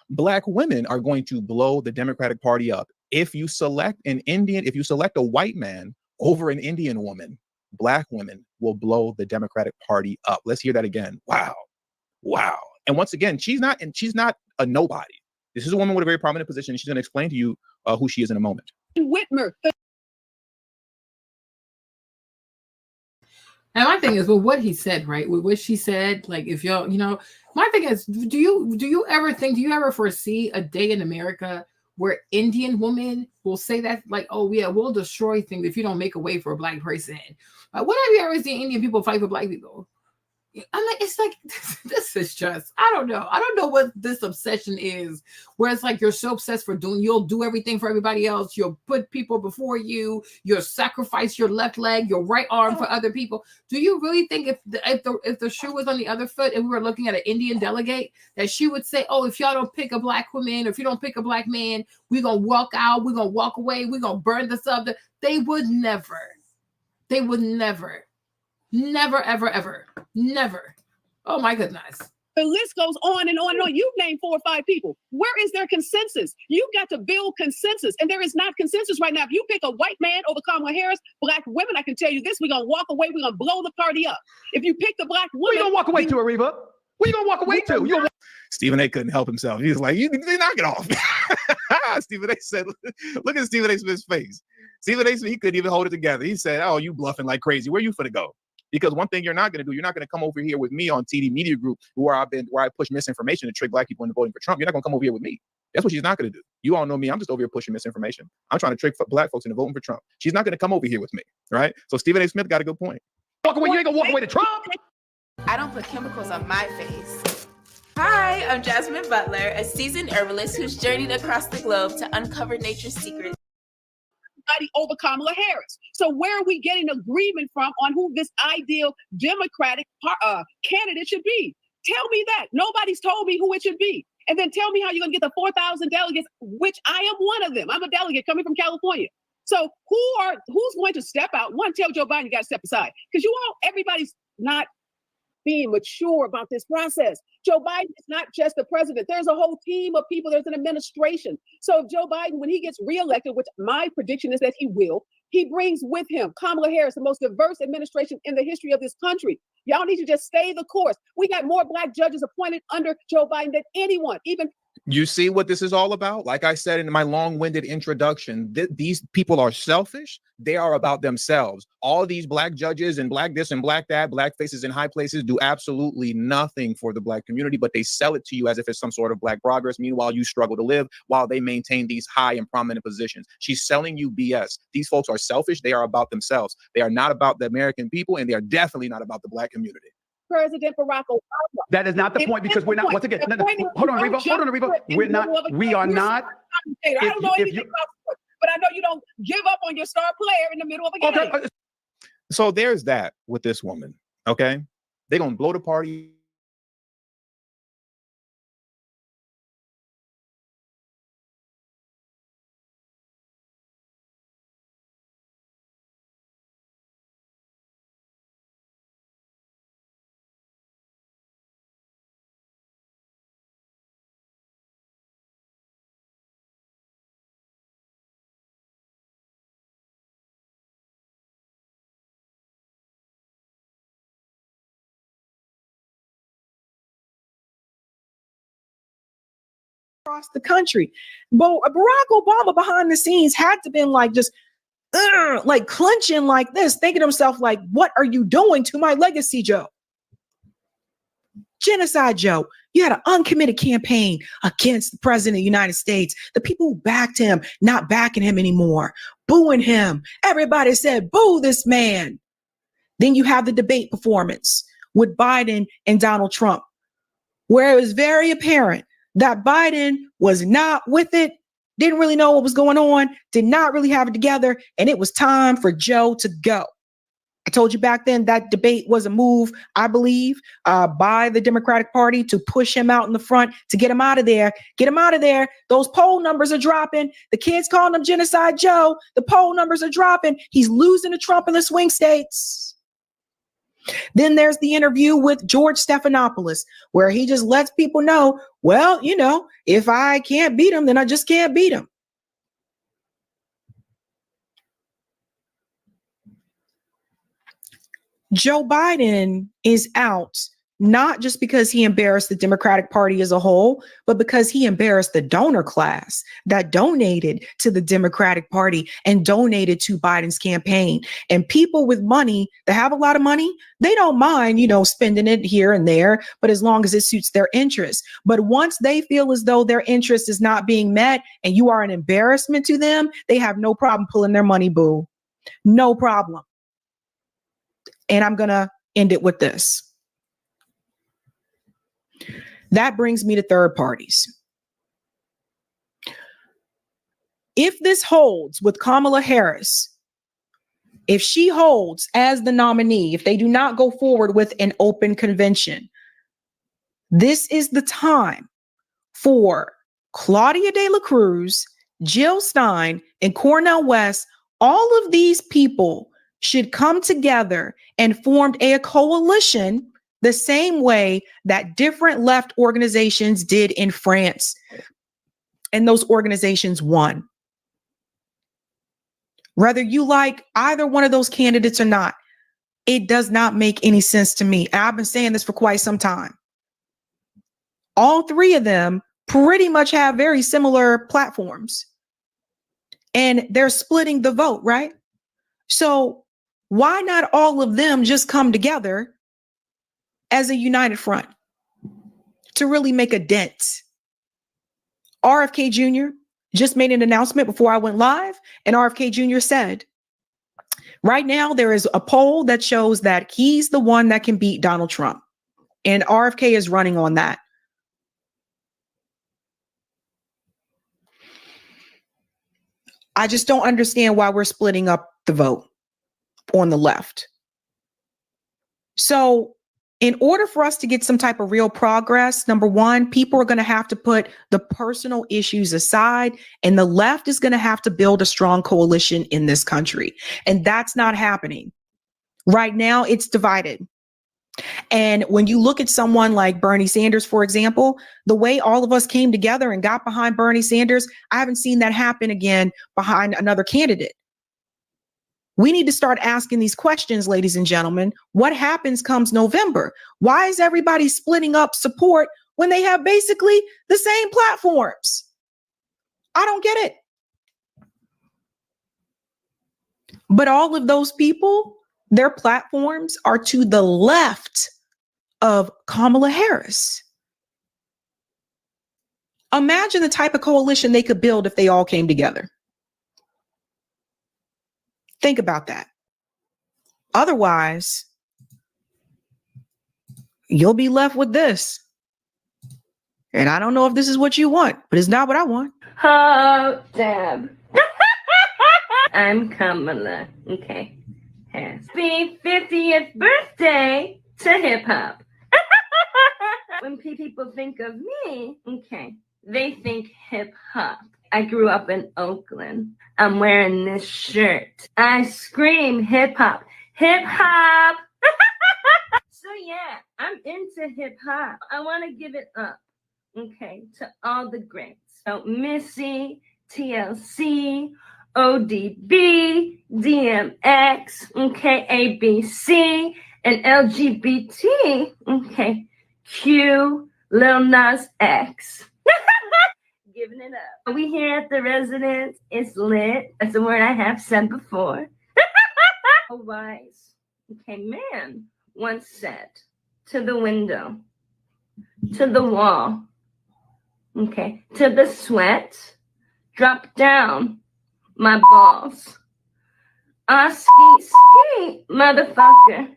Black women are going to blow the Democratic Party up. If you select a white man over an Indian woman, Black women will blow the Democratic Party up. Let's hear that again. Wow. Wow. And once again, she's not a nobody. This is a woman with a very prominent position. She's going to explain to you who she is in a moment. Whitmer. And my thing is, with what he said, right? With what she said, like, if y'all, you know, my thing is, do you ever foresee a day in America where Indian women will say that, like, oh yeah, we'll destroy things if you don't make a way for a black person. When have you ever seen Indian people fight for black people? I'm like, it's like, this is just, I don't know what this obsession is, where it's like you're so obsessed for you'll do everything for everybody else. You'll put people before you. You'll sacrifice your left leg, your right arm for other people. Do you really think if the shoe was on the other foot and we were looking at an Indian delegate, that she would say, oh, if y'all don't pick a black woman, or if you don't pick a black man, we're going to walk out, we're going to walk away, we're going to burn this up. They would never. They would never. Never, ever, ever. Never. Oh my goodness. The list goes on and on and on. You've named 4 or 5 people. Where is their consensus? You've got to build consensus. And there is not consensus right now. If you pick a white man over Kamala Harris, black women, I can tell you this, we're going to walk away. We're going to blow the party up. If you pick the black woman. Where you going to walk away to, Ariba? Where you going to walk away to? Stephen A. couldn't help himself. He was like, you knock it off. Stephen A. said, look at Stephen A. Smith's face. Stephen A. Smith, he couldn't even hold it together. He said, oh, you bluffing like crazy. Where you finna go? Because one thing you're not going to do, you're not going to come over here with me on TD Media Group, where I push misinformation to trick black people into voting for Trump. You're not going to come over here with me. That's what she's not going to do. You all know me. I'm just over here pushing misinformation. I'm trying to trick black folks into voting for Trump. She's not going to come over here with me, right? So Stephen A. Smith got a good point. Walk away. You ain't going to walk away to Trump. I don't put chemicals on my face. Hi, I'm Jasmine Butler, a seasoned herbalist who's journeyed across the globe to uncover nature's secrets. Over Kamala Harris. So where are we getting agreement from on who this ideal Democratic candidate should be? Tell me that. Nobody's told me who it should be. And then tell me how you're going to get the 4,000 delegates, which I am one of them. I'm a delegate coming from California. So who's going to step out? One, tell Joe Biden you got to step aside. Because everybody's not being mature about this process. Joe Biden is not just the president. There's a whole team of people. There's an administration. So if Joe Biden, when he gets reelected, which my prediction is that he will, he brings with him Kamala Harris, the most diverse administration in the history of this country. Y'all need to just stay the course. We got more black judges appointed under Joe Biden than anyone, even. You see what this is all about? Like I said in my long-winded introduction, these people are selfish. They are about themselves. All these black judges and black this and black that, black faces in high places do absolutely nothing for the black community, but they sell it to you as if it's some sort of black progress. Meanwhile, you struggle to live while they maintain these high and prominent positions. She's selling you BS. These folks are selfish. They are about themselves. They are not about the American people, and they are definitely not about the black community. President Barack Obama. That is not the point, because we're not, once again, hold on, Ariba. We are not. I don't know anything about it, but I know you don't give up on your star player in the middle of a game. Okay. So there's that with this woman, okay? They're going to blow the party. Across the country. Barack Obama behind the scenes had to been like just like clenching like this, thinking to himself like, what are you doing to my legacy, Joe? Genocide, Joe. You had an uncommitted campaign against the president of the United States. The people who backed him, not backing him anymore, booing him. Everybody said, boo this man. Then you have the debate performance with Biden and Donald Trump, where it was very apparent that Biden was not with it, didn't really know what was going on, did not really have it together, and it was time for Joe to go. I told you back then that debate was a move, I believe, by the Democratic Party to push him out in the front, to get him out of there. Get him out of there. Those poll numbers are dropping. The kids calling him Genocide Joe. The poll numbers are dropping. He's losing to Trump in the swing states. Then there's the interview with George Stephanopoulos, where he just lets people know, well, you know, if I can't beat him, then I just can't beat him. Joe Biden is out not just because he embarrassed the Democratic Party as a whole, but because he embarrassed the donor class that donated to the Democratic Party and donated to Biden's campaign. And people with money that have a lot of money, they don't mind, spending it here and there, but as long as it suits their interests. But once they feel as though their interest is not being met and you are an embarrassment to them, they have no problem pulling their money, boo. No problem. And I'm going to end it with this. That brings me to third parties. If this holds with Kamala Harris, if she holds as the nominee, if they do not go forward with an open convention, this is the time for Claudia De La Cruz, Jill Stein, and Cornel West. All of these people should come together and form a coalition the same way that different left organizations did in France. And those organizations won. Whether you like either one of those candidates or not, it does not make any sense to me. I've been saying this for quite some time. All three of them pretty much have very similar platforms. And they're splitting the vote, right? So why not all of them just come together as a united front to really make a dent? RFK Jr. just made an announcement before I went live, and RFK Jr. said, right now there is a poll that shows that he's the one that can beat Donald Trump, and RFK is running on that. I just don't understand why we're splitting up the vote on the left. So in order for us to get some type of real progress, number one, people are going to have to put the personal issues aside, and the left is going to have to build a strong coalition in this country. And that's not happening. Right now, it's divided. And when you look at someone like Bernie Sanders, for example, the way all of us came together and got behind Bernie Sanders, I haven't seen that happen again behind another candidate. We need to start asking these questions, ladies and gentlemen. What happens comes November? Why is everybody splitting up support when they have basically the same platforms? I don't get it. But all of those people, their platforms are to the left of Kamala Harris. Imagine the type of coalition they could build if they all came together. Think about that. Otherwise, you'll be left with this. And I don't know if this is what you want, but it's not what I want. Oh, Deb. I'm Kamala. Okay. Happy 50th birthday to hip hop. When people think of me, okay, they think hip hop. I grew up in Oakland. I'm wearing this shirt. I scream hip hop. Hip hop. So yeah, I'm into hip hop. I want to give it up, okay, to all the greats. So Missy, TLC, ODB, DMX, okay, ABC, and LGBT, okay, Q, Lil Nas X. Giving it up. We here at the residence. It's lit. That's a word I have said before. A wise, okay, man once said, to the window, to the wall, okay, to the sweat, drop down my balls. Skeet, skeet, motherfucker.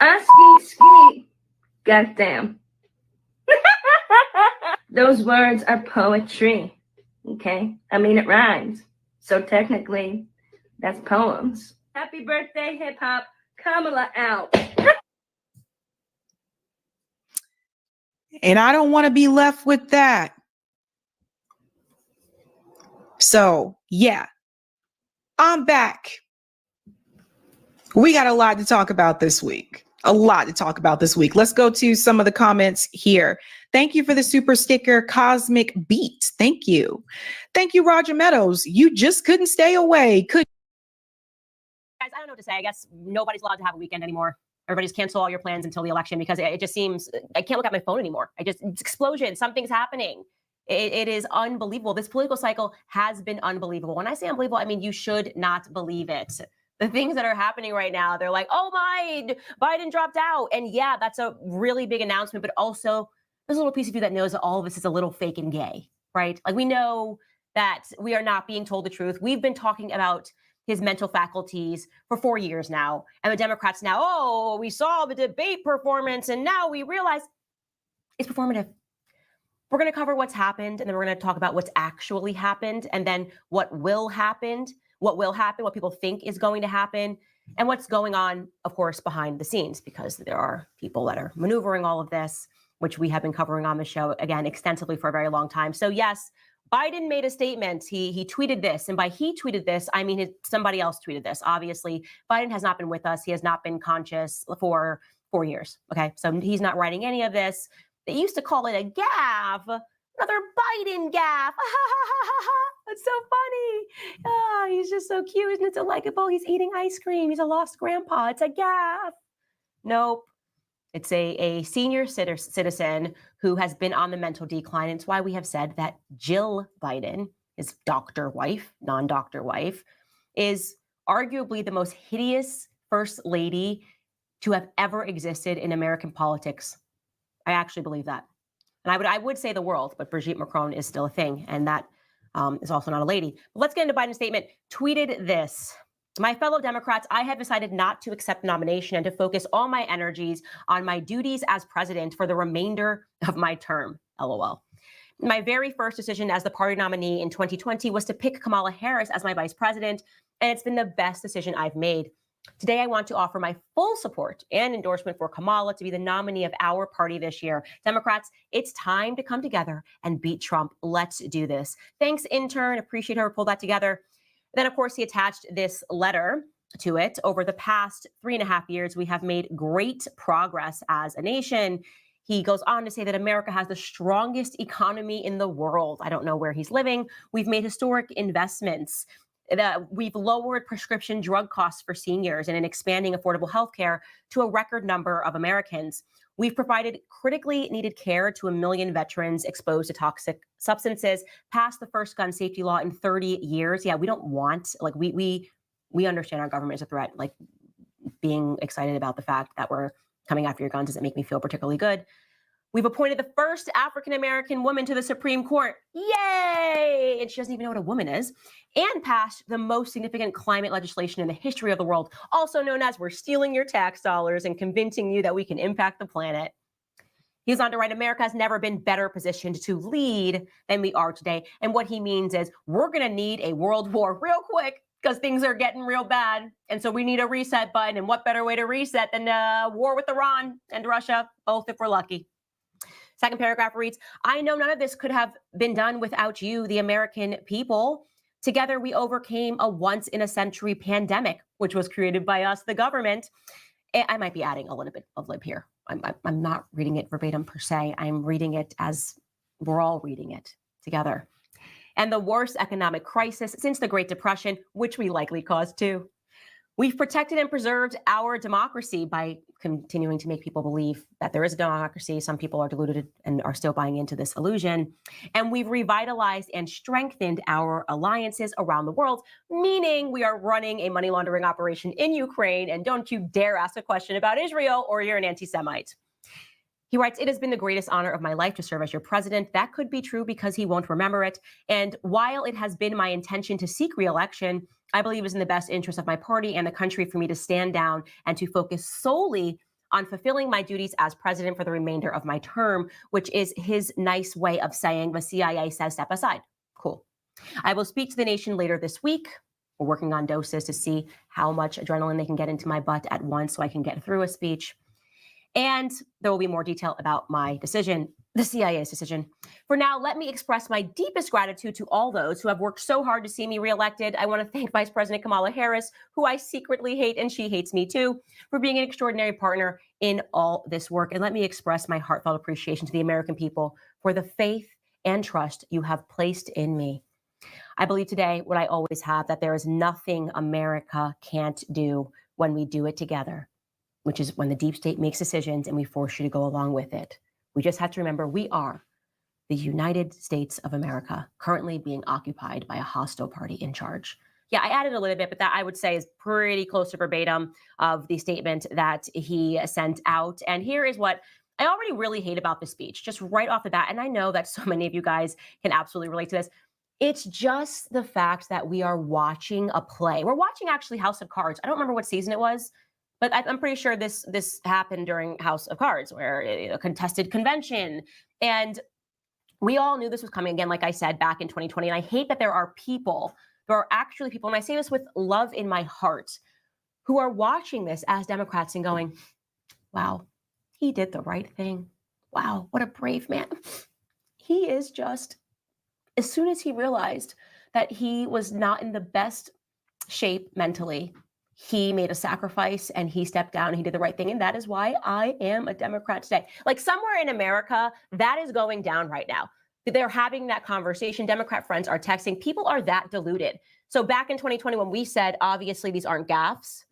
Skeet, skeet, goddamn. Those words are poetry, okay? I mean, it rhymes. So technically, that's poems. Happy birthday, hip hop. Kamala out. And I don't want to be left with that. So, yeah, I'm back. We got a lot to talk about this week. Let's go to some of the comments here. Thank you for the super sticker, Cosmic Beat. Thank you. Thank you, Roger Meadows. You just couldn't stay away. Guys, I don't know what to say. I guess nobody's allowed to have a weekend anymore. Everybody's cancel all your plans until the election because it just seems, I can't look at my phone anymore. It's explosion. Something's happening. It is unbelievable. This political cycle has been unbelievable. When I say unbelievable, I mean, you should not believe it. The things that are happening right now, they're like, oh my, Biden dropped out. And yeah, that's a really big announcement, but also there's a little piece of you that knows that all of this is a little fake and gay, right? Like we know that we are not being told the truth. We've been talking about his mental faculties for 4 years now. And the Democrats now, oh, we saw the debate performance and now we realize it's performative. We're going to cover what's happened and then we're going to talk about what's actually happened and then what will happen, what people think is going to happen, and what's going on, of course, behind the scenes, because there are people that are maneuvering all of this, which we have been covering on the show, again, extensively for a very long time. So yes, Biden made a statement. He tweeted this. And by he tweeted this, I mean somebody else tweeted this. Obviously, Biden has not been with us. He has not been conscious for 4 years. Okay, so he's not writing any of this. They used to call it a gaffe. Another Biden gaffe. That's so funny. Oh, he's just so cute. Isn't it so likable? He's eating ice cream. He's a lost grandpa. It's a gaffe. Nope. It's a senior citizen who has been on the mental decline. It's why we have said that Jill Biden, his doctor wife, non-doctor wife, is arguably the most hideous first lady to have ever existed in American politics. I actually believe that. And I would say the world, but Brigitte Macron is still a thing. And that is also not a lady. But let's get into Biden's statement. Tweeted this. My fellow Democrats, I have decided not to accept the nomination and to focus all my energies on my duties as president for the remainder of my term. LOL. My very first decision as the party nominee in 2020 was to pick Kamala Harris as my vice president, and it's been the best decision I've made. Today, I want to offer my full support and endorsement for Kamala to be the nominee of our party this year. Democrats, it's time to come together and beat Trump. Let's do this. Thanks, intern. Appreciate her pull that together. Then, of course, he attached this letter to it. Over the past 3.5 years, we have made great progress as a nation. He goes on to say that America has the strongest economy in the world. I don't know where he's living. We've made historic investments. We've lowered prescription drug costs for seniors and in expanding affordable health care to a record number of Americans. We've provided critically needed care to 1 million veterans exposed to toxic substances, passed the first gun safety law in 30 years. Yeah, we don't want, like, we understand our government is a threat. Like, being excited about the fact that we're coming after your guns doesn't make me feel particularly good. We've appointed the first African-American woman to the Supreme Court. Yay! And she doesn't even know what a woman is. And passed the most significant climate legislation in the history of the world, also known as we're stealing your tax dollars and convincing you that we can impact the planet. He's on to write, America has never been better positioned to lead than we are today. And what he means is we're going to need a world war real quick because things are getting real bad. And so we need a reset button. And what better way to reset than war with Iran and Russia, both if we're lucky. Second paragraph reads, I know none of this could have been done without you, the American people. Together, we overcame a once-in-a-century pandemic, which was created by us, the government. I might be adding a little bit of lib here. I'm not reading it verbatim per se. I'm reading it as we're all reading it together. And the worst economic crisis since the Great Depression, which we likely caused too. We've protected and preserved our democracy by continuing to make people believe that there is a democracy. Some people are deluded and are still buying into this illusion. And we've revitalized and strengthened our alliances around the world, meaning we are running a money laundering operation in Ukraine. And don't you dare ask a question about Israel or you're an anti-Semite. He writes, it has been the greatest honor of my life to serve as your president. That could be true because he won't remember it. And while it has been my intention to seek re-election, I believe it is in the best interest of my party and the country for me to stand down and to focus solely on fulfilling my duties as president for the remainder of my term, which is his nice way of saying the CIA says step aside. Cool. I will speak to the nation later this week. We're working on doses to see how much adrenaline they can get into my butt at once so I can get through a speech. And there will be more detail about my decision, the CIA's decision. For now, let me express my deepest gratitude to all those who have worked so hard to see me reelected. I want to thank Vice President Kamala Harris, who I secretly hate, and she hates me too, for being an extraordinary partner in all this work. And let me express my heartfelt appreciation to the American people for the faith and trust you have placed in me. I believe today what I always have, that there is nothing America can't do when we do it together. which is when the deep state makes decisions and we force you to go along with it. We just have to remember we are the United States of America, currently being occupied by a hostile party in charge. Yeah, I added a little bit, but that I would say is pretty close to verbatim of the statement that he sent out. And here is what I already really hate about this speech, just right off the bat. And I know that so many of you guys can absolutely relate to this. It's just the fact that we are watching a play. We're watching actually House of Cards. I don't remember what season it was, but I'm pretty sure this happened during House of Cards, where a contested convention. And we all knew this was coming again, like I said, back in 2020. And I hate that there are actually people, and I say this with love in my heart, who are watching this as Democrats and going, wow, he did the right thing. Wow, what a brave man. He is just, as soon as he realized that he was not in the best shape mentally, he made a sacrifice and he stepped down and he did the right thing. And that is why I am a Democrat today. Like somewhere in America, that is going down right now. They're having that conversation. Democrat friends are texting. People are that deluded. So back in 2020, when we said, obviously, these aren't gaffes,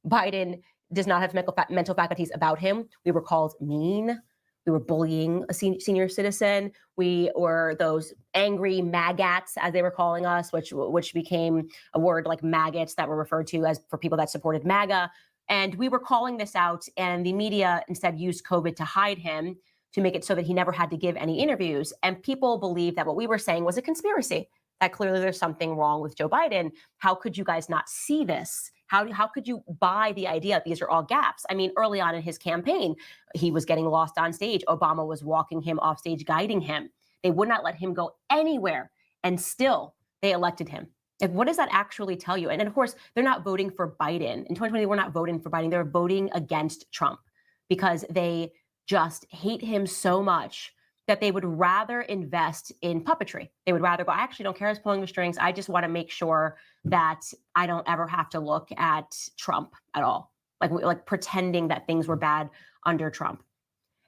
Biden does not have mental faculties about him. We were called mean. We were bullying a senior citizen. We were those angry maggots, as they were calling us, which became a word like maggots that were referred to as for people that supported MAGA. And we were calling this out, and the media instead used COVID to hide him, to make it so that he never had to give any interviews. And people believed that what we were saying was a conspiracy, that clearly there's something wrong with Joe Biden. How could you guys not see this? How could you buy the idea that these are all gaps? I mean, early on in his campaign, he was getting lost on stage. Obama was walking him off stage, guiding him. They would not let him go anywhere. And still, they elected him. Like, what does that actually tell you? And of course, they're not voting for Biden. In 2020, we're not voting for Biden. They're voting against Trump because they just hate him so much that they would rather invest in puppetry. They would rather go, I actually don't care who's pulling the strings. I just want to make sure that I don't ever have to look at Trump at all. Like pretending that things were bad under Trump.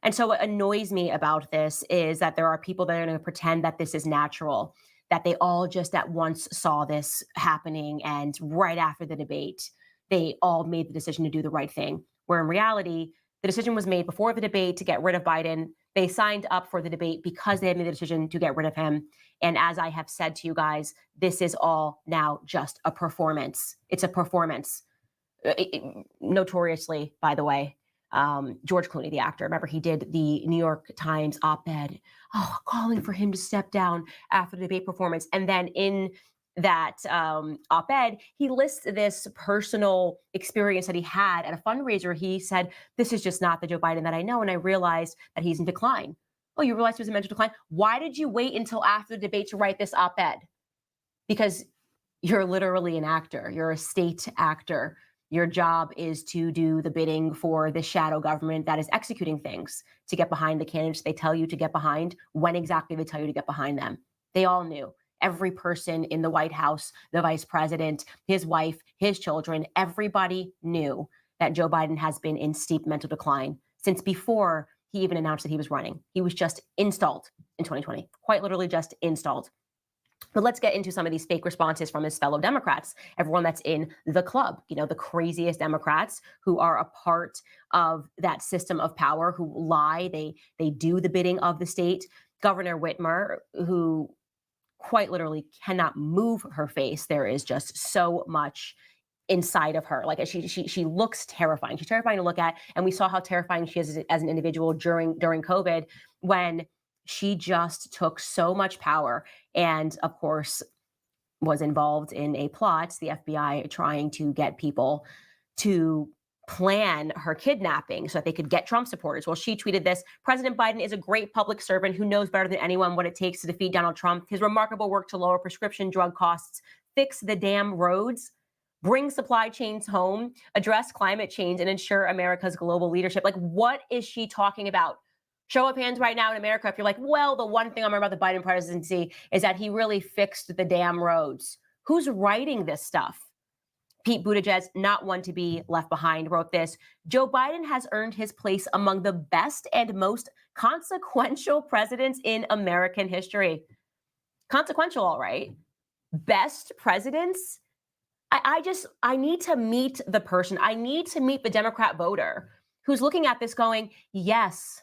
And so what annoys me about this is that there are people that are going to pretend that this is natural, that they all just at once saw this happening. And right after the debate, they all made the decision to do the right thing. Where in reality, the decision was made before the debate to get rid of Biden. They signed up for the debate because they had made the decision to get rid of him. And as I have said to you guys, this is all now just a performance. It's a performance. Notoriously, by the way, George Clooney, the actor, remember he did the New York Times op-ed, calling for him to step down after the debate performance. And then in that op-ed, he lists this personal experience that he had at a fundraiser. He said, this is just not the Joe Biden that I know. And I realized that he's in decline. Oh, you realized he was in mental decline? Why did you wait until after the debate to write this op-ed? Because you're literally an actor. You're a state actor. Your job is to do the bidding for the shadow government that is executing things to get behind the candidates they tell you to get behind, when exactly they tell you to get behind them. They all knew. Every person in the White House, the vice president, his wife, his children, everybody knew that Joe Biden has been in steep mental decline since before he even announced that he was running. He was just installed in 2020, quite literally just installed. But let's get into some of these fake responses from his fellow Democrats, everyone that's in the club, the craziest Democrats who are a part of that system of power, who lie, they do the bidding of the state. Governor Whitmer, who quite literally cannot move her face. There is just so much inside of her. Like she looks terrifying. She's terrifying to look at. And we saw how terrifying she is as an individual during COVID, when she just took so much power and, of course, was involved in a plot, the FBI trying to get people to plan her kidnapping so that they could get Trump supporters. Well, she tweeted this: President Biden is a great public servant who knows better than anyone what it takes to defeat Donald Trump. His remarkable work to lower prescription drug costs, fix the damn roads, bring supply chains home, address climate change, and ensure America's global leadership. Like, what is she talking about? Show of hands right now in America if you're like, well, the one thing I remember about the Biden presidency is that he really fixed the damn roads. Who's writing this stuff? Pete Buttigieg, not one to be left behind, wrote this: Joe Biden has earned his place among the best and most consequential presidents in American history. Consequential, all right. Best presidents? I need to meet the person. I need to meet the Democrat voter who's looking at this going, yes,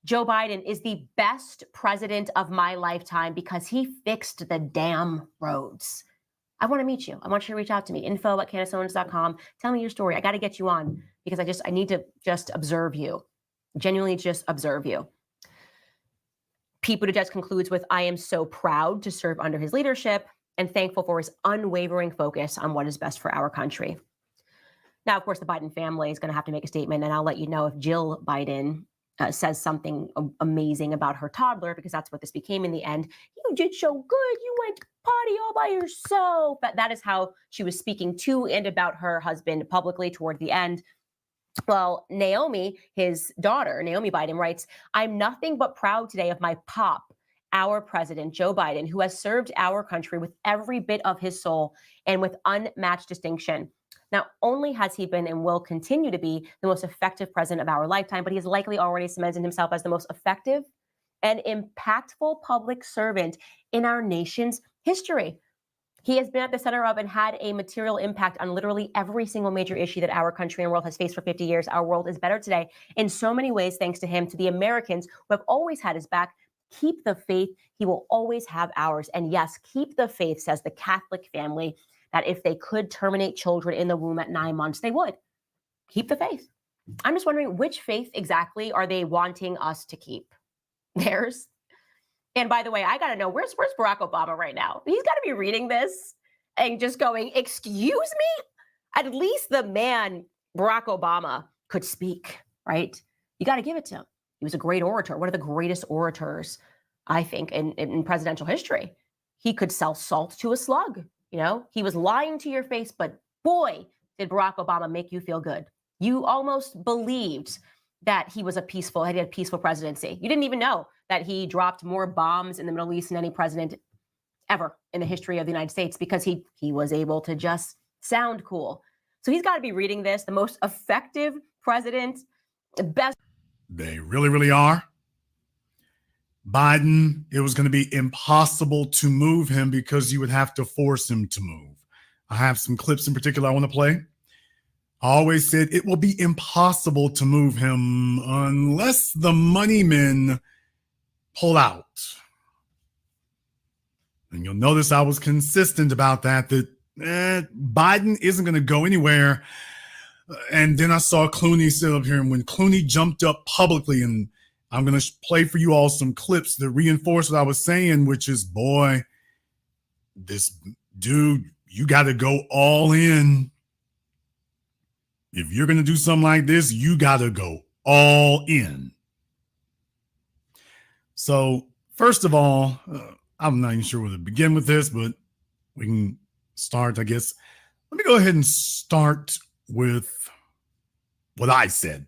Joe Biden is the best president of my lifetime because he fixed the damn roads. I want to meet you. I want you to reach out to me. info@CandaceOwens.com. Tell me your story. I got to get you on because I need to just observe you. Genuinely just observe you. Pete Buttigieg concludes with, I am so proud to serve under his leadership and thankful for his unwavering focus on what is best for our country. Now, of course, the Biden family is going to have to make a statement, and I'll let you know if Jill Biden says something amazing about her toddler, because that's what this became in the end. You did so good. You went potty all by yourself. But that is how she was speaking to and about her husband publicly toward the end. Well, Naomi, his daughter, Naomi Biden, writes, I'm nothing but proud today of my pop, our president, Joe Biden, who has served our country with every bit of his soul and with unmatched distinction. Not only has he been and will continue to be the most effective president of our lifetime, but he has likely already cemented himself as the most effective and impactful public servant in our nation's history. He has been at the center of and had a material impact on literally every single major issue that our country and world has faced for 50 years. Our world is better today in so many ways, thanks to him, to the Americans who have always had his back. Keep the faith. He will always have ours. And yes, keep the faith, says the Catholic family, that if they could terminate children in the womb at 9 months, they would. Keep the faith. I'm just wondering, which faith exactly are they wanting us to keep? Theirs? And by the way, I got to know, where's Barack Obama right now? He's got to be reading this and just going, excuse me? At least the man, Barack Obama, could speak, right? You got to give it to him. He was a great orator, one of the greatest orators, I think, in presidential history. He could sell salt to a slug. You know, he was lying to your face, but boy, did Barack Obama make you feel good. You almost believed that he had a peaceful presidency. You didn't even know that he dropped more bombs in the Middle East than any president ever in the history of the United States, because he was able to just sound cool. So he's got to be reading this, the most effective president, the best. They really, really are. Biden, it was going to be impossible to move him because you would have to force him to move. I have some clips in particular I want to play. I always said it will be impossible to move him unless the money men pull out. And you'll notice I was consistent about that Biden isn't going to go anywhere. And then I saw Clooney sit up here, and when Clooney jumped up publicly, and I'm going to play for you all some clips that reinforce what I was saying, which is, boy, this dude, you got to go all in. If you're going to do something like this, you got to go all in. So, first of all, I'm not even sure where to begin with this, but we can start, I guess. Let me go ahead and start with what I said.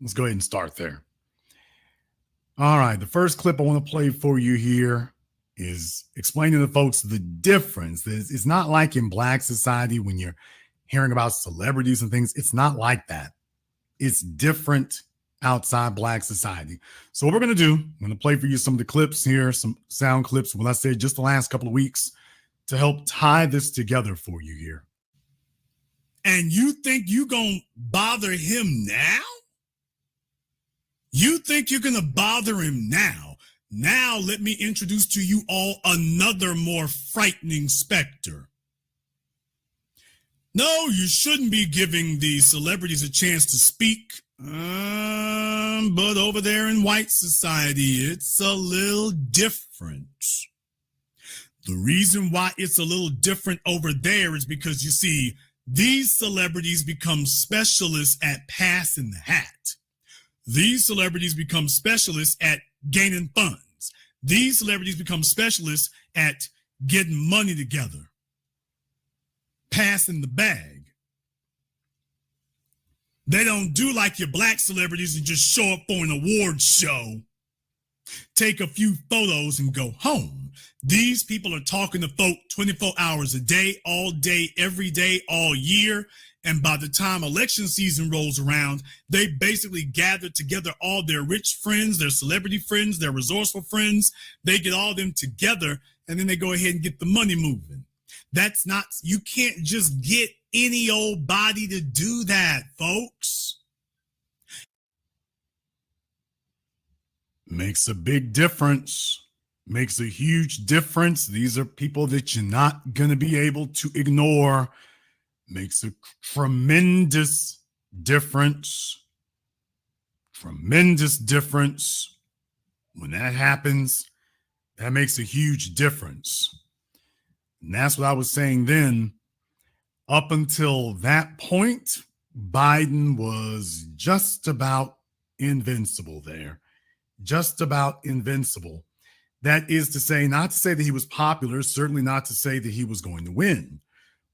Let's go ahead and start there. All right, the first clip I want to play for you here is explaining to folks the difference. It's not like in Black society when you're hearing about celebrities and things. It's not like that. It's different outside Black society. So what we're going to do, I'm going to play for you some of the clips here, some sound clips, what I said just the last couple of weeks to help tie this together for you here. And you think you're going to bother him now? You think you're going to bother him now? Now let me introduce to you all another more frightening specter. No, you shouldn't be giving the celebrities a chance to speak. But over there in white society, it's a little different. The reason why it's a little different over there is because, you see, these celebrities become specialists at passing the hat. These celebrities become specialists at gaining funds. These celebrities become specialists at getting money together, passing the bag. They don't do like your Black celebrities and just show up for an award show, take a few photos and go home. These people are talking to folk 24 hours a day, all day, every day, all year. And by the time election season rolls around, they basically gather together all their rich friends, their celebrity friends, their resourceful friends. They get all of them together, and then they go ahead and get the money moving. That's not, you can't just get any old body to do that, folks. Makes a big difference. Makes a huge difference. These are people that you're not going to be able to ignore. Makes a tremendous difference. Tremendous difference. When that happens, that makes a huge difference. And that's what I was saying then. Up until that point, Biden was just about invincible there. Just about invincible. That is to say, not to say that he was popular, certainly not to say that he was going to win.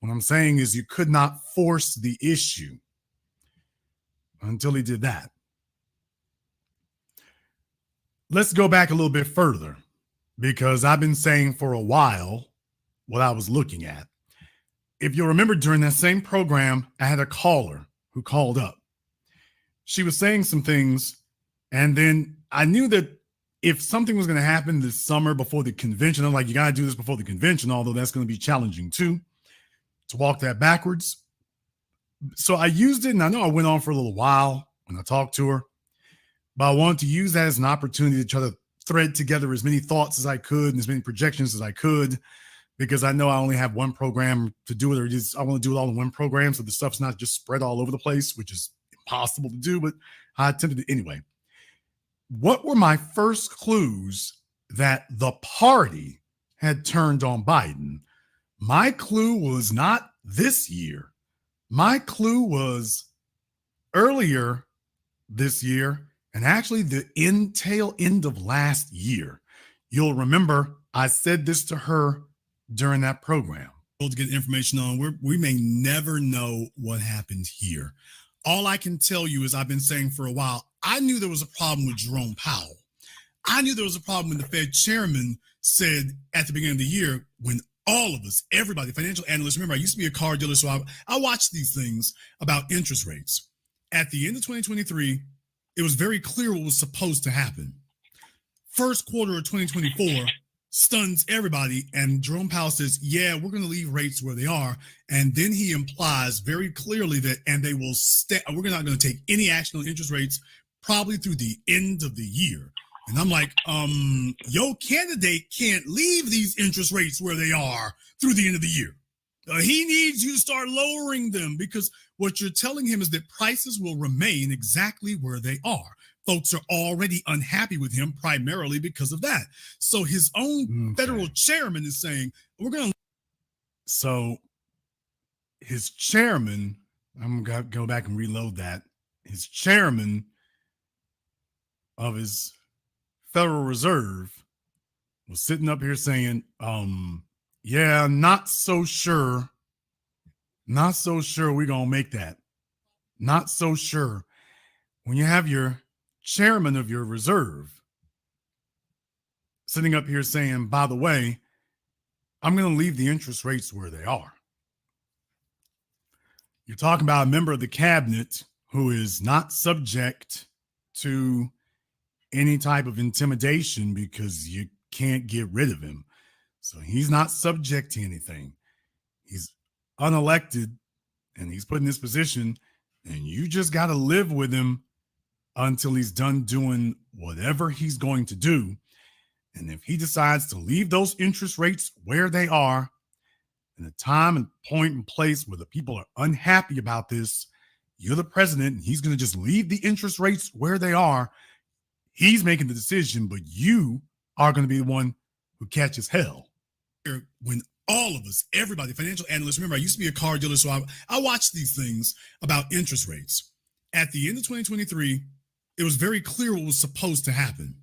What I'm saying is you could not force the issue until he did that. Let's go back a little bit further, because I've been saying for a while what I was looking at. If you'll remember, during that same program, I had a caller who called up. She was saying some things, and then I knew that if something was going to happen this summer before the convention, I'm like, you got to do this before the convention, although that's going to be challenging too, to walk that backwards. So I used it, and I know I went on for a little while when I talked to her, but I wanted to use that as an opportunity to try to thread together as many thoughts as I could and as many projections as I could, because I know I only have one program to do it, or just I want to do it all in one program, so the stuff's not just spread all over the place, which is impossible to do, but I attempted it anyway. What were my first clues that the party had turned on Biden? My clue was not this year. My clue was earlier this year, and actually the tail end of last year. You'll remember I said this to her during that program. To get information on, we may never know what happened here. All I can tell you is I've been saying for a while, I knew there was a problem with Jerome Powell. I knew there was a problem when the Fed chairman said at the beginning of the year, when all of us, everybody, financial analysts, remember, I used to be a car dealer, so I watched these things about interest rates. At the end of 2023, it was very clear what was supposed to happen. First quarter of 2024 stuns everybody, and Jerome Powell says, yeah, we're going to leave rates where they are. And then he implies very clearly that, and they will we're not going to take any action on interest rates probably through the end of the year. And I'm like, your candidate can't leave these interest rates where they are through the end of the year. He needs you to start lowering them, because what you're telling him is that prices will remain exactly where they are. Folks are already unhappy with him primarily because of that. So his own federal chairman is saying, we're going to. So his chairman, I'm going to go back and reload that. His chairman of his Federal Reserve was sitting up here saying, yeah, not so sure we're going to make that. Not so sure. When you have your chairman of your reserve sitting up here saying, by the way, I'm going to leave the interest rates where they are. You're talking about a member of the cabinet who is not subject to any type of intimidation because you can't get rid of him. So he's not subject to anything. He's unelected and he's put in this position, and you just got to live with him until he's done doing whatever he's going to do. And if he decides to leave those interest rates where they are, in a time and point and place where the people are unhappy about this, you're the president, and he's going to just leave the interest rates where they are. He's making the decision, but you are going to be the one who catches hell. When all of us, everybody, financial analysts, remember, I used to be a car dealer, so I watched these things about interest rates. At the end of 2023, it was very clear what was supposed to happen.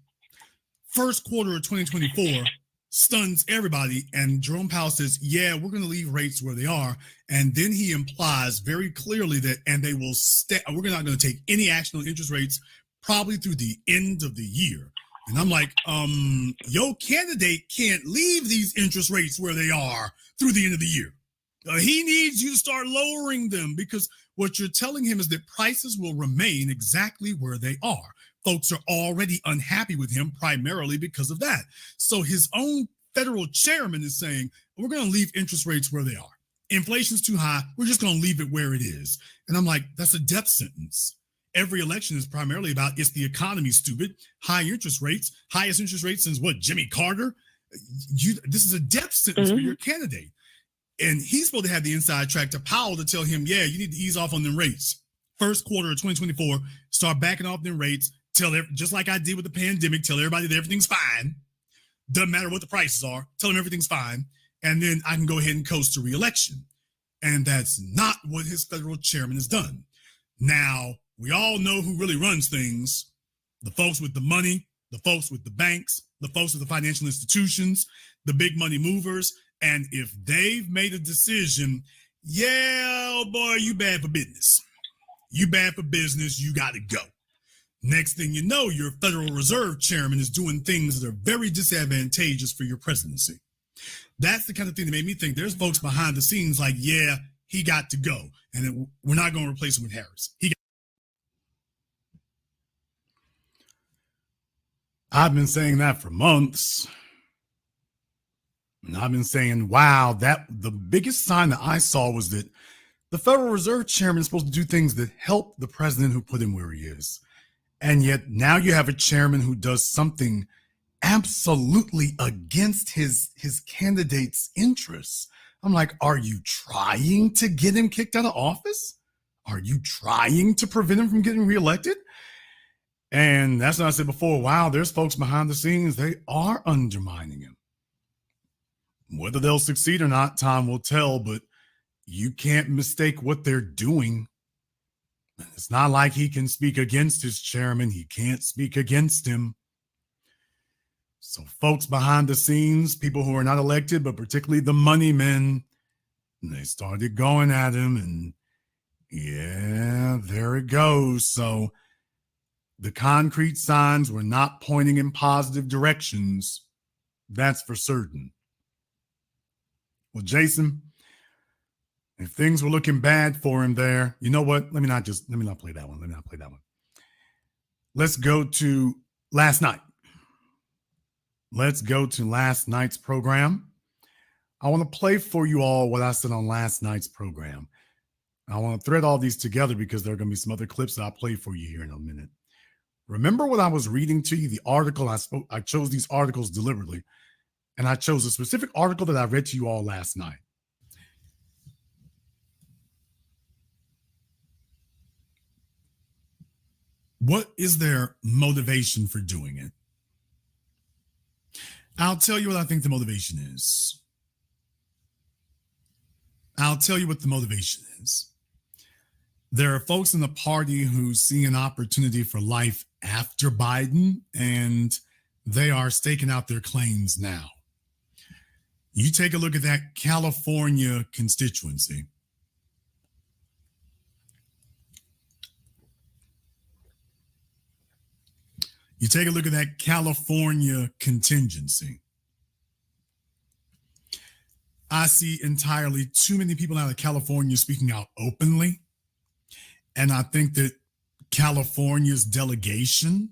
First quarter of 2024 stuns everybody, and Jerome Powell says, yeah, we're going to leave rates where they are. And then he implies very clearly that, and they will we're not going to take any action on interest rates probably through the end of the year. And I'm like, your candidate can't leave these interest rates where they are through the end of the year. He needs you to start lowering them, because what you're telling him is that prices will remain exactly where they are. Folks are already unhappy with him primarily because of that. So his own federal chairman is saying, we're going to leave interest rates where they are. Inflation's too high. We're just going to leave it where it is. And I'm like, that's a death sentence. Every election is primarily about, it's the economy, stupid. High interest rates, highest interest rates since what, Jimmy Carter? This is a death sentence for your candidate. And he's supposed to have the inside track to Powell to tell him, yeah, you need to ease off on them rates. First quarter of 2024, start backing off them rates. Just like I did with the pandemic, tell everybody that everything's fine. Doesn't matter what the prices are. Tell them everything's fine. And then I can go ahead and coast to re-election. And that's not what his federal chairman has done. Now, we all know who really runs things. The folks with the money, the folks with the banks, the folks with the financial institutions, the big money movers. And if they've made a decision, yeah, oh boy, you bad for business. You bad for business, you got to go. Next thing you know, your Federal Reserve chairman is doing things that are very disadvantageous for your presidency. That's the kind of thing that made me think there's folks behind the scenes like, yeah, he got to go. And we're not going to replace him with Harris. I've been saying that for months. And I've been saying, wow, that the biggest sign that I saw was that the Federal Reserve chairman is supposed to do things that help the president who put him where he is. And yet now you have a chairman who does something absolutely against his candidate's interests. I'm like, are you trying to get him kicked out of office? Are you trying to prevent him from getting reelected? And that's what I said before. Wow, there's folks behind the scenes. They are undermining him. Whether they'll succeed or not, time will tell, but you can't mistake what they're doing. It's not like he can speak against his chairman. He can't speak against him. So folks behind the scenes, people who are not elected, but particularly the money men, they started going at him, and yeah, there it goes. So the concrete signs were not pointing in positive directions. That's for certain. Well, Jason, if things were looking bad for him there, you know what? Let me not play that one. Let's go to last night. Let's go to last night's program. I want to play for you all what I said on last night's program. I want to thread all these together because there are going to be some other clips that I'll play for you here in a minute. Remember what I was reading to you, the article I chose these articles deliberately, and I chose a specific article that I read to you all last night. What is their motivation for doing it? I'll tell you what I think the motivation is. There are folks in the party who see an opportunity for life after Biden, and they are staking out their claims now. You take a look at that California constituency. You take a look at that California contingency. I see entirely too many people out of California speaking out openly. And I think that California's delegation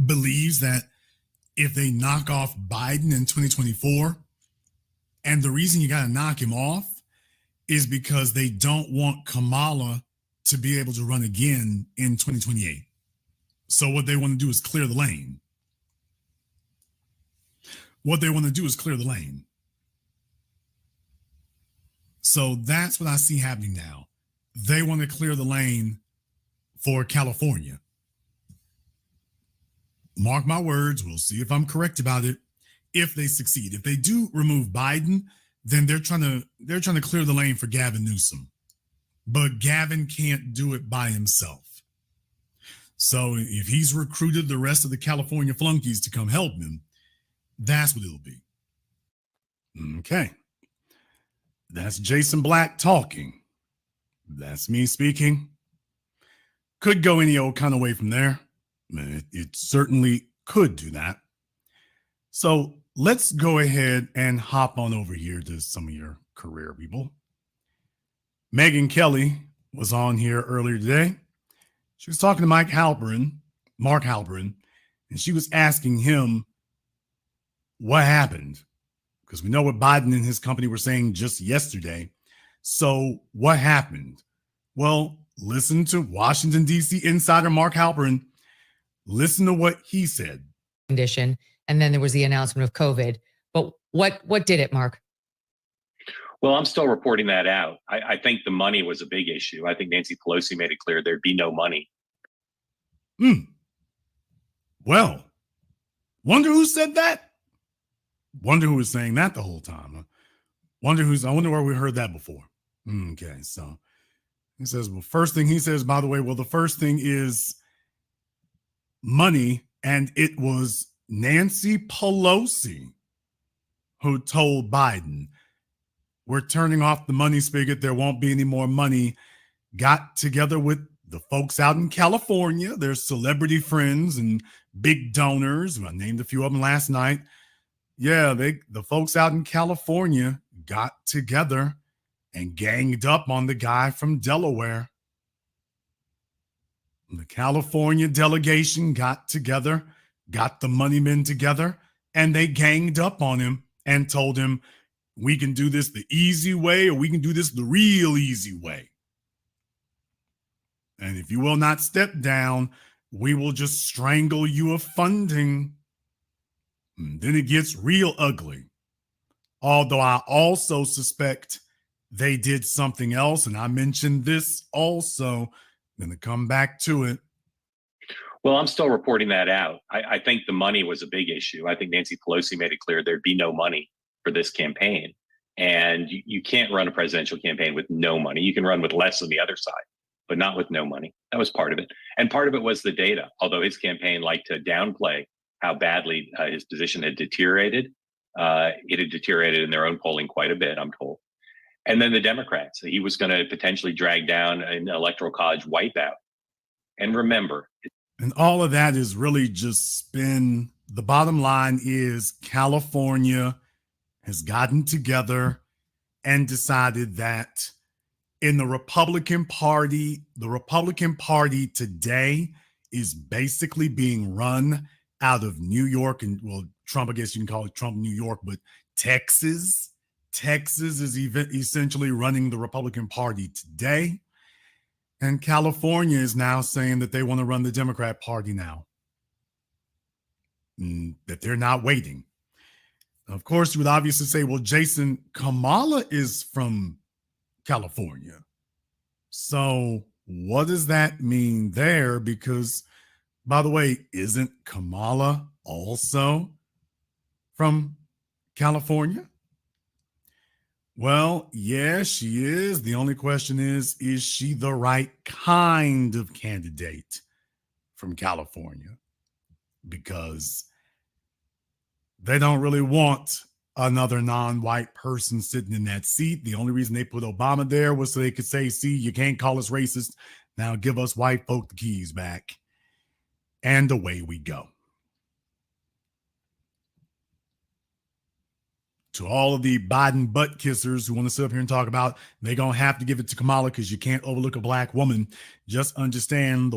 believes that if they knock off Biden in 2024, and the reason you got to knock him off is because they don't want Kamala to be able to run again in 2028. So what they want to do is clear the lane. So that's what I see happening now. They want to clear the lane for California. Mark my words, we'll see if I'm correct about it. If they succeed, if they do remove Biden, then they're trying to clear the lane for Gavin Newsom. But Gavin can't do it by himself. So if he's recruited the rest of the California flunkies to come help him, that's what it'll be. Okay. That's Jason Black talking. That's me speaking. Could go any old kind of way from there. It certainly could do that. So let's go ahead and hop on over here to some of your career people. Megyn Kelly was on here earlier today. She was talking to Mark Halperin, and she was asking him what happened? Because we know what Biden and his company were saying just yesterday. So what happened? Well, listen to Washington, D.C. insider Mark Halperin. Listen to what he said. Condition, and then there was the announcement of COVID. But what did it, Mark? Well, I'm still reporting that out. I think the money was a big issue. I think Nancy Pelosi made it clear there'd be no money. Well, wonder who said that? Wonder who was saying that the whole time. I wonder where we heard that before. Okay, so he says, well, first thing he says, by the way, well, the first thing is money, and it was Nancy Pelosi who told Biden, we're turning off the money spigot. There won't be any more money. Got together with the folks out in California, their celebrity friends and big donors. I named a few of them last night. Yeah, the folks out in California got together and ganged up on the guy from Delaware. The California delegation got together, got the money men together, and they ganged up on him and told him, we can do this the easy way, or we can do this the real easy way. And if you will not step down, we will just strangle you of funding. And then it gets real ugly. Although I also suspect they did something else, and I mentioned this also. I'm going to come back to it. Well, I'm still reporting that out. I think the money was a big issue. I think Nancy Pelosi made it clear there'd be no money for this campaign. And you can't run a presidential campaign with no money. You can run with less on the other side, but not with no money. That was part of it. And part of it was the data, although his campaign liked to downplay how badly his position had deteriorated. It had deteriorated in their own polling quite a bit, I'm told. And then the Democrats, he was going to potentially drag down an electoral college wipeout. And remember. And all of that is really just spin. The bottom line is California has gotten together and decided that in the Republican Party today is basically being run out of New York and, well, Trump, I guess you can call it Trump, New York, but Texas. Texas is essentially running the Republican Party today. And California is now saying that they want to run the Democrat Party now. That they're not waiting. Of course, you would obviously say, well, Jason, Kamala is from California. So what does that mean there? Because, by the way, isn't Kamala also from California? Well, yeah, she is. The only question is she the right kind of candidate from California? Because they don't really want another non-white person sitting in that seat. The only reason they put Obama there was so they could say, see, you can't call us racist. Now give us white folk the keys back. And away we go. To all of the Biden butt kissers who want to sit up here and talk about they're going to have to give it to Kamala because you can't overlook a black woman. Just understand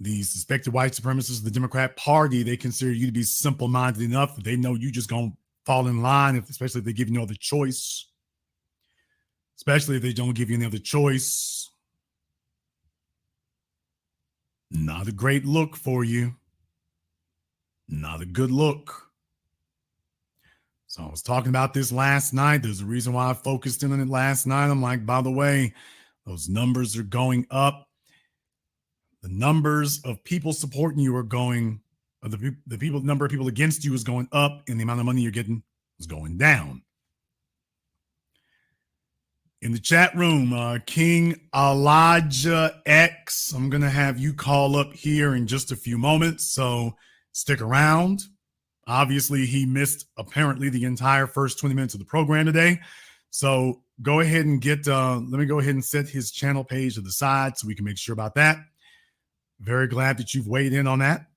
the suspected white supremacists of the Democrat Party, they consider you to be simple-minded enough that they know you just going to fall in line, especially if they give you no other choice. Especially if they don't give you any other choice. Not a great look for you. Not a good look. So I was talking about this last night. There's a reason why I focused in on it last night. I'm like, by the way, those numbers are going up. The numbers of people supporting you are going, number of people against you is going up, and the amount of money you're getting is going down. In the chat room, King Elijah X, I'm going to have you call up here in just a few moments, so stick around. Obviously, he missed apparently the entire first 20 minutes of the program today. So go ahead and let me go ahead and set his channel page to the side so we can make sure about that. Very glad that you've weighed in on that.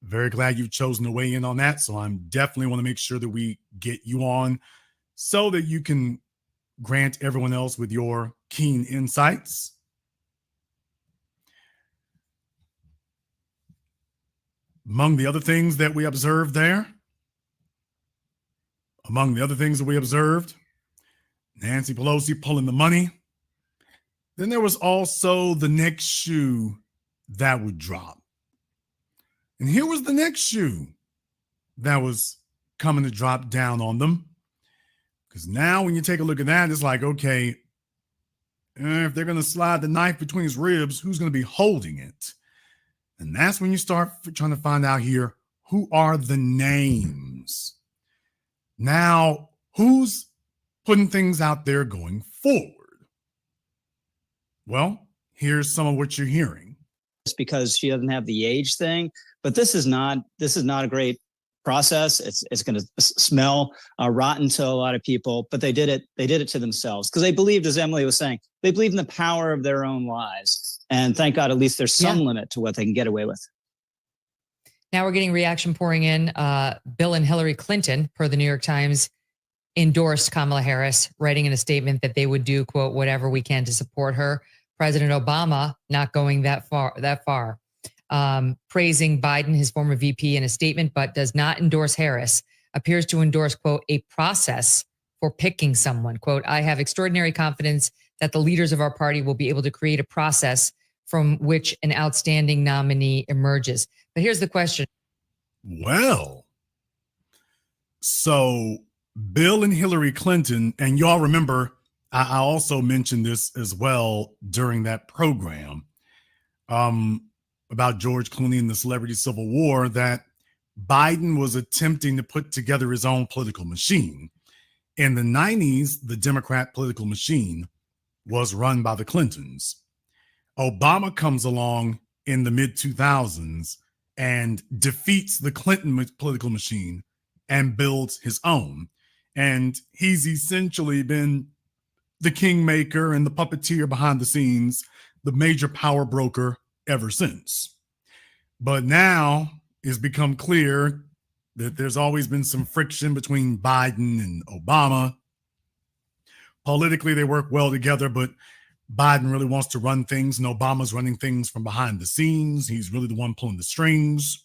Very glad you've chosen to weigh in on that. So I'm definitely want to make sure that we get you on so that you can grant everyone else with your keen insights. Among the other things that we observed there, Among the other things that we observed, Nancy Pelosi pulling the money. Then there was also the next shoe that would drop. And here was the next shoe that was coming to drop down on them. Because now when you take a look at that, it's like, okay, if they're going to slide the knife between his ribs, who's going to be holding it? And that's when you start trying to find out here, who are the names? Now, who's putting things out there going forward? Well, here's some of what you're hearing. Just because she doesn't have the age thing, but this is not a great process. It's going to smell rotten to a lot of people, but they did it to themselves because they believed, as Emily was saying, they believe in the power of their own lives. And thank God, at least there's some limit to what they can get away with. Now we're getting reaction pouring in. Bill and Hillary Clinton, per the New York Times, endorsed Kamala Harris, writing in a statement that they would do, quote, whatever we can to support her. President Obama not going that far, praising Biden, his former VP, in a statement, but does not endorse Harris, appears to endorse, quote, a process for picking someone. Quote, I have extraordinary confidence that the leaders of our party will be able to create a process from which an outstanding nominee emerges. But here's the question. Well, so Bill and Hillary Clinton, and y'all remember, I also mentioned this as well during that program about George Clooney and the Celebrity Civil War, that Biden was attempting to put together his own political machine. In the 90s, the Democrat political machine was run by the Clintons. Obama comes along in the mid-2000s and defeats the Clinton political machine and builds his own. And he's essentially been the kingmaker and the puppeteer behind the scenes, the major power broker ever since. But now it's become clear that there's always been some friction between Biden and Obama. Politically, they work well together, but Biden really wants to run things, and Obama's running things from behind the scenes. He's really the one pulling the strings.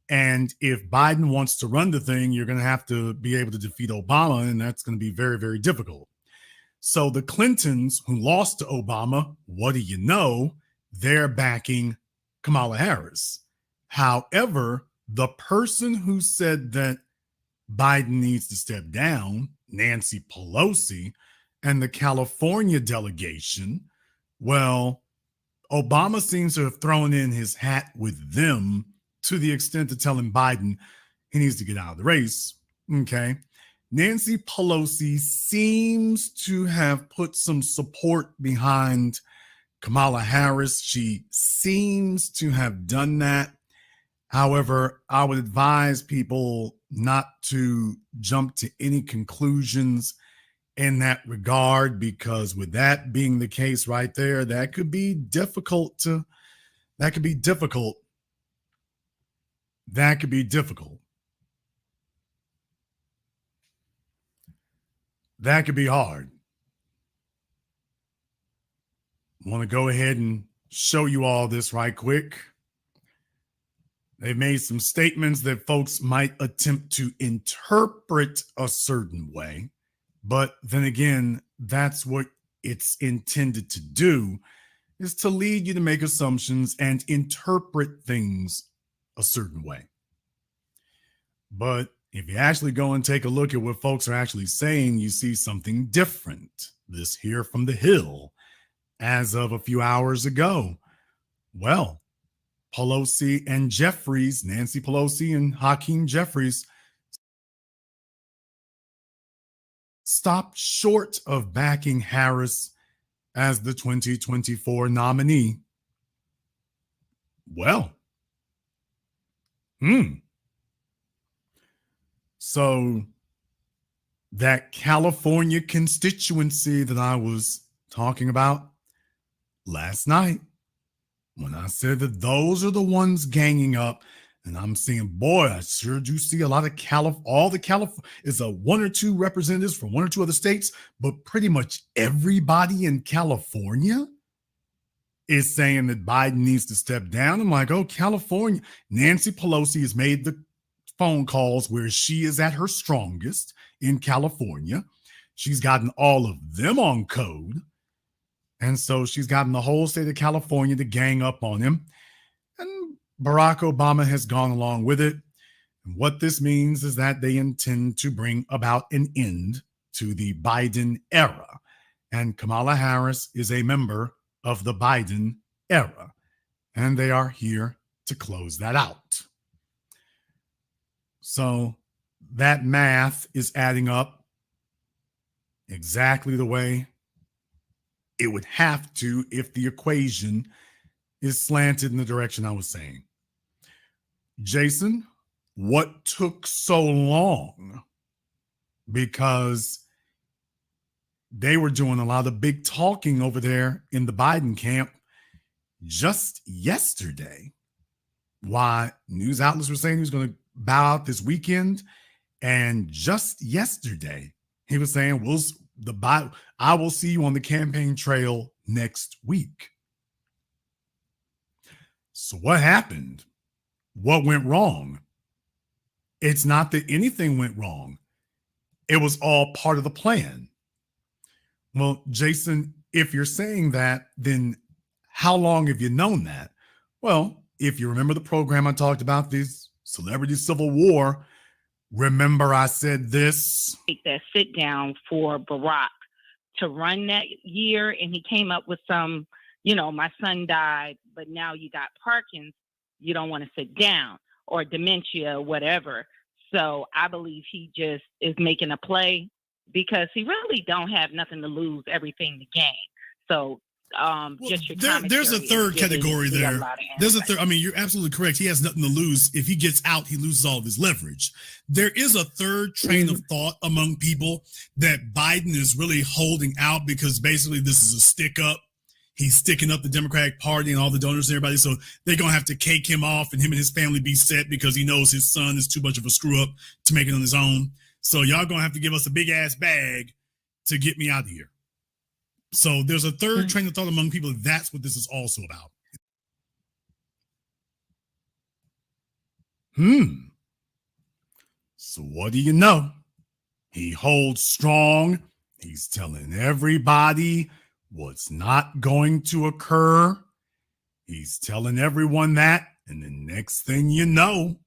And if Biden wants to run the thing, you're going to have to be able to defeat Obama, and that's going to be very, very difficult. So the Clintons, who lost to Obama, what do you know? They're backing Kamala Harris. However, the person who said that Biden needs to step down, Nancy Pelosi, and the California delegation, well, Obama seems to have thrown in his hat with them to the extent of telling Biden he needs to get out of the race. Okay. Nancy Pelosi seems to have put some support behind Kamala Harris. She seems to have done that. However, I would advise people not to jump to any conclusions in that regard, because with that being the case right there, that could be difficult. That could be difficult. That could be hard. I want to go ahead and show you all this right quick. They've made some statements that folks might attempt to interpret a certain way. But then again, that's what it's intended to do, is to lead you to make assumptions and interpret things a certain way. But if you actually go and take a look at what folks are actually saying, you see something different. This here from the Hill, as of a few hours ago. Well, Pelosi and Jeffries, Nancy Pelosi and Hakeem Jeffries, stopped short of backing Harris as the 2024 nominee. Well, so that California constituency that I was talking about last night, when I said that those are the ones ganging up, and I'm saying, boy, I sure do see a lot of it's a one or two representatives from one or two other states, but pretty much everybody in California is saying that Biden needs to step down. I'm like, oh, California. Nancy Pelosi has made the phone calls where she is at her strongest in California. She's gotten all of them on code. And so she's gotten the whole state of California to gang up on him. And Barack Obama has gone along with it. And what this means is that they intend to bring about an end to the Biden era. And Kamala Harris is a member of the Biden era. And they are here to close that out. So that math is adding up exactly the way it would have to if the equation is slanted in the direction I was saying. Jason, what took so long? Because they were doing a lot of big talking over there in the Biden camp just yesterday. Why news outlets were saying he was going to bow out this weekend. And just yesterday, he was saying, I will see you on the campaign trail next week. So what happened? What went wrong? It's not that anything went wrong. It was all part of the plan. Well, Jason, if you're saying that, then how long have you known that? Well, if you remember the program I talked about, this celebrity civil war, remember I said this? Take that sit down for Barack to run that year, and he came up with some, my son died, but now you got Parkinson's, you don't want to sit down, or dementia, whatever. So I believe he just is making a play because he really don't have nothing to lose, everything to gain. So just your there's a third category there. There's a third. I mean, you're absolutely correct. He has nothing to lose. If he gets out, he loses all of his leverage. There is a third train of thought among people that Biden is really holding out because basically this is a stick up. He's sticking up the Democratic Party and all the donors and everybody. So they're going to have to cake him off and him and his family be set because he knows his son is too much of a screw up to make it on his own. So y'all going to have to give us a big ass bag to get me out of here. So there's a third train of thought among people. That's what this is also about. So what do you know? He holds strong. He's telling everybody what's not going to occur. He's telling everyone that. And the next thing you know,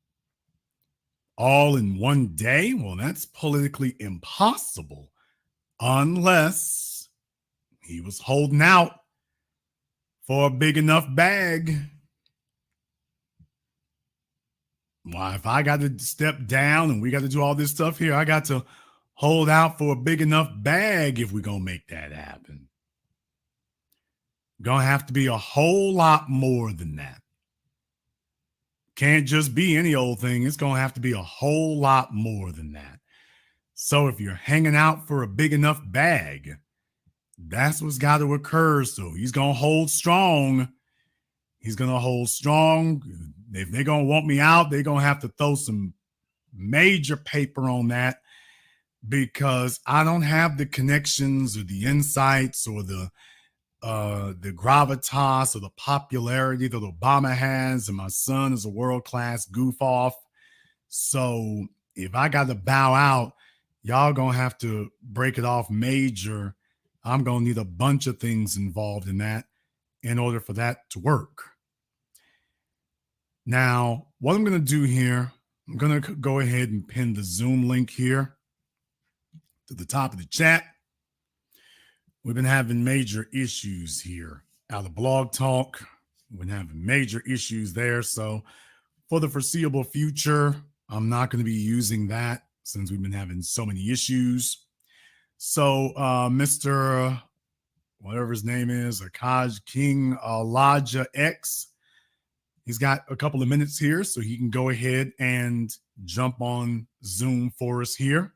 all in one day, well, that's politically impossible unless he was holding out for a big enough bag. Why, if I got to step down and we got to do all this stuff here, I got to hold out for a big enough bag if we're going to make that happen. Going to have to be a whole lot more than that. Can't just be any old thing. It's going to have to be a whole lot more than that. So if you're hanging out for a big enough bag, that's what's got to occur. So he's going to hold strong. He's going to hold strong. If they're going to want me out, they're going to have to throw some major paper on that because I don't have the connections or the insights or the gravitas or the popularity that Obama has, and my son is a world-class goof off. So if I got to bow out, y'all going to have to break it off major. I'm going to need a bunch of things involved in that in order for that to work. Now, what I'm going to do here, I'm going to go ahead and pin the Zoom link here to the top of the chat. We've been having major issues here out of Blog Talk. We've been having major issues there. So for the foreseeable future, I'm not going to be using that since we've been having so many issues. So Mr. whatever his name is, Akaj King Elijah X, he's got a couple of minutes here, so he can go ahead and jump on Zoom for us here.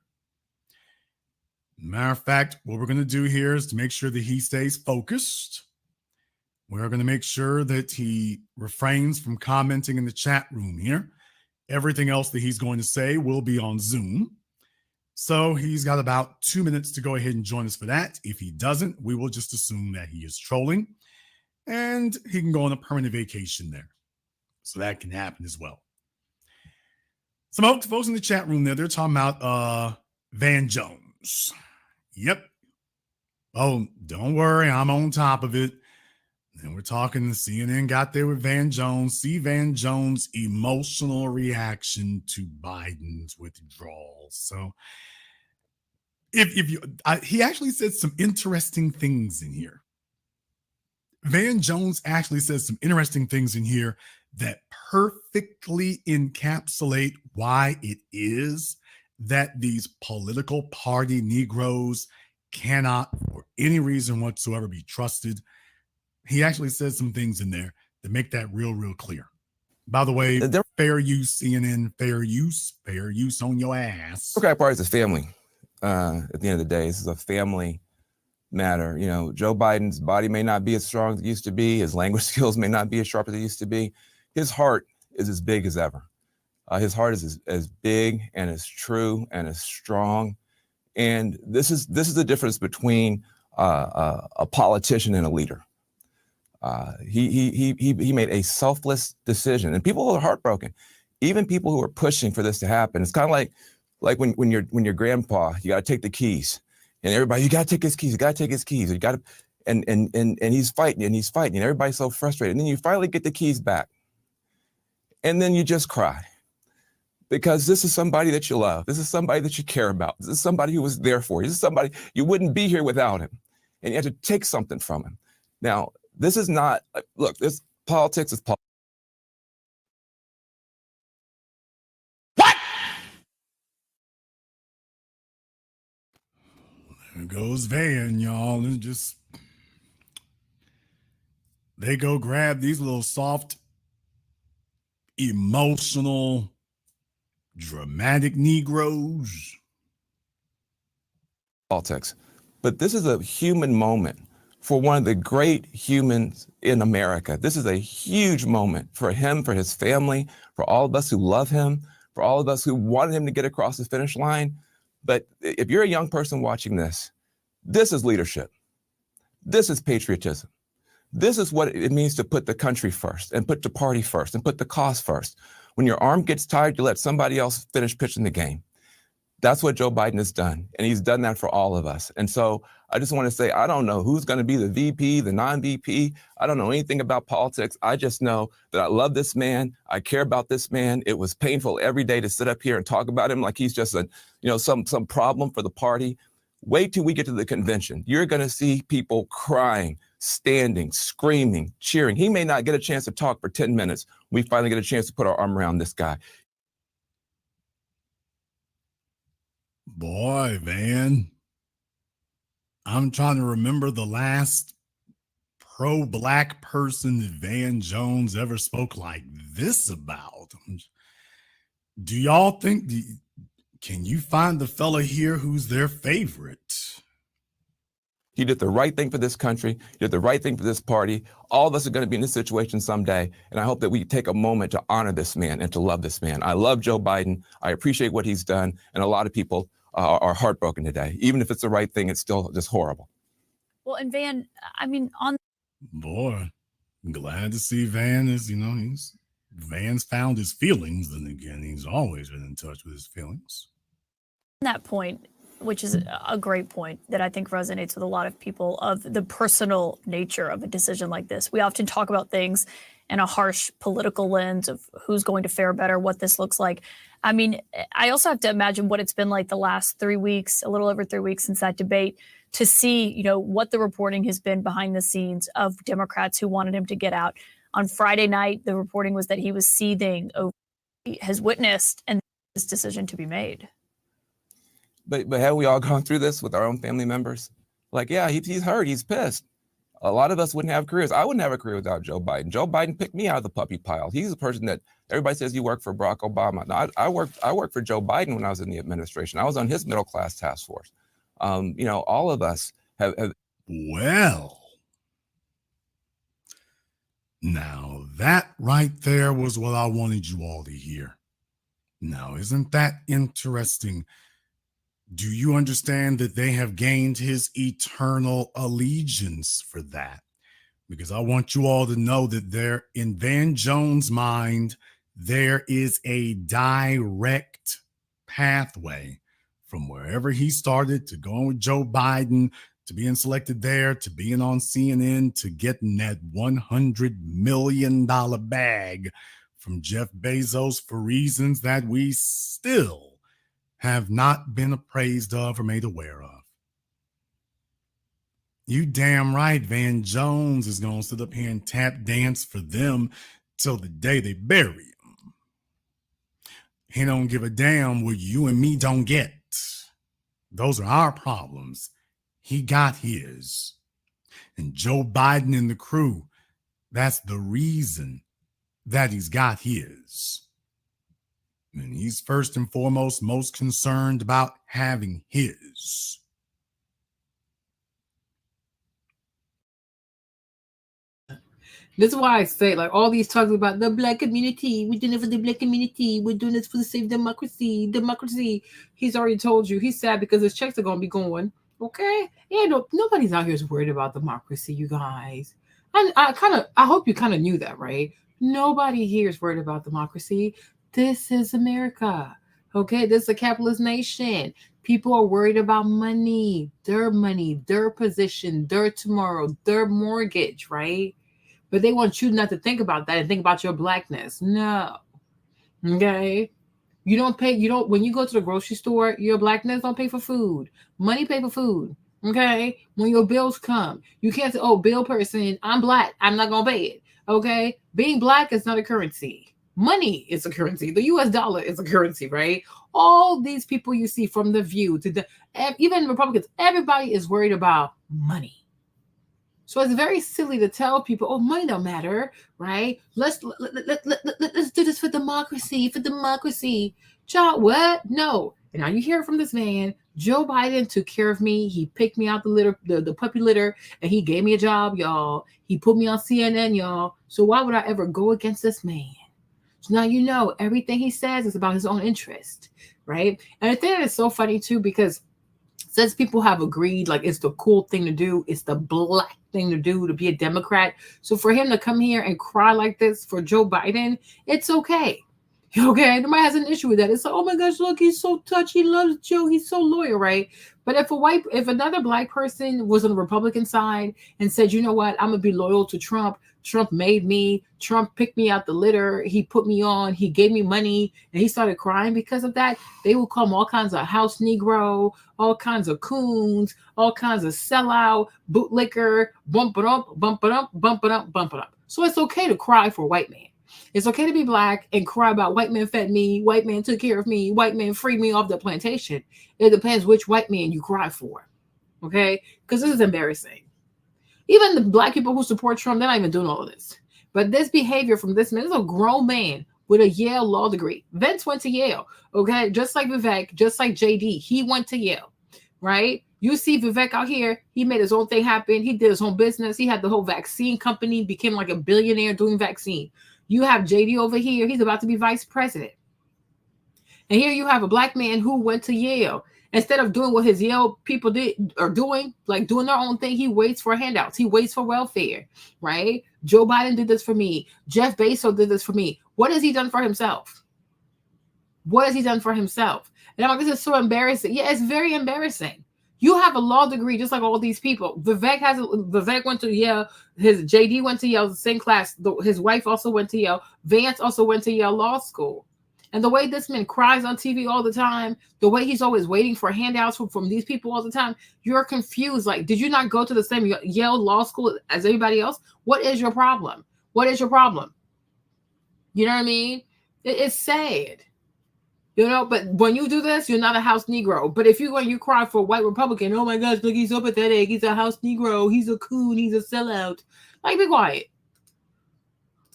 Matter of fact, what we're going to do here is to make sure that he stays focused. We're going to make sure that he refrains from commenting in the chat room here. Everything else that he's going to say will be on Zoom. So he's got about 2 minutes to go ahead and join us for that. If he doesn't, we will just assume that he is trolling and he can go on a permanent vacation there. So that can happen as well. Some folks in the chat room there, they're talking about Van Jones. Yep. Oh, don't worry, I'm on top of it. And we're talking, CNN got there with Van Jones. See Van Jones' emotional reaction to Biden's withdrawal. So he actually said some interesting things in here. Van Jones actually says some interesting things in here that perfectly encapsulate why it is that these political party Negroes cannot, for any reason whatsoever, be trusted. He actually says some things in there that make that real, real clear. By the way, fair use, CNN, fair use on your ass. Democratic Party is a family. At the end of the day, this is a family matter. You know, Joe Biden's body may not be as strong as it used to be. His language skills may not be as sharp as it used to be. His heart is as big as ever. His heart is as big and as true and as strong. And this is the difference between a politician and a leader. He made a selfless decision, and people are heartbroken. Even people who are pushing for this to happen. It's kind of like when your grandpa, you got to take the keys, and everybody, you got to take his keys, you got to take his keys, you got to, and he's fighting, and everybody's so frustrated, and then you finally get the keys back, and then you just cry. Because this is somebody that you love. This is somebody that you care about. This is somebody who was there for you. This is somebody you wouldn't be here without him. And you have to take something from him. Now, this is not, look, this politics is politics. There goes Van, y'all. And just, they go grab these little soft, emotional, dramatic Negroes. Politics. But this is a human moment for one of the great humans in America. This is a huge moment for him, for his family, for all of us who love him, for all of us who wanted him to get across the finish line. But if you're a young person watching this is leadership. This is patriotism. This is what it means to put the country first and put the party first and put the cause first. When your arm gets tired, you let somebody else finish pitching the game. That's what Joe Biden has done, and he's done that for all of us. And so I just want to say, I don't know who's going to be the VP, the non-VP. I don't know anything about politics. I just know that I love this man. I care about this man. It was painful every day to sit up here and talk about him like he's just some problem for the party. Wait till we get to the convention. You're going to see people crying, standing, screaming, cheering. He may not get a chance to talk for 10 minutes. We finally get a chance to put our arm around this guy. Boy, Van, I'm trying to remember the last pro-black person that Van Jones ever spoke like this about. Do y'all think, can you find the fella here who's their favorite? He did the right thing for this country. He did the right thing for this party. All of us are going to be in this situation someday. And I hope that we take a moment to honor this man and to love this man. I love Joe Biden. I appreciate what he's done. And a lot of people are heartbroken today. Even if it's the right thing, it's still just horrible. Well, and Van, I mean, Boy, I'm glad to see Van is, Van's found his feelings. Then again, he's always been in touch with his feelings. that point, which is a great point that I think resonates with a lot of people, of the personal nature of a decision like this. We often talk about things in a harsh political lens of who's going to fare better, what this looks like. I mean, I also have to imagine what it's been like the last 3 weeks, a little over 3 weeks since that debate, to see, what the reporting has been behind the scenes of Democrats who wanted him to get out. On Friday night, the reporting was that he was seething over what he has witnessed and this decision to be made. But have we all gone through this with our own family members? Like, yeah, he's hurt, he's pissed. A lot of us wouldn't have careers. I wouldn't have a career without Joe Biden. Joe Biden picked me out of the puppy pile. He's the person that everybody says you work for Barack Obama. No, I worked for Joe Biden when I was in the administration. I was on his middle class task force. All of us have. Well, now that right there was what I wanted you all to hear. Now, isn't that interesting? Do you understand that they have gained his eternal allegiance for that? Because I want you all to know that there, in Van Jones' mind, There is a direct pathway from wherever he started to going with Joe Biden, to being selected there, to being on CNN, to getting that $100 million bag from Jeff Bezos for reasons that we still have not been appraised of or made aware of. You damn right Van Jones is going to sit up here and tap dance for them till the day they bury him. He don't give a damn what you and me don't get. Those are our problems. He got his. And Joe Biden and the crew, that's the reason that he's got his. And he's first and foremost most concerned about having his. This is why I say, like, all these talks about the black community, we're doing it for the black community, we're doing this for the save democracy. He's already told you. He's sad because his checks are going to be going. Okay? Yeah, no, nobody's out here is worried about democracy, you guys. I hope you kind of knew that, right? Nobody here is worried about democracy. This is America. Okay? This is a capitalist nation. People are worried about money, their position, their tomorrow, their mortgage, right? But they want you not to think about that and think about your blackness. No. Okay? When you go to the grocery store, your blackness don't pay for food. Money pay for food. Okay? When your bills come, you can't say, oh, bill person, I'm black, I'm not going to pay it. Okay? Being black is not a currency. Money is a currency. The US dollar is a currency, right? All these people you see from The View to even Republicans, everybody is worried about money. So it's very silly to tell people, oh, money don't matter, right? Let's do this for democracy. Child, what? No. And now you hear from this man, Joe Biden took care of me. He picked me out the litter, the puppy litter, and he gave me a job, y'all. He put me on CNN, y'all. So why would I ever go against this man? So now you know everything he says is about his own interest, right? And I think it's so funny too, because since people have agreed, like, it's the cool thing to do, it's the black thing to do to be a Democrat. So for him to come here and cry like this for Joe Biden, it's okay. Okay, nobody has an issue with that. It's like, oh my gosh, look, he's so touchy, he loves Joe, he's so loyal, right? But if another black person was on the Republican side and said, you know what, I'm gonna be loyal to Trump. Trump made me, Trump picked me out the litter, he put me on, he gave me money, and he started crying because of that, they will call him all kinds of house Negro, all kinds of coons, all kinds of sellout, bootlicker, bump it up. So it's okay to cry for a white man. It's okay to be black and cry about white man fed me, white man took care of me, white man freed me off the plantation. It depends which white man you cry for, okay? Because this is embarrassing. Even the black people who support Trump, they're not even doing all of this. But this behavior from this man is a grown man with a Yale law degree. Vince went to Yale, okay? Just like Vivek, just like JD, he went to Yale, right? You see Vivek out here, he made his own thing happen. He did his own business. He had the whole vaccine company, became like a billionaire doing vaccine. You have JD over here. He's about to be vice president. And here you have a black man who went to Yale. Instead of doing what his Yale people are doing, like doing their own thing, he waits for handouts. He waits for welfare, right? Joe Biden did this for me. Jeff Bezos did this for me. What has he done for himself? What has he done for himself? And I'm like, this is so embarrassing. Yeah, it's very embarrassing. You have a law degree just like all these people. Vivek went to Yale. His JD went to Yale, the same class. His wife also went to Yale. Vance also went to Yale Law School. And the way this man cries on TV all the time, the way he's always waiting for handouts from these people all the time, you're confused. Like, did you not go to the same Yale Law School as everybody else? What is your problem? What is your problem? You know what I mean? It's sad. You know, but when you do this, you're not a house Negro. But if you cry for a white Republican, oh my gosh, look, he's so pathetic. He's a house Negro. He's a coon. He's a sellout. Like, be quiet.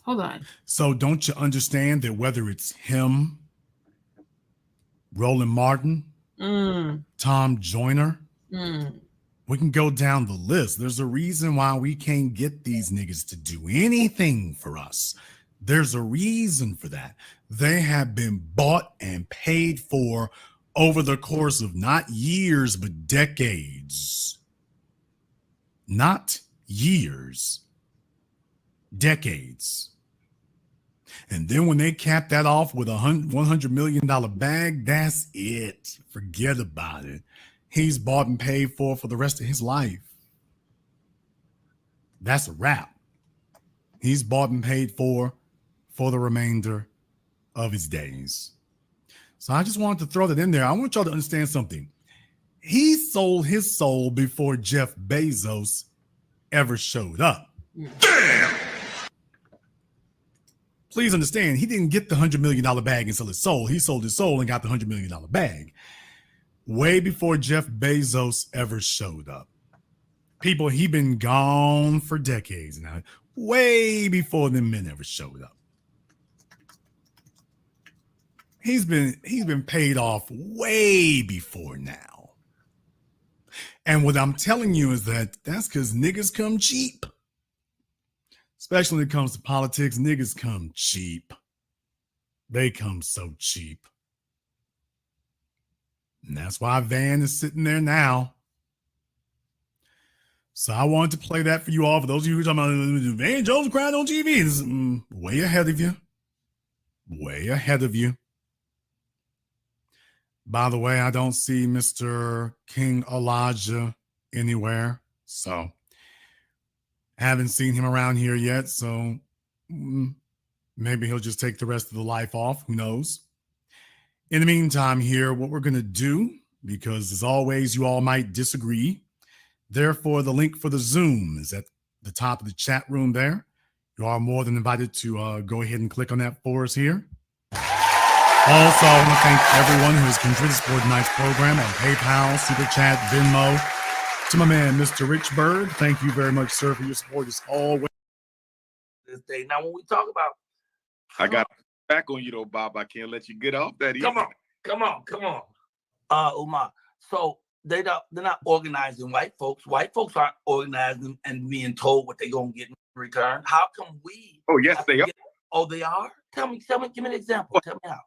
Hold on. So don't you understand that whether it's him, Roland Martin, Tom Joyner, we can go down the list. There's a reason why we can't get these niggas to do anything for us. There's a reason for that. They have been bought and paid for over the course of not years, but decades. Not years, decades. And then when they cap that off with $100 million bag, that's it. Forget about it. He's bought and paid for the rest of his life. That's a wrap. He's bought and paid for the remainder of his days. So I just wanted to throw that in there. I want y'all to understand something. He sold his soul before Jeff Bezos ever showed up. Damn! Please understand, he didn't get the $100 million bag and sell his soul. He sold his soul and got the $100 million bag way before Jeff Bezos ever showed up. People, he been gone for decades now, way before them men ever showed up. He's been paid off way before now. And what I'm telling you is that's because niggas come cheap. Especially when it comes to politics, niggas come cheap. They come so cheap. And that's why Van is sitting there now. So I wanted to play that for you all. For those of you who are talking about Van Jones crying on TV, this is way ahead of you. Way ahead of you. By the way, I don't see Mr. King Elijah anywhere. So haven't seen him around here yet. So maybe he'll just take the rest of the life off. Who knows? In the meantime here, what we're going to do, because as always, you all might disagree. Therefore, the link for the Zoom is at the top of the chat room there. You are more than invited to go ahead and click on that for us here. Also, I want to thank everyone who has contributed to tonight's program on PayPal, Super Chat, Venmo. To my man, Mr. Rich Bird, thank you very much, sir, for your support as always. This day. Now, when we talk about, I got back on you though, Bob. I can't let you get off that easy. come on. Umar. So they're not organizing white folks. White folks aren't organizing and being told what they're gonna get in return. How come we? Oh, yes, they are. Oh, they are? Tell me, give me an example. Tell me how.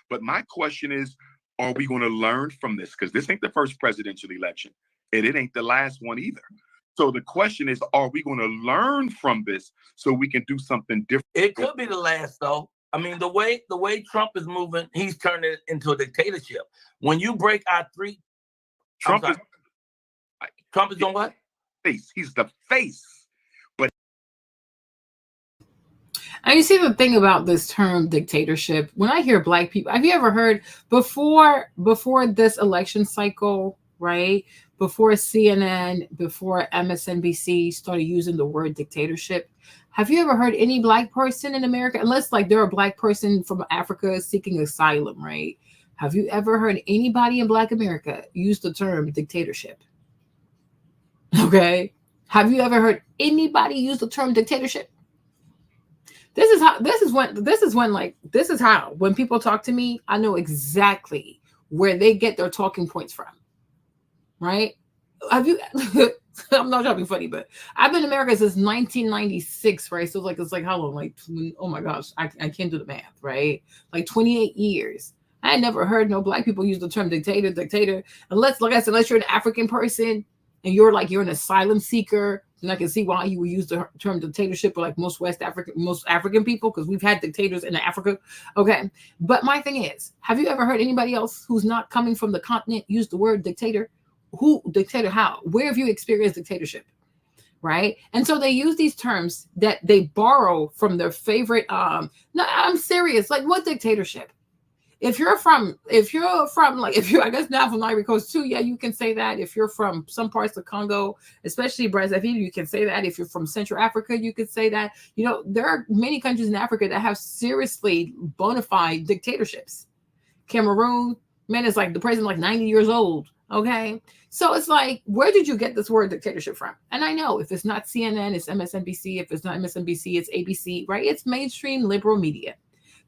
But my question is, are we going to learn from this? Because this ain't the first presidential election, and it ain't the last one either. So the question is, are we going to learn from this so we can do something different? It could be the last, though. I mean, the way Trump is moving, he's turning it into a dictatorship. When you break our three, Trump is doing what? Face. He's the face. And you see the thing about this term dictatorship, when I hear black people, have you ever heard before this election cycle, right? Before CNN, before MSNBC started using the word dictatorship, have you ever heard any black person in America, unless like they're a black person from Africa seeking asylum, right? Have you ever heard anybody in Black America use the term dictatorship? Okay. Have you ever heard anybody use the term dictatorship? This is how when people talk to me, I know exactly where they get their talking points from. Right? Have you I'm not trying to be funny, but I've been in America since 1996, right? So it's like how long? Like, oh my gosh, I can't do the math, right? Like 28 years. I had never heard no black people use the term dictator, unless, like I said, unless you're an African person and you're an asylum seeker. And I can see why you would use the term dictatorship for like most African people, because we've had dictators in Africa. Okay. But my thing is, have you ever heard anybody else who's not coming from the continent use the word dictator? Who dictator? How? Where have you experienced dictatorship? Right. And so they use these terms that they borrow from their favorite. No, I'm serious. Like, what dictatorship? I guess now from Ivory Coast too, yeah, you can say that. If you're from some parts of Congo, especially Brazzaville, you can say that. If you're from Central Africa, you could say that. You know, there are many countries in Africa that have seriously bona fide dictatorships. Cameroon, man, it's like the president like 90 years old. Okay. So it's like, where did you get this word dictatorship from? And I know if it's not CNN, it's MSNBC. If it's not MSNBC, it's ABC, right? It's mainstream liberal media.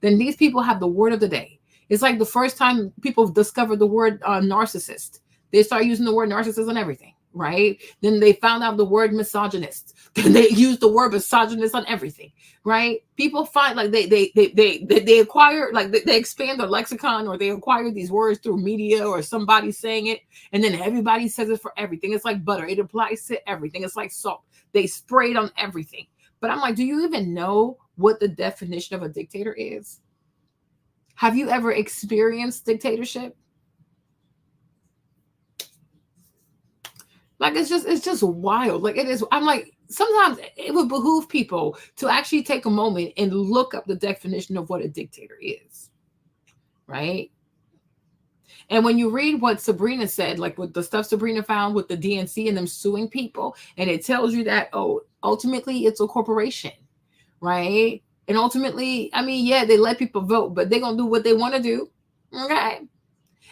Then these people have the word of the day. It's like the first time people discovered the word narcissist. They start using the word narcissist on everything, right? Then they found out the word misogynist. Then they use the word misogynist on everything, right? People find like they acquire, like they expand their lexicon, or they acquire these words through media or somebody saying it, and then everybody says it for everything. It's like butter. It applies to everything. It's like salt. They spray it on everything. But I'm like, do you even know what the definition of a dictator is? Have you ever experienced dictatorship? Like, it's just wild. Like, it is. I'm like, sometimes it would behoove people to actually take a moment and look up the definition of what a dictator is, right? And when you read what Sabrina said, like with the stuff Sabrina found with the DNC and them suing people, and it tells you that, oh, ultimately it's a corporation, right? And ultimately, I mean, yeah, they let people vote, but they're going to do what they want to do, okay?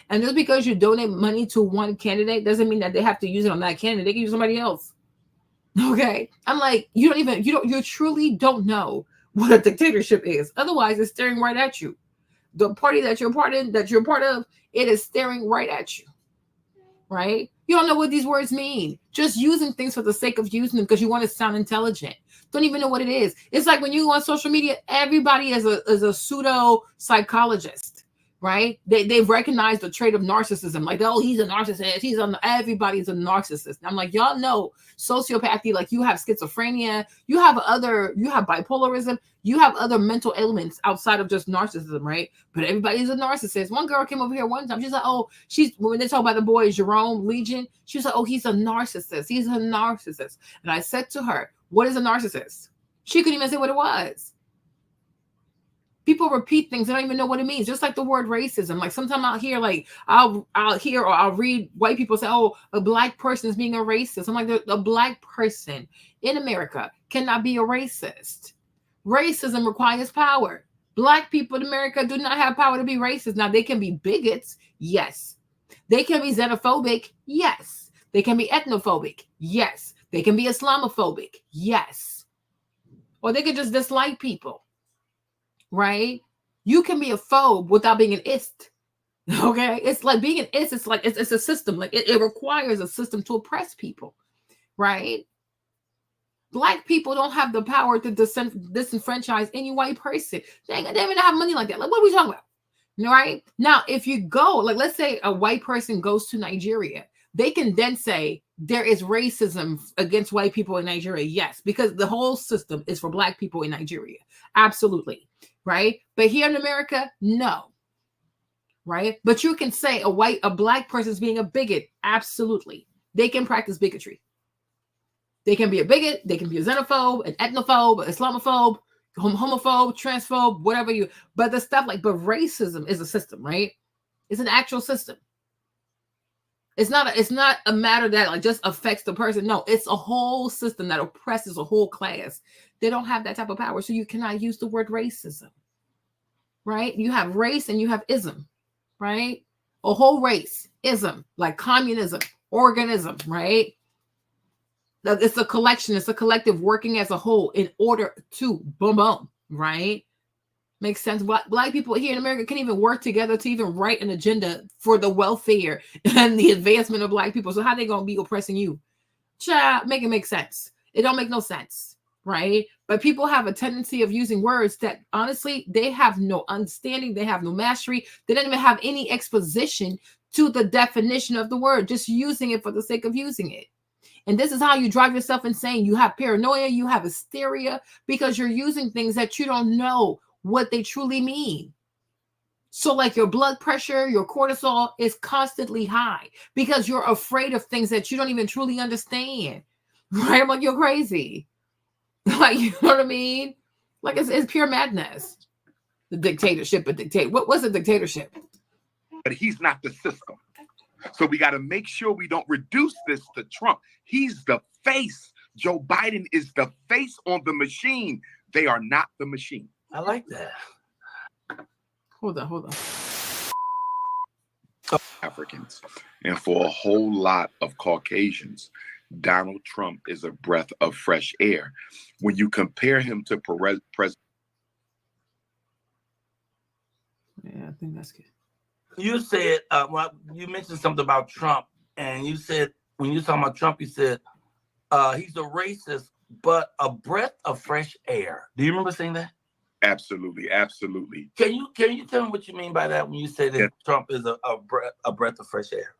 And just because you donate money to one candidate doesn't mean that they have to use it on that candidate. They can use somebody else, okay? I'm like, you truly don't know what a dictatorship is. Otherwise, it's staring right at you. The party that you're part of, it is staring right at you, right? You don't know what these words mean. Just using things for the sake of using them because you want to sound intelligent. Don't even know what it is. It's like when you go on social media, everybody is a pseudo psychologist, right? They've recognized the trait of narcissism. Like, oh, he's a narcissist. Everybody's a narcissist. I'm like, y'all know sociopathy. Like, you have schizophrenia. You have bipolarism. You have other mental ailments outside of just narcissism, right? But everybody's a narcissist. One girl came over here one time. She's like, oh, when they talk about the boy Jerome Legion, she was like, oh, he's a narcissist. He's a narcissist. And I said to her, what is a narcissist? She couldn't even say what it was. People repeat things. They don't even know what it means. Just like the word racism. Like sometimes I'll hear, like, I'll hear or I'll read white people say, oh, a black person is being a racist. I'm like, a black person in America cannot be a racist. Racism requires power. Black people in America do not have power to be racist. Now, they can be bigots. Yes. They can be xenophobic. Yes. They can be ethnophobic. Yes. They can be Islamophobic. Yes. Or they can just dislike people. Right? You can be a phobe without being an ist. Okay? It's like being an ist. It's like, it's a system. Like it requires a system to oppress people. Right? Black people don't have the power to disenfranchise any white person. They don't even have money like that. Like, what are we talking about? Right? Now, if you go, like, let's say a white person goes to Nigeria, they can then say there is racism against white people in Nigeria. Yes, because the whole system is for black people in Nigeria. Absolutely. Right? But here in America, no. Right? But you can say a black person is being a bigot. Absolutely. They can practice bigotry. They can be a bigot, they can be a xenophobe, an ethnophobe, an Islamophobe, homophobe, transphobe, whatever but the stuff but racism is a system, right? It's an actual system. It's not a matter that just affects the person. No, it's a whole system that oppresses a whole class. They don't have that type of power. So you cannot use the word racism, right? You have race and you have ism, right? A whole race, ism, like communism, organism, right? It's a collection. It's a collective working as a whole in order to boom, boom, right? Makes sense. Black people here in America can't even work together to even write an agenda for the welfare and the advancement of black people. So how they going to be oppressing you? Child, make it make sense. It don't make no sense, right? But people have a tendency of using words that honestly, they have no understanding. They have no mastery. They don't even have any exposition to the definition of the word, just using it for the sake of using it. And this is how you drive yourself insane. You have paranoia, you have hysteria, because you're using things that you don't know what they truly mean. So like your blood pressure, your cortisol is constantly high because you're afraid of things that you don't even truly understand. Right? I'm like, you're crazy. Like, you know what I mean? Like it's pure madness. The dictatorship, what's a dictatorship? But he's not the system. So we got to make sure we don't reduce this to Trump. He's the face. Joe Biden is the face on the machine. They are not the machine. I like that. Hold on. Africans. And for a whole lot of Caucasians, Donald Trump is a breath of fresh air. When you compare him to President. Yeah, I think that's good. You said, you mentioned something about Trump, and you said, when you were talking about Trump, you said he's a racist, but a breath of fresh air. Do you remember saying that? Absolutely. Can you tell me what you mean by that when you say that Trump is a breath of fresh air?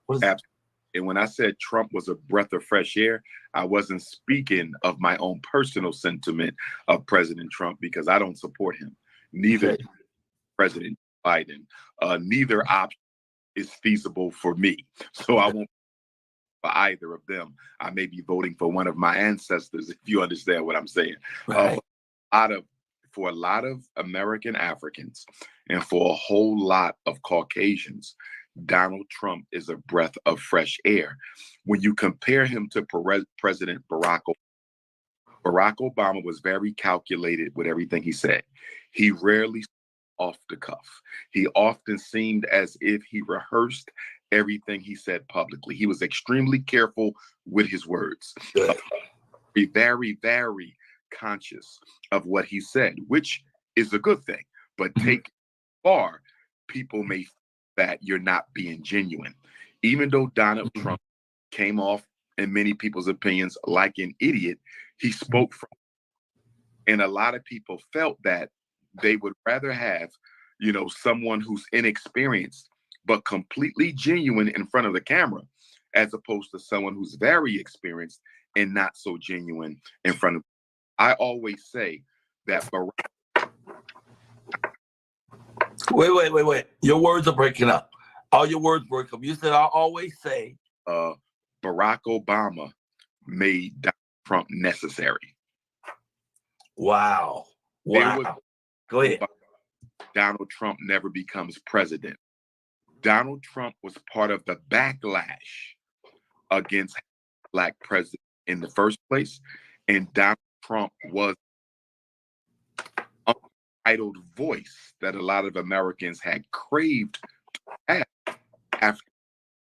And when I said Trump was a breath of fresh air, I wasn't speaking of my own personal sentiment of President Trump, because I don't support him. Neither President Biden. Neither option is feasible for me. So I won't for either of them. I may be voting for one of my ancestors, if you understand what I'm saying. Right. For a lot of American Africans and for a whole lot of Caucasians, Donald Trump is a breath of fresh air. When you compare him to President Barack Obama was very calculated with everything he said. He rarely off the cuff. He often seemed as if he rehearsed everything he said publicly. He was extremely careful with his words. Be very, very conscious of what he said, which is a good thing. But take far, people may think that you're not being genuine. Even though Donald Trump came off, in many people's opinions, like an idiot, he spoke from. And a lot of people felt that they would rather have, someone who's inexperienced but completely genuine in front of the camera, as opposed to someone who's very experienced and not so genuine in front of. I always say that. Wait. Your words are breaking up. All your words break up. You said I always say. Barack Obama made Donald Trump necessary. Wow. Go ahead. Donald Trump never becomes president. Donald Trump was part of the backlash against Black president in the first place, and Donald Trump was an untitled voice that a lot of Americans had craved to have after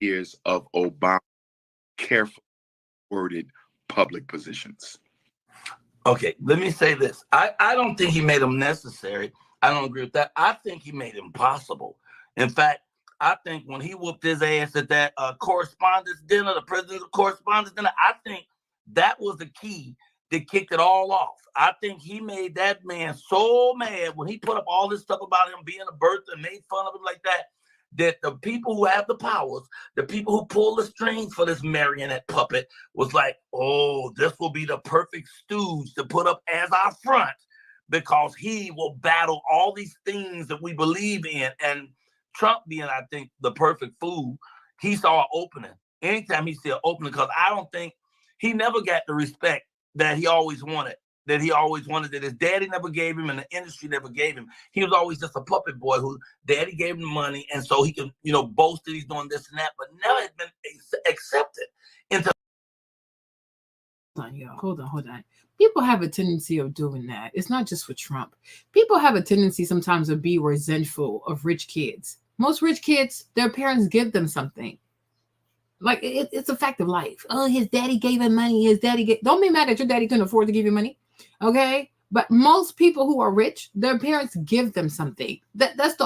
years of Obama carefully worded public positions. Okay, let me say this. I don't think he made them necessary. I don't agree with that. I think he made it possible. In fact, I think when he whooped his ass at that correspondence dinner, the president's correspondence dinner, I think that was the key that kicked it all off. I think he made that man so mad when he put up all this stuff about him being a birther and made fun of him like that, that the people who have the powers, the people who pull the strings for this marionette puppet was like, oh, this will be the perfect stooge to put up as our front, because he will battle all these things that we believe in. And Trump being, I think, the perfect fool, he saw an opening. Anytime he saw an opening, because I don't think he never got the respect that he always wanted, that his daddy never gave him and the industry never gave him. He was always just a puppet boy who daddy gave him the money, and so he could, boast that he's doing this and that, but never had been accepted into. Hold on. People have a tendency of doing that. It's not just for Trump. People have a tendency sometimes of be resentful of rich kids. Most rich kids, their parents give them something. Like it's a fact of life. Oh, his daddy gave him money. Don't be mad that your daddy couldn't afford to give you money. Okay. But most people who are rich, their parents give them something. That's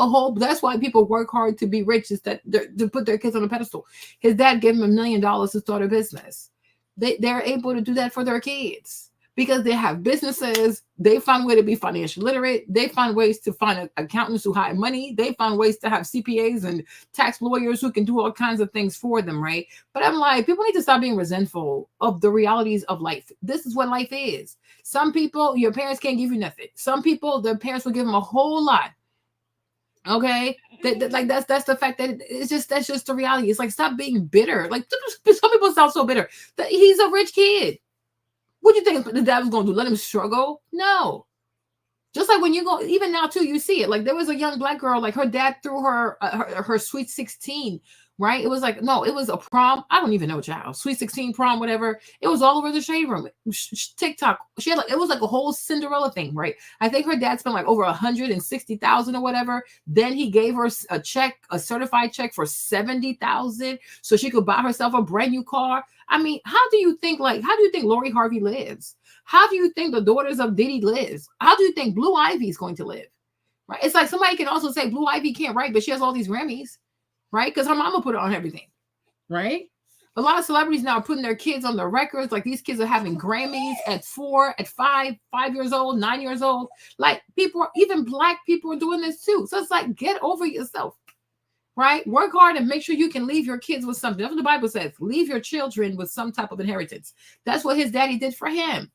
why people work hard to be rich, is that to put their kids on a pedestal. His dad gave him $1 million to start a business. They're able to do that for their kids because they have businesses. They find a way to be financially literate. They find ways to find accountants who hide money. They find ways to have CPAs and tax lawyers who can do all kinds of things for them, right? But I'm like, people need to stop being resentful of the realities of life. This is what life is. Some people, your parents can't give you nothing. Some people, their parents will give them a whole lot. Okay, that's the fact that that's just the reality. It's like, stop being bitter. Like, some people sound so bitter. He's a rich kid. What do you think the dad was going to do? Let him struggle? No. Just like when you go, even now too, you see it. Like, there was a young Black girl, like her dad threw her sweet 16, right? It was like, no, it was a prom. I don't even know, child. Sweet 16 prom, whatever. It was all over the shade room. TikTok. She had it was like a whole Cinderella thing, right? I think her dad spent like over $160,000 or whatever. Then he gave her a certified check for $70,000 so she could buy herself a brand new car. I mean, how do you think Lori Harvey lives? How do you think the daughters of Diddy lives? How do you think Blue Ivy is going to live? Right? It's like somebody can also say Blue Ivy can't write, but she has all these Grammys, right? Because her mama put it on everything, right? A lot of celebrities now are putting their kids on the records. Like, these kids are having Grammys at 4, at 5 years old, 9 years old. Like, people, even Black people are doing this too. So it's like, get over yourself. right? Work hard and make sure you can leave your kids with something. That's what the Bible says. Leave your children with some type of inheritance. That's what his daddy did for him.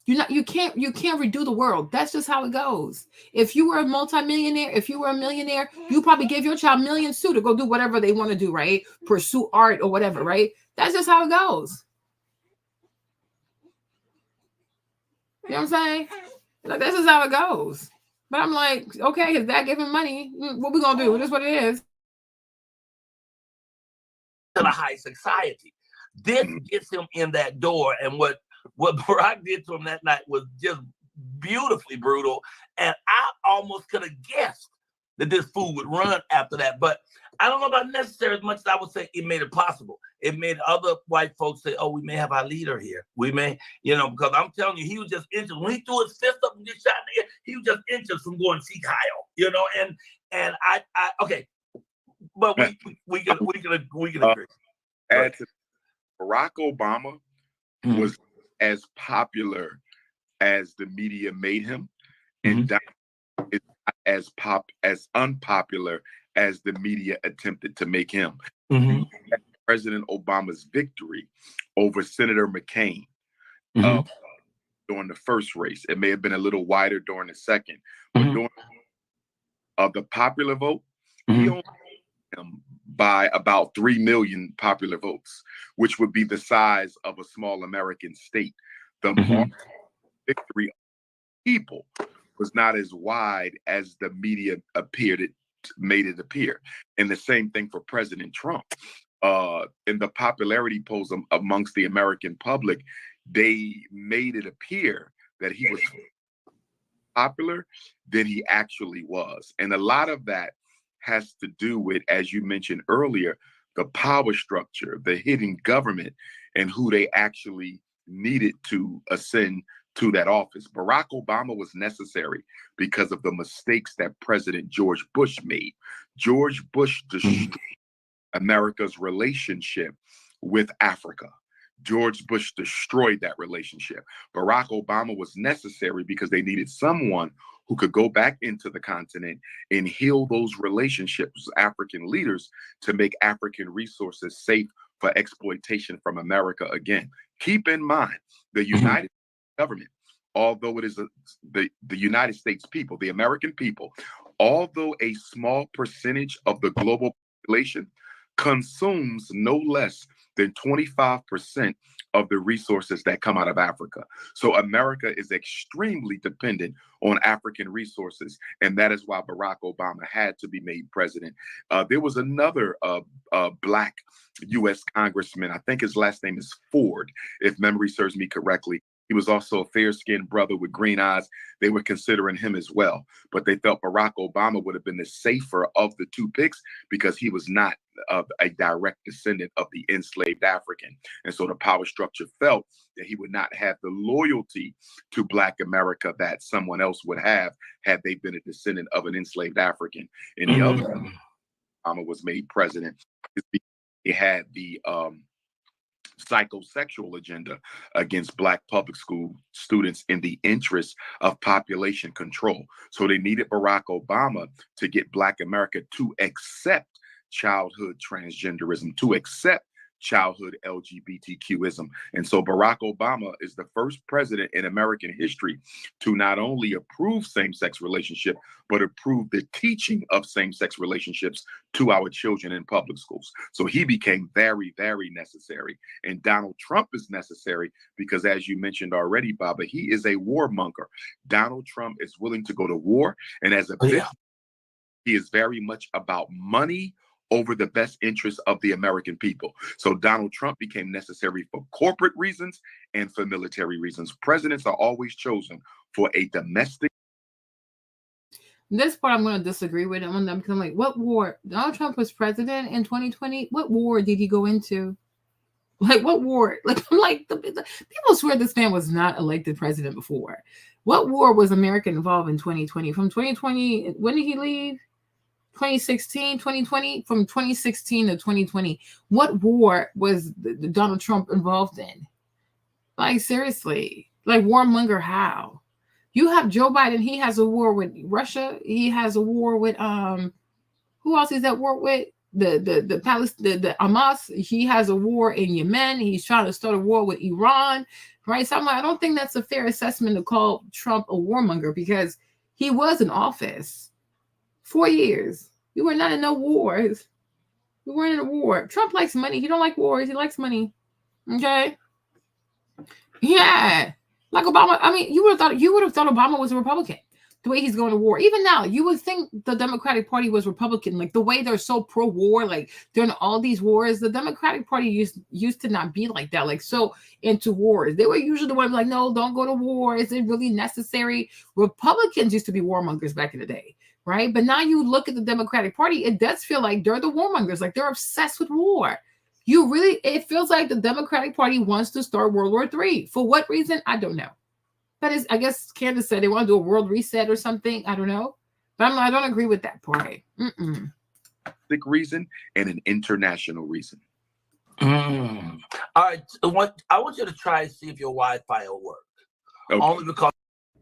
You can't redo the world. That's just how it goes. If you were a multimillionaire, if you were a millionaire, you probably gave your child millions too to go do whatever they want to do, right? Pursue art or whatever, right? That's just how it goes. You know what I'm saying? Like, this is how it goes. But I'm like, okay, his dad gave him money. What we gonna do? It is what it is. To the high society. This gets him in that door, and what Barack did to him that night was just beautifully brutal. And I almost could have guessed that this fool would run after that. But I don't know about necessary as much as I would say it made it possible. It made other white folks say, oh, we may have our leader here. We may, because I'm telling you, he was just inches. When he threw his fist up and get shot in the air, he was just inches from going see Kyle, and I okay. But we can agree. Add to Barack Obama was as popular as the media made him, and Donald is not as unpopular as the media attempted to make him. President Obama's victory over Senator McCain during the first race. It may have been a little wider during the second, but during the popular vote, he only him by about 3 million popular votes, which would be the size of a small American state. The victory of people was not as wide as the media made it appear. And the same thing for President Trump. In the popularity polls amongst the American public, they made it appear that he was popular than he actually was. And a lot of that has to do with, as you mentioned earlier, the power structure, the hidden government, and who they actually needed to ascend to that office. Barack Obama was necessary because of the mistakes that President George Bush made. George Bush destroyed America's relationship with Africa. George Bush destroyed that relationship. Barack Obama was necessary because they needed someone who could go back into the continent and heal those relationships with African leaders to make African resources safe for exploitation from America again. Keep in mind, the United States government, although it is the United States people, the American people, although a small percentage of the global population, consumes no less than 25% of the resources that come out of Africa. So America is extremely dependent on African resources, and that is why Barack Obama had to be made president. There was another Black U.S. congressman, I think his last name is Ford, if memory serves me correctly. He was also a fair-skinned brother with green eyes. They were considering him as well, but they felt Barack Obama would have been the safer of the two picks because he was not a direct descendant of the enslaved African. And so the power structure felt that he would not have the loyalty to Black America that someone else would have had they been a descendant of an enslaved African. And the other Obama was made president is because he had the psychosexual agenda against Black public school students in the interest of population control. So they needed Barack Obama to get Black America to accept childhood transgenderism, to accept childhood LGBTQism. And so Barack Obama is the first president in American history to not only approve same-sex relationship, but approve the teaching of same-sex relationships to our children in public schools. So he became very, very necessary. And Donald Trump is necessary because, as you mentioned already, Baba, he is a warmonger. Donald Trump is willing to go to war. And as a business, he is very much about money over the best interests of the American people. So Donald Trump became necessary for corporate reasons and for military reasons. Presidents are always chosen for a domestic. This part I'm going to disagree with him on them because I'm like, what war? Donald Trump was president in 2020. What war did he go into? Like, what war? Like, I'm like, people swear this man was not elected president before. What war was America involved in 2020? From 2020, when did he leave? 2016, 2020, from 2016 to 2020, what war was Donald Trump involved in? Like, seriously, like warmonger how? You have Joe Biden, he has a war with Russia. He has a war with Who else is at war with? The Hamas. He has a war in Yemen. He's trying to start a war with Iran, right? So I'm like, I don't think that's a fair assessment to call Trump a warmonger, because he was in office 4 years. We were not in no wars. We weren't in a war. Trump likes money. He don't like wars. He likes money. Okay. Yeah. Like Obama. I mean, you would have thought Obama was a Republican. The way he's going to war. Even now, you would think the Democratic Party was Republican. Like the way they're so pro-war, like during all these wars, the Democratic Party used to not be like that, like so into wars. They were usually the ones like, no, don't go to war. Is it really necessary? Republicans used to be warmongers back in the day, right? But now you look at the Democratic Party, it does feel like they're the warmongers. Like they're obsessed with war. It feels like the Democratic Party wants to start World War III. For what reason? I don't know. But I guess Candace said they want to do a world reset or something. I don't know. But I don't agree with that part. Reason and an international reason. All right. I want you to try and see if your Wi-Fi will work. Okay. Only because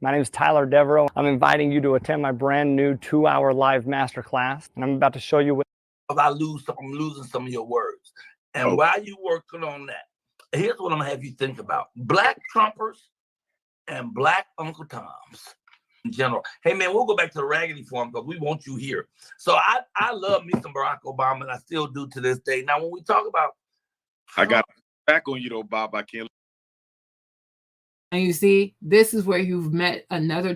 My name is Tyler Devereaux. I'm inviting you to attend my brand new 2-hour live masterclass. And I'm about to show you what I'm losing some of your words. And while you're working on that, here's what I'm going to have you think about. Black Trumpers and Black Uncle Toms in general. Hey, man, we'll go back to the Raggedy Farm because we want you here. So I love me some Barack Obama, and I still do to this day. Now, when we talk about I got back on you, though, Bob. I can't. And you see, this is where you've met another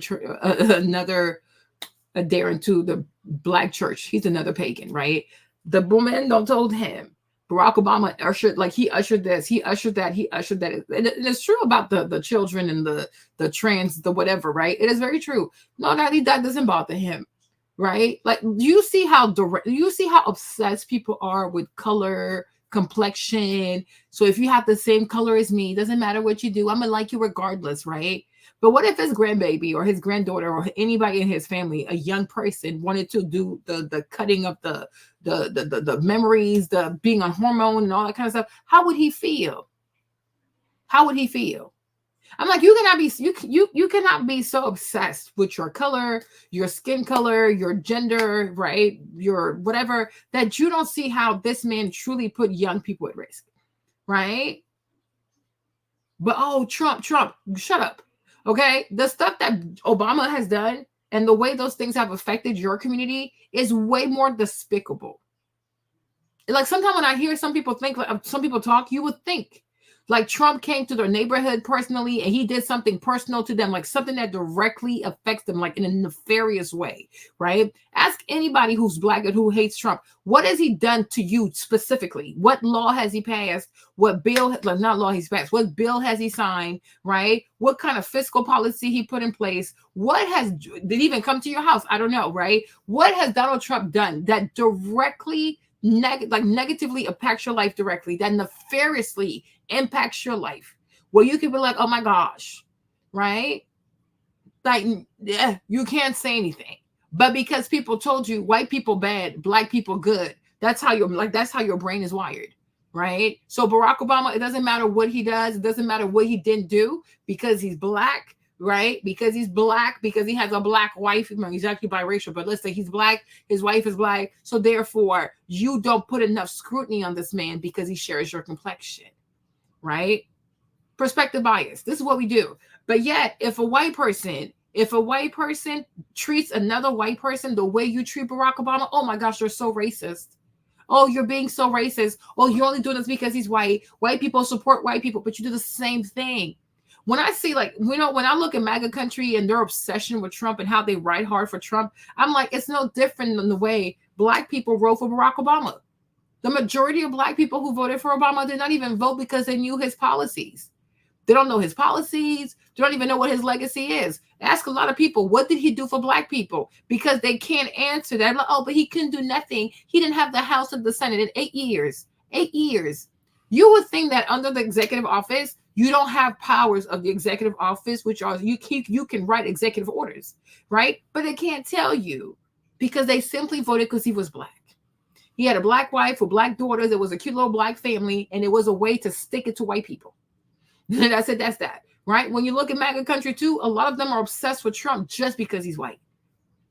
adherent to the Black church. He's another pagan, right? The woman don't told him. Barack Obama ushered this, he ushered that, he ushered that. And it's true about the children and the trans, the whatever, right? It is very true. No, that doesn't bother him, right? Like you see how obsessed people are with color, complexion. So if you have the same color as me, doesn't matter what you do, I'm gonna like you regardless, right? But what if his grandbaby or his granddaughter or anybody in his family, a young person, wanted to do the cutting of the memories, the being on hormone and all that kind of stuff? How would he feel? How would he feel? I'm like, you cannot be so obsessed with your color, your skin color, your gender, right? Your whatever, that you don't see how this man truly put young people at risk, right? But Trump, shut up. Okay, the stuff that Obama has done and the way those things have affected your community is way more despicable. Like sometimes when I hear some people talk, you would think like Trump came to their neighborhood personally and he did something personal to them, like something that directly affects them, like in a nefarious way, right? Ask anybody who's Black and who hates Trump, what has he done to you specifically? What law has he passed? What bill, like not law he's passed, what bill has he signed, right? What kind of fiscal policy he put in place? Did he even come to your house? I don't know, right? What has Donald Trump done that directly negatively impacts your life directly, that nefariously impacts your life, where you can be like, oh my gosh, right? Like, yeah, you can't say anything. But because people told you white people bad, Black people good, that's how your brain is wired, right? So Barack Obama, it doesn't matter what he does, it doesn't matter what he didn't do, because he's Black, right? Because he's Black, because he has a Black wife. He's actually biracial, but let's say he's Black, his wife is Black. So therefore, you don't put enough scrutiny on this man because he shares your complexion, right? Perspective bias. This is what we do. But yet, if a white person treats another white person the way you treat Barack Obama, oh my gosh, you're so racist. Oh, you're being so racist. Oh, you're only doing this because he's white. White people support white people, but you do the same thing. When I see, like, when I look at MAGA country and their obsession with Trump and how they ride hard for Trump, I'm like, it's no different than the way Black people wrote for Barack Obama. The majority of Black people who voted for Obama did not even vote because they knew his policies. They don't know his policies. They don't even know what his legacy is. Ask a lot of people, what did he do for Black people? Because they can't answer that. Like, oh, but he couldn't do nothing. He didn't have the House of the Senate in 8 years. 8 years. You would think that under the executive office, you don't have powers of the executive office, which are you can write executive orders, right? But they can't tell you because they simply voted because he was Black. He had a Black wife with Black daughters. It was a cute little Black family, and it was a way to stick it to white people. And I said, that's that, right? When you look at MAGA country too, a lot of them are obsessed with Trump just because he's white.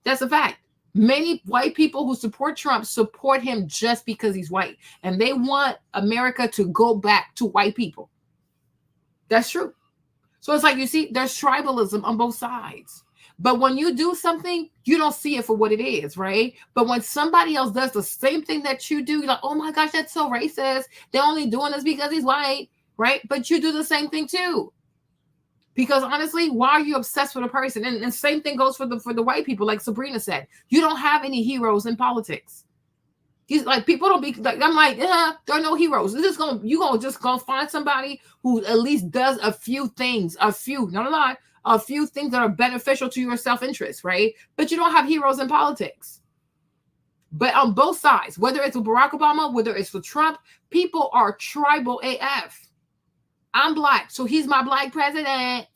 That's a fact. Many white people who support Trump support him just because he's white. And they want America to go back to white people. That's true. So it's like, you see, there's tribalism on both sides. But when you do something, you don't see it for what it is, right? But when somebody else does the same thing that you do, you're like, oh my gosh, that's so racist. They're only doing this because he's white, right? But you do the same thing too. Because honestly, why are you obsessed with a person? And the same thing goes for the white people, like Sabrina said. You don't have any heroes in politics. He's like, people don't be like, I'm like, there are no heroes. You're gonna find somebody who at least does a few things, not a lot, a few things that are beneficial to your self-interest, right? But you don't have heroes in politics. But on both sides, whether it's with Barack Obama, whether it's with Trump, people are tribal AF. I'm black, so he's my black president.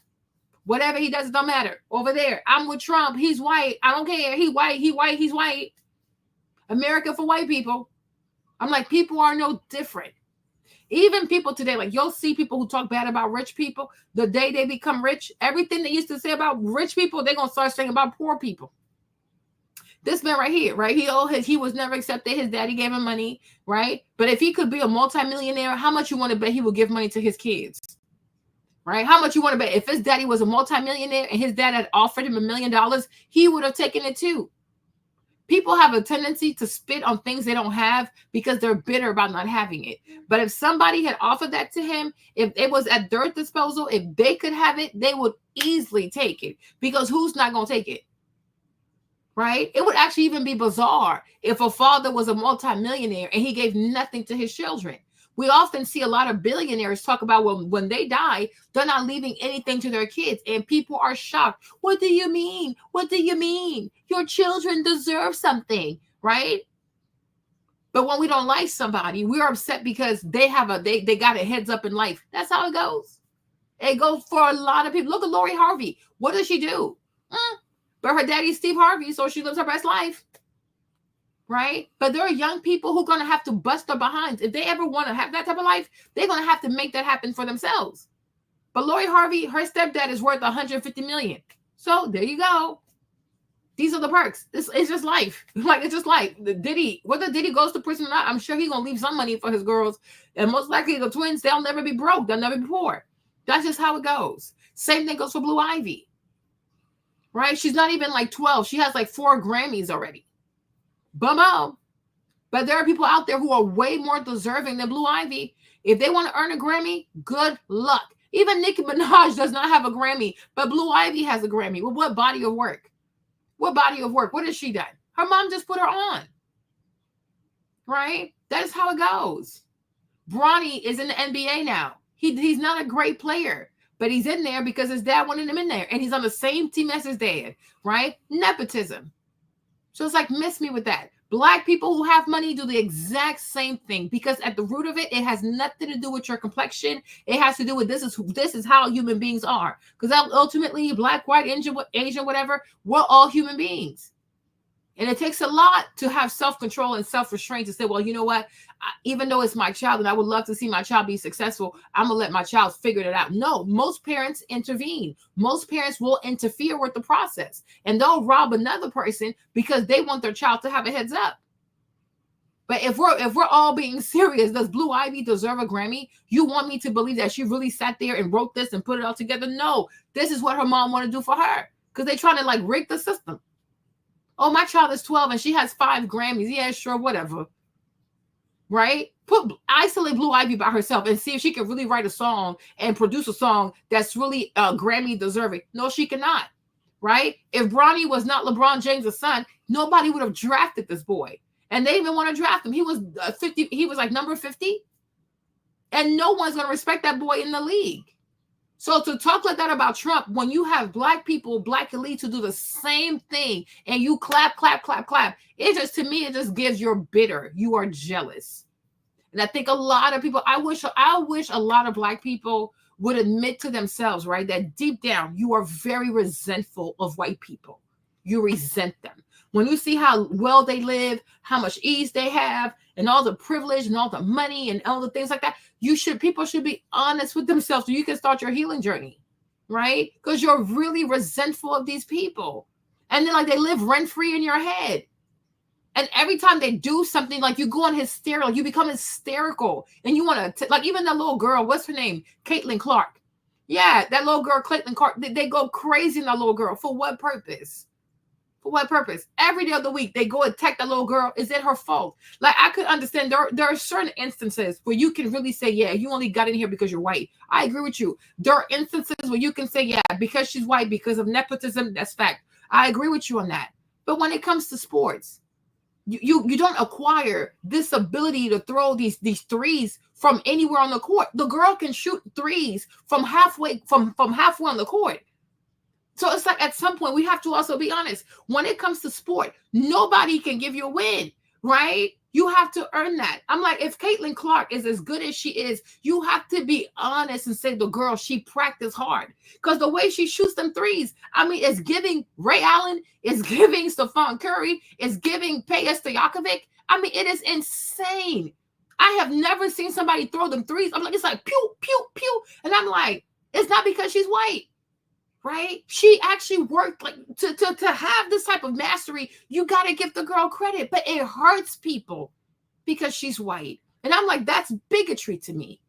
Whatever he does, it don't matter. Over there, I'm with Trump. He's white. I don't care. He's white. He's white. America for white people. I'm like, people are no different. Even people today, like you'll see people who talk bad about rich people. The day they become rich, everything they used to say about rich people, they're going to start saying about poor people. This man right here, right? He was never accepted. His daddy gave him money, right? But if he could be a multimillionaire, how much you want to bet he would give money to his kids? Right? How much you want to bet? If his daddy was a multimillionaire and his dad had offered him $1 million, he would have taken it too. People have a tendency to spit on things they don't have because they're bitter about not having it. But if somebody had offered that to him, if it was at their disposal, if they could have it, they would easily take it, because who's not going to take it? Right? It would actually even be bizarre if a father was a multimillionaire and he gave nothing to his children. We often see a lot of billionaires talk about when they die, they're not leaving anything to their kids. And people are shocked. What do you mean? What do you mean? Your children deserve something, right? But when we don't like somebody, we're upset because they got a heads up in life. That's how it goes. It goes for a lot of people. Look at Lori Harvey. What does she do? But her daddy's Steve Harvey, so she lives her best life. Right? But there are young people who are going to have to bust their behinds. If they ever want to have that type of life, they're going to have to make that happen for themselves. But Lori Harvey, her stepdad is worth $150 million. So there you go. These are the perks. It's just life. Like, it's just life. Whether Diddy goes to prison or not, I'm sure he's going to leave some money for his girls. And most likely the twins, they'll never be broke. They'll never be poor. That's just how it goes. Same thing goes for Blue Ivy. Right? She's not even like 12. She has like 4 Grammys already. Bummo. But there are people out there who are way more deserving than Blue Ivy. If they want to earn a Grammy, good luck. Even Nicki Minaj does not have a Grammy, but Blue Ivy has a Grammy. Well, what body of work? What body of work? What has she done? Her mom just put her on. Right? That is how it goes. Bronny is in the NBA now. He's not a great player, but he's in there because his dad wanted him in there. And he's on the same team as his dad. Right? Nepotism. So it's like, miss me with that. Black people who have money do the exact same thing, because at the root of it, it has nothing to do with your complexion. It has to do with this is how human beings are. Because ultimately, black, white, Asian, whatever, we're all human beings. And it takes a lot to have self-control and self-restraint to say, well, you know what? Even though it's my child and I would love to see my child be successful, I'm going to let my child figure it out. No, most parents intervene. Most parents will interfere with the process. And they'll rob another person because they want their child to have a heads up. But if we're all being serious, does Blue Ivy deserve a Grammy? You want me to believe that she really sat there and wrote this and put it all together? No, this is what her mom wanted to do for her, because they're trying to like rig the system. Oh, my child is 12 and she has 5 Grammys. Yeah, sure, whatever. Right? Isolate Blue Ivy by herself and see if she can really write a song and produce a song that's really Grammy deserving. No, she cannot. Right? If Bronny was not LeBron James' son, nobody would have drafted this boy. And they didn't even want to draft him. He was 50. He was like number 50. And no one's going to respect that boy in the league. So to talk like that about Trump, when you have black people, black elites who do the same thing and you clap, it just, to me, it just gives you're bitter. You are jealous. And I think a lot of people, I wish a lot of black people would admit to themselves, right, that deep down, you are very resentful of white people. You resent them. When you see how well they live, how much ease they have, and all the privilege and all the money and all the things like that, people should be honest with themselves so you can start your healing journey, right? Because you're really resentful of these people. And then like they live rent-free in your head. And every time they do something, like you go on hysterical, you become hysterical. And you want to, like even that little girl, what's her name? Caitlin Clark. Yeah, that little girl, Caitlin Clark, they go crazy in that little girl. For what purpose? For what purpose? Every day of the week, they go attack that little girl. Is it her fault? Like, I could understand there are certain instances where you can really say, yeah, you only got in here because you're white. I agree with you. There are instances where you can say, yeah, because she's white, because of nepotism, that's fact. I agree with you on that. But when it comes to sports, you don't acquire this ability to throw these threes from anywhere on the court. The girl can shoot threes from halfway on the court. So it's like at some point we have to also be honest. When it comes to sport, nobody can give you a win, right? You have to earn that. I'm like, if Caitlin Clark is as good as she is, you have to be honest and say the girl, she practiced hard. Because the way she shoots them threes, I mean, it's giving Ray Allen, it's giving Stephon Curry, it's giving Peja Stojakovic. I mean, it is insane. I have never seen somebody throw them threes. I'm like, it's like pew, pew, pew. And I'm like, it's not because she's white. Right? She actually worked like to have this type of mastery. You got to give the girl credit, but it hurts people because she's white. And I'm like, that's bigotry to me.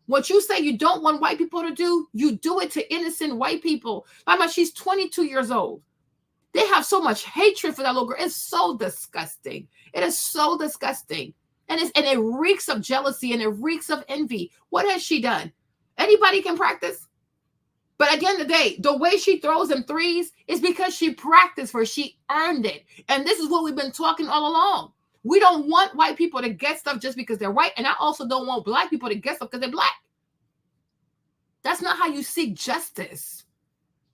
What you say you don't want white people to do, you do it to innocent white people. I'm like, she's 22 years old. They have so much hatred for that little girl. It's so disgusting. It is so disgusting. And it reeks of jealousy and it reeks of envy. What has she done? Anybody can practice. But at the end of the day, the way she throws them threes is because she practiced for it. She earned it. And this is what we've been talking all along. We don't want white people to get stuff just because they're white. And I also don't want black people to get stuff because they're black. That's not how you seek justice.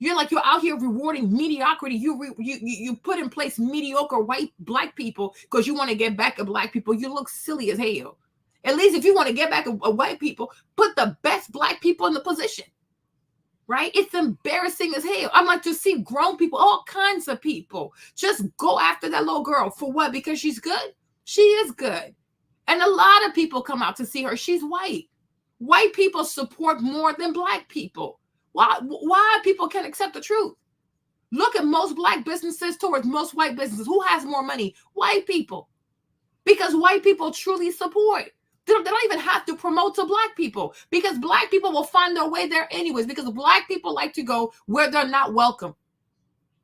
You're out here rewarding mediocrity. You put in place mediocre black people because you want to get back at black people. You look silly as hell. At least if you want to get back at white people, put the best black people in the position. Right? It's embarrassing as hell. I'm like, to see grown people, all kinds of people, just go after that little girl. For what? Because she's good? She is good. And a lot of people come out to see her. She's white. White people support more than black people. Why people can't accept the truth? Look at most black businesses towards most white businesses. Who has more money? White people. Because white people truly support. They don't even have to promote to black people because black people will find their way there anyways, because black people like to go where they're not welcome.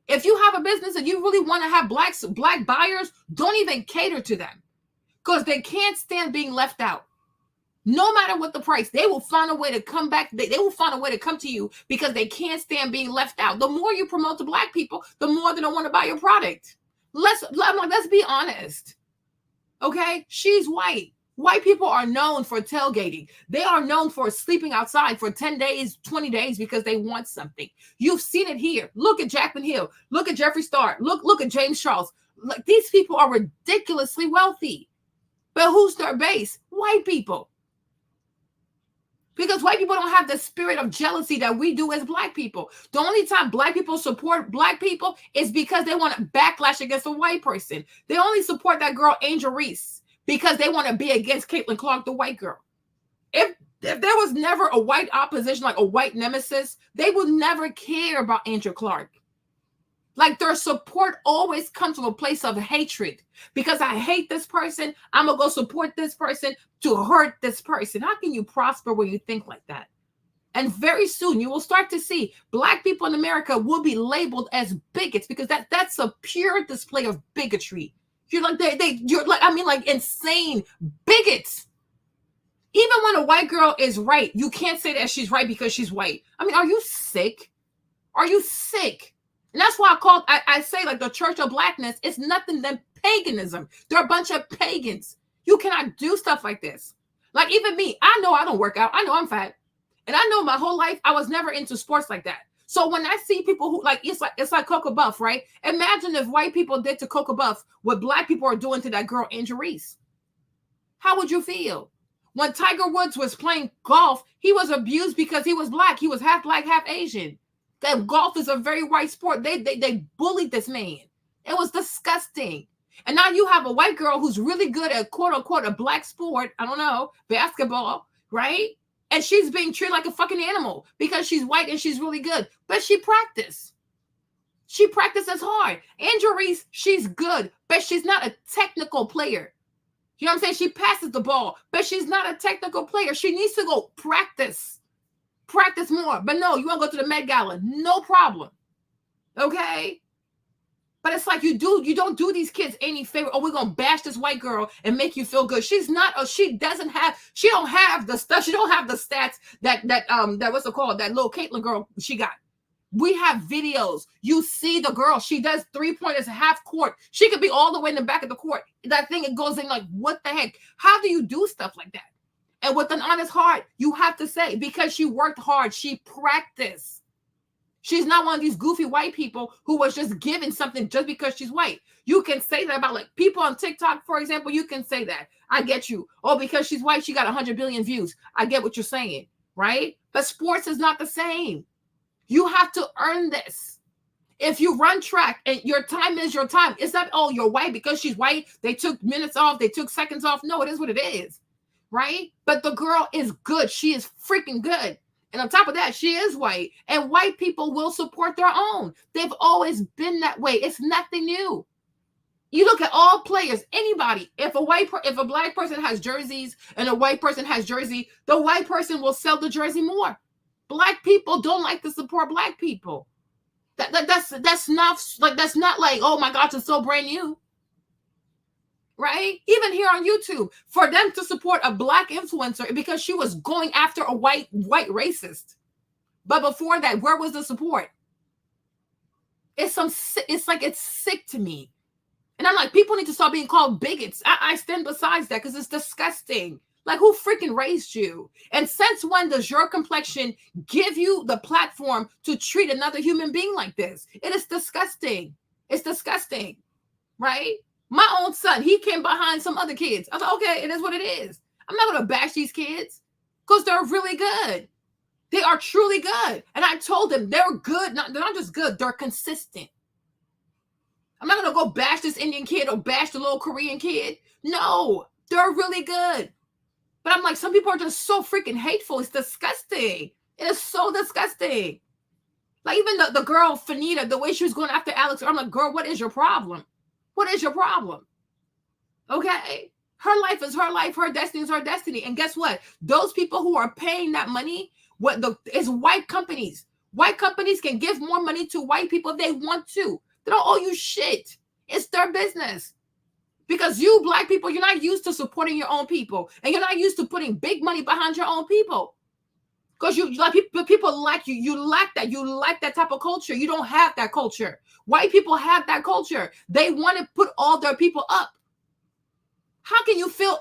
If you have a business and you really want to have black buyers, don't even cater to them because they can't stand being left out. No matter what the price, they will find a way to come back. They will find a way to come to you because they can't stand being left out. The more you promote to black people, the more they don't want to buy your product. Let's be honest. Okay? She's white. White people are known for tailgating. They are known for sleeping outside for 10 days, 20 days because they want something. You've seen it here. Look at Jackman Hill. Look at Jeffree Star. Look at James Charles. Like, these people are ridiculously wealthy. But who's their base? White people. Because white people don't have the spirit of jealousy that we do as black people. The only time black people support black people is because they want to backlash against a white person. They only support that girl, Angel Reese, because they want to be against Caitlin Clark, the white girl. If there was never a white opposition, like a white nemesis, they would never care about Angel Clark. Like, their support always comes from a place of hatred. Because I hate this person, I'm going to go support this person to hurt this person. How can you prosper when you think like that? And very soon you will start to see black people in America will be labeled as bigots because that's a pure display of bigotry. You're like insane bigots. Even when a white girl is right, you can't say that she's right because she's white. I mean, are you sick? Are you sick? And that's why I say like the Church of Blackness is nothing than paganism. They're a bunch of pagans. You cannot do stuff like this. Like even me, I know I don't work out. I know I'm fat. And I know my whole life I was never into sports like that. So when I see people who it's like Coco Buff, right? Imagine if white people did to Coco Buff what black people are doing to that girl, Angel Reese. How would you feel? When Tiger Woods was playing golf, he was abused because he was black. He was half black, half Asian. That golf is a very white sport. They bullied this man. It was disgusting. And now you have a white girl who's really good at quote unquote a black sport. I don't know, basketball, right? And she's being treated like a fucking animal because she's white and she's really good. But she practiced. She practices hard. Angel Reese, she's good, but she's not a technical player. You know what I'm saying? She passes the ball, but she's not a technical player. She needs to go practice more. But no, you want to go to the Met Gala? No problem. Okay? But it's like you don't do these kids any favor. Oh, we're gonna bash this white girl and make you feel good. She's not. She don't have the stuff. She don't have the stats that what's it called? That little Caitlyn girl she got. We have videos. You see the girl. She does 3-pointers half court. She could be all the way in the back of the court. That thing, it goes in like, what the heck? How do you do stuff like that? And with an honest heart, you have to say, because she worked hard, she practiced. She's not one of these goofy white people who was just given something just because she's white. You can say that about like people on TikTok, for example. You can say that. I get you. Oh, because she's white, she got 100 billion views. I get what you're saying, right? But sports is not the same. You have to earn this. If you run track and your time is your time, it's not, oh, you're white because she's white. They took minutes off. They took seconds off. No, it is what it is, right? But the girl is good. She is freaking good. And on top of that, she is white. And white people will support their own. They've always been that way. It's nothing new. You look at all players, anybody. If a black person has jerseys and a white person has jersey, the white person will sell the jersey more. Black people don't like to support black people. That's not like, oh my gosh, it's so brand new. Right? Even here on YouTube, for them to support a black influencer because she was going after a white racist. But before that, where was the support? It's sick to me. And I'm like, people need to stop being called bigots. I stand besides that because it's disgusting. Like, who freaking raised you? And since when does your complexion give you the platform to treat another human being like this? It is disgusting. It's disgusting, right? My own son, he came behind some other kids. I was like, okay, it is what it is. I'm not going to bash these kids because they're really good. They are truly good. And I told them they're good. They're not just good. They're consistent. I'm not going to go bash this Indian kid or bash the little Korean kid. No, they're really good. But I'm like, some people are just so freaking hateful. It's disgusting. It is so disgusting. Like even the girl, Fanita, the way she was going after Alex, I'm like, girl, what is your problem? What is your problem? Okay? Her life is her life. Her destiny is her destiny. And guess what? Those people who are paying that money, is white companies. White companies can give more money to white people if they want to. They don't owe you shit. It's their business. Because you black people, you're not used to supporting your own people. And you're not used to putting big money behind your own people. Because people like you. You lack that. You like that type of culture. You don't have that culture. White people have that culture. They want to put all their people up. How can you feel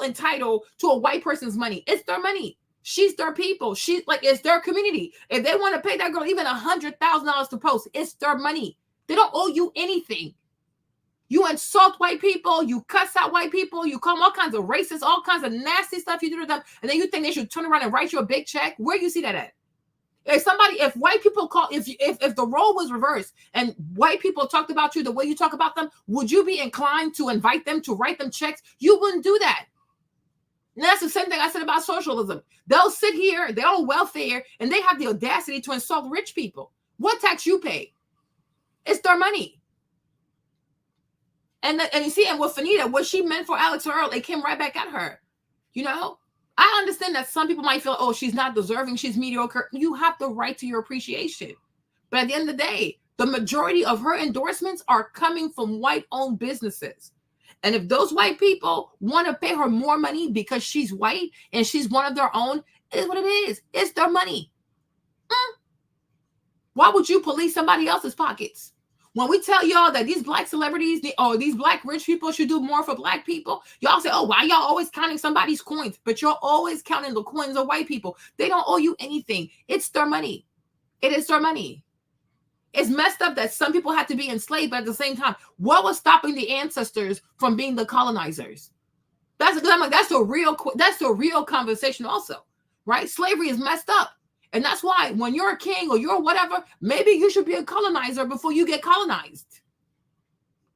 entitled to a white person's money? It's their money. She's their people. It's their community. If they want to pay that girl even $100,000 to post, it's their money. They don't owe you anything. You insult white people, you cuss out white people, you call them all kinds of racist, all kinds of nasty stuff you do to them, and then you think they should turn around and write you a big check? Where do you see that at? If white people if the role was reversed and white people talked about you the way you talk about them, would you be inclined to invite them to write them checks? You wouldn't do that. And that's the same thing I said about socialism. They'll sit here, they're on welfare, and they have the audacity to insult rich people. What tax you pay? It's their money. And you see, and with Fanita, what she meant for Alex Earl, it came right back at her. You know, I understand that some people might feel, oh, she's not deserving, she's mediocre. You have the right to your appreciation. But at the end of the day, the majority of her endorsements are coming from white-owned businesses. And if those white people want to pay her more money because she's white and she's one of their own, it is what it is. It's their money. Why would you police somebody else's pockets? When we tell y'all that these black celebrities or these black rich people should do more for black people, y'all say, oh, why y'all always counting somebody's coins? But you're always counting the coins of white people. They don't owe you anything. It's their money. It is their money. It's messed up that some people had to be enslaved, but at the same time, what was stopping the ancestors from being the colonizers? That's the real conversation also, right? Slavery is messed up. And that's why when you're a king or you're whatever, maybe you should be a colonizer before you get colonized,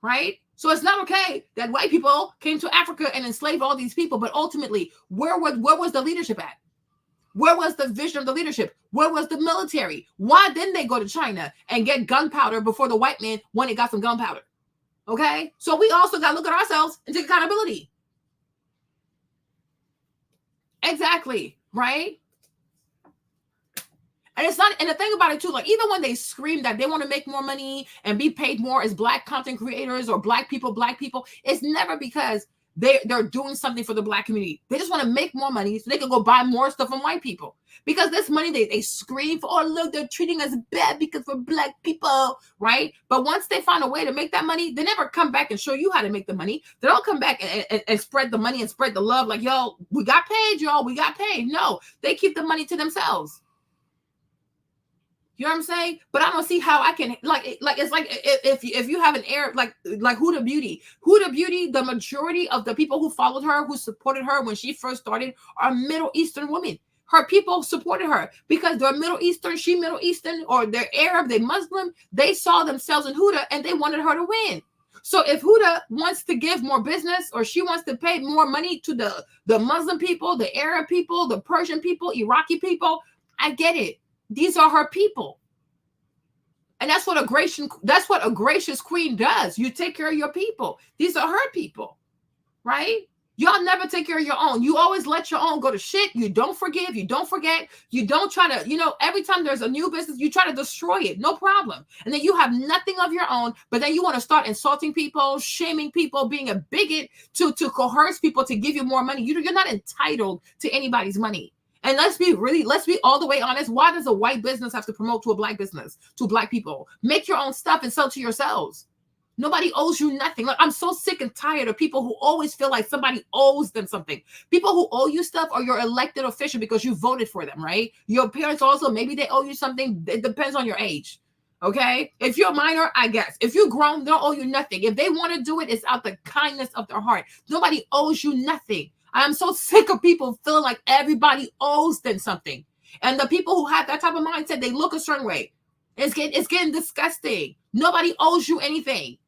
right? So it's not okay that white people came to Africa and enslaved all these people, but ultimately, where was the leadership at? Where was the vision of the leadership? Where was the military? Why didn't they go to China and get gunpowder before the white man went and got some gunpowder? Okay? So we also got to look at ourselves and take accountability. Exactly, right? And it's not, and the thing about it too, like even when they scream that they want to make more money and be paid more as Black content creators or Black people, it's never because they're doing something for the Black community. They just want to make more money so they can go buy more stuff from white people. Because this money they scream for, oh look, they're treating us bad because we're Black people, right? But once they find a way to make that money, they never come back and show you how to make the money. They don't come back and spread the money and spread the love like, yo, we got paid, y'all, we got paid. No, they keep the money to themselves. You know what I'm saying? But I don't see how I can it's like if you have an Arab like Huda Beauty, the majority of the people who followed her, who supported her when she first started, are Middle Eastern women. Her people supported her because they're Middle Eastern, she Middle Eastern, or they're Arab, they're Muslim. They saw themselves in Huda and they wanted her to win. So if Huda wants to give more business or she wants to pay more money to the Muslim people, the Arab people, the Persian people, Iraqi people, I get it. These are her people. And that's what a gracious queen does. You take care of your people. These are her people, right? Y'all never take care of your own. You always let your own go to shit. You don't forgive. You don't forget. You don't try to, every time there's a new business, you try to destroy it. No problem. And then you have nothing of your own, but then you want to start insulting people, shaming people, being a bigot to coerce people to give you more money. You're not entitled to anybody's money. And let's be all the way honest. Why does a white business have to promote to a Black business, to Black people? Make your own stuff and sell to yourselves. Nobody owes you nothing. Like, I'm so sick and tired of people who always feel like somebody owes them something. People who owe you stuff are your elected official because you voted for them, right? Your parents also, maybe they owe you something. It depends on your age. Okay? If you're a minor, I guess. If you're grown, they don't owe you nothing. If they want to do it, it's out the kindness of their heart. Nobody owes you nothing. I am so sick of people feeling like everybody owes them something. And the people who have that type of mindset, they look a certain way. It's getting disgusting. Nobody owes you anything.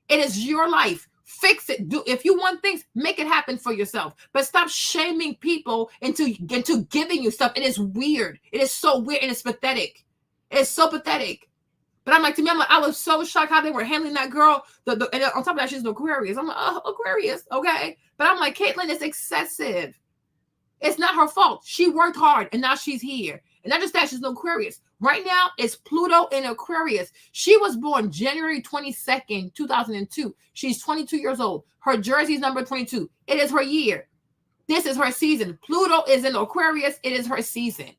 It is your life. Fix it. If you want things, make it happen for yourself. But stop shaming people into giving you stuff. It is weird. It is so weird and it's pathetic. It's so pathetic. But I'm like, to me, I was so shocked how they were handling that girl. And on top of that, she's an Aquarius. I'm like, oh, Aquarius, okay. But I'm like, Caitlyn, it's excessive. It's not her fault. She worked hard, and now she's here. And not just that, she's an Aquarius. Right now, it's Pluto in Aquarius. She was born January 22nd, 2002. She's 22 years old. Her jersey's number 22. It is her year. This is her season. Pluto is in Aquarius. It is her season.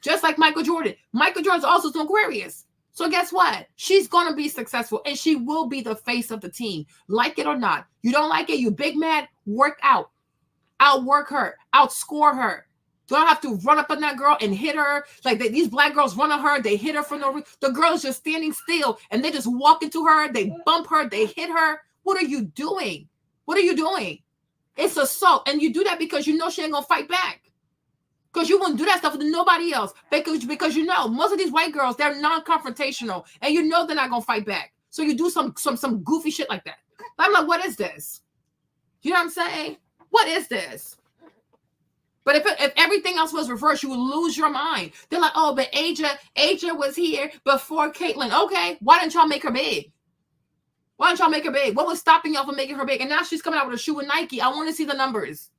Just like Michael Jordan. Michael Jordan's also an Aquarius. So guess what? She's going to be successful, and she will be the face of the team, like it or not. You don't like it, you big mad, work out. Outwork her, outscore her. Don't have to run up on that girl and hit her. Like these Black girls run on her, they hit her for no reason. The girl is just standing still, and they just walk into her, they bump her, they hit her. What are you doing? What are you doing? It's assault, and you do that because you know she ain't going to fight back. Because you wouldn't do that stuff with nobody else. Because you know, most of these white girls, they're non-confrontational. And you know they're not going to fight back. So you do some goofy shit like that. I'm like, what is this? You know what I'm saying? What is this? But if everything else was reversed, you would lose your mind. They're like, oh, but Aja was here before Caitlyn. Okay, why didn't y'all make her big? Why didn't y'all make her big? What was stopping y'all from making her big? And now she's coming out with a shoe with Nike. I want to see the numbers.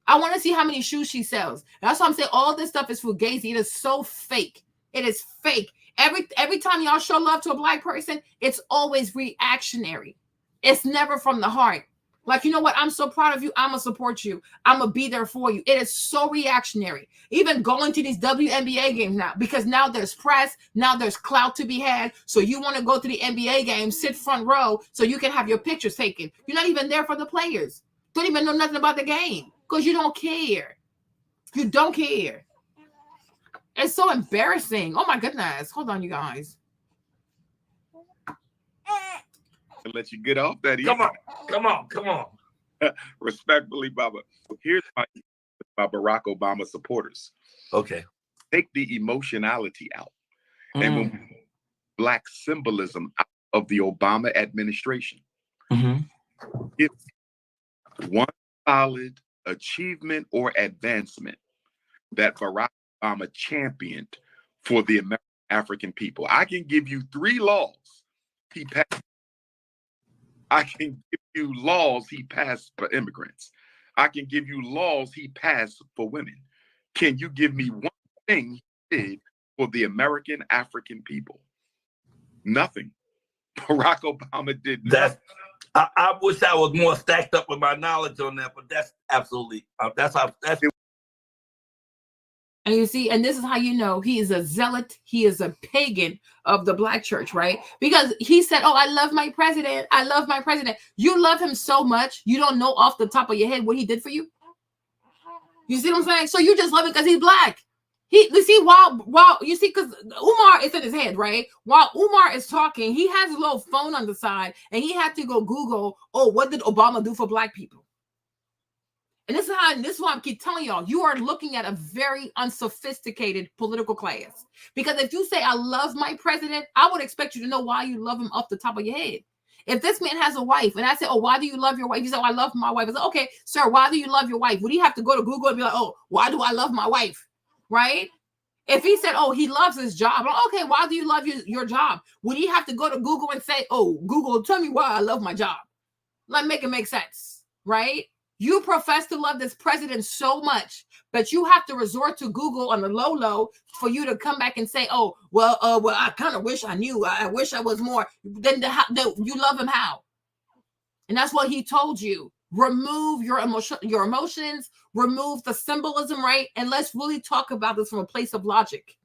I want to see how many shoes she sells. That's why I'm saying all this stuff is fugazi. It is so fake. It is fake. Every time y'all show love to a Black person, it's always reactionary. It's never from the heart. Like, you know what? I'm so proud of you. I'm going to support you. I'm going to be there for you. It is so reactionary. Even going to these WNBA games now, because now there's press, now there's clout to be had. So you want to go to the NBA game, sit front row so you can have your pictures taken. You're not even there for the players. Don't even know nothing about the game because you don't care. You don't care. It's so embarrassing. Oh, my goodness. Hold on, you guys. To let you get off that. Come on. Respectfully, Baba. Here's my Barack Obama supporters. Okay. Take the emotionality out. And when Black symbolism out of the Obama administration. Give one solid achievement or advancement that Barack Obama championed for the American African people. I can give you 3 laws he passed. I can give you laws he passed for immigrants. I can give you laws he passed for women. Can you give me one thing he did for the American African people? Nothing. Barack Obama did nothing. I wish I was more stacked up with my knowledge on that, but that's absolutely that's. And you see, and this is how you know he is a zealot, he is a pagan of the Black church, right? Because he said, oh, I love my president. I love my president. You love him so much, you don't know off the top of your head what he did for you. You see what I'm saying? So you just love it because he's Black. You see, while you see, because Umar is in his head, right? While Umar is talking, he has a little phone on the side, and he had to go Google, oh, what did Obama do for Black people? And this is why I keep telling y'all, you are looking at a very unsophisticated political class. Because if you say, I love my president, I would expect you to know why you love him off the top of your head. If this man has a wife, and I say, oh, why do you love your wife? He said, oh, I love my wife. I said, okay, sir, why do you love your wife? Would he have to go to Google and be like, oh, why do I love my wife? Right? If he said, oh, he loves his job, okay, why do you love your job? Would he have to go to Google and say, oh, Google, tell me why I love my job? Like, make it make sense, right? You profess to love this president so much, but you have to resort to Google on the low for you to come back and say, oh, well, I kind of wish I knew. I wish I was more. Then you love him how? And that's what he told you. Remove your emotions, remove the symbolism, right? And let's really talk about this from a place of logic.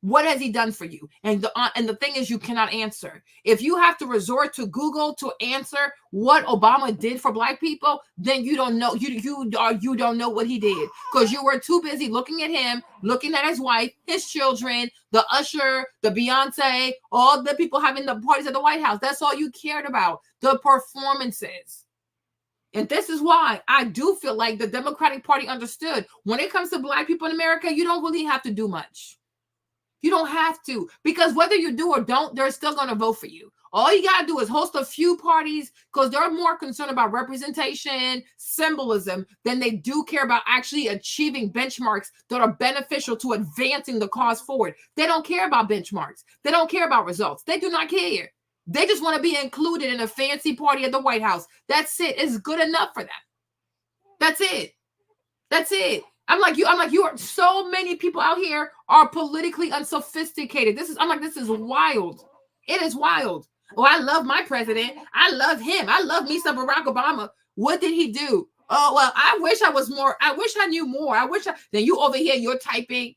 What has he done for you? And the thing is, you cannot answer. If you have to resort to Google to answer what Obama did for Black people, then you don't know. You don't know what he did because you were too busy looking at him, looking at his wife, his children, the usher, the Beyonce, all the people having the parties at the White House. That's all you cared about, the performances. And this is why I do feel like the Democratic Party understood when it comes to Black people in America, you don't really have to do much. You don't have to, because whether you do or don't, they're still going to vote for you. All you got to do is host a few parties because they're more concerned about representation, symbolism, than they do care about actually achieving benchmarks that are beneficial to advancing the cause forward. They don't care about benchmarks. They don't care about results. They do not care. They just want to be included in a fancy party at the White House. That's it. It's good enough for them. That's it. That's it. I'm like, you are so many people out here are politically unsophisticated. This is wild. It is wild. Oh, I love my president. I love him. I love me some Barack Obama. What did he do? Oh, well, I wish I was more. I wish I knew more. Then you over here, you're typing.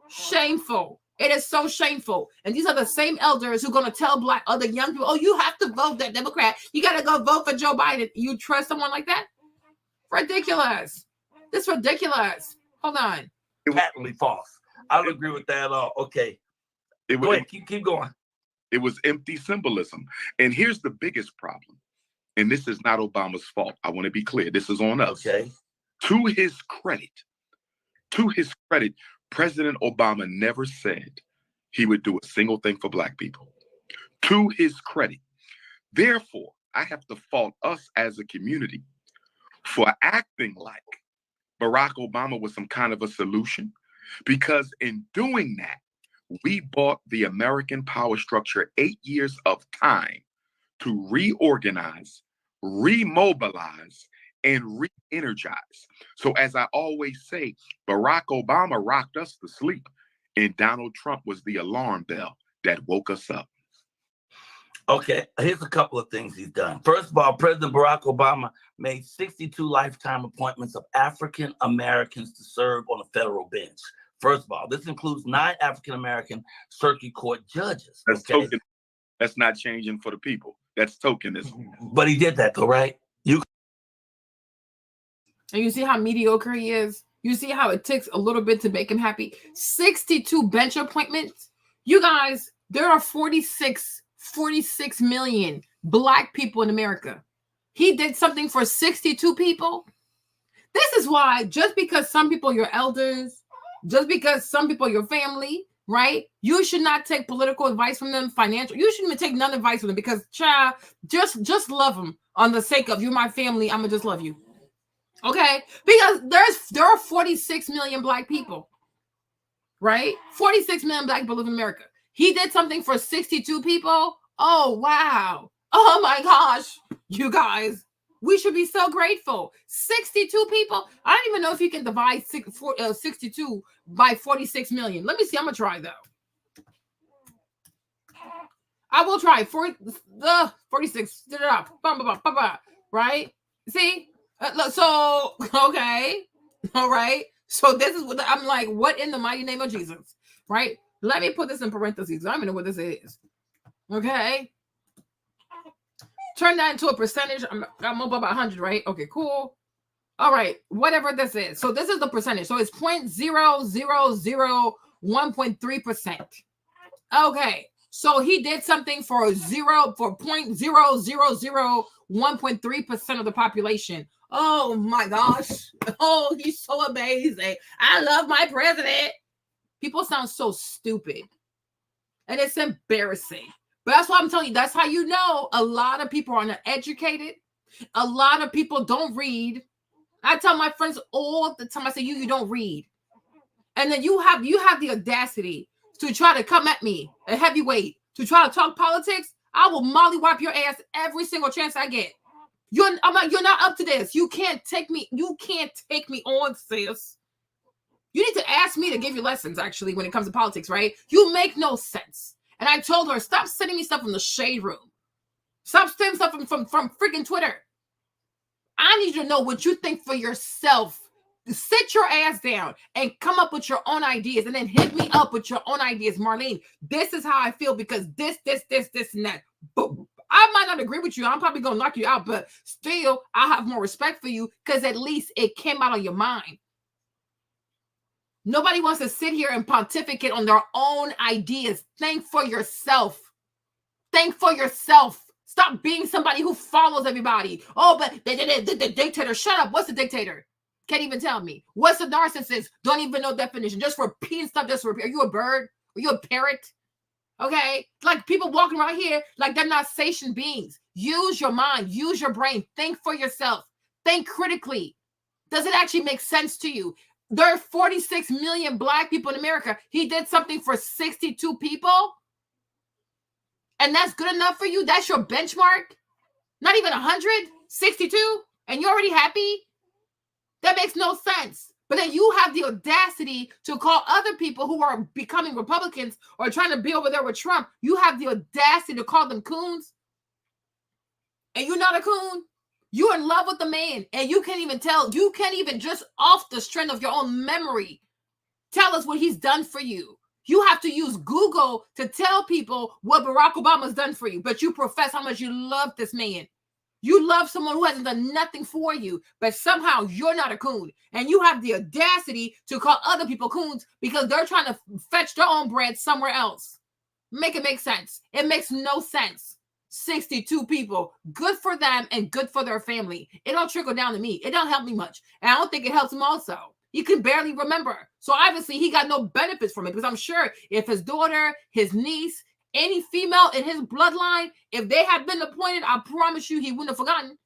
Shameful. It is so shameful. And these are the same elders who are going to tell other young people, oh, you have to vote that Democrat. You got to go vote for Joe Biden. You trust someone like that? Ridiculous. This is ridiculous. Hold on. Patently false. I don't agree with that at all. Okay. Go ahead. Keep going. It was empty symbolism. And here's the biggest problem. And this is not Obama's fault. I want to be clear. This is on us. Okay. To his credit, President Obama never said he would do a single thing for Black people. To his credit. Therefore, I have to fault us as a community for acting like Barack Obama was some kind of a solution, because in doing that, we bought the American power structure 8 years of time to reorganize, remobilize, and re-energize. So as I always say, Barack Obama rocked us to sleep, and Donald Trump was the alarm bell that woke us up. Okay, here's a couple of things he's done. First of all, President Barack Obama made 62 lifetime appointments of African Americans to serve on a federal bench. First of all, this includes 9 African American circuit court judges. That's token. That's not changing for the people. That's tokenism. But he did that though, right? And you see how mediocre he is? You see how it takes a little bit to make him happy? 62 bench appointments. You guys, there are 46 million Black people in America. He did something for 62 people. This is why, just because some people are your elders, just because some people are your family, right? You should not take political advice from them, financial. You shouldn't even take none advice from them, because, child, just love them on the sake of you're my family. I'm gonna just love you. Okay, because there are 46 million black people, right? 46 million black people live in America. He did something for 62 people. Oh, wow. Oh my gosh, you guys, we should be so grateful. 62 people. I don't even know if you can divide 62 by 46 million. Let me see. I'm gonna try though. I will try 46. Right? See? So okay, all right. So this is what I'm like. What in the mighty name of Jesus? Right? Let me put this in parentheses. I don't even know what this is. Okay. Turn that into a percentage. I'm up about 100, right? Okay, cool. All right, whatever this is. So this is the percentage. So it's 0.0001.3%. Okay. So he did something for 0.0001.3% of the population. Oh my gosh. Oh, he's so amazing. I love my president. People sound so stupid. And it's embarrassing. But that's why I'm telling you, that's how you know a lot of people are uneducated. A lot of people don't read. I tell my friends all the time, I say, you don't read. And then you have the audacity to try to come at me, a heavyweight, to try to talk politics. I will mollywipe your ass every single chance I get. You're not up to this. You can't take me on, sis. You need to ask me to give you lessons, actually, when it comes to politics, right? You make no sense. And I told her, stop sending me stuff from the shade room. Stop sending stuff from freaking Twitter. I need you to know what you think for yourself. Sit your ass down and come up with your own ideas and then hit me up with your own ideas. Marlene, this is how I feel because this, and that. Boom. I might not agree with you. I'm probably going to knock you out, but still, I have more respect for you because at least it came out of your mind. Nobody wants to sit here and pontificate on their own ideas. Think for yourself. Think for yourself. Stop being somebody who follows everybody. Oh, but the dictator. Shut up. What's a dictator? Can't even tell me. What's a narcissist? Don't even know definition. Just repeating stuff. Just repeat. Are you a bird? Are you a parrot? Okay? Like people walking around here like they're not sentient beings. Use your mind. Use your brain. Think for yourself. Think critically. Does it actually make sense to you? There are 46 million black people in America. He did something for 62 people? And that's good enough for you? That's your benchmark? Not even 100? 62? And you're already happy? That makes no sense. But then you have the audacity to call other people who are becoming Republicans or trying to be over there with Trump, you have the audacity to call them coons? And you're not a coon? You're in love with the man, and you can't even tell. You can't even just off the strength of your own memory tell us what he's done for you. You have to use Google to tell people what Barack Obama's done for you, but you profess how much you love this man. You love someone who hasn't done nothing for you, but somehow you're not a coon, and you have the audacity to call other people coons because they're trying to fetch their own bread somewhere else. Make it make sense. It makes no sense. 62 people, good for them and good for their family. It don't trickle down to me. It don't help me much. And I don't think it helps him also. He can barely remember. So obviously he got no benefits from it because I'm sure if his daughter, his niece, any female in his bloodline, if they had been appointed, I promise you he wouldn't have forgotten.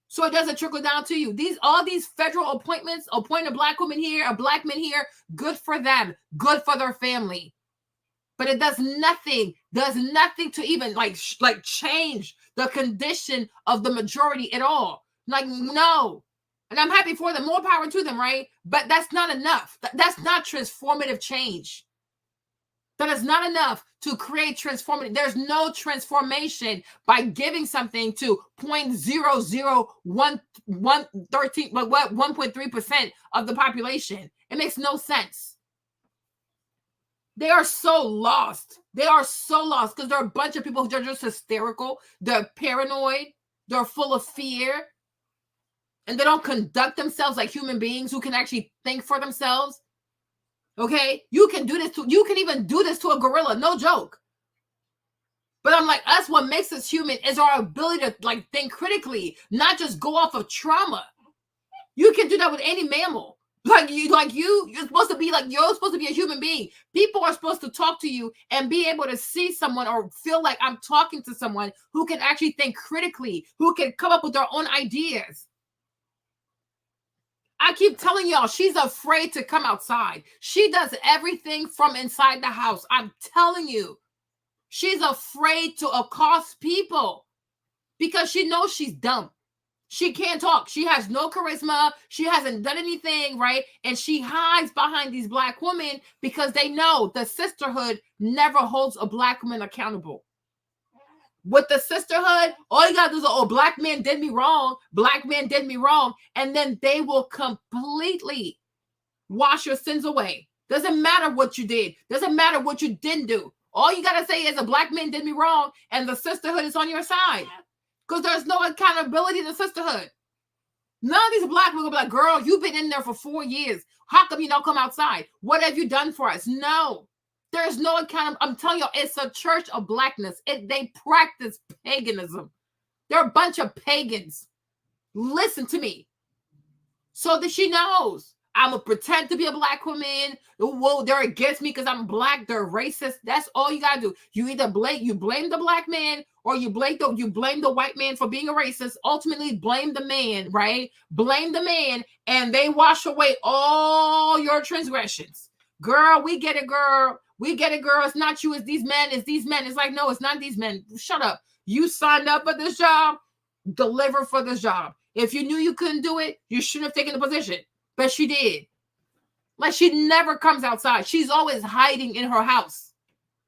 So it doesn't trickle down to you. All these federal appointments, appointing black women here, a black man here, good for them, good for their family. But it does nothing to even like change the condition of the majority at all. Like, no. And I'm happy for them. More power to them, right? But that's not enough. That's not transformative change. That is not enough to create transformative. There's no transformation by giving something to 1.3% of the population. It makes no sense. They are so lost. They are so lost because there are a bunch of people who are just hysterical. They're paranoid. They're full of fear. And they don't conduct themselves like human beings who can actually think for themselves. Okay? You can even do this to a gorilla. No joke. But I'm like, us, what makes us human is our ability to like think critically, not just go off of trauma. You can do that with any mammal. You're supposed to be a human being. People are supposed to talk to you and be able to see someone or feel like I'm talking to someone who can actually think critically, who can come up with their own ideas. I keep telling y'all, she's afraid to come outside. She does everything from inside the house. I'm telling you, she's afraid to accost people because she knows she's dumb. She can't talk. She has no charisma. She hasn't done anything, right? And she hides behind these Black women because they know the sisterhood never holds a Black woman accountable. With the sisterhood, all you gotta do is, oh, Black man did me wrong. Black man did me wrong. And then they will completely wash your sins away. Doesn't matter what you did. Doesn't matter what you didn't do. All you gotta say is a Black man did me wrong, and the sisterhood is on your side. Because there's no accountability in the sisterhood. None of these Black people will be like, girl, you've been in there for 4 years. How come you don't come outside? What have you done for us? No. There's no account. I'm telling you, it's a church of Blackness. They practice paganism. They're a bunch of pagans. Listen to me. So that she knows. I'm going to pretend to be a Black woman. Whoa, they're against me because I'm Black. They're racist. That's all you got to do. You either blame the Black man, or you blame the white man for being a racist. Ultimately, blame the man, right? Blame the man, and they wash away all your transgressions. Girl, we get it, girl. We get it, girl. It's not you. It's these men. It's these men. It's like, no, it's not these men. Shut up. You signed up for this job. Deliver for this job. If you knew you couldn't do it, you shouldn't have taken the position. But she did. Like, she never comes outside. She's always hiding in her house.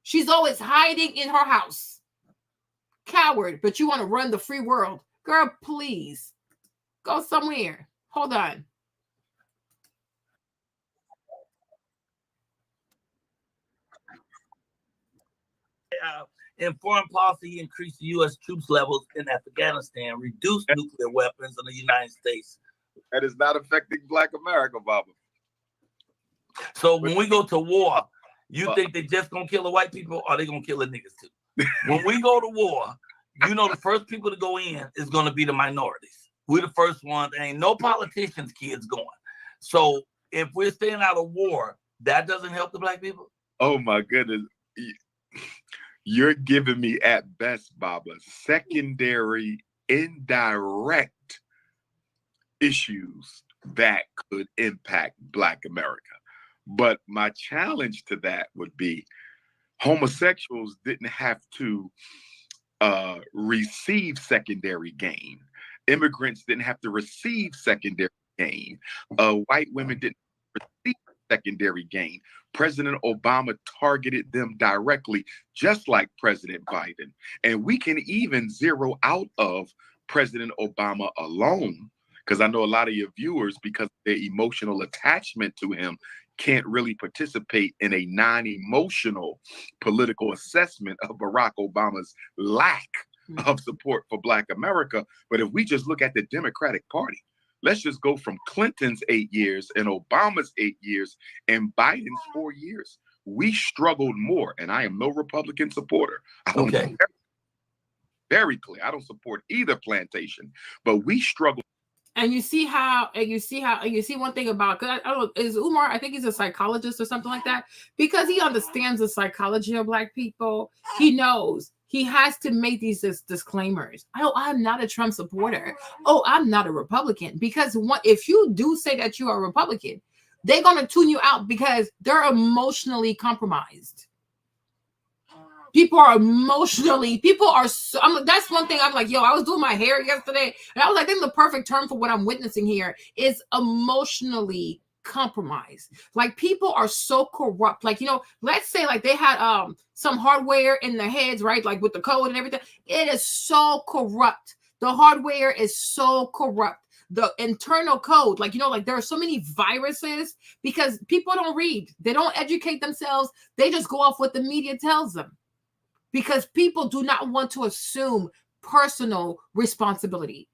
She's always hiding in her house. Coward, but you want to run the free world. Girl, please. Go somewhere. Hold on. In foreign policy, increased U.S. troops levels in Afghanistan, reduced nuclear weapons in the United States. That is not affecting Black America, Baba. So when we go to war, you think they just gonna kill the white people, or they gonna kill the niggas too? When we go to war, you know the first people to go in is gonna be the minorities. We're the first ones. There ain't no politicians' kids going. So if we're staying out of war, that doesn't help the Black people. Oh my goodness. You're giving me at best, Baba, secondary, indirect issues that could impact Black America. But my challenge to that would be homosexuals didn't have to receive secondary gain. Immigrants didn't have to receive secondary gain. White women didn't receive secondary gain. President Obama targeted them directly, just like President Biden. And we can even zero out of President Obama alone, because I know a lot of your viewers, because of their emotional attachment to him, can't really participate in a non-emotional political assessment of Barack Obama's lack of support for Black America. But if we just look at the Democratic Party, let's just go from Clinton's 8 years and Obama's 8 years and Biden's 4 years. We struggled more, and I am no Republican supporter. Okay. Very clear. I don't support either plantation, but we struggled. And you see one thing about, because I don't know, is Umar, I think he's a psychologist or something like that, because he understands the psychology of Black people. He knows he has to make these disclaimers. Oh, I'm not a Trump supporter. Oh, I'm not a Republican. Because if you do say that you are a Republican, they're going to tune you out because they're emotionally compromised. People are so, that's one thing I'm like, yo, I was doing my hair yesterday, and I was like, I think the perfect term for what I'm witnessing here is emotionally compromised. Like, people are so corrupt. Like, you know, let's say like they had some hardware in their heads, right? Like with the code and everything. It is so corrupt. The hardware is so corrupt. The internal code, like, you know, like there are so many viruses because people don't read. They don't educate themselves. They just go off what the media tells them. Because people do not want to assume personal responsibility.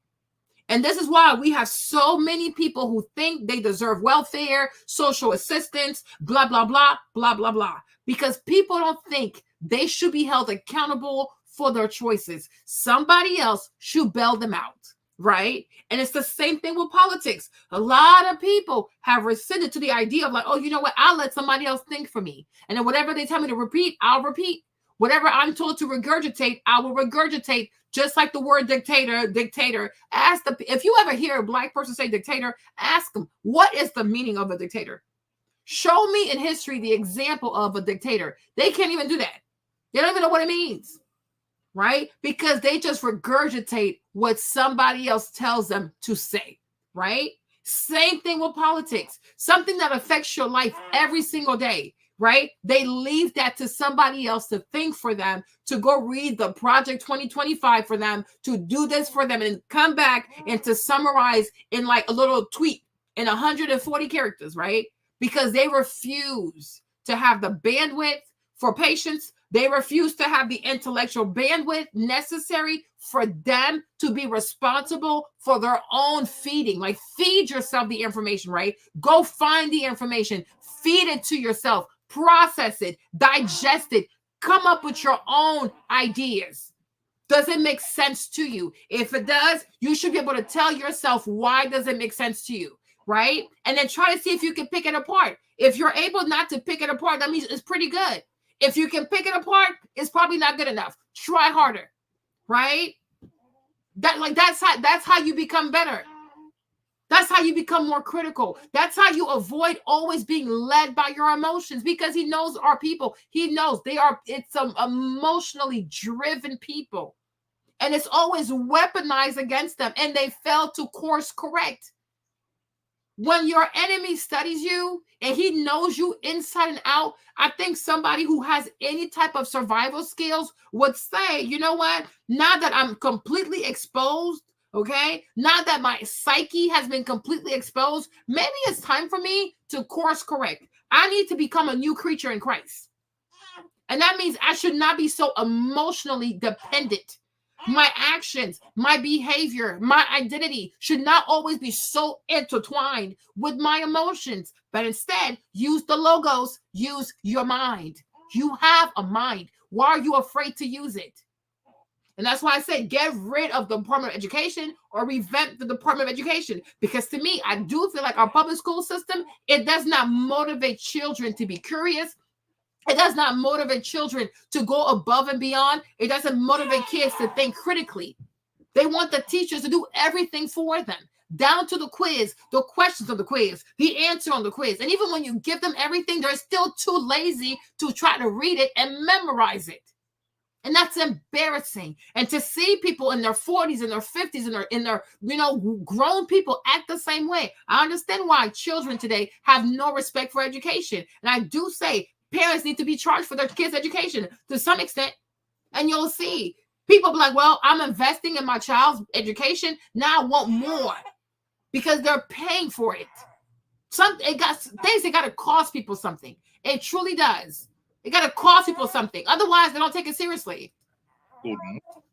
And this is why we have so many people who think they deserve welfare, social assistance, blah, blah, blah, blah, blah, blah. Because people don't think they should be held accountable for their choices. Somebody else should bail them out, right? And it's the same thing with politics. A lot of people have rescinded to the idea of like, oh, you know what? I'll let somebody else think for me. And then whatever they tell me to repeat, I'll repeat. Whatever I'm told to regurgitate, I will regurgitate. Just like the word dictator. If you ever hear a Black person say dictator, ask them, what is the meaning of a dictator? Show me in history the example of a dictator. They can't even do that. They don't even know what it means, right? Because they just regurgitate what somebody else tells them to say, right? Same thing with politics. Something that affects your life every single day, right? They leave that to somebody else to think for them, to go read the Project 2025 for them, to do this for them, and come back and to summarize in like a little tweet in 140 characters, right? Because they refuse to have the bandwidth for patience. They refuse to have the intellectual bandwidth necessary for them to be responsible for their own feeding. Like, feed yourself the information, right? Go find the information, feed it to yourself, process it, digest it, come up with your own ideas. Does it make sense to you? If it does, you should be able to tell yourself, why does it make sense to you, right? And then try to see if you can pick it apart. If you're able not to pick it apart, that means it's pretty good. If you can pick it apart, it's probably not good enough. Try harder, right? That's how you become better. That's how you become more critical. That's how you avoid always being led by your emotions, because he knows our people. He knows it's some emotionally driven people, and it's always weaponized against them, and they fail to course correct. When your enemy studies you and he knows you inside and out, I think somebody who has any type of survival skills would say, you know what? Now that I'm completely exposed, okay, now that my psyche has been completely exposed, maybe it's time for me to course correct. I need to become a new creature in Christ. And that means I should not be so emotionally dependent. My actions, my behavior, my identity should not always be so intertwined with my emotions, but instead use the logos, use your mind. You have a mind. Why are you afraid to use it? And that's why I say get rid of the Department of Education or revamp the Department of Education. Because to me, I do feel like our public school system, it does not motivate children to be curious. It does not motivate children to go above and beyond. It doesn't motivate kids to think critically. They want the teachers to do everything for them, down to the quiz, the questions of the quiz, the answer on the quiz. And even when you give them everything, they're still too lazy to try to read it and memorize it. And that's embarrassing. And to see people in their 40s and their 50s and in their grown people act the same way. I understand why children today have no respect for education. And I do say parents need to be charged for their kids' education to some extent. And you'll see people be like, well, I'm investing in my child's education. Now I want more because they're paying for it. It got to cost people something. It truly does. It got to cost people something. Otherwise, they don't take it seriously.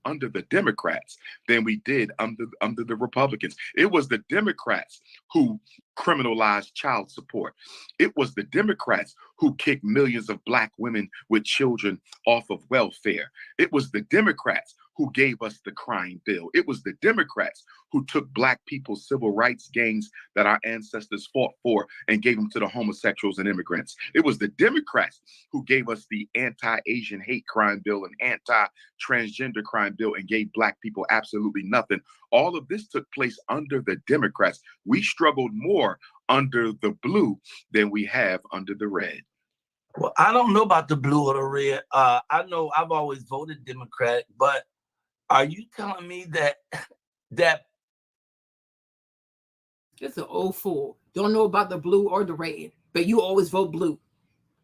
Under the Democrats than we did under the Republicans. It was the Democrats who criminalized child support. It was the Democrats who kicked millions of Black women with children off of welfare. It was the Democrats who gave us the crime bill. It was the Democrats who took Black people's civil rights gains that our ancestors fought for and gave them to the homosexuals and immigrants. It was the Democrats who gave us the anti-Asian hate crime bill and anti-transgender crime bill and gave Black people absolutely nothing. All of this took place under the Democrats. We struggled more under the blue than we have under the red. Well, I don't know about the blue or the red. I know I've always voted Democratic, but are you telling me that It's an old fool. Don't know about the blue or the red, but you always vote blue.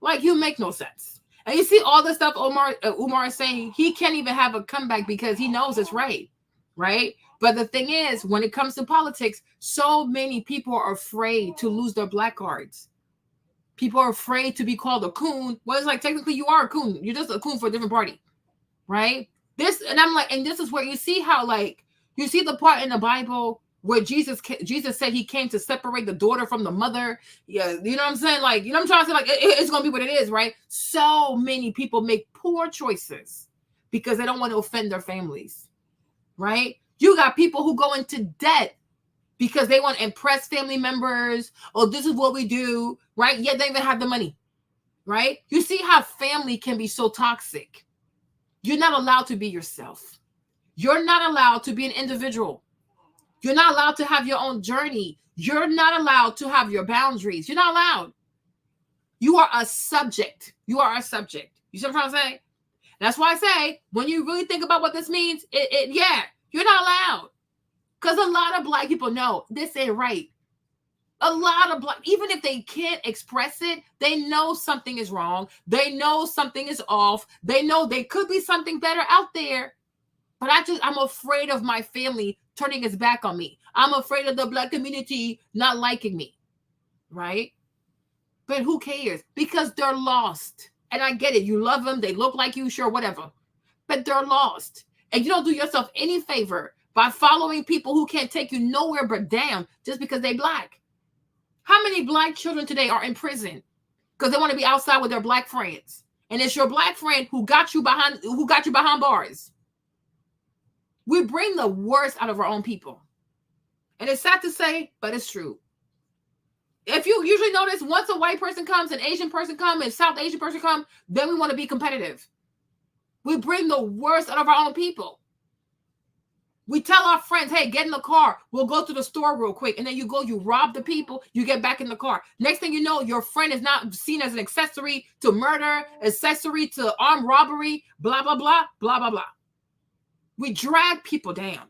Like, you make no sense. And you see all the stuff Umar is saying, he can't even have a comeback because he knows it's right? But the thing is, when it comes to politics, so many people are afraid to lose their Black cards. People are afraid to be called a coon. Well, it's like, technically you are a coon. You're just a coon for a different party, right? This is where you see how, like, you see the part in the Bible where Jesus said he came to separate the daughter from the mother. Yeah, you know what I'm saying? Like, you know what I'm trying to say? Like, it's going to be what it is, right? So many people make poor choices because they don't want to offend their families, right? You got people who go into debt because they want to impress family members. Oh, this is what we do, right? Yet they even have the money, right? You see how family can be so toxic. You're not allowed to be yourself. You're not allowed to be an individual. You're not allowed to have your own journey. You're not allowed to have your boundaries. You're not allowed. You are a subject. You are a subject. You see what I'm trying to say? That's why I say, when you really think about what this means, yeah, you're not allowed. Because a lot of Black people know this ain't right. A lot of Black, even if they can't express it, they know something is wrong. They know something is off. They know there could be something better out there. But I'm afraid of my family turning its back on me. I'm afraid of the Black community not liking me, right? But who cares? Because they're lost. And I get it. You love them. They look like you, sure, whatever. But they're lost. And you don't do yourself any favor by following people who can't take you nowhere but down just because they Black. How many Black children today are in prison because they want to be outside with their Black friends? And it's your Black friend who got you behind bars. We bring the worst out of our own people. And it's sad to say, but it's true. If you usually notice, once a white person comes, an Asian person comes, and South Asian person comes, then we want to be competitive. We bring the worst out of our own people. We tell our friends, hey, get in the car. We'll go to the store real quick. And then you go, you rob the people, you get back in the car. Next thing you know, your friend is not seen as an accessory to murder, accessory to armed robbery, blah, blah, blah, blah, blah, blah. We drag people down.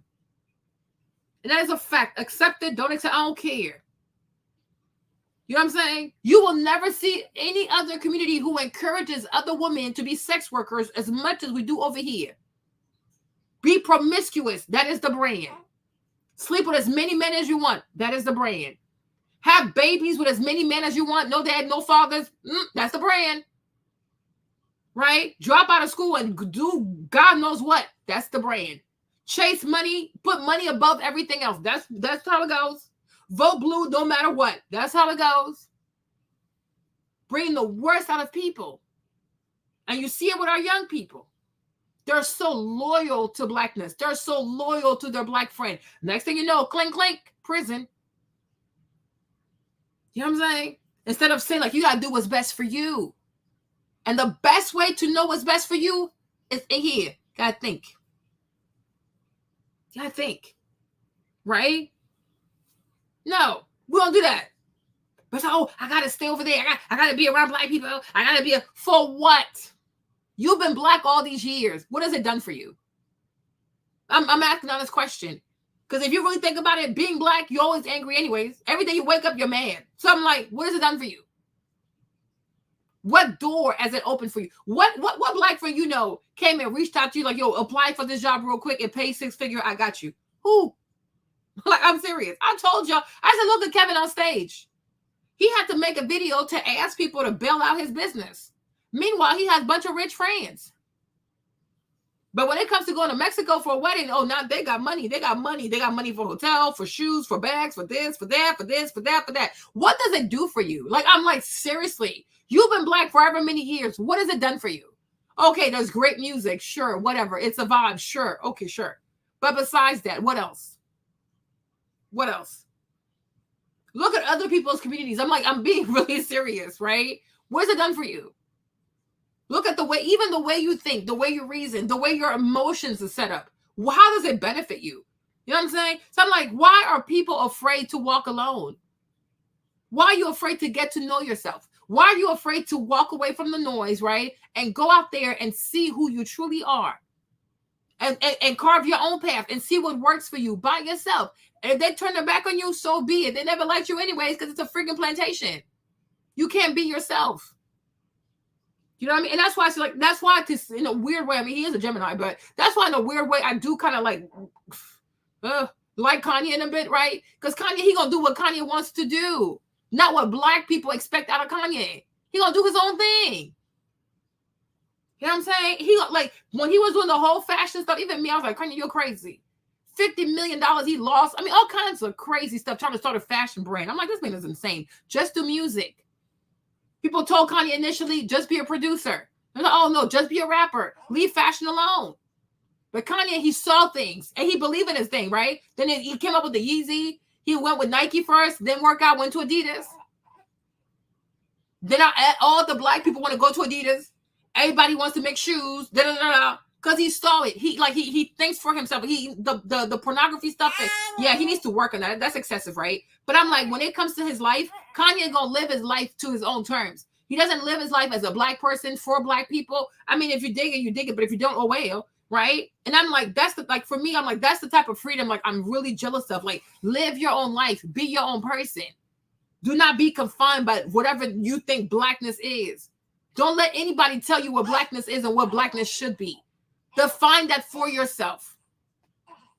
And that is a fact. Accept it, don't accept, I don't care. You know what I'm saying? You will never see any other community who encourages other women to be sex workers as much as we do over here. Be promiscuous. That is the brand. Sleep with as many men as you want. That is the brand. Have babies with as many men as you want. No dad, no fathers. That's the brand. Right? Drop out of school and do God knows what. That's the brand. Chase money. Put money above everything else. That's how it goes. Vote blue no matter what. That's how it goes. Bring the worst out of people. And you see it with our young people. They're so loyal to Blackness. They're so loyal to their Black friend. Next thing you know, clink, clink, prison. You know what I'm saying? Instead of saying, like, you got to do what's best for you. And the best way to know what's best for you is in here. Got to think. You got to think. Right? No, we don't do that. But I got to stay over there. I got to be around Black people. I got to be for what? You've been Black all these years. What has it done for you? I'm asking on this question. Because if you really think about it, being Black, you're always angry anyways. Every day you wake up, you're mad. So I'm like, what has it done for you? What door has it opened for you? What Black friend you know came and reached out to you like, yo, apply for this job real quick and pay 6-figure, I got you. Who? Like, I'm serious. I told y'all. I said, look at Kevin on stage. He had to make a video to ask people to bail out his business. Meanwhile, he has a bunch of rich friends. But when it comes to going to Mexico for a wedding, oh, now they got money. They got money. They got money for hotel, for shoes, for bags, for this, for that, for this, for that, for that. What does it do for you? Like, I'm like, seriously, you've been Black for however many years. What has it done for you? Okay, there's great music. Sure, whatever. It's a vibe. Sure. Okay, sure. But besides that, what else? What else? Look at other people's communities. I'm like, I'm being really serious, right? What has it done for you? Look at the way, even the way you think, the way you reason, the way your emotions are set up. How does it benefit you? You know what I'm saying? So I'm like, why are people afraid to walk alone? Why are you afraid to get to know yourself? Why are you afraid to walk away from the noise, right? And go out there and see who you truly are. And carve your own path and see what works for you by yourself. And if they turn their back on you, so be it. They never liked you anyways because it's a freaking plantation. You can't be yourself. You know what I mean? And that's why it's like, that's why in a weird way, I mean, he is a Gemini, but that's why in a weird way, I do kind of like Kanye in a bit, right? Because Kanye, he gonna do what Kanye wants to do, not what Black people expect out of Kanye. He gonna do his own thing. You know what I'm saying? He like when he was doing the whole fashion stuff, even me, I was like, Kanye, you're crazy. $50 million he lost. I mean, all kinds of crazy stuff trying to start a fashion brand. I'm like, this man is insane. Just do music. People told Kanye initially, just be a producer. They're like, oh no, just be a rapper. Leave fashion alone. But Kanye, he saw things and he believed in his thing, right? Then he came up with the Yeezy. He went with Nike first, then worked out, went to Adidas. Then all the Black people want to go to Adidas. Everybody wants to make shoes. Because he saw it. He thinks for himself. The pornography stuff, yeah, he needs to work on that. That's excessive, right? But I'm like, when it comes to his life, Kanye gonna live his life to his own terms. He doesn't live his life as a black person for black people. I mean, if you dig it, you dig it. But if you don't, oh well, right? And I'm like, for me, I'm like, that's the type of freedom like I'm really jealous of. Like, live your own life, be your own person. Do not be confined by whatever you think blackness is. Don't let anybody tell you what blackness is and what blackness should be. Define that for yourself.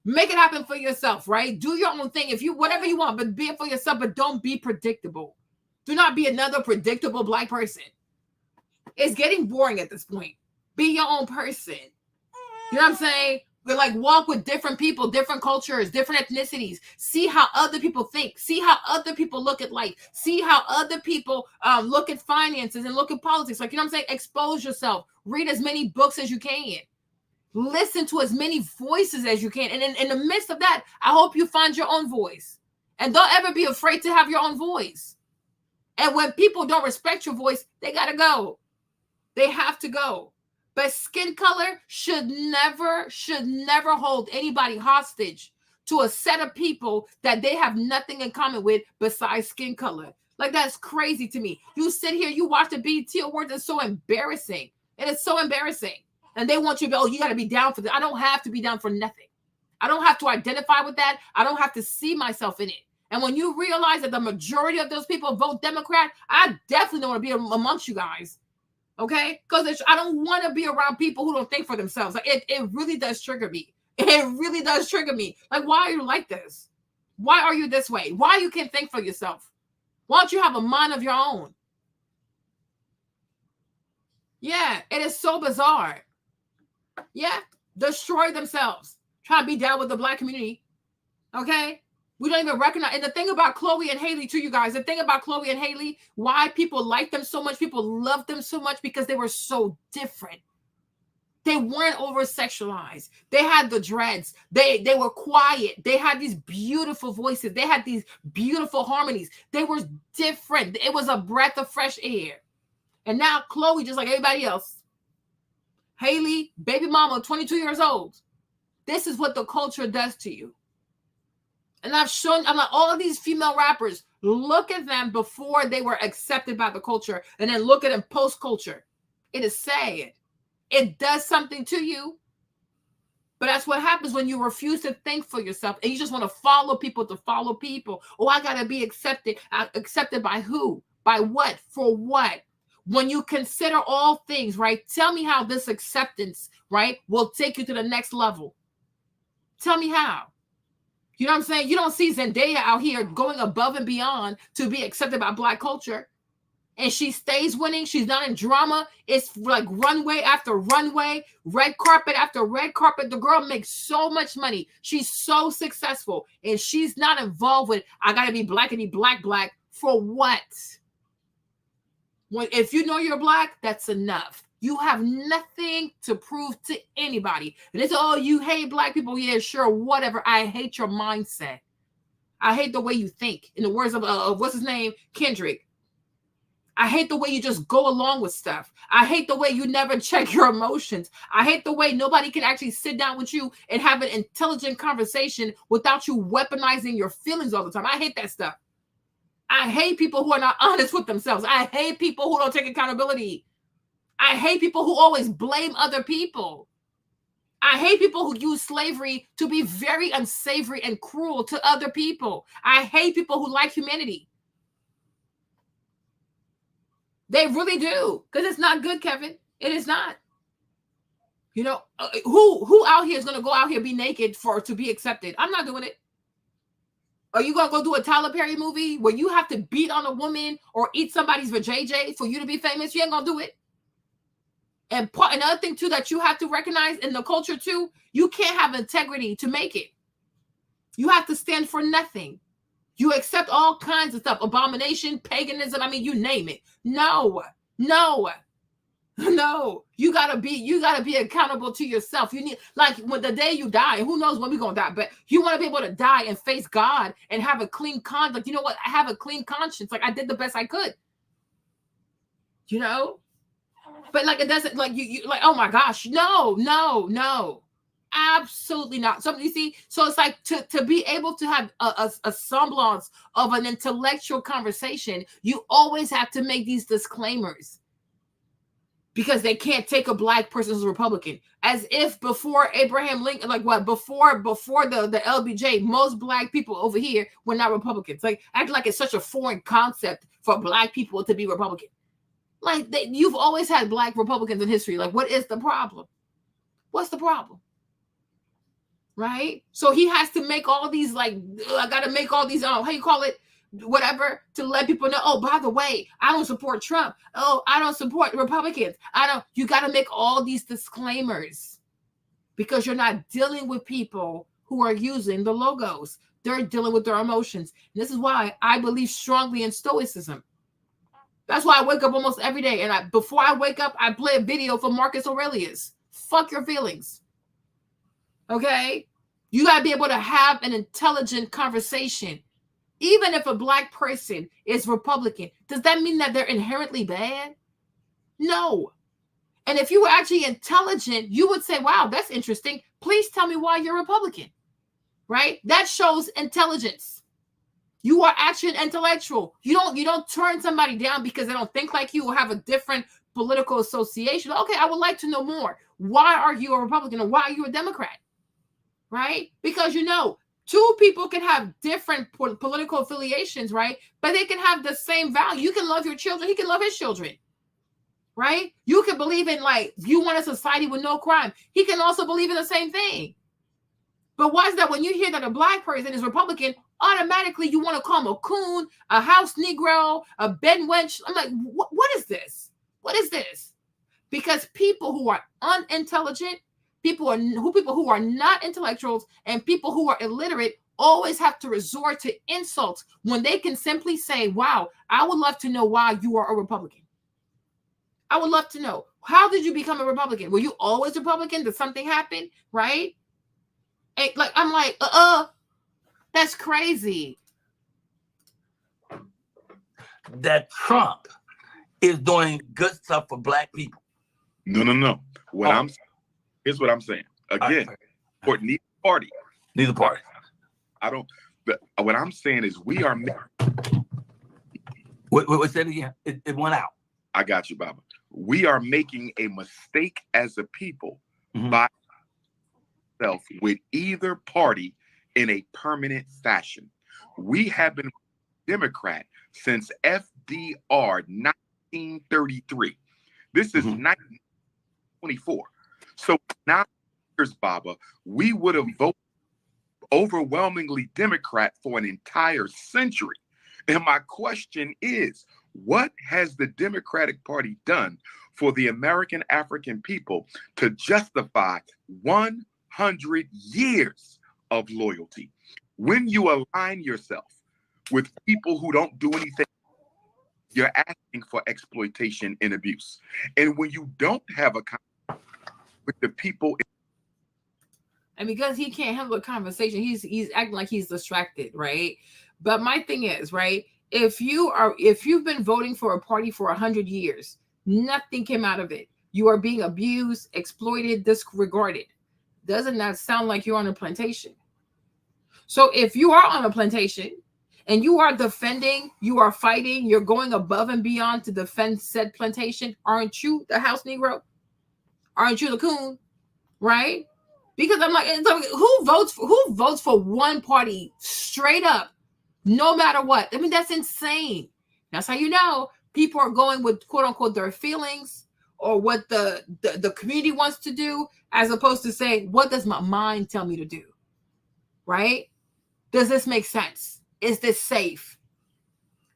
Make it happen for yourself, right? Do your own thing. If you, whatever you want, but be it for yourself, but don't be predictable. Do not be another predictable black person. It's getting boring at this point. Be your own person. You know what I'm saying? But like walk with different people, different cultures, different ethnicities. See how other people think. See how other people look at life. See how other people look at finances and look at politics. Like, you know what I'm saying? Expose yourself. Read as many books as you can. Listen to as many voices as you can. And in the midst of that, I hope you find your own voice. And don't ever be afraid to have your own voice. And when people don't respect your voice, they got to go. They have to go. But skin color should never hold anybody hostage to a set of people that they have nothing in common with besides skin color. Like, that's crazy to me. You sit here, you watch the BET Awards, it's so embarrassing. And it's so embarrassing. And they want you to be, oh, you got to be down for this. I don't have to be down for nothing. I don't have to identify with that. I don't have to see myself in it. And when you realize that the majority of those people vote Democrat, I definitely don't want to be amongst you guys. Okay? Because I don't want to be around people who don't think for themselves. Like, it really does trigger me. It really does trigger me. Like, why are you like this? Why are you this way? Why you can't think for yourself? Why don't you have a mind of your own? Yeah, it is so bizarre. Yeah, destroy themselves. Try to be down with the black community. Okay? We don't even recognize. And the thing about Chloe and Haley, too, you guys, the thing about Chloe and Haley, why people like them so much, people love them so much, because they were so different. They weren't over-sexualized. They had the dreads. They were quiet. They had these beautiful voices. They had these beautiful harmonies. They were different. It was a breath of fresh air. And now Chloe, just like everybody else. Haley, baby mama, 22 years old. This is what the culture does to you. And I'm like, all of these female rappers, look at them before they were accepted by the culture, and then look at them post-culture. It is sad. It does something to you. But that's what happens when you refuse to think for yourself, and you just want to follow people to follow people. Oh, I got to be accepted. Accepted by who? By what? For what? When you consider all things, right? Tell me how this acceptance, right, will take you to the next level. Tell me how. You know what I'm saying? You don't see Zendaya out here going above and beyond to be accepted by black culture. And she stays winning. She's not in drama. It's like runway after runway, red carpet after red carpet. The girl makes so much money. She's so successful. And she's not involved with, I got to be black and be black. For what? If you know you're black, that's enough. You have nothing to prove to anybody. And it's, oh, you hate black people. Yeah, sure, whatever. I hate your mindset. I hate the way you think. In the words of what's his name? Kendrick. I hate the way you just go along with stuff. I hate the way you never check your emotions. I hate the way nobody can actually sit down with you and have an intelligent conversation without you weaponizing your feelings all the time. I hate that stuff. I hate people who are not honest with themselves. I hate people who don't take accountability. I hate people who always blame other people. I hate people who use slavery to be very unsavory and cruel to other people. I hate people who like humanity. They really do, because it's not good, Kevin. It is not. You know, who out here is going to go out here be naked to be accepted? I'm not doing it. Are you going to go do a Tyler Perry movie where you have to beat on a woman or eat somebody's vajayjay for you to be famous? You ain't going to do it. And another thing, too, that you have to recognize in the culture, too, you can't have integrity to make it. You have to stand for nothing. You accept all kinds of stuff, abomination, paganism, I mean, you name it. No. You gotta be accountable to yourself. You need, like, when the day you die, who knows when we're gonna die, but you want to be able to die and face God and have a clean conduct. You know what? I have a clean conscience. Like, I did the best I could. You know? But like it doesn't like you like, oh my gosh, no. Absolutely not. So you see, so it's like to be able to have a semblance of an intellectual conversation, you always have to make these disclaimers. Because they can't take a black person as a Republican, as if before Abraham Lincoln, like what, before the LBJ, most black people over here were not Republicans. Like act like it's such a foreign concept for black people to be Republican. Like you've always had black Republicans in history. Like what is the problem? What's the problem? Right? So he has to make all these like, I got to make all these, how you call it? Whatever, to let people know, oh, by the way, I don't support Trump. Oh, I don't support Republicans. You got to make all these disclaimers because you're not dealing with people who are using the logos. They're dealing with their emotions. And this is why I believe strongly in Stoicism. That's why I wake up almost every day. And before I wake up, I play a video for Marcus Aurelius. Fuck your feelings. Okay? You got to be able to have an intelligent conversation. Even if a black person is Republican, does that mean that they're inherently bad? No. And if you were actually intelligent, you would say, wow, that's interesting. Please tell me why you're Republican, right? That shows intelligence. You are actually an intellectual. You don't turn somebody down because they don't think like you or have a different political association. Okay, I would like to know more. Why are you a Republican or why are you a Democrat, right? Because two people can have different political affiliations, right? But they can have the same value. You can love your children. He can love his children, right? You can believe in, like, you want a society with no crime. He can also believe in the same thing. But why is that when you hear that a black person is Republican, automatically you want to call him a coon, a house Negro, a bed wench? I'm like, what is this? What is this? Because people who are unintelligent, people who are not intellectuals, and people who are illiterate always have to resort to insults when they can simply say, wow, I would love to know why you are a Republican. I would love to know. How did you become a Republican? Were you always Republican? Did something happen? Right? And I'm like, that's crazy. That Trump is doing good stuff for black people. No. Here's what I'm saying. Again, for neither party. Neither party. What I'm saying is we are. What's that again? It went out. I got you, Baba. We are making a mistake as a people by ourselves with either party in a permanent fashion. We have been Democrat since FDR 1933. This is 1924. So now, Baba, we would have voted overwhelmingly Democrat for an entire century. And my question is, what has the Democratic Party done for the American African people to justify 100 years of loyalty? When you align yourself with people who don't do anything, you're asking for exploitation and abuse. And when you don't have a with the people, and because he can't handle a conversation, he's acting like he's distracted, right? But my thing is, right, if you've been voting for a party for 100 years, nothing came out of it. You are being abused, exploited, disregarded. Doesn't that sound like you're on a plantation? So if you are on a plantation and you are defending, you are fighting, you're going above and beyond to defend said plantation, aren't you the house Negro? Aren't you the coon? Right? Because I'm like, who votes for one party straight up, no matter what? I mean, that's insane. That's how you know people are going with quote unquote their feelings or what the community wants to do, as opposed to say, what does my mind tell me to do? Right? Does this make sense? Is this safe?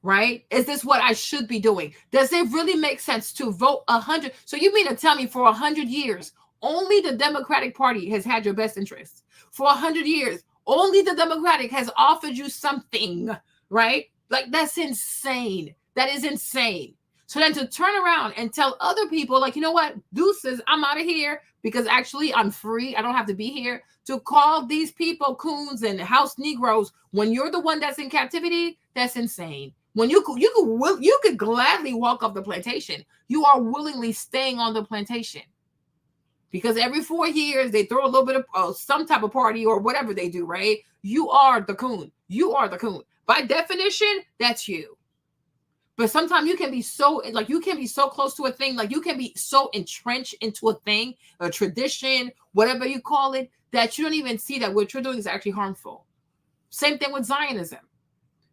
Right? Is this what I should be doing? Does it really make sense to vote 100? So you mean to tell me for 100 years, only the Democratic Party has had your best interests? For 100 years, only the Democratic has offered you something, right? Like, that's insane. That is insane. So then to turn around and tell other people, like, you know what, deuces, I'm out of here because actually I'm free. I don't have to be here. To call these people coons and house Negroes when you're the one that's in captivity, that's insane. When you could gladly walk off the plantation, you are willingly staying on the plantation. Because every 4 years they throw a little bit of some type of party or whatever they do, right? You are the coon. You are the coon. By definition, that's you. But sometimes you can be so close to a thing, like you can be so entrenched into a thing, a tradition, whatever you call it, that you don't even see that what you're doing is actually harmful. Same thing with Zionism.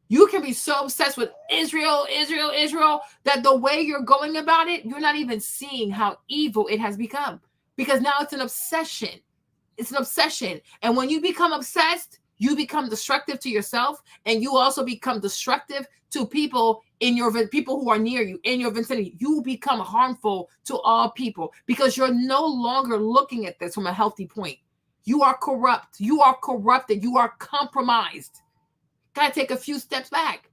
You can be so obsessed with Israel, that the way you're going about it, you're not even seeing how evil it has become. Because now it's an obsession. It's an obsession. And when you become obsessed, you become destructive to yourself, and you also become destructive to people who are near you, in your vicinity. You become harmful to all people because you're no longer looking at this from a healthy point. You are corrupt. You are corrupted. You are compromised. Gotta take a few steps back.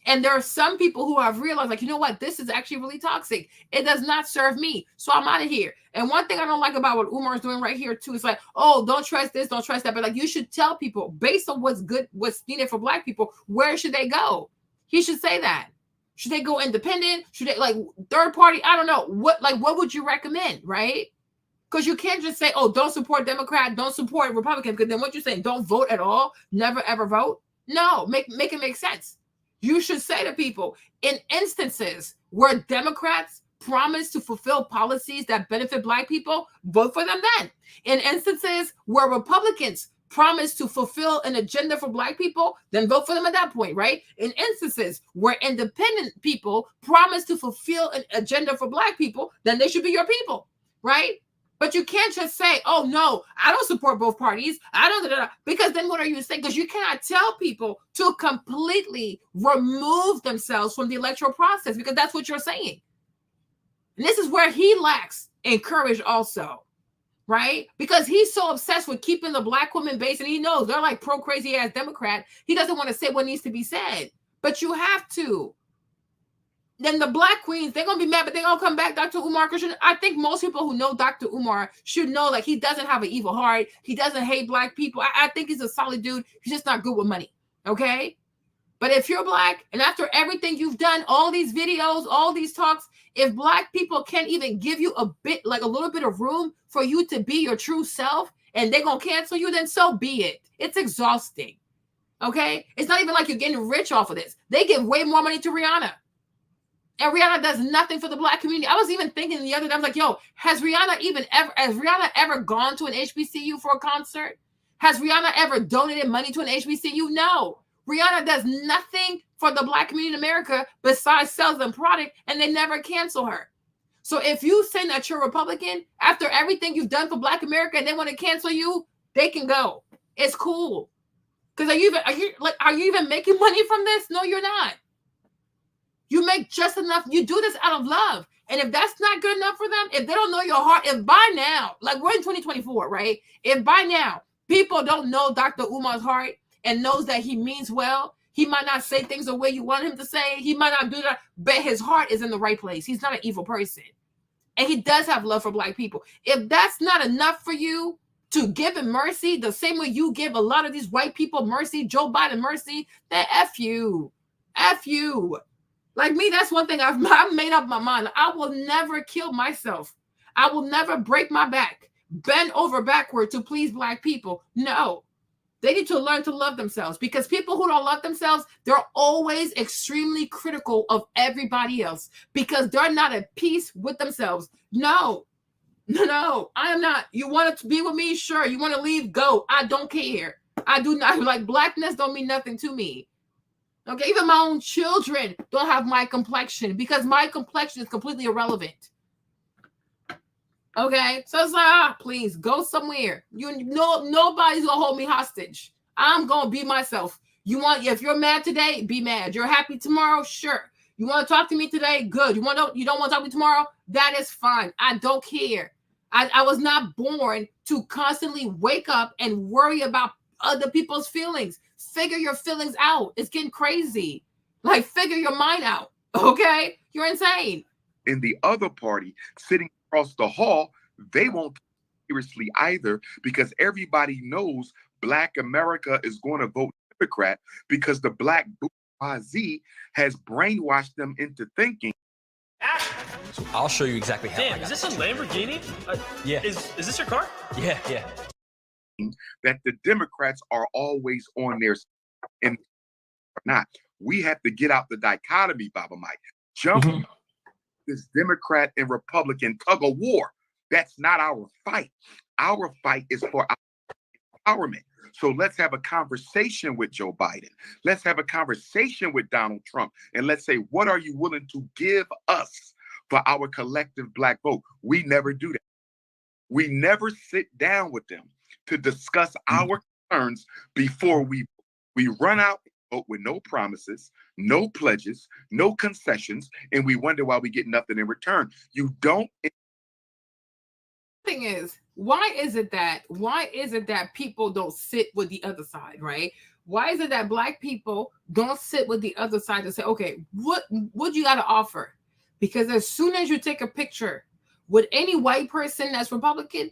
And there are some people who have realized, like, you know what? This is actually really toxic. It does not serve me. So I'm out of here. And one thing I don't like about what Umar is doing right here, too, is like, oh, don't trust this, don't trust that. But like, you should tell people based on what's good, what's needed for Black people, where should they go? He should say that. Should they go independent? Should they like third party? I don't know. What would you recommend, right? Because you can't just say, oh, don't support Democrat, don't support Republican. Because then what you're saying, don't vote at all, never ever vote. No, make it make sense. You should say to people, in instances where Democrats promise to fulfill policies that benefit Black people, vote for them then. In instances where Republicans promise to fulfill an agenda for Black people, then vote for them at that point, right? In instances where independent people promise to fulfill an agenda for Black people, then they should be your people, right? But you can't just say, oh, no, I don't support both parties. I don't, because then what are you saying? Because you cannot tell people to completely remove themselves from the electoral process, because that's what you're saying. And this is where he lacks in courage also, right? Because he's so obsessed with keeping the Black woman base, and he knows they're like pro-crazy ass Democrat. He doesn't want to say what needs to be said, but you have to. Then the Black queens, they're going to be mad, but they're going to come back. Dr. Umar Christian, I think most people who know Dr. Umar should know, like, he doesn't have an evil heart. He doesn't hate Black people. I think he's a solid dude. He's just not good with money, okay? But if you're Black, and after everything you've done, all these videos, all these talks, if Black people can't even give you a bit, like a little bit of room for you to be your true self, and they're going to cancel you, then so be it. It's exhausting, okay? It's not even like you're getting rich off of this. They give way more money to Rihanna. And Rihanna does nothing for the Black community. I was even thinking the other day, I was like, yo, has Rihanna ever gone to an HBCU for a concert? Has Rihanna ever donated money to an HBCU? No. Rihanna does nothing for the Black community in America besides sells them product, and they never cancel her. So if you say that you're Republican, after everything you've done for Black America and they want to cancel you, they can go. It's cool. Because are you even making money from this? No, you're not. You make just enough. You do this out of love. And if that's not good enough for them, if they don't know your heart, if by now, like we're in 2024, right? If by now people don't know Dr. Umar's heart and knows that he means well, he might not say things the way you want him to say. He might not do that, but his heart is in the right place. He's not an evil person. And he does have love for Black people. If that's not enough for you to give him mercy, the same way you give a lot of these white people mercy, Joe Biden mercy, then F you. F you. Like me, that's one thing I've made up my mind. I will never kill myself. I will never break my back, bend over backward to please Black people. No, they need to learn to love themselves, because people who don't love themselves, they're always extremely critical of everybody else because they're not at peace with themselves. No, I am not. You want to be with me? Sure. You want to leave? Go. I don't care. I do not, like, Blackness don't mean nothing to me. Okay, even my own children don't have my complexion because my complexion is completely irrelevant. Okay, so it's like, please go somewhere. Nobody's gonna hold me hostage. I'm gonna be myself. If you're mad today, be mad. You're happy tomorrow, sure. You want to talk to me today, good. You don't want to talk to me tomorrow, that is fine. I don't care. I was not born to constantly wake up and worry about other people's feelings. Figure your feelings out. It's getting crazy. Like, figure your mind out. Okay? You're insane. In the other party, sitting across the hall, they won't take it seriously either, because everybody knows Black America is going to vote Democrat because the Black Z has brainwashed them into thinking. So I'll show you exactly how. Damn, is this a Lamborghini? Yeah. Is this your car? Yeah. That the Democrats are always on their side and not. We have to get out the dichotomy, Baba Mike. Jump this Democrat and Republican tug of war. That's not our fight. Our fight is for our empowerment. So let's have a conversation with Joe Biden. Let's have a conversation with Donald Trump. And let's say, what are you willing to give us for our collective Black vote? We never do that. We never sit down with them to discuss our concerns before we run out with no promises, no pledges, no concessions, and we wonder why we get nothing in return. You don't. Thing is, why is it that people don't sit with the other side, right? Why is it that Black people don't sit with the other side and say, okay, what you got to offer? Because as soon as you take a picture with any white person that's Republican,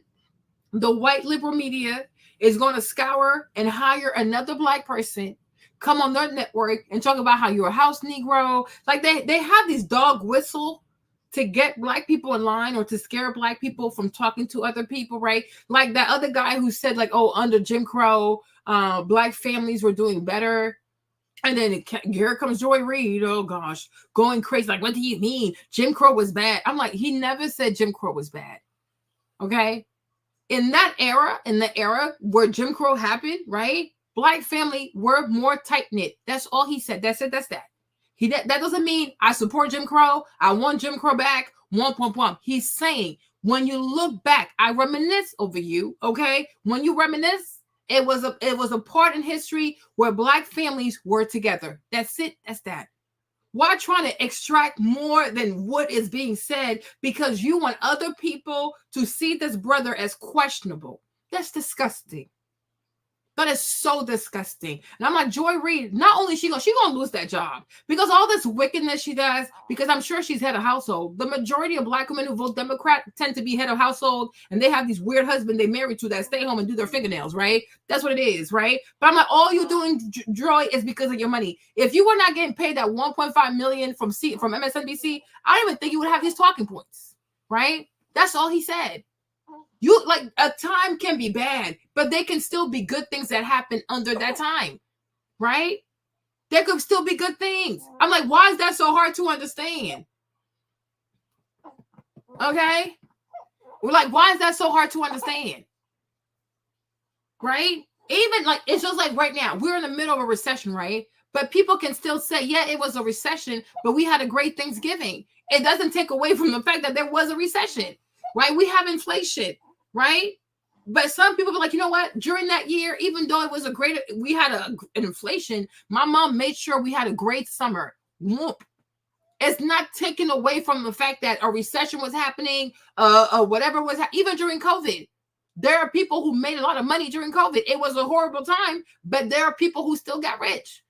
the white liberal media is going to scour and hire another Black person, come on their network and talk about how you're a house Negro. Like they have these dog whistle to get Black people in line or to scare Black people from talking to other people, right? Like that other guy who said like, oh, under Jim Crow, Black families were doing better. And then here comes Joy Reid, oh gosh, going crazy. Like, what do you mean? Jim Crow was bad. I'm like, he never said Jim Crow was bad, okay? In that era, in the era where Jim Crow happened, right? Black family were more tight-knit. That's all he said. That's it, that's that. That doesn't mean I support Jim Crow. I want Jim Crow back. He's saying, when you look back, I reminisce over you, okay? When you reminisce, it was a part in history where Black families were together. That's it. That's that. Why trying to extract more than what is being said because you want other people to see this brother as questionable? That's disgusting. That is so disgusting. And I'm like, Joy Reid, not only she gonna lose that job because all this wickedness she does, because I'm sure she's head of household. The majority of Black women who vote Democrat tend to be head of household, and they have these weird husbands they married to that stay home and do their fingernails, right? That's what it is, right? But I'm like, all you're doing, Joy, is because of your money. If you were not getting paid that $1.5 million from MSNBC, I don't even think you would have these talking points, right? That's all he said. You like a time can be bad, but they can still be good things that happen under that time, right? There could still be good things. I'm like, why is that so hard to understand? Okay? We're like, why is that so hard to understand? Right? Even like, it's just like right now, we're in the middle of a recession, right? But people can still say, yeah, it was a recession, but we had a great Thanksgiving. It doesn't take away from the fact that there was a recession, right? We have inflation. Right? But some people are like, you know what? During that year, even though it was we had an inflation, my mom made sure we had a great summer. It's not taken away from the fact that a recession was happening, whatever was, even during COVID. There are people who made a lot of money during COVID. It was a horrible time, but there are people who still got rich.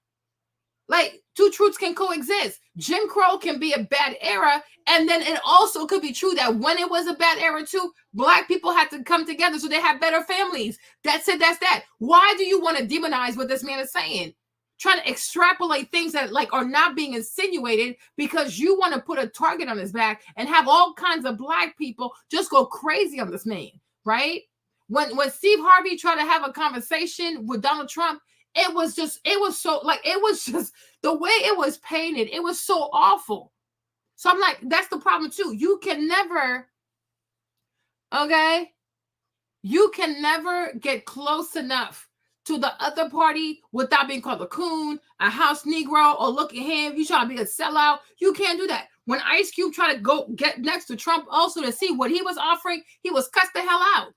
Like, two truths can coexist. Jim Crow can be a bad era, and then it also could be true that when it was a bad era too, Black people had to come together so they had better families. That's it, that's that. Why do you want to demonize what this man is saying? Trying to extrapolate things that like are not being insinuated because you want to put a target on his back and have all kinds of Black people just go crazy on this man, right? When Steve Harvey tried to have a conversation with Donald Trump, it was just the way it was painted. It was so awful. So I'm like, that's the problem too. You can never get close enough to the other party without being called a coon, a house Negro, or look at him, you trying to be a sellout. You can't do that. When Ice Cube tried to go get next to Trump also to see what he was offering, he was cussed the hell out.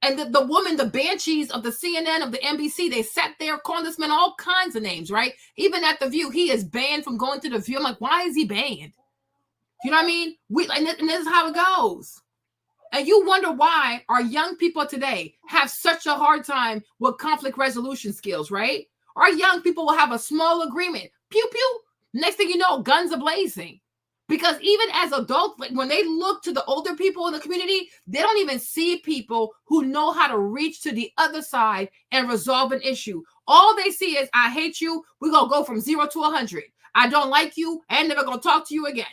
And the woman, the banshees of the CNN, of the NBC, they sat there calling this man all kinds of names, right? Even at The View, he is banned from going to The View. I'm like, why is he banned? You know what I mean? And this is how it goes. And you wonder why our young people today have such a hard time with conflict resolution skills, right? Our young people will have a small agreement. Pew, pew. Next thing you know, guns are blazing. Because even as adults, like when they look to the older people in the community, they don't even see people who know how to reach to the other side and resolve an issue. All they see is, I hate you. We're going to go from 0 to 100. I don't like you. I ain't never going to talk to you again.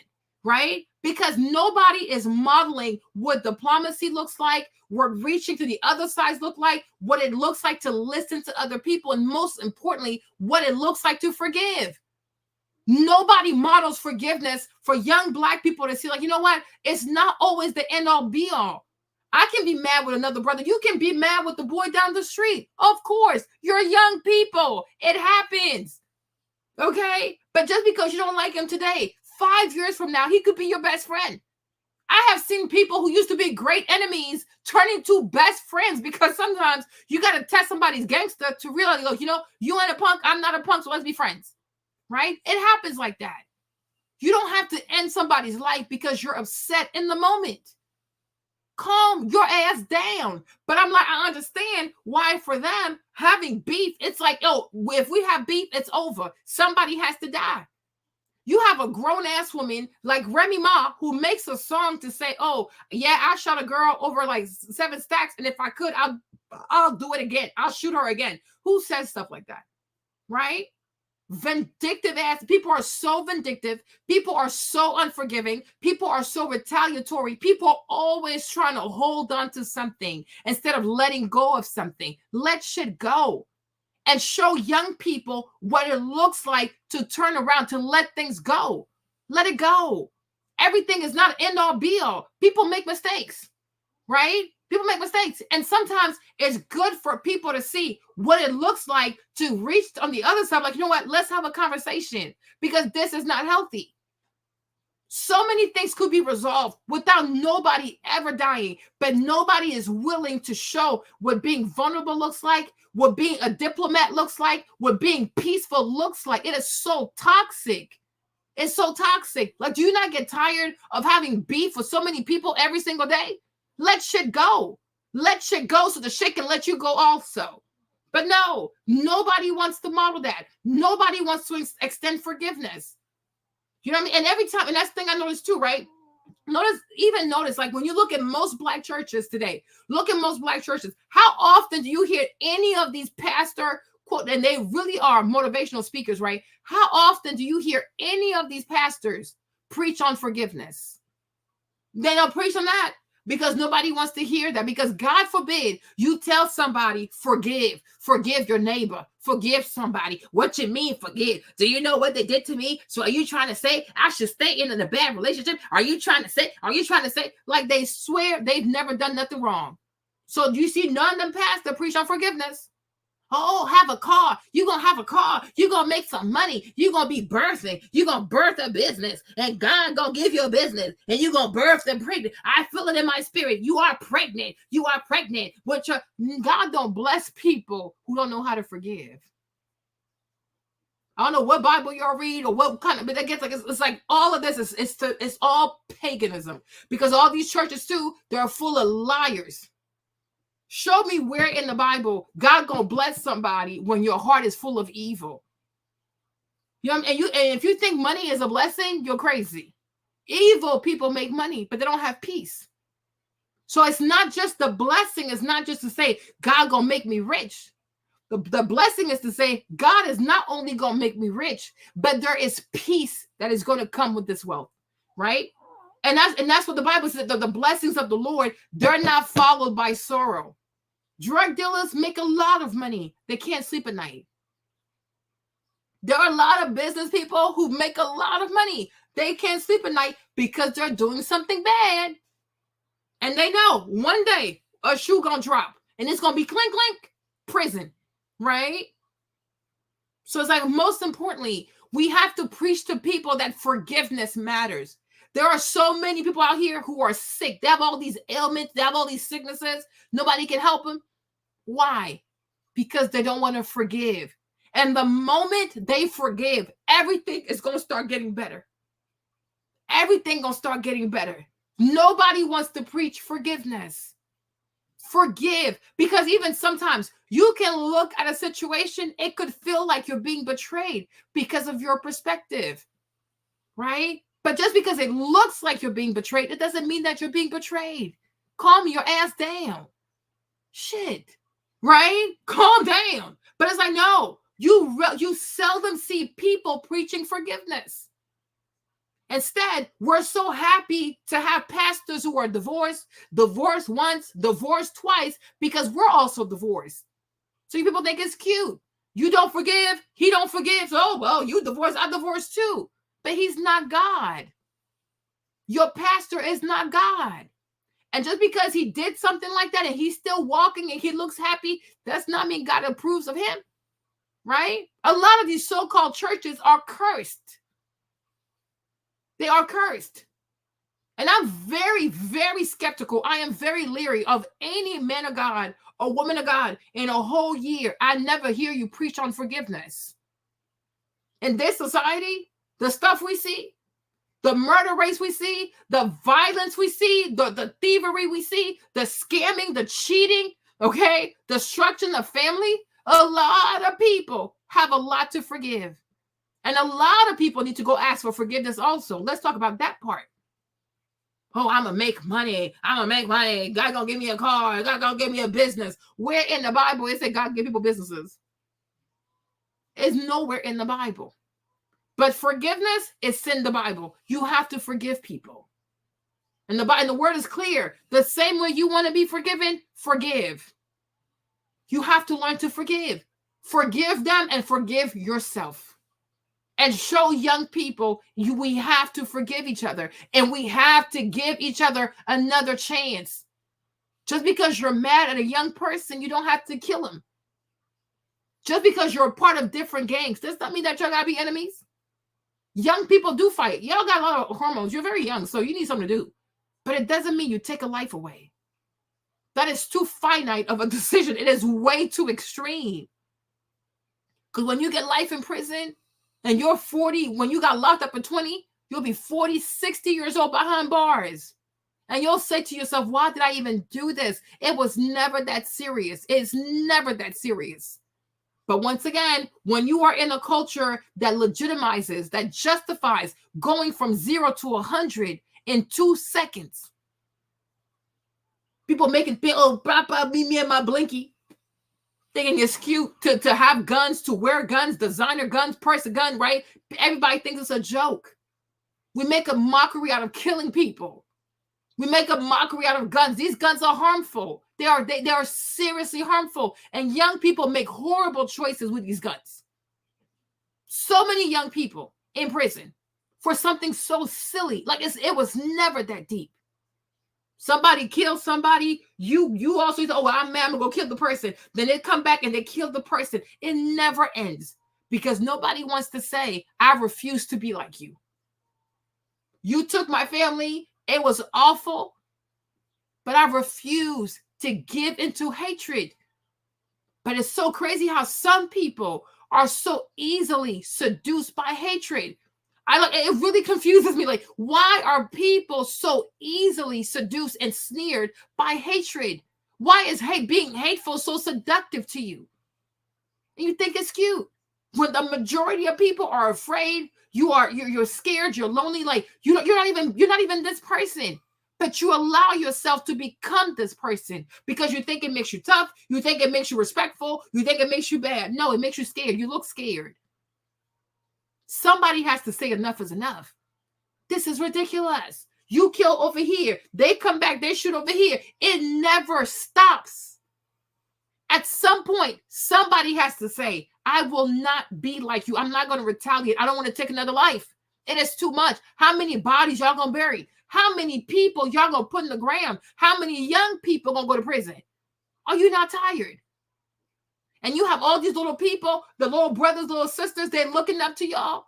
Right? Because nobody is modeling what diplomacy looks like, what reaching to the other sides look like, what it looks like to listen to other people, and most importantly, what it looks like to forgive. Nobody models forgiveness for young Black people to see, like, you know what? It's not always the end all be all. I can be mad with another brother. You can be mad with the boy down the street. Of course, you're young people. It happens. Okay? But just because you don't like him today, 5 years from now, he could be your best friend. I have seen people who used to be great enemies turn into best friends, because sometimes you got to test somebody's gangster to realize, you know, you ain't a punk, I'm not a punk, so let's be friends. Right? It happens like that. You don't have to end somebody's life because you're upset in the moment. Calm your ass down. But I'm like, I understand why for them having beef, it's like, oh, if we have beef, it's over. Somebody has to die. You have a grown ass woman like Remy Ma who makes a song to say, oh, yeah, I shot a girl over like 7 stacks, and if I could, I'll do it again. I'll shoot her again. Who says stuff like that? Right? Vindictive ass people are so vindictive. People are so unforgiving. People are so retaliatory. People are always trying to hold on to something instead of letting go of something. Let shit go and show young people what it looks like to turn around, to let things go. Let it go. Everything is not end all be all. People make mistakes, right? People make mistakes. And sometimes it's good for people to see what it looks like to reach on the other side. Like, you know what? Let's have a conversation, because this is not healthy. So many things could be resolved without nobody ever dying, but nobody is willing to show what being vulnerable looks like, what being a diplomat looks like, what being peaceful looks like. It is so toxic. It's so toxic. Like, do you not get tired of having beef with so many people every single day? Let shit go. Let shit go so the shit can let you go also. But no, nobody wants to model that. Nobody wants to extend forgiveness. You know what I mean? And every time, and that's the thing I noticed too, right? Notice, like when you look at most Black churches today, how often do you hear any of these pastor quote, and they really are motivational speakers, right? How often do you hear any of these pastors preach on forgiveness? They don't preach on that because nobody wants to hear that, because God forbid you tell somebody, forgive your neighbor, forgive somebody. What you mean forgive? Do you know what they did to me? So are you trying to say I should stay in a bad relationship? Are you trying to say, like they swear they've never done nothing wrong? So do you see none of them pastors preach on forgiveness? Oh, have a car. You're going to have a car. You're going to make some money. You're going to be birthing. You're going to birth a business. And God going to give you a business. And you're going to birth them pregnant. I feel it in my spirit. You are pregnant. You are pregnant. But God don't bless people who don't know how to forgive. I don't know what Bible you'll read or what kind of, but I guess like it's like all of this it's all paganism, because all these churches too, they're full of liars. Show me where in the Bible God gonna bless somebody when your heart is full of evil. You know what I mean? And if you think money is a blessing, you're crazy. Evil people make money, but they don't have peace. So it's not just the blessing, it's not just to say God gonna make me rich. The blessing is to say God is not only gonna make me rich, but there is peace that is gonna come with this wealth, right? And that's what the Bible said. The blessings of the Lord, they're not followed by sorrow. Drug dealers make a lot of money. They can't sleep at night. There are a lot of business people who make a lot of money. They can't sleep at night because they're doing something bad. And they know one day a shoe gonna drop and it's gonna be clink, clink, prison, right? So it's like, most importantly, we have to preach to people that forgiveness matters. There are so many people out here who are sick. They have all these ailments. They have all these sicknesses. Nobody can help them. Why? Because they don't want to forgive. And the moment they forgive, everything is going to start getting better. Everything going to start getting better. Nobody wants to preach forgiveness. Forgive. Because even sometimes you can look at a situation, it could feel like you're being betrayed because of your perspective, right? But just because it looks like you're being betrayed, it doesn't mean that you're being betrayed. Calm your ass down. Shit. Right? Calm down. But it's like, no, you seldom see people preaching forgiveness. Instead, we're so happy to have pastors who are divorced once, divorced twice, because we're also divorced. So you people think it's cute. You don't forgive, he don't forgive. So, oh, well, you divorced, I divorced too. But he's not God. Your pastor is not God. And just because he did something like that and he's still walking and he looks happy, does not mean God approves of him, right? A lot of these so-called churches are cursed. They are cursed. And I'm very, very skeptical. I am very leery of any man of God or woman of God in a whole year. I never hear you preach on forgiveness. In this society, the stuff we see, the murder rates we see, the violence we see, the thievery we see, the scamming, the cheating, okay, destruction of family, a lot of people have a lot to forgive. And a lot of people need to go ask for forgiveness also. Let's talk about that part. Oh, I'm going to make money. I'm going to make money. God going to give me a car. God going to give me a business. Where in the Bible is it God give people businesses? It's nowhere in the Bible. But forgiveness is in the Bible. You have to forgive people. And the word is clear. The same way you want to be forgiven, forgive. You have to learn to forgive. Forgive them and forgive yourself. And show young people we have to forgive each other. And we have to give each other another chance. Just because you're mad at a young person, you don't have to kill him. Just because you're a part of different gangs, does that mean that y'all gotta be enemies? Young people do fight. Y'all got a lot of hormones. You're very young, so you need something to do. But it doesn't mean you take a life away. That is too finite of a decision. It is way too extreme. Because when you get life in prison and you're 40, when you got locked up at 20, you'll be 40, 60 years old behind bars. And you'll say to yourself, why did I even do this? It was never that serious. It's never that serious. But once again, when you are in a culture that legitimizes, that justifies going from 0 to 100 in 2 seconds, people making think, oh, papa, me and my blinky, thinking it's cute to have guns, to wear guns, designer guns, price a gun, right? Everybody thinks it's a joke. We make a mockery out of killing people. We make a mockery out of guns. These guns are harmful. They are seriously harmful. And young people make horrible choices with these guns. So many young people in prison for something so silly. Like it was never that deep. Somebody killed somebody. You also say, oh, well, I'm mad, I'm gonna go kill the person. Then they come back and they kill the person. It never ends because nobody wants to say, I refuse to be like you. You took my family. It was awful, but I refuse to give into hatred. But it's so crazy how some people are so easily seduced by hatred. It really confuses me. Like, why are people so easily seduced and sneered by hatred? Why is being hateful so seductive to you? And you think it's cute. When the majority of people are afraid, you're scared, you're lonely, like you're not even this person, but you allow yourself to become this person because you think it makes you tough, you think it makes you respectful, you think it makes you bad. No, it makes you scared. You look scared. Somebody has to say enough is enough. This is ridiculous. You kill over here, they come back, they shoot over here. It never stops. At some point, somebody has to say, I will not be like you. I'm not going to retaliate. I don't want to take another life. It is too much. How many bodies y'all going to bury? How many people y'all going to put in the ground? How many young people going to go to prison? Are you not tired? And you have all these little people, the little brothers, little sisters, they're looking up to y'all.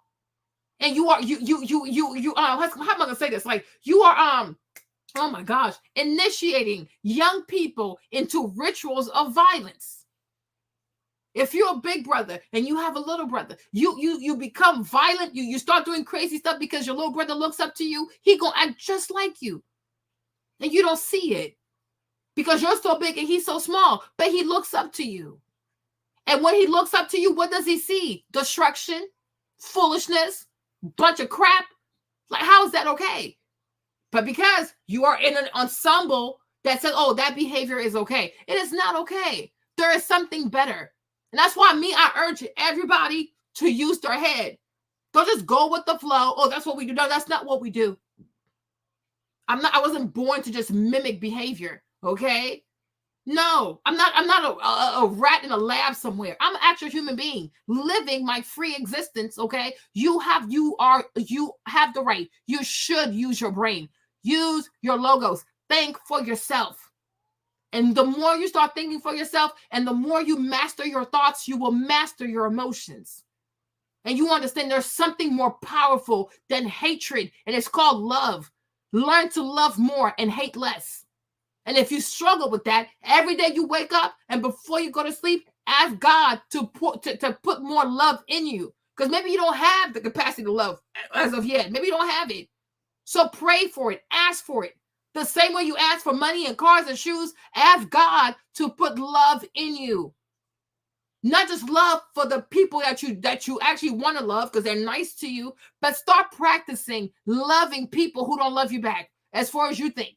And how am I going to say this? Like you are, oh my gosh, initiating young people into rituals of violence. If you're a big brother and you have a little brother, you become violent, you start doing crazy stuff because your little brother looks up to you, he gonna act just like you. And you don't see it because you're so big and he's so small, but he looks up to you. And when he looks up to you, what does he see? Destruction, foolishness, bunch of crap. Like, how is that okay? But because you are in an ensemble that says, oh, that behavior is okay, it is not okay. There is something better. And that's why I urge everybody to use their head. Don't just go with the flow. Oh, that's what we do. No, that's not what we do. I wasn't born to just mimic behavior. Okay. No, I'm not a rat in a lab somewhere. I'm an actual human being living my free existence. Okay. You have the right. You should use your brain. Use your logos. Think for yourself. And the more you start thinking for yourself and the more you master your thoughts, you will master your emotions. And you understand there's something more powerful than hatred, and it's called love. Learn to love more and hate less. And if you struggle with that, every day you wake up and before you go to sleep, ask God to put more love in you. Because maybe you don't have the capacity to love as of yet. Maybe you don't have it. So pray for it. Ask for it. The same way you ask for money and cars and shoes, ask God to put love in you. Not just love for the people that you actually want to love because they're nice to you, but start practicing loving people who don't love you back as far as you think,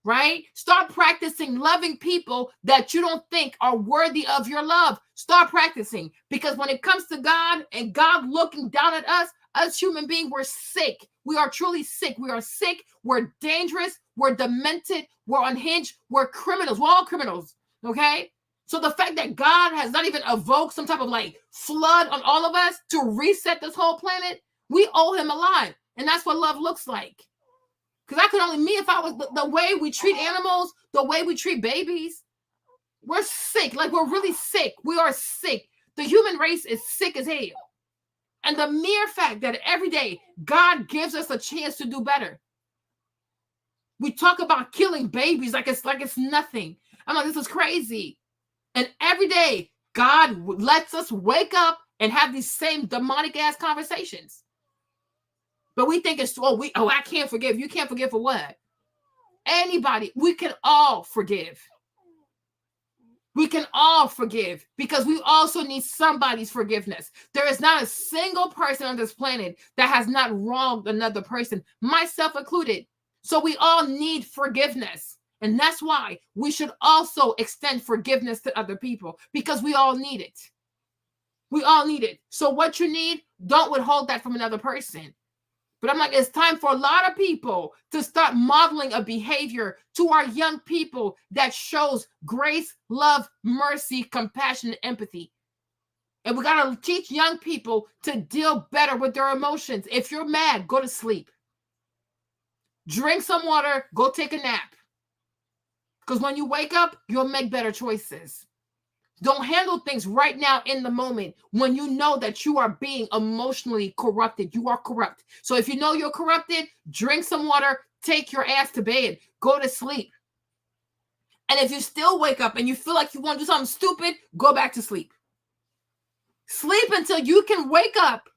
right? Start practicing loving people that you don't think are worthy of your love. Start practicing, because when it comes to God and God looking down at us human beings, we're sick. We are truly sick. We are sick. We're dangerous. We're demented. We're unhinged. We're criminals. We're all criminals, okay? So the fact that God has not even evoked some type of like flood on all of us to reset this whole planet, we owe him a lot. And that's what love looks like. Because I could only mean if I was the way we treat animals, the way we treat babies. We're sick. Like, we're really sick. We are sick. The human race is sick as hell. And the mere fact that every day God gives us a chance to do better. We talk about killing babies like it's nothing. I'm like, this is crazy. And every day, God lets us wake up and have these same demonic ass conversations. But we think it's, I can't forgive. You can't forgive for what? Anybody. We can all forgive. We can all forgive because we also need somebody's forgiveness. There is not a single person on this planet that has not wronged another person, myself included. So we all need forgiveness. And that's why we should also extend forgiveness to other people, because we all need it. We all need it. So what you need, don't withhold that from another person. But I'm like, it's time for a lot of people to start modeling a behavior to our young people that shows grace, love, mercy, compassion, and empathy. And we got to teach young people to deal better with their emotions. If you're mad, go to sleep. Drink some water, go take a nap. Because when you wake up, you'll make better choices. Don't handle things right now in the moment when you know that you are being emotionally corrupted. You are corrupt. So if you know you're corrupted, drink some water, take your ass to bed, go to sleep. And if you still wake up and you feel like you want to do something stupid, go back to sleep. Sleep until you can wake up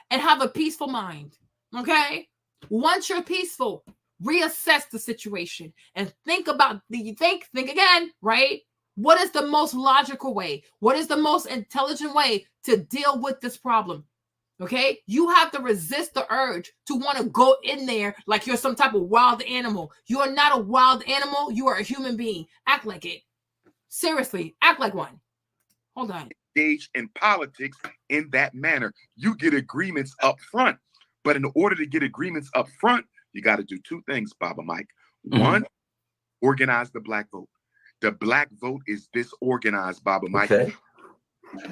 and have a peaceful mind. Okay? Once you're peaceful, reassess the situation and think again, right? What is the most logical way? What is the most intelligent way to deal with this problem? Okay? You have to resist the urge to want to go in there like you're some type of wild animal. You are not a wild animal. You are a human being. Act like it. Seriously, act like one. Hold on. Engage in politics in that manner. You get agreements up front. But in order to get agreements up front, you got to do two things, Baba Mike. One, organize the black vote. The black vote is disorganized, Baba Mike. Okay.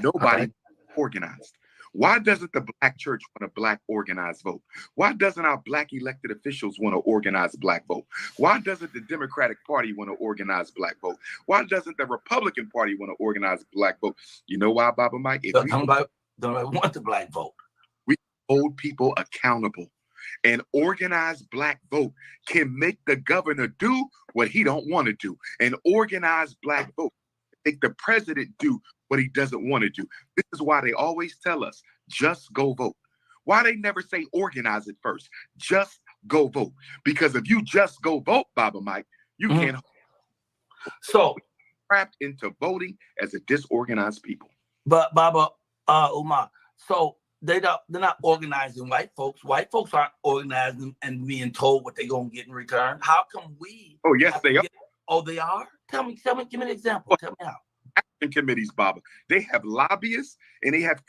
Nobody organized. Why doesn't the black church want a black organized vote? Why doesn't our black elected officials want to organize a black vote? Why doesn't the Democratic Party want to organize a black vote? Why doesn't the Republican Party want to organize a black vote? You know why, Baba Mike? If don't want the black vote. We hold people accountable. An organized black vote can make the governor do what he don't want to do. An organized black vote make the president do what he doesn't want to do. This is why they always tell us, just go vote. Why they never say organize it first? Just go vote. Because if you just go vote, Baba Mike, you can't. So trapped into voting as a disorganized people. But Baba Umar, so they're not organizing white folks. White folks aren't organizing and being told what they're gonna get in return. How come we? Oh, yes, they are. Oh, they are? Tell me, give me an example. Tell me how. Action committees, Baba. They have lobbyists and they have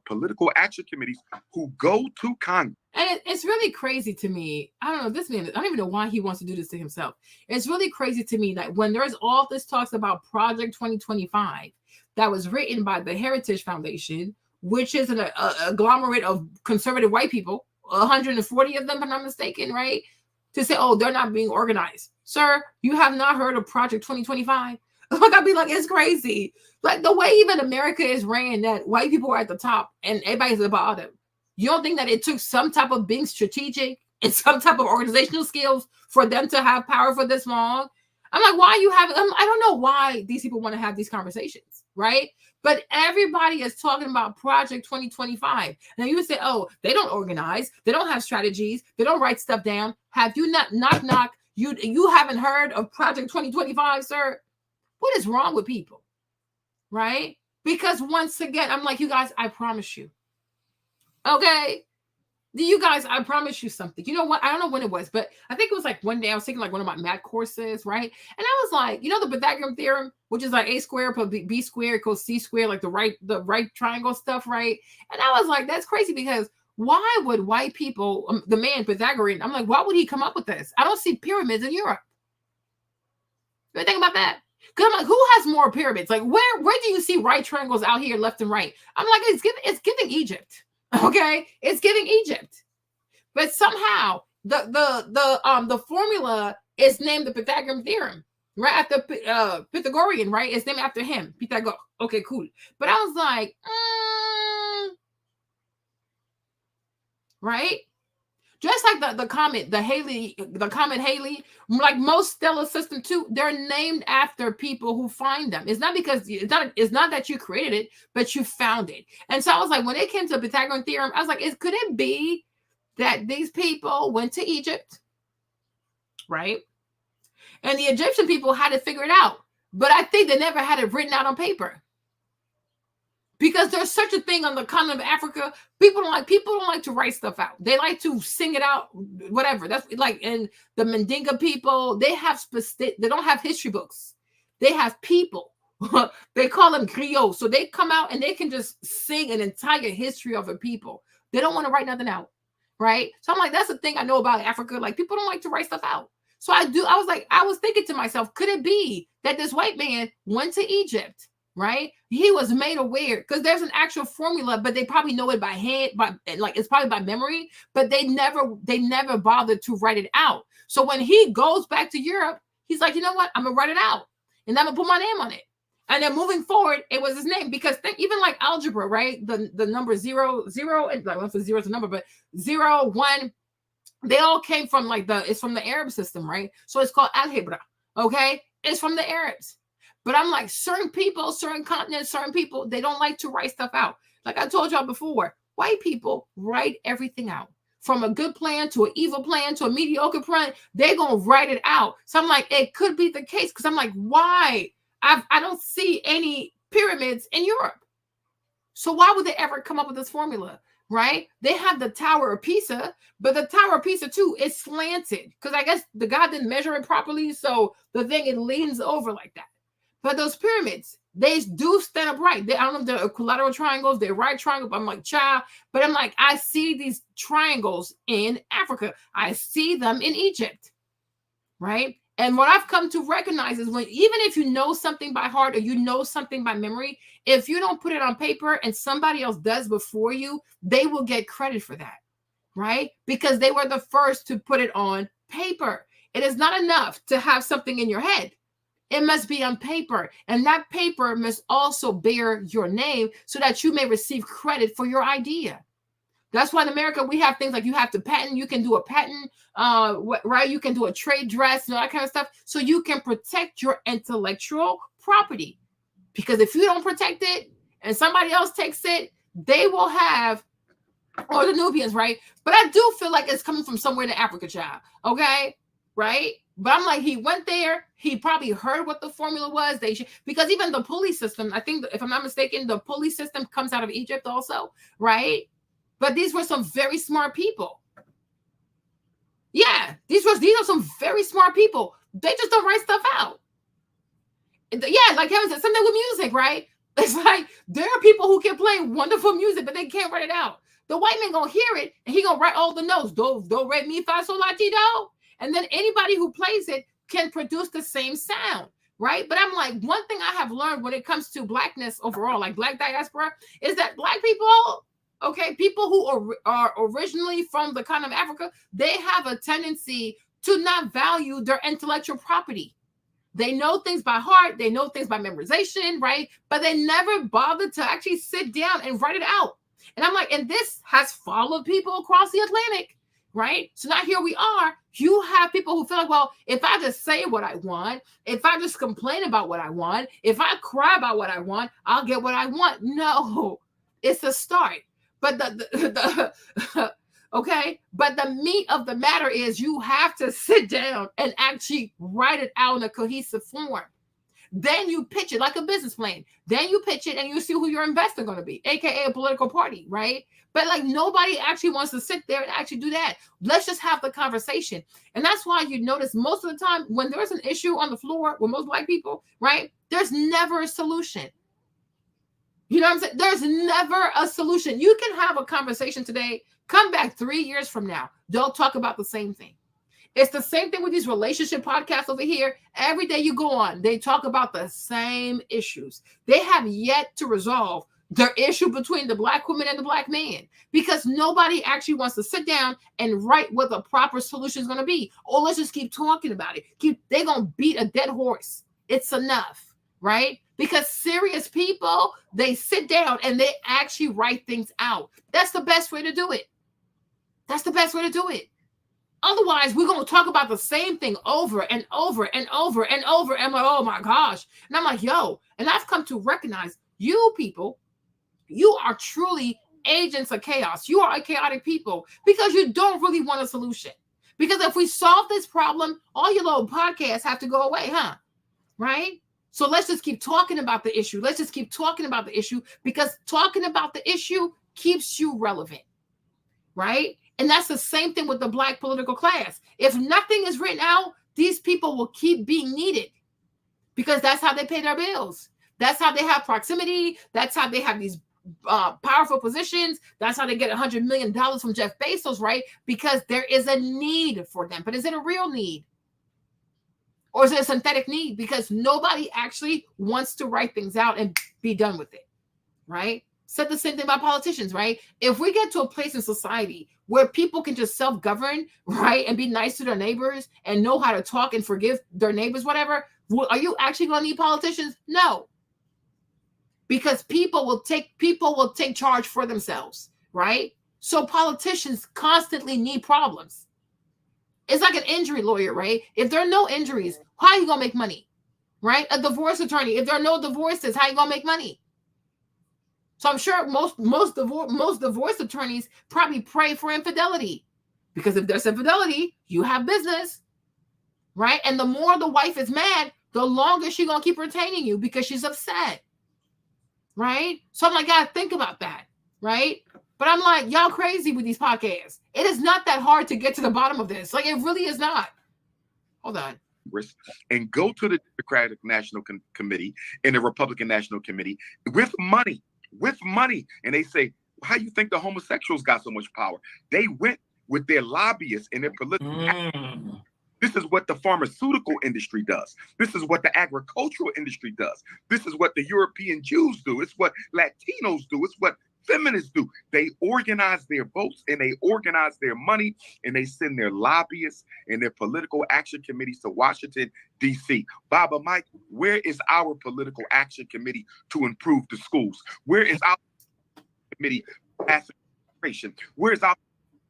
political action committees who go to Congress. And it's really crazy to me. I don't know, this man, I don't even know why he wants to do this to himself. It's really crazy to me that when there's all this talks about Project 2025 that was written by the Heritage Foundation, which is an agglomerate of conservative white people, 140 of them, if I'm not mistaken, right? To say, oh, they're not being organized. Sir, you have not heard of Project 2025? Like, I'd be like, it's crazy. Like, the way even America is ran, that white people are at the top and everybody's at the bottom. You don't think that it took some type of being strategic and some type of organizational skills for them to have power for this long? I'm like, why you have, I don't know why these people want to have these conversations, right? But everybody is talking about Project 2025. Now you would say, oh, they don't organize. They don't have strategies. They don't write stuff down. Have you not, knock, you haven't heard of Project 2025, sir? What is wrong with people, right? Because once again, I'm like, you guys, I promise you. Okay? You guys, I promise you something. You know what? I don't know when it was, but I think it was like one day I was taking like one of my math courses, right? And I was like, you know, the Pythagorean theorem, which is like a squared plus b squared equals c squared, like the right triangle stuff, right? And I was like, that's crazy because why would white people, the man Pythagorean, I'm like, why would he come up with this? I don't see pyramids in Europe. You think about that? Because I'm like, who has more pyramids? Like, where do you see right triangles out here, left and right? I'm like, it's giving Egypt. Okay, it's giving Egypt, but somehow the formula is named the Pythagorean theorem, right after Pythagorean, right? It's named after him, Pythagore. Okay, cool. But I was like, right? Just like the comet Halley, like most stellar system too, they're named after people who find them. It's not because it's not that you created it, but you found it. And so I was like, when it came to the Pythagorean theorem, I was like, could it be that these people went to Egypt, right? And the Egyptian people had to figure it out, but I think they never had it written out on paper. Because there's such a thing on the continent of Africa. People don't like to write stuff out. They like to sing it out, whatever. That's like, and the Mandinga people, they don't have history books. They have people. They call them griots. So they come out and they can just sing an entire history of a people. They don't want to write nothing out, right? So I'm like, that's the thing I know about Africa. Like, people don't like to write stuff out. So I was thinking to myself, could it be that this white man went to Egypt? Right? He was made aware because there's an actual formula, but they probably know it by hand, it's probably by memory, but they never bothered to write it out. So when he goes back to Europe, he's like, you know what? I'm gonna write it out and I'm gonna put my name on it. And then moving forward, it was his name because even like algebra, right? The number 0, and like for 0 is a number, but 0, 1, they all came from it's from the Arab system, right? So it's called algebra. Okay, it's from the Arabs. But I'm like, certain people, certain continents, certain people, they don't like to write stuff out. Like I told y'all before, white people write everything out. From a good plan to an evil plan to a mediocre plan, they're going to write it out. So I'm like, it could be the case because I'm like, why? I don't see any pyramids in Europe. So why would they ever come up with this formula, right? They have the Tower of Pisa, but the Tower of Pisa too is slanted because I guess the guy didn't measure it properly. So the thing, it leans over like that. But those pyramids, they do stand up right. I don't know if they're equilateral triangles, they're right triangle, but I'm like, child. But I'm like, I see these triangles in Africa. I see them in Egypt, right? And what I've come to recognize is even if you know something by heart or you know something by memory, if you don't put it on paper and somebody else does before you, they will get credit for that, right? Because they were the first to put it on paper. It is not enough to have something in your head. It must be on paper, and that paper must also bear your name so that you may receive credit for your idea. That's why in America we have things like you have to patent. You can do a patent, right? You can do a trade dress and all that kind of stuff, so you can protect your intellectual property. Because if you don't protect it and somebody else takes it, they will have, or the Nubians, right? But I do feel like it's coming from somewhere in Africa, child. Okay, right? But I'm like, he went there. He probably heard what the formula was. Because even the pulley system, I think, if I'm not mistaken, the pulley system comes out of Egypt also, right? But these were some very smart people. Yeah, these are some very smart people. They just don't write stuff out. Yeah, like Kevin said, something with music, right? It's like there are people who can play wonderful music, but they can't write it out. The white man gonna hear it and he gonna write all the notes. Do, re, mi, fa, sol, la, ti, do. And then anybody who plays it can produce the same sound, right? But I'm like, one thing I have learned when it comes to blackness overall, like black diaspora, is that black people, okay, people who are originally from the continent of Africa, they have a tendency to not value their intellectual property. They know things by heart, they know things by memorization, right? But they never bother to actually sit down and write it out. And I'm like, and this has followed people across the Atlantic, right? So now here we are. You have people who feel like, well, if I just say what I want, if I just complain about what I want, if I cry about what I want, I'll get what I want. No, it's a start. But okay, but the meat of the matter is you have to sit down and actually write it out in a cohesive form. Then you pitch it like a business plan. Then you pitch it and you see who your investor going to be, aka a political party, right? But like nobody actually wants to sit there and actually do that. Let's just have the conversation. And that's why you notice most of the time when there's an issue on the floor with most black people, right? There's never a solution. You know what I'm saying? There's never a solution. You can have a conversation today, come back 3 years from now, they'll talk about the same thing. It's the same thing with these relationship podcasts over here. Every day you go on, they talk about the same issues. They have yet to resolve the issue between the black woman and the black man because nobody actually wants to sit down and write what the proper solution is going to be. Or let's just keep talking about it. They're going to beat a dead horse. It's enough, right? Because serious people, they sit down and they actually write things out. That's the best way to do it. That's the best way to do it. Otherwise, we're going to talk about the same thing over and over and over and over. And I'm like, oh my gosh. And I'm like, yo, and I've come to recognize you people, you are truly agents of chaos. You are a chaotic people because you don't really want a solution. Because if we solve this problem, all your little podcasts have to go away, huh? Right? So let's just keep talking about the issue. Let's just keep talking about the issue because talking about the issue keeps you relevant, right? And that's the same thing with the black political class. If nothing is written out, these people will keep being needed because that's how they pay their bills. That's how they have proximity. That's how they have these powerful positions. That's how they get $100 million from Jeff Bezos, right? Because there is a need for them. But is it a real need? Or is it a synthetic need? Because nobody actually wants to write things out and be done with it, right? Said the same thing about politicians, right? If we get to a place in society where people can just self-govern, right, and be nice to their neighbors and know how to talk and forgive their neighbors, whatever, are you actually going to need politicians? No. Because people will take charge for themselves, right? So politicians constantly need problems. It's like an injury lawyer, right? If there are no injuries, how are you going to make money, right? A divorce attorney, if there are no divorces, how are you going to make money? So I'm sure most divorce attorneys probably pray for infidelity because if there's infidelity, you have business, right? And the more the wife is mad, the longer she's going to keep retaining you because she's upset, right? So I'm like, God, think about that, right? But I'm like, y'all crazy with these podcasts. It is not that hard to get to the bottom of this. Like, it really is not. Hold on. And go to the Democratic National Committee and the Republican National Committee with money. And they say, how you think the homosexuals got so much power? They went with their lobbyists and their political This is what the pharmaceutical industry does. This is what the agricultural industry does. This is what the European Jews do. It's what Latinos do. It's what feminists do. They organize their votes and they organize their money and they send their lobbyists and their political action committees to Washington, D.C. Baba Mike, where is our political action committee to improve the schools? Where is our committee passing immigration? Where is our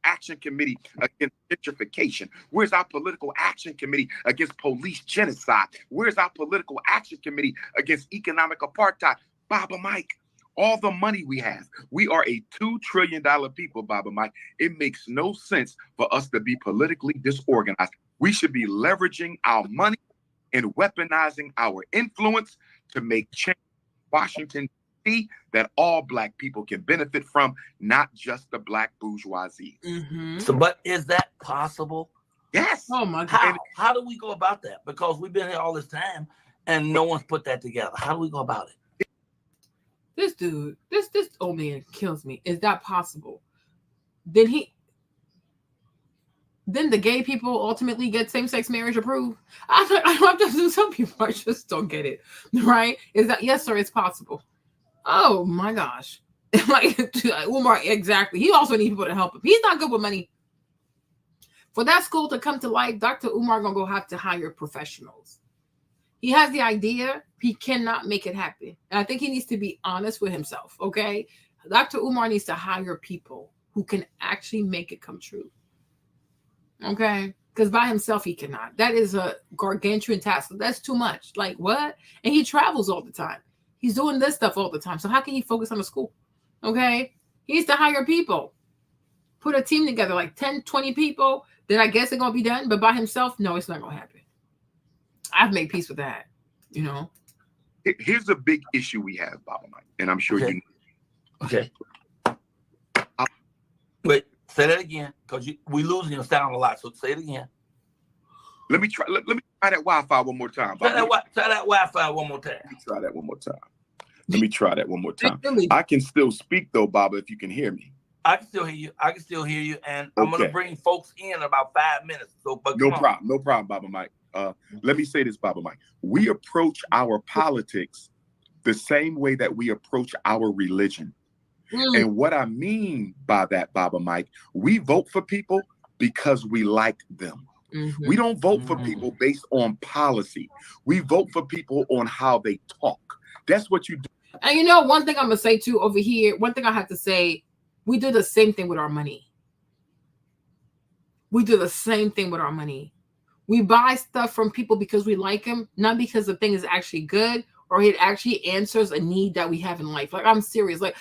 action committee against gentrification? Where's our political action committee against police genocide? Where's our political action committee against economic apartheid? Baba Mike, all the money we have. We are a $2 trillion people, Baba Mike. It makes no sense for us to be politically disorganized. We should be leveraging our money and weaponizing our influence to make change in Washington, D.C. that all Black people can benefit from, not just the Black bourgeoisie. So, but is that possible? Yes. Oh my God. How do we go about that? Because we've been here all this time and no one's put that together. How do we go about it? This dude, this old man kills me. Is that possible? Then the gay people ultimately get same-sex marriage approved? I don't have to. Some people I just don't get it, right? Is that yes, sir? It's possible. Oh my gosh, like Umar, exactly. He also needs people to help him. He's not good with money. For that school to come to life, Dr. Umar gonna have to hire professionals. He has the idea. He cannot make it happen. And I think he needs to be honest with himself, okay? Dr. Umar needs to hire people who can actually make it come true, okay? Because by himself, he cannot. That is a gargantuan task. That's too much. Like, what? And he travels all the time. He's doing this stuff all the time. So how can he focus on the school, okay? He needs to hire people. Put a team together, like 10, 20 people. Then I guess it's going to be done. But by himself, no, it's not going to happen. I've made peace with that, you know. Here's a big issue we have, Baba Mike, and I'm sure you know. Okay. Wait, say that again, because we losing your sound a lot. So say it again. Let me try that Wi-Fi one more time. Try that Wi-Fi one more time. Let me try that one more time. Let me try that one more time. I can still speak though, Baba, if you can hear me. I can still hear you. And I'm gonna bring folks in about 5 minutes. So, but no problem, Baba Mike. Let me say this, Baba Mike. We approach our politics the same way that we approach our religion. And what I mean by that, Baba Mike, we vote for people because we like them. We don't vote for people based on policy. We vote for people on how they talk. That's what you do. And you know, one thing I'm going to say too over here, one thing I have to say, we do the same thing with our money. We do the same thing with our money. We buy stuff from people because we like them, not because the thing is actually good or it actually answers a need that we have in life. Like, I'm serious. Like,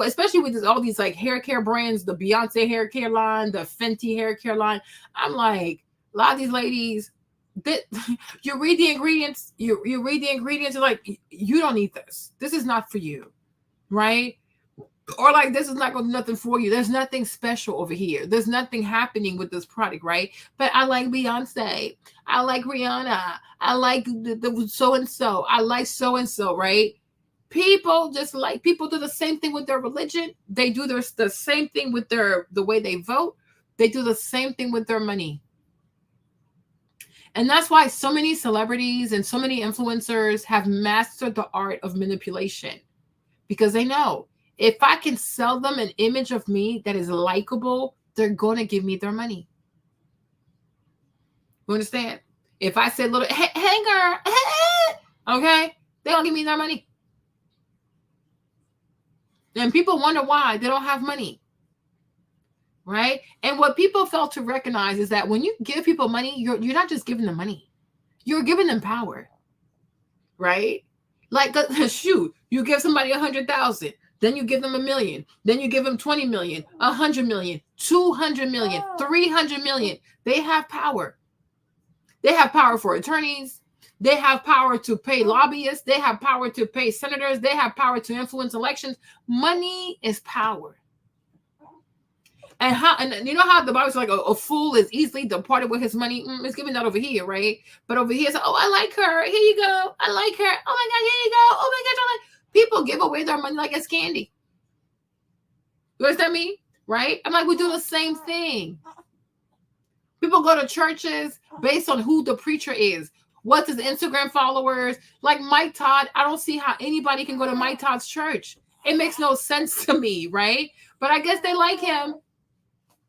especially with all these like hair care brands, the Beyonce hair care line, the Fenty hair care line. I'm like, a lot of these ladies, you read the ingredients, you're like, you don't need this. This is not for you, right? Or like, this is not going to do nothing for you. There's nothing special over here. There's nothing happening with this product, right? But I like Beyonce. I like Rihanna. I like the so-and-so. I like so-and-so, right? People do the same thing with their religion. They do the same thing with the way they vote. They do the same thing with their money. And that's why so many celebrities and so many influencers have mastered the art of manipulation, because they know if I can sell them an image of me that is likable, they're going to give me their money. You understand? If I say little, hey girl, okay, they don't give me their money. And people wonder why they don't have money. Right? And what people fail to recognize is that when you give people money, you're not just giving them money. You're giving them power. Right? Like, shoot, you give somebody 100,000, then you give them $1 million, then you give them 20 million, 100 million, 200 million, 300 million. They have power. They have power for attorneys. They have power to pay lobbyists. They have power to pay senators. They have power to influence elections. Money is power. And you know how the Bible's like a fool is easily departed with his money? It's giving that over here, right? But over here, it's like, oh, I like her. Here you go. I like her. Oh my God, here you go. Oh my gosh, I like. People give away their money like it's candy. You understand me? Right? I'm like, we do the same thing. People go to churches based on who the preacher is. What's his Instagram followers? Like Mike Todd, I don't see how anybody can go to Mike Todd's church. It makes no sense to me, right? But I guess they like him.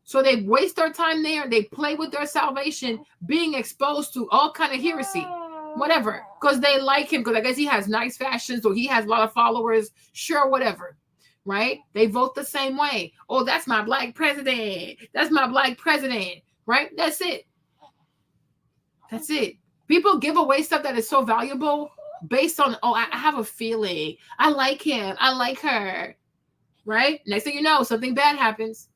So they waste their time there. They play with their salvation, being exposed to all kind of heresy, whatever, because they like him, because I guess he has nice fashions or he has a lot of followers. Sure, whatever, right? They vote the same way. Oh, that's my black president. That's my black president, right? That's it. That's it. People give away stuff that is so valuable based on, oh, I have a feeling. I like him. I like her, right? Next thing you know, something bad happens.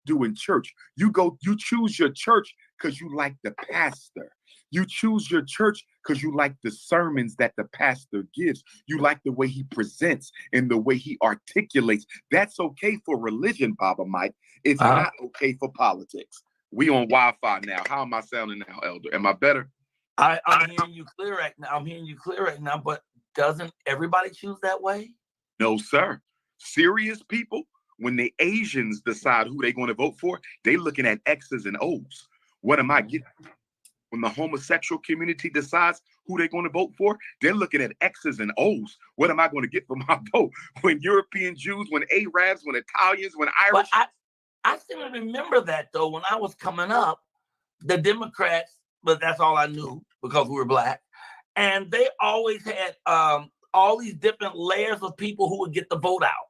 do in church. You choose your church because you like the pastor. You choose your church because you like the sermons that the pastor gives. You like the way he presents and the way he articulates. That's okay for religion, Baba Mike. It's not okay for politics. We on Wi-Fi now. How am I sounding now, Elder? Am I better? I'm hearing you clear right now. I'm hearing you clear right now, but doesn't everybody choose that way? No, sir. Serious people, when the Asians decide who they're going to vote for, they looking at X's and O's. What am I getting? When the homosexual community decides who they're going to vote for, they're looking at X's and O's. What am I going to get for my vote? When European Jews, when Arabs, when Italians, when Irish. But I still remember that, though, when I was coming up, the Democrats, but that's all I knew because we were Black. And they always had all these different layers of people who would get the vote out.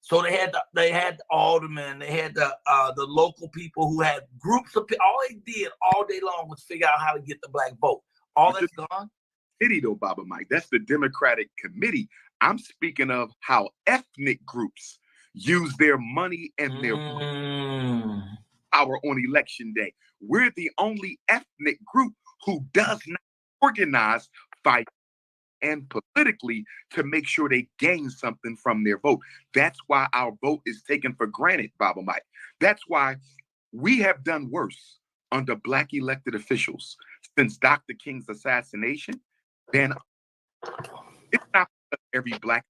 So they had the aldermen, they had the local people who had groups of people. All they did all day long was figure out how to get the Black vote. All that's gone. Committee, though, Baba Mike. That's the Democratic committee. I'm speaking of how ethnic groups use their money and their power on election day. We're the only ethnic group who does not organize, fight, and politically to make sure they gain something from their vote. That's why our vote is taken for granted, Baba Mike. That's why we have done worse under Black elected officials since Dr. King's assassination than it's not because every Black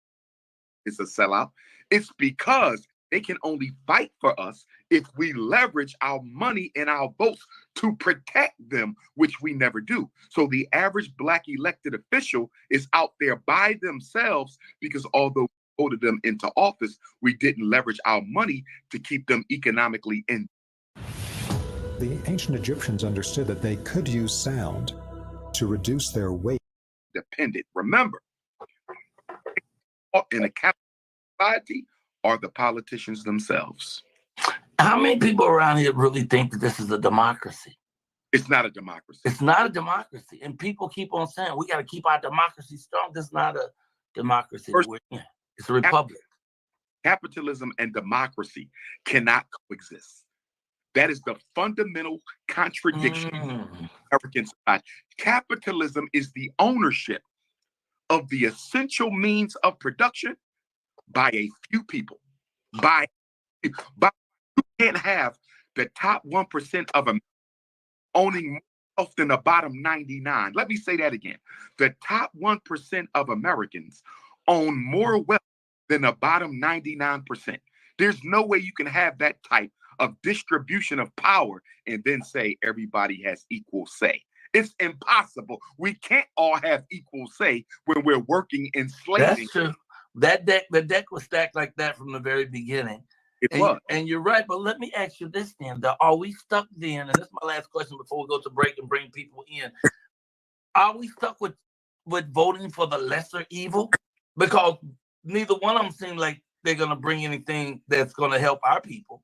is a sellout. It's because they can only fight for us if we leverage our money and our votes to protect them, which we never do. So the average Black elected official is out there by themselves because although we voted them into office, we didn't leverage our money to keep them economically in. The ancient Egyptians understood that they could use sound to reduce their weight. Dependent. Remember, in a capitalist society are the politicians themselves. How many people around here really think that this is a democracy? It's not a democracy. It's not a democracy. And people keep on saying, we got to keep our democracy strong. This is not a democracy. It's a republic. Capitalism and democracy cannot coexist. That is the fundamental contradiction of American society. Capitalism is the ownership of the essential means of production by a few people. You can't have the top 1% of them owning more wealth than the bottom 99. Let me say that again. The top 1% of Americans own more wealth than the bottom 99%. There's no way you can have that type of distribution of power and then say everybody has equal say. It's impossible. We can't all have equal say when we're working enslaving. That's true. The deck was stacked like that from the very beginning. It was. And you're right, but let me ask you this then. Are we stuck then, and this is my last question before we go to break and bring people in, are we stuck with voting for the lesser evil? Because neither one of them seem like they're going to bring anything that's going to help our people.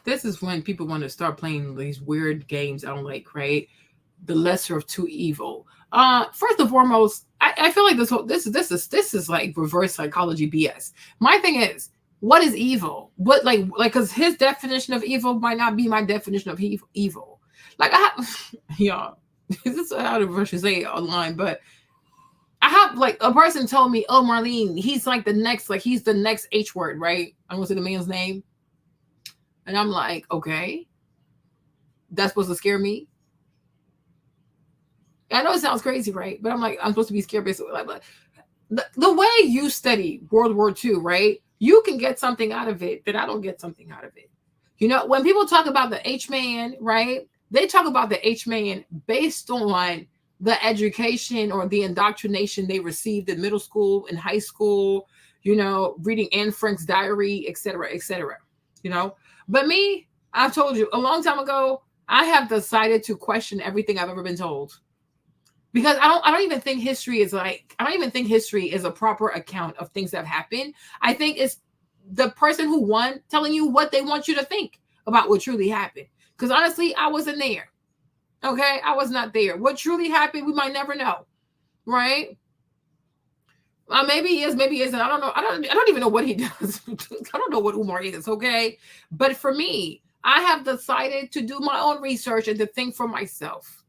This is when people want to start playing these weird games I don't like, right? The lesser of two evil. First and foremost, I feel like this is like reverse psychology BS. My thing is, what is evil? What like because his definition of evil might not be my definition of evil. Like y'all, this is how to say it online, but I have like a person told me, oh, Marlene, he's like he's the next H word, right? I'm gonna say the man's name. And I'm like, okay, that's supposed to scare me. I know it sounds crazy, right? But I'm like, I'm supposed to be scared basically. Like, the way you study World War II, right? You can get something out of it that I don't get something out of it. You know, when people talk about the H-man, right? They talk about the H-man based on the education or the indoctrination they received in middle school and high school, you know, reading Anne Frank's diary, et cetera, you know? But me, I've told you a long time ago, I have decided to question everything I've ever been told. Because I don't even think history is a proper account of things that have happened. I think it's the person who won telling you what they want you to think about what truly happened. Because honestly, I wasn't there. Okay, I was not there. What truly happened, we might never know, right? Maybe he is, maybe he isn't. I don't know. I don't even know what he does. I don't know what Umar is, okay? But for me, I have decided to do my own research and to think for myself.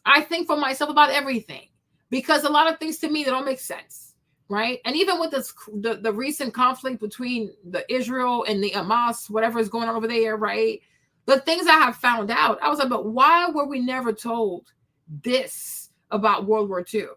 I think for myself about everything because a lot of things to me that don't make sense, right? And even with this, the recent conflict between the Israel and the Hamas, whatever is going on over there, right? The things I have found out, I was like, but why were we never told this about World War II?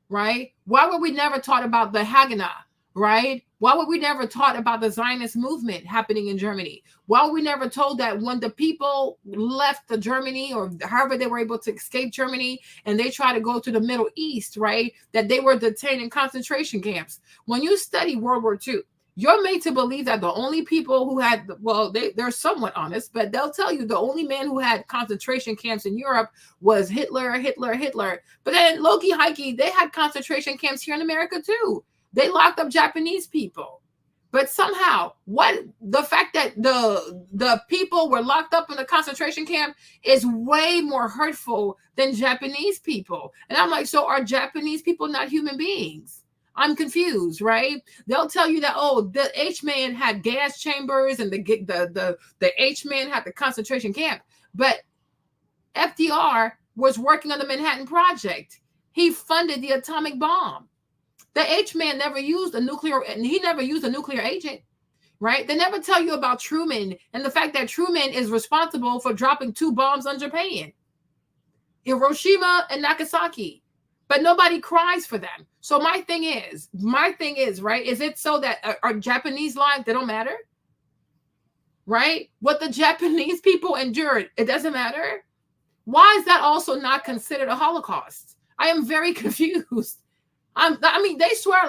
Right? Why were we never taught about the Haganah? Right? Why were we never taught about the Zionist movement happening in Germany? Why were we never told that when the people left the Germany or however they were able to escape Germany and they tried to go to the Middle East, right? That they were detained in concentration camps. When you study World War II, you're made to believe that the only people who had, well, they're somewhat honest, but they'll tell you the only man who had concentration camps in Europe was Hitler. But then Loki Heike, they had concentration camps here in America too. They locked up Japanese people. But somehow, the fact that the people were locked up in a concentration camp is way more hurtful than Japanese people. And I'm like, so are Japanese people not human beings? I'm confused, right? They'll tell you that, oh, the H-man had gas chambers and the H-man had the concentration camp. But FDR was working on the Manhattan Project. He funded the atomic bomb. The H-man never used a nuclear, and he never used a nuclear agent, right? They never tell you about Truman and the fact that Truman is responsible for dropping 2 bombs on Japan, Hiroshima and Nagasaki. But nobody cries for them. So my thing is, right? Is it so that our Japanese lives, they don't matter? Right? What the Japanese people endured, it doesn't matter? Why is that also not considered a Holocaust? I am very confused. I mean, they swear,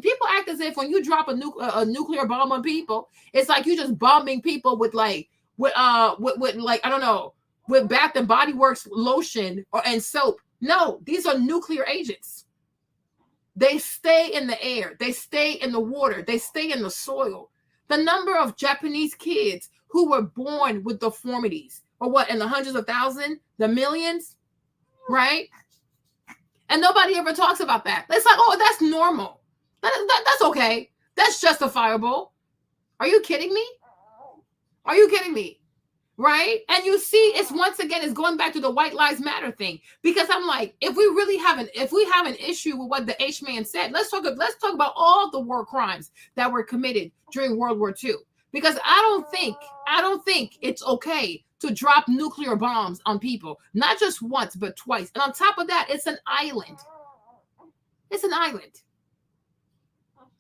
people act as if when you drop a nuclear bomb on people, it's like you just bombing people with I don't know, with Bath and Body Works lotion and soap. No, these are nuclear agents. They stay in the air. They stay in the water. They stay in the soil. The number of Japanese kids who were born with deformities, or what, in the hundreds of thousands, the millions, right? And nobody ever talks about that. It's like, oh, that's normal. That's okay. That's justifiable. Are you kidding me? Are you kidding me? Right? And you see, it's once again, it's going back to the White Lives Matter thing. Because I'm like, if we have an issue with what the H-man said, let's talk about all the war crimes that were committed during World War II. Because I don't think it's okay to drop nuclear bombs on people, not just once, but twice. And on top of that, it's an island. It's an island.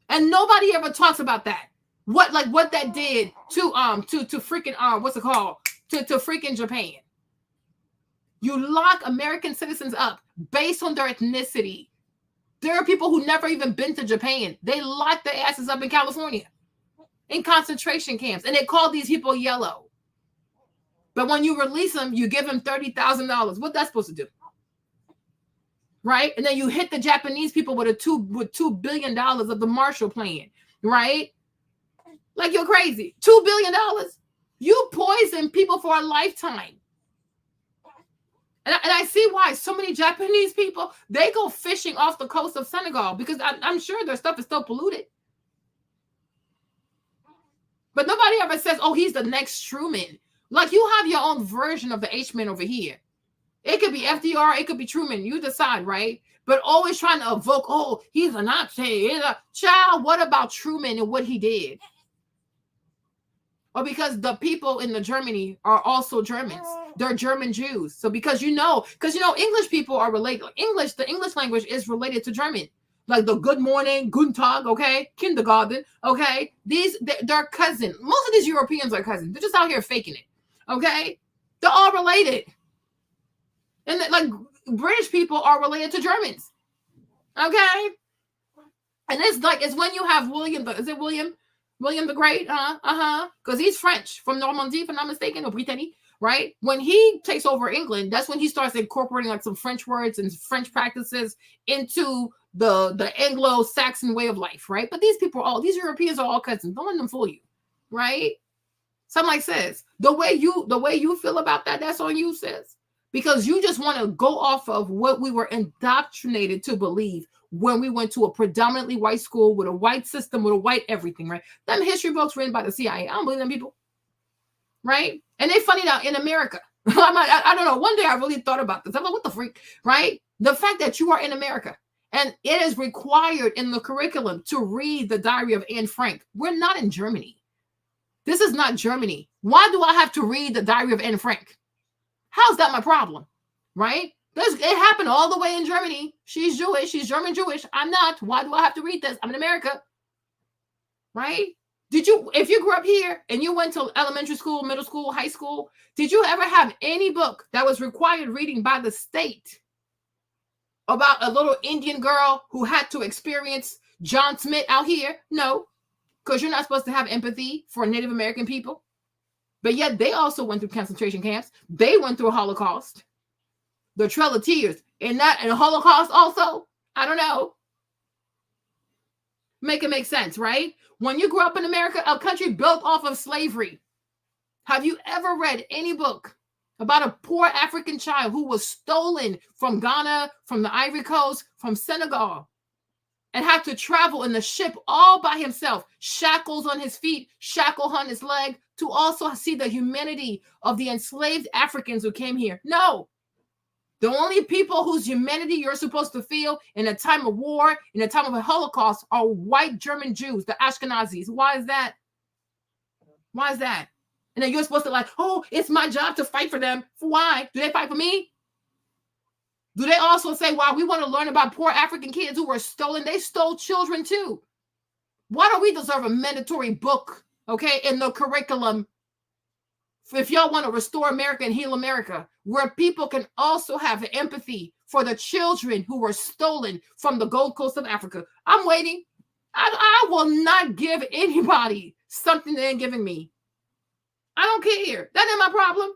And nobody ever talks about that. What that did to freaking what's it called? To freaking Japan. You lock American citizens up based on their ethnicity. There are people who never even been to Japan. They lock their asses up in California in concentration camps, and they call these people yellow. But when you release them, you give them $30,000. What that's supposed to do? Right? And then you hit the Japanese people with $2 billion of the Marshall Plan, right? Like you're crazy. $2 billion. You poison people for a lifetime. And I see why so many Japanese people, they go fishing off the coast of Senegal because I'm sure their stuff is still polluted. But nobody ever says, oh, he's the next Truman. Like you have your own version of the H-man over here. It could be FDR, it could be Truman. You decide, right? But always trying to evoke, oh, he's a Nazi. Child, what about Truman and what he did? Or because the people in the Germany are also Germans. They're German Jews. So because English people are related. The English language is related to German. Like the good morning, guten Tag, okay? Kindergarten, okay? They're cousins. Most of these Europeans are cousins. They're just out here faking it, okay? They're all related. And like British people are related to Germans, okay? And it's when you have William the Great, because he's French from Normandy, if I'm not mistaken, or Brittany, right? When he takes over England, that's when he starts incorporating like some French words and French practices into the Anglo-Saxon way of life, right? But these Europeans are all cousins. Don't let them fool you, right? Somebody says the way you feel about that, that's on you, sis, because you just want to go off of what we were indoctrinated to believe when we went to a predominantly white school with a white system, with a white everything, right? Them history books written by the CIA. I don't believe them people, right? And they funny now in America. I don't know. One day I really thought about this. I'm like, what the freak, right? The fact that you are in America and it is required in the curriculum to read the Diary of Anne Frank. We're not in Germany. This is not Germany. Why do I have to read the Diary of Anne Frank? How's that my problem, right? It happened all the way in Germany. She's Jewish. She's German Jewish. I'm not. Why do I have to read this? I'm in America, right? If you grew up here and you went to elementary school, middle school, high school, did you ever have any book that was required reading by the state about a little Indian girl who had to experience John Smith out here? No, because you're not supposed to have empathy for Native American people. But yet they also went through concentration camps. They went through a Holocaust. The Trail of Tears. And the Holocaust also? I don't know. Make it make sense, right? When you grew up in America, a country built off of slavery. Have you ever read any book about a poor African child who was stolen from Ghana, from the Ivory Coast, from Senegal, and had to travel in the ship all by himself, shackles on his feet, shackles on his leg, to also see the humanity of the enslaved Africans who came here? No. The only people whose humanity you're supposed to feel in a time of war, in a time of a Holocaust, are white German Jews, the Ashkenazis. Why is that? Why is that? And then you're supposed to oh, it's my job to fight for them. Why? Do they fight for me? Do they also say, wow, we want to learn about poor African kids who were stolen? They stole children too. Why don't we deserve a mandatory book, okay, in the curriculum if y'all want to restore America and heal America, where people can also have empathy for the children who were stolen from the Gold Coast of Africa? I'm waiting. I will not give anybody something they ain't giving me. I don't care. That ain't my problem.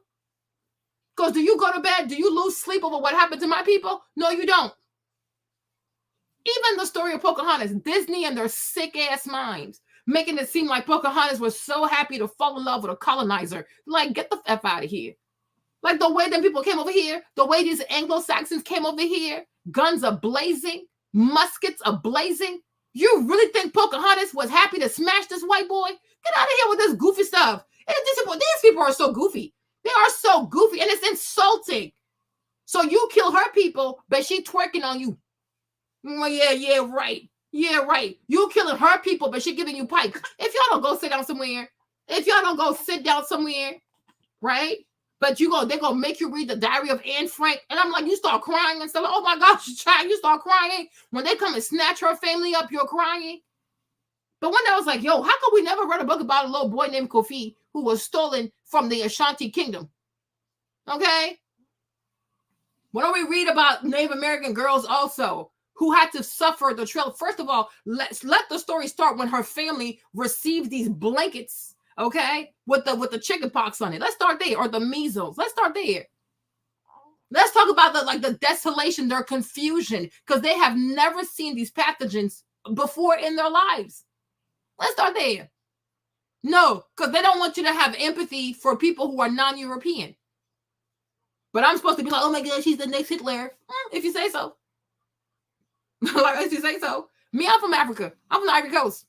Because do you go to bed? Do you lose sleep over what happened to my people? No, you don't. Even the story of Pocahontas, Disney and their sick ass minds, making it seem like Pocahontas was so happy to fall in love with a colonizer. Like, get the F out of here. Like the way them people came over here, the way these Anglo-Saxons came over here, guns are blazing, muskets are blazing. You really think Pocahontas was happy to smash this white boy? Get out of here with this goofy stuff. And these people are so goofy. They are so goofy, and it's insulting. So you kill her people, but she twerking on you. Well, yeah, right. Yeah, right. You killing her people, but she giving you pipe. If y'all don't go sit down somewhere, right? But they're gonna make you read the Diary of Anne Frank, and I'm like, you start crying and stuff. Oh my gosh, child, you start crying when they come and snatch her family up. You're crying. But one day I was like, yo, how come we never read a book about a little boy named Kofi who was stolen from the Ashanti Kingdom? Okay. Why don't we read about Native American girls also who had to suffer the trail? First of all, let the story start when her family received these blankets, okay, with the chicken pox on it. Let's start there, or the measles. Let's start there. Let's talk about the desolation, their confusion, because they have never seen these pathogens before in their lives. Let's start there. No, because they don't want you to have empathy for people who are non-European. But I'm supposed to be like, oh my gosh, she's the next Hitler. If you say so. Like, if you say so. Me, I'm from Africa. I'm from the Ivory Coast.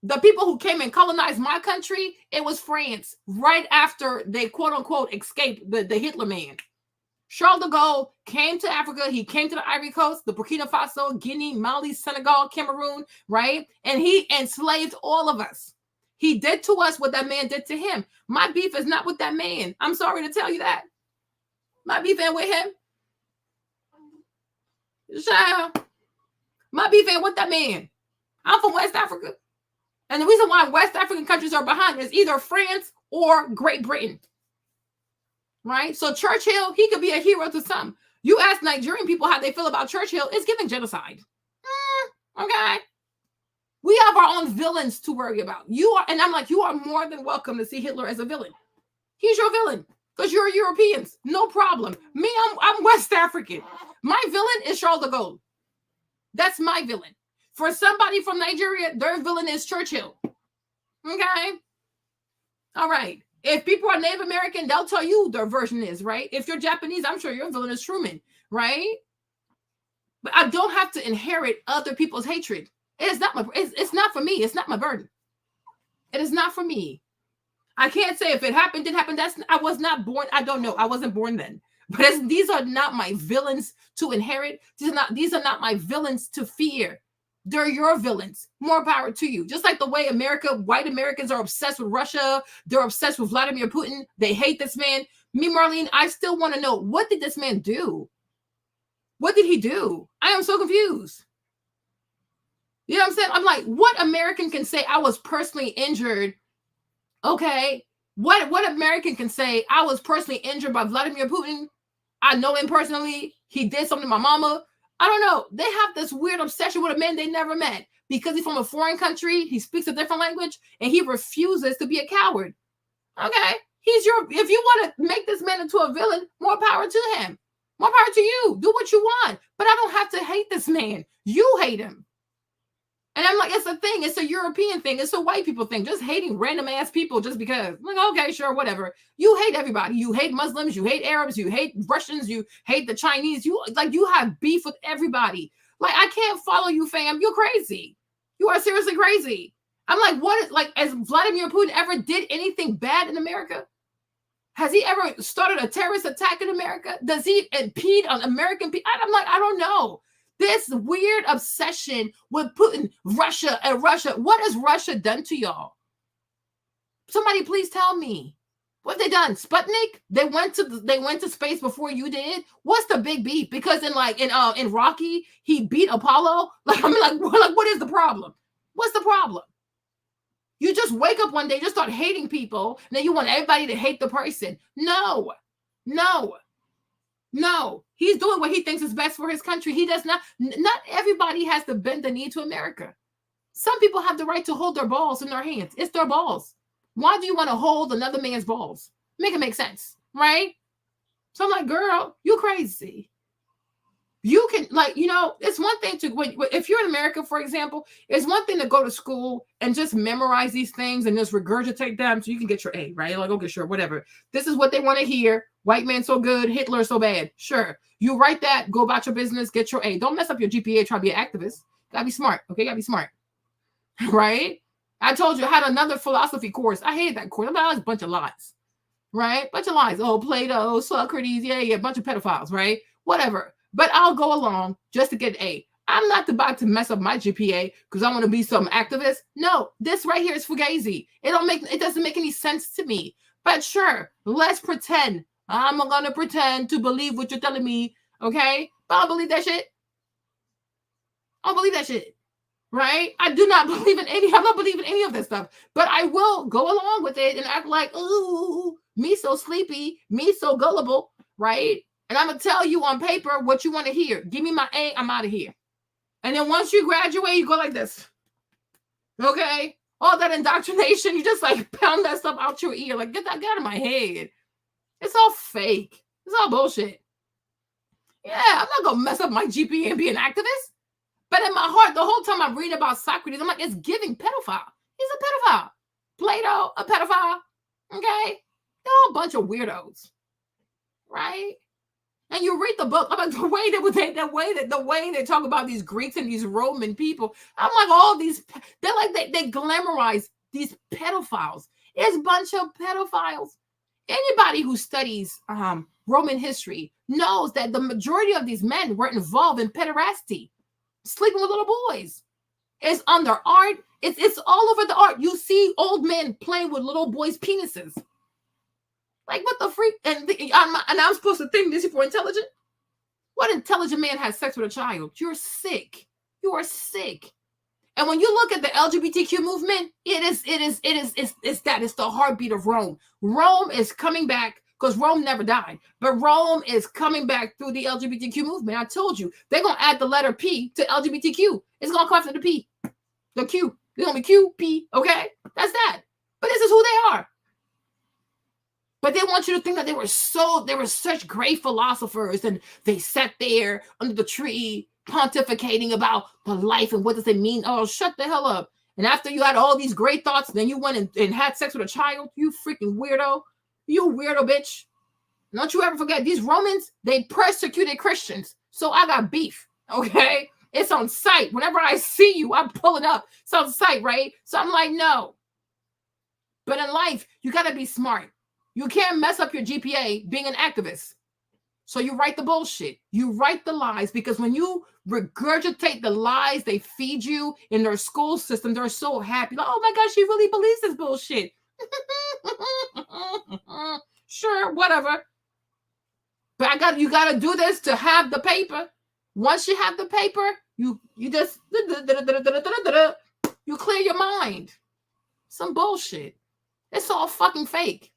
The people who came and colonized my country, it was France, right after they, quote unquote, escaped the Hitler man. Charles de Gaulle came to Africa. He came to the Ivory Coast, the Burkina Faso, Guinea, Mali, Senegal, Cameroon, right? And he enslaved all of us. He did to us what that man did to him. My beef is not with that man. I'm sorry to tell you that. My beef ain't with him. Child. My beef ain't with that man. I'm from West Africa. And the reason why West African countries are behind is either France or Great Britain. Right? So Churchill, he could be a hero to some. You ask Nigerian people how they feel about Churchill, it's giving genocide. Okay? We have our own villains to worry about. You are, and I'm like, you are more than welcome to see Hitler as a villain. He's your villain because you're Europeans. No problem. Me, I'm West African. My villain is Charles de Gaulle. That's my villain. For somebody from Nigeria, their villain is Churchill. Okay? All right. If people are Native American, they'll tell you their version is, right? If you're Japanese, I'm sure your villain is Truman, right? But I don't have to inherit other people's hatred. It's not for me. It's not my burden. It is not for me. I can't say if it happened, didn't happen. I was not born. I don't know. I wasn't born then. But these are not my villains to inherit. These are not my villains to fear. They're your villains. More power to you. Just like the way white Americans are obsessed with Russia. They're obsessed with Vladimir Putin. They hate this man. Me, Marlene, I still want to know, what did this man do? What did he do? I am so confused. You know what I'm saying? I'm like, what American can say I was personally injured? Okay. What American can say I was personally injured by Vladimir Putin? I know him personally. He did something to my mama. I don't know. They have this weird obsession with a man they never met because he's from a foreign country. He speaks a different language and he refuses to be a coward. Okay. If you want to make this man into a villain, more power to him. More power to you. Do what you want. But I don't have to hate this man. You hate him. And I'm like, it's a thing. It's a European thing. It's a white people thing. Just hating random ass people just because. I'm like, okay, sure, whatever. You hate everybody. You hate Muslims. You hate Arabs. You hate Russians. You hate the Chinese. You have beef with everybody. Like, I can't follow you, fam. You're crazy. You are seriously crazy. I'm like, has Vladimir Putin ever did anything bad in America? Has he ever started a terrorist attack in America? Does he impede on American people? I'm like, I don't know. This weird obsession with Putin, Russia and Russia. What has Russia done to y'all? Somebody please tell me. What have they done? Sputnik? They went to space before you did? What's the big beef? Because in Rocky, he beat Apollo. Like, I'm like, what is the problem? What's the problem? You just wake up one day, just start hating people, and then you want everybody to hate the person. No. He's doing what he thinks is best for his country. He does not. Not everybody has to bend the knee to America. Some people have the right to hold their balls in their hands. It's their balls. Why do you want to hold another man's balls? Make it make sense, right? So I'm like, girl, you crazy. You can, it's one thing if you're in America, for example, it's one thing to go to school and just memorize these things and just regurgitate them so you can get your A, right? Like, okay, sure, whatever. This is what they want to hear. White man so good, Hitler so bad. Sure. You write that, go about your business, get your A. Don't mess up your GPA, try to be an activist. Gotta be smart, okay? Gotta be smart, right? I told you I had another philosophy course. I hated that course. That was a bunch of lies, right? Bunch of lies. Oh, Plato, Socrates, yeah, bunch of pedophiles, right? Whatever. But I'll go along just to get an A. I'm not about to mess up my GPA because I want to be some activist. No, this right here is fugazi. It doesn't make any sense to me. But sure, let's pretend. I'm gonna pretend to believe what you're telling me, okay? But I don't believe that shit. I don't believe that shit, right? I do not believe in I'm not believing any of this stuff. But I will go along with it and act like, ooh, me so sleepy, me so gullible, right? And I'm going to tell you on paper what you want to hear. Give me my A, I'm out of here. And then once you graduate, you go like this. Okay? All that indoctrination, you just like pound that stuff out your ear. Like, get that out of my head. It's all fake. It's all bullshit. Yeah, I'm not going to mess up my GPA and be an activist. But in my heart, the whole time I'm reading about Socrates, I'm like, it's giving pedophile. He's a pedophile. Plato, a pedophile. Okay? They're all a bunch of weirdos. Right? And you read the book, I'm like, the way they talk about these Greeks and these Roman people, I'm like, all these, they're like, they glamorize these pedophiles. It's a bunch of pedophiles. Anybody who studies Roman history knows that the majority of these men were involved in pederasty, sleeping with little boys. It's on their art. It's all over the art. You see old men playing with little boys' penises. Like, what the freak? And I'm supposed to think this is for intelligent? What intelligent man has sex with a child? You're sick. You are sick. And when you look at the LGBTQ movement, it's the heartbeat of Rome. Rome is coming back because Rome never died. But Rome is coming back through the LGBTQ movement. I told you, they're going to add the letter P to LGBTQ. It's going to come after the P. The Q. It's going to be Q, P, okay? That's that. But this is who they are. But they want you to think that they were such great philosophers and they sat there under the tree pontificating about the life and what does it mean. Oh, shut the hell up. And after you had all these great thoughts, then you went and had sex with a child. You freaking weirdo. You weirdo bitch. Don't you ever forget, these Romans, they persecuted Christians. So I got beef. Okay? It's on site. Whenever I see you, I'm pulling up. It's on site, right? So I'm like, no. But in life, you got to be smart. You can't mess up your GPA being an activist. So you write the bullshit. You write the lies, because when you regurgitate the lies they feed you in their school system, they're so happy. Like, oh my gosh, she really believes this bullshit. Sure, whatever. But you gotta do this to have the paper. Once you have the paper, you just you clear your mind. Some bullshit. It's all fucking fake.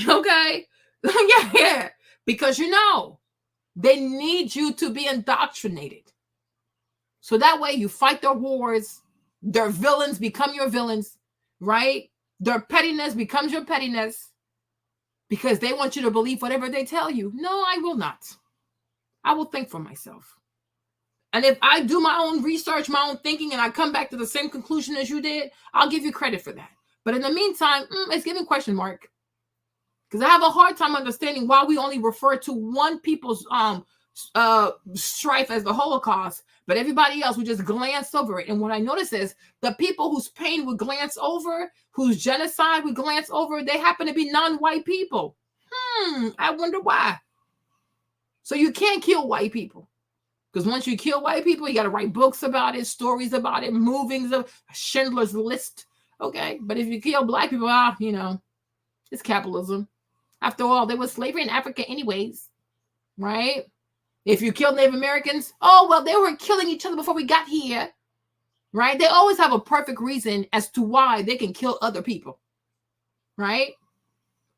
Okay? Yeah. Because they need you to be indoctrinated. So that way you fight their wars, their villains become your villains, right? Their pettiness becomes your pettiness, because they want you to believe whatever they tell you. No, I will not. I will think for myself. And if I do my own research, my own thinking, and I come back to the same conclusion as you did, I'll give you credit for that. But in the meantime, it's giving question mark. Because I have a hard time understanding why we only refer to one people's strife as the Holocaust, but everybody else, we just glance over it. And what I notice is the people whose pain we glance over, whose genocide we glance over, they happen to be non-white people. I wonder why. So you can't kill white people. Because once you kill white people, you got to write books about it, stories about it, movies of Schindler's List. Okay. But if you kill black people, it's capitalism. After all, there was slavery in Africa anyways, right? If you kill Native Americans, oh, well, they were killing each other before we got here, right? They always have a perfect reason as to why they can kill other people, right?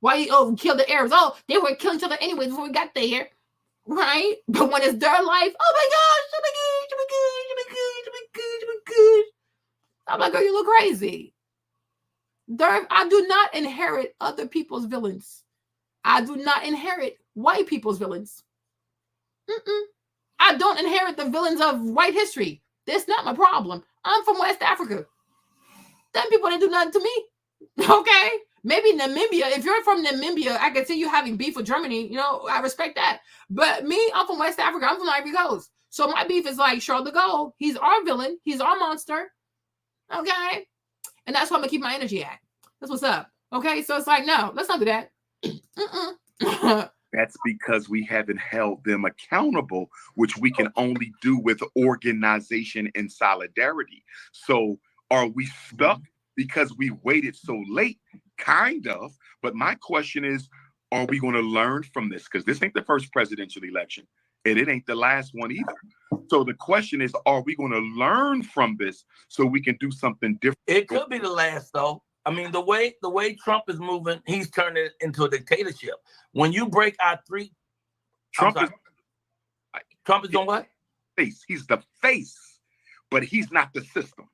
Why you kill the Arabs? Oh, they were killing each other anyways before we got there, right? But when it's their life, oh my gosh, oh my gosh. I'm like, girl, you look crazy. I do not inherit other people's villains. I do not inherit white people's villains. I don't inherit the villains of white history. That's not my problem. I'm from West Africa. Them people didn't do nothing to me. Okay? Maybe Namibia. If you're from Namibia, I can see you having beef with Germany. I respect that. But me, I'm from West Africa. I'm from Ivory Coast. So my beef is like Charles de Gaulle. He's our villain. He's our monster. Okay? And that's why I'm going to keep my energy at. That's what's up. Okay? So it's like, no, let's not do that. That's because we haven't held them accountable, which we can only do with organization and solidarity. So are we stuck because we waited so late? Kind of. But my question is, are we going to learn from this? Because this ain't the first presidential election, and it ain't the last one either. So the question is, are we going to learn from this so we can do something different? It could be the last, though. I mean, the way Trump is moving, he's turning it into a dictatorship. When you break our Trump is doing what? He's the face, but he's not the system.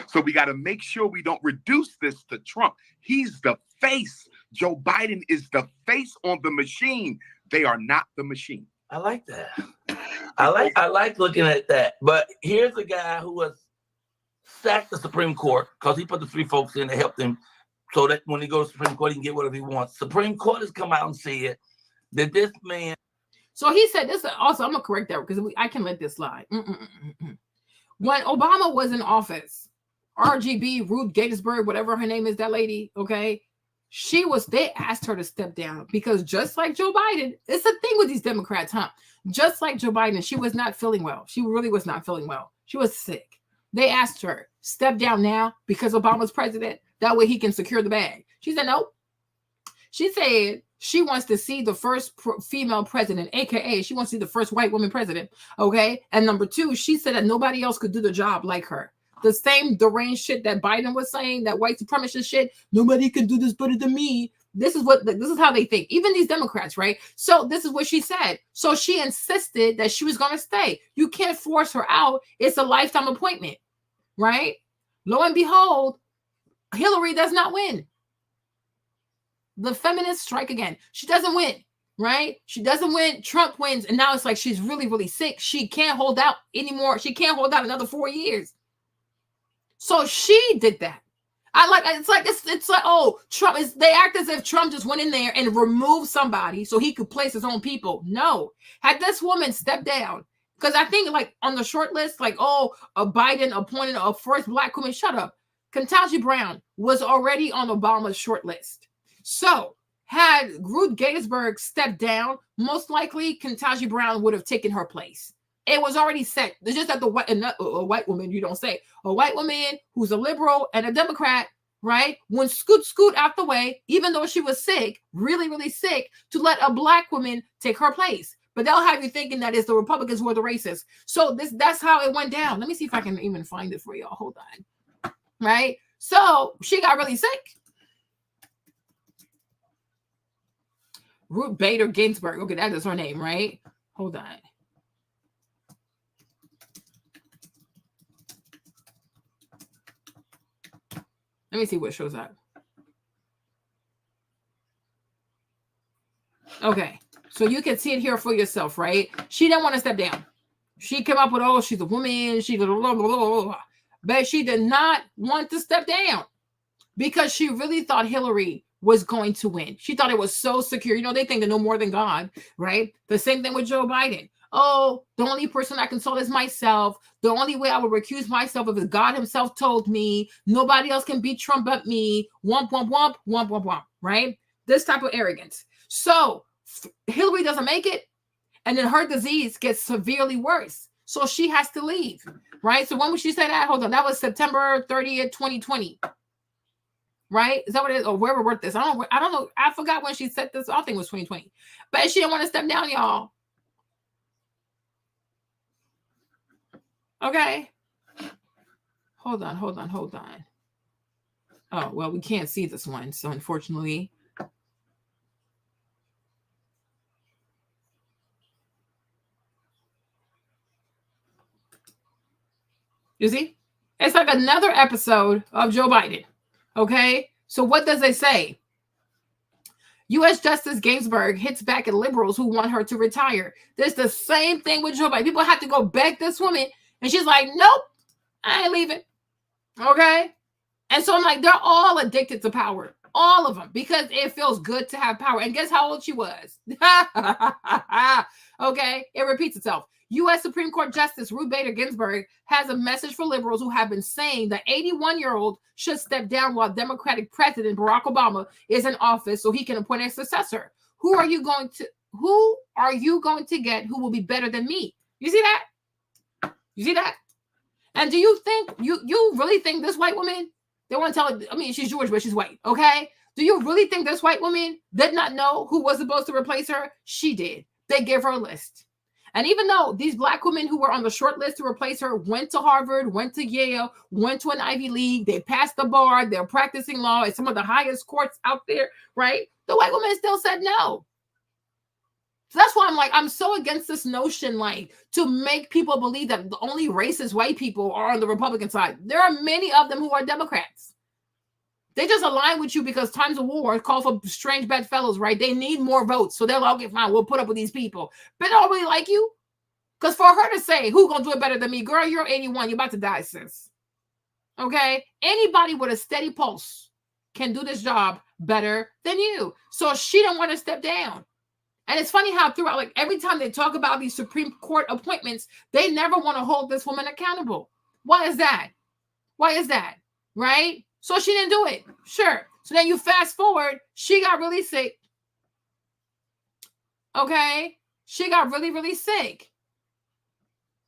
So we got to make sure we don't reduce this to Trump. He's the face. Joe Biden is the face on the machine. They are not the machine. I like that. I like looking at that. But here's a guy who was sacked the Supreme Court because he put the three folks in to help him so that when he goes to the Supreme Court, he can get whatever he wants. Supreme Court has come out and said that this man. So he said this also, I'm going to correct that because I can let this slide. When Obama was in office, RGB, Ruth Gatesburg, whatever her name is, that lady, okay, they asked her to step down because just like Joe Biden, it's a thing with these Democrats, huh? Just like Joe Biden, she was not feeling well. She really was not feeling well. She was sick. They asked her, step down now because Obama's president. That way he can secure the bag. She said, nope. She said she wants to see the first female president, AKA she wants to see the first white woman president. Okay. And number two, she said that nobody else could do the job like her. The same deranged shit that Biden was saying, that white supremacist shit, nobody can do this better than me. This is how they think. Even these Democrats, right? So this is what she said. So she insisted that she was going to stay. You can't force her out. It's a lifetime appointment, right? Lo and behold, Hillary does not win. The feminists strike again. She doesn't win, right? She doesn't win. Trump wins. And now it's like she's really, really sick. She can't hold out anymore. She can't hold out another 4 years. So she did that. It's like, oh, Trump is, they act as if Trump just went in there and removed somebody so he could place his own people. No. Had this woman stepped down, Because I think like on the short list, like, oh, Biden appointed a first black woman. Shut up. Ketanji Brown was already on Obama's short list. So had Ruth Ginsburg stepped down, most likely Ketanji Brown would have taken her place. It was already set. It's just that a white woman, you don't say, a white woman who's a liberal and a Democrat, right? When scoot out the way, even though she was sick, really, really sick, to let a black woman take her place. But they'll have you thinking that it's the Republicans who are the racists. So that's how it went down. Let me see if I can even find it for y'all. Hold on. Right? So she got really sick. Ruth Bader Ginsburg. Okay, that is her name, right? Hold on. Let me see what shows up. Okay, so you can see it here for yourself, right? She didn't want to step down. She came up with, oh, she's a woman. She blah, blah, blah, blah, blah. But she did not want to step down because she really thought Hillary was going to win. She thought it was so secure. You know, they think they know more than God, right? The same thing with Joe Biden. Oh, the only person I consult is myself. The only way I will recuse myself if God himself told me. Nobody else can beat Trump but me. Womp, womp, womp, womp, womp, womp, right? This type of arrogance. So Hillary doesn't make it, and then her disease gets severely worse. So she has to leave, right? So when would she say that? Hold on. That was September 30th, 2020. Right? Is that what it is? Or where we wrote this? I don't know. I forgot when she said this. I think it was 2020. But she didn't want to step down, y'all. Okay. Hold on. Oh, well, we can't see this one. So unfortunately. You see? It's like another episode of Joe Biden. Okay? So what does it say? U.S. Justice Ginsburg hits back at liberals who want her to retire. There's the same thing with Joe Biden. People have to go beg this woman. And she's like, nope, I ain't leaving. Okay? And so I'm like, they're all addicted to power. All of them. Because it feels good to have power. And guess how old she was? Okay? It repeats itself. U.S. Supreme Court Justice Ruth Bader Ginsburg has a message for liberals who have been saying the 81-year-old should step down while Democratic President Barack Obama is in office so he can appoint a successor. Who are you going to get who will be better than me? You see that? You see that? And do you think you really think this white woman, they want to tell her, I mean, she's Jewish, but she's white, okay? Do you really think this white woman did not know who was supposed to replace her? She did. They gave her a list. And even though these black women who were on the short list to replace her went to Harvard, went to Yale, went to an Ivy League, they passed the bar, they're practicing law at some of the highest courts out there, right? The white woman still said no. So that's why I'm like, I'm so against this notion, like, to make people believe that the only racist white people are on the Republican side. There are many of them who are Democrats. They just align with you because times of war call for strange bedfellows, right? They need more votes. So they're like, okay, fine, we'll put up with these people. But they don't really like you. Because for her to say, who gonna do it better than me? Girl, you're 81. You're about to die, sis. Okay? Anybody with a steady pulse can do this job better than you. So she don't want to step down. And it's funny how throughout, like every time they talk about these Supreme Court appointments, they never want to hold this woman accountable. Why is that? Why is that? Right? So she didn't do it. Sure. So then you fast forward, she got really sick. Okay? She got really, really sick.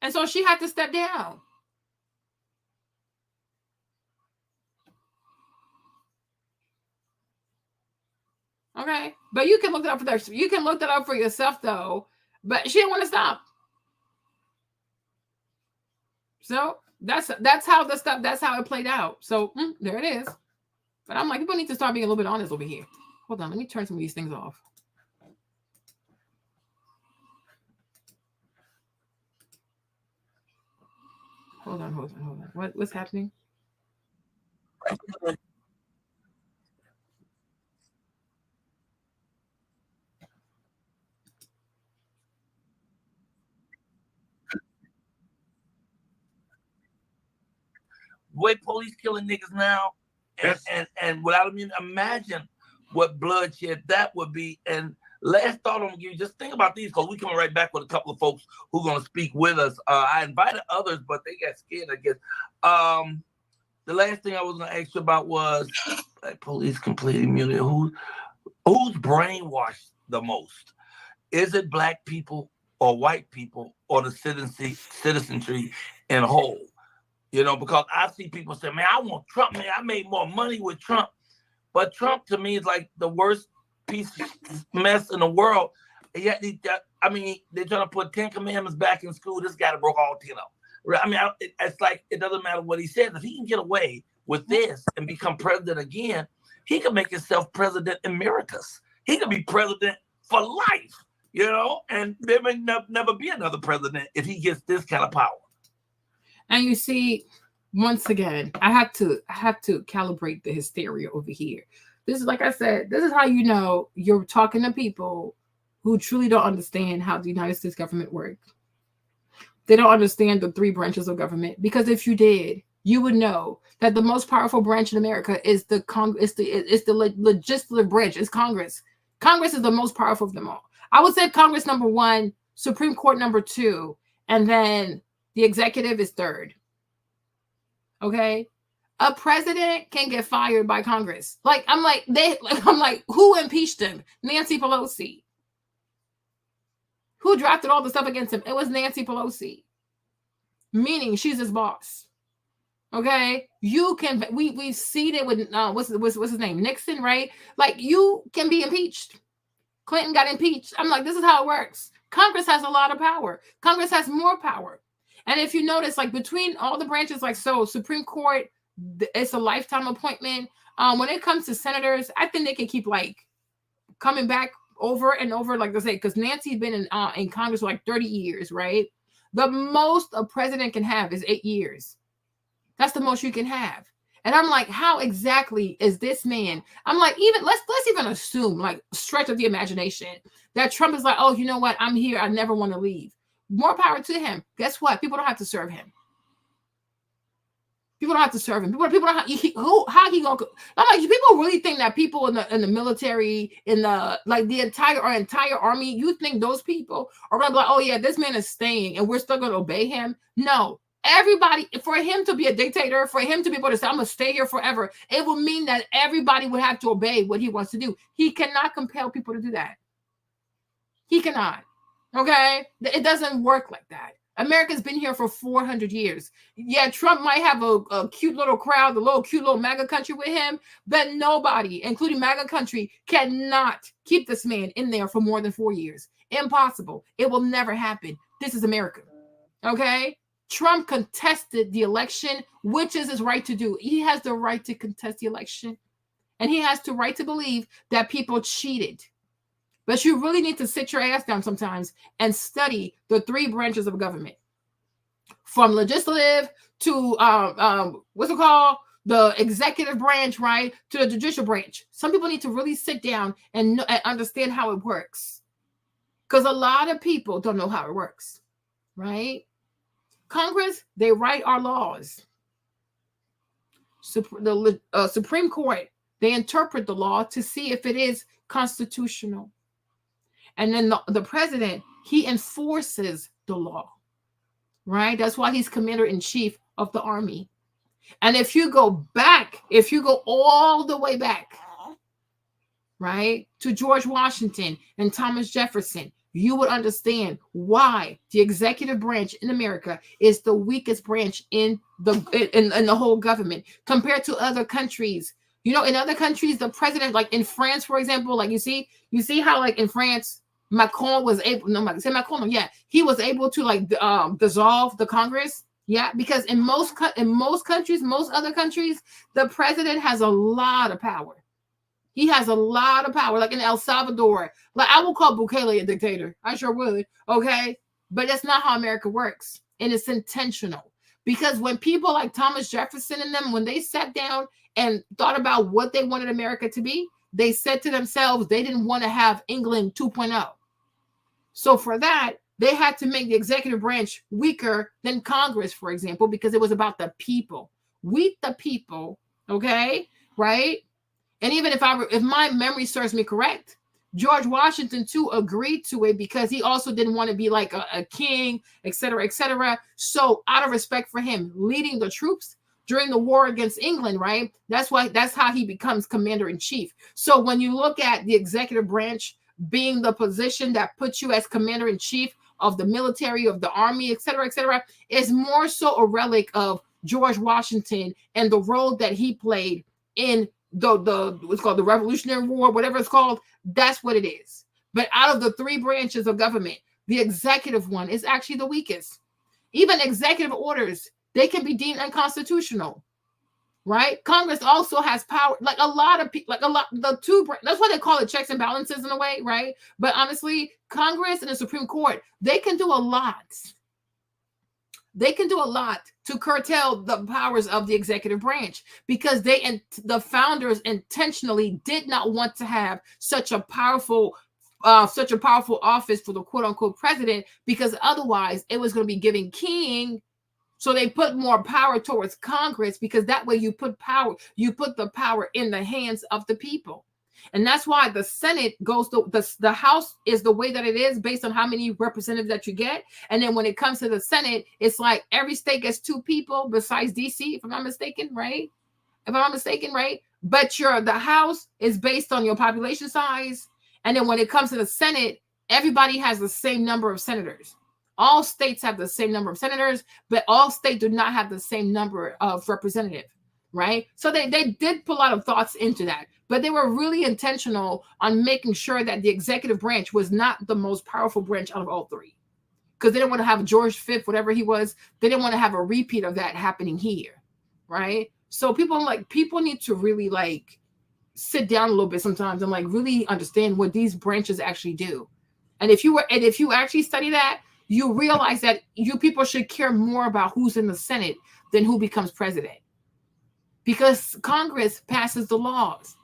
And so she had to step down. Okay? But you can look that up for that. You can look that up for yourself though. But she didn't want to stop. So that's how it played out. So there it is. But I'm like, people need to start being a little bit honest over here. Hold on, let me turn some of these things off. Hold on. What's happening? Way police killing niggas now, and without imagine what bloodshed that would be. And Last thought I'm gonna give you, just think about these, because we coming right back with a couple of folks who are gonna speak with us. I invited others, but they got scared, I guess. The last thing I was gonna ask you about was police complete immunity. Who's brainwashed the most? Is it black people or white people or the citizenry in whole? You know, because I see people say, man, I want Trump, man. I made more money with Trump. But Trump, to me, is like the worst piece of mess in the world. And yet, they're trying to put 10 commandments back in school. This guy broke all 10 of them. I mean, it's like, it doesn't matter what he says. If he can get away with this and become president again, he can make himself president emeritus. He can be president for life, you know, and there may never be another president if he gets this kind of power. And you see, once again, I have to calibrate the hysteria over here. This is, like I said, this is how you know you're talking to people who truly don't understand how the United States government works. They don't understand the 3 branches of government, because if you did, you would know that the most powerful branch in America is the legislative branch. It's Congress. Congress is the most powerful of them all. I would say Congress number 1, Supreme Court number 2, and then the executive is 3rd. Okay, a president can get fired by Congress. I'm like, who impeached him? Nancy Pelosi. Who drafted all the stuff against him? It was Nancy Pelosi. Meaning she's his boss. Okay, you can. We've seen it with what's his name, Nixon, right? Like, you can be impeached. Clinton got impeached. I'm like, this is how it works. Congress has a lot of power. Congress has more power. And if you notice, like, between all the branches, like, so Supreme Court, it's a lifetime appointment. When it comes to senators, I think they can keep, like, coming back over and over, like I say, because Nancy's been in Congress for like 30 years, right? The most a president can have is 8 years. That's the most you can have. And I'm like, how exactly is this man? I'm like, even let's even assume, like, stretch of the imagination, that Trump is like, oh, you know what? I'm here. I never want to leave. More power to him. Guess what? People don't have to serve him. People don't have to serve him. People don't have, how he gonna? I'm like, people really think that people in the military, in the entire army, you think those people are gonna be like, oh yeah, this man is staying and we're still gonna obey him? No. Everybody, for him to be a dictator, for him to be able to say, I'm gonna stay here forever, it will mean that everybody would have to obey what he wants to do. He cannot compel people to do that. He cannot. Okay? It doesn't work like that. America's been here for 400 years. Yeah, Trump might have a cute little crowd, cute little MAGA country with him, but nobody, including MAGA country, cannot keep this man in there for more than 4 years. Impossible. It will never happen. This is America. Okay? Trump contested the election, which is his right to do. He has the right to contest the election, and he has the right to believe that people cheated. But you really need to sit your ass down sometimes and study the 3 branches of government, from legislative to what's it called, the executive branch, right, to the judicial branch. Some people need to really sit down and understand how it works, because a lot of people don't know how it works, right? Congress, they write our laws. The Supreme Court, they interpret the law to see if it is constitutional. And then the president, he enforces the law, right? That's why he's commander-in-chief of the army. And if you go all the way back, right, to George Washington and Thomas Jefferson, you would understand why the executive branch in America is the weakest branch in the whole government compared to other countries. You know, in other countries, the president, like in France, for example, like you see how, like, in France, Macron was able, he was able to, like, dissolve the Congress. Yeah, because in most countries, most other countries, the president has a lot of power. He has a lot of power. Like in El Salvador, like, I will call Bukele a dictator. I sure would. Okay, but that's not how America works, and it's intentional. Because when people like Thomas Jefferson and them, when they sat down and thought about what they wanted America to be, they said to themselves they didn't want to have England 2.0. So for that, they had to make the executive branch weaker than Congress, for example, because it was about the people. We the people, okay, right? And even if my memory serves me correct, George Washington too agreed to it because he also didn't want to be like a king, et cetera, et cetera. So out of respect for him leading the troops during the war against England, right? That's how he becomes commander in chief. So when you look at the executive branch being the position that puts you as commander in chief of the military, of the army, et cetera, is more so a relic of George Washington and the role that he played in the what's called the Revolutionary War, whatever it's called. That's what it is. But out of the three branches of government, the executive one is actually the weakest. Even executive orders, they can be deemed unconstitutional, right? Congress also has power, like a lot of people, that's why they call it checks and balances in a way, right? But honestly, Congress and the Supreme Court, they can do a lot. They can do a lot to curtail the powers of the executive branch because the founders intentionally did not want to have such a powerful office for the quote unquote president, because otherwise it was going to be giving king. So they put more power towards Congress because that way you put the power in the hands of the people. And that's why the Senate goes to the House is the way that it is based on how many representatives that you get. And then when it comes to the Senate, it's like every state gets 2 people besides DC, if I'm not mistaken, right? But the House is based on your population size. And then when it comes to the Senate, everybody has the same number of senators. All states have the same number of senators, but all states do not have the same number of representatives, right? So they did put a lot of thoughts into that. But they were really intentional on making sure that the executive branch was not the most powerful branch out of all three. Because they didn't want to have George V, whatever he was, they didn't want to have a repeat of that happening here, right? So people need to really sit down a little bit sometimes and really understand what these branches actually do. And if you actually study that, you realize that you people should care more about who's in the Senate than who becomes president. Because Congress passes the laws.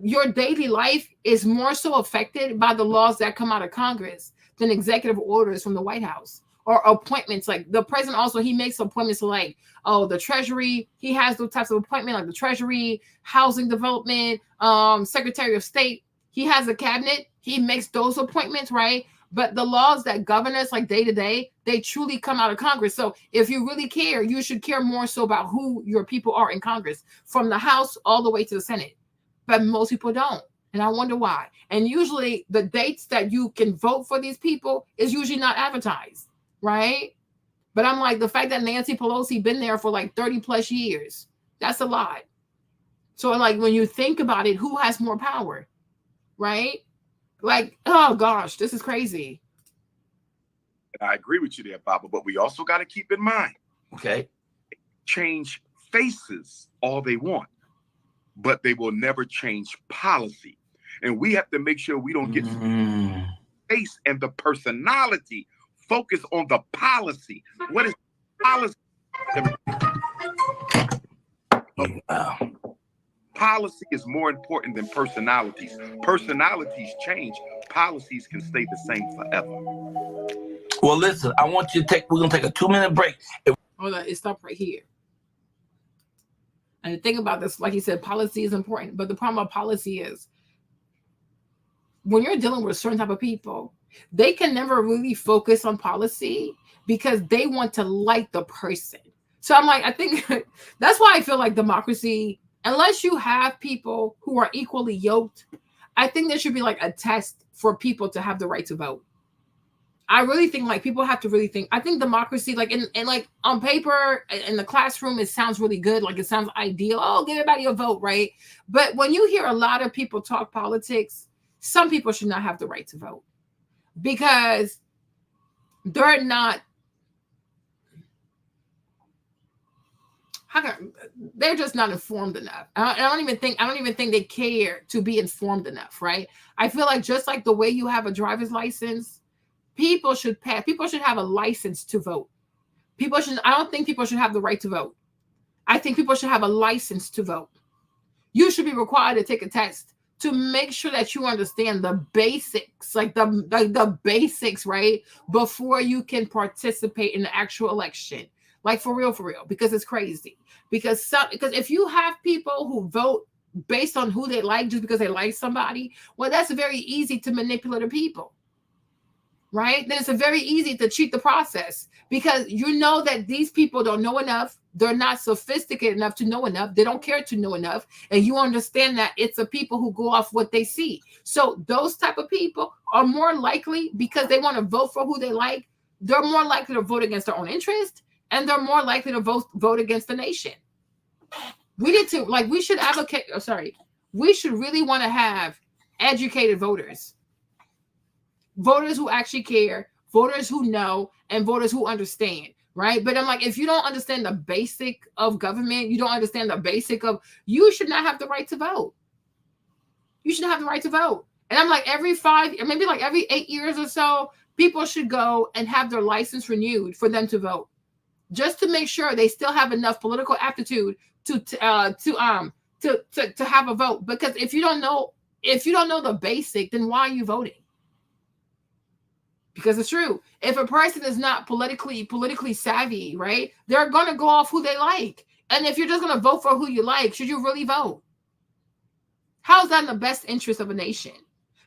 Your daily life is more so affected by the laws that come out of Congress than executive orders from the White House or appointments. Like the president also, he makes appointments to the Treasury. He has those types of appointments like the Treasury, Housing Development, Secretary of State. He has a cabinet. He makes those appointments, right? But the laws that govern us day to day, they truly come out of Congress. So if you really care, you should care more so about who your people are in Congress, from the House all the way to the Senate. But most people don't. And I wonder why. And usually the dates that you can vote for these people is usually not advertised, right? But I'm like, the fact that Nancy Pelosi been there for 30 plus years, that's a lot. So when you think about it, who has more power, right? Oh gosh, this is crazy. And I agree with you there, Baba, but we also got to keep in mind, okay, change faces all they want, but they will never change policy. And we have to make sure we don't get face and the personality. Focus on the policy. What is policy? Policy is more important than personalities. Personalities change. Policies can stay the same forever. Well, listen, I want you to we're going to take a 2-minute break. Hold on, it stopped right here. And the thing about this, like you said, policy is important. But the problem with policy is when you're dealing with a certain type of people, they can never really focus on policy because they want to like the person. So I think that's why I feel like democracy, unless you have people who are equally yoked, I think there should be a test for people to have the right to vote. I really think people have to really think. I think democracy, on paper, in the classroom, it sounds really good. It sounds ideal. Oh, give everybody a vote, right? But when you hear a lot of people talk politics, some people should not have the right to vote because they're just not informed enough. I don't even think they care to be informed enough, right? I feel just like the way you have a driver's license, people should have a license to vote. I don't think people should have the right to vote. I think people should have a license to vote. You should be required to take a test to make sure that you understand the basics, the basics, right? Before you can participate in the actual election. For real, because it's crazy. Because if you have people who vote based on who they like just because they like somebody, well, that's very easy to manipulate the people, right? Then it's very easy to cheat the process because you know that these people don't know enough. They're not sophisticated enough to know enough. They don't care to know enough. And you understand that it's a people who go off what they see. So those type of people are more likely, because they want to vote for who they like, they're more likely to vote against their own interest, and they're more likely to vote against the nation. We need to, like, we should advocate, we should really want to have educated voters. Voters who actually care, voters who know, and voters who understand, right? But I'm like, if you don't understand the basic of government, you don't understand the basic of, you should not have the right to vote. You should have the right to vote. And I'm like, every 5, maybe like every 8 years or so, people should go and have their license renewed for them to vote, just to make sure they still have enough political aptitude to have a vote. Because if you don't know the basic, then why are you voting? Because it's true. If a person is not politically savvy, right, they're going to go off who they like. And if you're just going to vote for who you like, should you really vote? How is that in the best interest of a nation?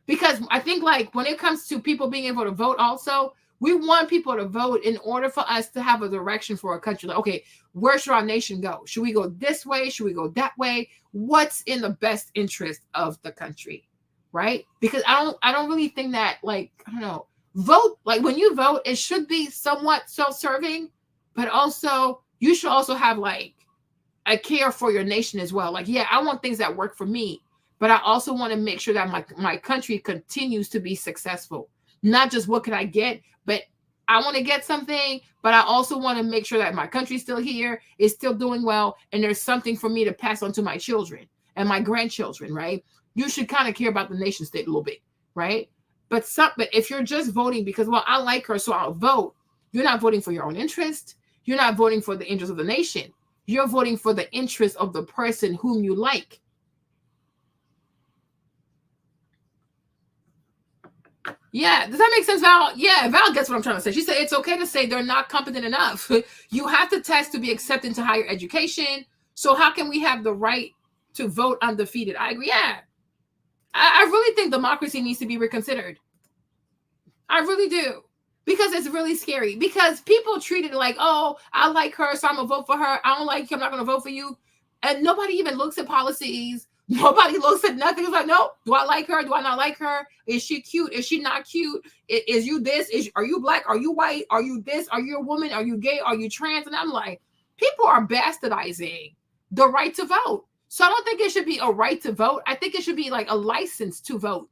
Because I think, like, when it comes to people being able to vote also, we want people to vote in order for us to have a direction for a country. Like, okay, where should our nation go? Should we go this way? Should we go that way? What's in the best interest of the country, right? Because I don't really think that, like, I don't know, vote, like, when you vote, it should be somewhat self-serving, but also you should also have, like, a care for your nation as well. Like, yeah, I want things that work for me, but I also want to make sure that my country continues to be successful. Not just what can I get, but I want to get something, but I also want to make sure that my country's still here, is still doing well, and there's something for me to pass on to my children and my grandchildren, right? You should kind of care about the nation state a little bit, right? But if you're just voting because, well, I like her, so I'll vote, you're not voting for your own interest. You're not voting for the interest of the nation. You're voting for the interest of the person whom you like. Yeah, does that make sense, Val? Yeah, Val gets what I'm trying to say. She said it's okay to say they're not competent enough. You have to test to be accepted into higher education. So how can we have the right to vote undefeated? I agree. Yeah, I really think democracy needs to be reconsidered. I really do. Because it's really scary. Because people treat it like, oh, I like her, so I'm going to vote for her. I don't like you, I'm not going to vote for you. And nobody even looks at policies. Nobody looks at nothing. It's like, no, do I like her? Do I not like her? Is she cute? Is she not cute? Is you this? Are you black? Are you white? Are you this? Are you a woman? Are you gay? Are you trans? And I'm like, people are bastardizing the right to vote. So I don't think it should be a right to vote. I think it should be like a license to vote.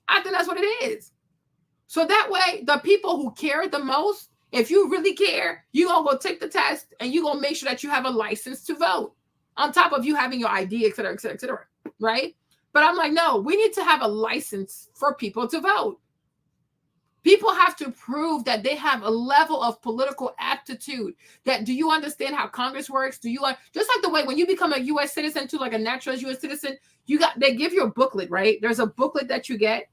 I think that's what it is. So that way, the people who care the most, if you really care, you're going to go take the test and you're going to make sure that you have a license to vote. On top of you having your ID, et cetera, et cetera, et cetera, right? But I'm like, no, we need to have a license for people to vote. People have to prove that they have a level of political aptitude. That, do you understand how Congress works? Do you, just like the way when you become a U.S. citizen to like a naturalized U.S. citizen, they give you a booklet, right? There's a booklet that you get.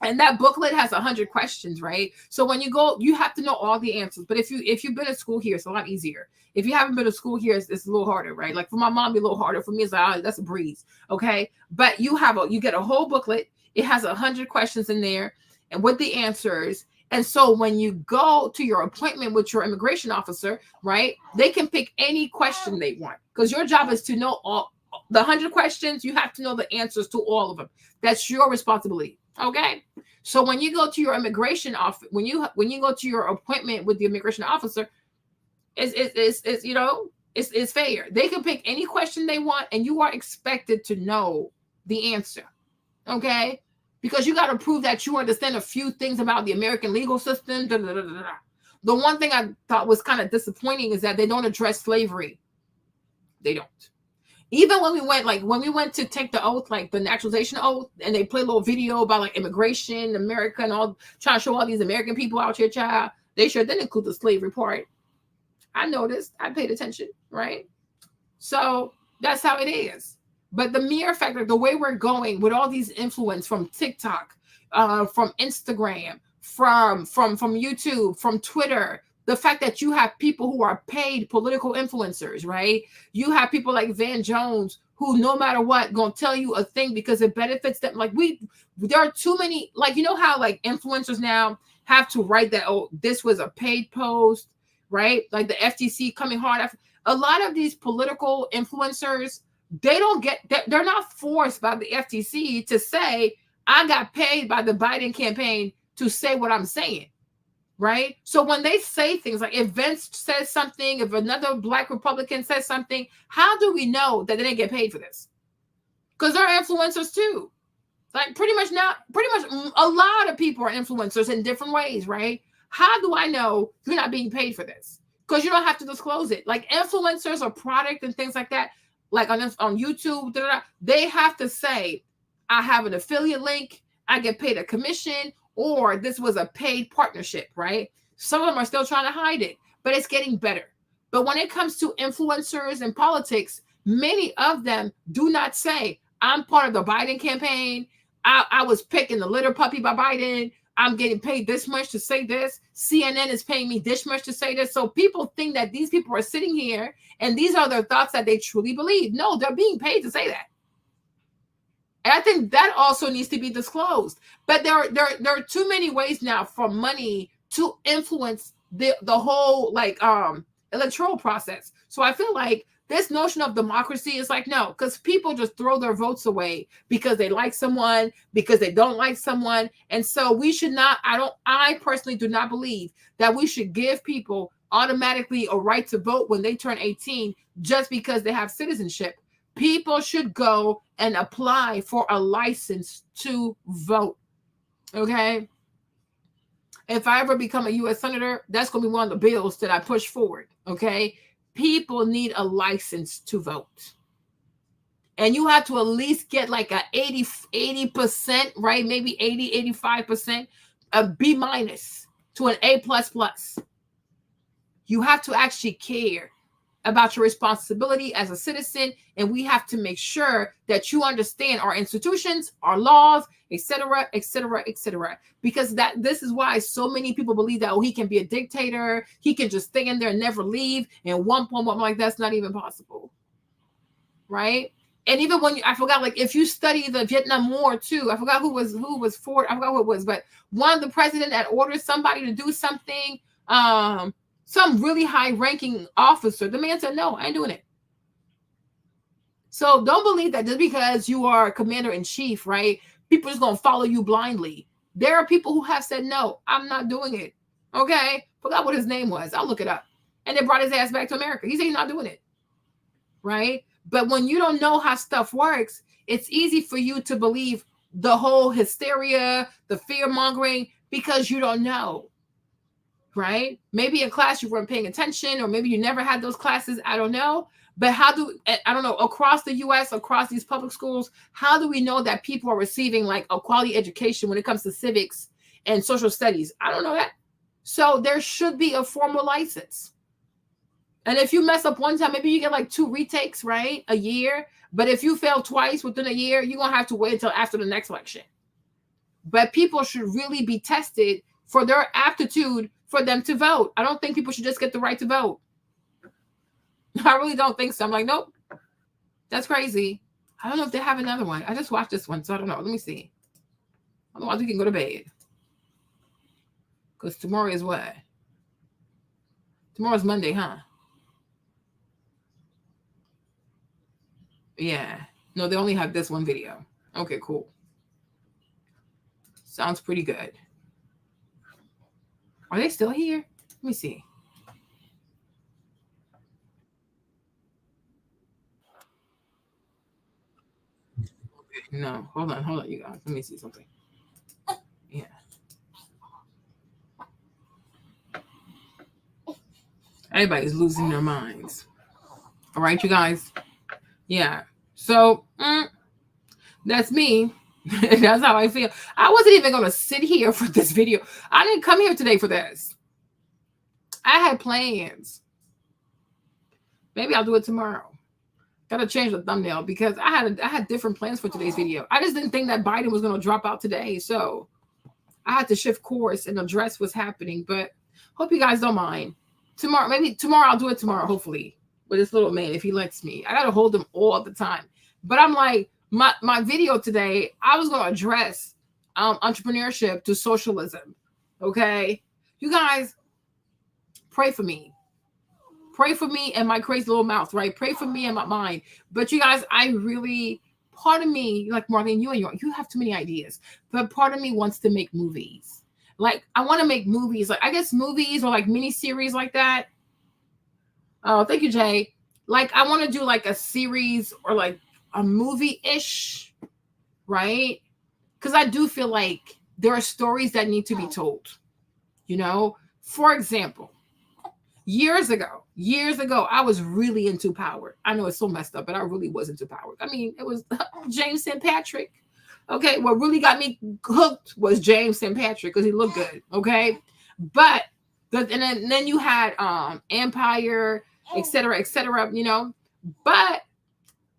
And that booklet has 100 questions, right? So when you go, you have to know all the answers. But if you've been at school here, it's a lot easier. If you haven't been to school here, it's a little harder, right? Like for my mom, it's a little harder. For me, it's like, oh, that's a breeze, okay? But you get a whole booklet. It has 100 questions in there, and with the answers. And so when you go to your appointment with your immigration officer, right, they can pick any question they want because your job is to know all the 100 questions. You have to know the answers to all of them. That's your responsibility. Okay, so when you go to your immigration office, when you go to your appointment with the immigration officer, it's fair. They can pick any question they want, and you are expected to know the answer. Okay, because you got to prove that you understand a few things about the American legal system. The one thing I thought was kind of disappointing is that they don't address slavery. They don't. Even when we went to take the oath, like the naturalization oath, and they play a little video about like immigration, America, and all, trying to show all these American people out here, child, they sure didn't include the slavery part. I noticed, I paid attention, right? So that's how it is. But the mere fact that the way we're going with all these influence from TikTok, from Instagram, from YouTube, from Twitter, the fact that you have people who are paid political influencers, right? You have people like Van Jones who no matter what gonna tell you a thing because it benefits them. Like there are too many, like, you know how like influencers now have to write that, oh, this was a paid post, right? Like the FTC coming hard after. A lot of these political influencers, they're not forced by the FTC to say, I got paid by the Biden campaign to say what I'm saying, right? So when they say things like if Vince says something, if another Black Republican says something, how do we know that they didn't get paid for this? Because they're influencers too. Like pretty much a lot of people are influencers in different ways, right? How do I know you're not being paid for this? Because you don't have to disclose it. Like influencers or product and things like that, like on YouTube, they have to say, I have an affiliate link, I get paid a commission, or this was a paid partnership, right? Some of them are still trying to hide it, but it's getting better. But when it comes to influencers and politics, many of them do not say, I'm part of the Biden campaign. I was picking the litter puppy by Biden. I'm getting paid this much to say this. CNN is paying me this much to say this. So people think that these people are sitting here and these are their thoughts that they truly believe. No, they're being paid to say that. And I think that also needs to be disclosed. But there are too many ways now for money to influence the whole like electoral process. So I feel like this notion of democracy is like, no, because people just throw their votes away because they like someone, because they don't like someone. And so we should not, I personally do not believe that we should give people automatically a right to vote when they turn 18 just because they have citizenship. People should go and apply for a license to vote. Okay. If I ever become a U.S. Senator, that's going to be one of the bills that I push forward. Okay. People need a license to vote. And you have to at least get like a 80%, right? Maybe 85%, a B- to an A++. You have to actually care about your responsibility as a citizen. And we have to make sure that you understand our institutions, our laws, etc., etc., etc. Because this is why so many people believe that, oh, he can be a dictator. He can just stay in there and never leave. And one point, like that's not even possible. Right. And even when I forgot, like if you study the Vietnam War too, I forgot who was for, I forgot who it was, but one of the president that orders somebody to do something, some really high-ranking officer, the man said, no, I ain't doing it. So don't believe that just because you are commander-in-chief, right, people are just going to follow you blindly. There are people who have said, no, I'm not doing it. Okay? Forgot what his name was. I'll look it up. And they brought his ass back to America. He said he's not doing it. Right? But when you don't know how stuff works, it's easy for you to believe the whole hysteria, the fear-mongering, because you don't know. Right? Maybe in class you weren't paying attention, or maybe you never had those classes. I don't know. But I don't know, across the US, across these public schools, how do we know that people are receiving like a quality education when it comes to civics and social studies? I don't know that. So there should be a formal license. And if you mess up one time, maybe you get like 2 retakes, right? A year. But if you fail twice within a year, you're going to have to wait until after the next election. But people should really be tested for their aptitude for them to vote. I don't think people should just get the right to vote. I really don't think so. I'm like, nope, that's crazy. I don't know if they have another one. I just watched this one, so I don't know. Let me see. Otherwise, we can go to bed. Because tomorrow is what? Tomorrow's Monday, huh? Yeah. No, they only have this one video. Okay, cool. Sounds pretty good. Are they still here? Let me see. Okay, no, hold on, you guys. Let me see something. Yeah. Everybody's losing their minds. All right, you guys. Yeah. So that's me. That's how I feel. I wasn't even going to sit here for this video. I didn't come here today for this. I had plans. Maybe I'll do it tomorrow. Got to change the thumbnail because I had different plans for today's video. I just didn't think that Biden was going to drop out today. So I had to shift course and address what's happening. But Hope you guys don't mind. Maybe tomorrow I'll do it tomorrow, hopefully, with this little man, if he lets me. I got to hold him all the time. But I'm like, my video today, I was going to address entrepreneurship to socialism. Okay? You guys, pray for me. Pray for me and my crazy little mouth, right? Pray for me and my mind. But you guys, I really, part of me, like Marlene, you have too many ideas. But part of me wants to make movies. Like, I want to make movies. Like, I guess movies or like mini series like that. Oh, thank you, Jay. Like, I want to do like a series or like a movie-ish, right? Because I do feel like there are stories that need to be told. You know, for example, years ago, I was really into power. I know it's so messed up, but I really was into power. I mean, it was James St. Patrick. Okay, what really got me hooked was James St. Patrick because he looked good. Okay, but and then you had Empire, etc., you know. But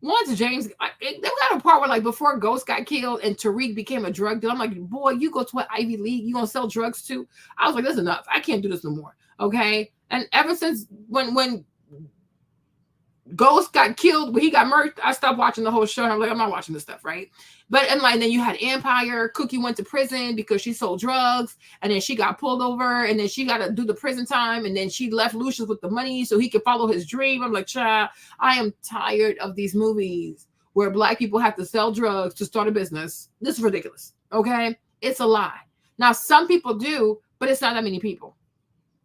once James, they got a part where like before Ghost got killed and Tariq became a drug dealer. I'm like, boy, you go to an Ivy League, you gonna sell drugs too? I was like, that's enough. I can't do this no more. Okay, and ever since when Ghost got killed, when he got murdered, I stopped watching the whole show. And I'm like, I'm not watching this stuff, right? But and like then you had Empire. Cookie went to prison because she sold drugs, and then she got pulled over, and then she got to do the prison time, and then she left Lucius with the money so he could follow his dream. I'm like, child, I am tired of these movies where Black people have to sell drugs to start a business. This is ridiculous. Okay, it's a lie. Now some people do, but it's not that many people,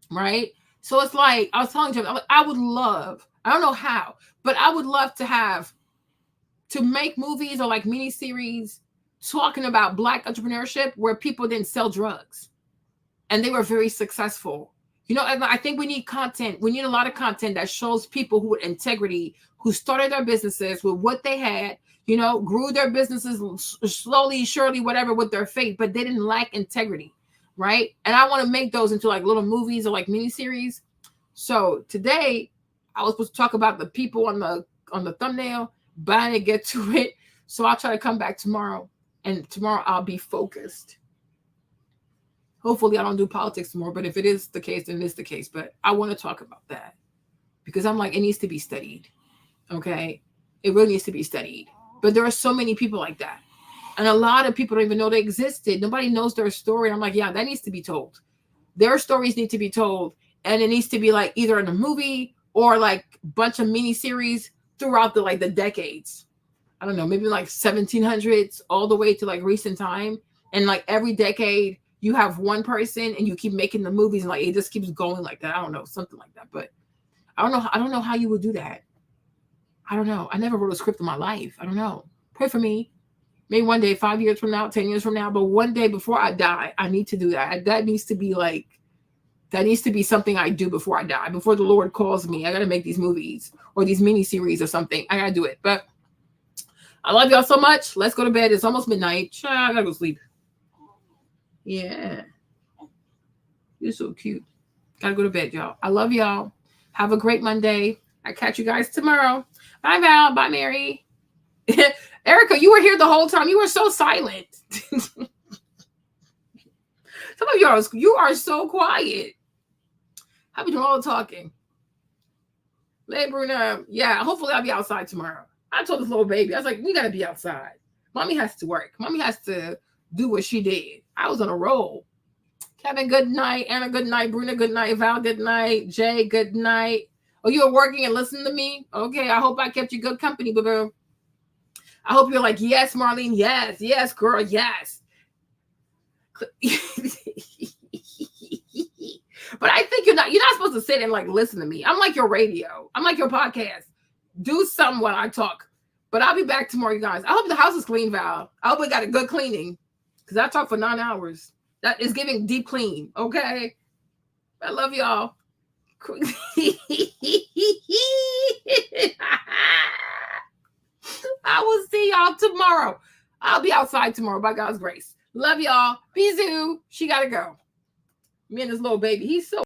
right? So it's like I was telling you, I would love. I don't know how, but I would love to make movies or like mini series talking about Black entrepreneurship where people didn't sell drugs and they were very successful. You know, and I think we need content. We need a lot of content that shows people who with integrity, who started their businesses with what they had, you know, grew their businesses slowly, surely, whatever, with their faith, but they didn't lack integrity, right? And I want to make those into like little movies or like mini series. So today, I was supposed to talk about the people on the thumbnail, but I didn't get to it. So I'll try to come back tomorrow, and tomorrow I'll be focused. Hopefully I don't do politics tomorrow, but if it is the case, then it is the case. But I want to talk about that because I'm like, it needs to be studied. Okay? It really needs to be studied. But there are so many people like that. And a lot of people don't even know they existed. Nobody knows their story. I'm like, yeah, that needs to be told. Their stories need to be told. And it needs to be like either in a movie or like a bunch of mini series throughout the decades. I don't know, maybe like 1700s all the way to like recent time. And like every decade you have one person and you keep making the movies and like it just keeps going like that. I don't know, something like that. But I don't know how you would do that. I don't know. I never wrote a script in my life. I don't know. Pray for me. Maybe one day, 5 years from now, 10 years from now, but one day before I die, I need to do that. That needs to be like, that needs to be something I do before I die, before the Lord calls me. I got to make these movies or these mini series or something. I got to do it. But I love y'all so much. Let's go to bed. It's almost midnight. I got to go sleep. Yeah. You're so cute. Got to go to bed, y'all. I love y'all. Have a great Monday. I'll catch you guys tomorrow. Bye, Val. Bye, Mary. Erica, you were here the whole time. You were so silent. Some of y'all, you are so quiet. I've been doing all the talking. Hey, Bruna. Yeah, hopefully I'll be outside tomorrow. I told this little baby, I was like, we got to be outside. Mommy has to work. Mommy has to do what she did. I was on a roll. Kevin, good night. Anna, good night. Bruna, good night. Val, good night. Jay, good night. Oh, you were working and listening to me? Okay, I hope I kept you good company, boo-boo. I hope you're like, yes, Marlene, yes. Yes, girl, yes. But I think you're not supposed to sit and like listen to me. I'm like your radio. I'm like your podcast. Do something while I talk. But I'll be back tomorrow, you guys. I hope the house is clean, Val. I hope we got a good cleaning. Because I talked for 9 hours. That is giving deep clean. Okay. I love y'all. I will see y'all tomorrow. I'll be outside tomorrow by God's grace. Love y'all. Bisous. She gotta go. Me and this little baby. He's so